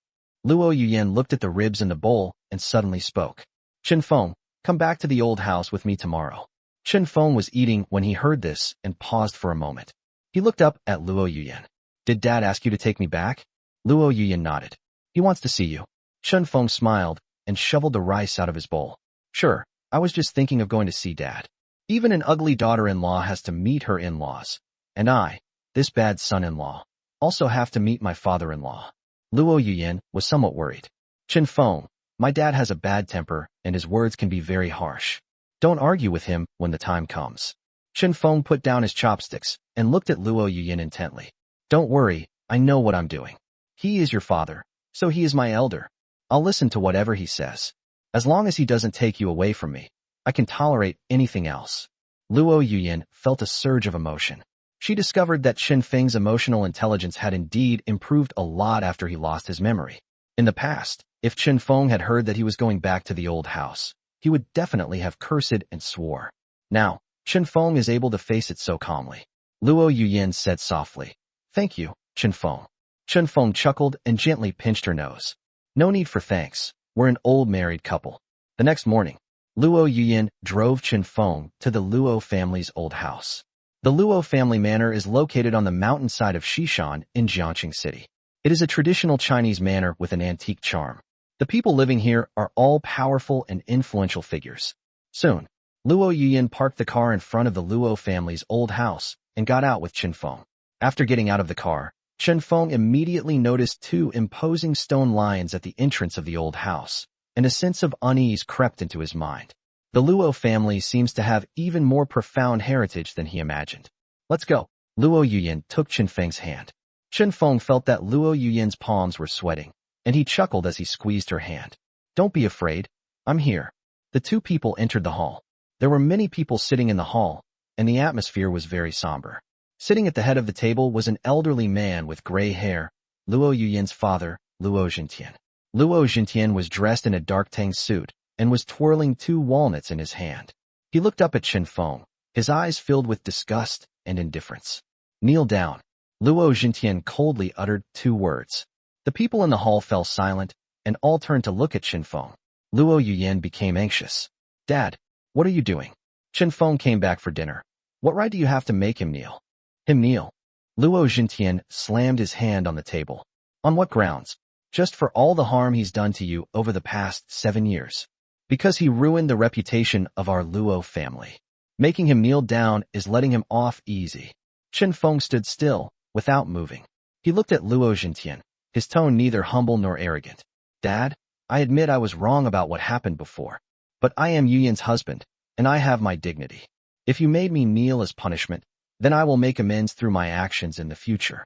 Luo Yuyin looked at the ribs in the bowl and suddenly spoke. Chen Feng, come back to the old house with me tomorrow. Chen Feng was eating when he heard this and paused for a moment. He looked up at Luo Yuyin. Did Dad ask you to take me back? Luo Yuyin nodded. He wants to see you. Chen Feng smiled and shoveled the rice out of his bowl. Sure, I was just thinking of going to see Dad. Even an ugly daughter-in-law has to meet her in-laws. And I, this bad son-in-law, also have to meet my father-in-law. Luo Yuyin was somewhat worried. Chen Feng, my dad has a bad temper and his words can be very harsh. Don't argue with him when the time comes. Chen Feng put down his chopsticks and looked at Luo Yuyin intently. Don't worry, I know what I'm doing. He is your father, so he is my elder. I'll listen to whatever he says. As long as he doesn't take you away from me, I can tolerate anything else. Luo Yuyin felt a surge of emotion. She discovered that Chen Feng's emotional intelligence had indeed improved a lot after he lost his memory. In the past, if Chen Feng had heard that he was going back to the old house, he would definitely have cursed and swore. Now, Chen Feng is able to face it so calmly. Luo Yuyin said softly, Thank you, Chen Feng. Chen Feng chuckled and gently pinched her nose. No need for thanks, we're an old married couple. The next morning, Luo Yuyin drove Chen Feng to the Luo family's old house. The Luo family manor is located on the mountainside of Xishan in Jiangqing City. It is a traditional Chinese manor with an antique charm. The people living here are all powerful and influential figures. Soon, Luo Yuyin parked the car in front of the Luo family's old house and got out with Chen Feng. After getting out of the car, Chen Feng immediately noticed two imposing stone lions at the entrance of the old house, and a sense of unease crept into his mind. The Luo family seems to have even more profound heritage than he imagined. Let's go. Luo Yuyin took Chen Feng's hand. Chen Feng felt that Luo Yuyin's palms were sweating, and he chuckled as he squeezed her hand. Don't be afraid. I'm here. The two people entered the hall. There were many people sitting in the hall, and the atmosphere was very somber. Sitting at the head of the table was an elderly man with gray hair, Luo Yuyin's father, Luo Zhentian. Luo Zhentian was dressed in a dark tang suit, and was twirling two walnuts in his hand. He looked up at Chen Feng, his eyes filled with disgust and indifference. Kneel down. Luo Jintian coldly uttered 2 words. The people in the hall fell silent, and all turned to look at Chen Feng. Luo Yuyan became anxious. Dad, what are you doing? Chen Feng came back for dinner. What right do you have to make him kneel? Him kneel? Luo Jintian slammed his hand on the table. On what grounds? Just for all the harm he's done to you over the past 7 years. Because he ruined the reputation of our Luo family. Making him kneel down is letting him off easy. Chen Feng stood still, without moving. He looked at Luo Jintian, his tone neither humble nor arrogant. Dad, I admit I was wrong about what happened before. But I am Yuyan's husband, and I have my dignity. If you made me kneel as punishment, then I will make amends through my actions in the future.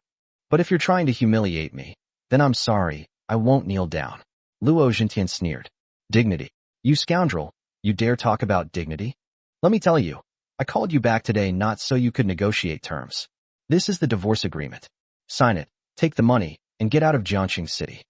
But if you're trying to humiliate me, then I'm sorry, I won't kneel down. Luo Jintian sneered. Dignity. You scoundrel, you dare talk about dignity? Let me tell you, I called you back today not so you could negotiate terms. This is the divorce agreement. Sign it, take the money, and get out of Jiangqing City.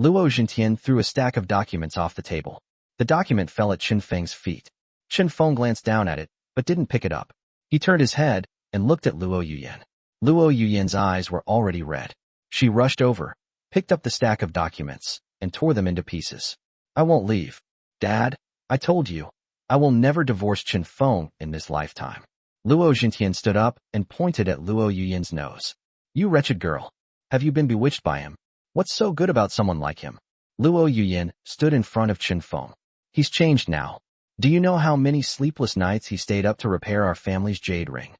Luo Jintian threw a stack of documents off the table. The document fell at Chen Feng's feet. Chen Feng glanced down at it, but didn't pick it up. He turned his head and looked at Luo Yuyan. Luo Yuyan's eyes were already red. She rushed over, picked up the stack of documents, and tore them into pieces. I won't leave. Dad, I told you, I will never divorce Chen Feng in this lifetime. Luo Jintian stood up and pointed at Luo Yuyan's nose. You wretched girl. Have you been bewitched by him? What's so good about someone like him? Luo Yuyan stood in front of Chen Feng. He's changed now. Do you know how many sleepless nights he stayed up to repair our family's jade ring?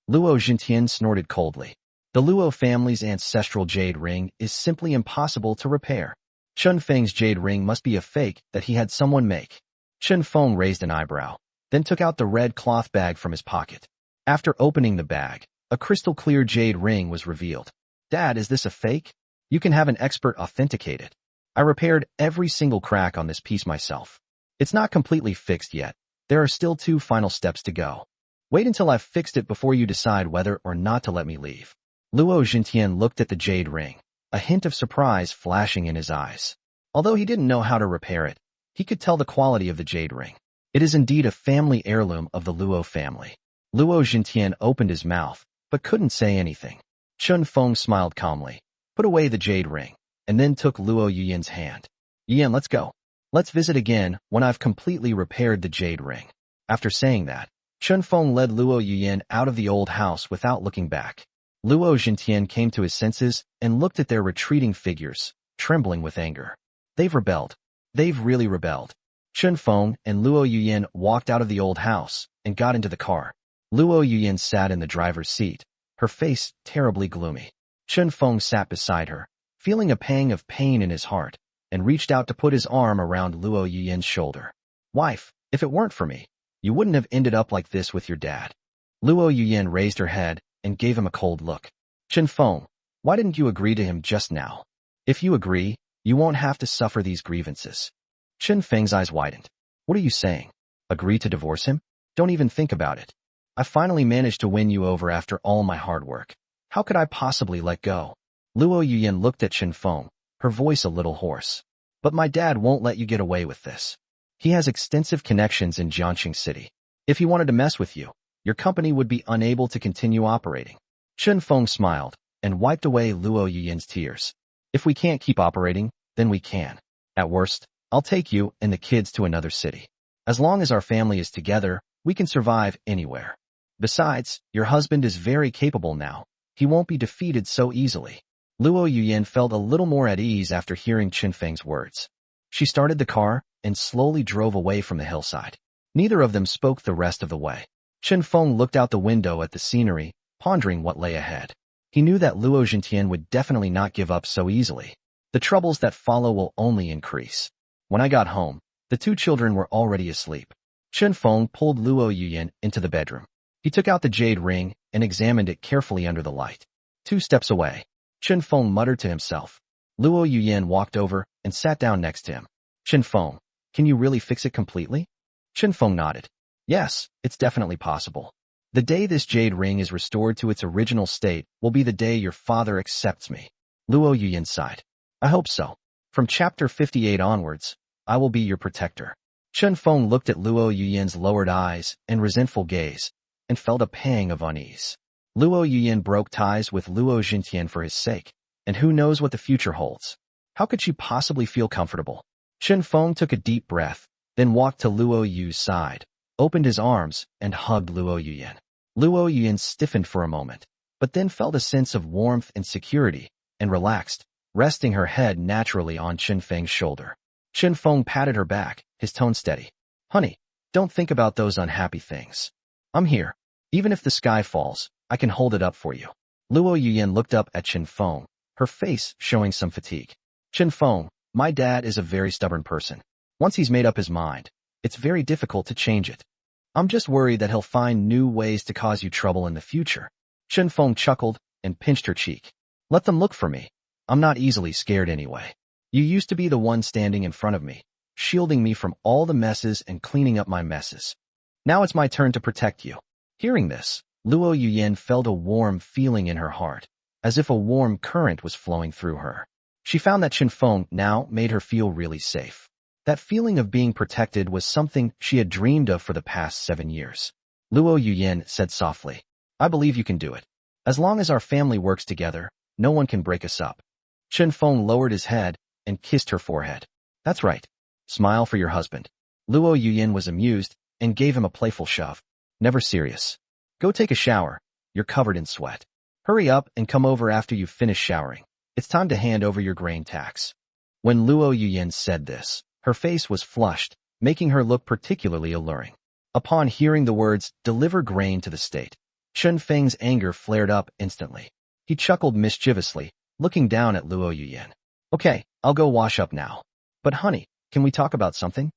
Luo Jintian snorted coldly. The Luo family's ancestral jade ring is simply impossible to repair. Chen Feng's jade ring must be a fake that he had someone make. Chen Feng raised an eyebrow, then took out the red cloth bag from his pocket. After opening the bag, a crystal-clear jade ring was revealed. Dad, is this a fake? You can have an expert authenticate it. I repaired every single crack on this piece myself. It's not completely fixed yet. There are still 2 final steps to go. Wait until I've fixed it before you decide whether or not to let me leave. Luo Jintian looked at the jade ring, a hint of surprise flashing in his eyes. Although he didn't know how to repair it, he could tell the quality of the jade ring. It is indeed a family heirloom of the Luo family. Luo Jintian opened his mouth, but couldn't say anything. Chen Feng smiled calmly, put away the jade ring, and then took Luo Yuyan's hand. Yuyan, let's go. Let's visit again when I've completely repaired the jade ring. After saying that, Chen Feng led Luo Yuyan out of the old house without looking back. Luo Jintian came to his senses and looked at their retreating figures, trembling with anger. They've rebelled. They've really rebelled. Chen Feng and Luo Yuyan walked out of the old house and got into the car. Luo Yuyan sat in the driver's seat, her face terribly gloomy. Chen Feng sat beside her, feeling a pang of pain in his heart, and reached out to put his arm around Luo Yuyan's shoulder. Wife, if it weren't for me, you wouldn't have ended up like this with your dad. Luo Yuyan raised her head and gave him a cold look. Chen Feng, why didn't you agree to him just now? If you agree, you won't have to suffer these grievances. Chen Feng's eyes widened. What are you saying? Agree to divorce him? Don't even think about it. I finally managed to win you over after all my hard work. How could I possibly let go? Luo Yuyan looked at Chen Feng, her voice a little hoarse. But my dad won't let you get away with this. He has extensive connections in Jiangqing City. If he wanted to mess with you, your company would be unable to continue operating. Chen Feng smiled and wiped away Luo Yuyan's tears. If we can't keep operating, then we can. At worst, I'll take you and the kids to another city. As long as our family is together, we can survive anywhere. Besides, your husband is very capable now. He won't be defeated so easily. Luo Yuyan felt a little more at ease after hearing Chen Feng's words. She started the car and slowly drove away from the hillside. Neither of them spoke the rest of the way. Chen Feng looked out the window at the scenery, pondering what lay ahead. He knew that Luo Jintian would definitely not give up so easily. The troubles that follow will only increase. When I got home, the 2 children were already asleep. Chen Feng pulled Luo Yuyan into the bedroom. He took out the jade ring and examined it carefully under the light. 2 steps away, Chen Feng muttered to himself. Luo Yuyan walked over and sat down next to him. Chen Feng, can you really fix it completely? Chen Feng nodded. Yes, it's definitely possible. The day this jade ring is restored to its original state will be the day your father accepts me. Luo Yuyan sighed. I hope so. From chapter 58 onwards, I will be your protector. Chen Feng looked at Luo Yuyan's lowered eyes and resentful gaze, and felt a pang of unease. Luo Yuyan broke ties with Luo Xintian for his sake, and who knows what the future holds. How could she possibly feel comfortable? Chen Feng took a deep breath, then walked to Luo Yu's side, opened his arms, and hugged Luo Yuyan. Luo Yuyan stiffened for a moment, but then felt a sense of warmth and security, and relaxed, resting her head naturally on Chen Feng's shoulder. Chen Feng patted her back, his tone steady. Honey, don't think about those unhappy things. I'm here. Even if the sky falls, I can hold it up for you. Luo Yuyan looked up at Chen Feng, her face showing some fatigue. Chen Feng, my dad is a very stubborn person. Once he's made up his mind, it's very difficult to change it. I'm just worried that he'll find new ways to cause you trouble in the future. Chen Feng chuckled and pinched her cheek. Let them look for me. I'm not easily scared anyway. You used to be the one standing in front of me, shielding me from all the messes and cleaning up my messes. Now it's my turn to protect you. Hearing this, Luo Yuyan felt a warm feeling in her heart, as if a warm current was flowing through her. She found that Chen Feng now made her feel really safe. That feeling of being protected was something she had dreamed of for the past 7 years. Luo Yuyan said softly, I believe you can do it. As long as our family works together, no one can break us up. Chen Feng lowered his head and kissed her forehead. That's right. Smile for your husband. Luo Yuyan was amused and gave him a playful shove. Never serious. Go take a shower. You're covered in sweat. Hurry up and come over after you've finished showering. It's time to hand over your grain tax. When Luo Yuyan said this, her face was flushed, making her look particularly alluring. Upon hearing the words, deliver grain to the state, Chen Feng's anger flared up instantly. He chuckled mischievously, looking down at Luo Yuyan. Okay, I'll go wash up now. But honey, can we talk about something?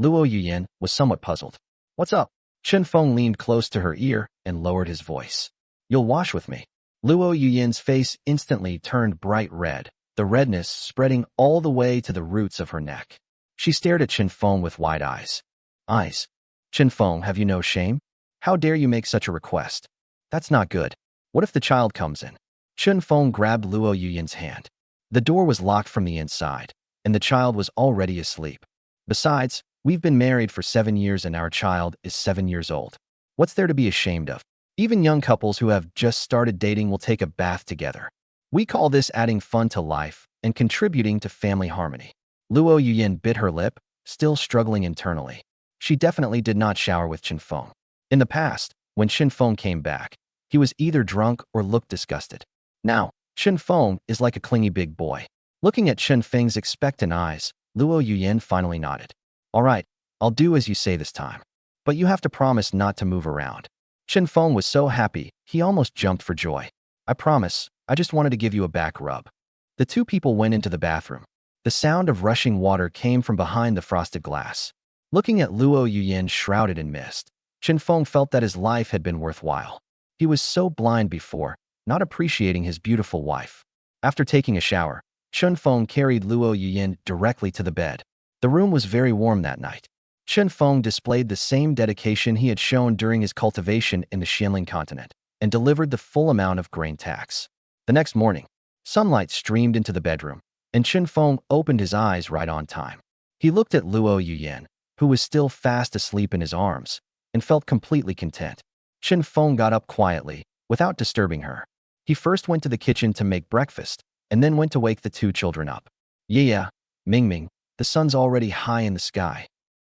Luo Yuyan was somewhat puzzled. What's up? Chen Feng leaned close to her ear and lowered his voice. You'll wash with me. Luo Yuyan's face instantly turned bright red, the redness spreading all the way to the roots of her neck. She stared at Chen Feng with wide eyes. Eyes. Chen Feng, have you no shame? How dare you make such a request? That's not good. What if the child comes in? Chen Feng grabbed Luo Yuyan's hand. The door was locked from the inside, and the child was already asleep. Besides, we've been married for 7 years and our child is 7 years old. What's there to be ashamed of? Even young couples who have just started dating will take a bath together. We call this adding fun to life and contributing to family harmony. Luo Yuyan bit her lip, still struggling internally. She definitely did not shower with Chen Feng. In the past, when Chen Feng came back, he was either drunk or looked disgusted. Now, Chen Feng is like a clingy big boy. Looking at Chen Feng's expectant eyes, Luo Yuyan finally nodded. All right, I'll do as you say this time. But you have to promise not to move around. Chen Feng was so happy, he almost jumped for joy. I promise, I just wanted to give you a back rub. The two people went into the bathroom. The sound of rushing water came from behind the frosted glass. Looking at Luo Yuyan shrouded in mist, Chen Feng felt that his life had been worthwhile. He was so blind before, not appreciating his beautiful wife. After taking a shower, Chen Feng carried Luo Yuyan directly to the bed. The room was very warm that night. Chen Feng displayed the same dedication he had shown during his cultivation in the Xianling continent, and delivered the full amount of grain tax. The next morning, sunlight streamed into the bedroom, and Chen Feng opened his eyes right on time. He looked at Luo Yuyan, who was still fast asleep in his arms, and felt completely content. Chen Feng got up quietly, without disturbing her. He first went to the kitchen to make breakfast, and then went to wake the two children up. Yeah, Mingming, the sun's already high in the sky.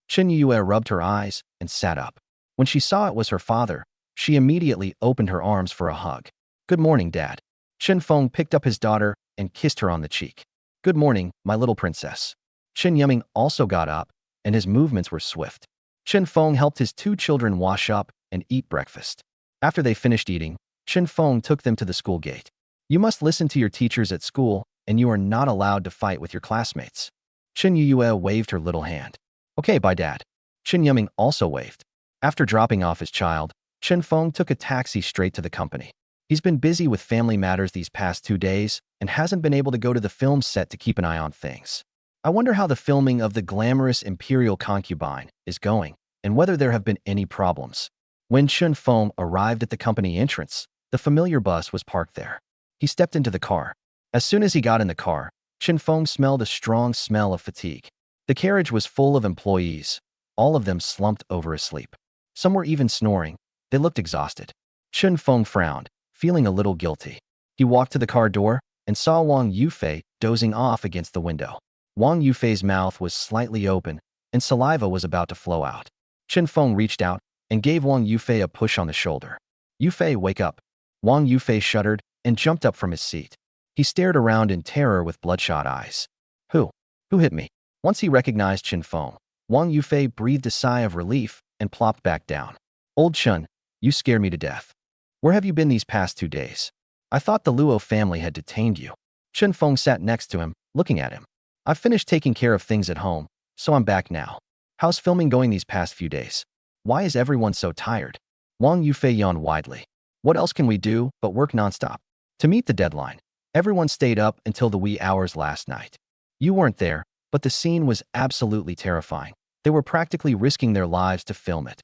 Chen Yue rubbed her eyes and sat up. When she saw it was her father, she immediately opened her arms for a hug. Good morning, Dad. Chen Feng picked up his daughter and kissed her on the cheek. Good morning, my little princess. Chen Yiming also got up, and his movements were swift. Chen Feng helped his two children wash up and eat breakfast. After they finished eating, Chen Feng took them to the school gate. You must listen to your teachers at school, and you are not allowed to fight with your classmates. Chen Yue waved her little hand. Okay, bye, Dad. Chen Yiming also waved. After dropping off his child, Chen Feng took a taxi straight to the company. He's been busy with family matters these past 2 days and hasn't been able to go to the film set to keep an eye on things. I wonder how the filming of the glamorous imperial concubine is going and whether there have been any problems. When Chen Feng arrived at the company entrance, the familiar bus was parked there. He stepped into the car. As soon as he got in the car, Chen Feng smelled a strong smell of fatigue. The carriage was full of employees, All of them slumped over asleep. Some were even snoring. They looked exhausted. Chen Feng frowned, feeling a little guilty. He walked to the car door and saw Wang Yufei dozing off against the window. Wang Yufei's mouth was slightly open, and saliva was about to flow out. Chen Feng reached out and gave Wang Yufei a push on the shoulder. "Yufei, wake up." Wang Yufei shuddered and jumped up from his seat. He stared around in terror with bloodshot eyes. Who? Who hit me?" Once he recognized Chen Feng, Wang Yufei breathed a sigh of relief and plopped back down. "Old Chen, you scare me to death. Where have you been these past 2 days? I thought the Luo family had detained you." Chen Feng sat next to him, looking at him. "I've finished taking care of things at home, so I'm back now. How's filming going these past few days? Why is everyone so tired?" Wang Yufei yawned widely. "What else can we do but work nonstop? To meet the deadline, everyone stayed up until the wee hours last night. You weren't there, but the scene was absolutely terrifying. They were practically risking their lives to film it."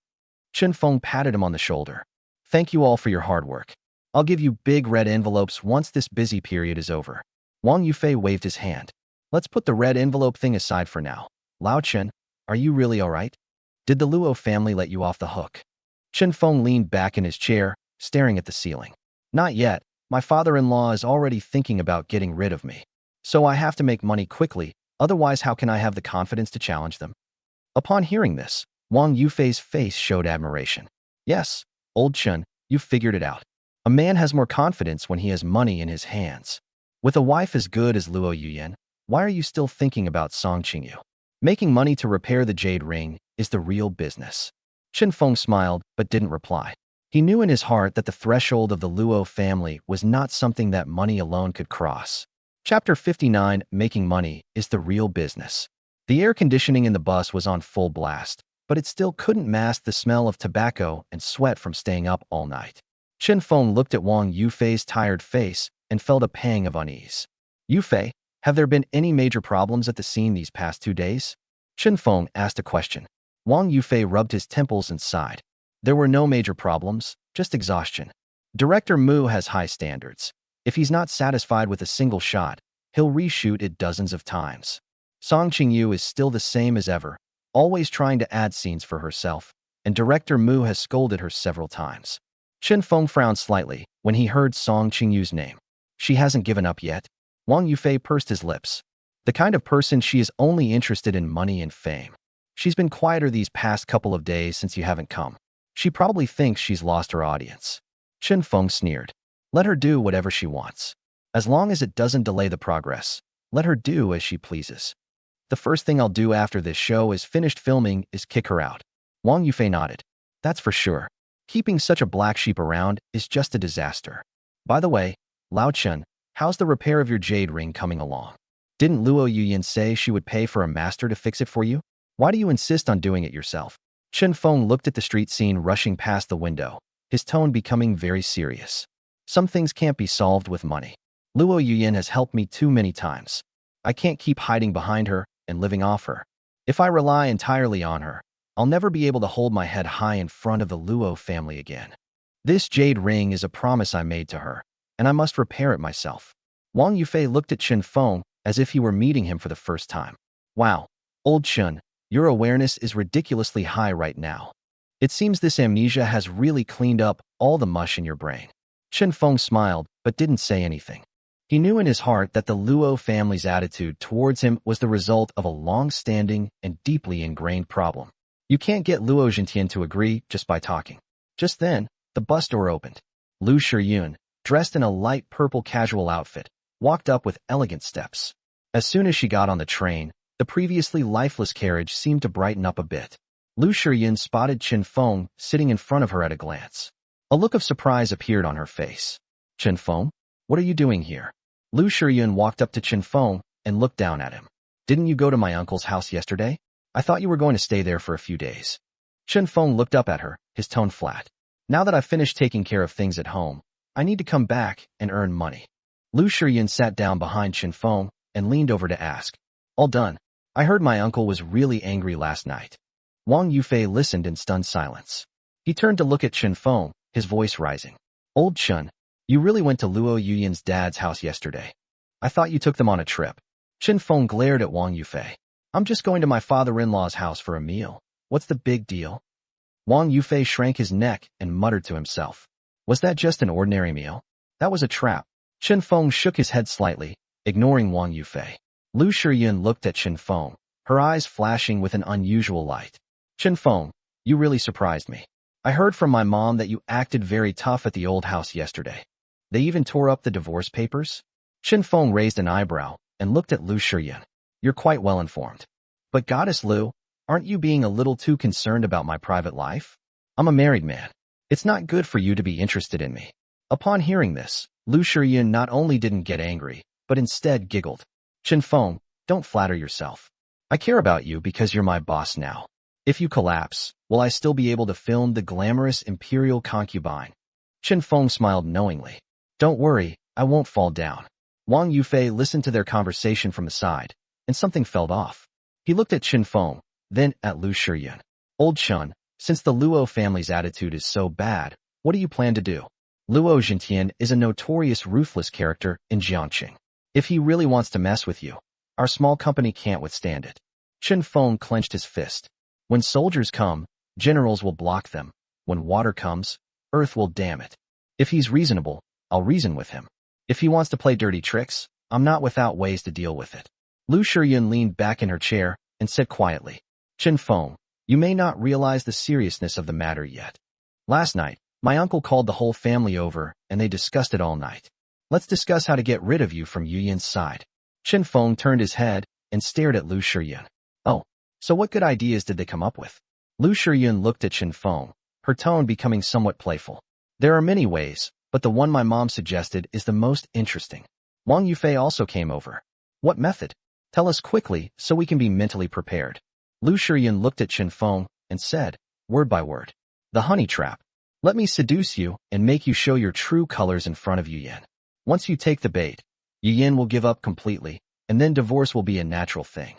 Chen Feng patted him on the shoulder. "Thank you all for your hard work. I'll give you big red envelopes once this busy period is over." Wang Yufei waved his hand. "Let's put the red envelope thing aside for now. Lao Chen, are you really all right? Did the Luo family let you off the hook?" Chen Feng leaned back in his chair, staring at the ceiling. "Not yet. My father-in-law is already thinking about getting rid of me. So I have to make money quickly, otherwise how can I have the confidence to challenge them?" Upon hearing this, Wang Yufei's face showed admiration. "Yes, old Chen, you've figured it out. A man has more confidence when he has money in his hands. With a wife as good as Luo Yuyan, why are you still thinking about Song Qingyu? Making money to repair the jade ring is the real business." Chen Feng smiled but didn't reply. He knew in his heart that the threshold of the Luo family was not something that money alone could cross. Chapter 59, Making Money is the Real Business. The air conditioning in the bus was on full blast, but it still couldn't mask the smell of tobacco and sweat from staying up all night. Chen Feng looked at Wang Yufei's tired face and felt a pang of unease. "Yufei, have there been any major problems at the scene these past 2 days?" Chen Feng asked a question. Wang Yufei rubbed his temples and sighed. "There were no major problems, just exhaustion. Director Mu has high standards. If he's not satisfied with a single shot, he'll reshoot it dozens of times. Song Qingyu is still the same as ever, always trying to add scenes for herself, and Director Mu has scolded her several times." Chen Feng frowned slightly when he heard Song Qingyu's name. "She hasn't given up yet?" Wang Yufei pursed his lips. "The kind of person she is only interested in money and fame. She's been quieter these past couple of days since you haven't come. She probably thinks she's lost her audience." Chen Feng sneered. "Let her do whatever she wants. As long as it doesn't delay the progress, let her do as she pleases. The first thing I'll do after this show is finished filming is kick her out." Wang Yufei nodded. "That's for sure. Keeping such a black sheep around is just a disaster. By the way, Lao Chen, how's the repair of your jade ring coming along? Didn't Luo Yuyan say she would pay for a master to fix it for you? Why do you insist on doing it yourself?" Chen Feng looked at the street scene rushing past the window, his tone becoming very serious. "Some things can't be solved with money. Luo Yuyan has helped me too many times. I can't keep hiding behind her and living off her. If I rely entirely on her, I'll never be able to hold my head high in front of the Luo family again. This jade ring is a promise I made to her, and I must repair it myself." Wang Yufei looked at Chen Feng as if he were meeting him for the first time. "Wow, old Chen, your awareness is ridiculously high right now. It seems this amnesia has really cleaned up all the mush in your brain." Chen Feng smiled but didn't say anything. He knew in his heart that the Luo family's attitude towards him was the result of a long-standing and deeply ingrained problem. You can't get Luo Zhentian to agree just by talking. Just then, the bus door opened. Lu Shiyun, dressed in a light purple casual outfit, walked up with elegant steps. As soon as she got on the train, the previously lifeless carriage seemed to brighten up a bit. Lu Shiyun spotted Chen Feng sitting in front of her at a glance. A look of surprise appeared on her face. "Chen Feng, what are you doing here?" Lu Shiyun walked up to Chen Feng and looked down at him. "Didn't you go to my uncle's house yesterday? I thought you were going to stay there for a few days." Chen Feng looked up at her, his tone flat. "Now that I've finished taking care of things at home, I need to come back and earn money." Lu Shiyun sat down behind Chen Feng and leaned over to ask, "All done? I heard my uncle was really angry last night." Wang Yufei listened in stunned silence. He turned to look at Chen Feng, his voice rising. "Old Chen, you really went to Luo Yuyan's dad's house yesterday? I thought you took them on a trip." Chen Feng glared at Wang Yufei. "I'm just going to my father-in-law's house for a meal. What's the big deal? Wang Yufei shrank his neck and muttered to himself. Was that just an ordinary meal? That was a trap. Chen Feng shook his head slightly, ignoring Wang Yufei. Lu Shiyun looked at Chen Feng, her eyes flashing with an unusual light. Chen Feng, you really surprised me. I heard from my mom that you acted very tough at the old house yesterday. They even tore up the divorce papers? Chen Feng raised an eyebrow and looked at Lu Shiyun. You're quite well informed. But Goddess Lu, aren't you being a little too concerned about my private life? I'm a married man. It's not good for you to be interested in me. Upon hearing this, Lu Shiyun not only didn't get angry, but instead giggled. Chen Feng, don't flatter yourself. I care about you because you're my boss now. If you collapse, will I still be able to film the glamorous imperial concubine? Chen Feng smiled knowingly. Don't worry, I won't fall down. Wang Yufei listened to their conversation from the side, and something fell off. He looked at Chen Feng, then at Lu Shiyun. Old Chen, since the Luo family's attitude is so bad, what do you plan to do? Luo Jintian is a notorious ruthless character in Jiangqing. If he really wants to mess with you, our small company can't withstand it. Chen Feng clenched his fist. When soldiers come, generals will block them. When water comes, earth will dam it. If he's reasonable, I'll reason with him. If he wants to play dirty tricks, I'm not without ways to deal with it. Lu Shiyun leaned back in her chair and said quietly, Chen Feng, you may not realize the seriousness of the matter yet. Last night, my uncle called the whole family over and they discussed it all night. Let's discuss how to get rid of you from Yuyin's side. Chen Feng turned his head and stared at Lu Shiyun. Oh, so what good ideas did they come up with? Lu Shiyun looked at Chen Feng, her tone becoming somewhat playful. There are many ways, but the one my mom suggested is the most interesting. Wang Yufei also came over. What method? Tell us quickly so we can be mentally prepared. Lu Shiyun looked at Chen Feng and said, word by word. The honey trap. Let me seduce you and make you show your true colors in front of Yuyin. Once you take the bait, Yuyin will give up completely, and then divorce will be a natural thing.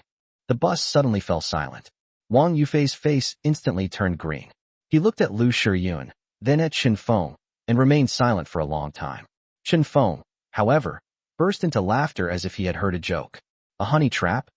The bus suddenly fell silent. Wang Yufei's face instantly turned green. He looked at Lu Shiyun, then at Chen Feng, and remained silent for a long time. Chen Feng, however, burst into laughter as if he had heard a joke. A honey trap?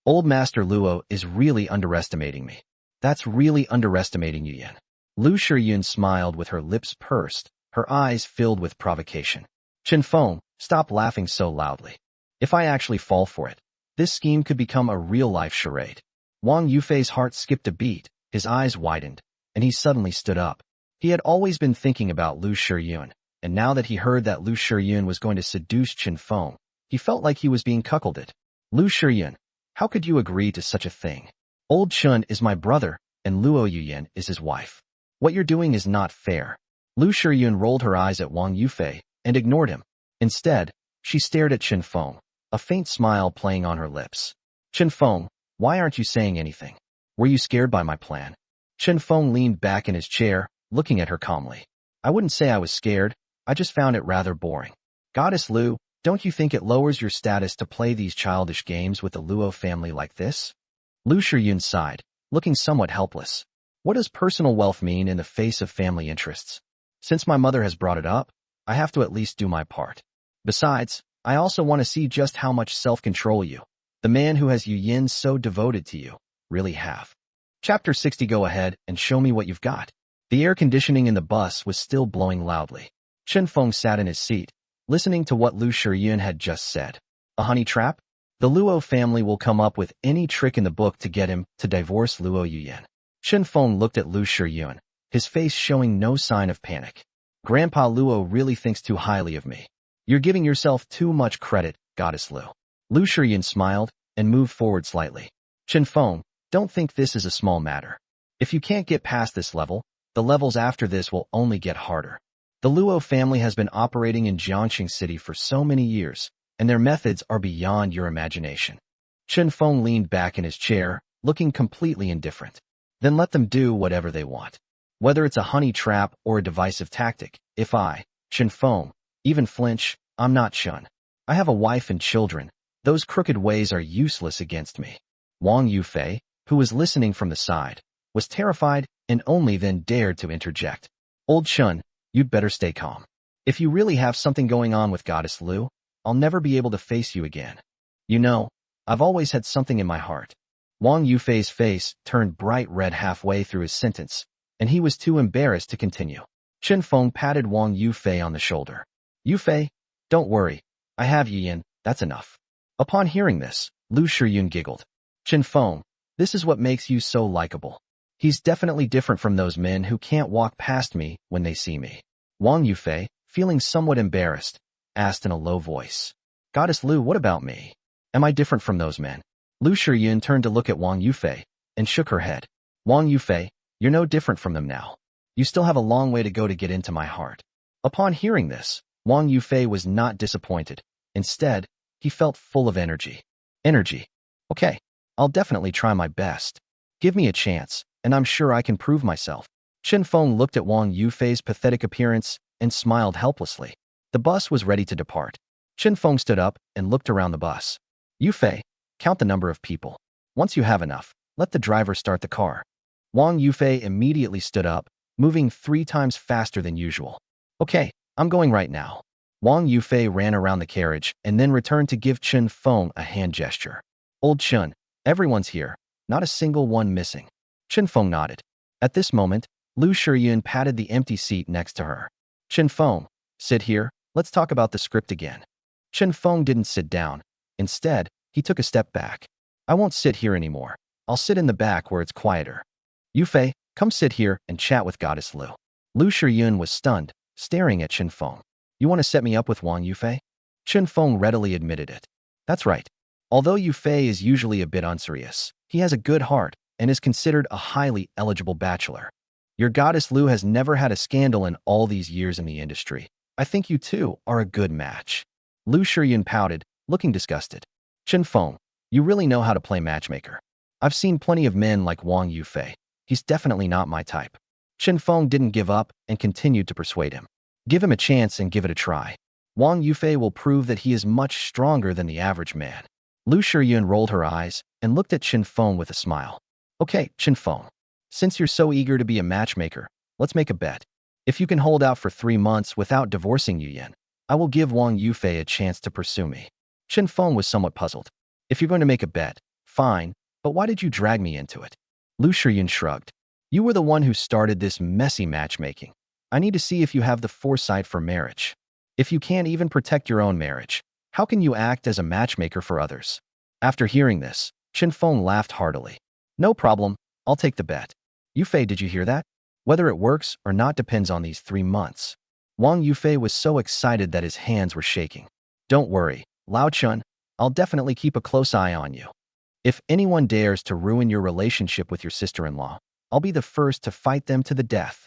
Old Master Luo is really underestimating me. That's really underestimating Yuyin. Lu Shiyun smiled with her lips pursed, her eyes filled with provocation. Chen Feng, stop laughing so loudly. If I actually fall for it, this scheme could become a real-life charade. Wang Yufei's heart skipped a beat, his eyes widened, and he suddenly stood up. He had always been thinking about Lu Shiyun, and now that he heard that Lu Shiyun was going to seduce Chen Feng, he felt like he was being cuckolded. Lu Shiyun, how could you agree to such a thing? Old Chen is my brother, and Luo Yuyin is his wife. What you're doing is not fair. Lu Shiyun rolled her eyes at Wang Yufei and ignored him. Instead, she stared at Chen Feng, a faint smile playing on her lips. Chen Feng, why aren't you saying anything? Were you scared by my plan? Chen Feng leaned back in his chair, looking at her calmly. I wouldn't say I was scared, I just found it rather boring. Goddess Lu, don't you think it lowers your status to play these childish games with the Luo family like this? Lu Shiyun sighed, looking somewhat helpless. What does personal wealth mean in the face of family interests? Since my mother has brought it up, I have to at least do my part. Besides, I also want to see just how much self-control you, the man who has Yuyin so devoted to you, really have. Chapter 60. Go ahead and show me what you've got. The air conditioning in the bus was still blowing loudly. Chen Feng sat in his seat, listening to what Lu Shiyun had just said. A honey trap? The Luo family will come up with any trick in the book to get him to divorce Luo Yuyin. Chen Feng looked at Lu Shiyun, his face showing no sign of panic. Grandpa Luo really thinks too highly of me. You're giving yourself too much credit, Goddess Lu. Lu Shiyun smiled and moved forward slightly. Chen Feng, don't think this is a small matter. If you can't get past this level, the levels after this will only get harder. The Luo family has been operating in Jiangqing City for so many years, and their methods are beyond your imagination. Chen Feng leaned back in his chair, looking completely indifferent. Then let them do whatever they want. Whether it's a honey trap or a divisive tactic, if I, Chen Feng, even flinch, I'm not Chen. I have a wife and children. Those crooked ways are useless against me. Wang Yufei, who was listening from the side, was terrified and only then dared to interject. Old Chen, you'd better stay calm. If you really have something going on with Goddess Lu, I'll never be able to face you again. You know, I've always had something in my heart. Wang Yufei's face turned bright red halfway through his sentence, and he was too embarrassed to continue. Chen Feng patted Wang Yufei on the shoulder. Yufei, don't worry. I have Yin, that's enough. Upon hearing this, Lu Shiyun giggled. Chen Feng, this is what makes you so likable. He's definitely different from those men who can't walk past me when they see me. Wang Yufei, feeling somewhat embarrassed, asked in a low voice. Goddess Lu, what about me? Am I different from those men? Lu Shiyun turned to look at Wang Yufei and shook her head. Wang Yufei, you're no different from them now. You still have a long way to go to get into my heart. Upon hearing this, Wang Yufei was not disappointed. Instead, he felt full of energy. Energy. Okay, I'll definitely try my best. Give me a chance, and I'm sure I can prove myself. Chen Feng looked at Wang Yufei's pathetic appearance and smiled helplessly. The bus was ready to depart. Chen Feng stood up and looked around the bus. Yufei, count the number of people. Once you have enough, let the driver start the car. Wang Yufei immediately stood up, moving 3 times faster than usual. Okay, I'm going right now. Wang Yufei ran around the carriage and then returned to give Chen Feng a hand gesture. Old Chen, everyone's here, not a single one missing. Chen Feng nodded. At this moment, Lu Shiyun patted the empty seat next to her. Chen Feng, sit here, let's talk about the script again. Chen Feng didn't sit down. Instead, he took a step back. I won't sit here anymore. I'll sit in the back where it's quieter. Yufei, come sit here and chat with Goddess Lu. Lu Shiyun was stunned, staring at Chen Feng. You want to set me up with Wang Yufei? Chen Feng readily admitted it. That's right. Although Yufei is usually a bit unserious, he has a good heart and is considered a highly eligible bachelor. Your Goddess Lu has never had a scandal in all these years in the industry. I think you two are a good match. Lu Shiyun pouted, looking disgusted. Chen Feng, you really know how to play matchmaker. I've seen plenty of men like Wang Yufei. He's definitely not my type. Chen Feng didn't give up and continued to persuade him. Give him a chance and give it a try. Wang Yufei will prove that he is much stronger than the average man. Lu Shiyun rolled her eyes and looked at Chen Feng with a smile. Okay, Chen Feng. Since you're so eager to be a matchmaker, let's make a bet. If you can hold out for 3 months without divorcing Yu Yan, I will give Wang Yufei a chance to pursue me. Chen Feng was somewhat puzzled. If you're going to make a bet, fine, but why did you drag me into it? Lu Shiyun shrugged. You were the one who started this messy matchmaking. I need to see if you have the foresight for marriage. If you can't even protect your own marriage, how can you act as a matchmaker for others? After hearing this, Chen Feng laughed heartily. No problem, I'll take the bet. Yufei, did you hear that? Whether it works or not depends on these 3 months. Wang Yufei was so excited that his hands were shaking. Don't worry, Lao Chun, I'll definitely keep a close eye on you. If anyone dares to ruin your relationship with your sister-in-law, I'll be the first to fight them to the death.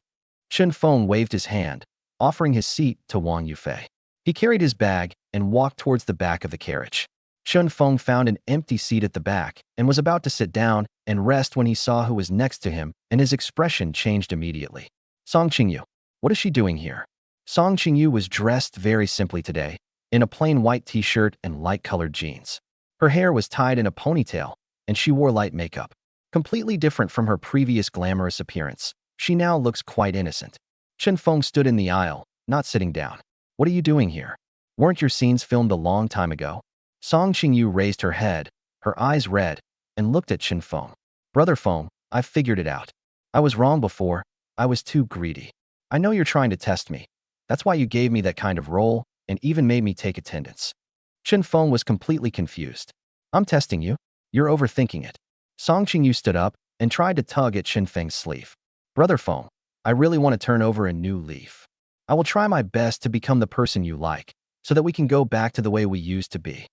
Chen Feng waved his hand, offering his seat to Wang Yufei. He carried his bag and walked towards the back of the carriage. Chen Feng found an empty seat at the back and was about to sit down and rest when he saw who was next to him, and his expression changed immediately. Song Qingyu, what is she doing here? Song Qingyu was dressed very simply today, in a plain white t-shirt and light-colored jeans. Her hair was tied in a ponytail, and she wore light makeup. Completely different from her previous glamorous appearance, she now looks quite innocent. Chen Feng stood in the aisle, not sitting down. What are you doing here? Weren't your scenes filmed a long time ago? Song Qingyu raised her head, her eyes red, and looked at Chen Feng. Brother Feng, I've figured it out. I was wrong before. I was too greedy. I know you're trying to test me. That's why you gave me that kind of role and even made me take attendance. Chen Feng was completely confused. I'm testing you. You're overthinking it. Song Qingyu stood up and tried to tug at Chen Feng's sleeve. Brother Feng, I really want to turn over a new leaf. I will try my best to become the person you like, so that we can go back to the way we used to be.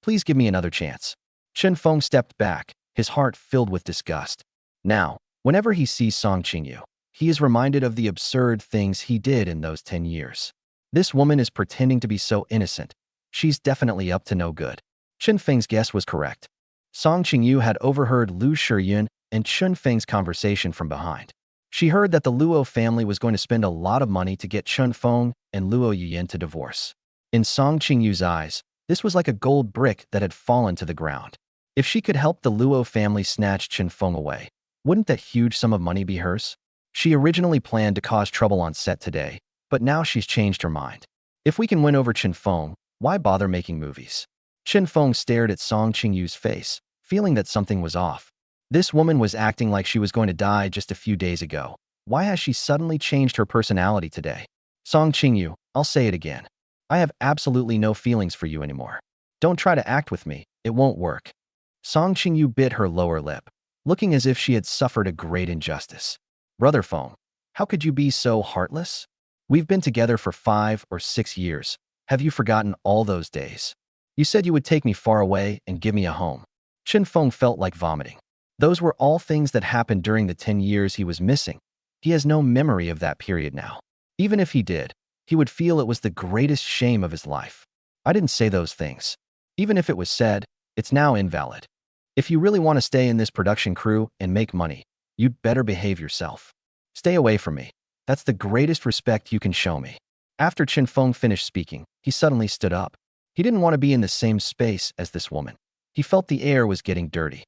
Please give me another chance. Chen Feng stepped back, his heart filled with disgust. Now, whenever he sees Song Qingyu, he is reminded of the absurd things he did in those 10 years. This woman is pretending to be so innocent. She's definitely up to no good. Chen Feng's guess was correct. Song Qingyu had overheard Lu Shiyun and Chen Feng's conversation from behind. She heard that the Luo family was going to spend a lot of money to get Chen Feng and Luo Yuyan to divorce. In Song Qingyu's eyes, this was like a gold brick that had fallen to the ground. If she could help the Luo family snatch Chen Feng away, wouldn't that huge sum of money be hers? She originally planned to cause trouble on set today, but now she's changed her mind. If we can win over Chen Feng, why bother making movies? Chen Feng stared at Song Qingyu's face, feeling that something was off. This woman was acting like she was going to die just a few days ago. Why has she suddenly changed her personality today? Song Qingyu, I'll say it again. I have absolutely no feelings for you anymore. Don't try to act with me, it won't work. Song Qingyu bit her lower lip, looking as if she had suffered a great injustice. Brother Feng, how could you be so heartless? We've been together for 5 or 6 years. Have you forgotten all those days? You said you would take me far away and give me a home. Chen Feng felt like vomiting. Those were all things that happened during the 10 years he was missing. He has no memory of that period now. Even if he did, he would feel it was the greatest shame of his life. I didn't say those things. Even if it was said, it's now invalid. If you really want to stay in this production crew and make money, you'd better behave yourself. Stay away from me. That's the greatest respect you can show me. After Chen Feng finished speaking, he suddenly stood up. He didn't want to be in the same space as this woman. He felt the air was getting dirty.